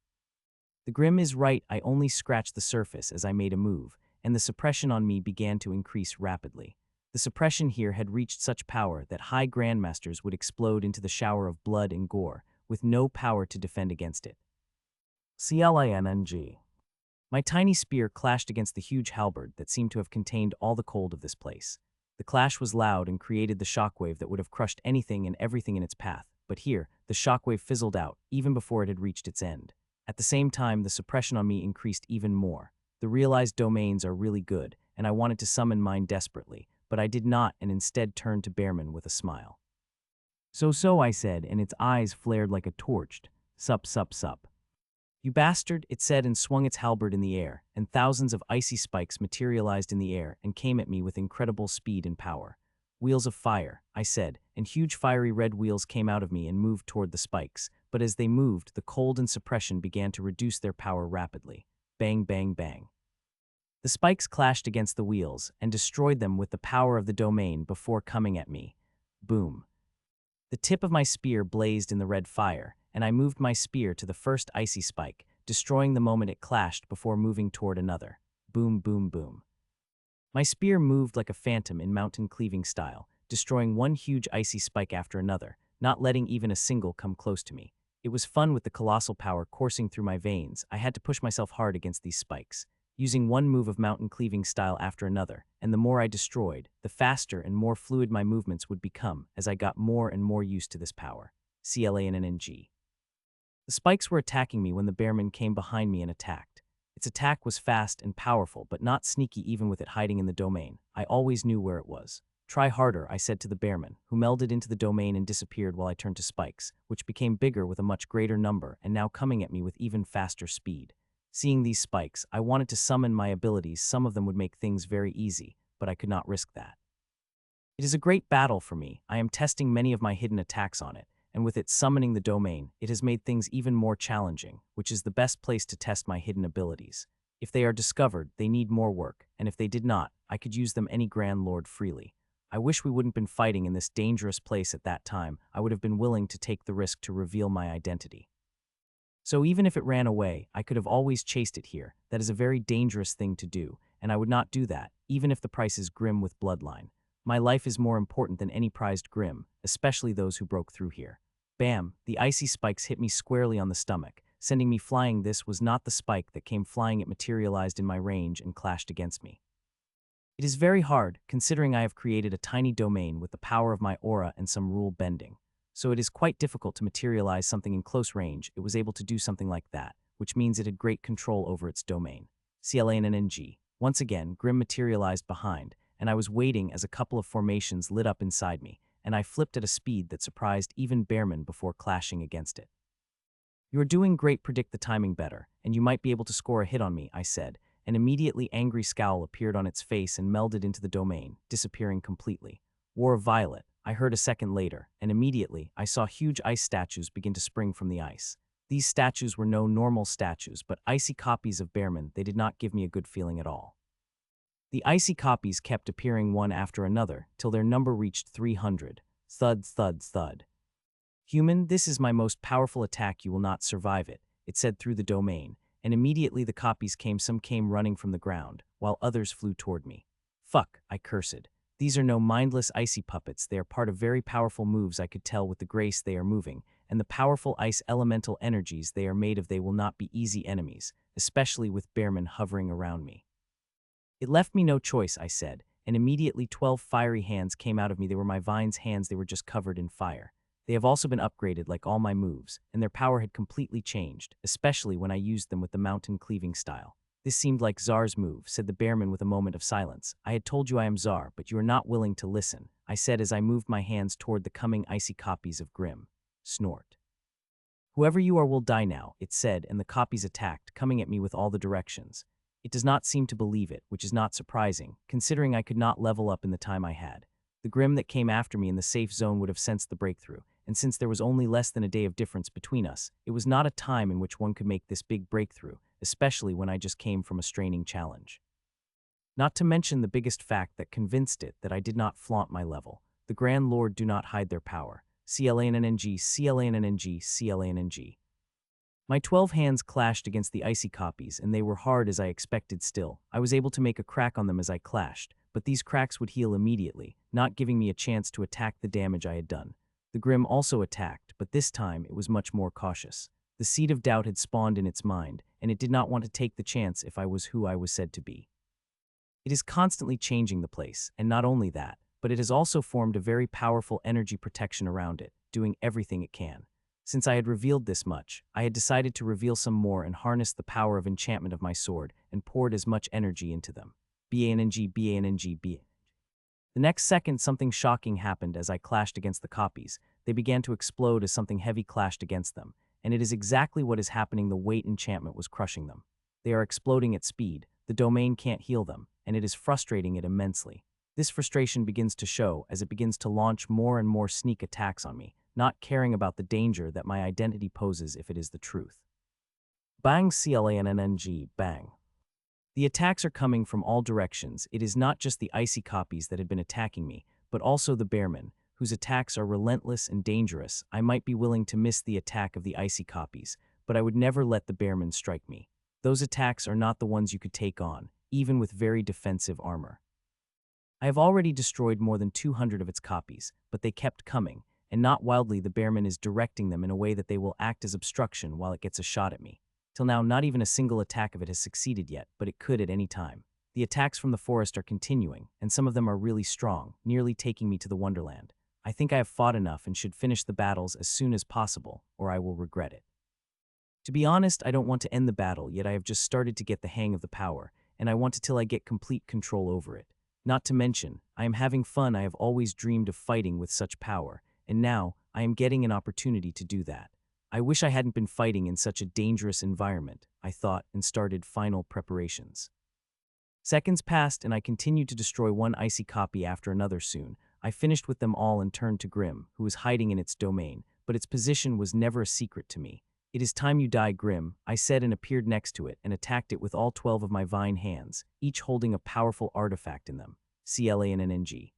The Grim is right, I only scratched the surface as I made a move, and the suppression on me began to increase rapidly. The suppression here had reached such power that high grandmasters would explode into the shower of blood and gore, with no power to defend against it. Cling. My tiny spear clashed against the huge halberd that seemed to have contained all the cold of this place. The clash was loud and created the shockwave that would have crushed anything and everything in its path, but here, the shockwave fizzled out even before it had reached its end. At the same time, the suppression on me increased even more. The realized domains are really good, and I wanted to summon mine desperately, but I did not and instead turned to Bearman with a smile. So, I said, and its eyes flared like a torch. Sup. You bastard, it said and swung its halberd in the air, and thousands of icy spikes materialized in the air and came at me with incredible speed and power. Wheels of fire, I said, and huge fiery red wheels came out of me and moved toward the spikes, but as they moved, the cold and suppression began to reduce their power rapidly. Bang, bang, bang. The spikes clashed against the wheels and destroyed them with the power of the domain before coming at me. Boom. The tip of my spear blazed in the red fire, and I moved my spear to the first icy spike, destroying the moment it clashed before moving toward another. Boom, boom, boom. My spear moved like a phantom in mountain cleaving style, destroying one huge icy spike after another, not letting even a single come close to me. It was fun with the colossal power coursing through my veins. I had to push myself hard against these spikes, using one move of mountain cleaving style after another, and the more I destroyed, the faster and more fluid my movements would become as I got more and more used to this power. Cling. The spikes were attacking me when the bearman came behind me and attacked. Its attack was fast and powerful, but not sneaky even with it hiding in the domain. I always knew where it was. Try harder, I said to the bearman, who melded into the domain and disappeared while I turned to spikes, which became bigger with a much greater number and now coming at me with even faster speed. Seeing these spikes, I wanted to summon my abilities. Some of them would make things very easy, but I could not risk that. It is a great battle for me. I am testing many of my hidden attacks on it, and with it summoning the domain, it has made things even more challenging, which is the best place to test my hidden abilities. If they are discovered, they need more work, and if they did not, I could use them any Grand Lord freely. I wish we wouldn't been fighting in this dangerous place at that time. I would have been willing to take the risk to reveal my identity. So even if it ran away, I could have always chased it here. That is a very dangerous thing to do, and I would not do that, even if the price is grim with bloodline. My life is more important than any prized grim, especially those who broke through here. Bam! The icy spikes hit me squarely on the stomach, sending me flying. This was not the spike that came flying. It materialized in my range and clashed against me. It is very hard, considering I have created a tiny domain with the power of my aura and some rule bending. So it is quite difficult to materialize something in close range. It was able to do something like that, which means it had great control over its domain. Cling. Once again, Grim materialized behind, and I was waiting as a couple of formations lit up inside me, and I flipped at a speed that surprised even bearman before clashing against it. "You are doing great, predict the timing better, and you might be able to score a hit on me," I said. An immediately angry scowl appeared on its face and melded into the domain, disappearing completely. "War of Violet," I heard a second later, and immediately I saw huge ice statues begin to spring from the ice. These statues were no normal statues, but icy copies of bearman. They did not give me a good feeling at all. The icy copies kept appearing one after another, till their number reached 300. Thud, thud, thud. "Human, this is my most powerful attack, you will not survive it," it said through the domain, and immediately the copies came running from the ground, while others flew toward me. "Fuck," I cursed. "These are no mindless icy puppets, they are part of very powerful moves, I could tell with the grace they are moving, and the powerful ice elemental energies they are made of. They will not be easy enemies, especially with bearman hovering around me." It left me no choice, I said, and immediately 12 fiery hands came out of me. They were my vine's hands, they were just covered in fire. They have also been upgraded like all my moves, and their power had completely changed, especially when I used them with the mountain cleaving style. "This seemed like Czar's move," said the bearman with a moment of silence. "I had told you I am Czar, but you are not willing to listen," I said as I moved my hands toward the coming icy copies of Grimm. Snort. "Whoever you are will die now," it said, and the copies attacked, coming at me with all the directions. It does not seem to believe it, which is not surprising, considering I could not level up in the time I had. The Grimm that came after me in the safe zone would have sensed the breakthrough, and since there was only less than a day of difference between us, it was not a time in which one could make this big breakthrough, especially when I just came from a straining challenge. Not to mention the biggest fact that convinced it that I did not flaunt my level. The Grand Lord do not hide their power. CLANNG, CLANNG, CLANNG. My 12 hands clashed against the icy copies, and they were hard as I expected still. I was able to make a crack on them as I clashed, but these cracks would heal immediately, not giving me a chance to attack the damage I had done. The Grimm also attacked, but this time it was much more cautious. The seed of doubt had spawned in its mind, and it did not want to take the chance if I was who I was said to be. It is constantly changing the place, and not only that, but it has also formed a very powerful energy protection around it, doing everything it can. Since I had revealed this much, I had decided to reveal some more and harness the power of enchantment of my sword and poured as much energy into them. BANG, BANG, BANG. The next second, something shocking happened as I clashed against the copies. They began to explode as something heavy clashed against them, and it is exactly what is happening. The weight enchantment was crushing them. They are exploding at speed, the domain can't heal them, and it is frustrating it immensely. This frustration begins to show as it begins to launch more and more sneak attacks on me, not caring about the danger that my identity poses if it is the truth. Bang, CLANNG, bang. The attacks are coming from all directions. It is not just the icy copies that had been attacking me, but also the bearman, whose attacks are relentless and dangerous. I might be willing to miss the attack of the icy copies, but I would never let the bearman strike me. Those attacks are not the ones you could take on, even with very defensive armor. I have already destroyed more than 200 of its copies, but they kept coming, and not wildly. The bearman is directing them in a way that they will act as obstruction while it gets a shot at me. Till now, not even a single attack of it has succeeded yet, but it could at any time. The attacks from the forest are continuing, and some of them are really strong, nearly taking me to the Wonderland. I think I have fought enough and should finish the battles as soon as possible, or I will regret it. To be honest, I don't want to end the battle, yet I have just started to get the hang of the power, and I want to till I get complete control over it. Not to mention, I am having fun. I have always dreamed of fighting with such power, and now I am getting an opportunity to do that. I wish I hadn't been fighting in such a dangerous environment, I thought, and started final preparations. Seconds passed, and I continued to destroy one icy copy after another. Soon, I finished with them all and turned to Grimm, who was hiding in its domain, but its position was never a secret to me. "It is time you die, Grimm," I said, and appeared next to it and attacked it with all 12 of my vine hands, each holding a powerful artifact in them. CLANNG.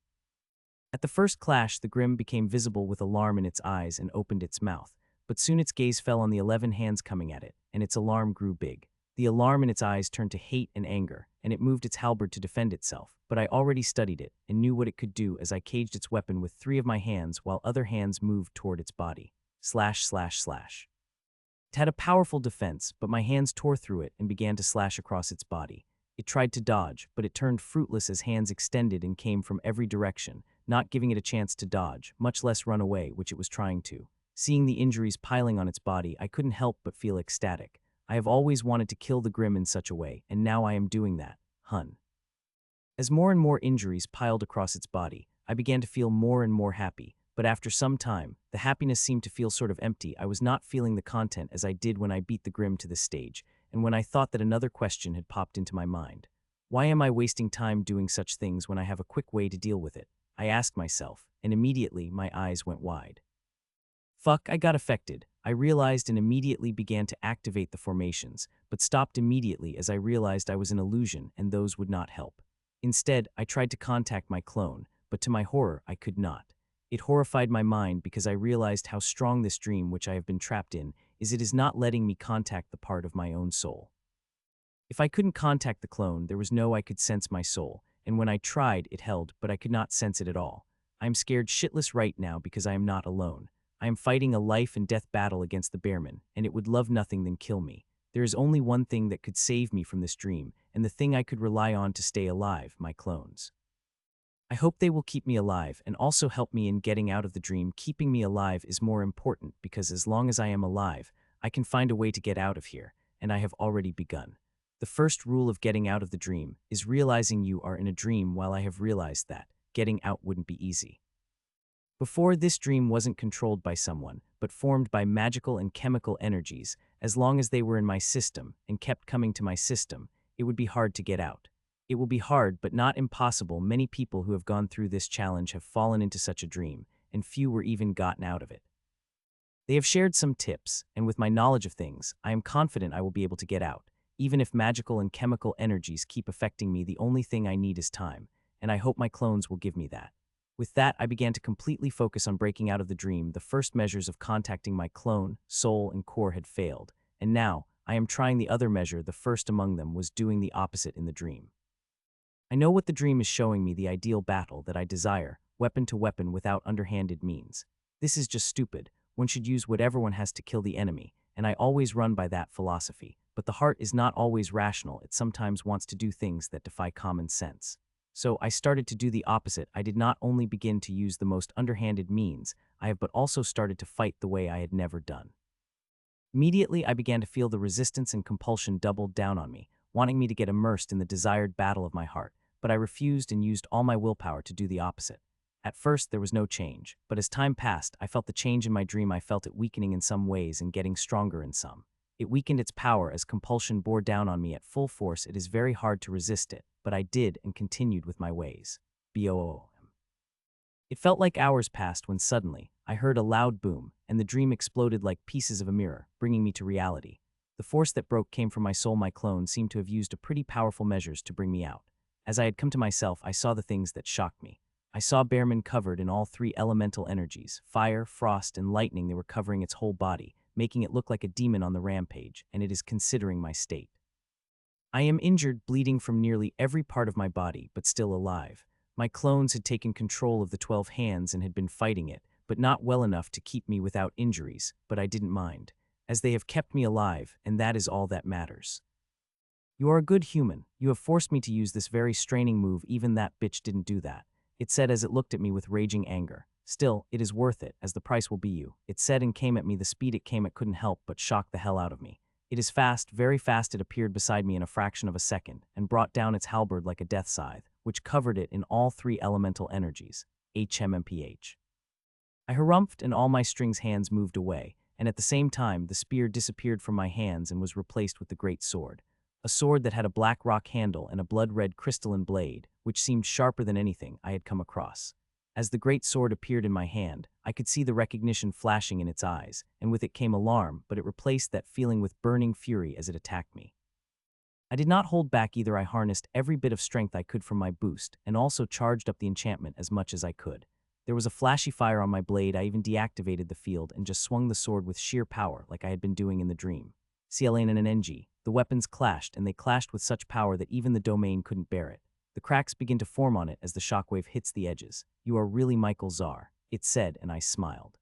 At the first clash, the Grimm became visible with alarm in its eyes and opened its mouth, but soon its gaze fell on the 11 hands coming at it, and its alarm grew big. The alarm in its eyes turned to hate and anger, and it moved its halberd to defend itself, but I already studied it and knew what it could do as I caged its weapon with 3 of my hands while other hands moved toward its body. Slash, slash, slash. It had a powerful defense, but my hands tore through it and began to slash across its body. It tried to dodge, but it turned fruitless as hands extended and came from every direction, not giving it a chance to dodge, much less run away, which it was trying to. Seeing the injuries piling on its body, I couldn't help but feel ecstatic. I have always wanted to kill the Grimm in such a way, and now I am doing that. Hun. As more and more injuries piled across its body, I began to feel more and more happy, but after some time, the happiness seemed to feel sort of empty. I was not feeling the content as I did when I beat the Grim to this stage, and when I thought that another question had popped into my mind. Why am I wasting time doing such things when I have a quick way to deal with it? I asked myself, and immediately my eyes went wide. Fuck, I got affected. I realized and immediately began to activate the formations, but stopped immediately as I realized I was an illusion and those would not help. Instead, I tried to contact my clone, but to my horror, I could not. It horrified my mind because I realized how strong this dream which I have been trapped in is. It is not letting me contact the part of my own soul. If I couldn't contact the clone, there was no I could sense my soul, and when I tried, it held, but I could not sense it at all. I am scared shitless right now because I am not alone. I am fighting a life and death battle against the bearman, and it would love nothing than kill me. There is only one thing that could save me from this dream, and the thing I could rely on to stay alive, my clones. I hope they will keep me alive and also help me in getting out of the dream. Keeping me alive is more important because as long as I am alive, I can find a way to get out of here, and I have already begun. The first rule of getting out of the dream is realizing you are in a dream. While I have realized that, getting out wouldn't be easy. Before, this dream wasn't controlled by someone, but formed by magical and chemical energies. As long as they were in my system and kept coming to my system, it would be hard to get out. It will be hard, but not impossible. Many people who have gone through this challenge have fallen into such a dream, and few were even gotten out of it. They have shared some tips, and with my knowledge of things, I am confident I will be able to get out. Even if magical and chemical energies keep affecting me, the only thing I need is time, and I hope my clones will give me that. With that, I began to completely focus on breaking out of the dream. The first measures of contacting my clone, soul, and core had failed, and now, I am trying the other measure. The first among them was doing the opposite in the dream. I know what the dream is showing me: the ideal battle that I desire, weapon to weapon without underhanded means. This is just stupid. One should use whatever one has to kill the enemy, and I always run by that philosophy. But the heart is not always rational. It sometimes wants to do things that defy common sense. So I started to do the opposite. I did not only begin to use the most underhanded means, but also started to fight the way I had never done. Immediately, I began to feel the resistance and compulsion doubled down on me, wanting me to get immersed in the desired battle of my heart, but I refused and used all my willpower to do the opposite. At first, there was no change, but as time passed, I felt the change in my dream. I felt it weakening in some ways and getting stronger in some. It weakened its power as compulsion bore down on me at full force. It is very hard to resist it, but I did and continued with my ways. Boom. It felt like hours passed when suddenly, I heard a loud boom, and the dream exploded like pieces of a mirror, bringing me to reality. The force that broke came from my soul. My clone seemed to have used pretty powerful measures to bring me out. As I had come to myself, I saw the things that shocked me. I saw Bearman covered in all three elemental energies, fire, frost, and lightning. They were covering its whole body, making it look like a demon on the rampage, and it is considering my state. I am injured, bleeding from nearly every part of my body, but still alive. My clones had taken control of the 12 hands and had been fighting it, but not well enough to keep me without injuries, but I didn't mind, as they have kept me alive, and that is all that matters. You are a good human. You have forced me to use this very straining move. Even that bitch didn't do that, it said as it looked at me with raging anger. Still, it is worth it, as the price will be you, it said, and came at me. The speed it came at couldn't help but shock the hell out of me. It is fast, very fast. It appeared beside me in a fraction of a second, and brought down its halberd like a death scythe, which covered it in all three elemental energies. HMMPH. I harumphed, and all my strings hands moved away, and at the same time the spear disappeared from my hands and was replaced with the great sword. A sword that had a black rock handle and a blood-red crystalline blade, which seemed sharper than anything I had come across. As the great sword appeared in my hand, I could see the recognition flashing in its eyes, and with it came alarm, but it replaced that feeling with burning fury as it attacked me. I did not hold back either. I harnessed every bit of strength I could from my boost, and also charged up the enchantment as much as I could. There was a flashy fire on my blade. I even deactivated the field and just swung the sword with sheer power like I had been doing in the dream. CLN and an NG. The weapons clashed, and they clashed with such power that even the domain couldn't bear it. The cracks begin to form on it as the shockwave hits the edges. You are really Michael Czar, it said, and I smiled.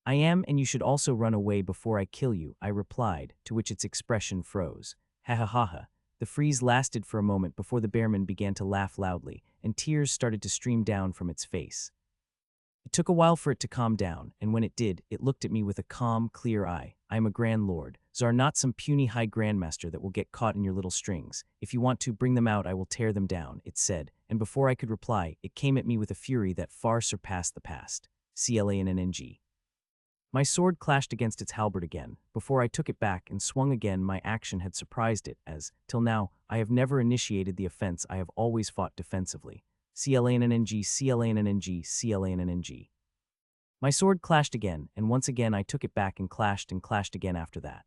I am, and you should also run away before I kill you, I replied, to which its expression froze. Ha ha ha ha. The freeze lasted for a moment before the bearman began to laugh loudly, and tears started to stream down from its face. It took a while for it to calm down, and when it did, it looked at me with a calm, clear eye. I am a Grand Lord. Czar, not some puny high grandmaster that will get caught in your little strings. If you want to bring them out, I will tear them down, it said, and before I could reply, it came at me with a fury that far surpassed the past. CLANNNG. My sword clashed against its halberd again. Before I took it back and swung again, my action had surprised it, as, till now, I have never initiated the offense. I have always fought defensively. CLANNNG, CLANNNG, CLANNNG. My sword clashed again, and once again I took it back and clashed again after that.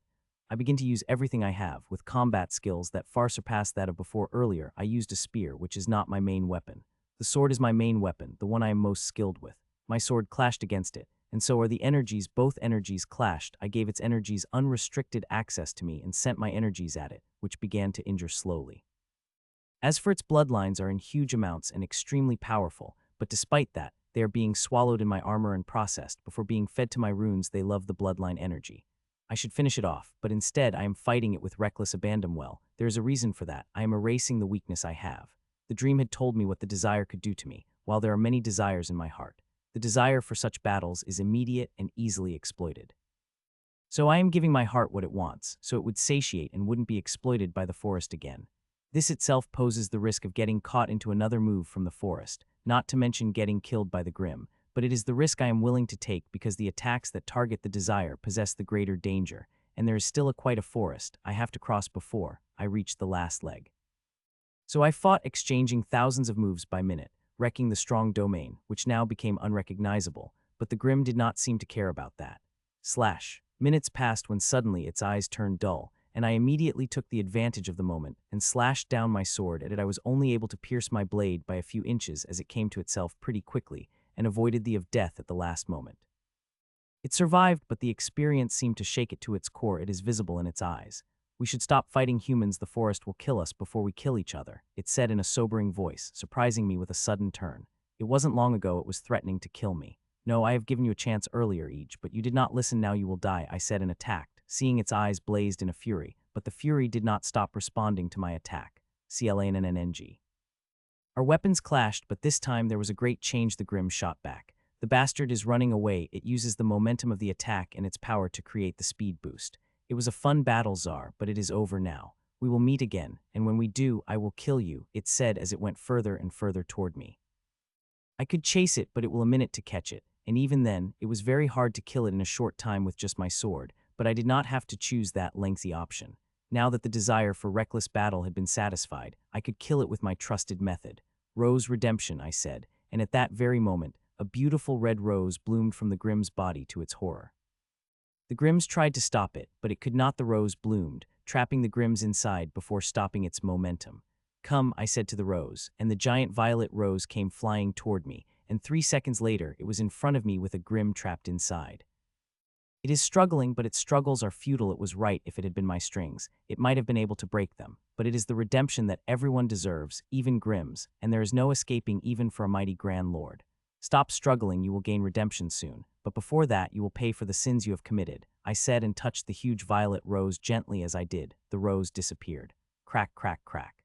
I begin to use everything I have, with combat skills that far surpass that of before. Earlier, I used a spear, which is not my main weapon. The sword is my main weapon, the one I am most skilled with. My sword clashed against it, and so are the energies. Both energies clashed. I gave its energies unrestricted access to me and sent my energies at it, which began to injure slowly. As for its bloodlines are in huge amounts and extremely powerful, but despite that, they are being swallowed in my armor and processed. Before being fed to my runes, they love the bloodline energy. I should finish it off, but instead I am fighting it with reckless abandon. Well, there is a reason for that. I am erasing the weakness I have. The dream had told me what the desire could do to me, while there are many desires in my heart. The desire for such battles is immediate and easily exploited. So I am giving my heart what it wants, so it would satiate and wouldn't be exploited by the forest again. This itself poses the risk of getting caught into another move from the forest, not to mention getting killed by the Grim, but it is the risk I am willing to take because the attacks that target the desire possess the greater danger, and there is still quite a forest I have to cross before I reach the last leg. So I fought, exchanging thousands of moves by minute, wrecking the strong domain, which now became unrecognizable, but the Grim did not seem to care about that. Minutes passed when suddenly its eyes turned dull, and I immediately took the advantage of the moment and slashed down my sword at it. I was only able to pierce my blade by a few inches as it came to itself pretty quickly and avoided the of death at the last moment. It survived, but the experience seemed to shake it to its core. It is visible in its eyes. We should stop fighting humans. The forest will kill us before we kill each other, it said in a sobering voice, surprising me with a sudden turn. It wasn't long ago it was threatening to kill me. No, I have given you a chance earlier, Age, but you did not listen. Now you will die, I said and attacked, seeing its eyes blazed in a fury, but the fury did not stop responding to my attack. CLANNNG. Our weapons clashed, but this time there was a great change. The Grim shot back. The bastard is running away. It uses the momentum of the attack and its power to create the speed boost. It was a fun battle, Czar, but it is over now. We will meet again, and when we do, I will kill you, it said as it went further and further toward me. I could chase it, but it will a minute to catch it, and even then, it was very hard to kill it in a short time with just my sword, but I did not have to choose that lengthy option. Now that the desire for reckless battle had been satisfied, I could kill it with my trusted method. Rose redemption, I said, and at that very moment, a beautiful red rose bloomed from the Grim's body. To its horror, the Grims tried to stop it, but it could not. The rose bloomed, trapping the Grims inside before stopping its momentum. Come, I said to the rose, and the giant violet rose came flying toward me, and 3 seconds later it was in front of me with a Grim trapped inside. It is struggling, but its struggles are futile. It was right. If it had been my strings, it might have been able to break them, but it is the redemption that everyone deserves, even Grims, and there is no escaping even for a mighty Grand Lord. Stop struggling, you will gain redemption soon, but before that you will pay for the sins you have committed, I said and touched the huge violet rose gently. As I did, the rose disappeared. Crack, crack, crack.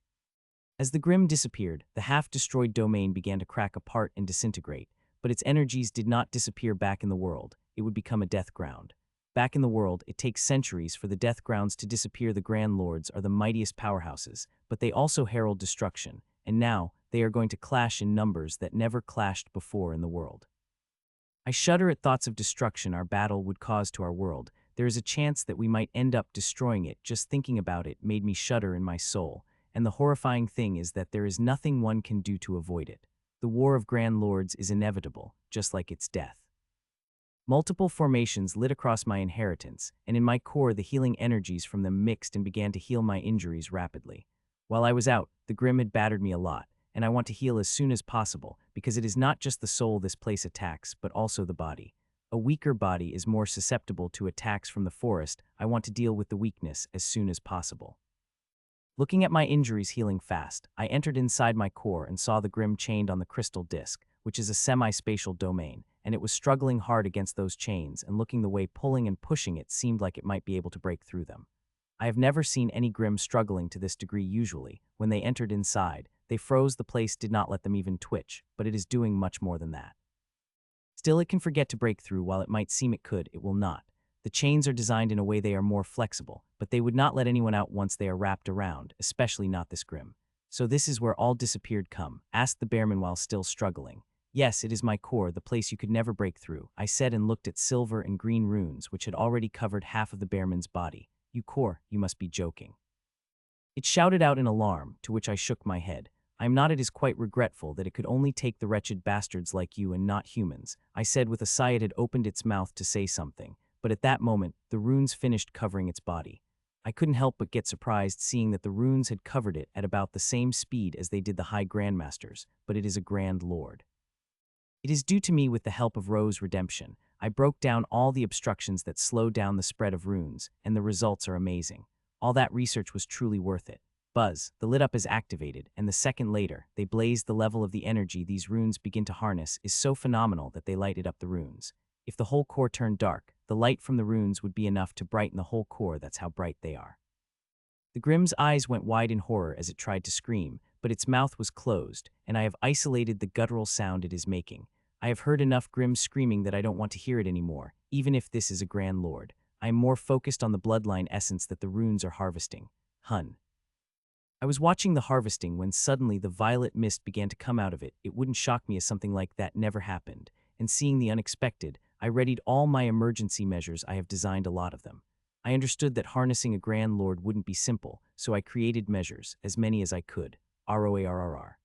As the Grim disappeared, the half-destroyed domain began to crack apart and disintegrate, but its energies did not disappear back in the world. It would become a death ground. Back in the world, it takes centuries for the death grounds to disappear. The Grand Lords are the mightiest powerhouses, but they also herald destruction, and now they are going to clash in numbers that never clashed before in the world. I shudder at thoughts of destruction our battle would cause to our world. There is a chance that we might end up destroying it. Just thinking about it made me shudder in my soul, and the horrifying thing is that there is nothing one can do to avoid it. The war of Grand Lords is inevitable, just like its death. Multiple formations lit across my inheritance, and in my core the healing energies from them mixed and began to heal my injuries rapidly. While I was out, the Grim had battered me a lot, and I want to heal as soon as possible, because it is not just the soul this place attacks, but also the body. A weaker body is more susceptible to attacks from the forest. I want to deal with the weakness as soon as possible. Looking at my injuries healing fast, I entered inside my core and saw the Grim chained on the crystal disk, which is a semi-spatial domain, and it was struggling hard against those chains, and looking the way pulling and pushing it seemed like it might be able to break through them. I have never seen any Grim struggling to this degree. Usually, when they entered inside, they froze. The place did not let them even twitch, but it is doing much more than that. Still, it can forget to break through. While it might seem it could, it will not. The chains are designed in a way they are more flexible, but they would not let anyone out once they are wrapped around, especially not this grim. So this is where all disappeared come, asked the bearman while still struggling. Yes, it is my core, the place you could never break through, I said and looked at silver and green runes which had already covered half of the bearman's body. You core, you must be joking. It shouted out in alarm, to which I shook my head. I am not. It is quite regretful that it could only take the wretched bastards like you and not humans, I said with a sigh. It had opened its mouth to say something, but at that moment, the runes finished covering its body. I couldn't help but get surprised seeing that the runes had covered it at about the same speed as they did the high grandmasters, but it is a grand lord. It is due to me with the help of Rose Redemption. I broke down all the obstructions that slowed down the spread of runes, and the results are amazing. All that research was truly worth it. Buzz, the lit up is activated, and the second later, they blaze. The level of the energy these runes begin to harness is so phenomenal that they lighted up the runes. If the whole core turned dark, the light from the runes would be enough to brighten the whole core. That's how bright they are. The Grimm's eyes went wide in horror as it tried to scream, but its mouth was closed, and I have isolated the guttural sound it is making. I have heard enough Grimm screaming that I don't want to hear it anymore, even if this is a grand lord. I am more focused on the bloodline essence that the runes are harvesting. Hun. I was watching the harvesting when suddenly the violet mist began to come out of it. It wouldn't shock me as something like that never happened, and seeing the unexpected, I readied all my emergency measures. I have designed a lot of them. I understood that harnessing a grand lord wouldn't be simple, so I created measures, as many as I could. ROARRR.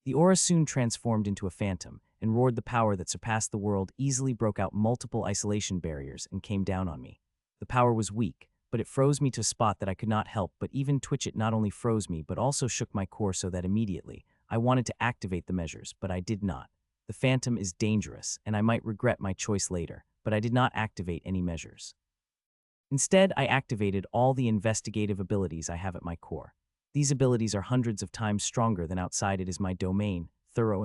The aura soon transformed into a phantom, and roared. The power that surpassed the world easily broke out multiple isolation barriers and came down on me. The power was weak, but it froze me to a spot that I could not help but even twitch. It not only froze me but also shook my core so that immediately I wanted to activate the measures, but I did not. The phantom is dangerous, and I might regret my choice later, but I did not activate any measures. Instead, I activated all the investigative abilities I have at my core. These abilities are hundreds of times stronger than outside. It is my domain, thorough,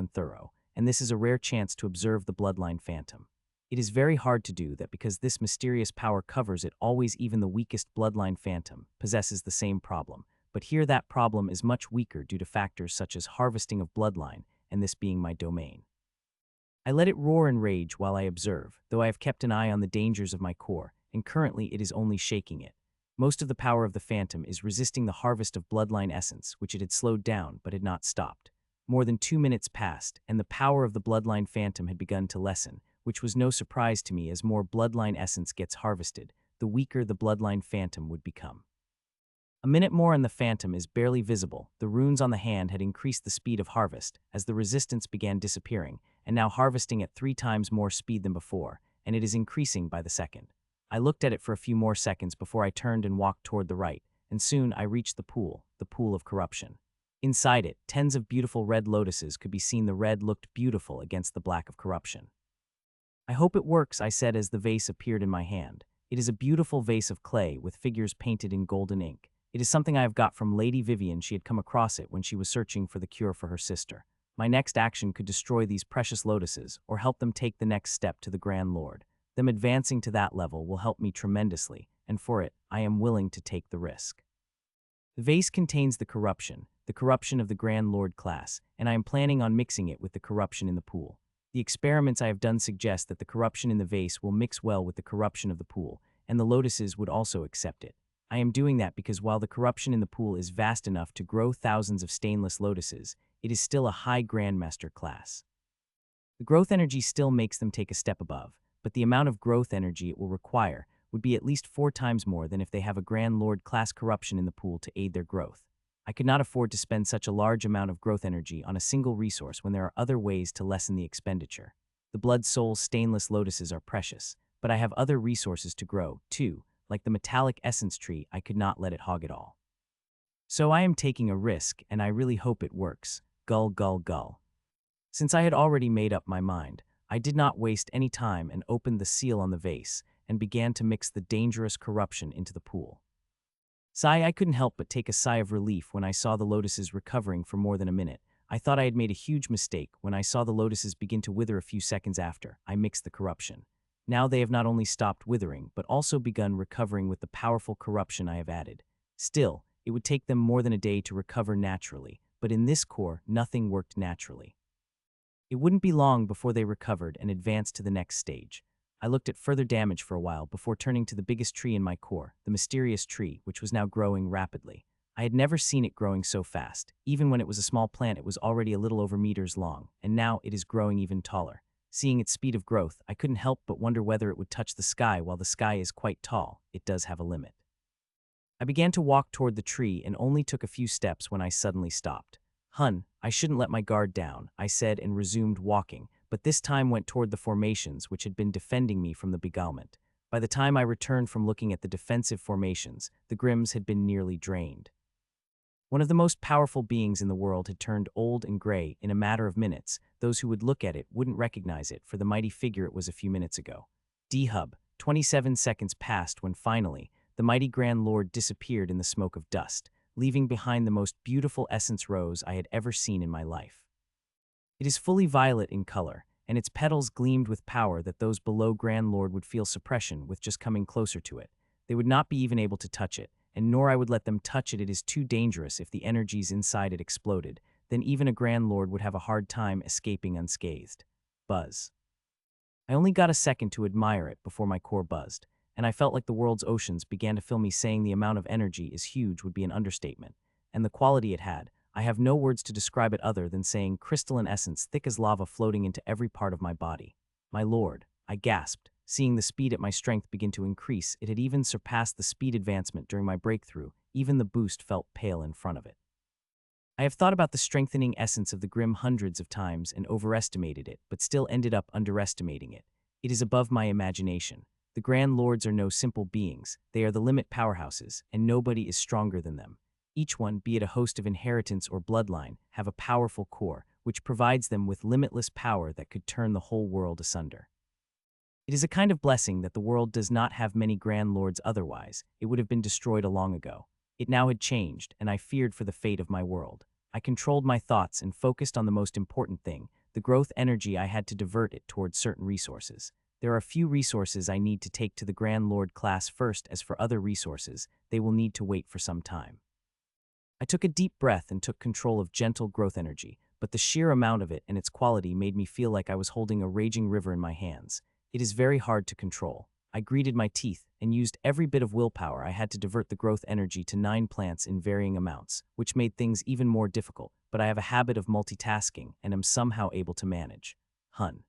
and this is a rare chance to observe the bloodline phantom. It is very hard to do that because this mysterious power covers it always. Even the weakest bloodline phantom possesses the same problem, but here that problem is much weaker due to factors such as harvesting of bloodline and this being my domain. I let it roar in rage while I observe, though I have kept an eye on the dangers of my core, and currently it is only shaking it. Most of the power of the phantom is resisting the harvest of bloodline essence, which it had slowed down but had not stopped. More than 2 minutes passed, and the power of the bloodline phantom had begun to lessen, which was no surprise to me. As more bloodline essence gets harvested, the weaker the bloodline phantom would become. A minute more and the phantom is barely visible. The runes on the hand had increased the speed of harvest as the resistance began disappearing, and now harvesting at 3 times more speed than before, and it is increasing by the second. I looked at it for a few more seconds before I turned and walked toward the right, and soon I reached the pool of corruption. Inside it, tens of beautiful red lotuses could be seen. The red looked beautiful against the black of corruption. I hope it works, I said as the vase appeared in my hand. It is a beautiful vase of clay with figures painted in golden ink. It is something I have got from Lady Vivian. She had come across it when she was searching for the cure for her sister. My next action could destroy these precious lotuses or help them take the next step to the Grand Lord. Them advancing to that level will help me tremendously, and for it, I am willing to take the risk. The vase contains the corruption of the Grand Lord class, and I am planning on mixing it with the corruption in the pool. The experiments I have done suggest that the corruption in the vase will mix well with the corruption of the pool, and the lotuses would also accept it. I am doing that because while the corruption in the pool is vast enough to grow thousands of stainless lotuses, it is still a high grandmaster class. The growth energy still makes them take a step above, but the amount of growth energy it will require would be at least 4 times more than if they have a Grand Lord class corruption in the pool to aid their growth. I could not afford to spend such a large amount of growth energy on a single resource when there are other ways to lessen the expenditure. The Blood Soul stainless lotuses are precious, but I have other resources to grow, too, like the metallic essence tree. I could not let it hog it all. So I am taking a risk, and I really hope it works. Gull, gull, gull. Since I had already made up my mind, I did not waste any time and opened the seal on the vase and began to mix the dangerous corruption into the pool. I couldn't help but take a sigh of relief when I saw the lotuses recovering for more than a minute. I thought I had made a huge mistake when I saw the lotuses begin to wither a few seconds after I mixed the corruption. Now they have not only stopped withering, but also begun recovering with the powerful corruption I have added. Still, it would take them more than a day to recover naturally, but in this core, nothing worked naturally. It wouldn't be long before they recovered and advanced to the next stage. I looked at further damage for a while before turning to the biggest tree in my core, the mysterious tree, which was now growing rapidly. I had never seen it growing so fast. Even when it was a small plant, it was already a little over meters long, and now it is growing even taller. Seeing its speed of growth, I couldn't help but wonder whether it would touch the sky. While the sky is quite tall, it does have a limit. I began to walk toward the tree and only took a few steps when I suddenly stopped. Hun, I shouldn't let my guard down, I said and resumed walking, but this time went toward the formations which had been defending me from the beguilement. By the time I returned from looking at the defensive formations, the Grims had been nearly drained. One of the most powerful beings in the world had turned old and gray in a matter of minutes. Those who would look at it wouldn't recognize it for the mighty figure it was a few minutes ago. D-Hub, 27 seconds passed when finally, the mighty Grand Lord disappeared in the smoke of dust, leaving behind the most beautiful essence rose I had ever seen in my life. It is fully violet in color, and its petals gleamed with power that those below Grand Lord would feel suppression with just coming closer to it. They would not be even able to touch it, and nor I would let them touch it. It is too dangerous. If the energies inside it exploded, then even a Grand Lord would have a hard time escaping unscathed. Buzz. I only got a second to admire it before my core buzzed, and I felt like the world's oceans began to fill me. Saying the amount of energy is huge would be an understatement, and the quality it had, I have no words to describe it other than saying crystalline essence thick as lava floating into every part of my body. My lord, I gasped, seeing the speed at my strength begin to increase. It had even surpassed the speed advancement during my breakthrough. Even the boost felt pale in front of it. I have thought about the strengthening essence of the Grim hundreds of times and overestimated it, but still ended up underestimating it. It is above my imagination. The Grand Lords are no simple beings. They are the limit powerhouses, and nobody is stronger than them. Each one, be it a host of inheritance or bloodline, have a powerful core, which provides them with limitless power that could turn the whole world asunder. It is a kind of blessing that the world does not have many Grand Lords, otherwise it would have been destroyed long ago. It now had changed, and I feared for the fate of my world. I controlled my thoughts and focused on the most important thing, the growth energy. I had to divert it towards certain resources. There are a few resources I need to take to the Grand Lord class first. As for other resources, they will need to wait for some time. I took a deep breath and took control of gentle growth energy, but the sheer amount of it and its quality made me feel like I was holding a raging river in my hands. It is very hard to control. I gritted my teeth and used every bit of willpower I had to divert the growth energy to 9 plants in varying amounts, which made things even more difficult, but I have a habit of multitasking and am somehow able to manage. Hun.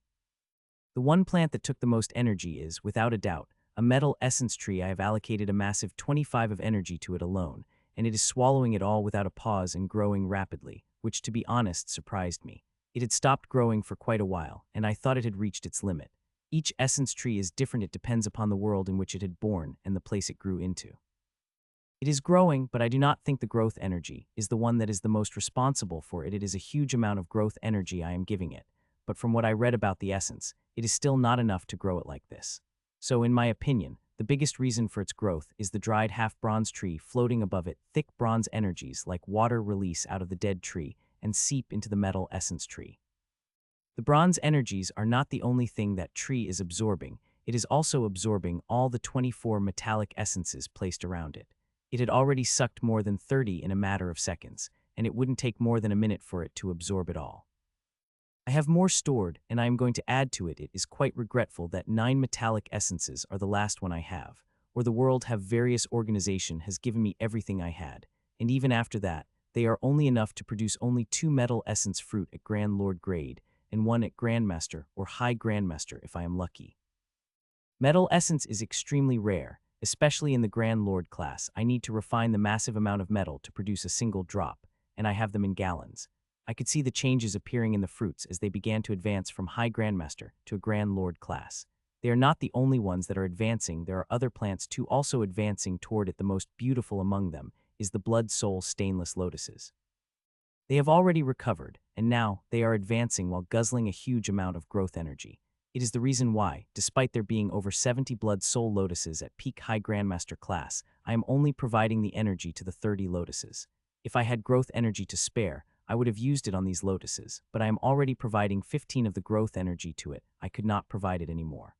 The one plant that took the most energy is, without a doubt, a metal essence tree. I have allocated a massive 25 of energy to it alone, and it is swallowing it all without a pause and growing rapidly, which, to be honest, surprised me. It had stopped growing for quite a while, and I thought it had reached its limit. Each essence tree is different. It depends upon the world in which it had born and the place it grew into. It is growing, but I do not think the growth energy is the one that is the most responsible for it. It is a huge amount of growth energy I am giving it, but from what I read about the essence, it is still not enough to grow it like this. So, in my opinion, the biggest reason for its growth is the dried half-bronze tree floating above it. Thick bronze energies like water release out of the dead tree and seep into the metal essence tree. The bronze energies are not the only thing that tree is absorbing. It is also absorbing all the 24 metallic essences placed around it. It had already sucked more than 30 in a matter of seconds, and it wouldn't take more than a minute for it to absorb it all. I have more stored, and I am going to add to it. It is quite regretful that 9 metallic essences are the last one I have, or the world have various organization has given me everything I had, and even after that, they are only enough to produce only 2 metal essence fruit at Grand Lord grade, and 1 at Grandmaster or High Grandmaster if I am lucky. Metal essence is extremely rare, especially in the Grand Lord class. I need to refine the massive amount of metal to produce a single drop, and I have them in gallons. I could see the changes appearing in the fruits as they began to advance from High Grandmaster to a Grand Lord class. They are not the only ones that are advancing. There are other plants too also advancing toward it. The most beautiful among them is the Blood Soul stainless lotuses. They have already recovered, and now they are advancing while guzzling a huge amount of growth energy. It is the reason why, despite there being over 70 Blood Soul lotuses at peak High Grandmaster class, I am only providing the energy to the 30 lotuses. If I had growth energy to spare, I would have used it on these lotuses, but I am already providing 15 of the growth energy to it. I could not provide it anymore.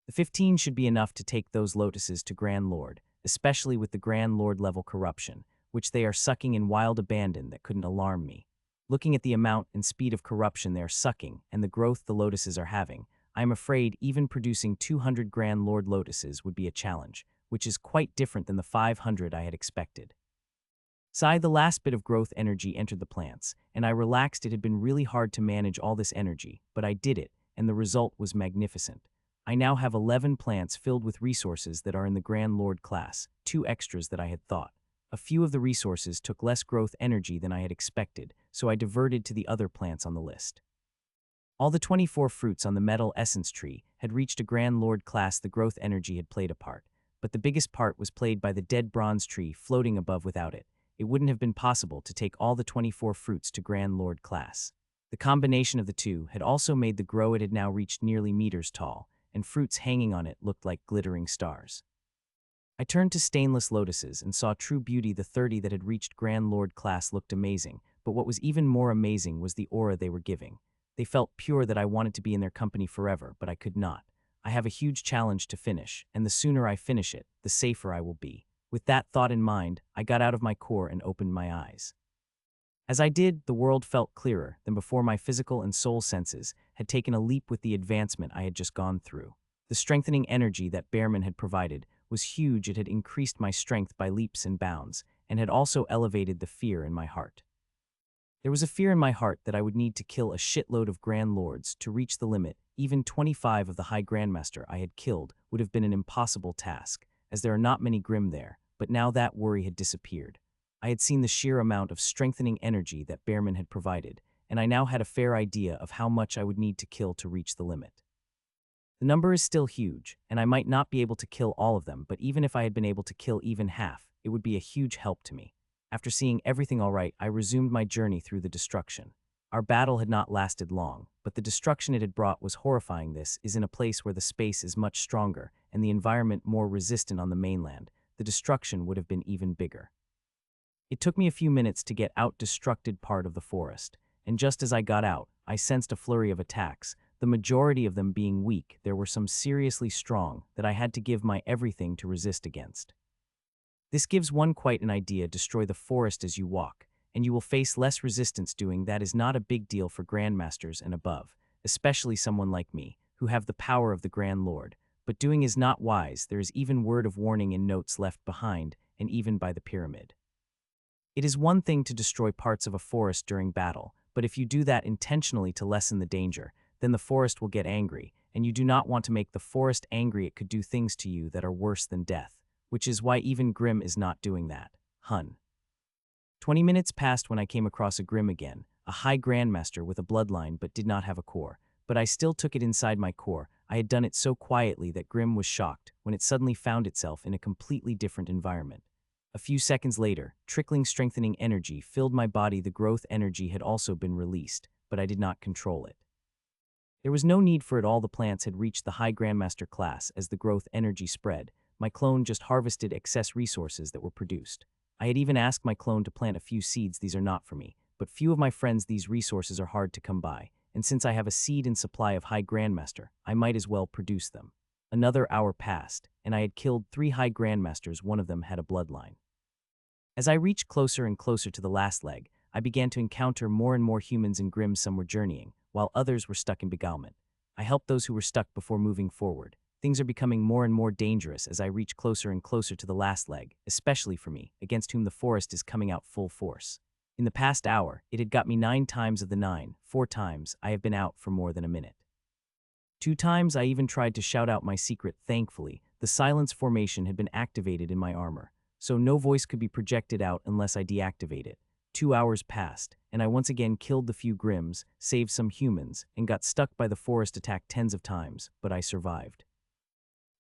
The 15 should be enough to take those lotuses to Grand Lord, especially with the Grand Lord level corruption, which they are sucking in wild abandon that couldn't alarm me. Looking at the amount and speed of corruption they are sucking and the growth the lotuses are having, I am afraid even producing 200 Grand Lord lotuses would be a challenge, which is quite different than the 500 I had expected. Sigh, the last bit of growth energy entered the plants, and I relaxed. It had been really hard to manage all this energy, but I did it, and the result was magnificent. I now have 11 plants filled with resources that are in the Grand Lord class, 2 extras that I had thought. A few of the resources took less growth energy than I had expected, so I diverted to the other plants on the list. All the 24 fruits on the metal essence tree had reached a Grand Lord class. The growth energy had played a part, but the biggest part was played by the dead bronze tree floating above. Without it, it wouldn't have been possible to take all the 24 fruits to Grand Lord class. The combination of the two had also made the grow. It had now reached nearly meters tall, and fruits hanging on it looked like glittering stars. I turned to stainless lotuses and saw true beauty. The 30 that had reached Grand Lord class looked amazing, but what was even more amazing was the aura they were giving. They felt pure, that I wanted to be in their company forever, but I could not. I have a huge challenge to finish, and the sooner I finish it, the safer I will be. With that thought in mind, I got out of my core and opened my eyes. As I did, the world felt clearer than before. My physical and soul senses had taken a leap with the advancement I had just gone through. The strengthening energy that Bearman had provided was huge. It had increased my strength by leaps and bounds, and had also elevated the fear in my heart. There was a fear in my heart that I would need to kill a shitload of Grand Lords to reach the limit. Even 25 of the High Grandmaster I had killed would have been an impossible task, as there are not many Grimm there, but now that worry had disappeared. I had seen the sheer amount of strengthening energy that Bearman had provided, and I now had a fair idea of how much I would need to kill to reach the limit. The number is still huge, and I might not be able to kill all of them, but even if I had been able to kill even half, it would be a huge help to me. After seeing everything all right, I resumed my journey through the destruction. Our battle had not lasted long, but the destruction it had brought was horrifying. This is in a place where the space is much stronger and the environment more resistant. On the mainland, the destruction would have been even bigger. It took me a few minutes to get out destructed part of the forest, and just as I got out, I sensed a flurry of attacks, the majority of them being weak. There were some seriously strong that I had to give my everything to resist against. This gives one quite an idea. Destroy the forest as you walk, and you will face less resistance. Doing that is not a big deal for grandmasters and above, especially someone like me, who have the power of the Grand Lord. But doing is not wise. There is even word of warning in notes left behind, and even by the pyramid. It is one thing to destroy parts of a forest during battle, but if you do that intentionally to lessen the danger, then the forest will get angry, and you do not want to make the forest angry. It could do things to you that are worse than death, which is why even Grimm is not doing that. 20 minutes passed when I came across a Grimm again, a high grandmaster with a bloodline but did not have a core, but I still took it inside my core. I had done it so quietly that Grimm was shocked when it suddenly found itself in a completely different environment. A few seconds later, trickling strengthening energy filled my body. The growth energy had also been released, but I did not control it. There was no need for it. All the plants had reached the High Grandmaster class. As the growth energy spread, my clone just harvested excess resources that were produced. I had even asked my clone to plant a few seeds. These are not for me, but few of my friends. These resources are hard to come by, and since I have a seed and supply of High Grandmaster, I might as well produce them. Another hour passed, and I had killed 3 High Grandmasters. One of them had a bloodline. As I reached closer and closer to the last leg, I began to encounter more and more humans and Grimm. Some were journeying, while others were stuck in beguilement. I helped those who were stuck before moving forward. Things are becoming more and more dangerous as I reach closer and closer to the last leg, especially for me, against whom the forest is coming out full force. In the past hour, it had got me 9 times of the 9. 4 times, I have been out for more than a minute. 2 times I even tried to shout out my secret. Thankfully, the silence formation had been activated in my armor, so no voice could be projected out unless I deactivate it. 2 hours passed, and I once again killed the few Grimms, saved some humans, and got stuck by the forest attack tens of times, but I survived.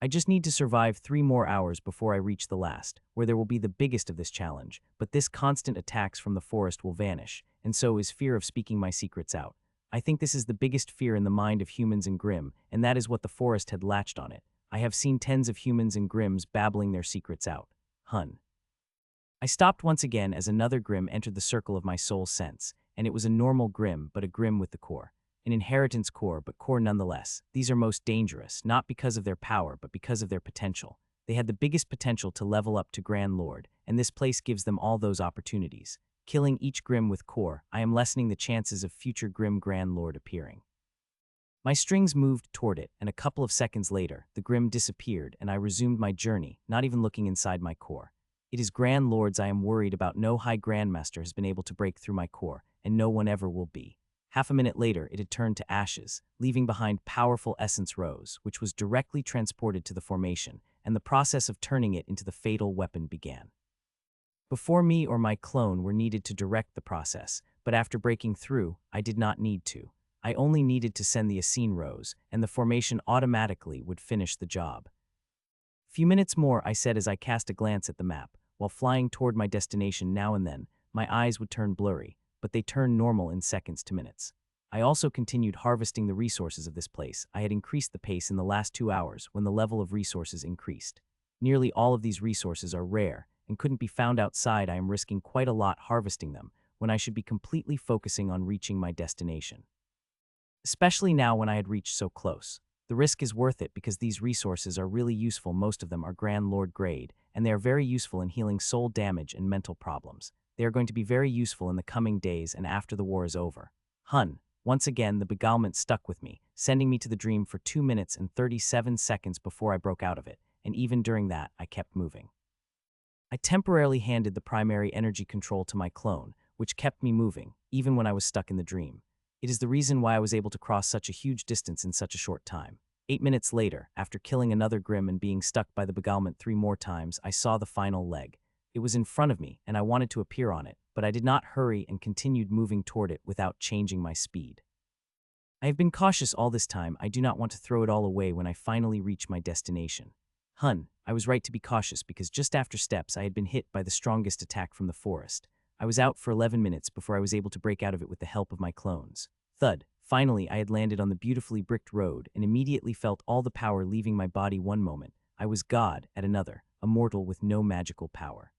I just need to survive 3 more hours before I reach the last, where there will be the biggest of this challenge, but this constant attacks from the forest will vanish, and so is fear of speaking my secrets out. I think this is the biggest fear in the mind of humans and Grimm, and that is what the forest had latched on it. I have seen tens of humans and Grimms babbling their secrets out. I stopped once again as another Grimm entered the circle of my soul sense, and it was a normal Grimm, but a Grimm with the core. An inheritance core, but core nonetheless. These are most dangerous, not because of their power, but because of their potential. They had the biggest potential to level up to Grand Lord, and this place gives them all those opportunities. Killing each Grim with core, I am lessening the chances of future Grim Grand Lord appearing. My strings moved toward it, and a couple of seconds later, the Grim disappeared and I resumed my journey, not even looking inside my core. It is Grand Lords I am worried about. No High Grandmaster has been able to break through my core, and no one ever will be. Half a minute later, it had turned to ashes, leaving behind powerful essence rose, which was directly transported to the formation, and the process of turning it into the fatal weapon began. Before me or my clone were needed to direct the process, but after breaking through, I did not need to. I only needed to send the Essene Rose, and the formation automatically would finish the job. Few minutes more, I said as I cast a glance at the map. While flying toward my destination now and then, my eyes would turn blurry, but they turned normal in seconds to minutes. I also continued harvesting the resources of this place. I had increased the pace in the last 2 hours when the level of resources increased. Nearly all of these resources are rare and couldn't be found outside. I am risking quite a lot harvesting them when I should be completely focusing on reaching my destination. Especially now when I had reached so close. The risk is worth it because these resources are really useful. Most of them are Grand Lord grade, and they are very useful in healing soul damage and mental problems. They are going to be very useful in the coming days and after the war is over. Once again, the beguilement stuck with me, sending me to the dream for 2 minutes and 37 seconds before I broke out of it, and even during that, I kept moving. I temporarily handed the primary energy control to my clone, which kept me moving, even when I was stuck in the dream. It is the reason why I was able to cross such a huge distance in such a short time. 8 minutes later, after killing another Grim and being stuck by the beguilement 3 more times, I saw the final leg. It was in front of me, and I wanted to appear on it, but I did not hurry and continued moving toward it without changing my speed. I have been cautious all this time. I do not want to throw it all away when I finally reach my destination. I was right to be cautious because just after steps I had been hit by the strongest attack from the forest. I was out for 11 minutes before I was able to break out of it with the help of my clones. Thud. Finally, I had landed on the beautifully bricked road and immediately felt all the power leaving my body. One moment, I was God; at another, a mortal with no magical power.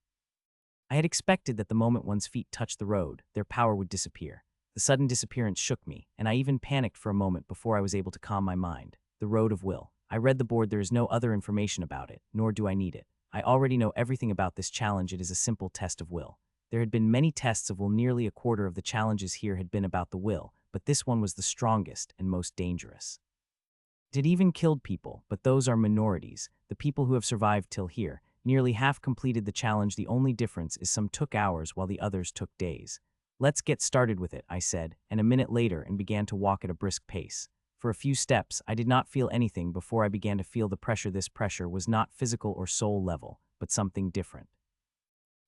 I had expected that the moment one's feet touched the road, their power would disappear. The sudden disappearance shook me, and I even panicked for a moment before I was able to calm my mind. The Road of Will. I read the board. There is no other information about it, nor do I need it. I already know everything about this challenge. It is a simple test of will. There had been many tests of will. Nearly a quarter of the challenges here had been about the will, but this one was the strongest and most dangerous. It had even killed people, but those are minorities. The people who have survived till here, nearly half completed the challenge. The only difference is some took hours while the others took days. Let's get started with it, I said, and a minute later and began to walk at a brisk pace. For a few steps, I did not feel anything before I began to feel the pressure. This pressure was not physical or soul level, but something different.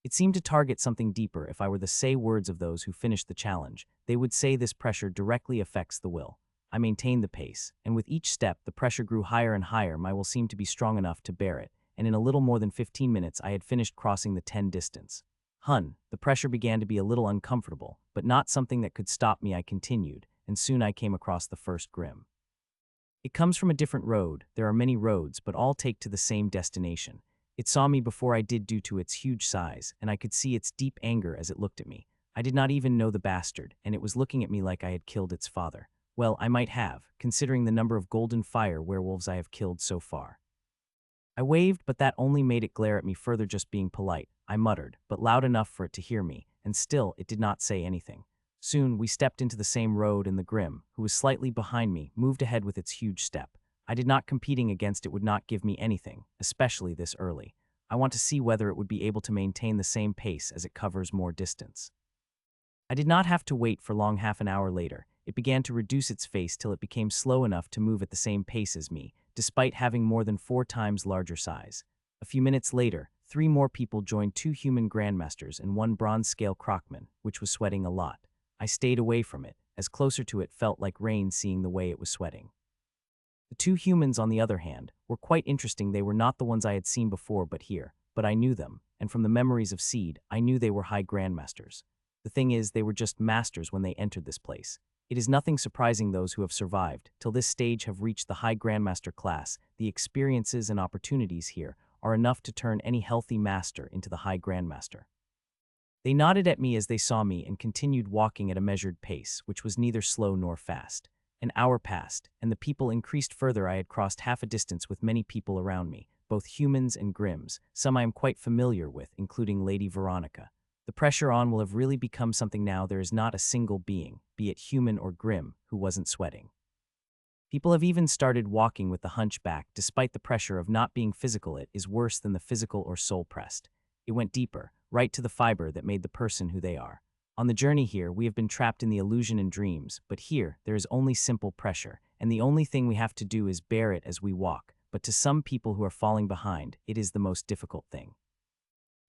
It seemed to target something deeper. If I were the say words of those who finished the challenge, they would say this pressure directly affects the will. I maintained the pace, and with each step the pressure grew higher and higher. My will seemed to be strong enough to bear it, and in a little more than 15 minutes I had finished crossing the 10 distance. The pressure began to be a little uncomfortable, but not something that could stop me. I continued, and soon I came across the first Grim. It comes from a different road. There are many roads, but all take to the same destination. It saw me before I did due to its huge size, and I could see its deep anger as it looked at me. I did not even know the bastard, and it was looking at me like I had killed its father. Well, I might have, considering the number of golden fire werewolves I have killed so far. I waved, but that only made it glare at me further. Just being polite, I muttered, but loud enough for it to hear me, and still it did not say anything. Soon we stepped into the same road, and the Grim, who was slightly behind me, moved ahead with its huge step. I did not. Competing against it would not give me anything, especially this early. I want to see whether it would be able to maintain the same pace as it covers more distance. I did not have to wait for long. Half an hour later, it began to reduce its pace till it became slow enough to move at the same pace as me, despite having more than 4 times larger size. A few minutes later, 3 more people joined, 2 human grandmasters and 1 bronze-scale crocman, which was sweating a lot. I stayed away from it, as closer to it felt like rain seeing the way it was sweating. The 2 humans, on the other hand, were quite interesting. They were not the ones I had seen before but I knew them, and from the memories of Seed, I knew they were high grandmasters. The thing is, they were just masters when they entered this place. It is nothing surprising those who have survived till this stage have reached the high grandmaster class. The experiences and opportunities here are enough to turn any healthy master into the high grandmaster. They nodded at me as they saw me and continued walking at a measured pace, which was neither slow nor fast. An hour passed, and the people increased further. I had crossed half a distance with many people around me, both humans and Grims. Some I am quite familiar with, including Lady Veronica. The pressure on will have really become something now. There is not a single being, be it human or grim, who wasn't sweating. People have even started walking with the hunchback despite the pressure of not being physical. It is worse than the physical or soul pressed. It went deeper, right to the fiber that made the person who they are. On the journey here, we have been trapped in the illusion and dreams, but here, there is only simple pressure, and the only thing we have to do is bear it as we walk. But to some people who are falling behind, it is the most difficult thing.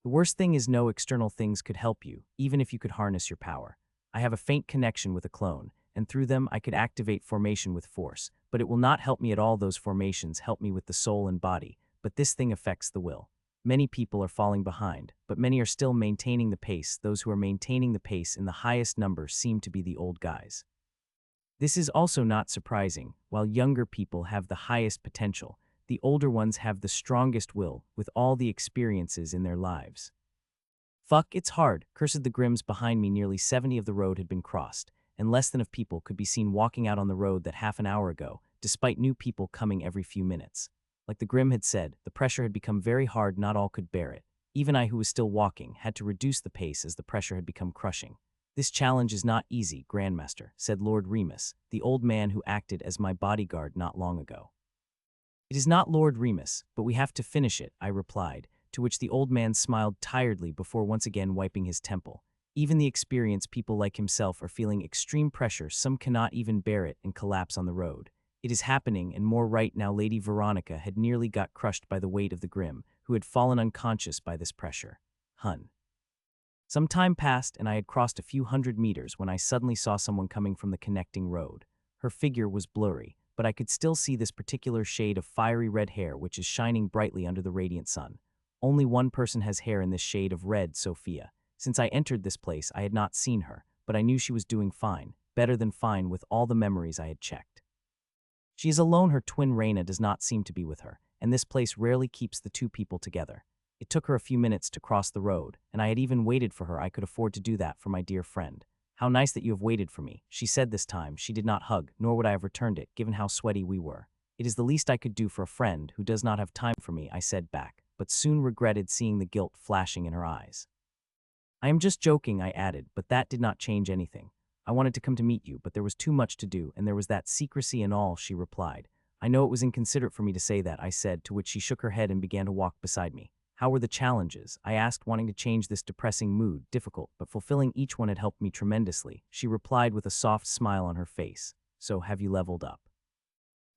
The worst thing is no external things could help you, even if you could harness your power. I have a faint connection with a clone, and through them I could activate formation with force, but it will not help me at all. Those formations help me with the soul and body, but this thing affects the will. Many people are falling behind, but many are still maintaining the pace. Those who are maintaining the pace in the highest number seem to be the old guys. This is also not surprising. While younger people have the highest potential, the older ones have the strongest will, with all the experiences in their lives. Fuck, it's hard, cursed the Grims behind me. Nearly 70 of the road had been crossed, and less than of people could be seen walking out on the road that half an hour ago, despite new people coming every few minutes. Like the Grim had said, the pressure had become very hard. Not all could bear it. Even I, who was still walking, had to reduce the pace as the pressure had become crushing. This challenge is not easy, Grandmaster, said Lord Remus, the old man who acted as my bodyguard not long ago. It is not, Lord Remus, but we have to finish it, I replied, to which the old man smiled tiredly before once again wiping his temple. Even the experienced people like himself are feeling extreme pressure. Some cannot even bear it and collapse on the road. It is happening, and more right now. Lady Veronica had nearly got crushed by the weight of the Grim, who had fallen unconscious by this pressure. Some time passed, and I had crossed a few hundred meters when I suddenly saw someone coming from the connecting road. Her figure was blurry, but I could still see this particular shade of fiery red hair which is shining brightly under the radiant sun. Only one person has hair in this shade of red, Sophia. Since I entered this place, I had not seen her, but I knew she was doing fine, better than fine with all the memories I had checked. She is alone. Her twin Reina does not seem to be with her, and this place rarely keeps the two people together. It took her a few minutes to cross the road, and I had even waited for her. I could afford to do that for my dear friend. How nice that you have waited for me, she said. This time she did not hug, nor would I have returned it, given how sweaty we were. It is the least I could do for a friend who does not have time for me, I said back, but soon regretted seeing the guilt flashing in her eyes. I am just joking, I added, but that did not change anything. I wanted to come to meet you, but there was too much to do, and there was that secrecy and all, she replied. I know it was inconsiderate for me to say that, I said, to which she shook her head and began to walk beside me. How were the challenges? I asked, wanting to change this depressing mood. Difficult, but fulfilling. Each one had helped me tremendously, she replied with a soft smile on her face. So, have you leveled up?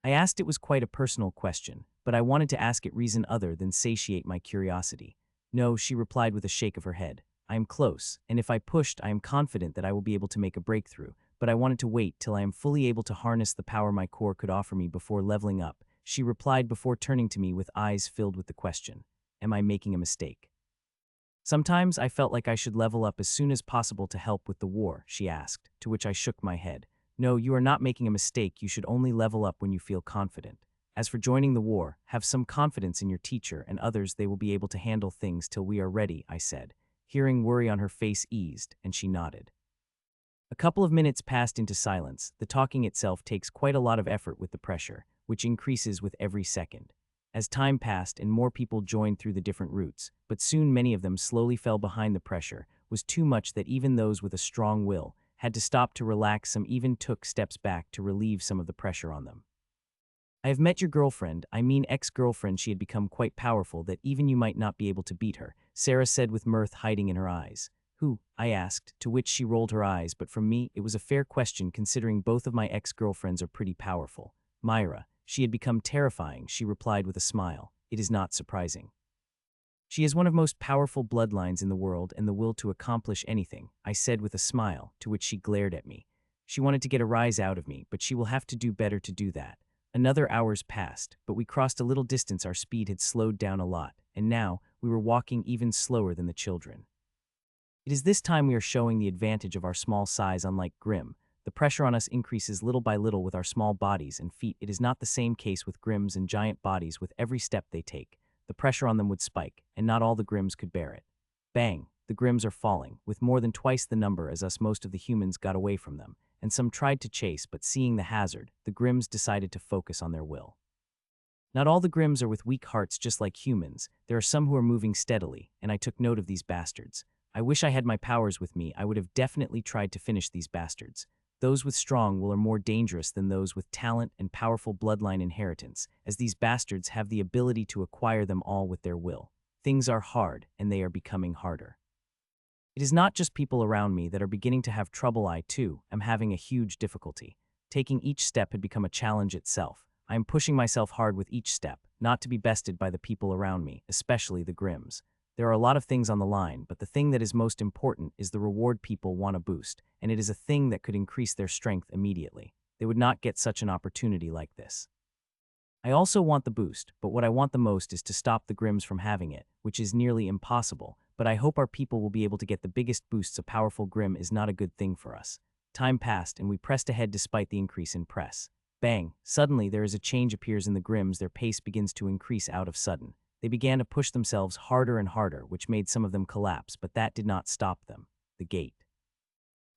I asked. It was quite a personal question, but I wanted to ask it reason other than satiate my curiosity. No, she replied with a shake of her head. I am close, and if I pushed, I am confident that I will be able to make a breakthrough, but I wanted to wait till I am fully able to harness the power my core could offer me before leveling up, she replied before turning to me with eyes filled with the question. Am I making a mistake? Sometimes I felt like I should level up as soon as possible to help with the war, she asked, to which I shook my head. No, you are not making a mistake. You should only level up when you feel confident. As for joining the war, have some confidence in your teacher and others. They will be able to handle things till we are ready, I said. Hearing worry on her face eased, and she nodded. A couple of minutes passed into silence. The talking itself takes quite a lot of effort with the pressure, which increases with every second. As time passed and more people joined through the different routes, but soon many of them slowly fell behind. The pressure was too much that even those with a strong will had to stop to relax. Some even took steps back to relieve some of the pressure on them. I have met your girlfriend, I mean ex-girlfriend. She had become quite powerful that even you might not be able to beat her, Sarah said with mirth hiding in her eyes. Who? I asked, to which she rolled her eyes, but from me it was a fair question considering both of my ex-girlfriends are pretty powerful. Myra. She had become terrifying, she replied with a smile. It is not surprising. She is one of most powerful bloodlines in the world and the will to accomplish anything, I said with a smile, to which she glared at me. She wanted to get a rise out of me, but she will have to do better to do that. Another hours passed, but we crossed a little distance. Our speed had slowed down a lot, and now we were walking even slower than the children. It is this time we are showing the advantage of our small size. Unlike Grim, the pressure on us increases little by little with our small bodies and feet. It is not the same case with Grims and giant bodies. With every step they take, the pressure on them would spike, and not all the Grims could bear it. Bang! The Grims are falling, with more than twice the number as us. Most of the humans got away from them, and some tried to chase, but seeing the hazard, the Grims decided to focus on their will. Not all the Grims are with weak hearts just like humans. There are some who are moving steadily, and I took note of these bastards. I wish I had my powers with me. I would have definitely tried to finish these bastards. Those with strong will are more dangerous than those with talent and powerful bloodline inheritance, as these bastards have the ability to acquire them all with their will. Things are hard, and they are becoming harder. It is not just people around me that are beginning to have trouble. I, too, am having a huge difficulty. Taking each step had become a challenge itself. I am pushing myself hard with each step, not to be bested by the people around me, especially the Grims. There are a lot of things on the line, but the thing that is most important is the reward people want to boost, and it is a thing that could increase their strength immediately. They would not get such an opportunity like this. I also want the boost, but what I want the most is to stop the Grims from having it, which is nearly impossible, but I hope our people will be able to get the biggest boosts. A powerful Grim is not a good thing for us. Time passed, and we pressed ahead despite the increase in press. Bang! Suddenly there is a change appears in the Grims. Their pace begins to increase out of sudden. They began to push themselves harder and harder, which made some of them collapse, but that did not stop them. The gate.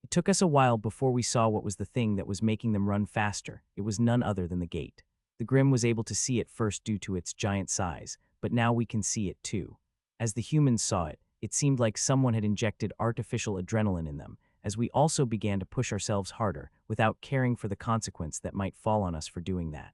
It took us a while before we saw what was the thing that was making them run faster. It was none other than the gate. The Grim was able to see it first due to its giant size, but now we can see it too. As the humans saw it, it seemed like someone had injected artificial adrenaline in them, as we also began to push ourselves harder, without caring for the consequence that might fall on us for doing that.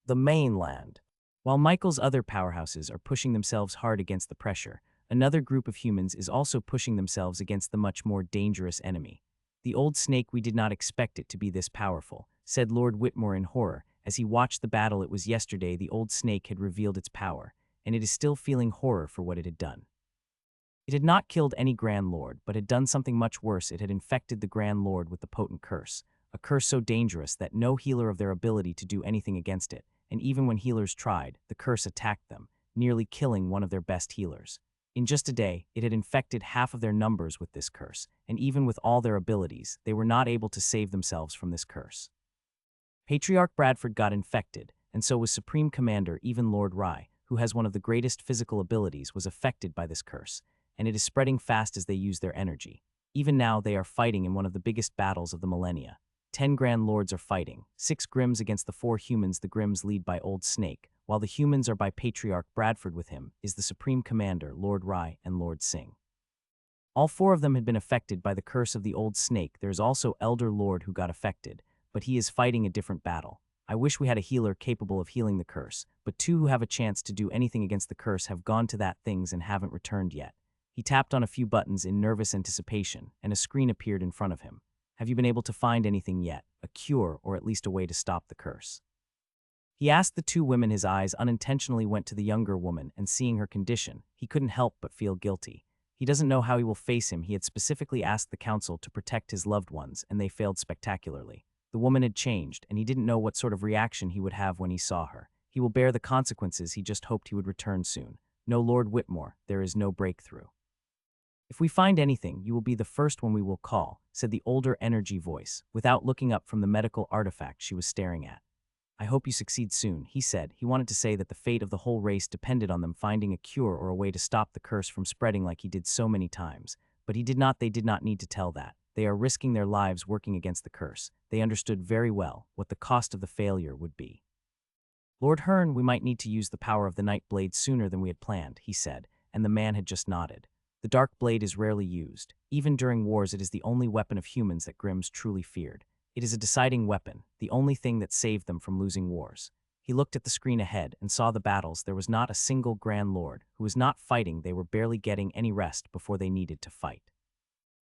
The mainland. While Michael's other powerhouses are pushing themselves hard against the pressure, another group of humans is also pushing themselves against the much more dangerous enemy. The old snake, we did not expect it to be this powerful, said Lord Whitmore in horror, as he watched the battle. It was yesterday the old snake had revealed its power, and it is still feeling horror for what it had done. It had not killed any Grand Lord, but had done something much worse. It had infected the Grand Lord with the potent curse, a curse so dangerous that no healer of their ability to do anything against it, and even when healers tried, the curse attacked them, nearly killing one of their best healers. In just a day, it had infected half of their numbers with this curse, and even with all their abilities, they were not able to save themselves from this curse. Patriarch Bradford got infected, and so was Supreme Commander. Even Lord Rye, who has one of the greatest physical abilities, was affected by this curse, and it is spreading fast as they use their energy. Even now, they are fighting in one of the biggest battles of the millennia. 10 Grand Lords are fighting, 6 Grims against the 4 humans. The Grims lead by Old Snake, while the humans are by Patriarch Bradford. With him is the Supreme Commander, Lord Rye, and Lord Singh. All 4 of them had been affected by the curse of the Old Snake. There is also Elder Lord who got affected, but he is fighting a different battle. I wish we had a healer capable of healing the curse, but 2 who have a chance to do anything against the curse have gone to that things and haven't returned yet. He tapped on a few buttons in nervous anticipation, and a screen appeared in front of him. Have you been able to find anything yet? A cure, or at least a way to stop the curse? He asked the 2 women. His eyes unintentionally went to the younger woman, and seeing her condition, he couldn't help but feel guilty. He doesn't know how he will face him. He had specifically asked the council to protect his loved ones, and they failed spectacularly. The woman had changed, and he didn't know what sort of reaction he would have when he saw her. He will bear the consequences. He just hoped he would return soon. No, Lord Whitmore, there is no breakthrough. If we find anything, you will be the first one we will call, said the older energy voice, without looking up from the medical artifact she was staring at. I hope you succeed soon, he said. He wanted to say that the fate of the whole race depended on them finding a cure or a way to stop the curse from spreading like he did so many times. But he did not. They did not need to tell that. They are risking their lives working against the curse. They understood very well what the cost of the failure would be. Lord Hearn, we might need to use the power of the Night Blade sooner than we had planned, he said, and the man had just nodded. The Dark Blade is rarely used. Even during wars, it is the only weapon of humans that Grims truly feared. It is a deciding weapon, the only thing that saved them from losing wars. He looked at the screen ahead and saw the battles. There was not a single Grand Lord who was not fighting. They were barely getting any rest before they needed to fight.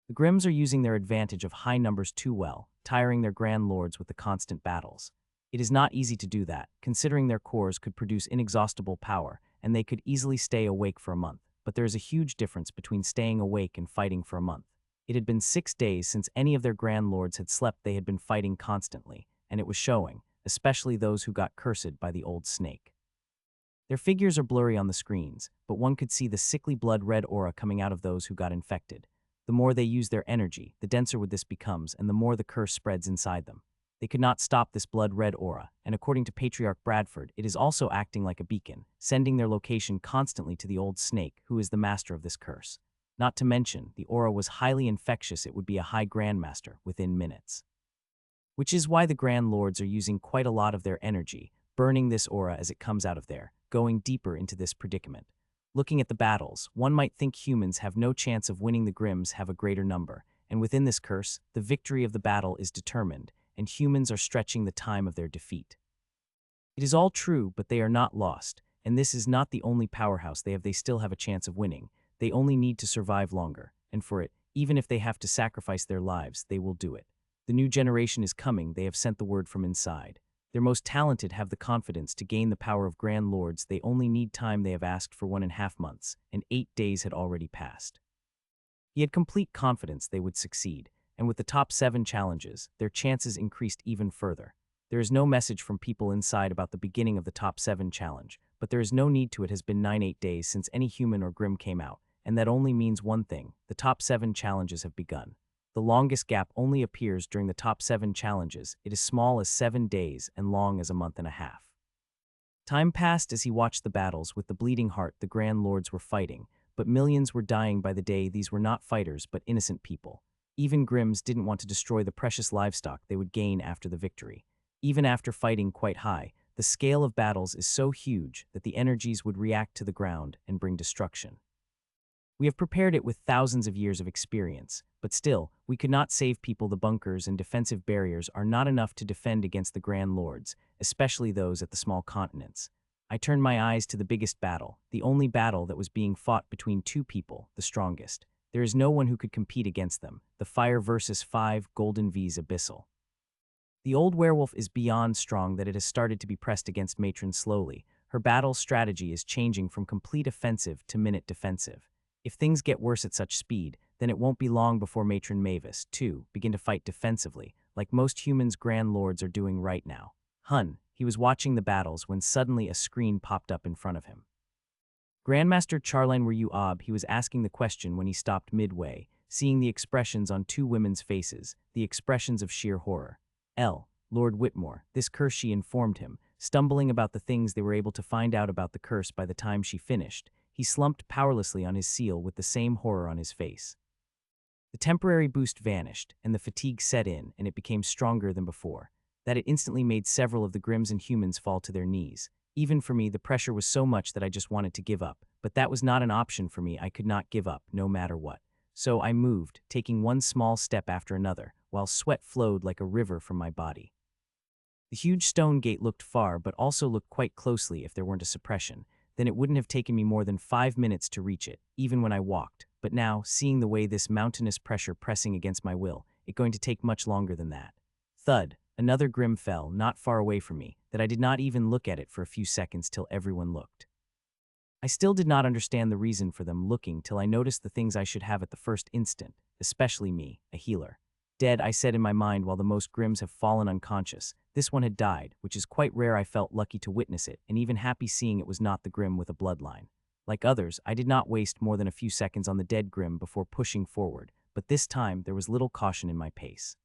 The Grims are using their advantage of high numbers too well, tiring their Grand Lords with the constant battles. It is not easy to do that, considering their cores could produce inexhaustible power, and they could easily stay awake for a month. But there is a huge difference between staying awake and fighting for a month. It had been 6 days since any of their Grand Lords had slept. They had been fighting constantly, and it was showing, especially those who got cursed by the old snake. Their figures are blurry on the screens, but one could see the sickly blood-red aura coming out of those who got infected. The more they use their energy, the denser this becomes, and the more the curse spreads inside them. They could not stop this blood-red aura, and according to Patriarch Bradford, it is also acting like a beacon, sending their location constantly to the old snake, who is the master of this curse. Not to mention, the aura was highly infectious. It would be a high grandmaster within minutes. Which is why the Grand Lords are using quite a lot of their energy, burning this aura as it comes out of there, going deeper into this predicament. Looking at the battles, one might think humans have no chance of winning. The Grims have a greater number, and within this curse, the victory of the battle is determined, and humans are stretching the time of their defeat. It is all true, but they are not lost, and this is not the only powerhouse they have. They still have a chance of winning. They only need to survive longer, and for it, even if they have to sacrifice their lives, they will do it. The new generation is coming. They have sent the word from inside. Their most talented have the confidence to gain the power of Grand Lords. They only need time. They have asked for 1.5 months, and 8 days had already passed. He had complete confidence they would succeed, and with the top 7 challenges, their chances increased even further. There is no message from people inside about the beginning of the top 7 challenge, but there is no need to. It has been 8 days since any human or Grim came out, and that only means one thing: the top 7 challenges have begun. The longest gap only appears during the top 7 challenges. It is small as 7 days and long as a month and a half. Time passed as he watched the battles. With the bleeding heart, the Grand Lords were fighting, but millions were dying by the day. These were not fighters, but innocent people. Even Grims didn't want to destroy the precious livestock they would gain after the victory. Even after fighting quite high, the scale of battles is so huge that the energies would react to the ground and bring destruction. We have prepared it with thousands of years of experience, but still, we could not save people. The bunkers and defensive barriers are not enough to defend against the Grand Lords, especially those at the small continents. I turned my eyes to the biggest battle, the only battle that was being fought between 2 people, the strongest. There is no one who could compete against them. The Fire versus 5 Golden V's Abyssal. The old werewolf is beyond strong that it has started to be pressed against Matron slowly. Her battle strategy is changing from complete offensive to minute defensive. If things get worse at such speed, then it won't be long before Matron Mavis, too, begin to fight defensively, like most humans Grand Lords are doing right now. He was watching the battles when suddenly a screen popped up in front of him. Grandmaster Charline, were you He was asking the question when he stopped midway, seeing the expressions on 2 women's faces, the expressions of sheer horror. Lord Whitmore, this curse, she informed him, stumbling about the things they were able to find out about the curse by the time she finished. He slumped powerlessly on his seal with the same horror on his face. The temporary boost vanished, and the fatigue set in, and it became stronger than before. That it instantly made several of the Grims and humans fall to their knees. Even for me, the pressure was so much that I just wanted to give up, but that was not an option for me. I could not give up, no matter what. So I moved, taking one small step after another, while sweat flowed like a river from my body. The huge stone gate looked far, but also looked quite closely. If there weren't a suppression, then it wouldn't have taken me more than 5 minutes to reach it, even when I walked. But now, seeing the way this mountainous pressure pressing against my will, it's going to take much longer than that. Thud, another Grim fell, not far away from me, that I did not even look at it for a few seconds till everyone looked. I still did not understand the reason for them looking till I noticed the things I should have at the first instant, especially me, a healer. Dead, I said in my mind, while the most Grims have fallen unconscious. This one had died, which is quite rare. I felt lucky to witness it, and even happy seeing it was not the Grim with a bloodline. Like others, I did not waste more than a few seconds on the dead Grim before pushing forward, but this time there was little caution in my pace.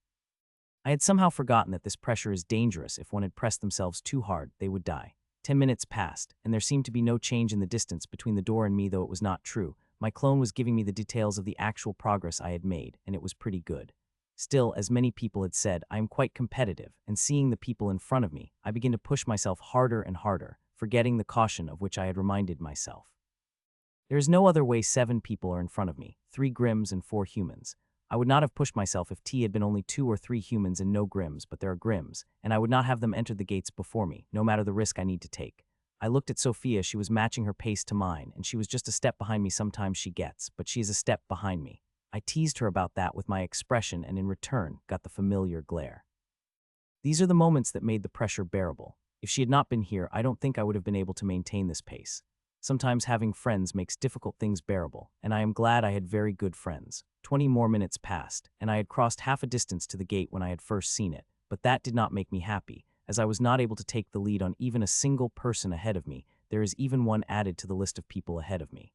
I had somehow forgotten that this pressure is dangerous. If one had pressed themselves too hard, they would die. 10 minutes passed, and there seemed to be no change in the distance between the door and me, though it was not true. My clone was giving me the details of the actual progress I had made, and it was pretty good. Still, as many people had said, I am quite competitive, and seeing the people in front of me, I began to push myself harder and harder, forgetting the caution of which I had reminded myself. There is no other way. 7 people are in front of me, 3 Grims and 4 humans. I would not have pushed myself if T had been only 2 or 3 humans and no Grims, but there are Grims, and I would not have them enter the gates before me, no matter the risk I need to take. I looked at Sophia. She was matching her pace to mine, and she was just a step behind me. Sometimes she gets, but she is a step behind me. I teased her about that with my expression, and in return got the familiar glare. These are the moments that made the pressure bearable. If she had not been here, I don't think I would have been able to maintain this pace. Sometimes having friends makes difficult things bearable, and I am glad I had very good friends. 20 more minutes passed, and I had crossed half a distance to the gate when I had first seen it, but that did not make me happy, as I was not able to take the lead on even a single person ahead of me. There is even one added to the list of people ahead of me.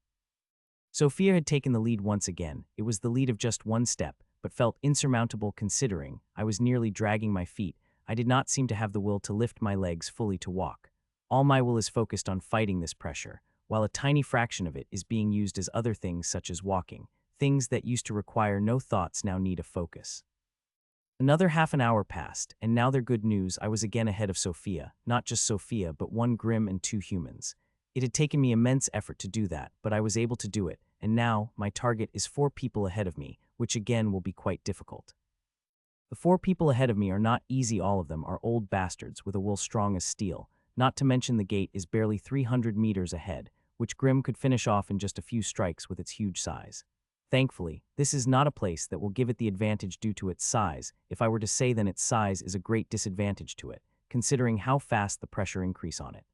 Sophia had taken the lead once again. It was the lead of just 1 step, but felt insurmountable considering I was nearly dragging my feet. I did not seem to have the will to lift my legs fully to walk. All my will is focused on fighting this pressure, while a tiny fraction of it is being used as other things such as walking. Things that used to require no thoughts now need a focus. Another half an hour passed, and now their good news, I was again ahead of Sophia. Not just Sophia, but 1 Grim and 2 humans. It had taken me immense effort to do that, but I was able to do it, and now my target is 4 people ahead of me, which again will be quite difficult. The 4 people ahead of me are not easy. All of them are old bastards with a will strong as steel, not to mention the gate is barely 300 meters ahead, which Grim could finish off in just a few strikes with its huge size. Thankfully, this is not a place that will give it the advantage due to its size. If I were to say, then its size is a great disadvantage to it, considering how fast the pressure increase on it.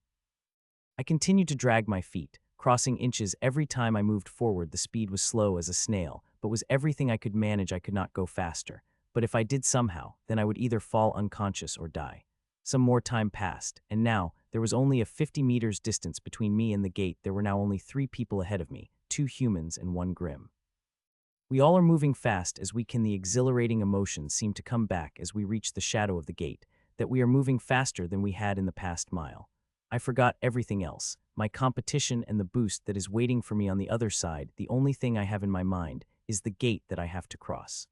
I continued to drag my feet, crossing inches every time I moved forward. The speed was slow as a snail, but was everything I could manage. I could not go faster, but if I did somehow, then I would either fall unconscious or die. Some more time passed, and now, there was only a 50 meters distance between me and the gate. There were now only 3 people ahead of me, 2 humans and 1 Grim. We all are moving fast as we can. The exhilarating emotions seem to come back as we reach the shadow of the gate, that we are moving faster than we had in the past mile. I forgot everything else, my competition and the boost that is waiting for me on the other side. The only thing I have in my mind is the gate that I have to cross.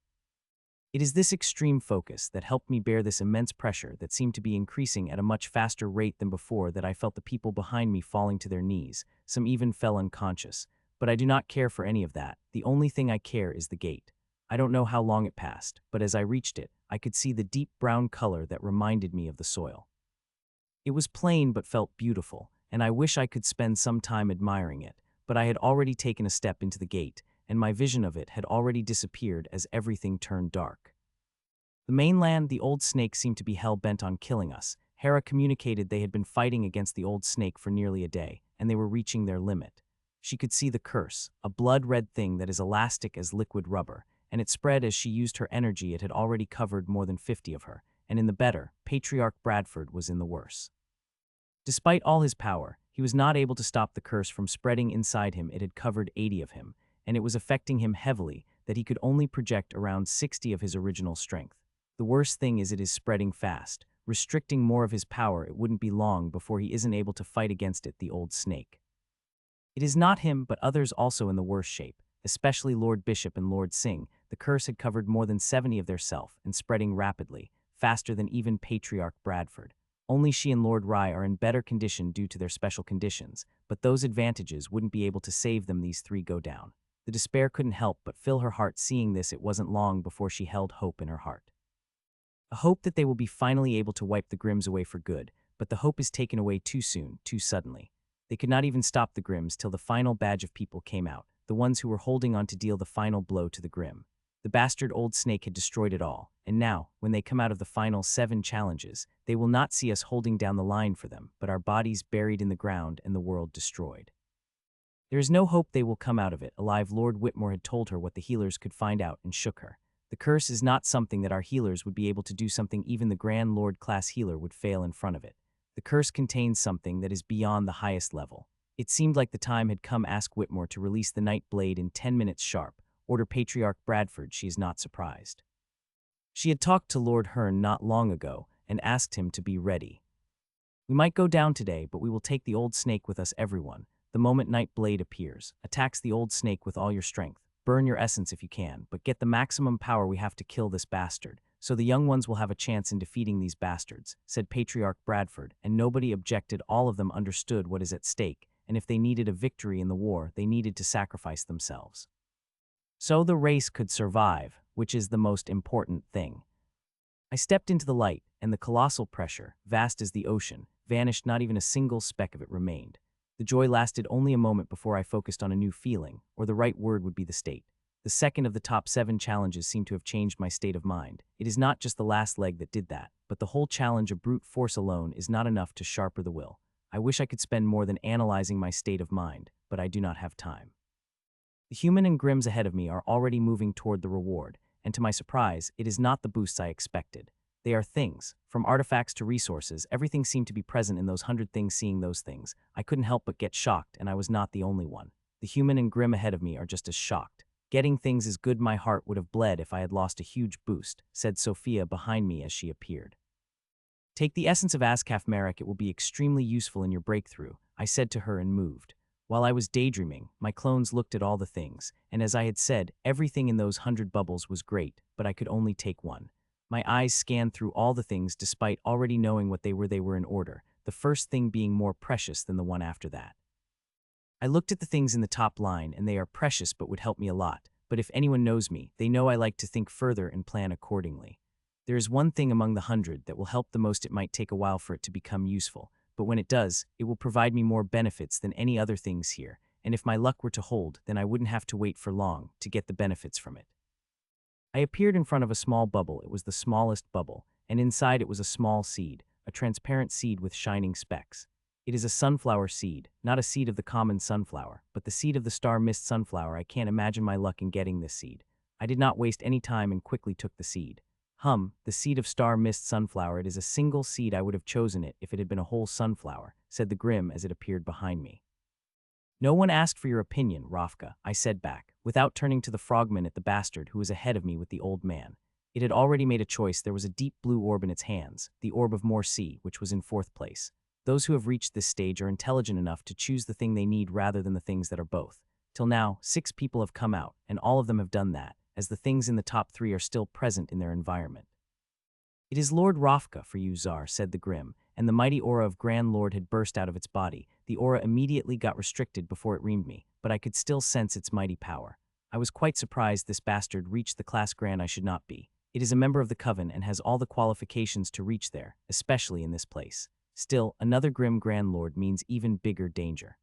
It is this extreme focus that helped me bear this immense pressure that seemed to be increasing at a much faster rate than before, that I felt the people behind me falling to their knees. Some even fell unconscious. But I do not care for any of that. The only thing I care is the gate. I don't know how long it passed, but as I reached it, I could see the deep brown color that reminded me of the soil. It was plain but felt beautiful, and I wish I could spend some time admiring it, but I had already taken a step into the gate, and my vision of it had already disappeared as everything turned dark. The mainland, the old snake seemed to be hell-bent on killing us. Hera communicated they had been fighting against the old snake for nearly a day, and they were reaching their limit. She could see the curse, a blood-red thing that is elastic as liquid rubber, and it spread as she used her energy. It had already covered more than 50 of her, and in the better, Patriarch Bradford was in the worse. Despite all his power, he was not able to stop the curse from spreading inside him. It had covered 80 of him, and it was affecting him heavily that he could only project around 60 of his original strength. The worst thing is it is spreading fast, restricting more of his power. It wouldn't be long before he isn't able to fight against it, the old snake. It is not him, but others also in the worst shape, especially Lord Bishop and Lord Singh. The curse had covered more than 70 of their self and spreading rapidly, faster than even Patriarch Bradford. Only she and Lord Rye are in better condition due to their special conditions, but those advantages wouldn't be able to save them. These 3 go down. The despair couldn't help but fill her heart. Seeing this, it wasn't long before she held hope in her heart. A hope that they will be finally able to wipe the Grims away for good, but the hope is taken away too soon, too suddenly. They could not even stop the Grims till the final batch of people came out, the ones who were holding on to deal the final blow to the Grim. The bastard old snake had destroyed it all, and now, when they come out of the final 7 challenges, they will not see us holding down the line for them, but our bodies buried in the ground and the world destroyed. There is no hope they will come out of it alive. Lord Whitmore had told her what the healers could find out and shook her. The curse is not something that our healers would be able to do. Something even the Grand Lord class healer would fail in front of it. The curse contains something that is beyond the highest level. It seemed like the time had come. Ask Whitmore to release the Night Blade in 10 minutes sharp. Order Patriarch Bradford. She is not surprised. She had talked to Lord Hearn not long ago and asked him to be ready. We might go down today, but we will take the old snake with us. Everyone. The moment Night Blade appears, attacks the old snake with all your strength. Burn your essence if you can, but get the maximum power. We have to kill this bastard, so the young ones will have a chance in defeating these bastards, said Patriarch Bradford, and nobody objected. All of them understood what is at stake, and if they needed a victory in the war, they needed to sacrifice themselves. So the race could survive, which is the most important thing. I stepped into the light, and the colossal pressure, vast as the ocean, vanished. Not even a single speck of it remained. The joy lasted only a moment before I focused on a new feeling, or the right word would be the state. The second of the top 7 challenges seemed to have changed my state of mind. It is not just the last leg that did that, but the whole challenge of brute force alone is not enough to sharpen the will. I wish I could spend more than analyzing my state of mind, but I do not have time. The human and Grims ahead of me are already moving toward the reward, and to my surprise, it is not the boosts I expected. They are things. From artifacts to resources, everything seemed to be present in those 100 things. Seeing those things, I couldn't help but get shocked, and I was not the only one. The human and Grim ahead of me are just as shocked. Getting things is good. My heart would have bled if I had lost a huge boost, said Sophia behind me as she appeared. Take the essence of Azkaf Marek. It will be extremely useful in your breakthrough, I said to her and moved. While I was daydreaming, my clones looked at all the things, and as I had said, everything in those 100 bubbles was great, but I could only take one. My eyes scanned through all the things despite already knowing what they were in order, the first thing being more precious than the one after that. I looked at the things in the top line, and they are precious but would help me a lot. But if anyone knows me, they know I like to think further and plan accordingly. There is one thing among the 100 that will help the most. It might take a while for it to become useful, but when it does, it will provide me more benefits than any other things here, and if my luck were to hold, then I wouldn't have to wait for long to get the benefits from it. I appeared in front of a small bubble. It was the smallest bubble, and inside it was a small seed, a transparent seed with shining specks. It is a sunflower seed, not a seed of the common sunflower, but the seed of the star mist sunflower. I can't imagine my luck in getting this seed. I did not waste any time and quickly took the seed. The seed of star mist sunflower. It is a single seed. I would have chosen it if it had been a whole sunflower, said the Grim as it appeared behind me. No one asked for your opinion, Rafka, I said back, without turning to the frogman at the bastard who was ahead of me with the old man. It had already made a choice. There was a deep blue orb in its hands, the orb of more sea, which was in fourth place. Those who have reached this stage are intelligent enough to choose the thing they need rather than the things that are both. Till now, 6 people have come out, and all of them have done that, as the things in the top 3 are still present in their environment. It is Lord Rafka for you, Tsar, said the Grim, and the mighty aura of Grand Lord had burst out of its body. The aura immediately got restricted before it reamed me, but I could still sense its mighty power. I was quite surprised this bastard reached the class Grand I should not be. It is a member of the Coven and has all the qualifications to reach there, especially in this place. Still, another Grim Grand Lord means even bigger danger.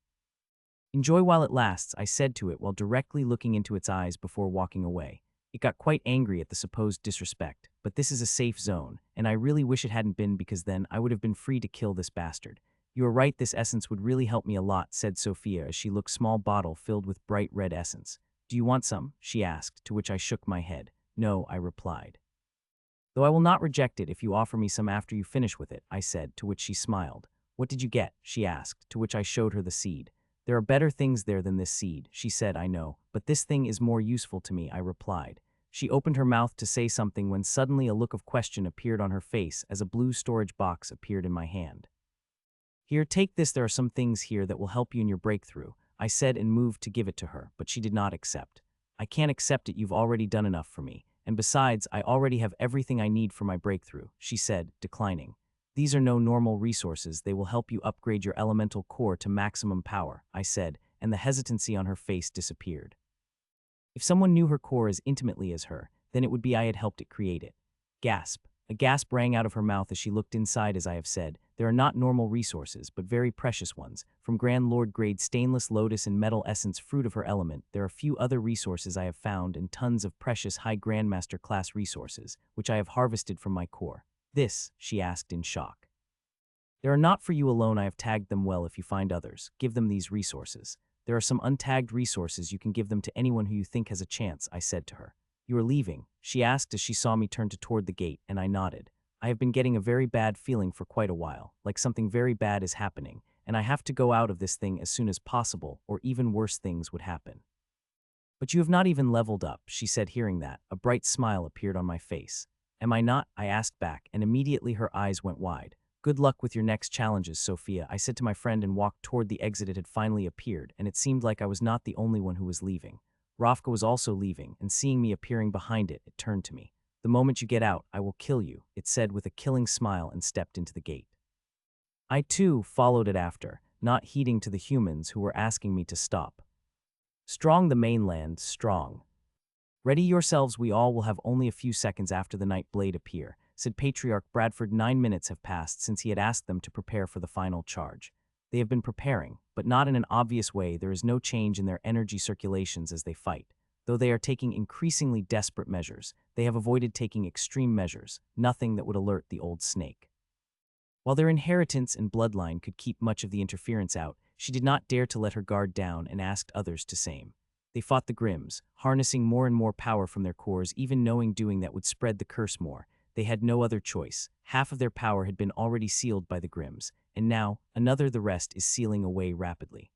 Enjoy while it lasts, I said to it while directly looking into its eyes before walking away. It got quite angry at the supposed disrespect, but this is a safe zone, and I really wish it hadn't been because then I would have been free to kill this bastard. You are right, this essence would really help me a lot, said Sophia as she looked small bottle filled with bright red essence. Do you want some? She asked, to which I shook my head. No, I replied. Though I will not reject it if you offer me some after you finish with it, I said, to which she smiled. What did you get? She asked, to which I showed her the seed. There are better things there than this seed, she said. I know, but this thing is more useful to me, I replied. She opened her mouth to say something when suddenly a look of question appeared on her face as a blue storage box appeared in my hand. Here, take this. There are some things here that will help you in your breakthrough, I said and moved to give it to her, but she did not accept. I can't accept it. You've already done enough for me. And besides, I already have everything I need for my breakthrough, she said, declining. These are no normal resources. They will help you upgrade your elemental core to maximum power, I said, and the hesitancy on her face disappeared. If someone knew her core as intimately as her, then it would be I had helped it create it. Gasp. A gasp rang out of her mouth as she looked inside. As I have said, there are not normal resources, but very precious ones. From Grand Lord grade stainless lotus and metal essence fruit of her element, there are few other resources I have found and tons of precious high grandmaster class resources, which I have harvested from my core. This, she asked in shock. They are not for you alone. I have tagged them well. If you find others, give them these resources. There are some untagged resources. You can give them to anyone who you think has a chance, I said to her. You are leaving? She asked as she saw me turn toward the gate, and I nodded. I have been getting a very bad feeling for quite a while, like something very bad is happening, and I have to go out of this thing as soon as possible, or even worse things would happen. But you have not even leveled up, she said. Hearing that, a bright smile appeared on my face. Am I not? I asked back, and immediately her eyes went wide. Good luck with your next challenges, Sophia, I said to my friend and walked toward the exit. It had finally appeared, and it seemed like I was not the only one who was leaving. Rafka was also leaving, and seeing me appearing behind it, it turned to me. The moment you get out, I will kill you, it said with a killing smile and stepped into the gate. I too followed it after, not heeding to the humans who were asking me to stop. Strong the mainland, strong. Ready yourselves, we all will have only a few seconds after the night blade appear, said Patriarch Bradford. 9 minutes have passed since he had asked them to prepare for the final charge. They have been preparing, but not in an obvious way. There is no change in their energy circulations as they fight. Though they are taking increasingly desperate measures, they have avoided taking extreme measures, nothing that would alert the old snake. While their inheritance and bloodline could keep much of the interference out, she did not dare to let her guard down and asked others to same. They fought the Grims, harnessing more and more power from their cores, even knowing doing that would spread the curse more. They had no other choice. Half of their power had been already sealed by the Grims, and now, the rest is sealing away rapidly.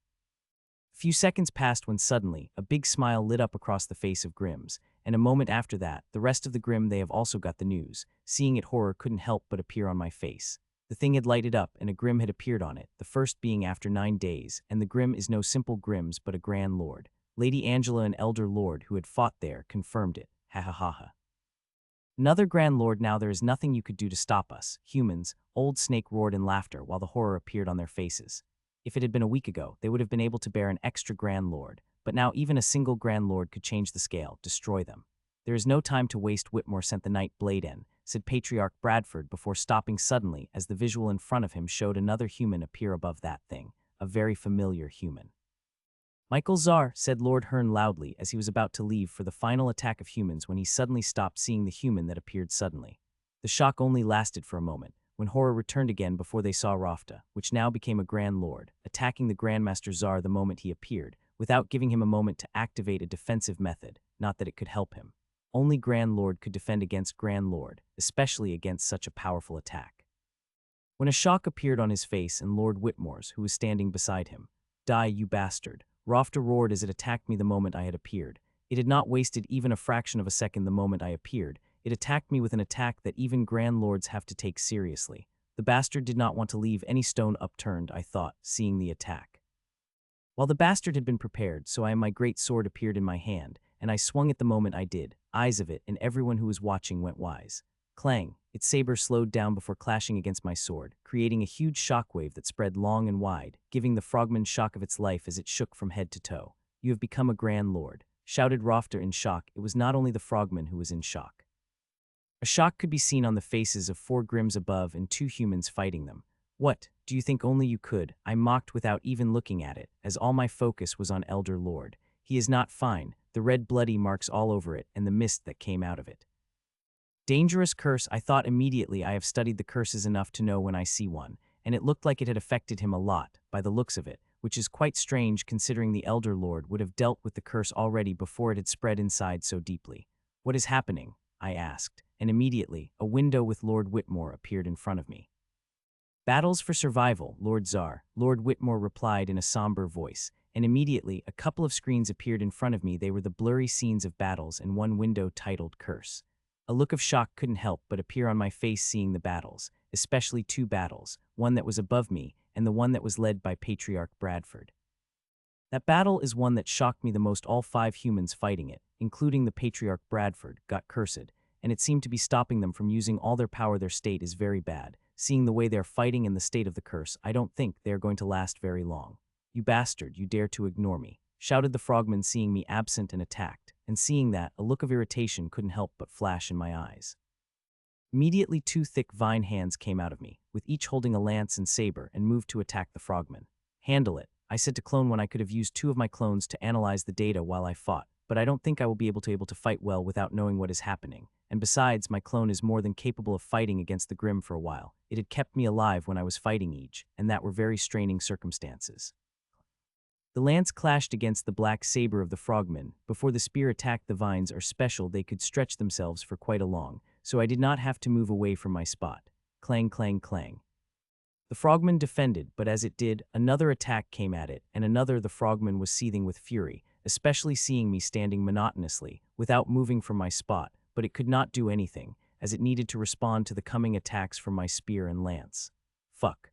A few seconds passed when suddenly, a big smile lit up across the face of Grims, and a moment after that, the rest of the Grim, they have also got the news. Seeing it, horror couldn't help but appear on my face. The thing had lighted up, and a Grim had appeared on it, the first being after 9 days, and the Grim is no simple Grims but a Grand Lord. Lady Angela, an Elder Lord who had fought there, confirmed it. Ha ha ha ha. Another Grand Lord. Now there is nothing you could do to stop us, humans, Old Snake roared in laughter while the horror appeared on their faces. If it had been a week ago, they would have been able to bear an extra Grand Lord, but now even a single Grand Lord could change the scale, destroy them. There is no time to waste, Whitmore sent the Night Blade in, said Patriarch Bradford before stopping suddenly as the visual in front of him showed another human appear above that thing, a very familiar human. Michael Czar, said Lord Hearn loudly as he was about to leave for the final attack of humans when he suddenly stopped seeing the human that appeared suddenly. The shock only lasted for a moment, when horror returned again before they saw Rafta, which now became a Grand Lord, attacking the Grandmaster Czar the moment he appeared, without giving him a moment to activate a defensive method, not that it could help him. Only Grand Lord could defend against Grand Lord, especially against such a powerful attack. When a shock appeared on his face and Lord Whitmore's, who was standing beside him, "Die, you bastard," Rafta roared as it attacked me the moment I had appeared. It had not wasted even a fraction of a second the moment I appeared. It attacked me with an attack that even Grand Lords have to take seriously. The bastard did not want to leave any stone upturned, I thought, seeing the attack. While the bastard had been prepared, so my great sword appeared in my hand, and I swung it the moment I did. Eyes of it, and everyone who was watching went wise. Clang! Its saber slowed down before clashing against my sword, creating a huge shockwave that spread long and wide, giving the frogman shock of its life as it shook from head to toe. "You have become a Grand Lord," shouted Rafta in shock. It was not only the frogman who was in shock. A shock could be seen on the faces of 4 Grims above and 2 humans fighting them. "What, do you think only you could?" I mocked without even looking at it, as all my focus was on Elder Lord. "He is not fine, the red bloody marks all over it and the mist that came out of it. Dangerous curse," I thought immediately. I have studied the curses enough to know when I see one, and it looked like it had affected him a lot, by the looks of it, which is quite strange considering the Elder Lord would have dealt with the curse already before it had spread inside so deeply. "What is happening?" I asked, and immediately, a window with Lord Whitmore appeared in front of me. "Battles for survival, Lord Czar," Lord Whitmore replied in a somber voice, and immediately a couple of screens appeared in front of me. They were the blurry scenes of battles and one window titled Curse. A look of shock couldn't help but appear on my face seeing the battles, especially 2 battles, one that was above me and the one that was led by Patriarch Bradford. That battle is one that shocked me the most. All 5 humans fighting it, including the Patriarch Bradford, got cursed, and it seemed to be stopping them from using all their power. Their state is very bad. Seeing the way they're fighting and the state of the curse, I don't think they are going to last very long. "You bastard, you dare to ignore me," shouted the frogman seeing me absent and attacked, and seeing that, a look of irritation couldn't help but flash in my eyes. Immediately 2 thick vine hands came out of me, with each holding a lance and saber, and moved to attack the frogman. "Handle it," I said to clone when I could have used 2 of my clones to analyze the data while I fought, but I don't think I will be able to fight well without knowing what is happening, and besides, my clone is more than capable of fighting against the Grim for a while. It had kept me alive when I was fighting each, and that were very straining circumstances. The lance clashed against the black saber of the frogman. Before the spear attacked, the vines are special, they could stretch themselves for quite a long, so I did not have to move away from my spot. Clang, clang, clang. The frogman defended, but as it did, another attack came at it, and another. The frogman was seething with fury, especially seeing me standing monotonously, without moving from my spot, but it could not do anything, as it needed to respond to the coming attacks from my spear and lance. "Fuck."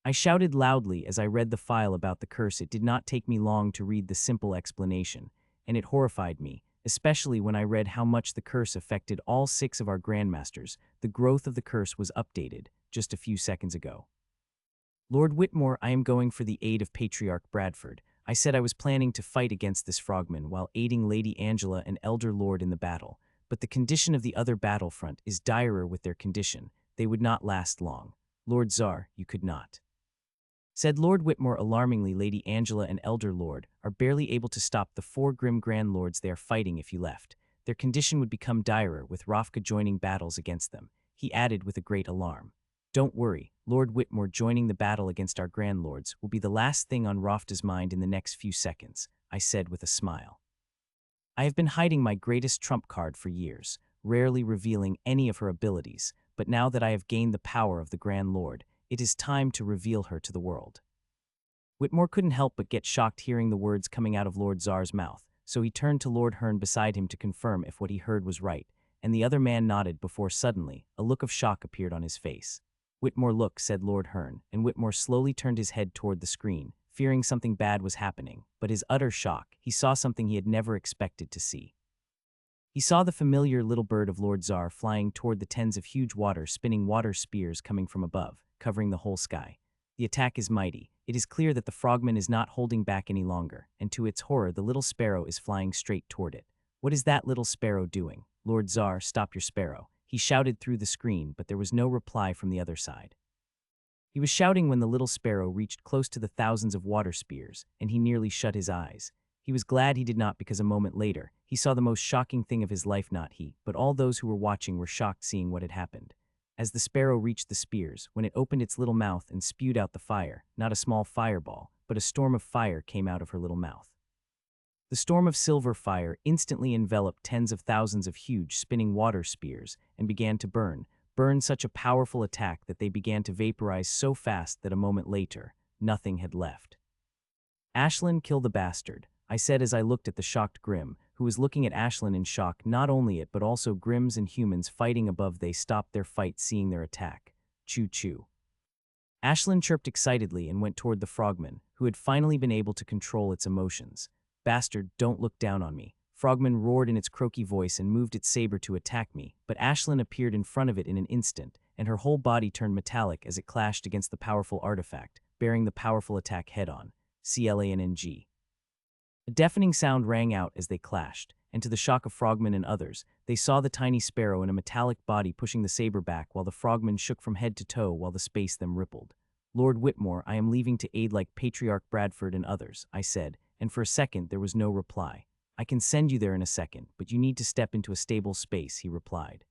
I shouted loudly as I read the file about the curse. It did not take me long to read the simple explanation, and it horrified me, especially when I read how much the curse affected all 6 of our grandmasters. The growth of the curse was updated just a few seconds ago. "Lord Whitmore, I am going for the aid of Patriarch Bradford." I said I was planning to fight against this frogman while aiding Lady Angela and Elder Lord in the battle, but the condition of the other battlefront is direr with their condition. They would not last long. "Lord Czar, you could not," said Lord Whitmore alarmingly. "Lady Angela and Elder Lord are barely able to stop the 4 Grim Grand Lords they are fighting. If you left, their condition would become direr with Rafka joining battles against them," he added with a great alarm. "Don't worry, Lord Whitmore joining the battle against our Grand Lords will be the last thing on Rafta's mind in the next few seconds," I said with a smile. I have been hiding my greatest trump card for years, rarely revealing any of her abilities, but now that I have gained the power of the Grand Lord, it is time to reveal her to the world. Whitmore couldn't help but get shocked hearing the words coming out of Lord Czar's mouth, so he turned to Lord Hearn beside him to confirm if what he heard was right, and the other man nodded before suddenly, a look of shock appeared on his face. "Whitmore, look," said Lord Hearn, and Whitmore slowly turned his head toward the screen, fearing something bad was happening, but his utter shock, he saw something he had never expected to see. He saw the familiar little bird of Lord Czar flying toward the tens of huge water spinning water spears coming from above, covering the whole sky. The attack is mighty. It is clear that the frogman is not holding back any longer, and to its horror the little sparrow is flying straight toward it. What is that little sparrow doing? Lord Tsar, stop your sparrow. He shouted through the screen, but there was no reply from the other side. He was shouting when the little sparrow reached close to the thousands of water spears, and he nearly shut his eyes. He was glad he did not because a moment later, he saw the most shocking thing of his life. Not he, but all those who were watching were shocked seeing what had happened. As the sparrow reached the spears, when it opened its little mouth and spewed out the fire, not a small fireball, but a storm of fire came out of her little mouth. The storm of silver fire instantly enveloped tens of thousands of huge spinning water spears and began to burn such a powerful attack that they began to vaporize so fast that a moment later, nothing had left. Ashlyn, kill the bastard, I said as I looked at the shocked Grimm, who was looking at Ashlyn in shock. Not only it but also Grimms and humans fighting above. They stopped their fight seeing their attack. Choo-choo. Ashlyn chirped excitedly and went toward the frogman, who had finally been able to control its emotions. Bastard, don't look down on me. Frogman roared in its croaky voice and moved its saber to attack me, but Ashlyn appeared in front of it in an instant, and her whole body turned metallic as it clashed against the powerful artifact, bearing the powerful attack head-on. Clanng. A deafening sound rang out as they clashed, and to the shock of Frogman and others, they saw the tiny sparrow in a metallic body pushing the saber back while the frogman shook from head to toe while the space them rippled. Lord Whitmore, I am leaving to aid like Patriarch Bradford and others, I said, and for a second there was no reply. I can send you there in a second, but you need to step into a stable space, he replied.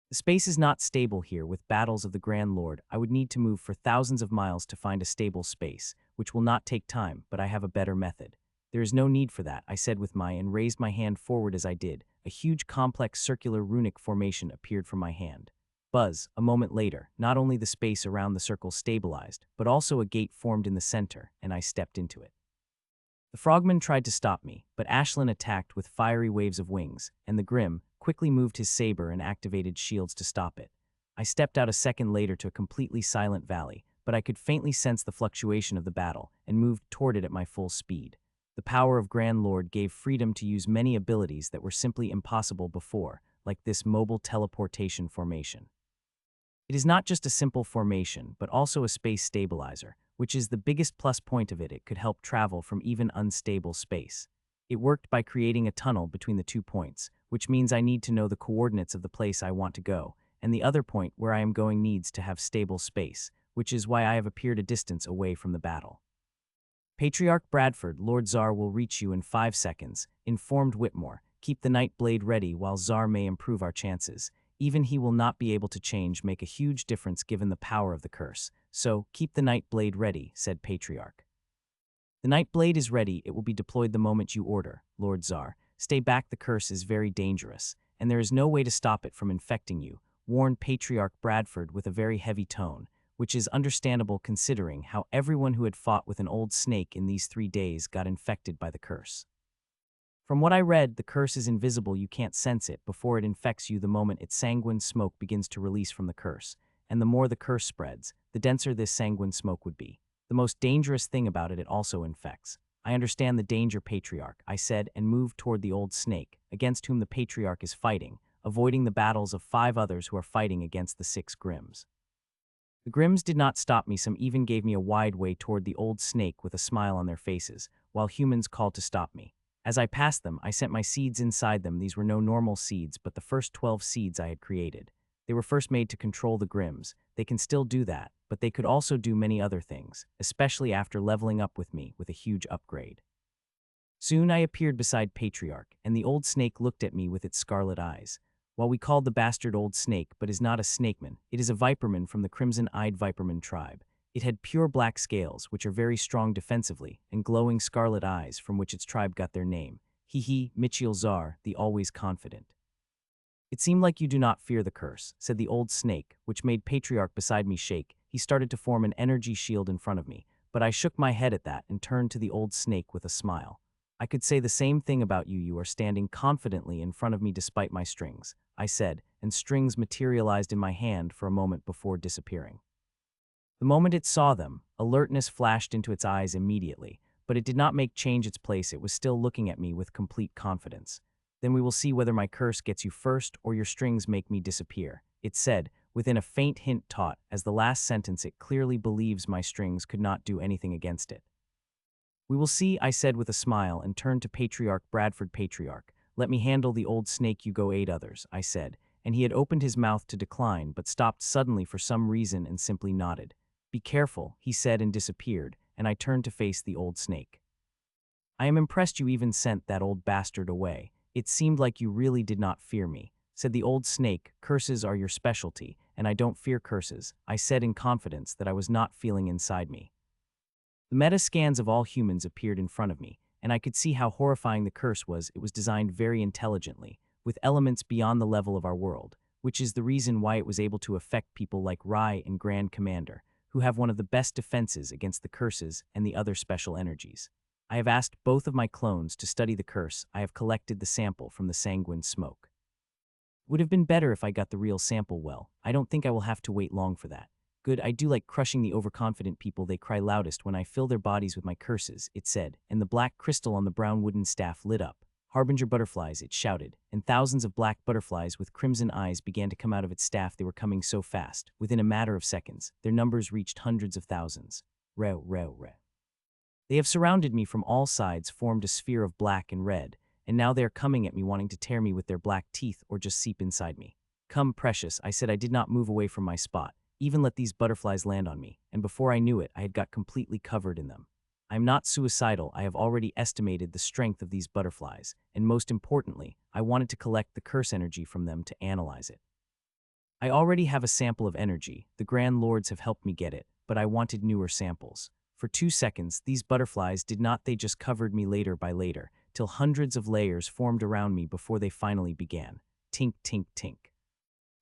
The space is not stable here. With battles of the Grand Lord, I would need to move for thousands of miles to find a stable space, which will not take time, but I have a better method. There is no need for that, I said with my and raised my hand forward as I did. A huge complex circular runic formation appeared from my hand. Buzz, a moment later, not only the space around the circle stabilized, but also a gate formed in the center, and I stepped into it. The frogman tried to stop me, but Ashlyn attacked with fiery waves of wings, and the Grimm quickly moved his saber and activated shields to stop it. I stepped out a second later to a completely silent valley, but I could faintly sense the fluctuation of the battle and moved toward it at my full speed. The power of Grand Lord gave freedom to use many abilities that were simply impossible before, like this mobile teleportation formation. It is not just a simple formation, but also a space stabilizer, which is the biggest plus point of it. It could help travel from even unstable space. It worked by creating a tunnel between the 2 points, which means I need to know the coordinates of the place I want to go, and the other point where I am going needs to have stable space, which is why I have appeared a distance away from the battle. Patriarch Bradford, Lord Tsar will reach you in 5 seconds, informed Whitmore. Keep the night blade ready while Tsar may improve our chances. Even he will not be able to make a huge difference given the power of the curse. So, keep the night blade ready, said Patriarch. The night blade is ready. It will be deployed the moment you order, Lord Tsar. Stay back, the curse is very dangerous, and there is no way to stop it from infecting you, warned Patriarch Bradford with a very heavy tone, which is understandable considering how everyone who had fought with an old snake in these 3 days got infected by the curse. From what I read, the curse is invisible. You can't sense it before it infects you the moment its sanguine smoke begins to release from the curse, and the more the curse spreads, the denser this sanguine smoke would be. The most dangerous thing about it, it also infects. I understand the danger, Patriarch, I said and moved toward the old snake, against whom the Patriarch is fighting, avoiding the battles of 5 others who are fighting against the 6 Grimms. The Grimms did not stop me. Some even gave me a wide way toward the old snake with a smile on their faces, while humans called to stop me. As I passed them, I sent my seeds inside them. These were no normal seeds, but the first 12 seeds I had created. They were first made to control the Grimms. They can still do that, but they could also do many other things, especially after leveling up with me with a huge upgrade. Soon I appeared beside Patriarch, and the old snake looked at me with its scarlet eyes. While we called the bastard old snake but is not a snakeman, it is a viperman from the crimson-eyed viperman tribe. It had pure black scales, which are very strong defensively, and glowing scarlet eyes from which its tribe got their name. Michiel Tsar, the always confident. It seemed like you do not fear the curse, said the old snake, which made Patriarch beside me shake. He started to form an energy shield in front of me, but I shook my head at that and turned to the old snake with a smile. I could say the same thing about you. You are standing confidently in front of me despite my strings, I said, and strings materialized in my hand for a moment before disappearing. The moment it saw them, alertness flashed into its eyes immediately, but it did not change its place. It was still looking at me with complete confidence. Then we will see whether my curse gets you first or your strings make me disappear, it said, within a faint hint taut, as the last sentence it clearly believes my strings could not do anything against it. "We will see," I said with a smile and turned to Patriarch Bradford. "Patriarch, let me handle the old snake, you go aid others," I said, and he had opened his mouth to decline but stopped suddenly for some reason and simply nodded. "Be careful," he said and disappeared, and I turned to face the old snake. "I am impressed you even sent that old bastard away. It seemed like you really did not fear me," said the old snake. "Curses are your specialty, and I don't fear curses," I said in confidence that I was not feeling inside me. The meta scans of all humans appeared in front of me, and I could see how horrifying the curse was. It was designed very intelligently, with elements beyond the level of our world, which is the reason why it was able to affect people like Rai and Grand Commander, who have one of the best defenses against the curses and the other special energies. I have asked both of my clones to study the curse. I have collected the sample from the sanguine smoke. Would have been better if I got the real sample. Well, I don't think I will have to wait long for that. Good, I do like crushing the overconfident people. They cry loudest when I fill their bodies with my curses, it said, and the black crystal on the brown wooden staff lit up. "Harbinger butterflies," it shouted, and thousands of black butterflies with crimson eyes began to come out of its staff. They were coming so fast. Within a matter of seconds, their numbers reached hundreds of thousands. Re. They have surrounded me from all sides, formed a sphere of black and red, and now they are coming at me, wanting to tear me with their black teeth or just seep inside me. "Come, precious," I said. I did not move away from my spot. "Even let these butterflies land on me," and before I knew it, I had got completely covered in them. I am not suicidal. I have already estimated the strength of these butterflies, and most importantly, I wanted to collect the curse energy from them to analyze it. I already have a sample of energy. The Grand Lords have helped me get it, but I wanted newer samples. For 2 seconds, these butterflies did not. They just covered me layer by layer, till hundreds of layers formed around me before they finally began. Tink, tink, tink.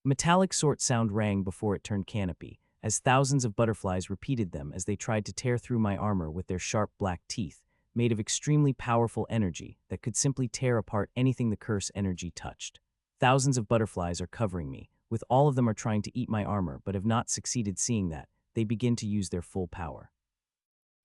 A metallic sort sound rang before it turned canopy, as thousands of butterflies repeated them as they tried to tear through my armor with their sharp black teeth, made of extremely powerful energy that could simply tear apart anything the curse energy touched. Thousands of butterflies are covering me, with all of them are trying to eat my armor but have not succeeded. Seeing that, they begin to use their full power.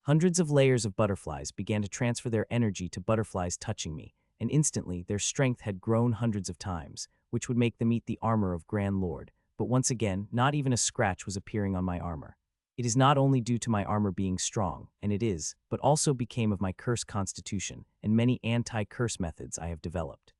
Hundreds of layers of butterflies began to transfer their energy to butterflies touching me, and instantly their strength had grown hundreds of times, which would make them eat the armor of Grand Lord. But once again, not even a scratch was appearing on my armor. It is not only due to my armor being strong, and it is, but also became of my curse constitution and many anti-curse methods I have developed.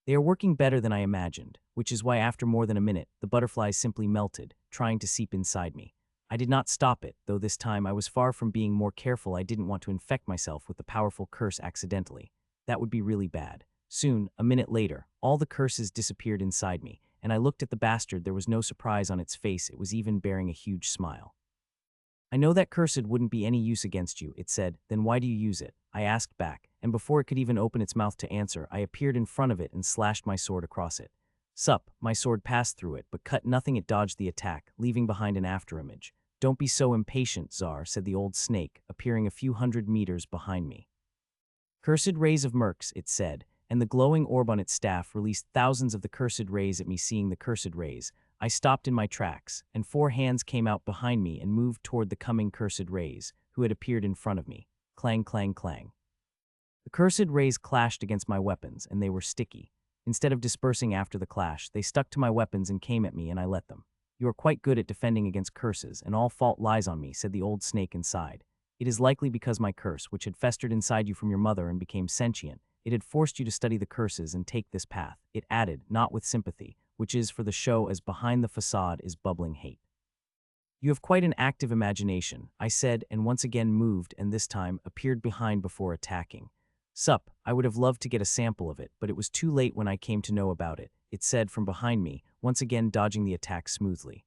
They are working better than I imagined, which is why after more than a minute, the butterflies simply melted, trying to seep inside me. I did not stop it, though this time I was far from being more careful. I didn't want to infect myself with the powerful curse accidentally. That would be really bad. Soon, a minute later, all the curses disappeared inside me, and I looked at the bastard. There was no surprise on its face. It was even bearing a huge smile. "I know that cursed wouldn't be any use against you," it said. "Then why do you use it?" I asked back, and before it could even open its mouth to answer, I appeared in front of it and slashed my sword across it. Sup, my sword passed through it, but cut nothing. It dodged the attack, leaving behind an afterimage. "Don't be so impatient, Czar," said the old snake, appearing a few hundred meters behind me. "Cursed rays of Mercs," it said, and the glowing orb on its staff released thousands of the cursed rays at me. Seeing the cursed rays, I stopped in my tracks, and 4 hands came out behind me and moved toward the coming cursed rays, who had appeared in front of me. Clang, clang, clang. The cursed rays clashed against my weapons, and they were sticky. Instead of dispersing after the clash, they stuck to my weapons and came at me, and I let them. "You are quite good at defending against curses, and all fault lies on me," said the old snake inside. "It is likely because my curse, which had festered inside you from your mother and became sentient, it had forced you to study the curses and take this path," it added, not with sympathy, which is for the show, as behind the facade is bubbling hate. "You have quite an active imagination," I said, and once again moved, and this time appeared behind before attacking. "Sup, I would have loved to get a sample of it, but it was too late when I came to know about it," it said from behind me, once again dodging the attack smoothly.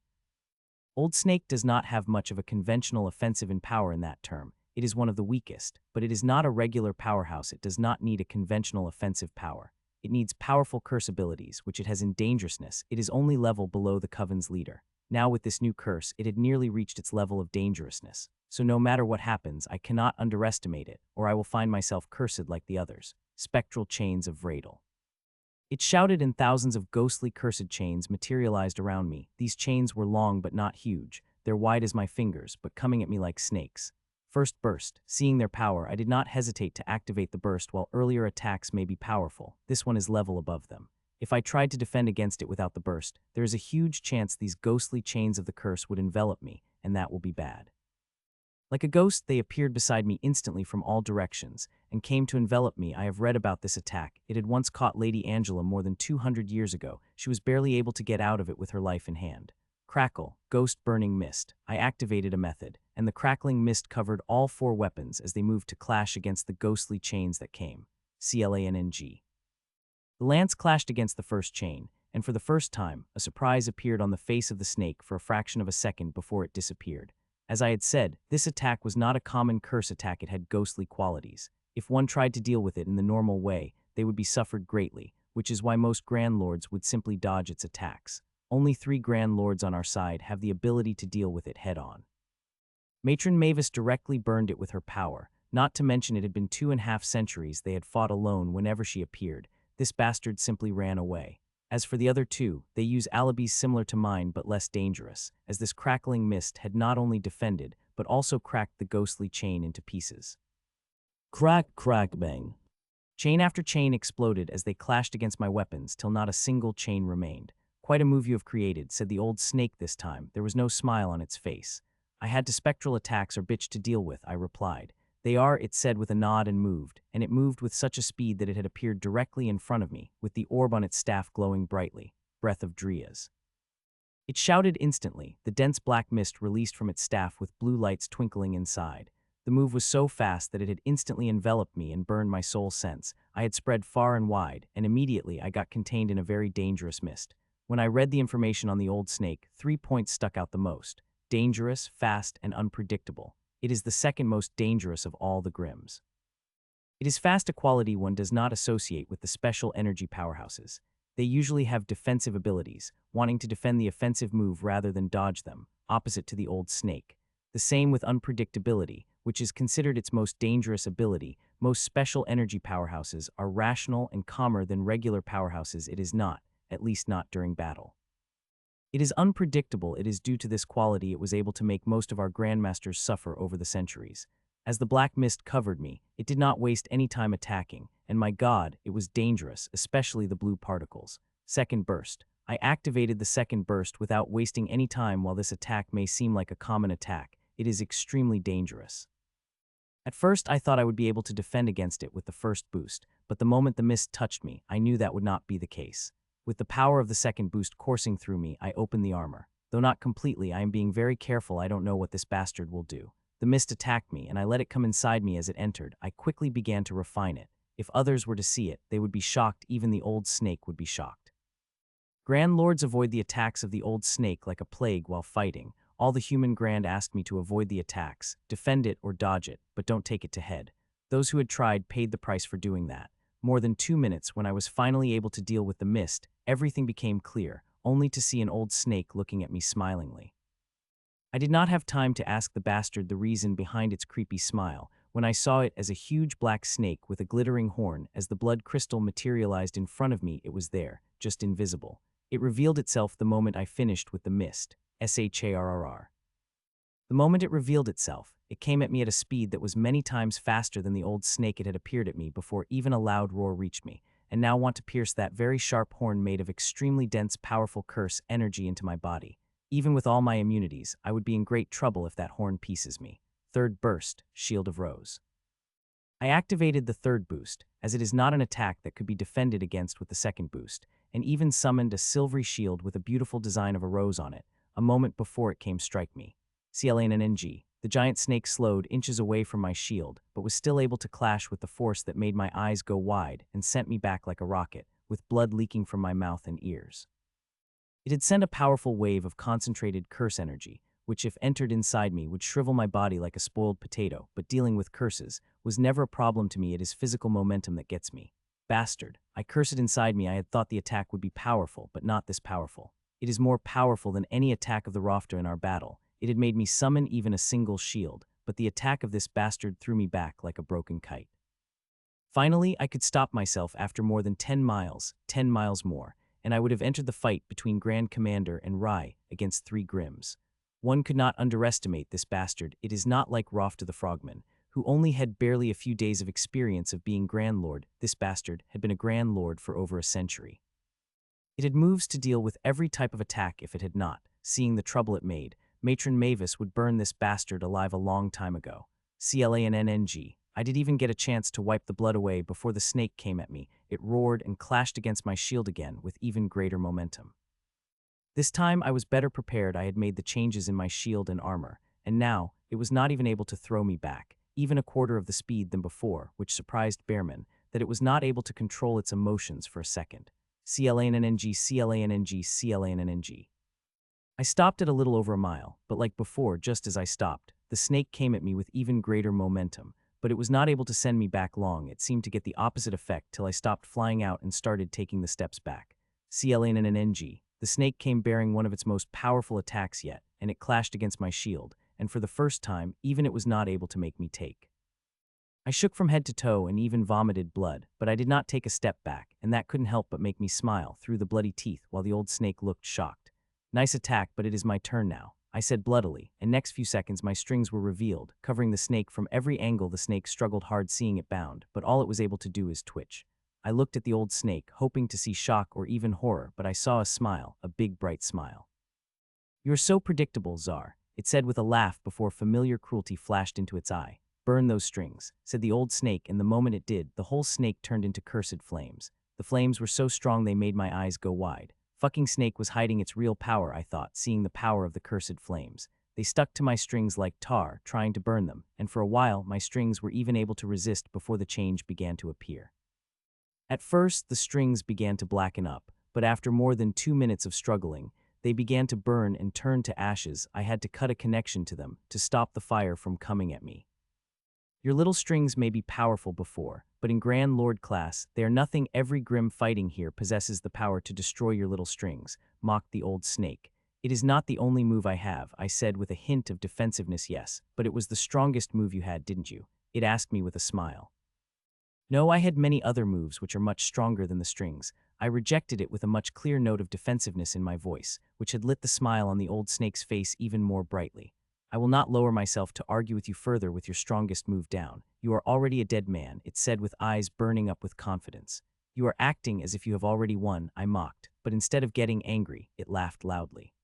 Old Snake does not have much of a conventional offensive in power in that term. It is one of the weakest, but it is not a regular powerhouse. It does not need a conventional offensive power. It needs powerful curse abilities, which it has in dangerousness. It is only level below the Coven's leader. Now with this new curse, it had nearly reached its level of dangerousness. So no matter what happens, I cannot underestimate it, or I will find myself cursed like the others. Spectral chains of Vradel. It shouted, and thousands of ghostly cursed chains materialized around me. These chains were long but not huge. They're wide as my fingers, but coming at me like snakes. First burst. Seeing their power, I did not hesitate to activate the burst. While earlier attacks may be powerful, this one is level above them. If I tried to defend against it without the burst, there is a huge chance these ghostly chains of the curse would envelop me, and that will be bad. Like a ghost, they appeared beside me instantly from all directions, and came to envelop me. I have read about this attack. It had once caught Lady Angela more than 200 years ago. She was barely able to get out of it with her life in hand. Crackle, ghost burning mist. I activated a method, and the crackling mist covered all 4 weapons as they moved to clash against the ghostly chains that came. CLANNG. The lance clashed against the first chain, and for the first time, a surprise appeared on the face of the snake for a fraction of a second before it disappeared. As I had said, this attack was not a common curse attack. It had ghostly qualities. If one tried to deal with it in the normal way, they would be suffered greatly, which is why most Grand Lords would simply dodge its attacks. Only 3 Grand Lords on our side have the ability to deal with it head-on. Matron Mavis directly burned it with her power, not to mention it had been 2.5 centuries they had fought alone whenever she appeared. This bastard simply ran away. As for the other 2, they use alibis similar to mine but less dangerous, as this crackling mist had not only defended, but also cracked the ghostly chain into pieces. Crack, crack, bang. Chain after chain exploded as they clashed against my weapons till not a single chain remained. Quite a move you have created, said the old snake this time. There was no smile on its face. I had to spectral attacks or bitch to deal with, I replied. They are, it said with a nod and it moved with such a speed that it had appeared directly in front of me, with the orb on its staff glowing brightly. Breath of Drias. It shouted instantly, the dense black mist released from its staff with blue lights twinkling inside. The move was so fast that it had instantly enveloped me and burned my soul sense. I had spread far and wide, and immediately I got contained in a very dangerous mist. When I read the information on the old snake, 3 points stuck out the most. Dangerous, fast, and unpredictable. It is the second most dangerous of all the Grims. It is fast, a quality one does not associate with the special energy powerhouses. They usually have defensive abilities, wanting to defend the offensive move rather than dodge them, opposite to the old snake. The same with unpredictability, which is considered its most dangerous ability. Most special energy powerhouses are rational and calmer than regular powerhouses. It is not, at least not during battle. It is unpredictable. It is due to this quality it was able to make most of our grandmasters suffer over the centuries. As the black mist covered me, it did not waste any time attacking, and my god, it was dangerous, especially the blue particles. Second burst. I activated the second burst without wasting any time. While this attack may seem like a common attack, it is extremely dangerous. At first I thought I would be able to defend against it with the first boost, but the moment the mist touched me, I knew that would not be the case. With the power of the second boost coursing through me, I opened the armor. Though not completely, I am being very careful. I don't know what this bastard will do. The mist attacked me, and I let it come inside me as it entered. I quickly began to refine it. If others were to see it, they would be shocked. Even the old snake would be shocked. Grand Lords avoid the attacks of the old snake like a plague while fighting. All the human Grand asked me to avoid the attacks, defend it or dodge it, but don't take it to head. Those who had tried paid the price for doing that. More than 2 minutes, when I was finally able to deal with the mist, everything became clear, only to see an old snake looking at me smilingly. I did not have time to ask the bastard the reason behind its creepy smile, when I saw it as a huge black snake with a glittering horn. As the blood crystal materialized in front of me, it was there, just invisible. It revealed itself the moment I finished with the mist. SHARRR. The moment it revealed itself, it came at me at a speed that was many times faster than the old snake. It had appeared at me before even a loud roar reached me, and now want to pierce that very sharp horn made of extremely dense, powerful curse energy into my body. Even with all my immunities, I would be in great trouble if that horn pieces me. Third burst, Shield of Rose. I activated the third boost, as it is not an attack that could be defended against with the second boost, and even summoned a silvery shield with a beautiful design of a rose on it, a moment before it came strike me. CLANNG. The giant snake slowed inches away from my shield, but was still able to clash with the force that made my eyes go wide and sent me back like a rocket, with blood leaking from my mouth and ears. It had sent a powerful wave of concentrated curse energy, which if entered inside me would shrivel my body like a spoiled potato, but dealing with curses was never a problem to me. It is physical momentum that gets me. Bastard. I cursed it inside me. I had thought the attack would be powerful, but not this powerful. It is more powerful than any attack of the Rafter in our battle. It had made me summon even a single shield, but the attack of this bastard threw me back like a broken kite. Finally, I could stop myself after more than 10 miles more, and I would have entered the fight between Grand Commander and Rai against 3 Grims. One could not underestimate this bastard. It is not like Rafter the Frogman, who only had barely a few days of experience of being Grand Lord. This bastard had been a Grand Lord for over a century. It had moves to deal with every type of attack if it had not. Seeing the trouble it made, Matron Mavis would burn this bastard alive a long time ago. CLANNNG. I did even get a chance to wipe the blood away before the snake came at me. It roared and clashed against my shield again with even greater momentum. This time I was better prepared. I had made the changes in my shield and armor, and now it was not even able to throw me back, even a quarter of the speed than before, which surprised Bearman, that it was not able to control its emotions for a second. CLANNNG, CLANNG, CLANNG. I stopped at a little over a mile, but like before, just as I stopped, the snake came at me with even greater momentum, but it was not able to send me back long. It seemed to get the opposite effect till I stopped flying out and started taking the steps back. CLANNNG. The snake came bearing one of its most powerful attacks yet, and it clashed against my shield, and for the first time, even it was not able to make me take. I shook from head to toe and even vomited blood, but I did not take a step back, and that couldn't help but make me smile through the bloody teeth while the old snake looked shocked. Nice attack, but it is my turn now, I said bloodily, and next few seconds my strings were revealed, covering the snake from every angle. The snake struggled hard seeing it bound, but all it was able to do is twitch. I looked at the old snake, hoping to see shock or even horror, but I saw a smile, a big bright smile. "You're so predictable, Czar," it said with a laugh before familiar cruelty flashed into its eye. "Burn those strings," said the old snake, and the moment it did, the whole snake turned into cursed flames. The flames were so strong they made my eyes go wide. Fucking snake was hiding its real power, I thought, seeing the power of the cursed flames. They stuck to my strings like tar, trying to burn them, and for a while my strings were even able to resist before the change began to appear. At first, the strings began to blacken up, but after more than 2 minutes of struggling, they began to burn and turn to ashes. I had to cut a connection to them to stop the fire from coming at me. "Your little strings may be powerful before, but in Grand Lord class, they are nothing. Every grim fighting here possesses the power to destroy your little strings," mocked the old snake. "It is not the only move I have," I said with a hint of defensiveness. "Yes, but it was the strongest move you had, didn't you?" it asked me with a smile. "No, I had many other moves which are much stronger than the strings." I rejected it with a much clear note of defensiveness in my voice, which had lit the smile on the old snake's face even more brightly. "I will not lower myself to argue with you further with your strongest move down. You are already a dead man," it said with eyes burning up with confidence. "You are acting as if you have already won," I mocked, but instead of getting angry, it laughed loudly.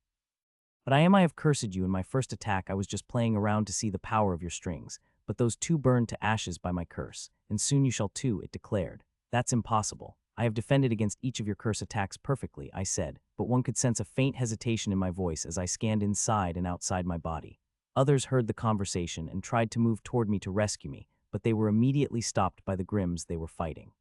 "But I have cursed you in my first attack. I was just playing around to see the power of your strings, but those two burned to ashes by my curse, and soon you shall too," it declared. "That's impossible. I have defended against each of your curse attacks perfectly," I said, but one could sense a faint hesitation in my voice as I scanned inside and outside my body. Others heard the conversation and tried to move toward me to rescue me, but they were immediately stopped by the grims they were fighting.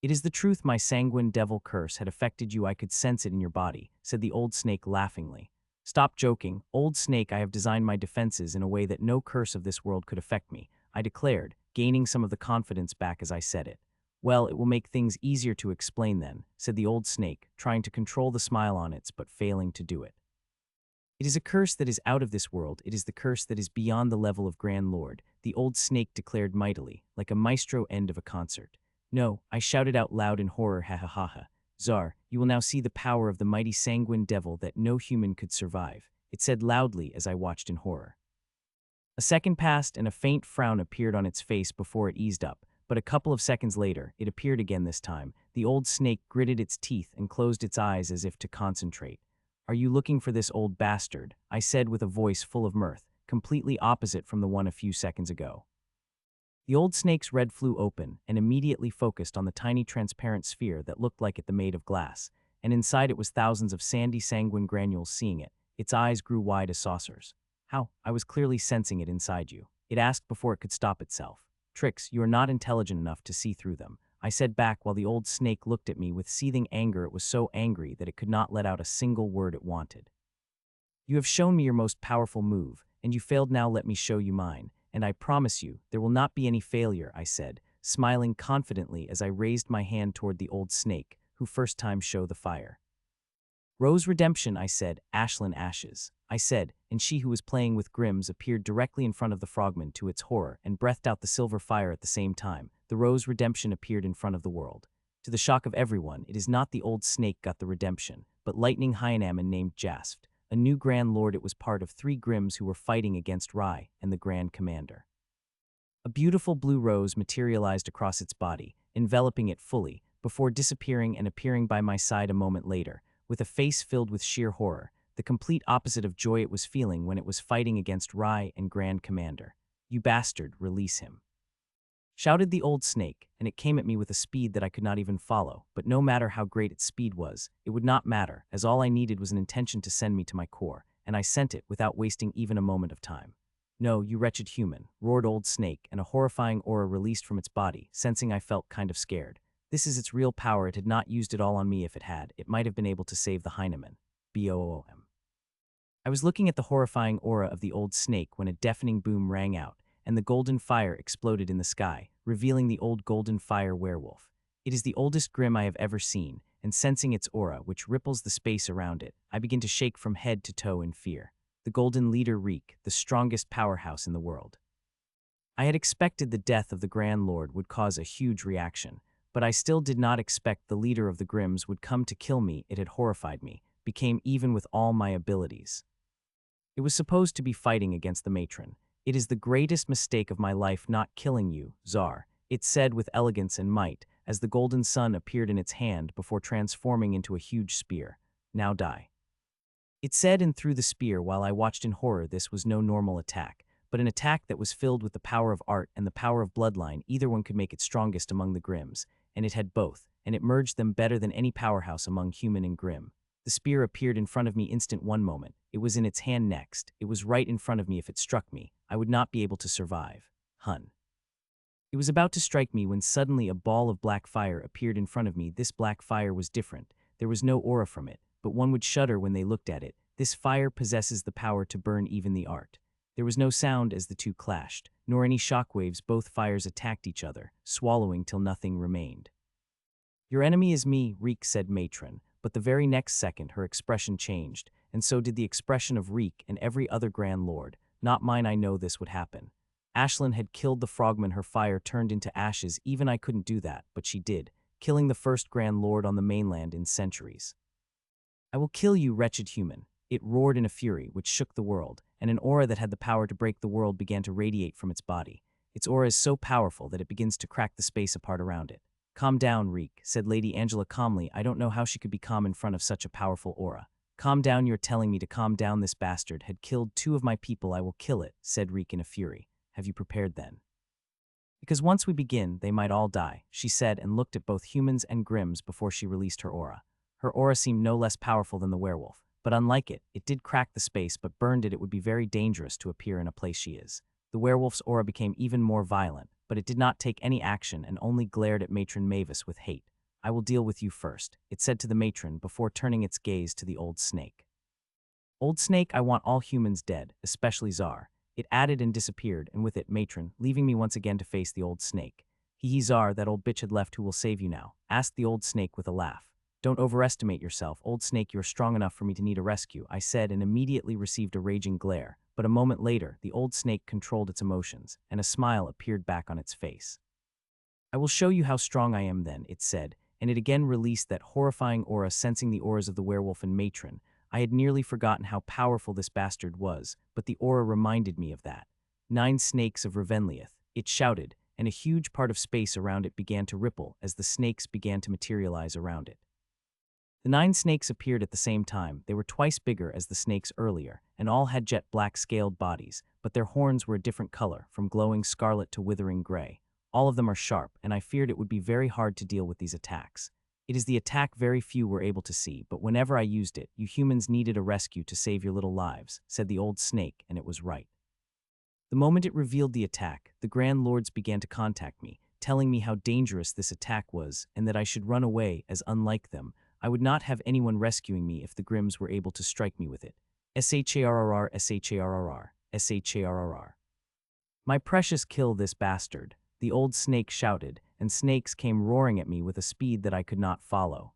"It is the truth. My sanguine devil curse had affected you. I could sense it in your body," said the old snake laughingly. "Stop joking, old snake. I have designed my defenses in a way that no curse of this world could affect me," I declared, gaining some of the confidence back as I said it. "Well, it will make things easier to explain then," said the old snake, trying to control the smile on its but failing to do it. "It is a curse that is out of this world. It is the curse that is beyond the level of Grand Lord," the old snake declared mightily, like a maestro end of a concert. "No," I shouted out loud in horror. "Ha ha ha ha. Czar, you will now see the power of the mighty sanguine devil that no human could survive," it said loudly as I watched in horror. A second passed and a faint frown appeared on its face before it eased up, but a couple of seconds later, it appeared again. This time, the old snake gritted its teeth and closed its eyes as if to concentrate. "Are you looking for this old bastard?" I said with a voice full of mirth, completely opposite from the one a few seconds ago. The old snake's red flew open and immediately focused on the tiny transparent sphere that looked like it made of glass, and inside it was thousands of sandy sanguine granules. Seeing it, its eyes grew wide as saucers. "How?" I was clearly sensing it inside you, it asked before it could stop itself. "Tricks, you are not intelligent enough to see through them," I said back while the old snake looked at me with seething anger. It was so angry that it could not let out a single word it wanted. "You have shown me your most powerful move, and you failed. Now let me show you mine, and I promise you, there will not be any failure," I said, smiling confidently as I raised my hand toward the old snake, who first time show the fire. "Rose Redemption," I said. "Ashlyn Ashes," I said, and she who was playing with Grims appeared directly in front of the frogman to its horror and breathed out the silver fire at the same time. The Rose Redemption appeared in front of the world. To the shock of everyone, it is not the old snake got the redemption, but Lightning Hyaenaman named Jasft, a new Grand Lord. It was part of 3 Grims who were fighting against Rai and the Grand Commander. A beautiful blue rose materialized across its body, enveloping it fully, before disappearing and appearing by my side a moment later, with a face filled with sheer horror, the complete opposite of joy it was feeling when it was fighting against Rai and Grand Commander. "You bastard, release him," shouted the old snake, and it came at me with a speed that I could not even follow. But no matter how great its speed was, it would not matter, as all I needed was an intention to send me to my core, and I sent it without wasting even a moment of time. "No, you wretched human," roared Old Snake, and a horrifying aura released from its body, sensing I felt kind of scared. This is its real power. It had not used it all on me. If it had, it might have been able to save the Heineman. BOOM. I was looking at the horrifying aura of the Old Snake when a deafening boom rang out, and the golden fire exploded in the sky, revealing the old golden fire werewolf. It is the oldest Grim I have ever seen, and sensing its aura, which ripples the space around it, I begin to shake from head to toe in fear. The golden leader Reek, the strongest powerhouse in the world. I had expected the death of the Grand Lord would cause a huge reaction, but I still did not expect the leader of the Grims would come to kill me. It had horrified me, became even with all my abilities. It was supposed to be fighting against the matron. "It is the greatest mistake of my life not killing you, Tsar," it said with elegance and might, as the golden sun appeared in its hand before transforming into a huge spear. "Now die," it said, and threw the spear while I watched in horror. This was no normal attack, but an attack that was filled with the power of art and the power of bloodline. Either one could make it strongest among the Grims, and it had both, and it merged them better than any powerhouse among human and Grim. The spear appeared in front of me instant one moment. It was in its hand next. It was right in front of me. If it struck me, I would not be able to survive. Hun. It was about to strike me when suddenly a ball of black fire appeared in front of me. This black fire was different. There was no aura from it, but one would shudder when they looked at it. This fire possesses the power to burn even the art. There was no sound as the two clashed, nor any shockwaves. Both fires attacked each other, swallowing till nothing remained. "Your enemy is me," Reek said matron, but the very next second her expression changed, and so did the expression of Reek and every other Grand Lord. "Not mine. I know this would happen." Ashlyn had killed the frogman. Her fire turned into ashes. Even I couldn't do that, but she did, killing the first Grand Lord on the mainland in centuries. "I will kill you, wretched human," it roared in a fury which shook the world, and an aura that had the power to break the world began to radiate from its body. Its aura is so powerful that it begins to crack the space apart around it. "Calm down, Reek," said Lady Angela calmly. I don't know how she could be calm in front of such a powerful aura. "Calm down. You're telling me to calm down. This bastard had killed 2 of my people. I will kill it," said Reek in a fury. "Have you prepared then? Because once we begin, they might all die," she said, and looked at both humans and Grims before she released her aura. Her aura seemed no less powerful than the werewolf, but unlike it, it did crack the space but burned it. It would be very dangerous to appear in a place she is. The werewolf's aura became even more violent, but it did not take any action and only glared at Matron Mavis with hate. "I will deal with you first," it said to the matron before turning its gaze to the Old Snake. "Old Snake, I want all humans dead, especially Tsar," it added, and disappeared, and with it matron, leaving me once again to face the Old Snake. "Hee Tsar, that old bitch had left. Who will save you now?" asked the Old Snake with a laugh. "Don't overestimate yourself, Old Snake. You're strong enough for me to need a rescue," I said, and immediately received a raging glare. But a moment later, the Old Snake controlled its emotions, and a smile appeared back on its face. "I will show you how strong I am then," it said, and it again released that horrifying aura. Sensing the auras of the werewolf and matron, I had nearly forgotten how powerful this bastard was, but the aura reminded me of that. "9 snakes of Ravenliath," it shouted, and a huge part of space around it began to ripple as the snakes began to materialize around it. The 9 snakes appeared at the same time. They were twice bigger as the snakes earlier, and all had jet black scaled bodies, but their horns were a different color, from glowing scarlet to withering gray. All of them are sharp, and I feared it would be very hard to deal with these attacks. It is the attack very few were able to see, but whenever I used it, you humans needed a rescue to save your little lives, said the Old Snake, and it was right. The moment it revealed the attack, the Grand Lords began to contact me, telling me how dangerous this attack was and that I should run away, as unlike them, I would not have anyone rescuing me if the Grims were able to strike me with it. SHARRR, SHARRR, SHARRR. "My precious, kill this bastard," the Old Snake shouted, and snakes came roaring at me with a speed that I could not follow.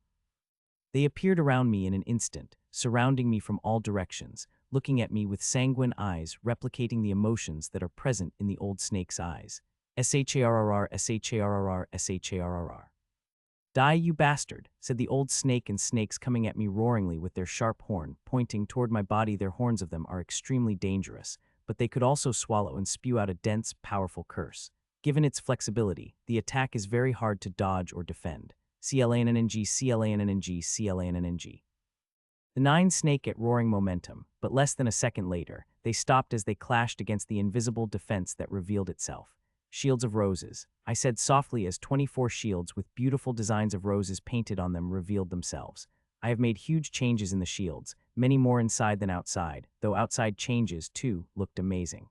They appeared around me in an instant, surrounding me from all directions, looking at me with sanguine eyes, replicating the emotions that are present in the Old Snake's eyes. SHARRR, SHARRR, SHARRR. "Die, you bastard," said the Old Snake, and snakes coming at me roaringly with their sharp horn, pointing toward my body. Their horns of them are extremely dangerous, but they could also swallow and spew out a dense, powerful curse. Given its flexibility, the attack is very hard to dodge or defend. CLANNNG, CLANNNG, CLANNNG. The nine snake at roaring momentum, but less than a second later, they stopped as they clashed against the invisible defense that revealed itself. Shields of roses, I said softly as 24 shields with beautiful designs of roses painted on them revealed themselves. I have made huge changes in the shields, many more inside than outside, though outside changes, too, looked amazing.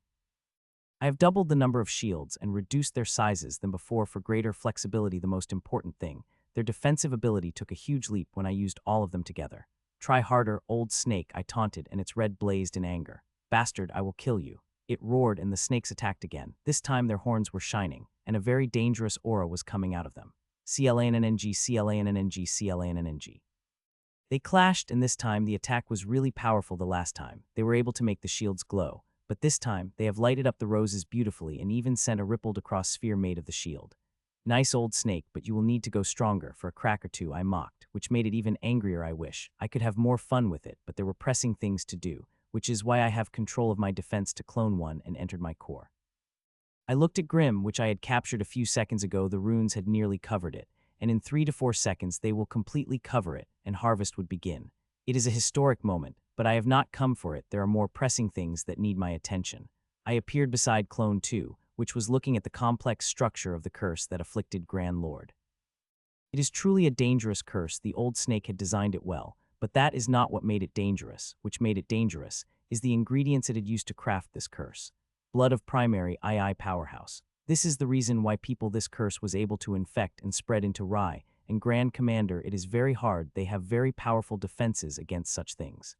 I have doubled the number of shields and reduced their sizes than before for greater flexibility. The most important thing, their defensive ability took a huge leap when I used all of them together. Try harder, old snake, I taunted, and its red blazed in anger. Bastard, I will kill you. It roared and the snakes attacked again. This time their horns were shining, and a very dangerous aura was coming out of them. CLANNNG, CLANNNG, CLANNNG. They clashed, and this time the attack was really powerful. The last time, they were able to make the shields glow, but this time they have lighted up the roses beautifully and even sent a rippled across sphere made of the shield. Nice old snake, but you will need to go stronger for a crack or two, I mocked, which made it even angrier. I wish I could have more fun with it, but there were pressing things to do, which is why I have control of my defense to clone one and entered my core. I looked at Grim, which I had captured a few seconds ago. The runes had nearly covered it, and in 3 to 4 seconds they will completely cover it, and harvest would begin. It is a historic moment, but I have not come for it. There are more pressing things that need my attention. I appeared beside Clone 2, which was looking at the complex structure of the curse that afflicted Grand Lord. It is truly a dangerous curse. The old snake had designed it well, but that is not what made it dangerous. Which made it dangerous is the ingredients it had used to craft this curse. Blood of primary II powerhouse. This is the reason why people this curse was able to infect and spread into Rai, and Grand Commander, it is very hard. They have very powerful defenses against such things.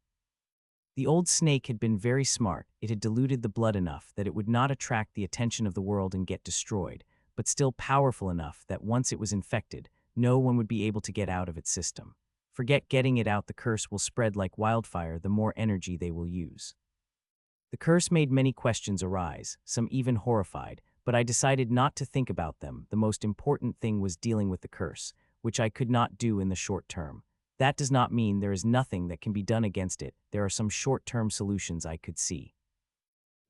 The old snake had been very smart. It had diluted the blood enough that it would not attract the attention of the world and get destroyed, but still powerful enough that once it was infected, no one would be able to get out of its system. Forget getting it out. The curse will spread like wildfire the more energy they will use. The curse made many questions arise, some even horrified, but I decided not to think about them. The most important thing was dealing with the curse, which I could not do in the short term. That does not mean there is nothing that can be done against it. There are some short-term solutions I could see.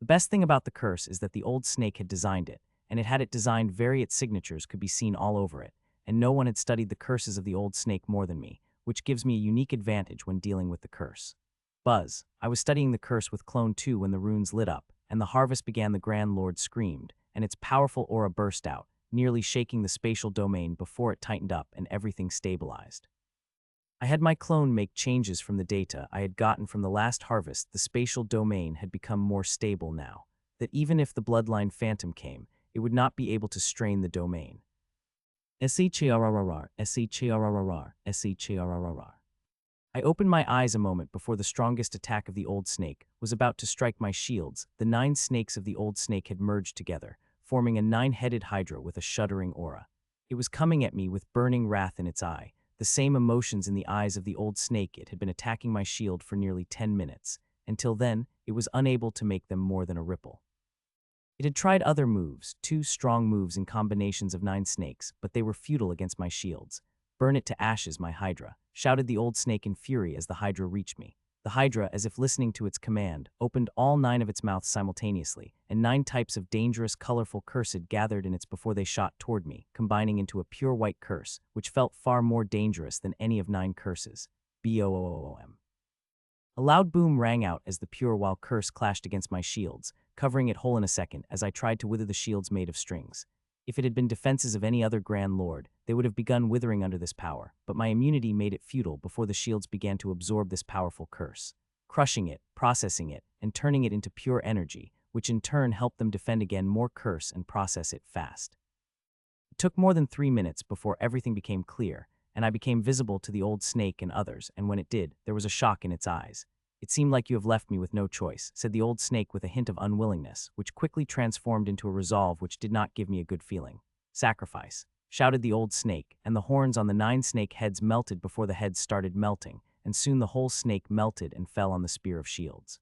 The best thing about the curse is that the old snake had designed it, and it had it designed very its signatures could be seen all over it, and no one had studied the curses of the old snake more than me, which gives me a unique advantage when dealing with the curse. Buzz, I was studying the curse with Clone 2 when the runes lit up, and the harvest began. The Grand Lord screamed, and its powerful aura burst out, nearly shaking the spatial domain before it tightened up and everything stabilized. I had my clone make changes from the data I had gotten from the last harvest. The spatial domain had become more stable now, that even if the bloodline phantom came, it would not be able to strain the domain. SECHRRR, SECHRRR, SECHRRR. I opened my eyes a moment before the strongest attack of the old snake was about to strike my shields. The 9 snakes of the old snake had merged together, forming a 9-headed hydra with a shuddering aura. It was coming at me with burning wrath in its eye, the same emotions in the eyes of the old snake. It had been attacking my shield for nearly 10 minutes. Until then, it was unable to make them more than a ripple. It had tried other moves, 2 strong moves in combinations of 9 snakes, but they were futile against my shields. Burn it to ashes, my hydra, shouted the old snake in fury as the hydra reached me. The hydra, as if listening to its command, opened all 9 of its mouths simultaneously, and 9 types of dangerous, colorful cursed gathered in its before they shot toward me, combining into a pure white curse, which felt far more dangerous than any of 9 curses. BOOM. A loud boom rang out as the pure wild curse clashed against my shields, covering it whole in a second as I tried to wither the shields made of strings. If it had been defenses of any other Grand Lord, they would have begun withering under this power, but my immunity made it futile before the shields began to absorb this powerful curse, crushing it, processing it, and turning it into pure energy, which in turn helped them defend again more curse and process it fast. It took more than 3 minutes before everything became clear, and I became visible to the old snake and others, and when it did, there was a shock in its eyes. It seemed like you have left me with no choice, said the old snake with a hint of unwillingness, which quickly transformed into a resolve which did not give me a good feeling. Sacrifice, shouted the old snake, and the horns on the 9 snake heads melted before the heads started melting, and soon the whole snake melted and fell on the spear of shields.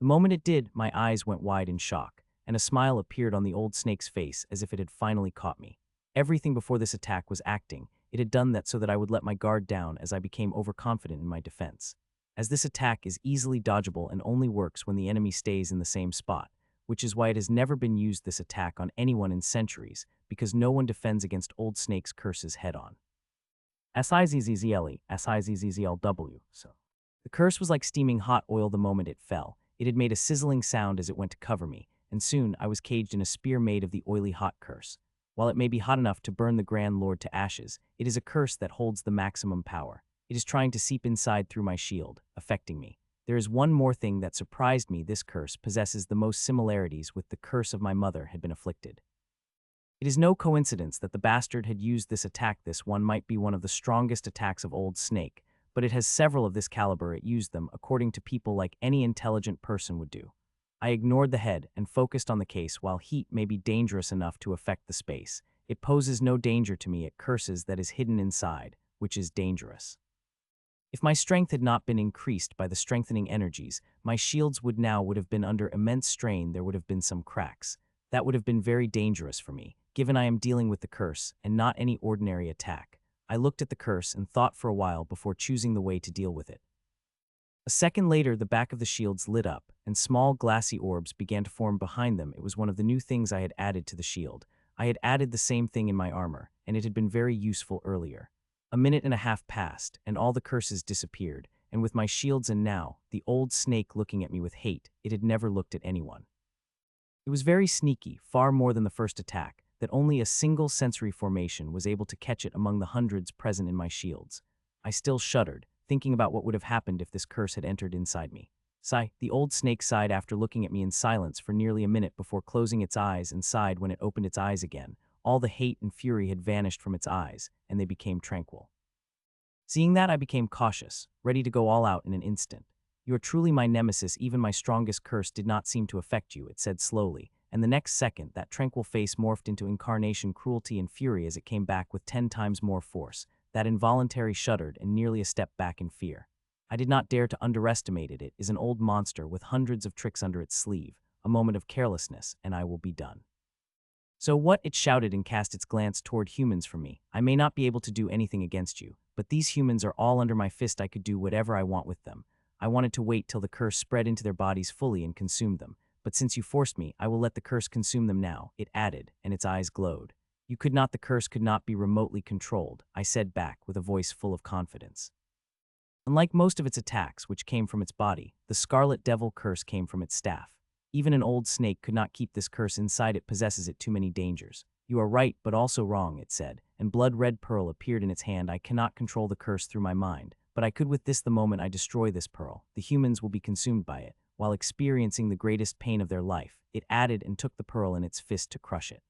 The moment it did, my eyes went wide in shock, and a smile appeared on the old snake's face as if it had finally caught me. Everything before this attack was acting. It had done that so that I would let my guard down as I became overconfident in my defense. As this attack is easily dodgeable and only works when the enemy stays in the same spot, which is why it has never been used this attack on anyone in centuries, because no one defends against old snake's curses head-on. S-I-Z-Z-Z-L-E, S-I-Z-Z-Z-L-W. So the curse was like steaming hot oil the moment it fell. It had made a sizzling sound as it went to cover me, and soon I was caged in a spear made of the oily hot curse. While it may be hot enough to burn the Grand Lord to ashes, it is a curse that holds the maximum power. It is trying to seep inside through my shield, affecting me. There is one more thing that surprised me. This curse possesses the most similarities with the curse of my mother had been afflicted. It is no coincidence that the bastard had used this attack. This one might be one of the strongest attacks of Old Snake, but it has several of this caliber. It used them, according to people, like any intelligent person would do. I ignored the head and focused on the case. While heat may be dangerous enough to affect the space, it poses no danger to me. It curses that is hidden inside, which is dangerous. If my strength had not been increased by the strengthening energies, my shields would have been under immense strain. There would have been some cracks. That would have been very dangerous for me, given I am dealing with the curse and not any ordinary attack. I looked at the curse and thought for a while before choosing the way to deal with it. A second later, the back of the shields lit up, and small glassy orbs began to form behind them. It was one of the new things I had added to the shield. I had added the same thing in my armor, and it had been very useful earlier. A minute and a half passed, and all the curses disappeared, and with my shields and now, the old snake looking at me with hate, it had never looked at anyone. It was very sneaky, far more than the first attack, that only a single sensory formation was able to catch it among the hundreds present in my shields. I still shuddered, thinking about what would have happened if this curse had entered inside me. Sigh, the old snake sighed after looking at me in silence for nearly a minute before closing its eyes, and sighed when it opened its eyes again. All the hate and fury had vanished from its eyes, and they became tranquil. Seeing that, I became cautious, ready to go all out in an instant. You are truly my nemesis. Even my strongest curse did not seem to affect you, it said slowly, and the next second that tranquil face morphed into incarnation cruelty and fury as it came back with 10 times more force. That involuntary shuddered and nearly a step back in fear. I did not dare to underestimate it. It is an old monster with hundreds of tricks under its sleeve. A moment of carelessness, and I will be done. So what? It shouted and cast its glance toward humans from me. I may not be able to do anything against you, but these humans are all under my fist. I could do whatever I want with them. I wanted to wait till the curse spread into their bodies fully and consumed them, but since you forced me, I will let the curse consume them now, it added, and its eyes glowed. You could not. The curse could not be remotely controlled, I said back with a voice full of confidence. Unlike most of its attacks, which came from its body, the Scarlet Devil curse came from its staff. Even an old snake could not keep this curse inside. It possesses too many dangers. You are right, but also wrong, it said, and blood-red pearl appeared in its hand. I cannot control the curse through my mind, but I could with this. The moment I destroy this pearl, the humans will be consumed by it, while experiencing the greatest pain of their life, it added, and took the pearl in its fist to crush it.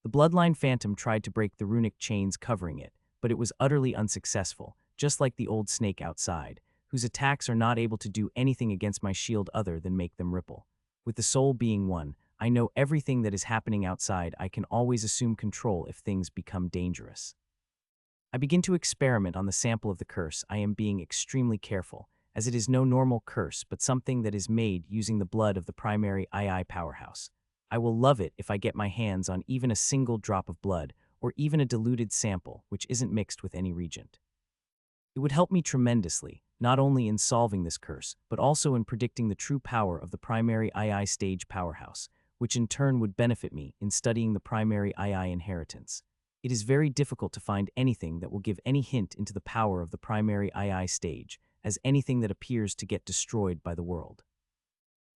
The bloodline phantom tried to break the runic chains covering it, but it was utterly unsuccessful, just like the old snake outside, whose attacks are not able to do anything against my shield other than make them ripple. With the soul being one, I know everything that is happening outside. I can always assume control if things become dangerous. I begin to experiment on the sample of the curse. I am being extremely careful, as it is no normal curse but something that is made using the blood of the primary II powerhouse. I will love it if I get my hands on even a single drop of blood, or even a diluted sample which isn't mixed with any reagent. It would help me tremendously, not only in solving this curse, but also in predicting the true power of the primary II stage powerhouse, which in turn would benefit me in studying the primary II inheritance. It is very difficult to find anything that will give any hint into the power of the primary II stage, as anything that appears to get destroyed by the world.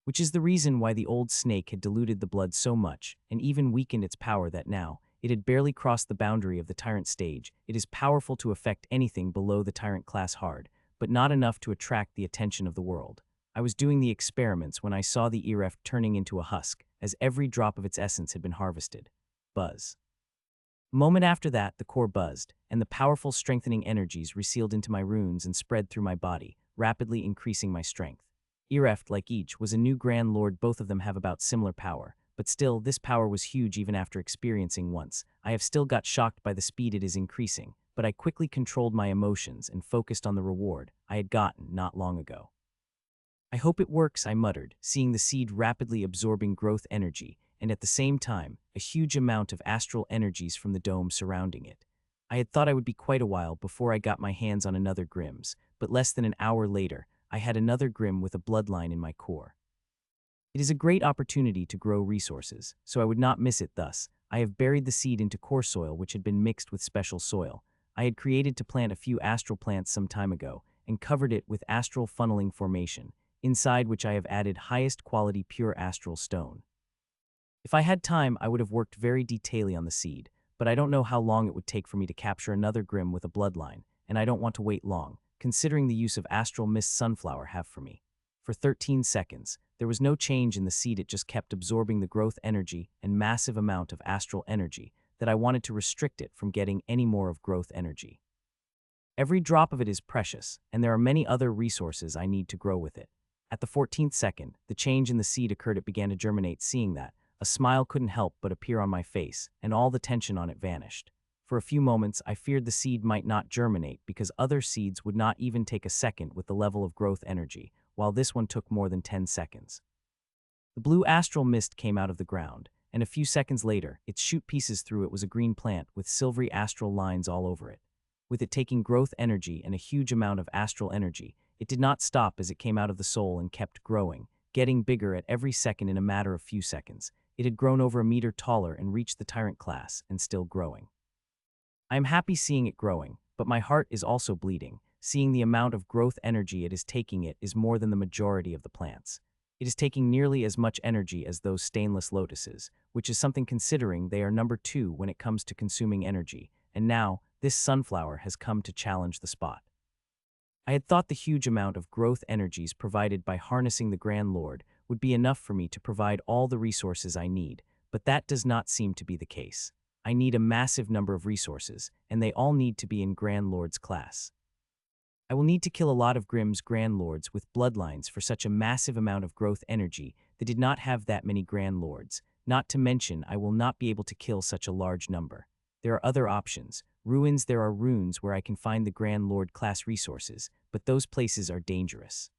Which is the reason why the old snake had diluted the blood so much, and even weakened its power, that now, it had barely crossed the boundary of the tyrant stage. It is powerful to affect anything below the tyrant class hard, but not enough to attract the attention of the world. I was doing the experiments when I saw the Eref turning into a husk, as every drop of its essence had been harvested. Buzz. A moment after that, the core buzzed, and the powerful strengthening energies resealed into my runes and spread through my body, rapidly increasing my strength. Eref, like each, was a new Grand Lord. Both of them have about similar power, but still, this power was huge even after experiencing once. I have still got shocked by the speed it is increasing, but I quickly controlled my emotions and focused on the reward I had gotten not long ago. I hope it works, I muttered, seeing the seed rapidly absorbing growth energy, and at the same time, a huge amount of astral energies from the dome surrounding it. I had thought I would be quite a while before I got my hands on another Grimm's, but less than an hour later, I had another Grimm with a bloodline in my core. It is a great opportunity to grow resources, so I would not miss it. Thus, I have buried the seed into core soil which had been mixed with special soil. I had created to plant a few astral plants some time ago and covered it with astral funneling formation, inside which I have added highest quality pure astral stone. If I had time, I would have worked very detailedly on the seed, but I don't know how long it would take for me to capture another Grimm with a bloodline, and I don't want to wait long, considering the use of astral mist sunflower have for me. For 13 seconds, there was no change in the seed. It just kept absorbing the growth energy and massive amount of astral energy that I wanted to restrict it from getting any more of growth energy. Every drop of it is precious, and there are many other resources I need to grow with it. At the 14th second, the change in the seed occurred. It began to germinate. Seeing that, a smile couldn't help but appear on my face, and all the tension on it vanished. For a few moments, I feared the seed might not germinate because other seeds would not even take a second with the level of growth energy, while this one took more than 10 seconds. The blue astral mist came out of the ground, and a few seconds later, its shoot pieces through it was a green plant with silvery astral lines all over it. With it taking growth energy and a huge amount of astral energy, it did not stop as it came out of the soul and kept growing, getting bigger at every second in a matter of few seconds. It had grown over a meter taller and reached the tyrant class, and still growing. I am happy seeing it growing, but my heart is also bleeding. Seeing the amount of growth energy it is taking, it is more than the majority of the plants. It is taking nearly as much energy as those stainless lotuses, which is something considering they are number 2 when it comes to consuming energy, and now, this sunflower has come to challenge the spot. I had thought the huge amount of growth energies provided by harnessing the Grand Lord would be enough for me to provide all the resources I need, but that does not seem to be the case. I need a massive number of resources, and they all need to be in Grand Lord's class. I will need to kill a lot of Grimm's Grand Lords with bloodlines for such a massive amount of growth energy that did not have that many Grand Lords, not to mention I will not be able to kill such a large number. There are other options. Ruins. There are runes where I can find the Grand Lord class resources, but those places are dangerous.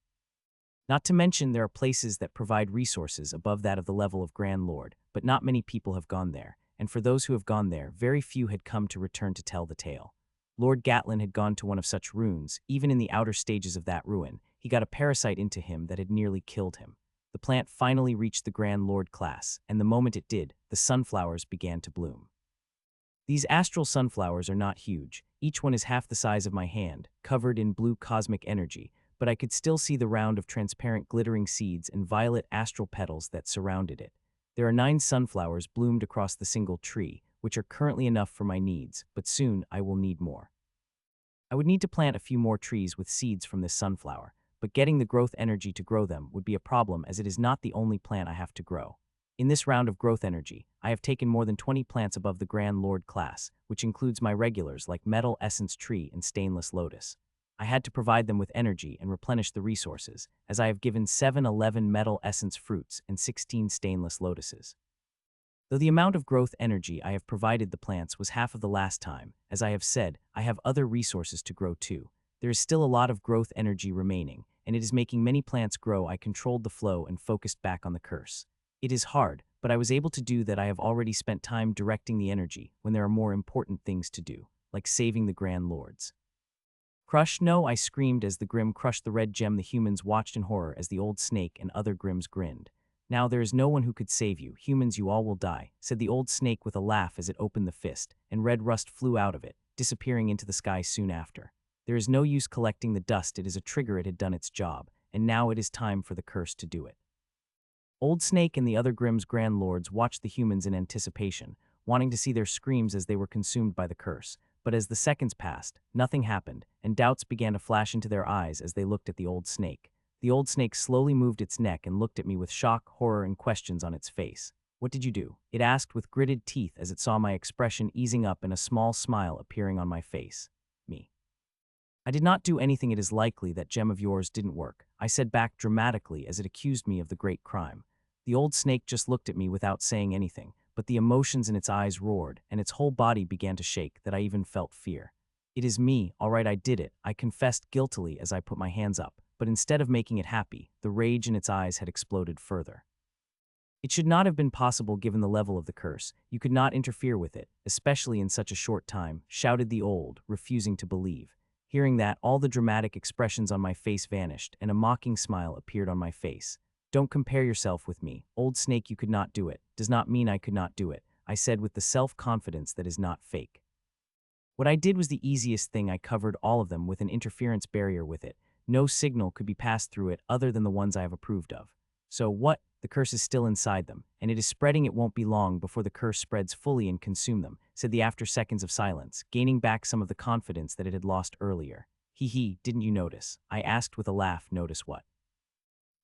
Not to mention there are places that provide resources above that of the level of Grand Lord, but not many people have gone there, and for those who have gone there, very few had come to return to tell the tale. Lord Gatlin had gone to one of such runes. Even in the outer stages of that ruin, he got a parasite into him that had nearly killed him. The plant finally reached the Grand Lord class, and the moment it did, the sunflowers began to bloom. These astral sunflowers are not huge. Each one is half the size of my hand, covered in blue cosmic energy, but I could still see the round of transparent glittering seeds and violet astral petals that surrounded it. There are 9 sunflowers bloomed across the single tree, which are currently enough for my needs, but soon I will need more. I would need to plant a few more trees with seeds from this sunflower, but getting the growth energy to grow them would be a problem as it is not the only plant I have to grow. In this round of growth energy, I have taken more than 20 plants above the Grand Lord class, which includes my regulars like Metal Essence Tree and Stainless Lotus. I had to provide them with energy and replenish the resources, as I have given 11 Metal Essence Fruits and 16 Stainless Lotuses. Though the amount of growth energy I have provided the plants was half of the last time, as I have said, I have other resources to grow too. There is still a lot of growth energy remaining, and it is making many plants grow. I controlled the flow and focused back on the curse. It is hard, but I was able to do that. I have already spent time directing the energy when there are more important things to do, like saving the Grand Lords. Crush, no, I screamed as the Grimm crushed the red gem. The humans watched in horror as the old snake and other Grimms grinned. Now there is no one who could save you. Humans, you all will die, said the old snake with a laugh as it opened the fist, and red rust flew out of it, disappearing into the sky soon after. There is no use collecting the dust. It is a trigger. It had done its job, and now it is time for the curse to do it. Old Snake and the other Grimm's Grand Lords watched the humans in anticipation, wanting to see their screams as they were consumed by the curse. But as the seconds passed, nothing happened, and doubts began to flash into their eyes as they looked at the old snake. The old snake slowly moved its neck and looked at me with shock, horror, and questions on its face. What did you do? It asked with gritted teeth as it saw my expression easing up and a small smile appearing on my face. Me. I did not do anything. It is likely that gem of yours didn't work, I said back dramatically as it accused me of the great crime. The old snake just looked at me without saying anything, but the emotions in its eyes roared, and its whole body began to shake that I even felt fear. It is me, all right, I did it, I confessed guiltily as I put my hands up, but instead of making it happy, the rage in its eyes had exploded further. It should not have been possible given the level of the curse. You could not interfere with it, especially in such a short time, shouted the old, refusing to believe. Hearing that, all the dramatic expressions on my face vanished, and a mocking smile appeared on my face. Don't compare yourself with me. Old snake, you could not do it. Does not mean I could not do it, I said with the self-confidence that is not fake. What I did was the easiest thing. I covered all of them with an interference barrier with it. No signal could be passed through it other than the ones I have approved of. So what? The curse is still inside them, and it is spreading. It won't be long before the curse spreads fully and consume them, said the after seconds of silence, gaining back some of the confidence that it had lost earlier. Hee, didn't you notice? I asked with a laugh. Notice what?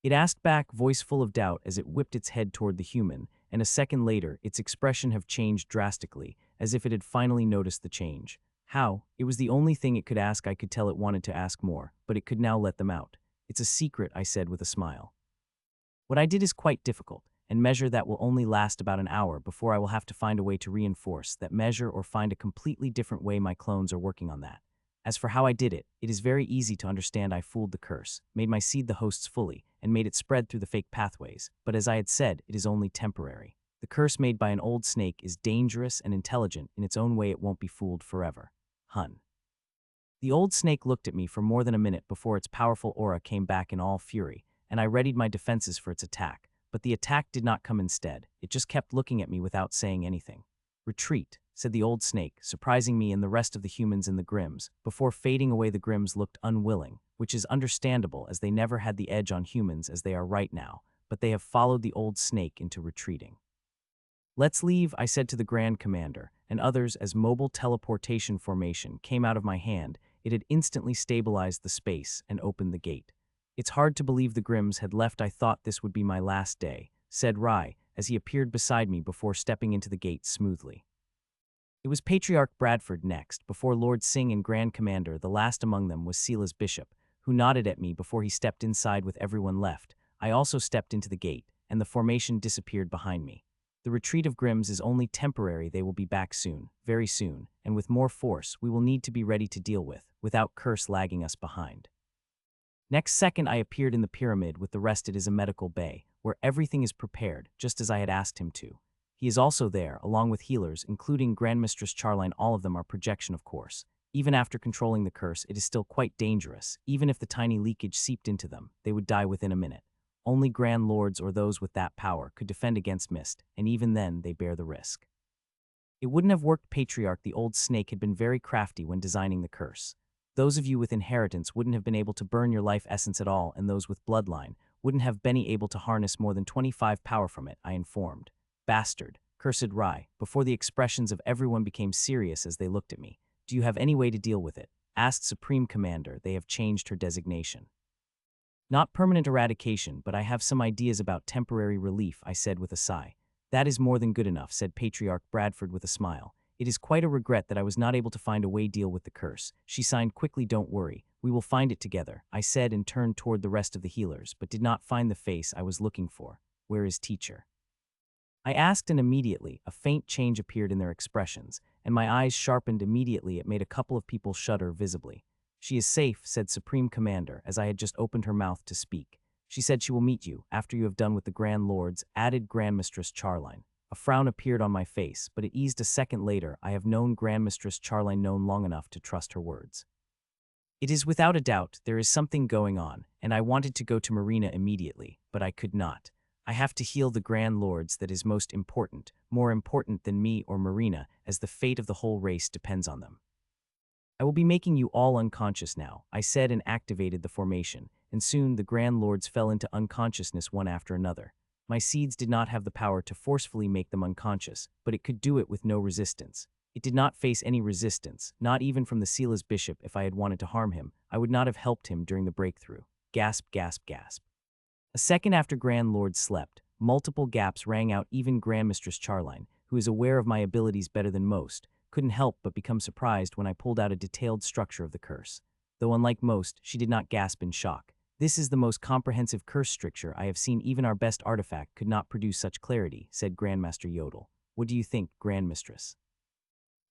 It asked back, voice full of doubt as it whipped its head toward the human, and a second later, its expression had changed drastically, as if it had finally noticed the change. How? It was the only thing it could ask. I could tell it wanted to ask more, but it could now let them out. It's a secret, I said with a smile. What I did is quite difficult, and measure that will only last about an hour before I will have to find a way to reinforce that measure or find a completely different way. My clones are working on that. As for how I did it, it is very easy to understand. I fooled the curse, made my seed the hosts fully, and made it spread through the fake pathways, but as I had said, it is only temporary. The curse made by an old snake is dangerous and intelligent in its own way. It won't be fooled forever. Hun. The old snake looked at me for more than a minute before its powerful aura came back in all fury, and I readied my defenses for its attack, but the attack did not come instead. It just kept looking at me without saying anything. Retreat, said the old snake, surprising me and the rest of the humans and the Grims. Before fading away, the Grims looked unwilling, which is understandable as they never had the edge on humans as they are right now, but they have followed the old snake into retreating. Let's leave, I said to the Grand Commander, and others as mobile teleportation formation came out of my hand. It had instantly stabilized the space and opened the gate. It's hard to believe the Grims had left. I thought this would be my last day, said Rai, as he appeared beside me before stepping into the gate smoothly. It was Patriarch Bradford next, before Lord Singh and Grand Commander. The last among them was Seela's bishop, who nodded at me before he stepped inside with everyone left. I also stepped into the gate, and the formation disappeared behind me. The retreat of Grims is only temporary. They will be back soon, very soon, and with more force we will need to be ready to deal with, without curse lagging us behind. Next second I appeared in the pyramid with the rest. It is a medical bay, where everything is prepared, just as I had asked him to. He is also there, along with healers, including Grandmistress Charline. All of them are projection, of course. Even after controlling the curse, it is still quite dangerous. Even if the tiny leakage seeped into them, they would die within a minute. Only Grand Lords or those with that power could defend against mist, and even then they bear the risk. It wouldn't have worked. Patriarch, the old snake, had been very crafty when designing the curse. Those of you with inheritance wouldn't have been able to burn your life essence at all, and those with bloodline wouldn't have been able to harness more than 25 power from it, I informed. Bastard, cursed Rai, before the expressions of everyone became serious as they looked at me. Do you have any way to deal with it? Asked Supreme Commander. They have changed her designation. Not permanent eradication, but I have some ideas about temporary relief, I said with a sigh. That is more than good enough, said Patriarch Bradford with a smile. It is quite a regret that I was not able to find a way to deal with the curse. She signed quickly. Don't worry, we will find it together, I said and turned toward the rest of the healers, but did not find the face I was looking for. Where is teacher? I asked, and immediately a faint change appeared in their expressions, and my eyes sharpened immediately. It made a couple of people shudder visibly. She is safe, said Supreme Commander, as I had just opened her mouth to speak. She said she will meet you after you have done with the Grand Lords, added Grandmistress Charline. A frown appeared on my face, but it eased a second later. I have known Grandmistress Charline known long enough to trust her words. It is without a doubt there is something going on, and I wanted to go to Marina immediately, but I could not. I have to heal the Grand Lords. That is most important, more important than me or Marina, as the fate of the whole race depends on them. I will be making you all unconscious now, I said and activated the formation, and soon the Grand Lords fell into unconsciousness one after another. My seeds did not have the power to forcefully make them unconscious, but it could do it with no resistance. It did not face any resistance, not even from the Seela's bishop. If I had wanted to harm him, I would not have helped him during the breakthrough. Gasp, gasp, gasp. A second after Grand Lord slept, multiple gaps rang out. Even Grandmistress Charline, who is aware of my abilities better than most, couldn't help but become surprised when I pulled out a detailed structure of the curse. Though unlike most, she did not gasp in shock. This is the most comprehensive curse structure I have seen. Even our best artifact could not produce such clarity, said Grandmaster Yodel. What do you think, Grandmistress?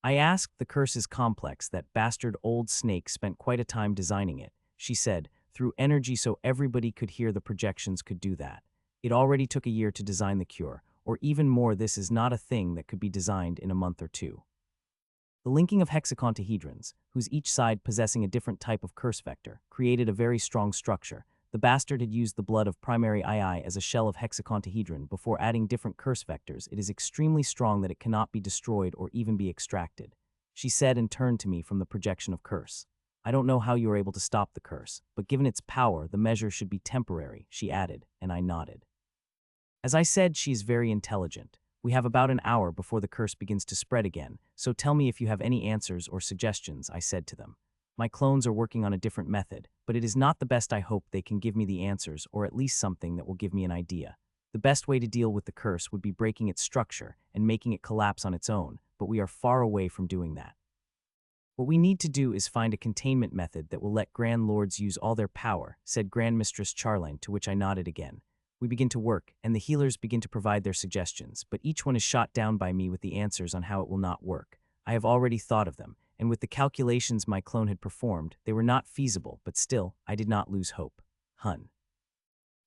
I asked. The curse is complex. That bastard old snake spent quite a time designing it, she said, through energy so everybody could hear. The projections could do that. It already took a year to design the cure, or even more. This is not a thing that could be designed in a month or two. The linking of hexacontahedrons, whose each side possessing a different type of curse vector, created a very strong structure. The bastard had used the blood of primary II as a shell of hexacontahedron before adding different curse vectors. It is extremely strong that it cannot be destroyed or even be extracted. she said and turned to me from the projection of curse. I don't know how you are able to stop the curse, but given its power, the measure should be temporary, she added, and I nodded. As I said, she is very intelligent. We have about an hour before the curse begins to spread again, so tell me if you have any answers or suggestions, I said to them. My clones are working on a different method, but it is not the best. I hope they can give me the answers or at least something that will give me an idea. The best way to deal with the curse would be breaking its structure and making it collapse on its own, but we are far away from doing that. What we need to do is find a containment method that will let Grand Lords use all their power, said Grandmistress Charline, to which I nodded again. We begin to work, and the healers begin to provide their suggestions, but each one is shot down by me with the answers on how it will not work. I have already thought of them, and with the calculations my clone had performed, they were not feasible, but still, I did not lose hope. Hun.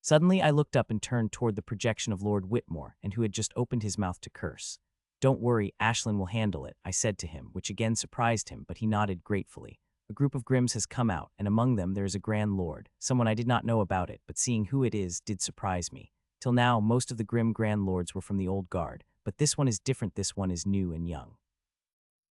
Suddenly I looked up and turned toward the projection of Lord Whitmore, and who had just opened his mouth to curse. Don't worry, Ashlyn will handle it, I said to him, which again surprised him, but he nodded gratefully. A group of Grims has come out, and among them there is a Grand Lord, someone I did not know about it, but seeing who it is did surprise me. Till now, most of the Grim Grand Lords were from the old guard, but this one is different. This one is new and young.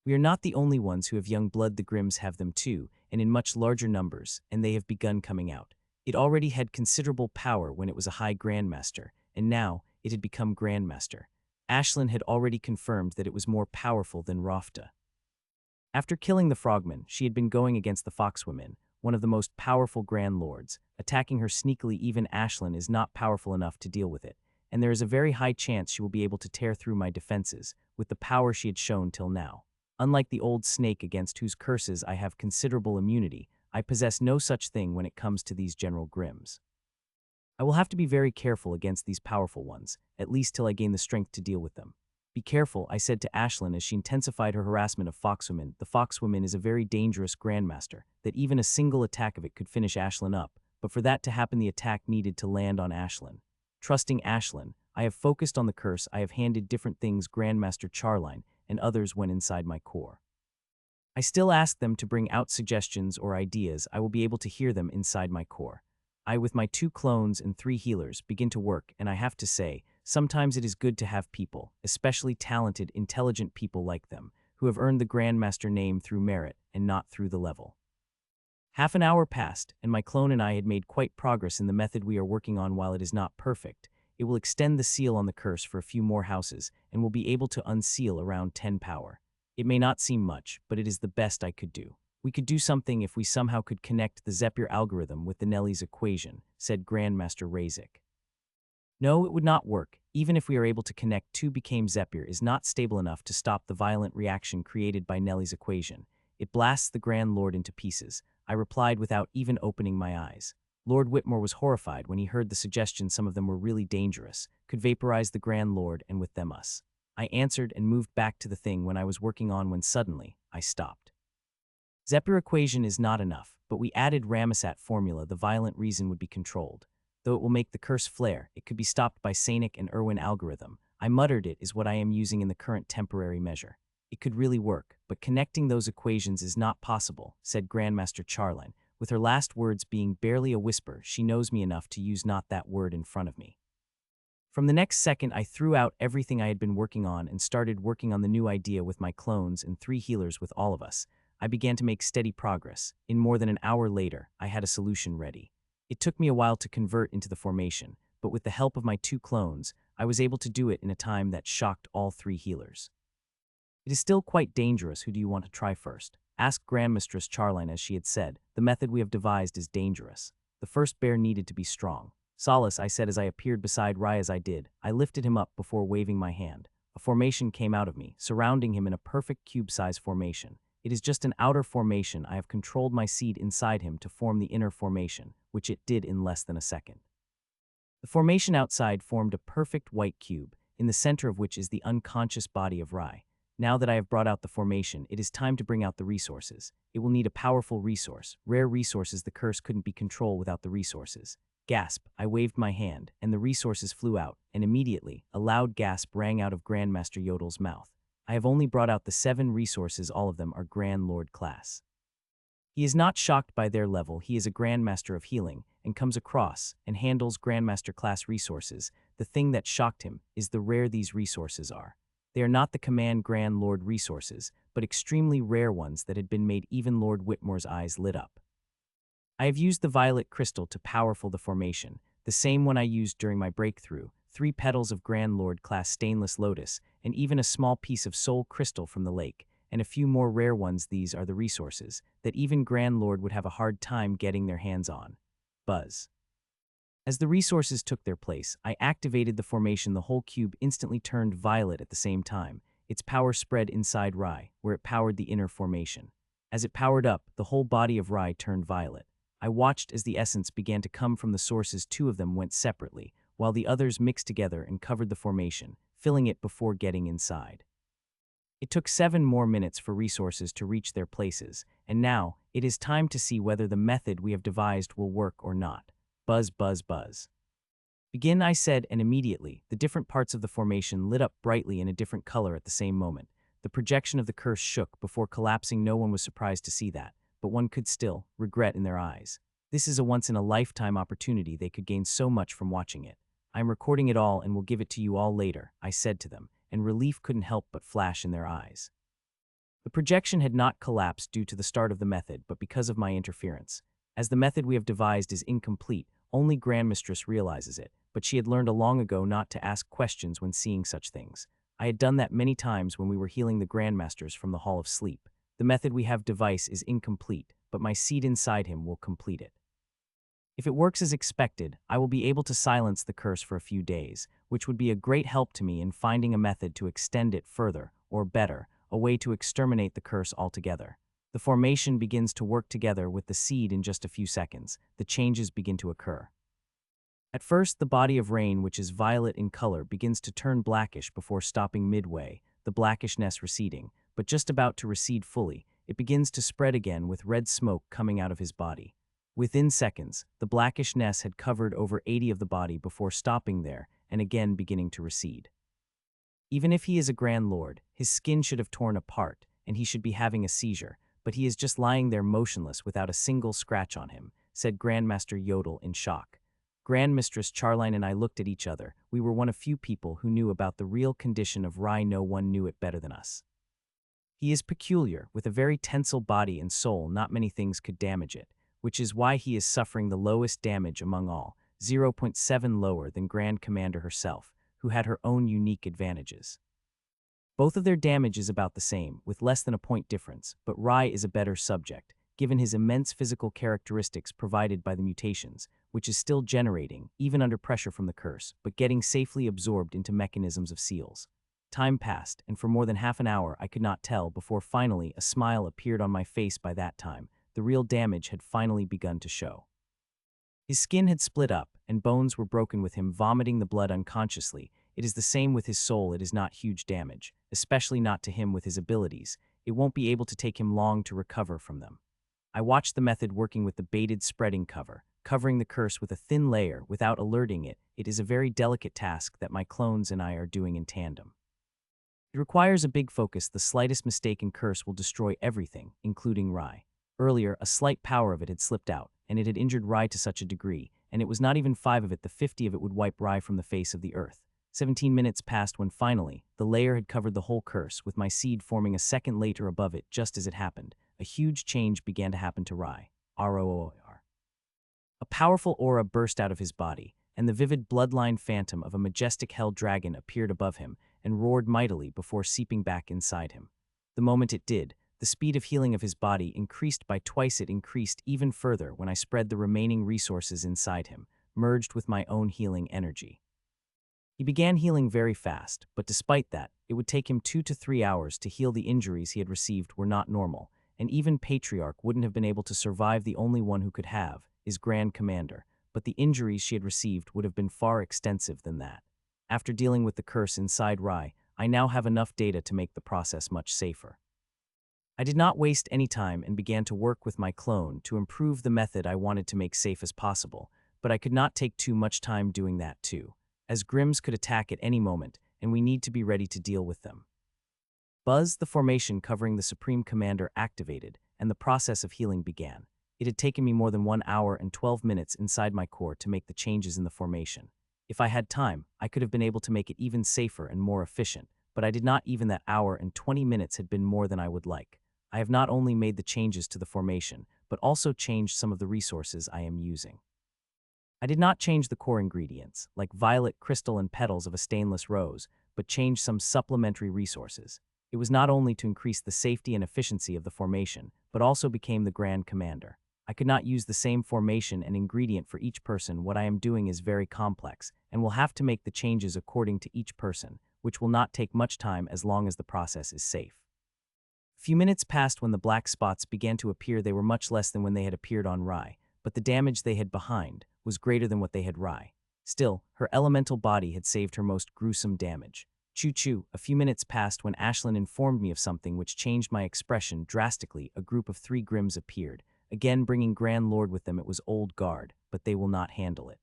We are not the only ones who have young blood. The Grims have them too, and in much larger numbers, and they have begun coming out. It already had considerable power when it was a High Grandmaster, and now it had become Grandmaster. Ashlyn had already confirmed that it was more powerful than Rofta. After killing the frogman, she had been going against the foxwomen, one of the most powerful Grand Lords. Attacking her sneakily, even Ashlyn is not powerful enough to deal with it, and there is a very high chance she will be able to tear through my defenses with the power she had shown till now. Unlike the old snake against whose curses I have considerable immunity, I possess no such thing when it comes to these General Grims. I will have to be very careful against these powerful ones, at least till I gain the strength to deal with them. Be careful, I said to Ashlyn as she intensified her harassment of foxwomen. The foxwoman is a very dangerous grandmaster, that even a single attack of it could finish Ashlyn up, but for that to happen the attack needed to land on Ashlyn. Trusting Ashlyn, I have focused on the curse. I have handed different things Grandmaster Charline, and others went inside my core. I still ask them to bring out suggestions or ideas. I will be able to hear them inside my core. I, with my 2 clones and 3 healers, begin to work, and I have to say, sometimes it is good to have people, especially talented, intelligent people like them, who have earned the Grandmaster name through merit and not through the level. Half an hour passed, and my clone and I had made quite progress in the method we are working on. While it is not perfect, it will extend the seal on the curse for a few more houses, and will be able to unseal around 10 power. It may not seem much, but it is the best I could do. We could do something if we somehow could connect the Zephyr algorithm with the Nelly's equation, said Grandmaster Razik. No, it would not work. Even if we are able to connect 2 became Zephyr is not stable enough to stop the violent reaction created by Nelly's equation. It blasts the Grand Lord into pieces, I replied without even opening my eyes. Lord Whitmore was horrified when he heard the suggestion. Some of them were really dangerous, could vaporize the Grand Lord and with them us. I answered and moved back to the thing when I was working on when suddenly, I stopped. Zephyr equation is not enough, but we added Ramesat formula. The violent reason would be controlled. Though it will make the curse flare, it could be stopped by Sanic and Irwin algorithm. I muttered it is what I am using in the current temporary measure. It could really work, but connecting those equations is not possible, said Grandmaster Charline, with her last words being barely a whisper. She knows me enough to use not that word in front of me. From the next second, I threw out everything I had been working on and started working on the new idea with my clones and 3 healers with all of us. I began to make steady progress. In more than an hour later, I had a solution ready. It took me a while to convert into the formation, but with the help of my 2 clones, I was able to do it in a time that shocked all 3 healers. It is still quite dangerous. Who do you want to try first? Asked Grandmistress Charline. As she had said, the method we have devised is dangerous. The first bear needed to be strong. Solace, I said as I appeared beside Rai. As I did, I lifted him up before waving my hand. A formation came out of me, surrounding him in a perfect cube-size formation. It is just an outer formation. I have controlled my seed inside him to form the inner formation, which it did in less than a second. The formation outside formed a perfect white cube, in the center of which is the unconscious body of Rai. Now that I have brought out the formation, it is time to bring out the resources. It will need a powerful resource, rare resources. The curse couldn't be controlled without the resources. Gasp, I waved my hand, and the resources flew out, and immediately, a loud gasp rang out of Grandmaster Yodel's mouth. I have only brought out the 7 resources. All of them are Grand Lord class. He is not shocked by their level. He is a Grandmaster of healing, and comes across and handles Grandmaster class resources. The thing that shocked him is the rare these resources are. They are not the command Grand Lord resources, but extremely rare ones that had been made even Lord Whitmore's eyes lit up. I have used the violet crystal to powerful the formation, the same one I used during my breakthrough, 3 petals of Grand Lord class stainless lotus, and even a small piece of soul crystal from the lake, and a few more rare ones. These are the resources that even Grand Lord would have a hard time getting their hands on. Buzz. As the resources took their place, I activated the formation. The whole cube instantly turned violet at the same time. Its power spread inside Rai, where it powered the inner formation. As it powered up, the whole body of Rai turned violet. I watched as the essence began to come from the sources. 2 of them went separately, while the others mixed together and covered the formation, filling it before getting inside. It took 7 more minutes for resources to reach their places, and now it is time to see whether the method we have devised will work or not. Buzz, buzz, buzz. Begin, I said, and immediately, the different parts of the formation lit up brightly in a different color at the same moment. The projection of the curse shook before collapsing. No one was surprised to see that, but one could still regret in their eyes. This is a once-in-a-lifetime opportunity. They could gain so much from watching it. I am recording it all and will give it to you all later, I said to them, and relief couldn't help but flash in their eyes. The projection had not collapsed due to the start of the method, but because of my interference. As the method we have devised is incomplete, only Grandmistress realizes it, but she had learned long ago not to ask questions when seeing such things. I had done that many times when we were healing the grandmasters from the Hall of Sleep. The method we have devised is incomplete, but my seed inside him will complete it. If it works as expected, I will be able to silence the curse for a few days, which would be a great help to me in finding a method to extend it further, or better, a way to exterminate the curse altogether. The formation begins to work together with the seed in just a few seconds. The changes begin to occur. At first, the body of rain, which is violet in color, begins to turn blackish before stopping midway, the blackishness receding, but just about to recede fully, it begins to spread again with red smoke coming out of his body. Within seconds, the blackishness had covered over 80 of the body before stopping there and again beginning to recede. Even if he is a Grand Lord, his skin should have torn apart, and he should be having a seizure, but he is just lying there motionless without a single scratch on him, said Grandmaster Yodel in shock. Grandmistress Charline and I looked at each other. We were one of few people who knew about the real condition of Rai. No one knew it better than us. He is peculiar, with a very tensile body and soul. Not many things could damage it, which is why he is suffering the lowest damage among all, 0.7 lower than Grand Commander herself, who had her own unique advantages. Both of their damage is about the same, with less than a point difference, but Rai is a better subject, given his immense physical characteristics provided by the mutations, which is still generating, even under pressure from the curse, but getting safely absorbed into mechanisms of seals. Time passed, and for more than half an hour I could not tell before finally a smile appeared on my face. By that time, the real damage had finally begun to show. His skin had split up, and bones were broken with him vomiting the blood unconsciously. It is the same with his soul. It is not huge damage, especially not to him with his abilities. It won't be able to take him long to recover from them. I watched the method working with the baited spreading cover, covering the curse with a thin layer without alerting it. It is a very delicate task that my clones and I are doing in tandem. It requires a big focus. The slightest mistake in curse will destroy everything, including Rai. Earlier, a slight power of it had slipped out, and it had injured Rai to such a degree, and it was not even 5 of it. The 50 of it would wipe Rai from the face of the earth. 17 minutes passed when finally, the layer had covered the whole curse, with my seed forming a second later above it. Just as it happened, a huge change began to happen to Rai. ROOR. A powerful aura burst out of his body, and the vivid bloodline phantom of a majestic hell dragon appeared above him and roared mightily before seeping back inside him. The moment it did, the speed of healing of his body increased by twice. It increased even further when I spread the remaining resources inside him, merged with my own healing energy. He began healing very fast, but despite that, it would take him 2 to 3 hours to heal. The injuries he had received were not normal, and even Patriarch wouldn't have been able to survive. The only one who could have is Grand Commander, but the injuries she had received would have been far extensive than that. After dealing with the curse inside Rai, I now have enough data to make the process much safer. I did not waste any time and began to work with my clone to improve the method I wanted to make safe as possible, but I could not take too much time doing that too, as Grims could attack at any moment, and we need to be ready to deal with them. Buzz, the formation covering the Supreme Commander, activated, and the process of healing began. It had taken me more than 1 hour and 12 minutes inside my core to make the changes in the formation. If I had time, I could have been able to make it even safer and more efficient, but I did not even that hour and 20 minutes had been more than I would like. I have not only made the changes to the formation, but also changed some of the resources I am using. I did not change the core ingredients, like violet crystal and petals of a stainless rose, but changed some supplementary resources. It was not only to increase the safety and efficiency of the formation, but also became the Grand Commander. I could not use the same formation and ingredient for each person. What I am doing is very complex, and will have to make the changes according to each person, which will not take much time as long as the process is safe. Few minutes passed when the black spots began to appear. They were much less than when they had appeared on Rai, but the damage they had behind was greater than what they had Rai. Still, her elemental body had saved her most gruesome damage. Choo-choo, a few minutes passed when Ashlyn informed me of something which changed my expression drastically. A group of 3 Grims appeared, again bringing Grand Lord with them. It was Old Guard, but they will not handle it.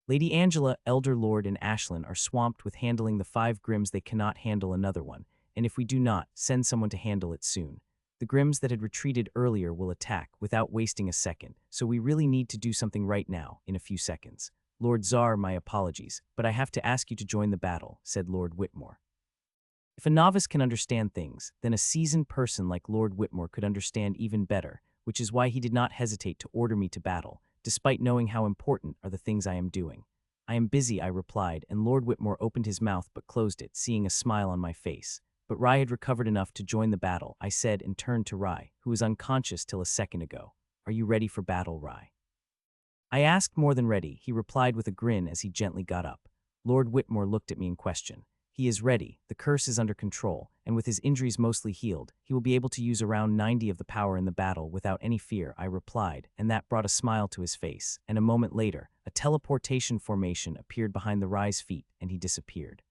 Lady Angela, Elder Lord, and Ashlyn are swamped with handling the 5 Grims. They cannot handle another one, and if we do not send someone to handle it soon, the Grims that had retreated earlier will attack without wasting a second, so we really need to do something right now, in a few seconds. Lord Czar, my apologies, but I have to ask you to join the battle, said Lord Whitmore. If a novice can understand things, then a seasoned person like Lord Whitmore could understand even better, which is why he did not hesitate to order me to battle, despite knowing how important are the things I am doing. I am busy, I replied, and Lord Whitmore opened his mouth but closed it, seeing a smile on my face. But Rai had recovered enough to join the battle, I said, and turned to Rai, who was unconscious till a second ago. Are you ready for battle, Rai? I asked. More than ready, he replied with a grin as he gently got up. Lord Whitmore looked at me in question. He is ready, the curse is under control, and with his injuries mostly healed, he will be able to use around 90 of the power in the battle without any fear, I replied, and that brought a smile to his face, and a moment later, a teleportation formation appeared behind the Rai's feet, and he disappeared.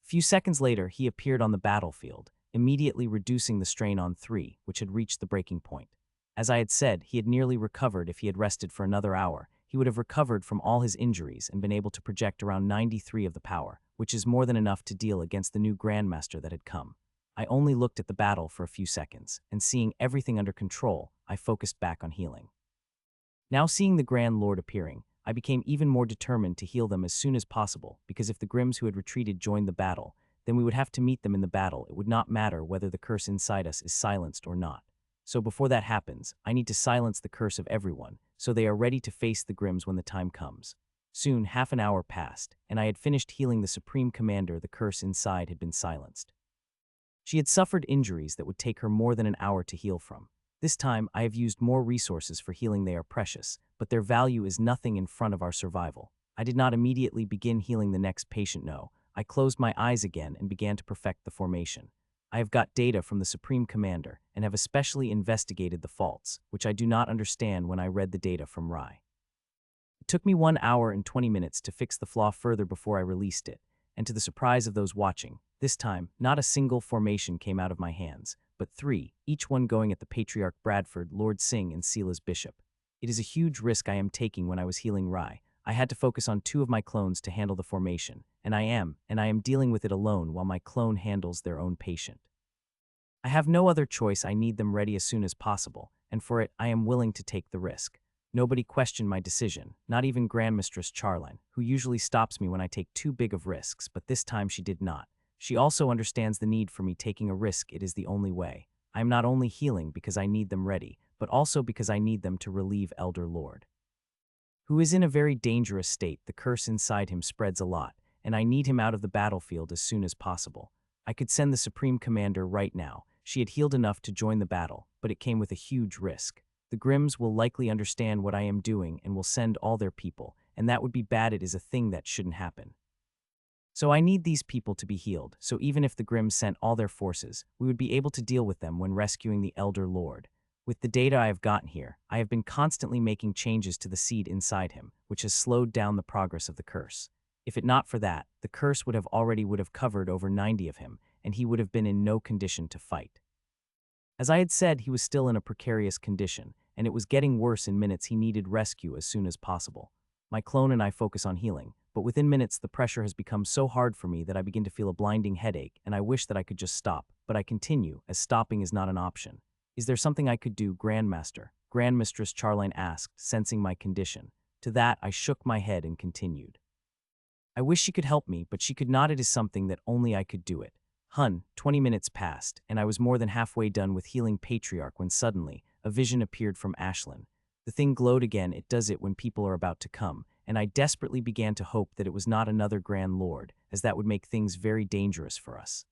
Few seconds later, he appeared on the battlefield, immediately reducing the strain on 3, which had reached the breaking point. As I had said, he had nearly recovered. If he had rested for another hour, he would have recovered from all his injuries and been able to project around 93 of the power, which is more than enough to deal against the new grandmaster that had come. I only looked at the battle for a few seconds, and seeing everything under control, I focused back on healing. Now seeing the Grand Lord appearing, I became even more determined to heal them as soon as possible, because if the Grims who had retreated joined the battle, then we would have to meet them in the battle. It would not matter whether the curse inside us is silenced or not. So before that happens, I need to silence the curse of everyone, so they are ready to face the Grims when the time comes. Soon, half an hour passed, and I had finished healing the Supreme Commander. The curse inside had been silenced. She had suffered injuries that would take her more than an hour to heal from. This time, I have used more resources for healing. They are precious, but their value is nothing in front of our survival. I did not immediately begin healing the next patient, no. I closed my eyes again and began to perfect the formation. I have got data from the Supreme Commander and have especially investigated the faults, which I do not understand when I read the data from Rai. It took me 1 hour and 20 minutes to fix the flaw further before I released it, and to the surprise of those watching, this time, not a single formation came out of my hands, but 3, each one going at the Patriarch Bradford, Lord Singh, and Seela's Bishop. It is a huge risk I am taking when I was healing Rai. I had to focus on 2 of my clones to handle the formation, and I am dealing with it alone while my clone handles their own patient. I have no other choice. I need them ready as soon as possible, and for it I am willing to take the risk. Nobody questioned my decision, not even Grandmistress Charline, who usually stops me when I take too big of risks, but this time she did not. She also understands the need for me taking a risk. It is the only way. I am not only healing because I need them ready, but also because I need them to relieve Elder Lord, who is in a very dangerous state. The curse inside him spreads a lot, and I need him out of the battlefield as soon as possible. I could send the Supreme Commander right now. She had healed enough to join the battle, but it came with a huge risk. The Grims will likely understand what I am doing and will send all their people, and that would be bad. It is a thing that shouldn't happen. So I need these people to be healed, so even if the Grims sent all their forces, we would be able to deal with them when rescuing the Elder Lord. With the data I have gotten here, I have been constantly making changes to the seed inside him, which has slowed down the progress of the curse. If it not for that, the curse would have covered over 90 of him, and he would have been in no condition to fight. As I had said, he was still in a precarious condition, and it was getting worse in minutes. He needed rescue as soon as possible. My clone and I focus on healing, but within minutes the pressure has become so hard for me that I begin to feel a blinding headache, and I wish that I could just stop, but I continue, as stopping is not an option. Is there something I could do, Grandmaster? Grandmistress Charline asked, sensing my condition. To that I shook my head and continued. I wish she could help me, but she could not. It is something that only I could do it. 20 minutes passed, and I was more than halfway done with healing Patriarch when suddenly, a vision appeared from Ashlyn. The thing glowed again. It does it when people are about to come, and I desperately began to hope that it was not another Grand Lord, as that would make things very dangerous for us.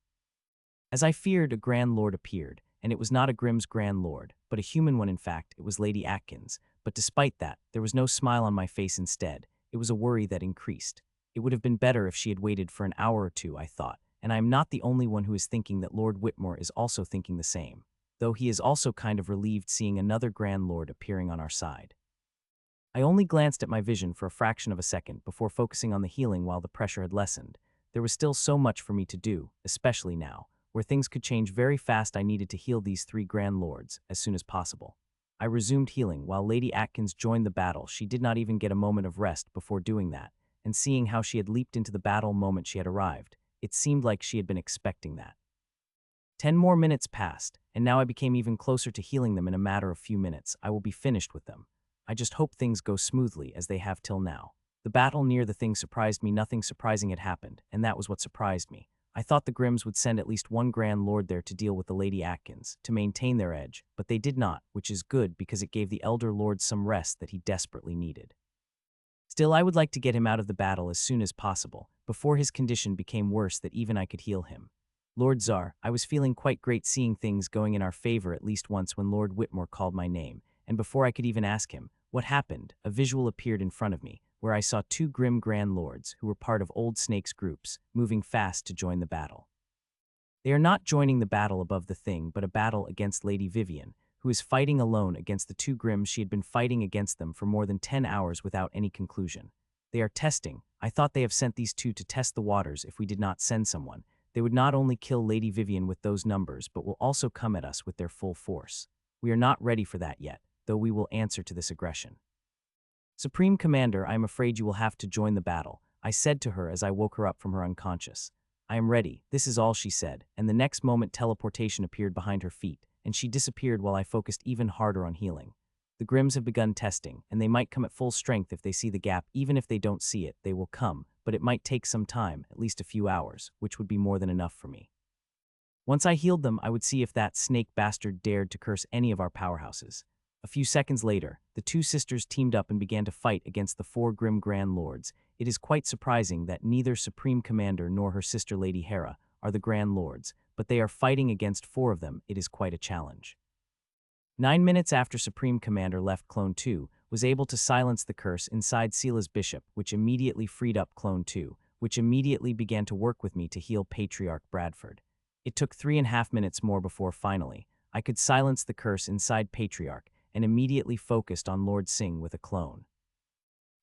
As I feared, a Grand Lord appeared, and it was not a Grimm's Grand Lord, but a human one. In fact, it was Lady Atkins, but despite that, there was no smile on my face. Instead, it was a worry that increased. It would have been better if she had waited for an hour or two, I thought, and I am not the only one who is thinking that Lord Whitmore is also thinking the same, though he is also kind of relieved seeing another Grand Lord appearing on our side. I only glanced at my vision for a fraction of a second before focusing on the healing while the pressure had lessened. There was still so much for me to do, especially now, where things could change very fast. I needed to heal these 3 Grand Lords as soon as possible. I resumed healing while Lady Atkins joined the battle. She did not even get a moment of rest before doing that, and seeing how she had leaped into the battle moment she had arrived, it seemed like she had been expecting that. 10 more minutes passed, and now I became even closer to healing them in a matter of few minutes. I will be finished with them. I just hope things go smoothly as they have till now. The battle near the thing surprised me. Nothing surprising had happened, and that was what surprised me. I thought the Grimms would send at least 1 Grand Lord there to deal with the Lady Atkins, to maintain their edge, but they did not, which is good because it gave the Elder Lord some rest that he desperately needed. Still, I would like to get him out of the battle as soon as possible, before his condition became worse that even I could heal him. Lord Czar, I was feeling quite great seeing things going in our favor at least once when Lord Whitmore called my name, and before I could even ask him what happened, a visual appeared in front of me, where I saw 2 Grimm Grand Lords, who were part of Old Snake's groups, moving fast to join the battle. They are not joining the battle above the thing, but a battle against Lady Vivian, who is fighting alone against the 2 Grimms. She had been fighting against them for more than 10 hours without any conclusion. They are testing. I thought they have sent these 2 to test the waters. If we did not send someone, they would not only kill Lady Vivian with those numbers, but will also come at us with their full force. We are not ready for that yet, though we will answer to this aggression. Supreme Commander, I am afraid you will have to join the battle, I said to her as I woke her up from her unconscious. I am ready, this is all she said, and the next moment teleportation appeared behind her feet, and she disappeared while I focused even harder on healing. The Grimms have begun testing, and they might come at full strength if they see the gap. Even if they don't see it, they will come, but it might take some time, at least a few hours, which would be more than enough for me. Once I healed them, I would see if that snake bastard dared to curse any of our powerhouses. A few seconds later, the 2 sisters teamed up and began to fight against the 4 Grimm Grand Lords. It is quite surprising that neither Supreme Commander nor her sister Lady Hera are the Grand Lords, but they are fighting against 4 of them. It is quite a challenge. 9 minutes after Supreme Commander left, Clone 2 was able to silence the curse inside Sela's bishop, which immediately freed up Clone 2, which immediately began to work with me to heal Patriarch Bradford. It took 3.5 minutes more before finally, I could silence the curse inside Patriarch, and immediately focused on Lord Singh with a clone.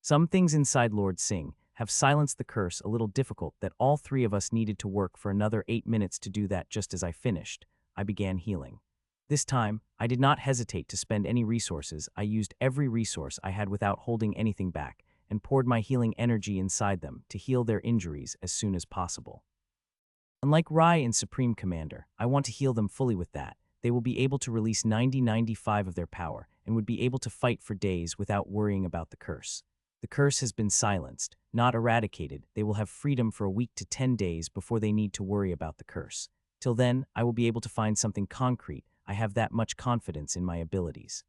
Some things inside Lord Singh have silenced the curse a little difficult that all 3 of us needed to work for another 8 minutes to do that. Just as I finished, I began healing. This time, I did not hesitate to spend any resources. I used every resource I had without holding anything back, and poured my healing energy inside them to heal their injuries as soon as possible. Unlike Rai and Supreme Commander, I want to heal them fully with that. They will be able to release 90-95 of their power and would be able to fight for days without worrying about the curse. The curse has been silenced, not eradicated. They will have freedom for a week to 10 days before they need to worry about the curse. Till then, I will be able to find something concrete. I have that much confidence in my abilities.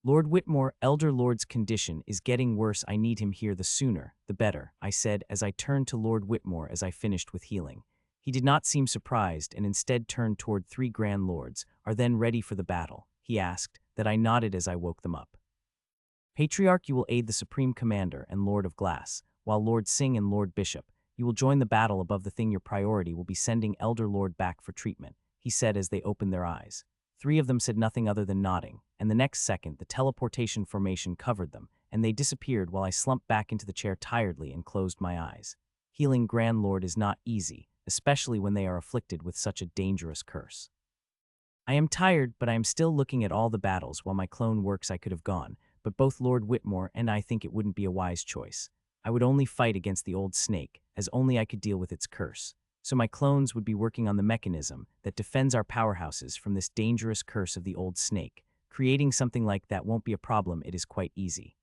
Lord Whitmore, Elder Lord's condition is getting worse. I need him here. The sooner, the better, I said as I turned to Lord Whitmore as I finished with healing. He did not seem surprised and instead turned toward 3 Grand Lords. Are then ready for the battle? He asked, that I nodded as I woke them up. Patriarch, you will aid the Supreme Commander and Lord of Glass, while Lord Singh and Lord Bishop, you will join the battle above the thing. Your priority will be sending Elder Lord back for treatment, he said as they opened their eyes. 3 of them said nothing other than nodding, and the next second the teleportation formation covered them, and they disappeared while I slumped back into the chair tiredly and closed my eyes. Healing Grand Lord is not easy, especially when they are afflicted with such a dangerous curse. I am tired, but I am still looking at all the battles while my clone works. I could have gone, but both Lord Whitmore and I think it wouldn't be a wise choice. I would only fight against the old snake, as only I could deal with its curse. So my clones would be working on the mechanism that defends our powerhouses from this dangerous curse of the old snake. Creating something like that won't be a problem. It is quite easy.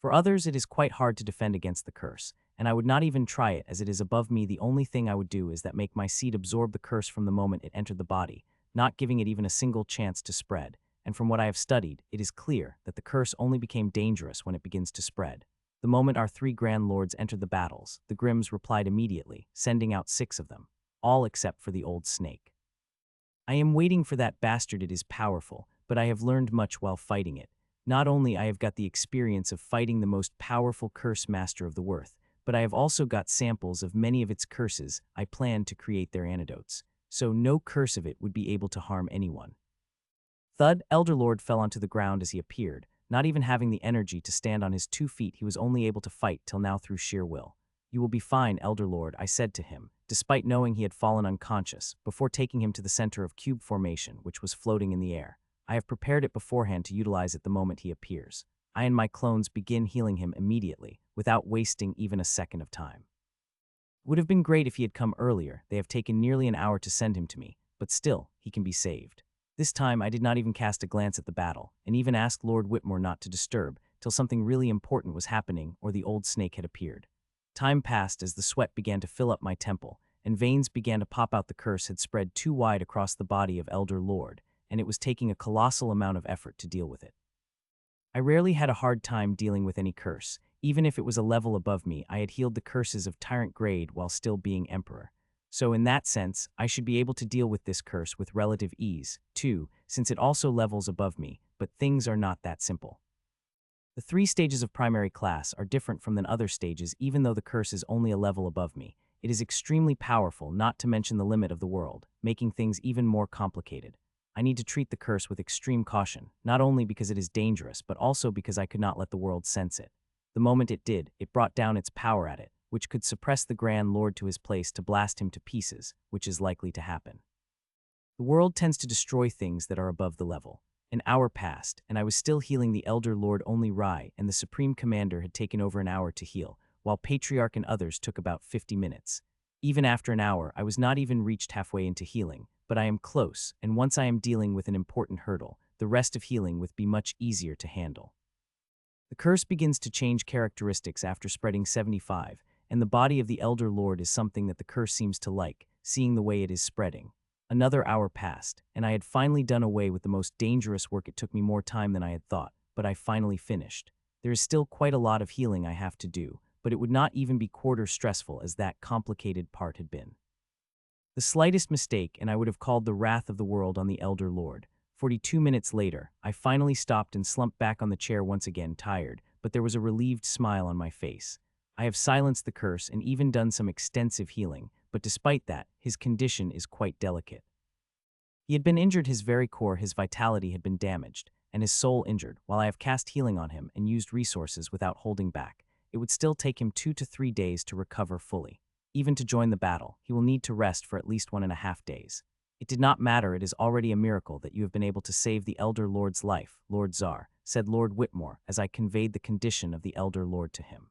For others, it is quite hard to defend against the curse, and I would not even try it as it is above me. The only thing I would do is that make my seed absorb the curse from the moment it entered the body, not giving it even a single chance to spread. And from what I have studied, it is clear that the curse only became dangerous when it begins to spread. The moment our 3 grand lords entered the battles, the Grimms replied immediately, sending out 6 of them, all except for the old snake. I am waiting for that bastard. It is powerful, but I have learned much while fighting it. Not only I have got the experience of fighting the most powerful curse master of the Worth, but I have also got samples of many of its curses. I plan to create their antidotes, so no curse of it would be able to harm anyone. Thud, Elder Lord fell onto the ground as he appeared, not even having the energy to stand on his 2 feet. He was only able to fight till now through sheer will. You will be fine, Elder Lord, I said to him, despite knowing he had fallen unconscious, before taking him to the center of cube formation, which was floating in the air. I have prepared it beforehand to utilize it the moment he appears. I and my clones begin healing him immediately, without wasting even a second of time. It would have been great if he had come earlier. They have taken nearly an hour to send him to me, but still, he can be saved. This time I did not even cast a glance at the battle, and even asked Lord Whitmore not to disturb, till something really important was happening or the old snake had appeared. Time passed as the sweat began to fill up my temple, and veins began to pop out. The curse had spread too wide across the body of Elder Lord, and it was taking a colossal amount of effort to deal with it. I rarely had a hard time dealing with any curse. Even if it was a level above me, I had healed the curses of Tyrant grade while still being Emperor. So in that sense, I should be able to deal with this curse with relative ease, too, since it also levels above me, but things are not that simple. The 3 stages of primary class are different from than other stages. Even though the curse is only a level above me, it is extremely powerful, not to mention the limit of the world, making things even more complicated. I need to treat the curse with extreme caution, not only because it is dangerous, but also because I could not let the world sense it. The moment it did, it brought down its power at it, which could suppress the Grand Lord to his place to blast him to pieces, which is likely to happen. The world tends to destroy things that are above the level. An hour passed, and I was still healing the Elder Lord. Only Rai and the Supreme Commander had taken over an hour to heal, while Patriarch and others took about 50 minutes. Even after an hour, I was not even reached halfway into healing, but I am close, and once I am dealing with an important hurdle, the rest of healing would be much easier to handle. The curse begins to change characteristics after spreading 75, and the body of the Elder Lord is something that the curse seems to like, seeing the way it is spreading. Another hour passed, and I had finally done away with the most dangerous work. It took me more time than I had thought, but I finally finished. There is still quite a lot of healing I have to do, but it would not even be quarter stressful as that complicated part had been. The slightest mistake, and I would have called the wrath of the world on the Elder Lord. 42 minutes later, I finally stopped and slumped back on the chair once again, tired, but there was a relieved smile on my face. I have silenced the curse and even done some extensive healing, but despite that, his condition is quite delicate. He had been injured, his very core, his vitality had been damaged, and his soul injured. While I have cast healing on him and used resources without holding back, it would still take him 2 to 3 days to recover fully. Even to join the battle, he will need to rest for at least 1.5 days. It did not matter. It is already a miracle that you have been able to save the Elder Lord's life, Lord Czar, said Lord Whitmore as I conveyed the condition of the Elder Lord to him.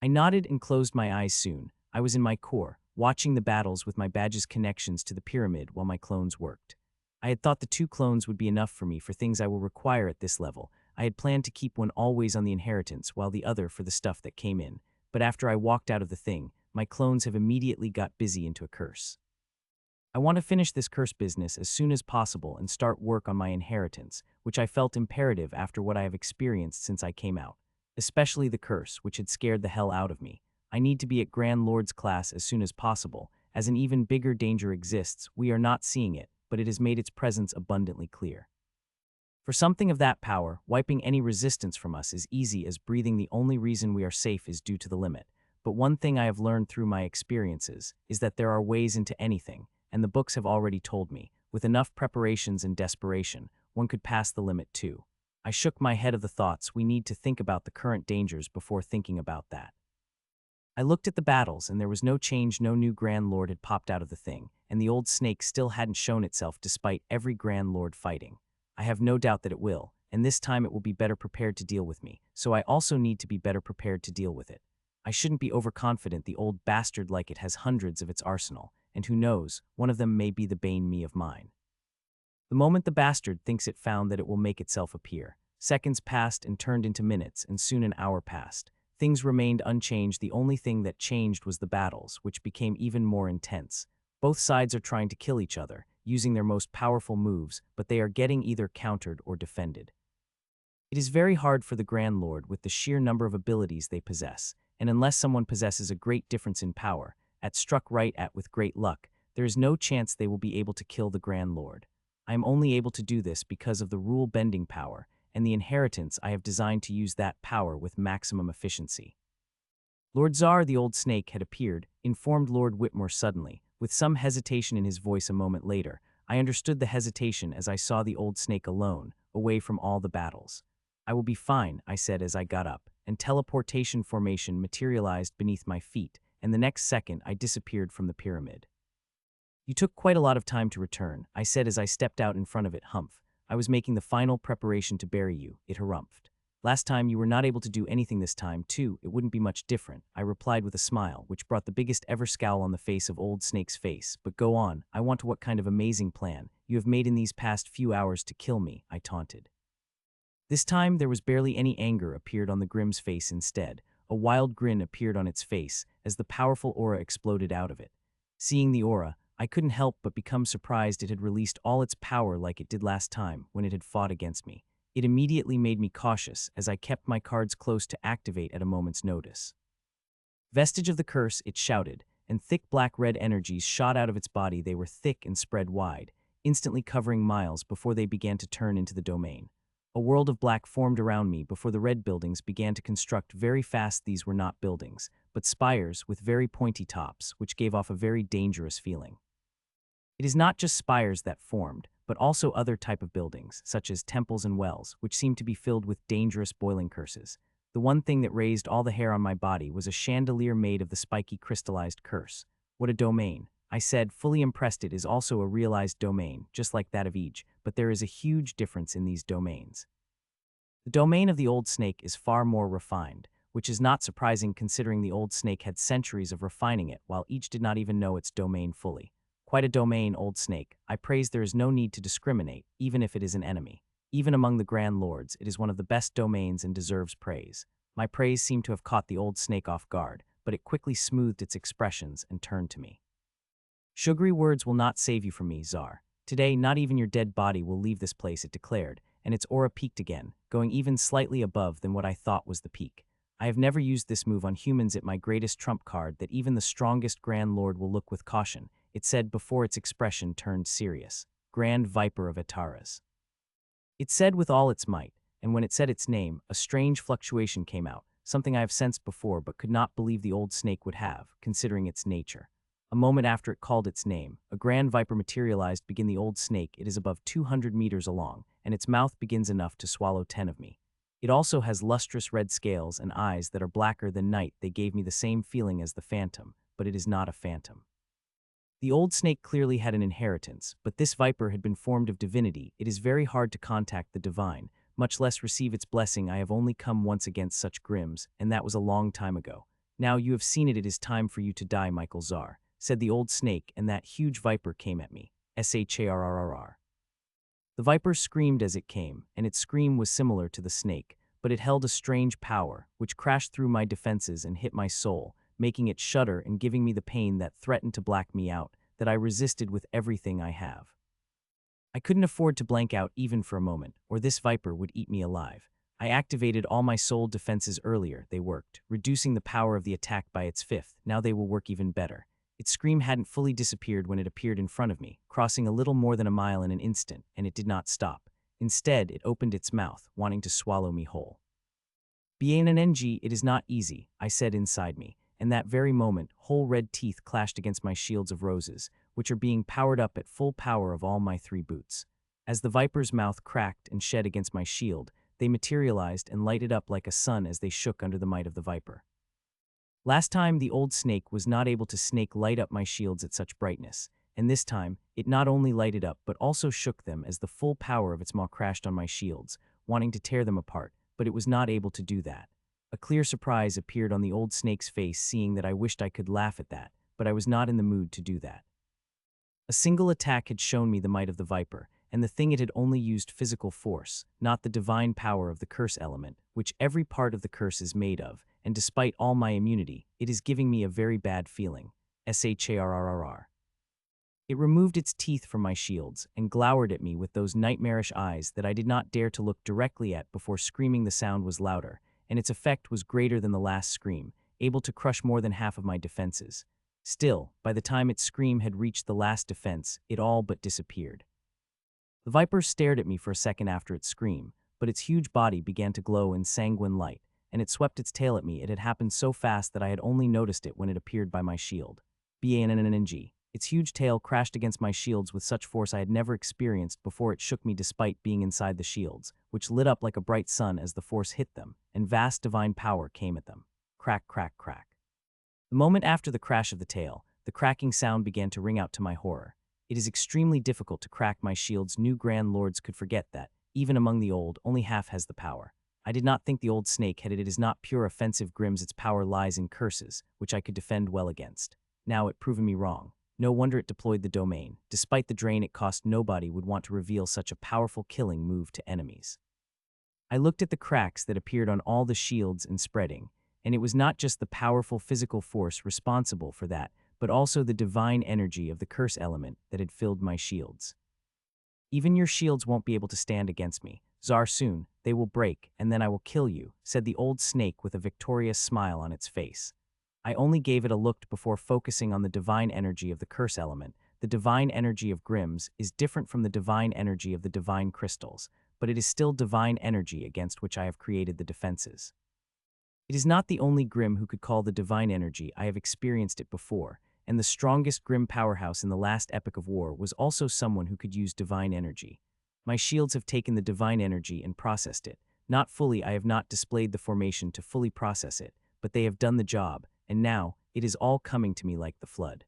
I nodded and closed my eyes soon. I was in my core, watching the battles with my badge's connections to the pyramid while my clones worked. I had thought the 2 clones would be enough for me for things I will require at this level. I had planned to keep one always on the inheritance while the other for the stuff that came in, but after I walked out of the thing, my clones have immediately got busy into a curse. I want to finish this curse business as soon as possible and start work on my inheritance, which I felt imperative after what I have experienced since I came out. Especially the curse, which had scared the hell out of me. I need to be at Grand Lord's class as soon as possible, as an even bigger danger exists. We are not seeing it, but it has made its presence abundantly clear. For something of that power, wiping any resistance from us is easy as breathing. The only reason we are safe is due to the limit. But one thing I have learned through my experiences is that there are ways into anything, and the books have already told me, with enough preparations and desperation, one could pass the limit too. I shook my head of the thoughts. We need to think about the current dangers before thinking about that. I looked at the battles, and there was no change. No new Grand Lord had popped out of the thing, and the old snake still hadn't shown itself despite every Grand Lord fighting. I have no doubt that it will, and this time it will be better prepared to deal with me, so I also need to be better prepared to deal with it. I shouldn't be overconfident. The old bastard like it has hundreds of its arsenal, and who knows, one of them may be the bane me of mine. The moment the bastard thinks it found that it will make itself appear. Seconds passed and turned into minutes, and soon an hour passed. Things remained unchanged. The only thing that changed was the battles, which became even more intense. Both sides are trying to kill each other, using their most powerful moves, but they are getting either countered or defended. It is very hard for the Grand Lord with the sheer number of abilities they possess, and unless someone possesses a great difference in power, struck right at with great luck, there is no chance they will be able to kill the Grand Lord. I am only able to do this because of the rule-bending power, and the inheritance I have designed to use that power with maximum efficiency. Lord Czar the Old Snake had appeared, informed Lord Whitmore suddenly, with some hesitation in his voice a moment later. I understood the hesitation as I saw the Old Snake alone, away from all the battles. I will be fine, I said as I got up, and teleportation formation materialized beneath my feet, and the next second I disappeared from the pyramid. You took quite a lot of time to return, I said as I stepped out in front of it. Humph. I was making the final preparation to bury you, it harumphed. Last time you were not able to do anything. This time, too, it wouldn't be much different, I replied with a smile, which brought the biggest ever scowl on the face of Old Snake's face. But go on, I want to. What kind of amazing plan you have made in these past few hours to kill me, I taunted. This time there was barely any anger appeared on the Grimm's face. Instead, a wild grin appeared on its face as the powerful aura exploded out of it. Seeing the aura, I couldn't help but become surprised. It had released all its power like it did last time when it had fought against me. It immediately made me cautious as I kept my cards close to activate at a moment's notice. Vestige of the curse, it shouted, and thick black-red energies shot out of its body. They were thick and spread wide, instantly covering miles before they began to turn into the domain. A world of black formed around me before the red buildings began to construct very fast. These were not buildings, but spires with very pointy tops, which gave off a very dangerous feeling. It is not just spires that formed, but also other type of buildings, such as temples and wells, which seemed to be filled with dangerous boiling curses. The one thing that raised all the hair on my body was a chandelier made of the spiky crystallized curse. What a domain, I said, fully impressed. It is also a realized domain, just like that of each, but there is a huge difference in these domains. The domain of the Old Snake is far more refined, which is not surprising considering the Old Snake had centuries of refining it while each did not even know its domain fully. Quite a domain, Old Snake. I praise. There is no need to discriminate, even if it is an enemy. Even among the Grand Lords, it is one of the best domains and deserves praise. My praise seemed to have caught the Old Snake off guard, but it quickly smoothed its expressions and turned to me. Sugary words will not save you from me, Czar. Today, not even your dead body will leave this place, it declared, and its aura peaked again, going even slightly above than what I thought was the peak. I have never used this move on humans. It my greatest trump card that even the strongest Grand Lord will look with caution, it said before its expression turned serious. Grand Viper of Ataras. It said with all its might, and when it said its name, a strange fluctuation came out, something I have sensed before but could not believe the Old Snake would have, considering its nature. A moment after it called its name, a Grand Viper materialized. Begin the Old Snake. It is above 200 meters long, and its mouth begins enough to swallow 10 of me. It also has lustrous red scales and eyes that are blacker than night. They gave me the same feeling as the phantom, but it is not a phantom. The Old Snake clearly had an inheritance, but this viper had been formed of divinity. It is very hard to contact the divine, much less receive its blessing. I have only come once against such Grimms, and that was a long time ago. Now you have seen it. It is time for you to die, Michael Czar, said the Old Snake, and that huge viper came at me. Sharrrr. The viper screamed as it came, and its scream was similar to the snake, but it held a strange power, which crashed through my defenses and hit my soul, making it shudder and giving me the pain that threatened to black me out, that I resisted with everything I have. I couldn't afford to blank out even for a moment, or this viper would eat me alive. I activated all my soul defenses earlier. They worked, reducing the power of the attack by its fifth. Now they will work even better. Its scream hadn't fully disappeared when it appeared in front of me, crossing a little more than a mile in an instant, and it did not stop. Instead, it opened its mouth, wanting to swallow me whole. Being an NG, it is not easy, I said inside me, and that very moment, whole red teeth clashed against my shields of roses, which are being powered up at full power of all my 3 boots. As the viper's mouth cracked and shed against my shield, they materialized and lighted up like a sun as they shook under the might of the viper. Last time, the Old Snake was not able to snake light up my shields at such brightness, and this time, it not only lighted up but also shook them as the full power of its maw crashed on my shields, wanting to tear them apart, but it was not able to do that. A clear surprise appeared on the Old Snake's face, seeing that I wished I could laugh at that, but I was not in the mood to do that. A single attack had shown me the might of the viper, and the thing it had only used physical force, not the divine power of the curse element, which every part of the curse is made of, and despite all my immunity, it is giving me a very bad feeling. Sharrrr. It removed its teeth from my shields and glowered at me with those nightmarish eyes that I did not dare to look directly at before screaming. The sound was louder, and its effect was greater than the last scream, able to crush more than half of my defenses. Still, by the time its scream had reached the last defense, it all but disappeared. The viper stared at me for a second after its scream, but its huge body began to glow in sanguine light, and it swept its tail at me. It had happened so fast that I had only noticed it when it appeared by my shield. Banng. Its huge tail crashed against my shields with such force I had never experienced before. It shook me despite being inside the shields, which lit up like a bright sun as the force hit them, and vast divine power came at them. Crack, crack, crack. The moment after the crash of the tail, the cracking sound began to ring out. To my horror, it is extremely difficult to crack my shields. New grand lords could forget that, even among the old, only half has the power. I did not think the old snake-headed. It is not pure offensive grims. Its power lies in curses, which I could defend well against. Now it proven me wrong. No wonder it deployed the domain. Despite the drain it cost, nobody would want to reveal such a powerful killing move to enemies. I looked at the cracks that appeared on all the shields and spreading, and it was not just the powerful physical force responsible for that, but also the divine energy of the curse element that had filled my shields. Even your shields won't be able to stand against me. Czar, soon, they will break, and then I will kill you, said the old snake with a victorious smile on its face. I only gave it a look before focusing on the divine energy of the curse element. The divine energy of Grims is different from the divine energy of the divine crystals, but it is still divine energy against which I have created the defenses. It is not the only Grim who could call the divine energy. I have experienced it before, and the strongest Grim powerhouse in the last epic of war was also someone who could use divine energy. My shields have taken the divine energy and processed it. Not fully, I have not displayed the formation to fully process it, but they have done the job, and now, it is all coming to me like the flood.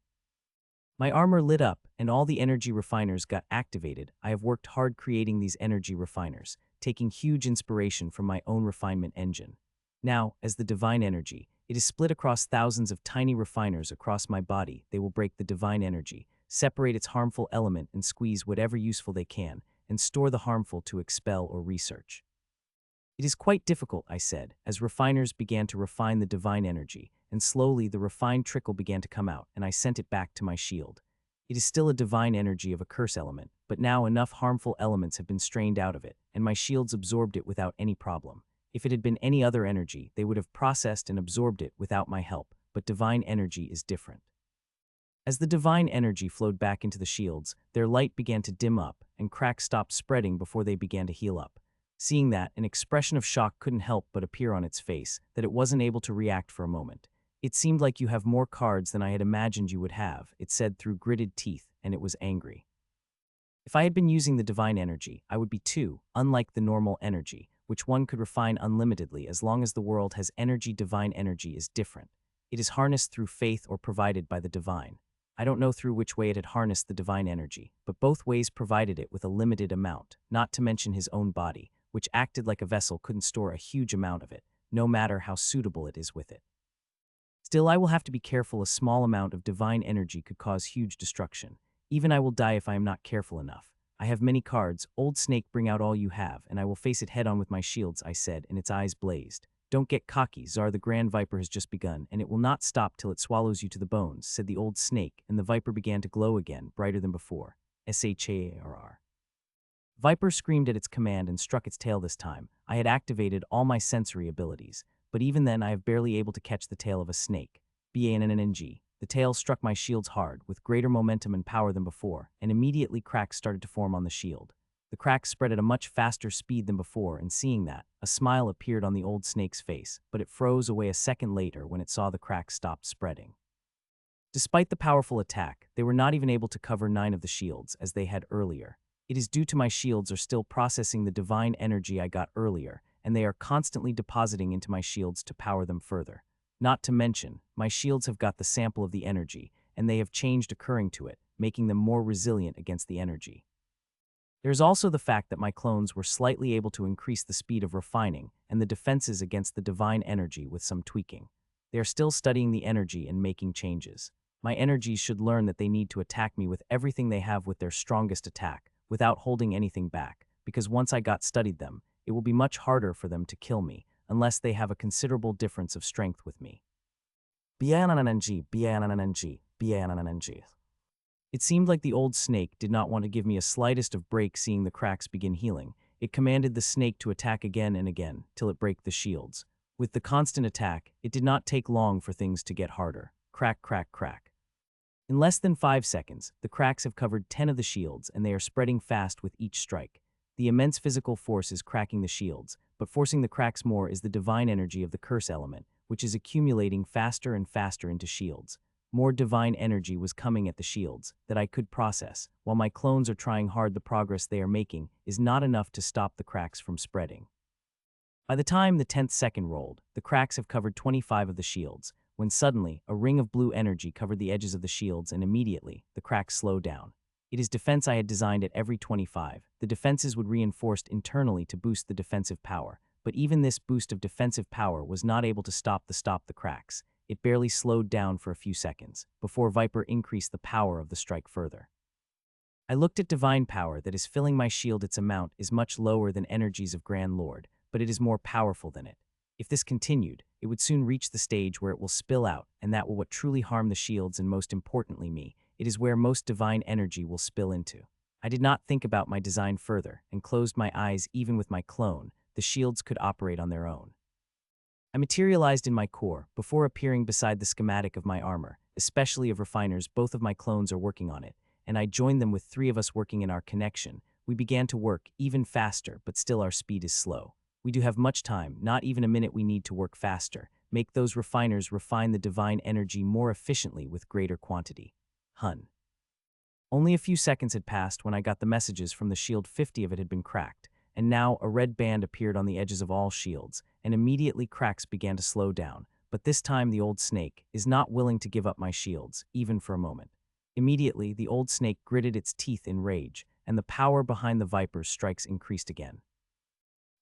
My armor lit up, and all the energy refiners got activated. I have worked hard creating these energy refiners, taking huge inspiration from my own refinement engine. Now, as the divine energy, it is split across thousands of tiny refiners across my body. They will break the divine energy, separate its harmful element, and squeeze whatever useful they can, and store the harmful to expel or research. It is quite difficult, I said, as refiners began to refine the divine energy, and slowly the refined trickle began to come out, and I sent it back to my shield. It is still a divine energy of a curse element, but now enough harmful elements have been strained out of it, and my shields absorbed it without any problem. If it had been any other energy, they would have processed and absorbed it without my help, but divine energy is different. As the divine energy flowed back into the shields, their light began to dim up, and cracks stopped spreading before they began to heal up. Seeing that, an expression of shock couldn't help but appear on its face, that it wasn't able to react for a moment. It seemed like you have more cards than I had imagined you would have, it said through gritted teeth, and it was angry. If I had been using the divine energy, I would be too, unlike the normal energy, which one could refine unlimitedly as long as the world has energy. Divine energy is different. It is harnessed through faith or provided by the divine. I don't know through which way it had harnessed the divine energy, but both ways provided it with a limited amount, not to mention his own body, which acted like a vessel, couldn't store a huge amount of it, no matter how suitable it is with it. Still, I will have to be careful. A small amount of divine energy could cause huge destruction. Even I will die if I am not careful enough. I have many cards. Old snake, bring out all you have, and I will face it head-on with my shields, I said, and its eyes blazed. Don't get cocky, Czar, the grand viper has just begun, and it will not stop till it swallows you to the bones, said the old snake, and the viper began to glow again, brighter than before. Sharrrr. Viper screamed at its command and struck its tail this time. I had activated all my sensory abilities, but even then I have barely able to catch the tail of a snake. Banng. The tail struck my shields hard, with greater momentum and power than before, and immediately cracks started to form on the shield. The cracks spread at a much faster speed than before, and seeing that, a smile appeared on the old snake's face, but it froze away a second later when it saw the cracks stop spreading. Despite the powerful attack, they were not even able to cover 9 of the shields, as they had earlier. It is due to my shields are still processing the divine energy I got earlier, and they are constantly depositing into my shields to power them further. Not to mention, my shields have got the sample of the energy, and they have changed occurring to it, making them more resilient against the energy. There's also the fact that my clones were slightly able to increase the speed of refining and the defenses against the divine energy with some tweaking. They are still studying the energy and making changes. My energies should learn that they need to attack me with everything they have with their strongest attack, without holding anything back, because once I got studied them, it will be much harder for them to kill me, unless they have a considerable difference of strength with me. BNNNG, BNNNG, BNNNG. It seemed like the old snake did not want to give me a slightest of break seeing the cracks begin healing. It commanded the snake to attack again and again, till it break the shields. With the constant attack, it did not take long for things to get harder. Crack, crack, crack. In less than 5 seconds, the cracks have covered 10 of the shields, and they are spreading fast with each strike. The immense physical force is cracking the shields, but forcing the cracks more is the divine energy of the curse element, which is accumulating faster and faster into shields. More divine energy was coming at the shields that I could process, while my clones are trying hard. The progress they are making is not enough to stop the cracks from spreading. By the time the 10th second rolled, the cracks have covered 25 of the shields, when suddenly a ring of blue energy covered the edges of the shields, and immediately the cracks slowed down. It is defense I had designed at every 25. The defenses would reinforced internally to boost the defensive power, but even this boost of defensive power was not able to stop the cracks. It barely slowed down for a few seconds, before Viper increased the power of the strike further. I looked at divine power that is filling my shield. Its amount is much lower than energies of Grand Lord, but it is more powerful than it. If this continued, it would soon reach the stage where it will spill out, and that will what truly harm the shields and most importantly me. It is where most divine energy will spill into. I did not think about my design further, and closed my eyes. Even with my clone, the shields could operate on their own. I materialized in my core, before appearing beside the schematic of my armor, especially of refiners. Both of my clones are working on it, and I joined them with 3 of us working in our connection. We began to work even faster, but still our speed is slow. We do have much time, not even a minute. We need to work faster, make those refiners refine the divine energy more efficiently with greater quantity. Hun. Only a few seconds had passed when I got the messages from the shield. 50 of it had been cracked, and now a red band appeared on the edges of all shields, and immediately cracks began to slow down. But this time the old snake is not willing to give up my shields, even for a moment. Immediately, the old snake gritted its teeth in rage, and the power behind the Viper's strikes increased again.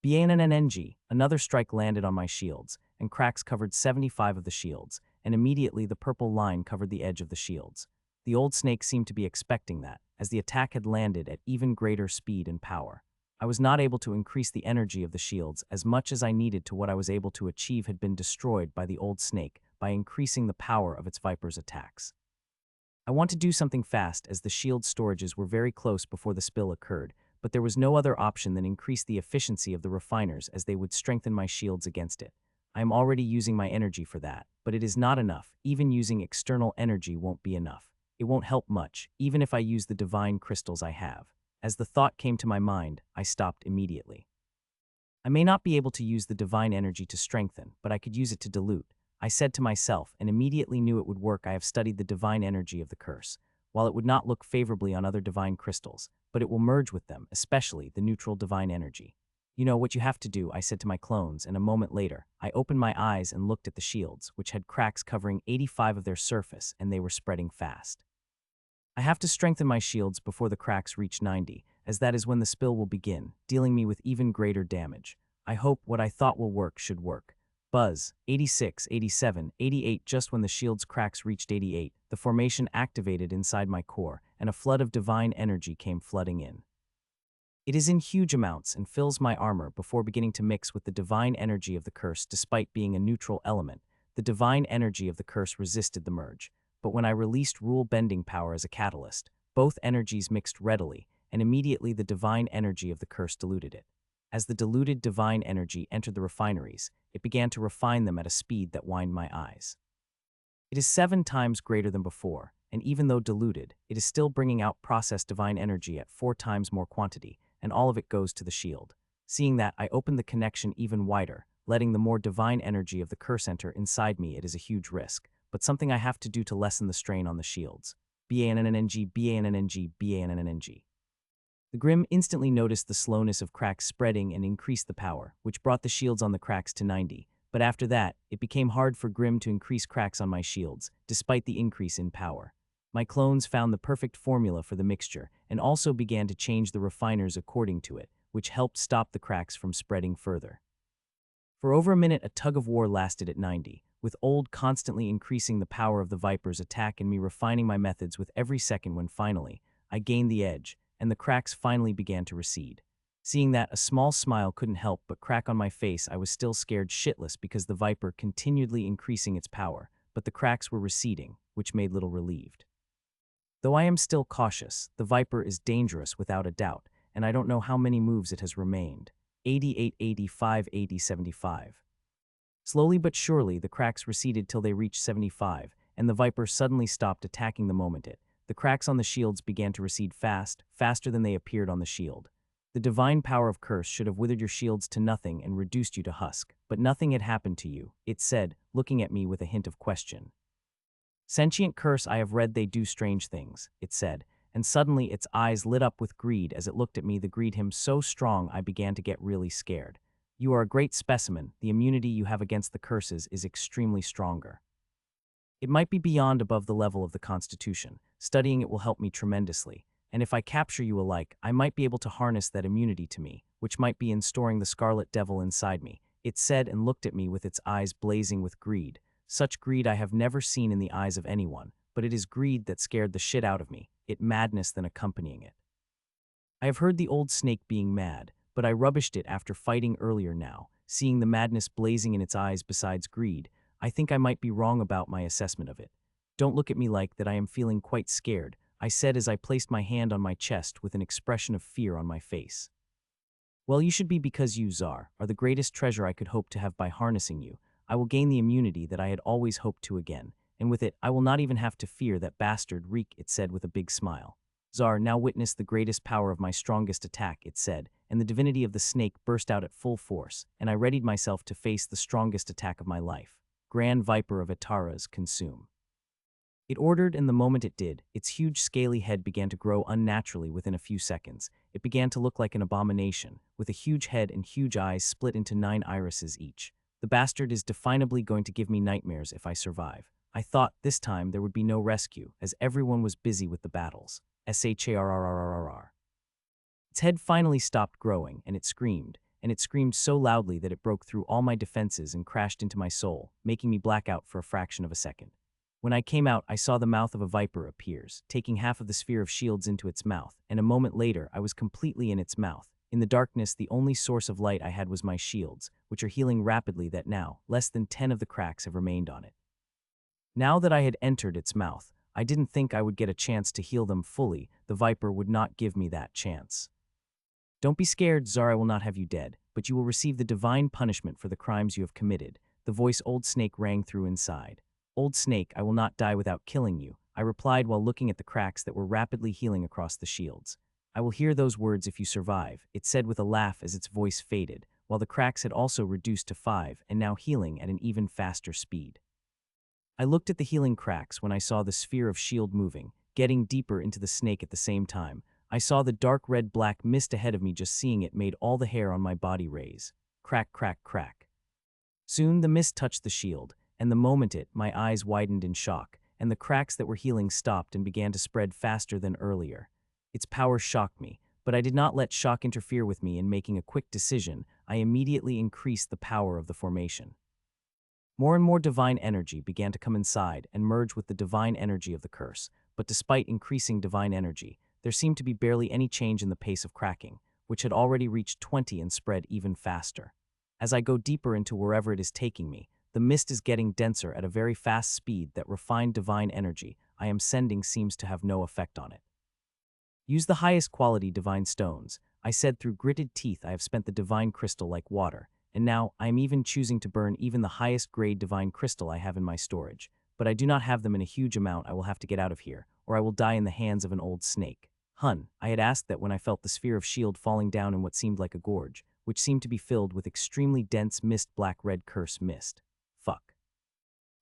BNNNG, another strike landed on my shields, and cracks covered 75 of the shields, and immediately the purple line covered the edge of the shields. The old snake seemed to be expecting that, as the attack had landed at even greater speed and power. I was not able to increase the energy of the shields as much as I needed to. What I was able to achieve had been destroyed by the old snake by increasing the power of its Viper's attacks. I want to do something fast, as the shield storages were very close before the spill occurred, but there was no other option than increase the efficiency of the refiners, as they would strengthen my shields against it. I am already using my energy for that, but it is not enough. Even using external energy won't be enough. It won't help much, even if I use the divine crystals I have. As the thought came to my mind, I stopped immediately. I may not be able to use the divine energy to strengthen, but I could use it to dilute, I said to myself, and immediately knew it would work. I have studied the divine energy of the curse. While it would not look favorably on other divine crystals, but it will merge with them, especially the neutral divine energy. You know what you have to do, I said to my clones, and a moment later, I opened my eyes and looked at the shields, which had cracks covering 85 of their surface, and they were spreading fast. I have to strengthen my shields before the cracks reach 90, as that is when the spill will begin, dealing me with even greater damage. I hope what I thought will work should work. Buzz, 86, 87, 88. Just when the shield's cracks reached 88, the formation activated inside my core, and a flood of divine energy came flooding in. It is in huge amounts and fills my armor before beginning to mix with the divine energy of the curse. Despite being a neutral element, the divine energy of the curse resisted the merge. But when I released rule bending power as a catalyst, both energies mixed readily, and immediately the divine energy of the curse diluted it. As the diluted divine energy entered the refineries, it began to refine them at a speed that wined my eyes. It is 7 times greater than before, and even though diluted, it is still bringing out processed divine energy at 4 times more quantity, and all of it goes to the shield. Seeing that, I opened the connection even wider, letting the more divine energy of the curse enter inside me. It is a huge risk, but something I have to do to lessen the strain on the shields. BANNNG, BANNNG, BANNNG. The Grim instantly noticed the slowness of cracks spreading and increased the power, which brought the shields on the cracks to 90. But after that, it became hard for Grim to increase cracks on my shields, despite the increase in power. My clones found the perfect formula for the mixture, and also began to change the refiners according to it, which helped stop the cracks from spreading further. For over a minute, a tug-of-war lasted at 90, with Old constantly increasing the power of the Viper's attack and me refining my methods with every second. When finally, I gained the edge, and the cracks finally began to recede. Seeing that, a small smile couldn't help but crack on my face. I was still scared shitless because the viper continually increasing its power, but the cracks were receding, which made little relieved. Though I am still cautious, the viper is dangerous without a doubt, and I don't know how many moves it has remained. 88, 85, 80, 75. Slowly but surely, the cracks receded till they reached 75, and the viper suddenly stopped attacking the moment the cracks on the shields began to recede faster than they appeared on the shield. The divine power of curse should have withered your shields to nothing and reduced you to husk, but nothing had happened to you, it said, looking at me with a hint of question. Sentient curse, I have read they do strange things, it said, and suddenly its eyes lit up with greed as it looked at me. The greed him so strong I began to get really scared. You are a great specimen. The immunity you have against the curses is extremely stronger. It might be beyond above the level of the Constitution. Studying it will help me tremendously, and if I capture you alike, I might be able to harness that immunity to me, which might be in storing the scarlet devil inside me, it said, and looked at me with its eyes blazing with greed. Such greed I have never seen in the eyes of anyone, but it is greed that scared the shit out of me, it madness than accompanying it. I have heard the old snake being mad, but I rubbished it after fighting earlier now. Seeing the madness blazing in its eyes besides greed, I think I might be wrong about my assessment of it. Don't look at me like that. I am feeling quite scared, I said as I placed my hand on my chest with an expression of fear on my face. Well, you should be, because you, Czar, are the greatest treasure I could hope to have. By harnessing you, I will gain the immunity that I had always hoped to again, and with it I will not even have to fear that bastard Reek, it said with a big smile. Czar, now witness the greatest power of my strongest attack, it said, and the divinity of the snake burst out at full force, and I readied myself to face the strongest attack of my life. Grand Viper of Atara's consume. It ordered, and the moment it did, its huge scaly head began to grow unnaturally within a few seconds. It began to look like an abomination, with a huge head and huge eyes split into 9 irises each. The bastard is definably going to give me nightmares if I survive. I thought this time there would be no rescue, as everyone was busy with the battles. Sharrrrrrrr. Its head finally stopped growing, and it screamed so loudly that it broke through all my defenses and crashed into my soul, making me black out for a fraction of a second. When I came out, I saw the mouth of a viper appears, taking half of the sphere of shields into its mouth, and a moment later I was completely in its mouth. In the darkness, the only source of light I had was my shields, which are healing rapidly. That now, less than 10 of the cracks have remained on it. Now that I had entered its mouth, I didn't think I would get a chance to heal them fully. The viper would not give me that chance. Don't be scared, Czar, I will not have you dead, but you will receive the divine punishment for the crimes you have committed. The voice Old Snake rang through inside. Old Snake, I will not die without killing you, I replied while looking at the cracks that were rapidly healing across the shields. I will hear those words if you survive, it said with a laugh as its voice faded, while the cracks had also reduced to 5 and now healing at an even faster speed. I looked at the healing cracks when I saw the sphere of shield moving, getting deeper into the snake at the same time. I saw the dark red-black mist ahead of me. Just seeing it made all the hair on my body raise. Crack, crack, crack. Soon the mist touched the shield, and the moment my eyes widened in shock, and the cracks that were healing stopped and began to spread faster than earlier. Its power shocked me, but I did not let shock interfere with me. In making a quick decision, I immediately increased the power of the formation. More and more divine energy began to come inside and merge with the divine energy of the curse, but despite increasing divine energy, there seemed to be barely any change in the pace of cracking, which had already reached 20 and spread even faster. As I go deeper into wherever it is taking me, the mist is getting denser at a very fast speed. That refined divine energy I am sending seems to have no effect on it. Use the highest quality divine stones, I said through gritted teeth. I have spent the divine crystal like water, and now I am even choosing to burn even the highest grade divine crystal I have in my storage, but I do not have them in a huge amount. I will have to get out of here, or I will die in the hands of an old snake. I had asked that when I felt the sphere of shield falling down in what seemed like a gorge, which seemed to be filled with extremely dense mist, black-red curse mist. Fuck.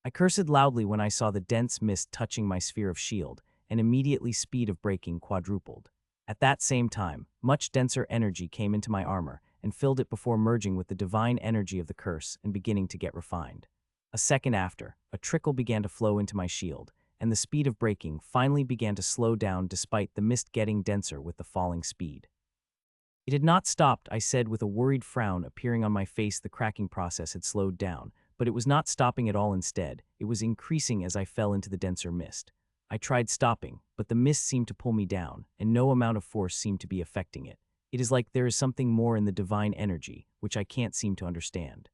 I cursed loudly when I saw the dense mist touching my sphere of shield, and immediately speed of breaking quadrupled. At that same time, much denser energy came into my armor and filled it before merging with the divine energy of the curse and beginning to get refined. A second after, a trickle began to flow into my shield, and the speed of breaking finally began to slow down despite the mist getting denser with the falling speed. It had not stopped, I said with a worried frown appearing on my face. The cracking process had slowed down, but it was not stopping at all. Instead, it was increasing as I fell into the denser mist. I tried stopping, but the mist seemed to pull me down, and no amount of force seemed to be affecting it. It is like there is something more in the divine energy, which I can't seem to understand.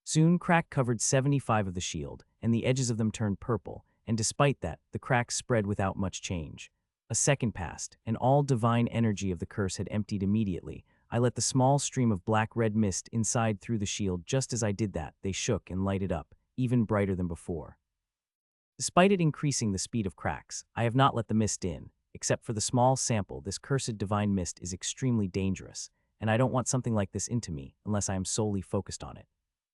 Soon, crack covered 75 of the shield, and the edges of them turned purple, and despite that, the cracks spread without much change. A second passed, and all divine energy of the curse had emptied immediately. I let the small stream of black-red mist inside through the shield. Just as I did that, they shook and lighted up, even brighter than before. Despite it increasing the speed of cracks, I have not let the mist in. Except for the small sample, this cursed divine mist is extremely dangerous, and I don't want something like this into me unless I am solely focused on it.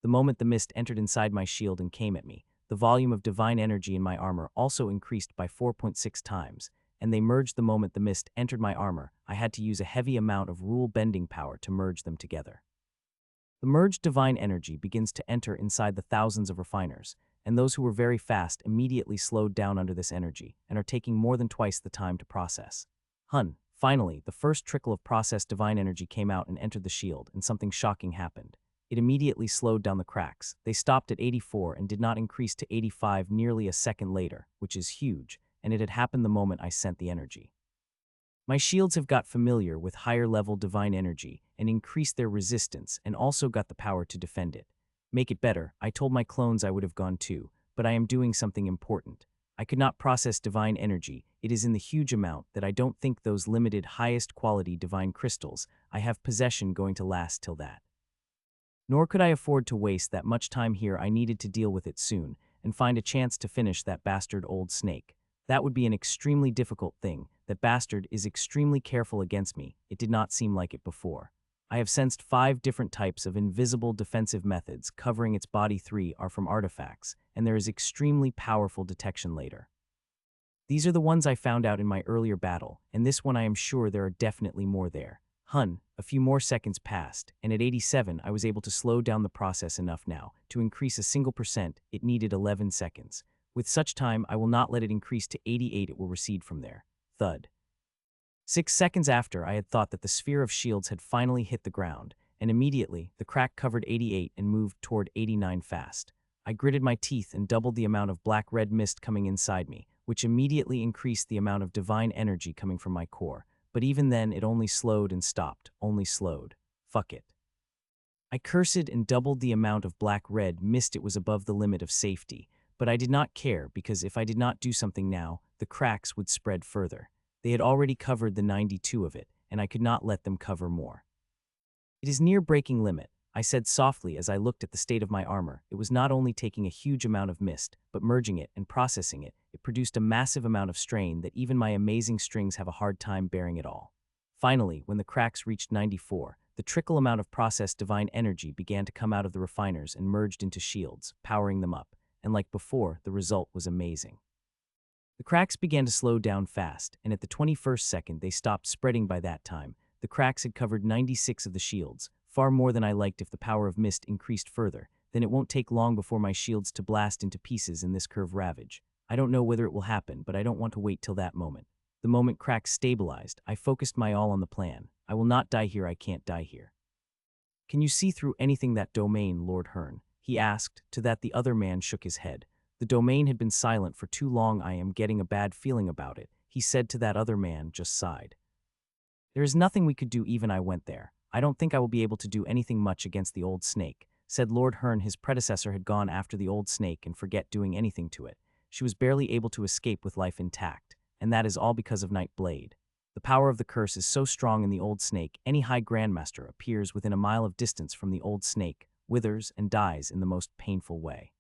The moment the mist entered inside my shield and came at me, the volume of divine energy in my armor also increased by 4.6 times, and they merged the moment the mist entered my armor. I had to use a heavy amount of rule-bending power to merge them together. The merged divine energy begins to enter inside the thousands of refiners, and those who were very fast immediately slowed down under this energy and are taking more than twice the time to process. Finally, the first trickle of processed divine energy came out and entered the shield, and something shocking happened. It immediately slowed down the cracks. They stopped at 84 and did not increase to 85 nearly a second later, which is huge, and it had happened the moment I sent the energy. My shields have got familiar with higher-level divine energy and increased their resistance and also got the power to defend it. Make it better, I told my clones I would have gone too, but I am doing something important. I could not process divine energy. It is in the huge amount that I don't think those limited highest-quality divine crystals I have possession going to last till that. Nor could I afford to waste that much time here. I needed to deal with it soon and find a chance to finish that bastard old snake. That would be an extremely difficult thing. That bastard is extremely careful against me. It did not seem like it before. I have sensed 5 different types of invisible defensive methods covering its body. 3 are from artifacts, and there is extremely powerful detection later. These are the ones I found out in my earlier battle, and this one I am sure there are definitely more there. A few more seconds passed, and at 87 I was able to slow down the process enough now. To increase a single %, it needed 11 seconds. With such time, I will not let it increase to 88. It will recede from there. Thud. 6 seconds after, I had thought that the sphere of shields had finally hit the ground, and immediately, the crack covered 88 and moved toward 89 fast. I gritted my teeth and doubled the amount of black-red mist coming inside me, which immediately increased the amount of divine energy coming from my core. But even then, it only slowed and stopped, only slowed. Fuck it. I cursed and doubled the amount of black-red mist. It was above the limit of safety, but I did not care because if I did not do something now, the cracks would spread further. They had already covered the 92 of it, and I could not let them cover more. It is near breaking limit, I said softly as I looked at the state of my armor. It was not only taking a huge amount of mist, but merging it and processing it. It produced a massive amount of strain that even my amazing strings have a hard time bearing it all. Finally, when the cracks reached 94, the trickle amount of processed divine energy began to come out of the refiners and merged into shields, powering them up, and like before, the result was amazing. The cracks began to slow down fast, and at the 21st second they stopped spreading. By that time, the cracks had covered 96 of the shields, far more than I liked. If the power of mist increased further, then it won't take long before my shields to blast into pieces in this curve ravage. I don't know whether it will happen, but I don't want to wait till that moment. The moment cracks stabilized, I focused my all on the plan. I will not die here. I can't die here. Can you see through anything that domain, Lord Hearn? He asked. To that the other man shook his head. The domain had been silent for too long. I am getting a bad feeling about it, he said to that other man. Just sighed. There is nothing we could do. Even I went there. I don't think I will be able to do anything much against the old snake, said Lord Hearn. His predecessor had gone after the old snake and forget doing anything to it. She was barely able to escape with life intact, and that is all because of Night Blade. The power of the curse is so strong in the old snake, any high grandmaster appears within a mile of distance from the old snake, withers and dies in the most painful way.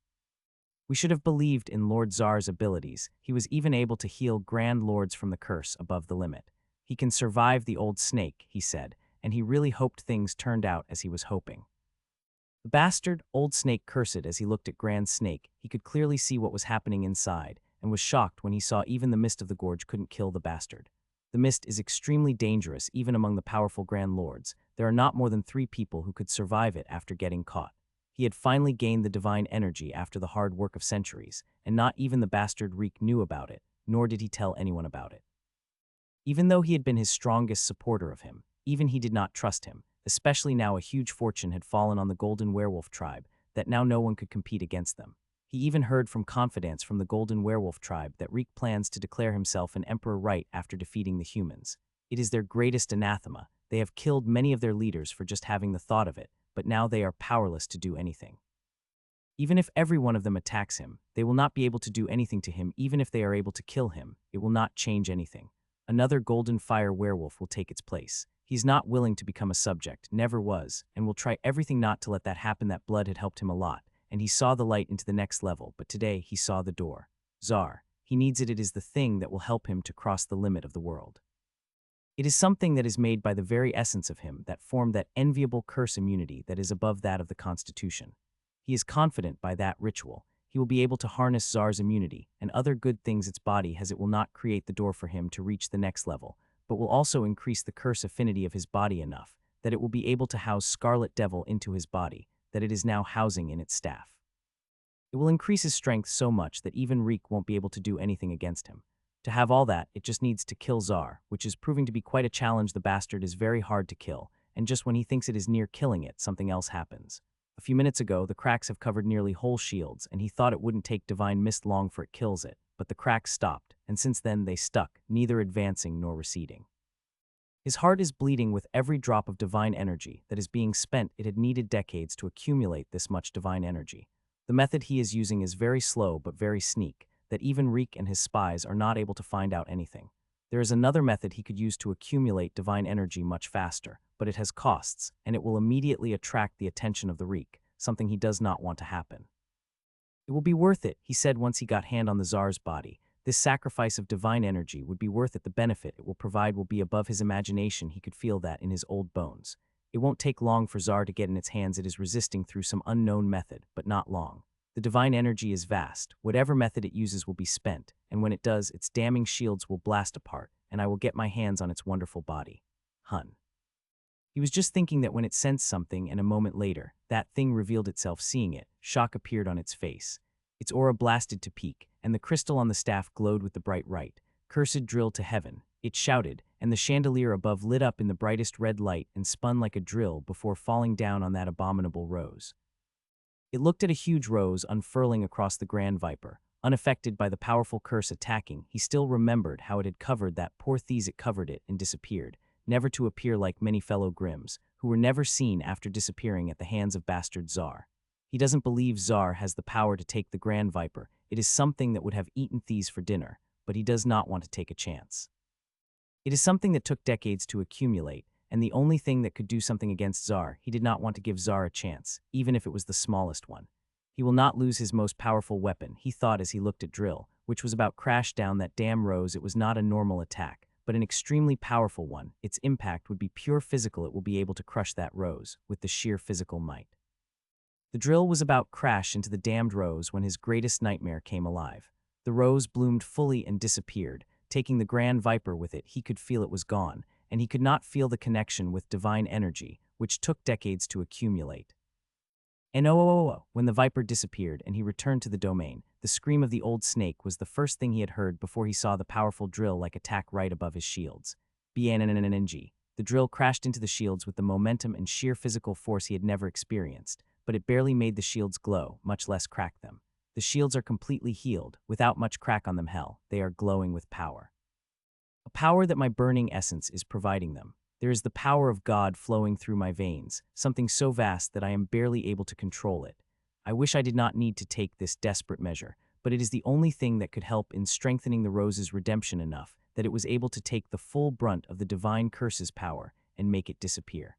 We should have believed in Lord Czar's abilities. He was even able to heal grand lords from the curse above the limit. He can survive the old snake, he said, and he really hoped things turned out as he was hoping. The bastard old snake cursed as he looked at Grand Snake. He could clearly see what was happening inside, and was shocked when he saw even the mist of the gorge couldn't kill the bastard. The mist is extremely dangerous even among the powerful Grand Lords. There are not more than 3 people who could survive it after getting caught. He had finally gained the divine energy after the hard work of centuries, and not even the bastard Reek knew about it, nor did he tell anyone about it. Even though he had been his strongest supporter of him, even he did not trust him, especially now a huge fortune had fallen on the Golden Werewolf tribe, that now no one could compete against them. He even heard from confidants from the Golden Werewolf tribe that Reek plans to declare himself an emperor right after defeating the humans. It is their greatest anathema. They have killed many of their leaders for just having the thought of it, but now they are powerless to do anything. Even if every one of them attacks him, they will not be able to do anything to him. Even if they are able to kill him, it will not change anything. Another golden fire werewolf will take its place. He's not willing to become a subject, never was, and will try everything not to let that happen. That blood had helped him a lot, and he saw the light into the next level, but today he saw the door. Zar. He needs it. It is the thing that will help him to cross the limit of the world. It is something that is made by the very essence of him that formed that enviable curse immunity that is above that of the Constitution. He is confident by that ritual. He will be able to harness Zar's immunity and other good things its body has. It will not create the door for him to reach the next level, but will also increase the curse affinity of his body enough that it will be able to house Scarlet Devil into his body, that it is now housing in its staff. It will increase his strength so much that even Reek won't be able to do anything against him. To have all that, it just needs to kill Zar, which is proving to be quite a challenge. The bastard is very hard to kill, and just when he thinks it is near killing it, something else happens. A few minutes ago, the cracks have covered nearly whole shields, and he thought it wouldn't take Divine Mist long for it kills it, but the cracks stopped, and since then they stuck, neither advancing nor receding. His heart is bleeding with every drop of divine energy that is being spent. It had needed decades to accumulate this much divine energy. The method he is using is very slow but very sneak, that even Reek and his spies are not able to find out anything. There is another method he could use to accumulate divine energy much faster, but it has costs, and it will immediately attract the attention of the Reek, something he does not want to happen. It will be worth it, he said once he got hand on the Tsar's body. This sacrifice of divine energy would be worth it. The benefit it will provide will be above his imagination. He could feel that in his old bones. It won't take long for Tsar to get in its hands. It is resisting through some unknown method, but not long. The divine energy is vast. Whatever method it uses will be spent, and when it does, its damning shields will blast apart, and I will get my hands on its wonderful body. Hun. He was just thinking that when it sensed something, and a moment later, that thing revealed itself. Seeing it, shock appeared on its face. Its aura blasted to peak, and the crystal on the staff glowed with the bright light. Cursed drill to heaven, it shouted, and the chandelier above lit up in the brightest red light and spun like a drill before falling down on that abominable rose. It looked at a huge rose unfurling across the Grand Viper. Unaffected by the powerful curse attacking, he still remembered how it had covered that poor Thies. It covered it and disappeared, never to appear like many fellow Grims, who were never seen after disappearing at the hands of bastard Zar. He doesn't believe Zar has the power to take the Grand Viper. It is something that would have eaten Thies for dinner, but he does not want to take a chance. It is something that took decades to accumulate, and the only thing that could do something against Zar. He did not want to give Zar a chance, even if it was the smallest one. He will not lose his most powerful weapon, he thought as he looked at Drill, which was about crash down that damn rose. It was not a normal attack, but an extremely powerful one. Its impact would be pure physical. It will be able to crush that rose with the sheer physical might. The Drill was about crash into the damned rose when his greatest nightmare came alive. The rose bloomed fully and disappeared, taking the Grand Viper with it. He could feel it was gone, and he could not feel the connection with divine energy, which took decades to accumulate. And when the Viper disappeared and he returned to the domain, the scream of the old snake was the first thing he had heard before he saw the powerful Drill like attack right above his shields. The Drill crashed into the shields with the momentum and sheer physical force he had never experienced, but it barely made the shields glow, much less crack them. The shields are completely healed, without much crack on them. Hell, they are glowing with power. A power that my burning essence is providing them. There is the power of God flowing through my veins, something so vast that I am barely able to control it. I wish I did not need to take this desperate measure, but it is the only thing that could help in strengthening the rose's redemption enough that it was able to take the full brunt of the divine curse's power and make it disappear.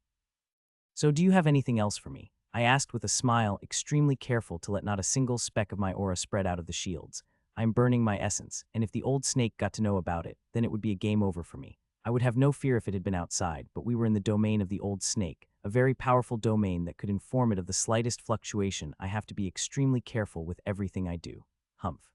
So do you have anything else for me? I asked with a smile, extremely careful to let not a single speck of my aura spread out of the shields. I am burning my essence, and if the old snake got to know about it, then it would be a game over for me. I would have no fear if it had been outside, but we were in the domain of the old snake, a very powerful domain that could inform it of the slightest fluctuation. I have to be extremely careful with everything I do. Humph.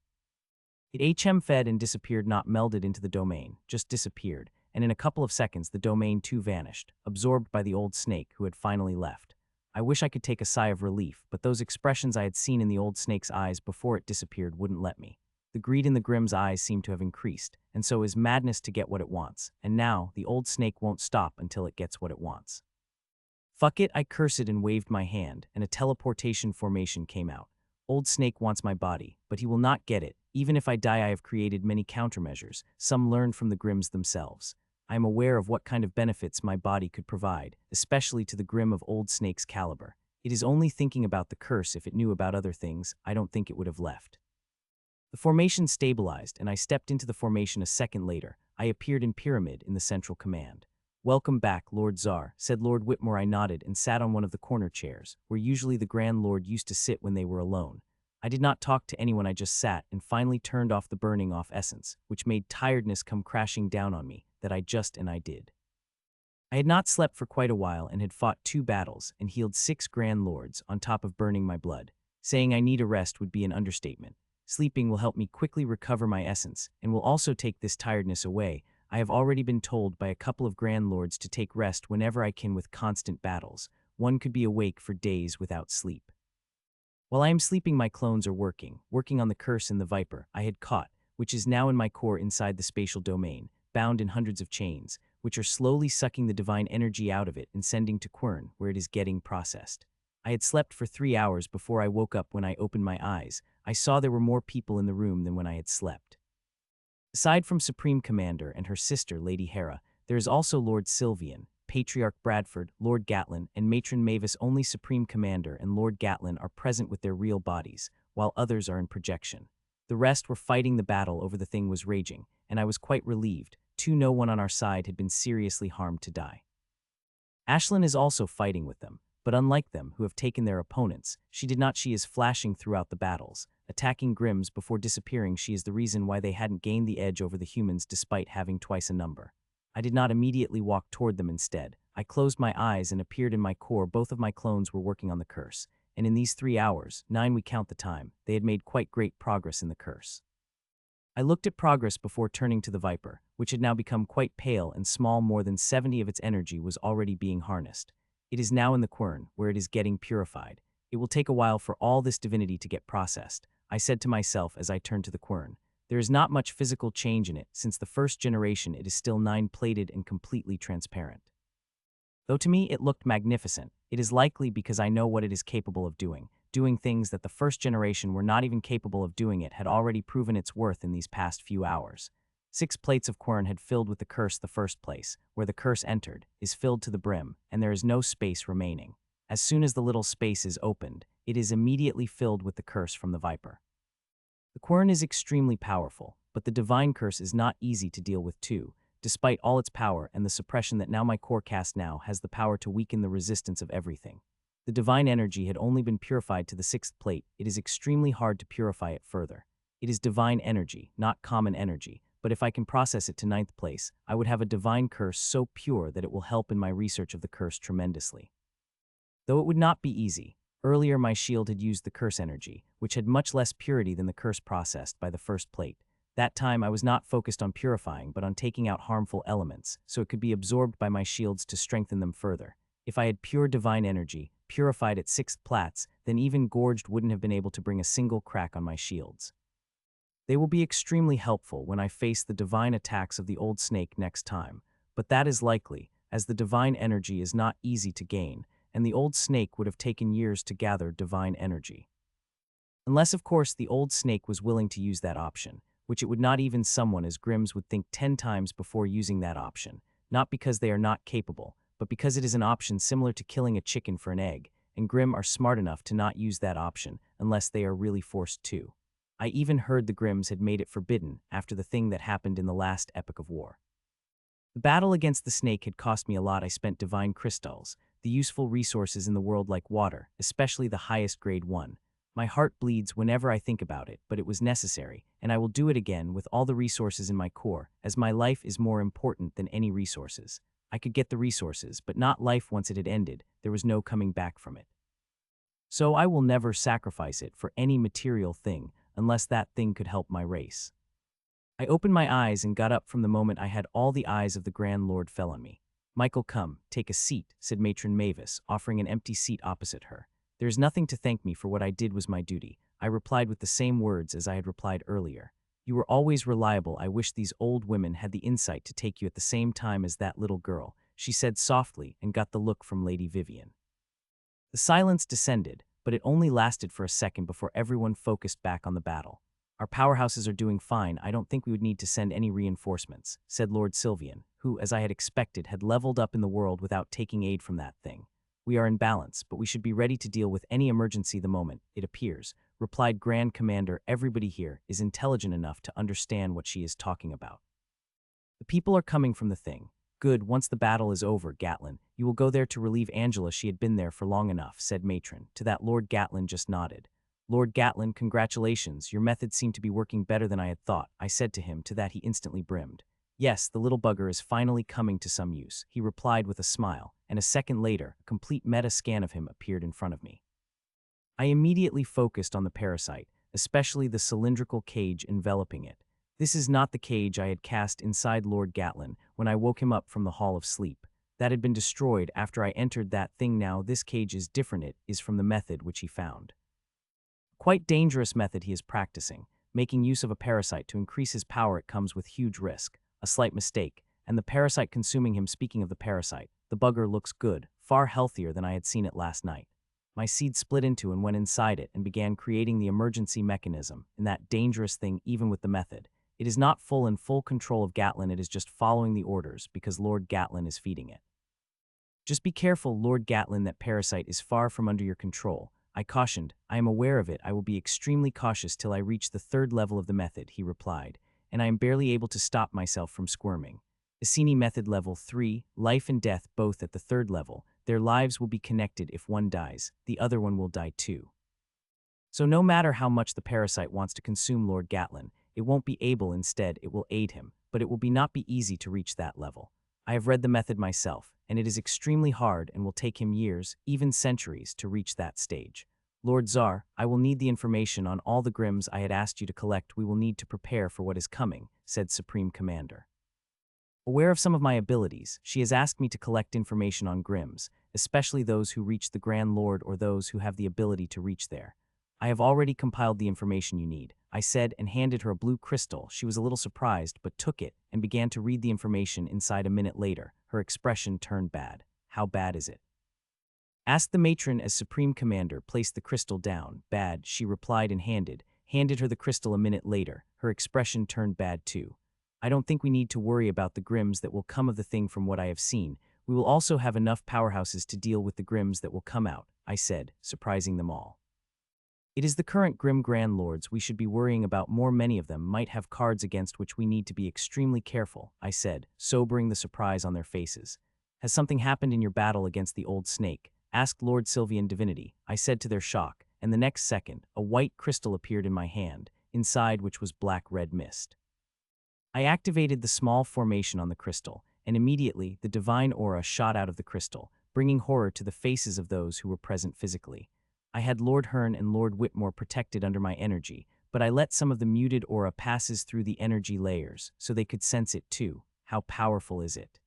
It fed and disappeared, not melded into the domain, just disappeared, and in a couple of seconds the domain too vanished, absorbed by the old snake who had finally left. I wish I could take a sigh of relief, but those expressions I had seen in the old snake's eyes before it disappeared wouldn't let me. The greed in the Grimm's eyes seemed to have increased, and so is madness to get what it wants, and now the old snake won't stop until it gets what it wants. Fuck it, I cursed and waved my hand, and a teleportation formation came out. Old Snake wants my body, but he will not get it. Even if I die, I have created many countermeasures, some learned from the Grims themselves. I am aware of what kind of benefits my body could provide, especially to the Grim of Old Snake's caliber. It is only thinking about the curse. If it knew about other things, I don't think it would have left. The formation stabilized, and I stepped into the formation a second later. I appeared in Pyramid in the central command. "Welcome back, Lord Czar," said Lord Whitmore. I nodded and sat on one of the corner chairs, where usually the Grand Lord used to sit when they were alone. I did not talk to anyone. I just sat and finally turned off the burning off essence, which made tiredness come crashing down on me. I did. I had not slept for quite a while and had fought 2 battles and healed 6 Grand Lords on top of burning my blood. Saying I need a rest would be an understatement. Sleeping will help me quickly recover my essence and will also take this tiredness away. I have already been told by a couple of Grand Lords to take rest whenever I can with constant battles. One could be awake for days without sleep. While I am sleeping, my clones are working on the curse in the Viper I had caught, which is now in my core inside the spatial domain, bound in hundreds of chains, which are slowly sucking the divine energy out of it and sending to Quern, where it is getting processed. I had slept for 3 hours before I woke up. When I opened my eyes, I saw there were more people in the room than when I had slept. Aside from Supreme Commander and her sister, Lady Hera, there is also Lord Sylvian, Patriarch Bradford, Lord Gatlin, and Matron Mavis. Only Supreme Commander and Lord Gatlin are present with their real bodies, while others are in projection. The rest were fighting the battle over the thing was raging, and I was quite relieved. No one on our side had been seriously harmed to die. Ashlyn is also fighting with them, but unlike them, who have taken their opponents, she did not. She is flashing throughout the battles, attacking Grims before disappearing. She is the reason why they hadn't gained the edge over the humans despite having twice a number. I did not immediately walk toward them. Instead, I closed my eyes and appeared in my core. Both of my clones were working on the curse, and in these 3 hours, 9 we count the time, they had made quite great progress in the curse. I looked at progress before turning to the Viper, which had now become quite pale and small. More than 70 of its energy was already being harnessed. It is now in the Quern, where it is getting purified. It will take a while for all this divinity to get processed, I said to myself as I turned to the Quern. There is not much physical change in it. Since the first generation, it is still 9-plated and completely transparent. Though to me it looked magnificent, it is likely because I know what it is capable of doing things that the first generation were not even capable of doing. It had already proven its worth in these past few hours. 6 plates of Quern had filled with the curse. The first place, where the curse entered, is filled to the brim, and there is no space remaining. As soon as the little space is opened, it is immediately filled with the curse from the Viper. The Quern is extremely powerful, but the divine curse is not easy to deal with too. Despite all its power and the suppression that now my core cast now has the power to weaken the resistance of everything. The divine energy had only been purified to the 6th plate. It is extremely hard to purify it further. It is divine energy, not common energy, but if I can process it to 9th place, I would have a divine curse so pure that it will help in my research of the curse tremendously. Though it would not be easy. Earlier my shield had used the curse energy, which had much less purity than the curse processed by the 1st plate. That time I was not focused on purifying but on taking out harmful elements, so it could be absorbed by my shields to strengthen them further. If I had pure divine energy, purified at 6th plats, then even Gorged wouldn't have been able to bring a single crack on my shields. They will be extremely helpful when I face the divine attacks of the old snake next time, but that is likely, as the divine energy is not easy to gain, and the old snake would have taken years to gather divine energy. Unless, of course, the old snake was willing to use that option, which it would not. Even someone as Grims would think 10 times before using that option, not because they are not capable, but because it is an option similar to killing a chicken for an egg, and Grim are smart enough to not use that option unless they are really forced to. I even heard the Grims had made it forbidden after the thing that happened in the last epic of war. The battle against the snake had cost me a lot. I spent divine crystals, the useful resources in the world like water, especially the highest grade one. My heart bleeds whenever I think about it, but it was necessary, and I will do it again with all the resources in my core, as my life is more important than any resources. I could get the resources, but not life. Once it had ended, there was no coming back from it. So I will never sacrifice it for any material thing, unless that thing could help my race. I opened my eyes and got up. From the moment I had all the eyes of the Grand Lord fell on me. "Michael, come, take a seat," said Matron Mavis, offering an empty seat opposite her. "There is nothing to thank me for. What I did was my duty," I replied with the same words as I had replied earlier. "You were always reliable. I wish these old women had the insight to take you at the same time as that little girl," she said softly and got the look from Lady Vivian. The silence descended, but it only lasted for a second before everyone focused back on the battle. Our powerhouses are doing fine. I don't think we would need to send any reinforcements, said Lord Sylvian, who, as I had expected, had leveled up in the world without taking aid from that thing. We are in balance, but we should be ready to deal with any emergency the moment it appears, replied Grand Commander. Everybody here is intelligent enough to understand what she is talking about. The people are coming from the thing. Good, once the battle is over, Gatlin, you will go there to relieve Angela. She had been there for long enough, said Matron. To that Lord Gatlin just nodded. Lord Gatlin, congratulations, your methods seem to be working better than I had thought, I said to him. To that he instantly brimmed. Yes, the little bugger is finally coming to some use, he replied with a smile, and a second later, a complete meta scan of him appeared in front of me. I immediately focused on the parasite, especially the cylindrical cage enveloping it. This is not the cage I had cast inside Lord Gatlin when I woke him up from the Hall of Sleep. That had been destroyed after I entered that thing. Now this cage is different. It is from the method which he found. Quite dangerous method he is practicing, making use of a parasite to increase his power. It comes with huge risk, a slight mistake, and the parasite consuming him. Speaking of the parasite, the bugger looks good, far healthier than I had seen it last night. My seed split into and went inside it and began creating the emergency mechanism in that dangerous thing. Even with the method, it is not in full control of Gatlin. It is just following the orders because Lord Gatlin is feeding it. Just be careful, Lord Gatlin, that parasite is far from under your control, I cautioned. I am aware of it. I will be extremely cautious till I reach the third level of the method, he replied, and I am barely able to stop myself from squirming. Iceni method level 3, life and death both at the third level. Their lives will be connected. If one dies, the other one will die too. So no matter how much the parasite wants to consume Lord Gatlin, it won't be able. Instead, it will aid him, but it will not be easy to reach that level. I have read the method myself, and it is extremely hard and will take him years, even centuries, to reach that stage. Lord Tsar, I will need the information on all the Grims I had asked you to collect. We will need to prepare for what is coming, said Supreme Commander. Aware of some of my abilities, she has asked me to collect information on Grims, especially those who reach the Grand Lord or those who have the ability to reach there. I have already compiled the information you need, I said, and handed her a blue crystal. She was a little surprised, but took it and began to read the information inside. A minute later, her expression turned bad. How bad is it? Asked the matron as Supreme Commander placed the crystal down. Bad, she replied and handed her the crystal. A minute later, her expression turned bad too. I don't think we need to worry about the Grims that will come of the thing. From what I have seen, we will also have enough powerhouses to deal with the Grims that will come out, I said, surprising them all. It is the current Grim Grand Lords we should be worrying about more. Many of them might have cards against which we need to be extremely careful, I said, sobering the surprise on their faces. Has something happened in your battle against the old snake? Asked Lord Sylvian Divinity, I said to their shock, and the next second, a white crystal appeared in my hand, inside which was black-red mist. I activated the small formation on the crystal, and immediately the divine aura shot out of the crystal, bringing horror to the faces of those who were present physically. I had Lord Hearn and Lord Whitmore protected under my energy, but I let some of the muted aura passes through the energy layers, so they could sense it too. How powerful is it?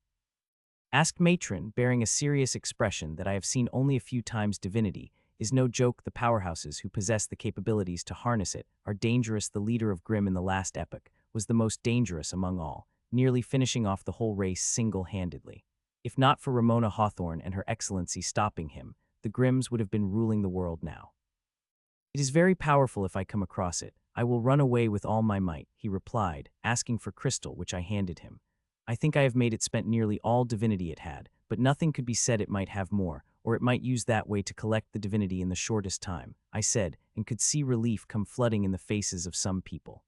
Asked Matron, bearing a serious expression that I have seen only a few times. Divinity is no joke. The powerhouses who possess the capabilities to harness it are dangerous. The leader of Grim in the last epoch was the most dangerous among all, nearly finishing off the whole race single-handedly. If not for Ramona Hawthorne and her excellency stopping him, the Grims would have been ruling the world now. It is very powerful. If I come across it, I will run away with all my might, he replied, asking for crystal, which I handed him. I think I have made it spent nearly all divinity it had, but nothing could be said. It might have more, or it might use that way to collect the divinity in the shortest time, I said, and could see relief come flooding in the faces of some people.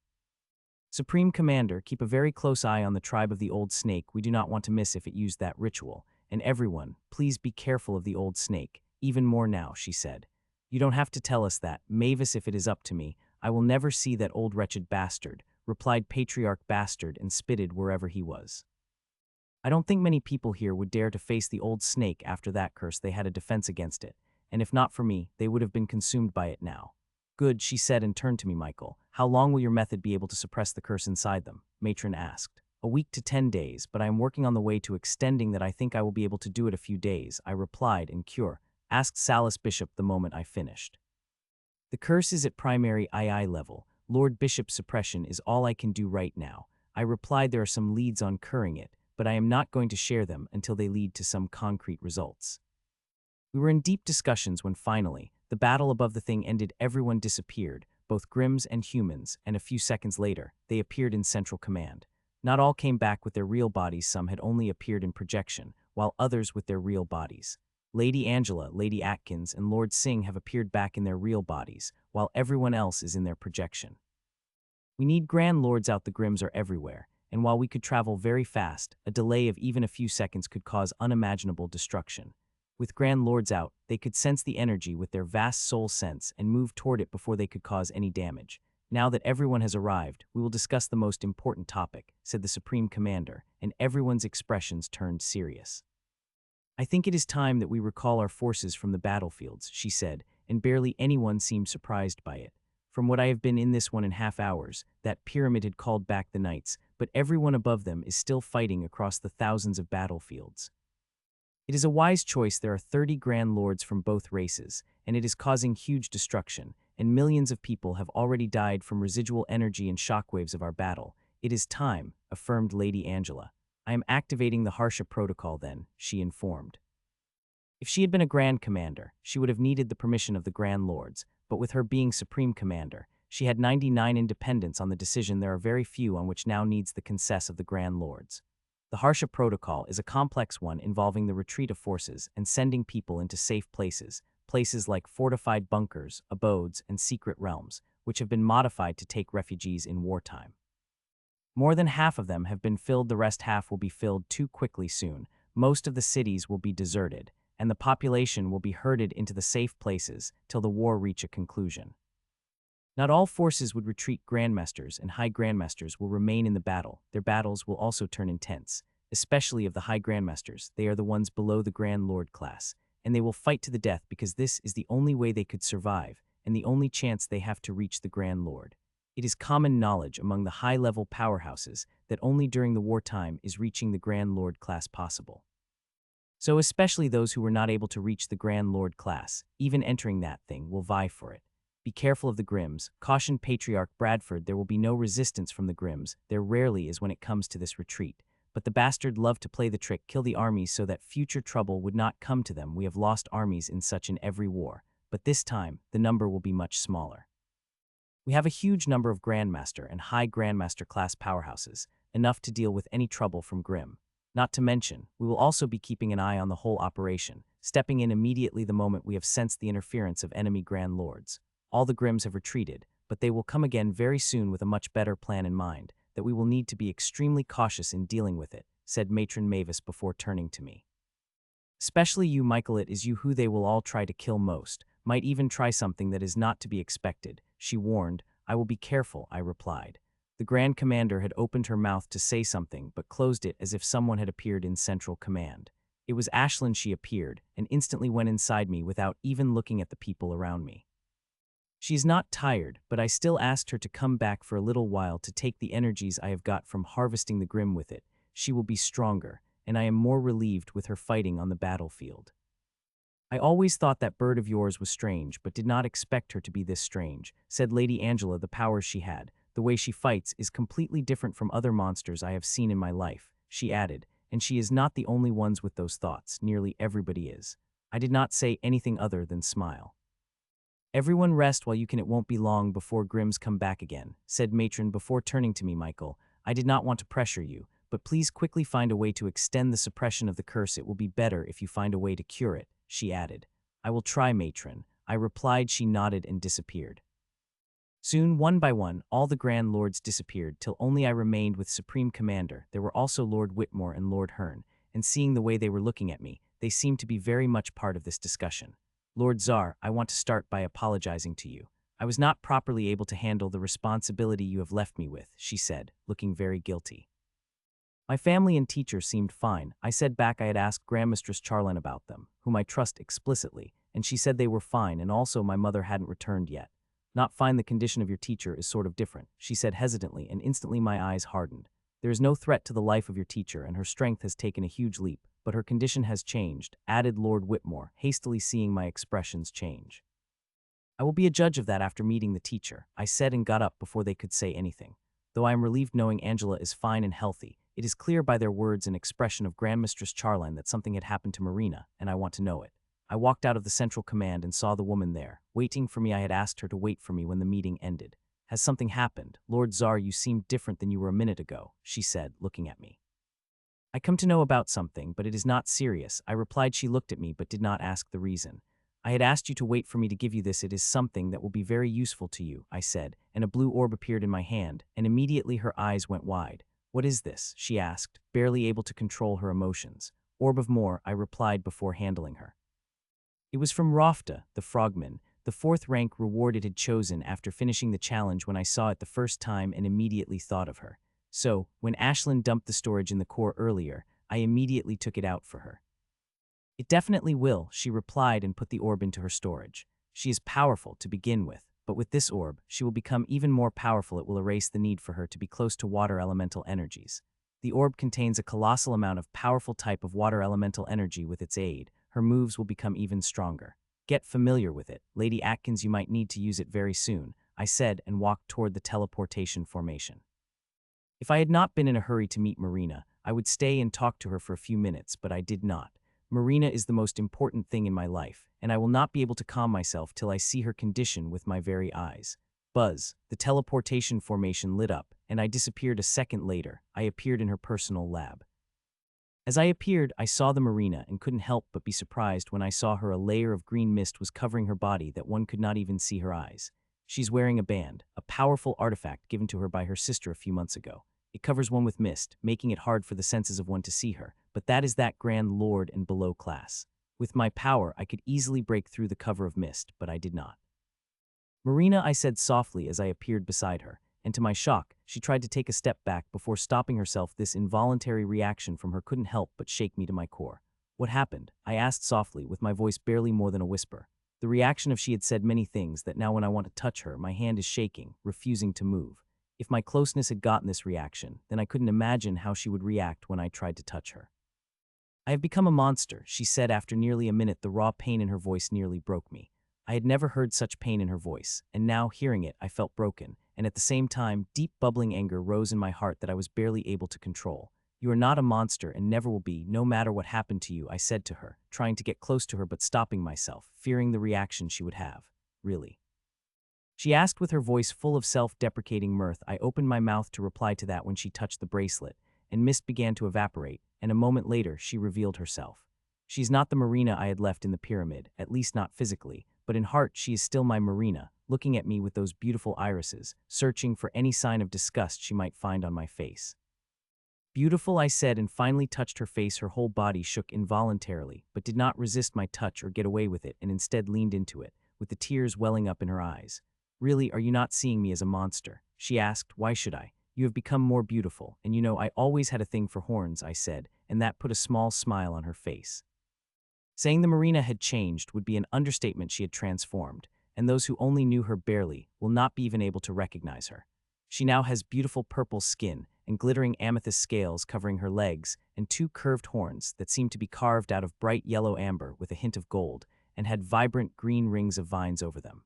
Supreme Commander, keep a very close eye on the tribe of the old snake. We do not want to miss if it used that ritual. And everyone, please be careful of the old snake, even more now, she said. You don't have to tell us that, Mavis. If it is up to me, I will never see that old wretched bastard, replied Patriarch Bastard and spitted wherever he was. I don't think many people here would dare to face the old snake after that curse. They had a defense against it, and if not for me, they would have been consumed by it now. Good, she said and turned to me. Michael, how long will your method be able to suppress the curse inside them? Matron asked. A week to 10 days, but I am working on the way to extending that. I think I will be able to do it a few days, I replied, and cure, asked Salis Bishop the moment I finished. The curse is at primary II level. Lord Bishop's suppression is all I can do right now. I replied. There are some leads on curing it, but I am not going to share them until they lead to some concrete results. We were in deep discussions when finally, The battle above the thing ended, everyone disappeared, both Grims and humans, and a few seconds later, they appeared in Central Command. Not all came back with their real bodies, some had only appeared in projection, while others with their real bodies. Lady Angela, Lady Atkins, and Lord Singh have appeared back in their real bodies, while everyone else is in their projection. We need Grand Lords out, the Grims are everywhere, and while we could travel very fast, a delay of even a few seconds could cause unimaginable destruction. With Grand Lords out, they could sense the energy with their vast soul sense and move toward it before they could cause any damage. Now that everyone has arrived, we will discuss the most important topic, said the Supreme Commander, and everyone's expressions turned serious. I think it is time that we recall our forces from the battlefields, she said, and barely anyone seemed surprised by it. From what I have been in this 1.5 hours, that pyramid had called back the knights, but everyone above them is still fighting across the thousands of battlefields. It is a wise choice. There are 30 Grand Lords from both races, and it is causing huge destruction, and millions of people have already died from residual energy and shockwaves of our battle. It is time, affirmed Lady Angela. I am activating the Harsha Protocol then, she informed. If she had been a Grand Commander, she would have needed the permission of the Grand Lords, but with her being Supreme Commander, she had 99 independence on the decision. There are very few on which now needs the consent of the Grand Lords. The Harsha Protocol is a complex one involving the retreat of forces and sending people into safe places, places like fortified bunkers, abodes, and secret realms, which have been modified to take refugees in wartime. More than half of them have been filled, the rest half will be filled too quickly soon. Most of the cities will be deserted, and the population will be herded into the safe places till the war reach a conclusion. Not all forces would retreat. Grandmasters and High Grandmasters will remain in the battle. Their battles will also turn intense, especially of the High Grandmasters. They are the ones below the Grand Lord class, and they will fight to the death because this is the only way they could survive, and the only chance they have to reach the Grand Lord. It is common knowledge among the high-level powerhouses that only during the wartime is reaching the Grand Lord class possible. So especially those who were not able to reach the Grand Lord class, even entering that thing, will vie for it. Be careful of the Grims, cautioned Patriarch Bradford. There will be no resistance from the Grims. There rarely is when it comes to this retreat. But the bastard loved to play the trick, kill the armies so that future trouble would not come to them. We have lost armies in such in every war, but this time, the number will be much smaller. We have a huge number of Grandmaster and High Grandmaster class powerhouses, enough to deal with any trouble from Grim. Not to mention, we will also be keeping an eye on the whole operation, stepping in immediately the moment we have sensed the interference of enemy Grand Lords. All the Grims have retreated, but they will come again very soon with a much better plan in mind, that we will need to be extremely cautious in dealing with it, said Matron Mavis before turning to me. Especially you, Michael, it is you who they will all try to kill most, might even try something that is not to be expected, she warned. I will be careful, I replied. The Grand Commander had opened her mouth to say something, but closed it as if someone had appeared in Central Command. It was Ashlyn. She appeared, and instantly went inside me without even looking at the people around me. She is not tired, but I still asked her to come back for a little while to take the energies I have got from harvesting the Grim with it. She will be stronger, and I am more relieved with her fighting on the battlefield. I always thought that bird of yours was strange, but did not expect her to be this strange, said Lady Angela. The powers she had, the way she fights, is completely different from other monsters I have seen in my life, she added, and she is not the only ones with those thoughts. Nearly everybody is. I did not say anything other than smile. Everyone rest while you can. It won't be long before Grims come back again, said Matron before turning to me. Michael, I did not want to pressure you, but please quickly find a way to extend the suppression of the curse. It will be better if you find a way to cure it, she added. I will try, Matron, I replied. She nodded and disappeared. Soon, one by one, all the Grand Lords disappeared till only I remained with Supreme Commander. There were also Lord Whitmore and Lord Hearn, and seeing the way they were looking at me, they seemed to be very much part of this discussion. Lord Tsar, I want to start by apologizing to you. I was not properly able to handle the responsibility you have left me with, she said, looking very guilty. My family and teacher seemed fine. I said back I had asked Grandmistress Charlene about them, whom I trust explicitly, and she said they were fine, and also my mother hadn't returned yet. Not fine. The condition of your teacher is sort of different, she said hesitantly, and instantly my eyes hardened. There is no threat to the life of your teacher, and her strength has taken a huge leap, but her condition has changed, added Lord Whitmore, hastily, seeing my expressions change. I will be a judge of that after meeting the teacher, I said, and got up before they could say anything. Though I am relieved knowing Angela is fine and healthy, it is clear by their words and expression of Grandmistress Charlene that something had happened to Marina, and I want to know it. I walked out of the central command and saw the woman there, waiting for me. I had asked her to wait for me when the meeting ended. Has something happened? Lord Tsar, you seemed different than you were a minute ago, she said, looking at me. I come to know about something, but it is not serious, I replied. She looked at me but did not ask the reason. I had asked you to wait for me to give you this. It is something that will be very useful to you, I said, and a blue orb appeared in my hand, and immediately her eyes went wide. What is this? She asked, barely able to control her emotions. Orb of More, I replied before handling her. It was from Rofta, the frogman, the 4th rank reward it had chosen after finishing the challenge when I saw it the first time and immediately thought of her. So, when Ashlyn dumped the storage in the core earlier, I immediately took it out for her. It definitely will, she replied and put the orb into her storage. She is powerful to begin with, but with this orb, she will become even more powerful. It will erase the need for her to be close to water elemental energies. The orb contains a colossal amount of powerful type of water elemental energy. With its aid, her moves will become even stronger. Get familiar with it, Lady Atkins. You might need to use it very soon, I said and walked toward the teleportation formation. If I had not been in a hurry to meet Marina, I would stay and talk to her for a few minutes, but I did not. Marina is the most important thing in my life, and I will not be able to calm myself till I see her condition with my very eyes. Buzz, the teleportation formation lit up, and I disappeared. A second later, I appeared in her personal lab. As I appeared, I saw the Marina and couldn't help but be surprised when I saw her. A layer of green mist was covering her body that one could not even see her eyes. She's wearing a band, a powerful artifact given to her by her sister a few months ago. It covers one with mist, making it hard for the senses of one to see her, but that is that Grand Lord and below class. With my power, I could easily break through the cover of mist, but I did not. Marina, I said softly as I appeared beside her, and to my shock, she tried to take a step back before stopping herself. This involuntary reaction from her couldn't help but shake me to my core. What happened? I asked softly, with my voice barely more than a whisper. The reaction of she had said many things that now when I want to touch her, my hand is shaking, refusing to move. If my closeness had gotten this reaction, then I couldn't imagine how she would react when I tried to touch her. I have become a monster, she said after nearly a minute. The raw pain in her voice nearly broke me. I had never heard such pain in her voice, and now, hearing it, I felt broken, and at the same time, deep bubbling anger rose in my heart that I was barely able to control. You are not a monster and never will be, no matter what happened to you, I said to her, trying to get close to her but stopping myself, fearing the reaction she would have. Really? She asked with her voice full of self-deprecating mirth. I opened my mouth to reply to that when she touched the bracelet, and mist began to evaporate, and a moment later she revealed herself. She's not the Marina I had left in the pyramid, at least not physically, but in heart she is still my Marina, looking at me with those beautiful irises, searching for any sign of disgust she might find on my face. Beautiful, I said, and finally touched her face. Her whole body shook involuntarily, but did not resist my touch or get away with it, and instead leaned into it, with the tears welling up in her eyes. Really, are you not seeing me as a monster? She asked. Why should I? You have become more beautiful, and you know I always had a thing for horns, I said, and that put a small smile on her face. Saying the Marina had changed would be an understatement. She had transformed, and those who only knew her barely will not be even able to recognize her. She now has beautiful purple skin and glittering amethyst scales covering her legs, and 2 curved horns that seemed to be carved out of bright yellow amber with a hint of gold, and had vibrant green rings of vines over them.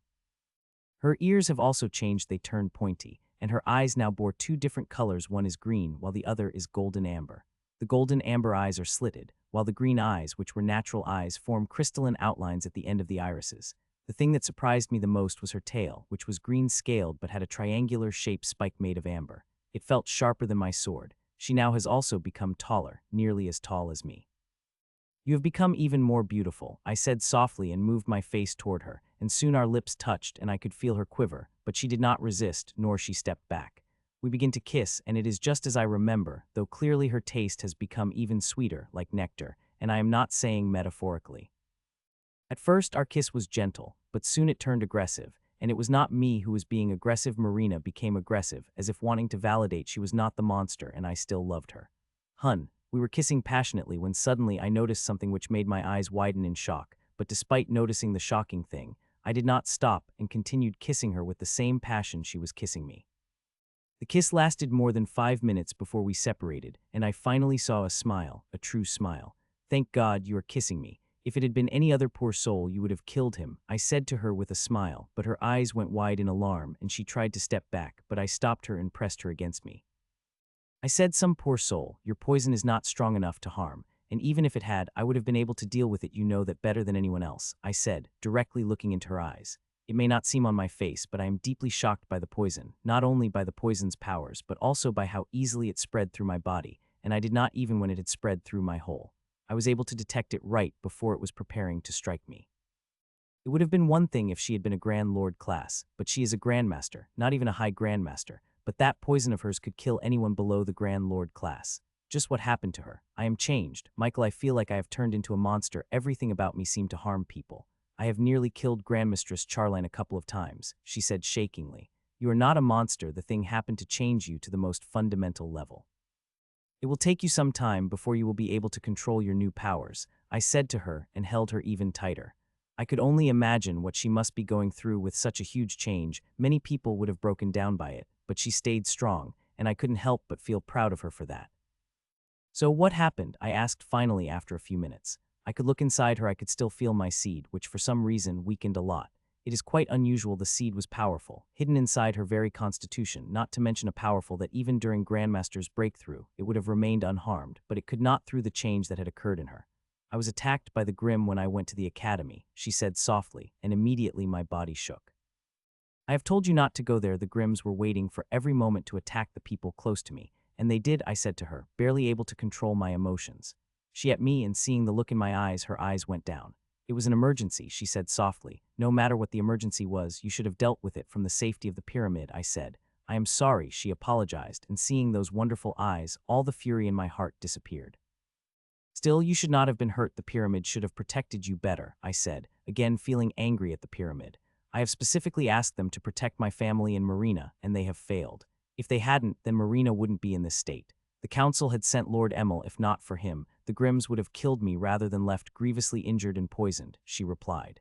Her ears have also changed. They turned pointy, and her eyes now bore 2 different colors. One is green, while the other is golden amber. The golden amber eyes are slitted, while the green eyes, which were natural eyes, form crystalline outlines at the end of the irises. The thing that surprised me the most was her tail, which was green-scaled but had a triangular-shaped spike made of amber. It felt sharper than my sword. She now has also become taller, nearly as tall as me. You have become even more beautiful, I said softly and moved my face toward her, and soon our lips touched and I could feel her quiver, but she did not resist, nor she stepped back. We begin to kiss, and it is just as I remember, though clearly her taste has become even sweeter, like nectar, and I am not saying metaphorically. At first our kiss was gentle, but soon it turned aggressive, and it was not me who was being aggressive. Marina became aggressive, as if wanting to validate she was not the monster and I still loved her. Hun, we were kissing passionately when suddenly I noticed something which made my eyes widen in shock, but despite noticing the shocking thing, I did not stop and continued kissing her with the same passion she was kissing me. The kiss lasted more than 5 minutes before we separated, and I finally saw a smile, a true smile. Thank God you are kissing me. If it had been any other poor soul, you would have killed him, I said to her with a smile, but her eyes went wide in alarm and she tried to step back, but I stopped her and pressed her against me. I said, some poor soul, your poison is not strong enough to harm, and even if it had, I would have been able to deal with it, you know that better than anyone else, I said, directly looking into her eyes. It may not seem on my face, but I am deeply shocked by the poison, not only by the poison's powers, but also by how easily it spread through my body, and I did not even when it had spread through my whole. I was able to detect it right before it was preparing to strike me. It would have been one thing if she had been a Grand Lord class, but she is a Grandmaster, not even a High Grandmaster, but that poison of hers could kill anyone below the Grand Lord class. Just what happened to her? I am changed. Michael, I feel like I have turned into a monster. Everything about me seemed to harm people. I have nearly killed Grandmistress Charline a couple of times, she said shakingly. You are not a monster, the thing happened to change you to the most fundamental level. It will take you some time before you will be able to control your new powers, I said to her and held her even tighter. I could only imagine what she must be going through with such a huge change. Many people would have broken down by it, but she stayed strong, and I couldn't help but feel proud of her for that. So what happened? I asked finally after a few minutes. I could look inside her. I could still feel my seed, which for some reason weakened a lot. It is quite unusual. The seed was powerful, hidden inside her very constitution, not to mention a powerful that even during Grandmaster's breakthrough, it would have remained unharmed, but it could not through the change that had occurred in her. I was attacked by the Grimm when I went to the academy, she said softly, and immediately my body shook. I have told you not to go there. The Grimms were waiting for every moment to attack the people close to me, and they did, I said to her, barely able to control my emotions. She at me, and seeing the look in my eyes, her eyes went down. It was an emergency, she said softly. No matter what the emergency was, you should have dealt with it from the safety of the pyramid, I said. I am sorry, she apologized, and seeing those wonderful eyes, all the fury in my heart disappeared. Still, you should not have been hurt. The pyramid should have protected you better, I said, again feeling angry at the pyramid. I have specifically asked them to protect my family and Marina, and they have failed. If they hadn't, then Marina wouldn't be in this state. The council had sent Lord Emil. If not for him, the Grimms would have killed me rather than left grievously injured and poisoned, she replied.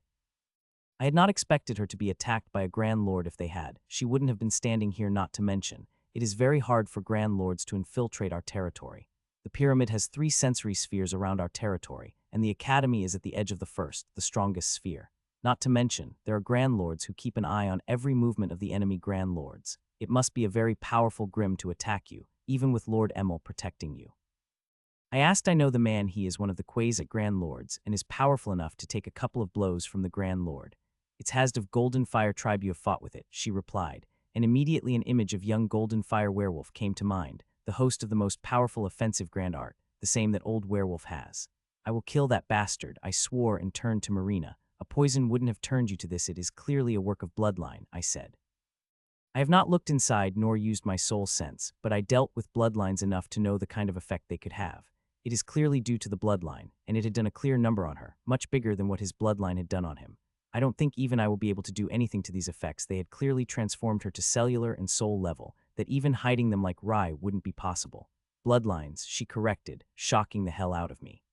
I had not expected her to be attacked by a Grand Lord. If they had, she wouldn't have been standing here. Not to mention, it is very hard for Grand Lords to infiltrate our territory. The pyramid has 3 sensory spheres around our territory, and the academy is at the edge of the first, the strongest sphere. Not to mention, there are Grand Lords who keep an eye on every movement of the enemy Grand Lords. It must be a very powerful Grimm to attack you, even with Lord Emil protecting you. I asked. I know the man. He is one of the Quasar Grand Lords and is powerful enough to take a couple of blows from the Grand Lord. It's Hasd of Golden Fire tribe. You have fought with it, she replied, and immediately an image of young Golden Fire Werewolf came to mind, the host of the most powerful offensive Grand Art, the same that old Werewolf has. I will kill that bastard, I swore and turned to Marina. A poison wouldn't have turned you to this. It is clearly a work of bloodline, I said. I have not looked inside nor used my soul sense, but I dealt with bloodlines enough to know the kind of effect they could have. It is clearly due to the bloodline, and it had done a clear number on her, much bigger than what his bloodline had done on him. I don't think even I will be able to do anything to these effects. They had clearly transformed her to cellular and soul level, that even hiding them like Rai wouldn't be possible. Bloodlines, she corrected, shocking the hell out of me.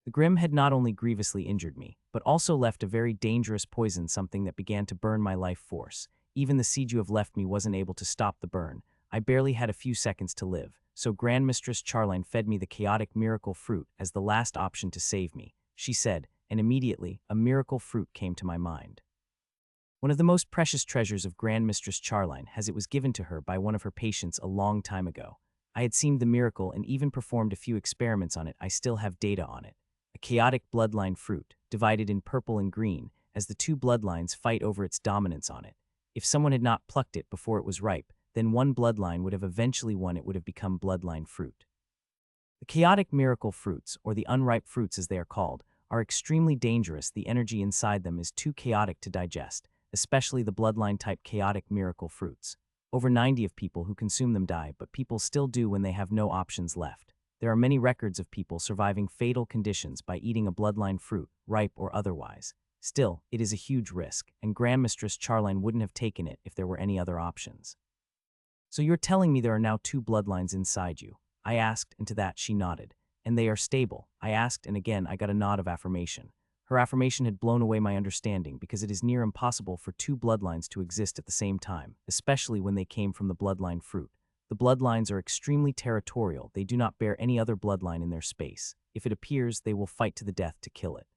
The Grimm had not only grievously injured me, but also left a very dangerous poison, something that began to burn my life force. Even the seed you have left me wasn't able to stop the burn. I barely had a few seconds to live, so Grandmistress Charline fed me the chaotic miracle fruit as the last option to save me, she said, and immediately a miracle fruit came to my mind. One of the most precious treasures of Grandmistress Charline, as it was given to her by one of her patients a long time ago. I had seen the miracle and even performed a few experiments on it. I still have data on it. A chaotic bloodline fruit, divided in purple and green, as the 2 bloodlines fight over its dominance on it. If someone had not plucked it before it was ripe, then one bloodline would have eventually won. It would have become bloodline fruit. The chaotic miracle fruits, or the unripe fruits as they are called, are extremely dangerous. The energy inside them is too chaotic to digest, especially the bloodline-type chaotic miracle fruits. Over 90 of people who consume them die, but people still do when they have no options left. There are many records of people surviving fatal conditions by eating a bloodline fruit, ripe or otherwise. Still, it is a huge risk, and Grandmistress Charline wouldn't have taken it if there were any other options. So you're telling me there are now 2 bloodlines inside you? I asked, and to that she nodded. And they are stable? I asked, and again I got a nod of affirmation. Her affirmation had blown away my understanding, because it is near impossible for 2 bloodlines to exist at the same time, especially when they came from the bloodline fruit. The bloodlines are extremely territorial. They do not bear any other bloodline in their space. If it appears, they will fight to the death to kill it.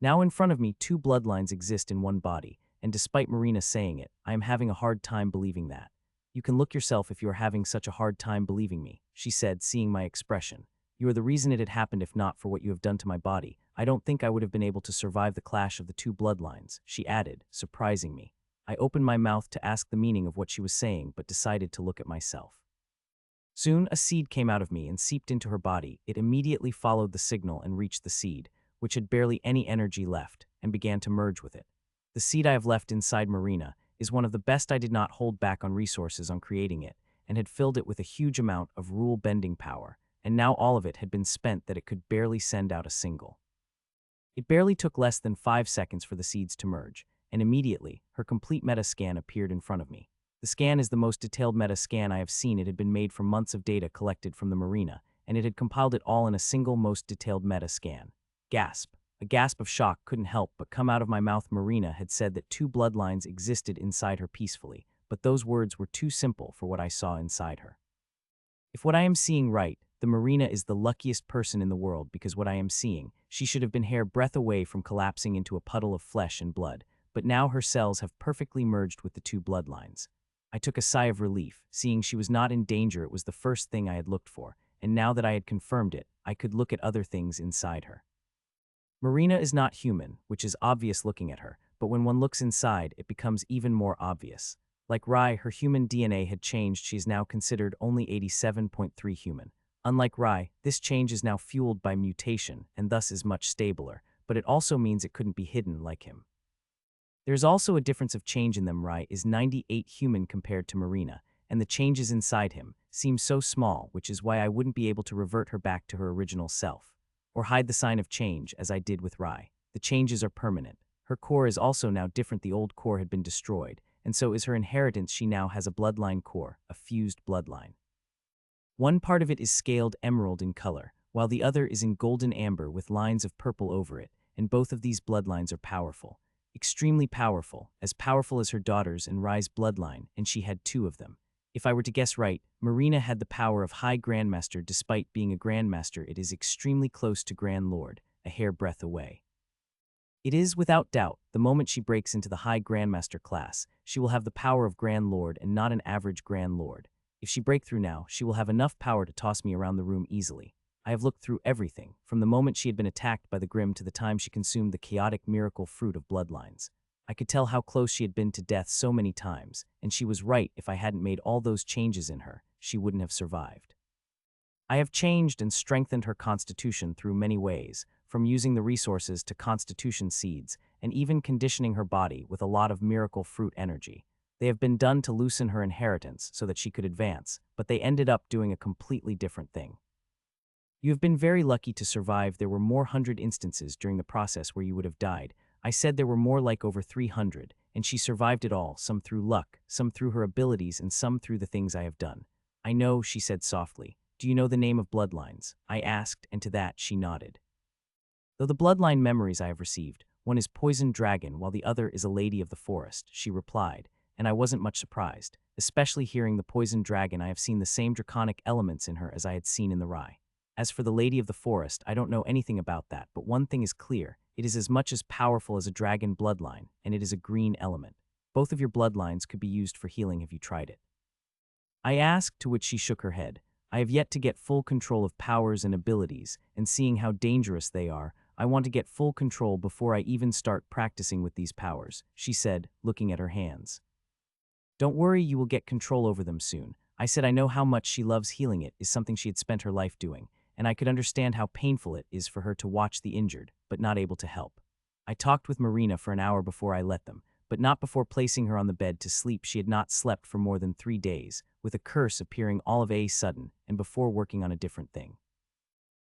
Now in front of me, 2 bloodlines exist in one body, and despite Marina saying it, I am having a hard time believing that. You can look yourself if you are having such a hard time believing me, she said, seeing my expression. You are the reason it had happened. If not for what you have done to my body, I don't think I would have been able to survive the clash of the two bloodlines," she added, surprising me. I opened my mouth to ask the meaning of what she was saying, but decided to look at myself. Soon, a seed came out of me and seeped into her body. It immediately followed the signal and reached the seed, which had barely any energy left, and began to merge with it. The seed I have left inside Marina is one of the best. I did not hold back on resources on creating it, and had filled it with a huge amount of rule-bending power, and now all of it had been spent that it could barely send out a single. It barely took less than 5 seconds for the seeds to merge, and immediately, her complete meta scan appeared in front of me. The scan is the most detailed meta scan I have seen. It had been made from months of data collected from the Marina, and it had compiled it all in a single most detailed meta scan. Gasp. A gasp of shock couldn't help but come out of my mouth. Marina had said that two bloodlines existed inside her peacefully, but those words were too simple for what I saw inside her. If what I am seeing right, the Marina is the luckiest person in the world, because what I am seeing, she should have been hair breadth away from collapsing into a puddle of flesh and blood, but now her cells have perfectly merged with the two bloodlines. I took a sigh of relief, seeing she was not in danger. It was the first thing I had looked for, and now that I had confirmed it, I could look at other things inside her. Marina is not human, which is obvious looking at her, but when one looks inside, it becomes even more obvious. Like Rai, her human DNA had changed. She is now considered only 87.3 human. Unlike Rai, this change is now fueled by mutation, and thus is much stabler, but it also means it couldn't be hidden like him. There's also a difference of change in them. Rai is 98 human compared to Marina, and the changes inside him seem so small, which is why I wouldn't be able to revert her back to her original self, or hide the sign of change as I did with Rai. The changes are permanent. Her core is also now different. The old core had been destroyed, and so is her inheritance. She now has a bloodline core, a fused bloodline. One part of it is scaled emerald in color, while the other is in golden amber with lines of purple over it, and both of these bloodlines are powerful. Extremely powerful as her daughter's and Rai's bloodline, and she had two of them. If I were to guess right, Marina had the power of High Grandmaster. Despite being a Grandmaster, it is extremely close to Grand Lord, a hair breadth away. It is, without doubt, the moment she breaks into the High Grandmaster class, she will have the power of Grand Lord and not an average Grand Lord. If she break through now, she will have enough power to toss me around the room easily. I have looked through everything, from the moment she had been attacked by the Grimm to the time she consumed the chaotic miracle fruit of bloodlines. I could tell how close she had been to death so many times, and she was right. If I hadn't made all those changes in her, she wouldn't have survived. I have changed and strengthened her constitution through many ways, from using the resources to constitution seeds, and even conditioning her body with a lot of miracle fruit energy. They have been done to loosen her inheritance so that she could advance, but they ended up doing a completely different thing. You have been very lucky to survive. There were more 100 instances during the process where you would have died. I said there were more, like over 300, and she survived it all, some through luck, some through her abilities, and some through the things I have done. I know, she said softly. Do you know the name of bloodlines? I asked, and to that she nodded. Though the bloodline memories I have received, one is Poison Dragon while the other is a Lady of the Forest, she replied, and I wasn't much surprised, especially hearing the Poison Dragon. I have seen the same draconic elements in her as I had seen in the Rai. As for the Lady of the Forest, I don't know anything about that, but one thing is clear. It is as much as powerful as a dragon bloodline, and it is a green element. Both of your bloodlines could be used for healing. Have you tried it? I asked, to which she shook her head. I have yet to get full control of powers and abilities, and seeing how dangerous they are, I want to get full control before I even start practicing with these powers, she said, looking at her hands. Don't worry, you will get control over them soon. I said I know how much she loves healing. It is something she had spent her life doing, and I could understand how painful it is for her to watch the injured, but not able to help. I talked with Marina for an hour before I let them, but not before placing her on the bed to sleep. She had not slept for more than 3 days, with a curse appearing all of a sudden, and before working on a different thing.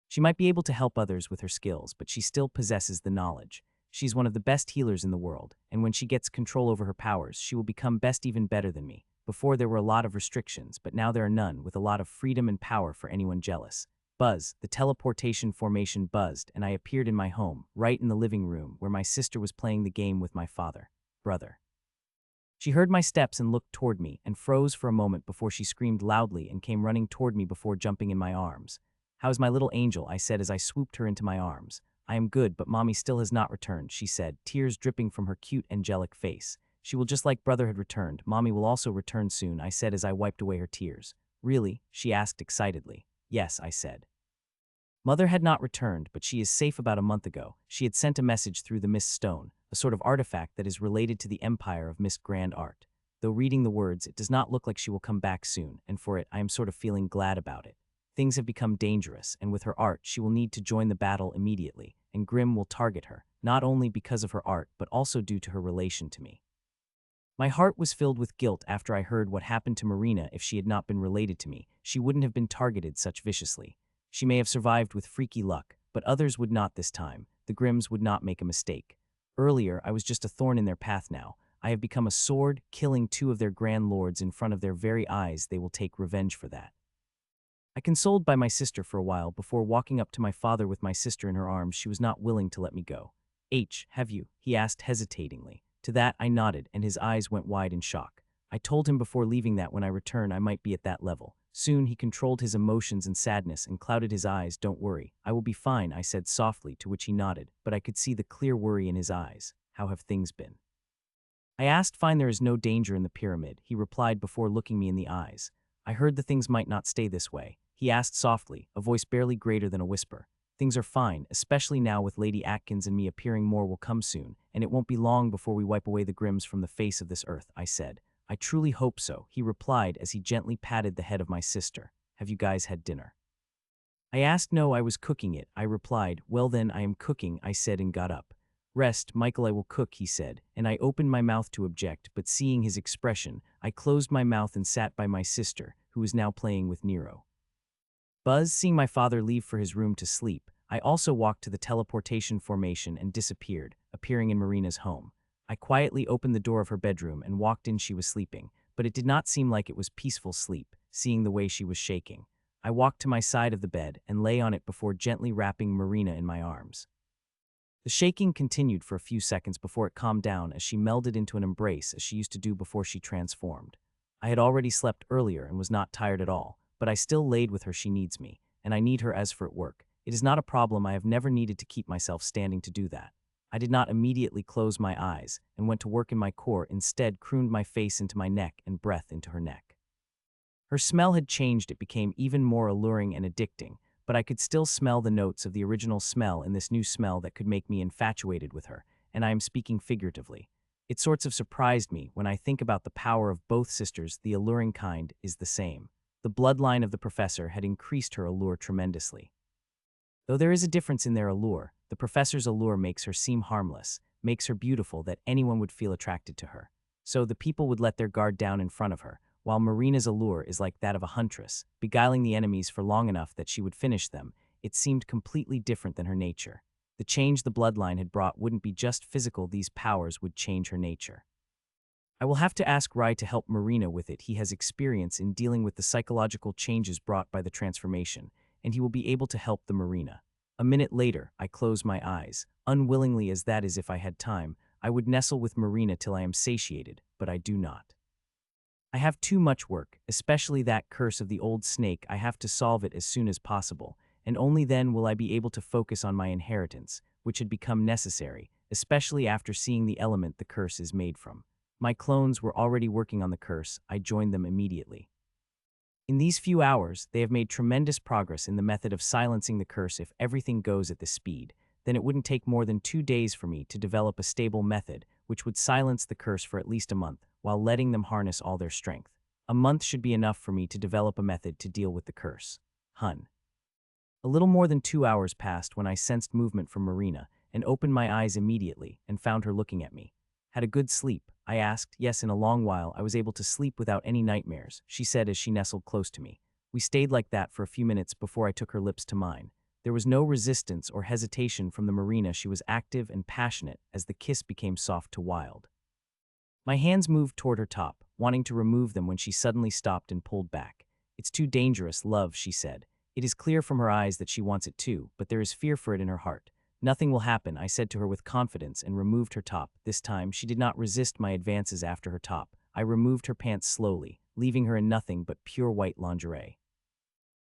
She might be able to help others with her skills, but she still possesses the knowledge. She's one of the best healers in the world, and when she gets control over her powers, she will become best, even better than me. Before there were a lot of restrictions, but now there are none, with a lot of freedom and power for anyone jealous. Buzz, the teleportation formation buzzed, and I appeared in my home, right in the living room where my sister was playing the game with my brother. She heard my steps and looked toward me, and froze for a moment before she screamed loudly and came running toward me before jumping in my arms. How's my little angel? I said as I swooped her into my arms. I am good, but Mommy still has not returned, she said, tears dripping from her cute, angelic face. She will, just like brother had returned. Mommy will also return soon, I said as I wiped away her tears. Really? She asked excitedly. Yes, I said. Mother had not returned, but she is safe about a month ago. She had sent a message through the Mist Stone, a sort of artifact that is related to the empire of Mist Grand Art. Though reading the words, it does not look like she will come back soon, and for it I am sort of feeling glad about it. Things have become dangerous, and with her art she will need to join the battle immediately, and Grimm will target her, not only because of her art but also due to her relation to me. My heart was filled with guilt after I heard what happened to Marina. If she had not been related to me, she wouldn't have been targeted such viciously. She may have survived with freaky luck, but others would not this time. The Grimms would not make a mistake. Earlier, I was just a thorn in their path. Now I have become a sword, killing two of their grand lords in front of their very eyes. They will take revenge for that. I consoled by my sister for a while before walking up to my father with my sister in her arms. She was not willing to let me go. Have you? He asked hesitatingly. To that I nodded, and his eyes went wide in shock. I told him before leaving that when I return I might be at that level. Soon he controlled his emotions and sadness and clouded his eyes. Don't worry, I will be fine, I said softly, to which he nodded, but I could see the clear worry in his eyes. How have things been? I asked. Fine, there is no danger in the pyramid, he replied before looking me in the eyes. I heard the things might not stay this way. He asked softly, a voice barely greater than a whisper. Things are fine, especially now with Lady Atkins and me appearing. More will come soon, and it won't be long before we wipe away the Grimms from the face of this earth, I said. I truly hope so, he replied as he gently patted the head of my sister. Have you guys had dinner? I asked. No, I was cooking it, I replied. Well then, I am cooking, I said and got up. Rest, Michael, I will cook, he said, and I opened my mouth to object, but seeing his expression, I closed my mouth and sat by my sister, who was now playing with Nero. Buzz, seeing my father leave for his room to sleep, I also walked to the teleportation formation and disappeared, appearing in Marina's home. I quietly opened the door of her bedroom and walked in. She was sleeping, but it did not seem like it was peaceful sleep, seeing the way she was shaking. I walked to my side of the bed and lay on it before gently wrapping Marina in my arms. The shaking continued for a few seconds before it calmed down as she melded into an embrace as she used to do before she transformed. I had already slept earlier and was not tired at all, but I still laid with her. She needs me, and I need her as for at work. It is not a problem. I have never needed to keep myself standing to do that. I did not immediately close my eyes and went to work in my core. Instead, crooned my face into my neck and breath into her neck. Her smell had changed. It became even more alluring and addicting, but I could still smell the notes of the original smell in this new smell that could make me infatuated with her, and I am speaking figuratively. It sorts of surprised me when I think about the power of both sisters. The alluring kind is the same. The bloodline of the professor had increased her allure tremendously. Though there is a difference in their allure, the professor's allure makes her seem harmless, makes her beautiful, that anyone would feel attracted to her. So the people would let their guard down in front of her, while Marina's allure is like that of a huntress, beguiling the enemies for long enough that she would finish them. It seemed completely different than her nature. The change the bloodline had brought wouldn't be just physical. These powers would change her nature. I will have to ask Rai to help Marina with it. He has experience in dealing with the psychological changes brought by the transformation, and he will be able to help the Marina. A minute later, I close my eyes. Unwillingly as that is, if I had time, I would nestle with Marina till I am satiated, but I do not. I have too much work, especially that curse of the old snake. I have to solve it as soon as possible, and only then will I be able to focus on my inheritance, which had become necessary, especially after seeing the element the curse is made from. My clones were already working on the curse. I joined them immediately. In these few hours, they have made tremendous progress in the method of silencing the curse. If everything goes at this speed, then it wouldn't take more than 2 days for me to develop a stable method which would silence the curse for at least a month, while letting them harness all their strength. A month should be enough for me to develop a method to deal with the curse. Hun. A little more than 2 hours passed when I sensed movement from Marina and opened my eyes immediately and found her looking at me. Had a good sleep? I asked. Yes, in a long while I was able to sleep without any nightmares, she said as she nestled close to me. We stayed like that for a few minutes before I took her lips to mine. There was no resistance or hesitation from the Marina. She was active and passionate as the kiss became soft to wild. My hands moved toward her top, wanting to remove them when she suddenly stopped and pulled back. It's too dangerous, love, she said. It is clear from her eyes that she wants it too, but there is fear for it in her heart. Nothing will happen, I said to her with confidence and removed her top. This time, she did not resist my advances. After her top, I removed her pants slowly, leaving her in nothing but pure white lingerie.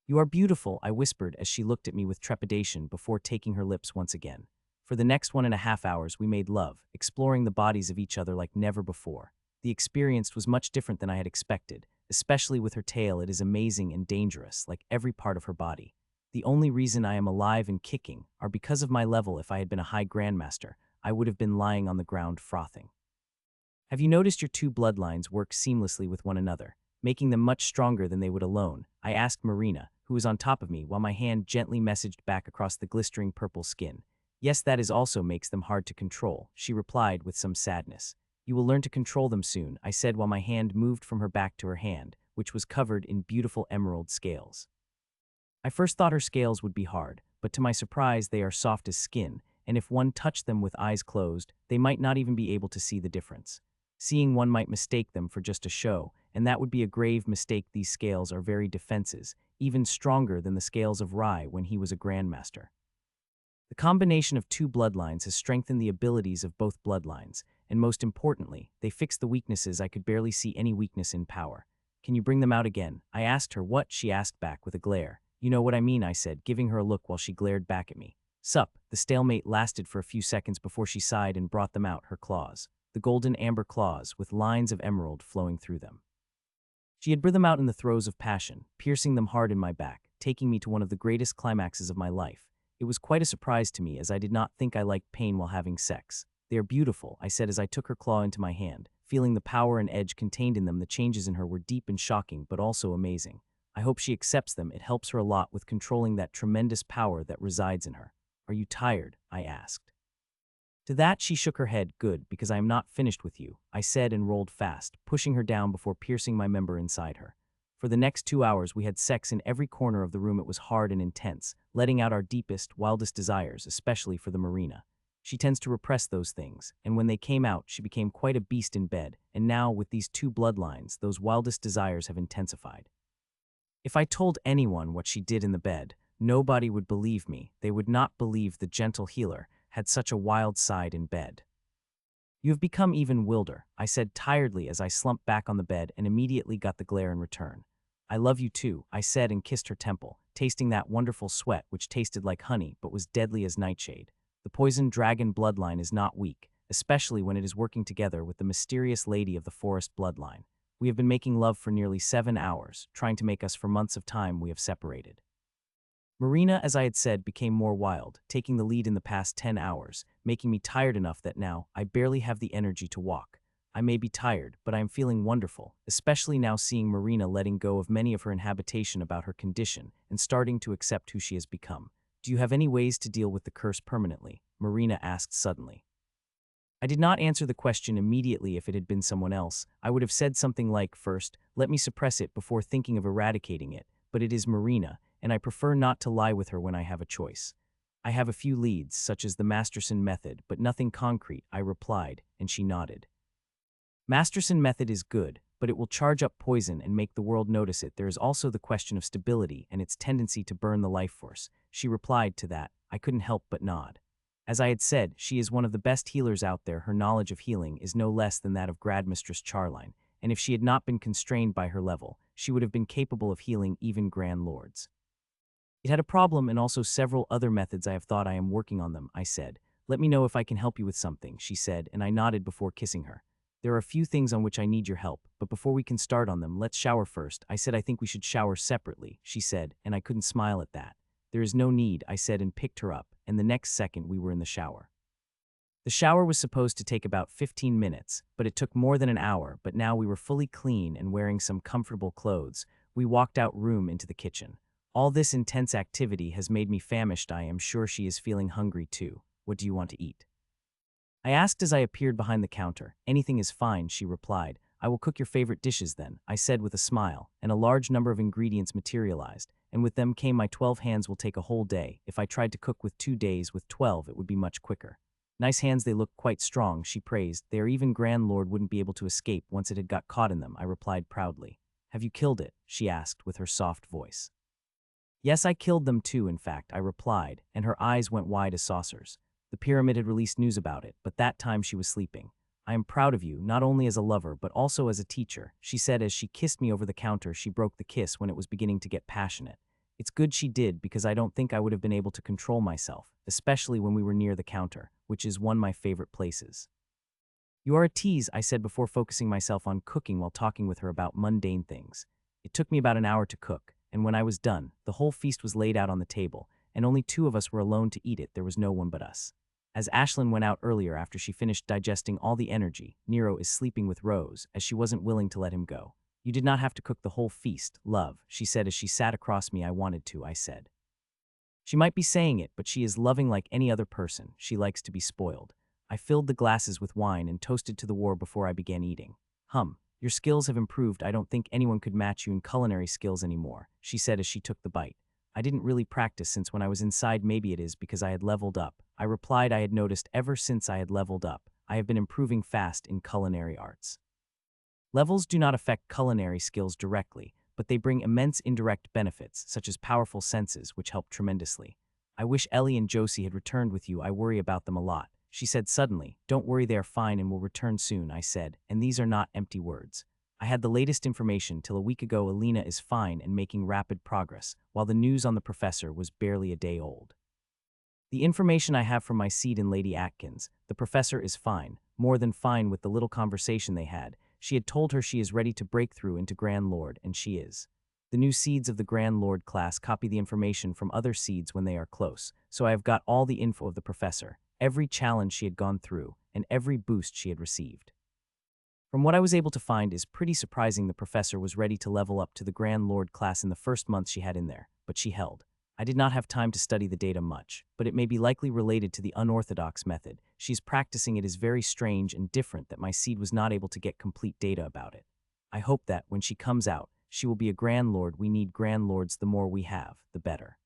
You are beautiful, I whispered as she looked at me with trepidation before taking her lips once again. For the next 1.5 hours, we made love, exploring the bodies of each other like never before. The experience was much different than I had expected, especially with her tail. It is amazing and dangerous, like every part of her body. The only reason I am alive and kicking are because of my level. If I had been a high grandmaster, I would have been lying on the ground frothing. Have you noticed your two bloodlines work seamlessly with one another, making them much stronger than they would alone? I asked Marina, who was on top of me, while my hand gently messaged back across the glistering purple skin. Yes, that is also makes them hard to control, she replied with some sadness. You will learn to control them soon, I said while my hand moved from her back to her hand, which was covered in beautiful emerald scales. I first thought her scales would be hard, but to my surprise they are soft as skin, and if one touched them with eyes closed, they might not even be able to see the difference. Seeing one might mistake them for just a show, and that would be a grave mistake. These scales are very defenses, even stronger than the scales of Rai when he was a grandmaster. The combination of two bloodlines has strengthened the abilities of both bloodlines, and most importantly, they fix the weaknesses. I could barely see any weakness in power. Can you bring them out again? I asked her. What? She asked back with a glare. You know what I mean, I said, giving her a look while she glared back at me. Sup. The stalemate lasted for a few seconds before she sighed and brought them out, her claws. The golden amber claws with lines of emerald flowing through them. She had brought them out in the throes of passion, piercing them hard in my back, taking me to one of the greatest climaxes of my life. It was quite a surprise to me, as I did not think I liked pain while having sex. They are beautiful, I said as I took her claw into my hand, feeling the power and edge contained in them. The changes in her were deep and shocking, but also amazing. I hope she accepts them. It helps her a lot with controlling that tremendous power that resides in her. Are you tired? I asked. To that she shook her head. Good, because I am not finished with you, I said and rolled fast, pushing her down before piercing my member inside her. For the next 2 hours we had sex in every corner of the room. It was hard and intense, letting out our deepest, wildest desires, especially for the Marina. She tends to repress those things, and when they came out she became quite a beast in bed, and now with these two bloodlines those wildest desires have intensified. If I told anyone what she did in the bed, nobody would believe me. They would not believe the gentle healer had such a wild side in bed. You have become even wilder, I said tiredly as I slumped back on the bed and immediately got the glare in return. I love you too, I said and kissed her temple, tasting that wonderful sweat which tasted like honey but was deadly as nightshade. The poison dragon bloodline is not weak, especially when it is working together with the mysterious lady of the forest bloodline. We have been making love for nearly 7 hours, trying to make us for months of time we have separated. Marina, as I had said, became more wild, taking the lead in the past 10 hours, making me tired enough that now I barely have the energy to walk. I may be tired, but I am feeling wonderful, especially now seeing Marina letting go of many of her inhabitation about her condition and starting to accept who she has become. Do you have any ways to deal with the curse permanently? Marina asked suddenly. I did not answer the question immediately. If it had been someone else, I would have said something like, first, let me suppress it before thinking of eradicating it, but it is Marina, and I prefer not to lie with her when I have a choice. I have a few leads, such as the Masterson method, but nothing concrete, I replied, and she nodded. Masterson method is good, but it will charge up poison and make the world notice it. There is also the question of stability and its tendency to burn the life force. She replied to that. I couldn't help but nod. As I had said, she is one of the best healers out there. Her knowledge of healing is no less than that of Grandmistress Charline, and if she had not been constrained by her level, she would have been capable of healing even Grand Lords. It had a problem and also several other methods. I have thought. I am working on them, I said. Let me know if I can help you with something, she said, and I nodded before kissing her. There are a few things on which I need your help, but before we can start on them, let's shower first. I said I think we should shower separately, she said, and I couldn't smile at that. There is no need, I said and picked her up, and the next second we were in the shower. The shower was supposed to take about 15 minutes, but it took more than an hour. But now we were fully clean and wearing some comfortable clothes. We walked out room into the kitchen. All this intense activity has made me famished. I am sure she is feeling hungry too. What do you want to eat? I asked as I appeared behind the counter. Anything is fine, she replied. I will cook your favorite dishes then, I said with a smile, and a large number of ingredients materialized, and with them came my 12 hands. Will take a whole day. If I tried to cook with 2 days, with 12 it would be much quicker. Nice hands, they look quite strong, she praised. They are even Grand Lord wouldn't be able to escape once it had got caught in them, I replied proudly. Have you killed it? She asked with her soft voice. Yes, I killed them too, in fact, I replied, and her eyes went wide as saucers. The pyramid had released news about it, but that time she was sleeping. I am proud of you, not only as a lover but also as a teacher, she said as she kissed me over the counter. She broke the kiss when it was beginning to get passionate. It's good she did, because I don't think I would have been able to control myself, especially when we were near the counter, which is one of my favorite places. You are a tease, I said before focusing myself on cooking while talking with her about mundane things. It took me about an hour to cook, and when I was done, the whole feast was laid out on the table, and only two of us were alone to eat it. There was no one but us. As Ashlyn went out earlier after she finished digesting all the energy, Nero is sleeping with Rose, as she wasn't willing to let him go. You did not have to cook the whole feast, love, she said as she sat across me. I wanted to, I said. She might be saying it, but she is loving like any other person. She likes to be spoiled. I filled the glasses with wine and toasted to the war before I began eating. Your skills have improved. I don't think anyone could match you in culinary skills anymore, she said as she took the bite. I didn't really practice since when I was inside. Maybe it is because I had leveled up. I replied. I had noticed ever since I had leveled up, I have been improving fast in culinary arts. Levels do not affect culinary skills directly, but they bring immense indirect benefits, such as powerful senses, which help tremendously. I wish Ellie and Josie had returned with you. I worry about them a lot, she said suddenly. Don't worry, they are fine and will return soon, I said, and these are not empty words. I had the latest information. Till a week ago, Alina is fine and making rapid progress, while the news on the professor was barely a day old. The information I have from my seat in Lady Atkins, the professor is fine, more than fine. With the little conversation they had, she had told her she is ready to break through into Grand Lord, and she is. The new seeds of the Grand Lord class copy the information from other seeds when they are close, so I have got all the info of the professor, every challenge she had gone through, and every boost she had received. From what I was able to find is pretty surprising. The professor was ready to level up to the Grand Lord class in the first month she had in there, but she held. I did not have time to study the data much, but it may be likely related to the unorthodox method. She's practicing it is very strange and different that my seed was not able to get complete data about it. I hope that, when she comes out, she will be a Grand Lord. We need Grand Lords. The more we have, the better.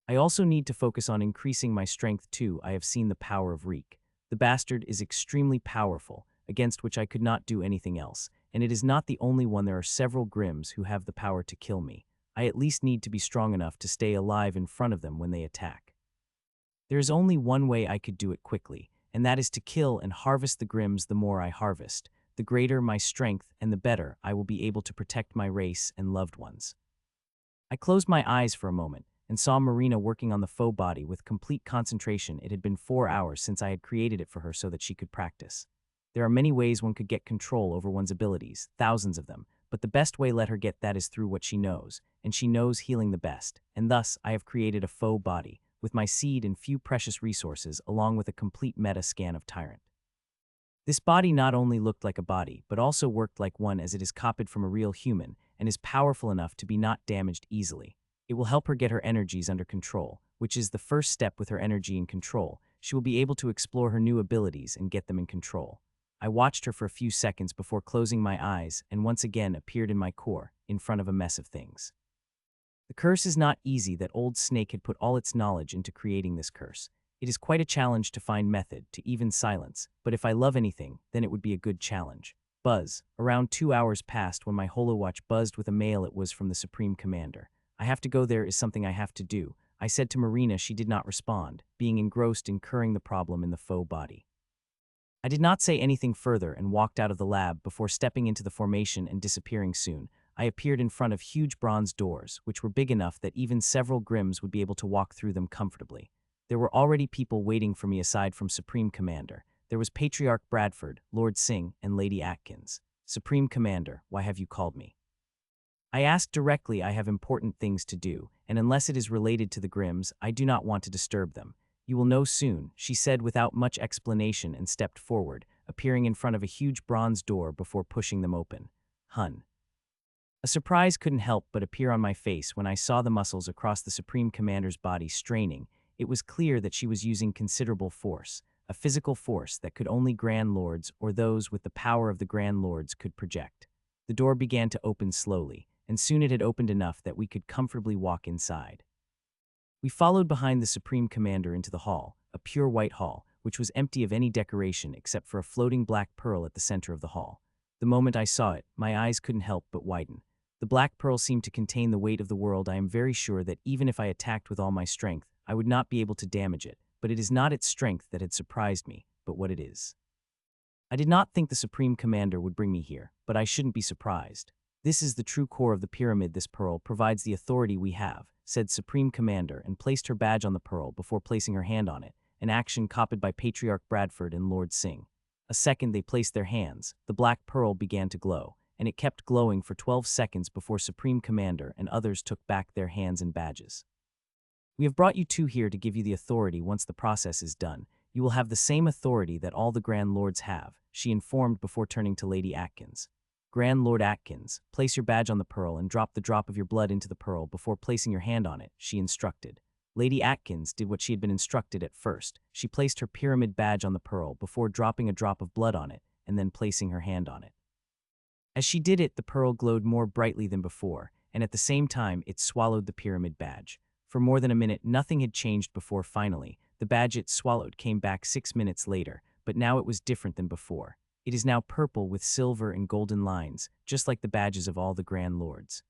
I also need to focus on increasing my strength too. I have seen the power of Reek. The bastard is extremely powerful, against which I could not do anything else, and it is not the only one. There are several Grims who have the power to kill me. I at least need to be strong enough to stay alive in front of them when they attack. There is only one way I could do it quickly, and that is to kill and harvest the Grims. The more I harvest, the greater my strength, and the better I will be able to protect my race and loved ones. I closed my eyes for a moment and saw Marina working on the faux body with complete concentration. It had been 4 hours since I had created it for her so that she could practice. There are many ways one could get control over one's abilities, thousands of them, but the best way let her get that is through what she knows, and she knows healing the best, and thus I have created a faux body, with my seed and few precious resources along with a complete meta scan of Tyrant. This body not only looked like a body, but also worked like one as it is copied from a real human, and is powerful enough to be not damaged easily. It will help her get her energies under control, which is the first step. With her energy in control, she will be able to explore her new abilities and get them in control. I watched her for a few seconds before closing my eyes and once again appeared in my core, in front of a mess of things. The curse is not easy. That old snake had put all its knowledge into creating this curse. It is quite a challenge to find method, to even silence, but if I love anything, then it would be a good challenge. Buzz. Around 2 hours passed when my holowatch buzzed with a mail. It was from the Supreme Commander. I have to go. There is something I have to do, I said to Marina. She did not respond, being engrossed in curing the problem in the faux body. I did not say anything further and walked out of the lab before stepping into the formation and disappearing. Soon, I appeared in front of huge bronze doors, which were big enough that even several Grims would be able to walk through them comfortably. There were already people waiting for me aside from Supreme Commander. There was Patriarch Bradford, Lord Singh, and Lady Atkins. Supreme Commander, why have you called me? I asked directly. I have important things to do, and unless it is related to the Grims, I do not want to disturb them. You will know soon, she said without much explanation and stepped forward, appearing in front of a huge bronze door before pushing them open. Hun. A surprise couldn't help but appear on my face when I saw the muscles across the Supreme Commander's body straining. It was clear that she was using considerable force, a physical force that could only Grand Lords or those with the power of the Grand Lords could project. The door began to open slowly, and soon it had opened enough that we could comfortably walk inside. We followed behind the Supreme Commander into the hall, a pure white hall, which was empty of any decoration except for a floating black pearl at the center of the hall. The moment I saw it, my eyes couldn't help but widen. The black pearl seemed to contain the weight of the world. I am very sure that even if I attacked with all my strength, I would not be able to damage it, but it is not its strength that had surprised me, but what it is. I did not think the Supreme Commander would bring me here, but I shouldn't be surprised. This is the true core of the pyramid. This pearl provides the authority we have, said Supreme Commander, and placed her badge on the pearl before placing her hand on it, an action copied by Patriarch Bradford and Lord Singh. A second they placed their hands, the black pearl began to glow, and it kept glowing for 12 seconds before Supreme Commander and others took back their hands and badges. We have brought you two here to give you the authority once the process is done. You will have the same authority that all the Grand Lords have, she informed before turning to Lady Atkins. Grand Lord Atkins, place your badge on the pearl and drop the drop of your blood into the pearl before placing your hand on it, she instructed. Lady Atkins did what she had been instructed at first. She placed her pyramid badge on the pearl before dropping a drop of blood on it and then placing her hand on it. As she did it, the pearl glowed more brightly than before, and at the same time it swallowed the pyramid badge. For more than a minute, nothing had changed before finally. The badge it swallowed came back 6 minutes later, but now it was different than before. It is now purple with silver and golden lines, just like the badges of all the Grand Lords.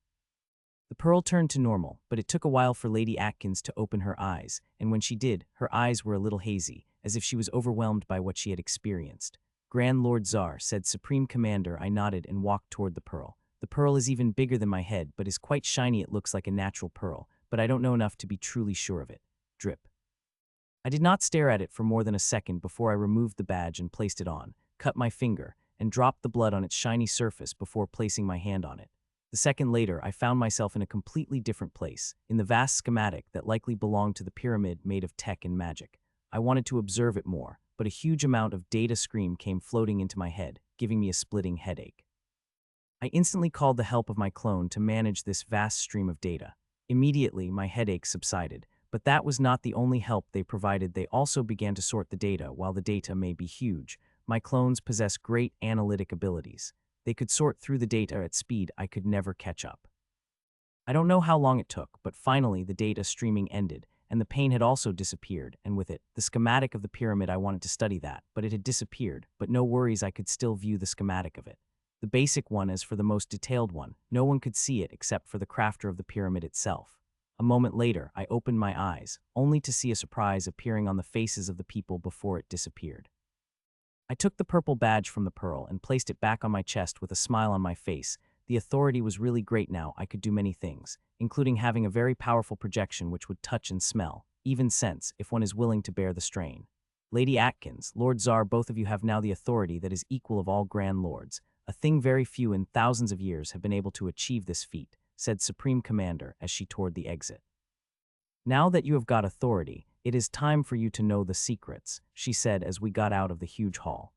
The pearl turned to normal, but it took a while for Lady Atkins to open her eyes, and when she did, her eyes were a little hazy, as if she was overwhelmed by what she had experienced. Grand Lord Czar, said Supreme Commander. I nodded and walked toward the pearl. The pearl is even bigger than my head, but is quite shiny. It looks like a natural pearl, but I don't know enough to be truly sure of it. Drip. I did not stare at it for more than a second before I removed the badge and placed it on, cut my finger, and dropped the blood on its shiny surface before placing my hand on it. The second later, I found myself in a completely different place, in the vast schematic that likely belonged to the pyramid made of tech and magic. I wanted to observe it more, but a huge amount of data scream came floating into my head, giving me a splitting headache. I instantly called the help of my clone to manage this vast stream of data. Immediately, my headache subsided, but that was not the only help they provided. They also began to sort the data. While the data may be huge, my clones possess great analytic abilities. They could sort through the data at speed I could never catch up. I don't know how long it took, but finally the data streaming ended, and the pain had also disappeared, and with it, the schematic of the pyramid. I wanted to study that, but it had disappeared, but no worries, I could still view the schematic of it. The basic one as for the most detailed one. No one could see it except for the crafter of the pyramid itself. A moment later, I opened my eyes, only to see a surprise appearing on the faces of the people before it disappeared. I took the purple badge from the pearl and placed it back on my chest with a smile on my face. The authority was really great now. I could do many things, including having a very powerful projection which would touch and smell, even sense, if one is willing to bear the strain. Lady Atkins, Lord Czar, both of you have now the authority that is equal of all Grand Lords. A thing very few in thousands of years have been able to achieve this feat, said Supreme Commander as she toward the exit. Now that you have got authority, it is time for you to know the secrets, she said as we got out of the huge hall.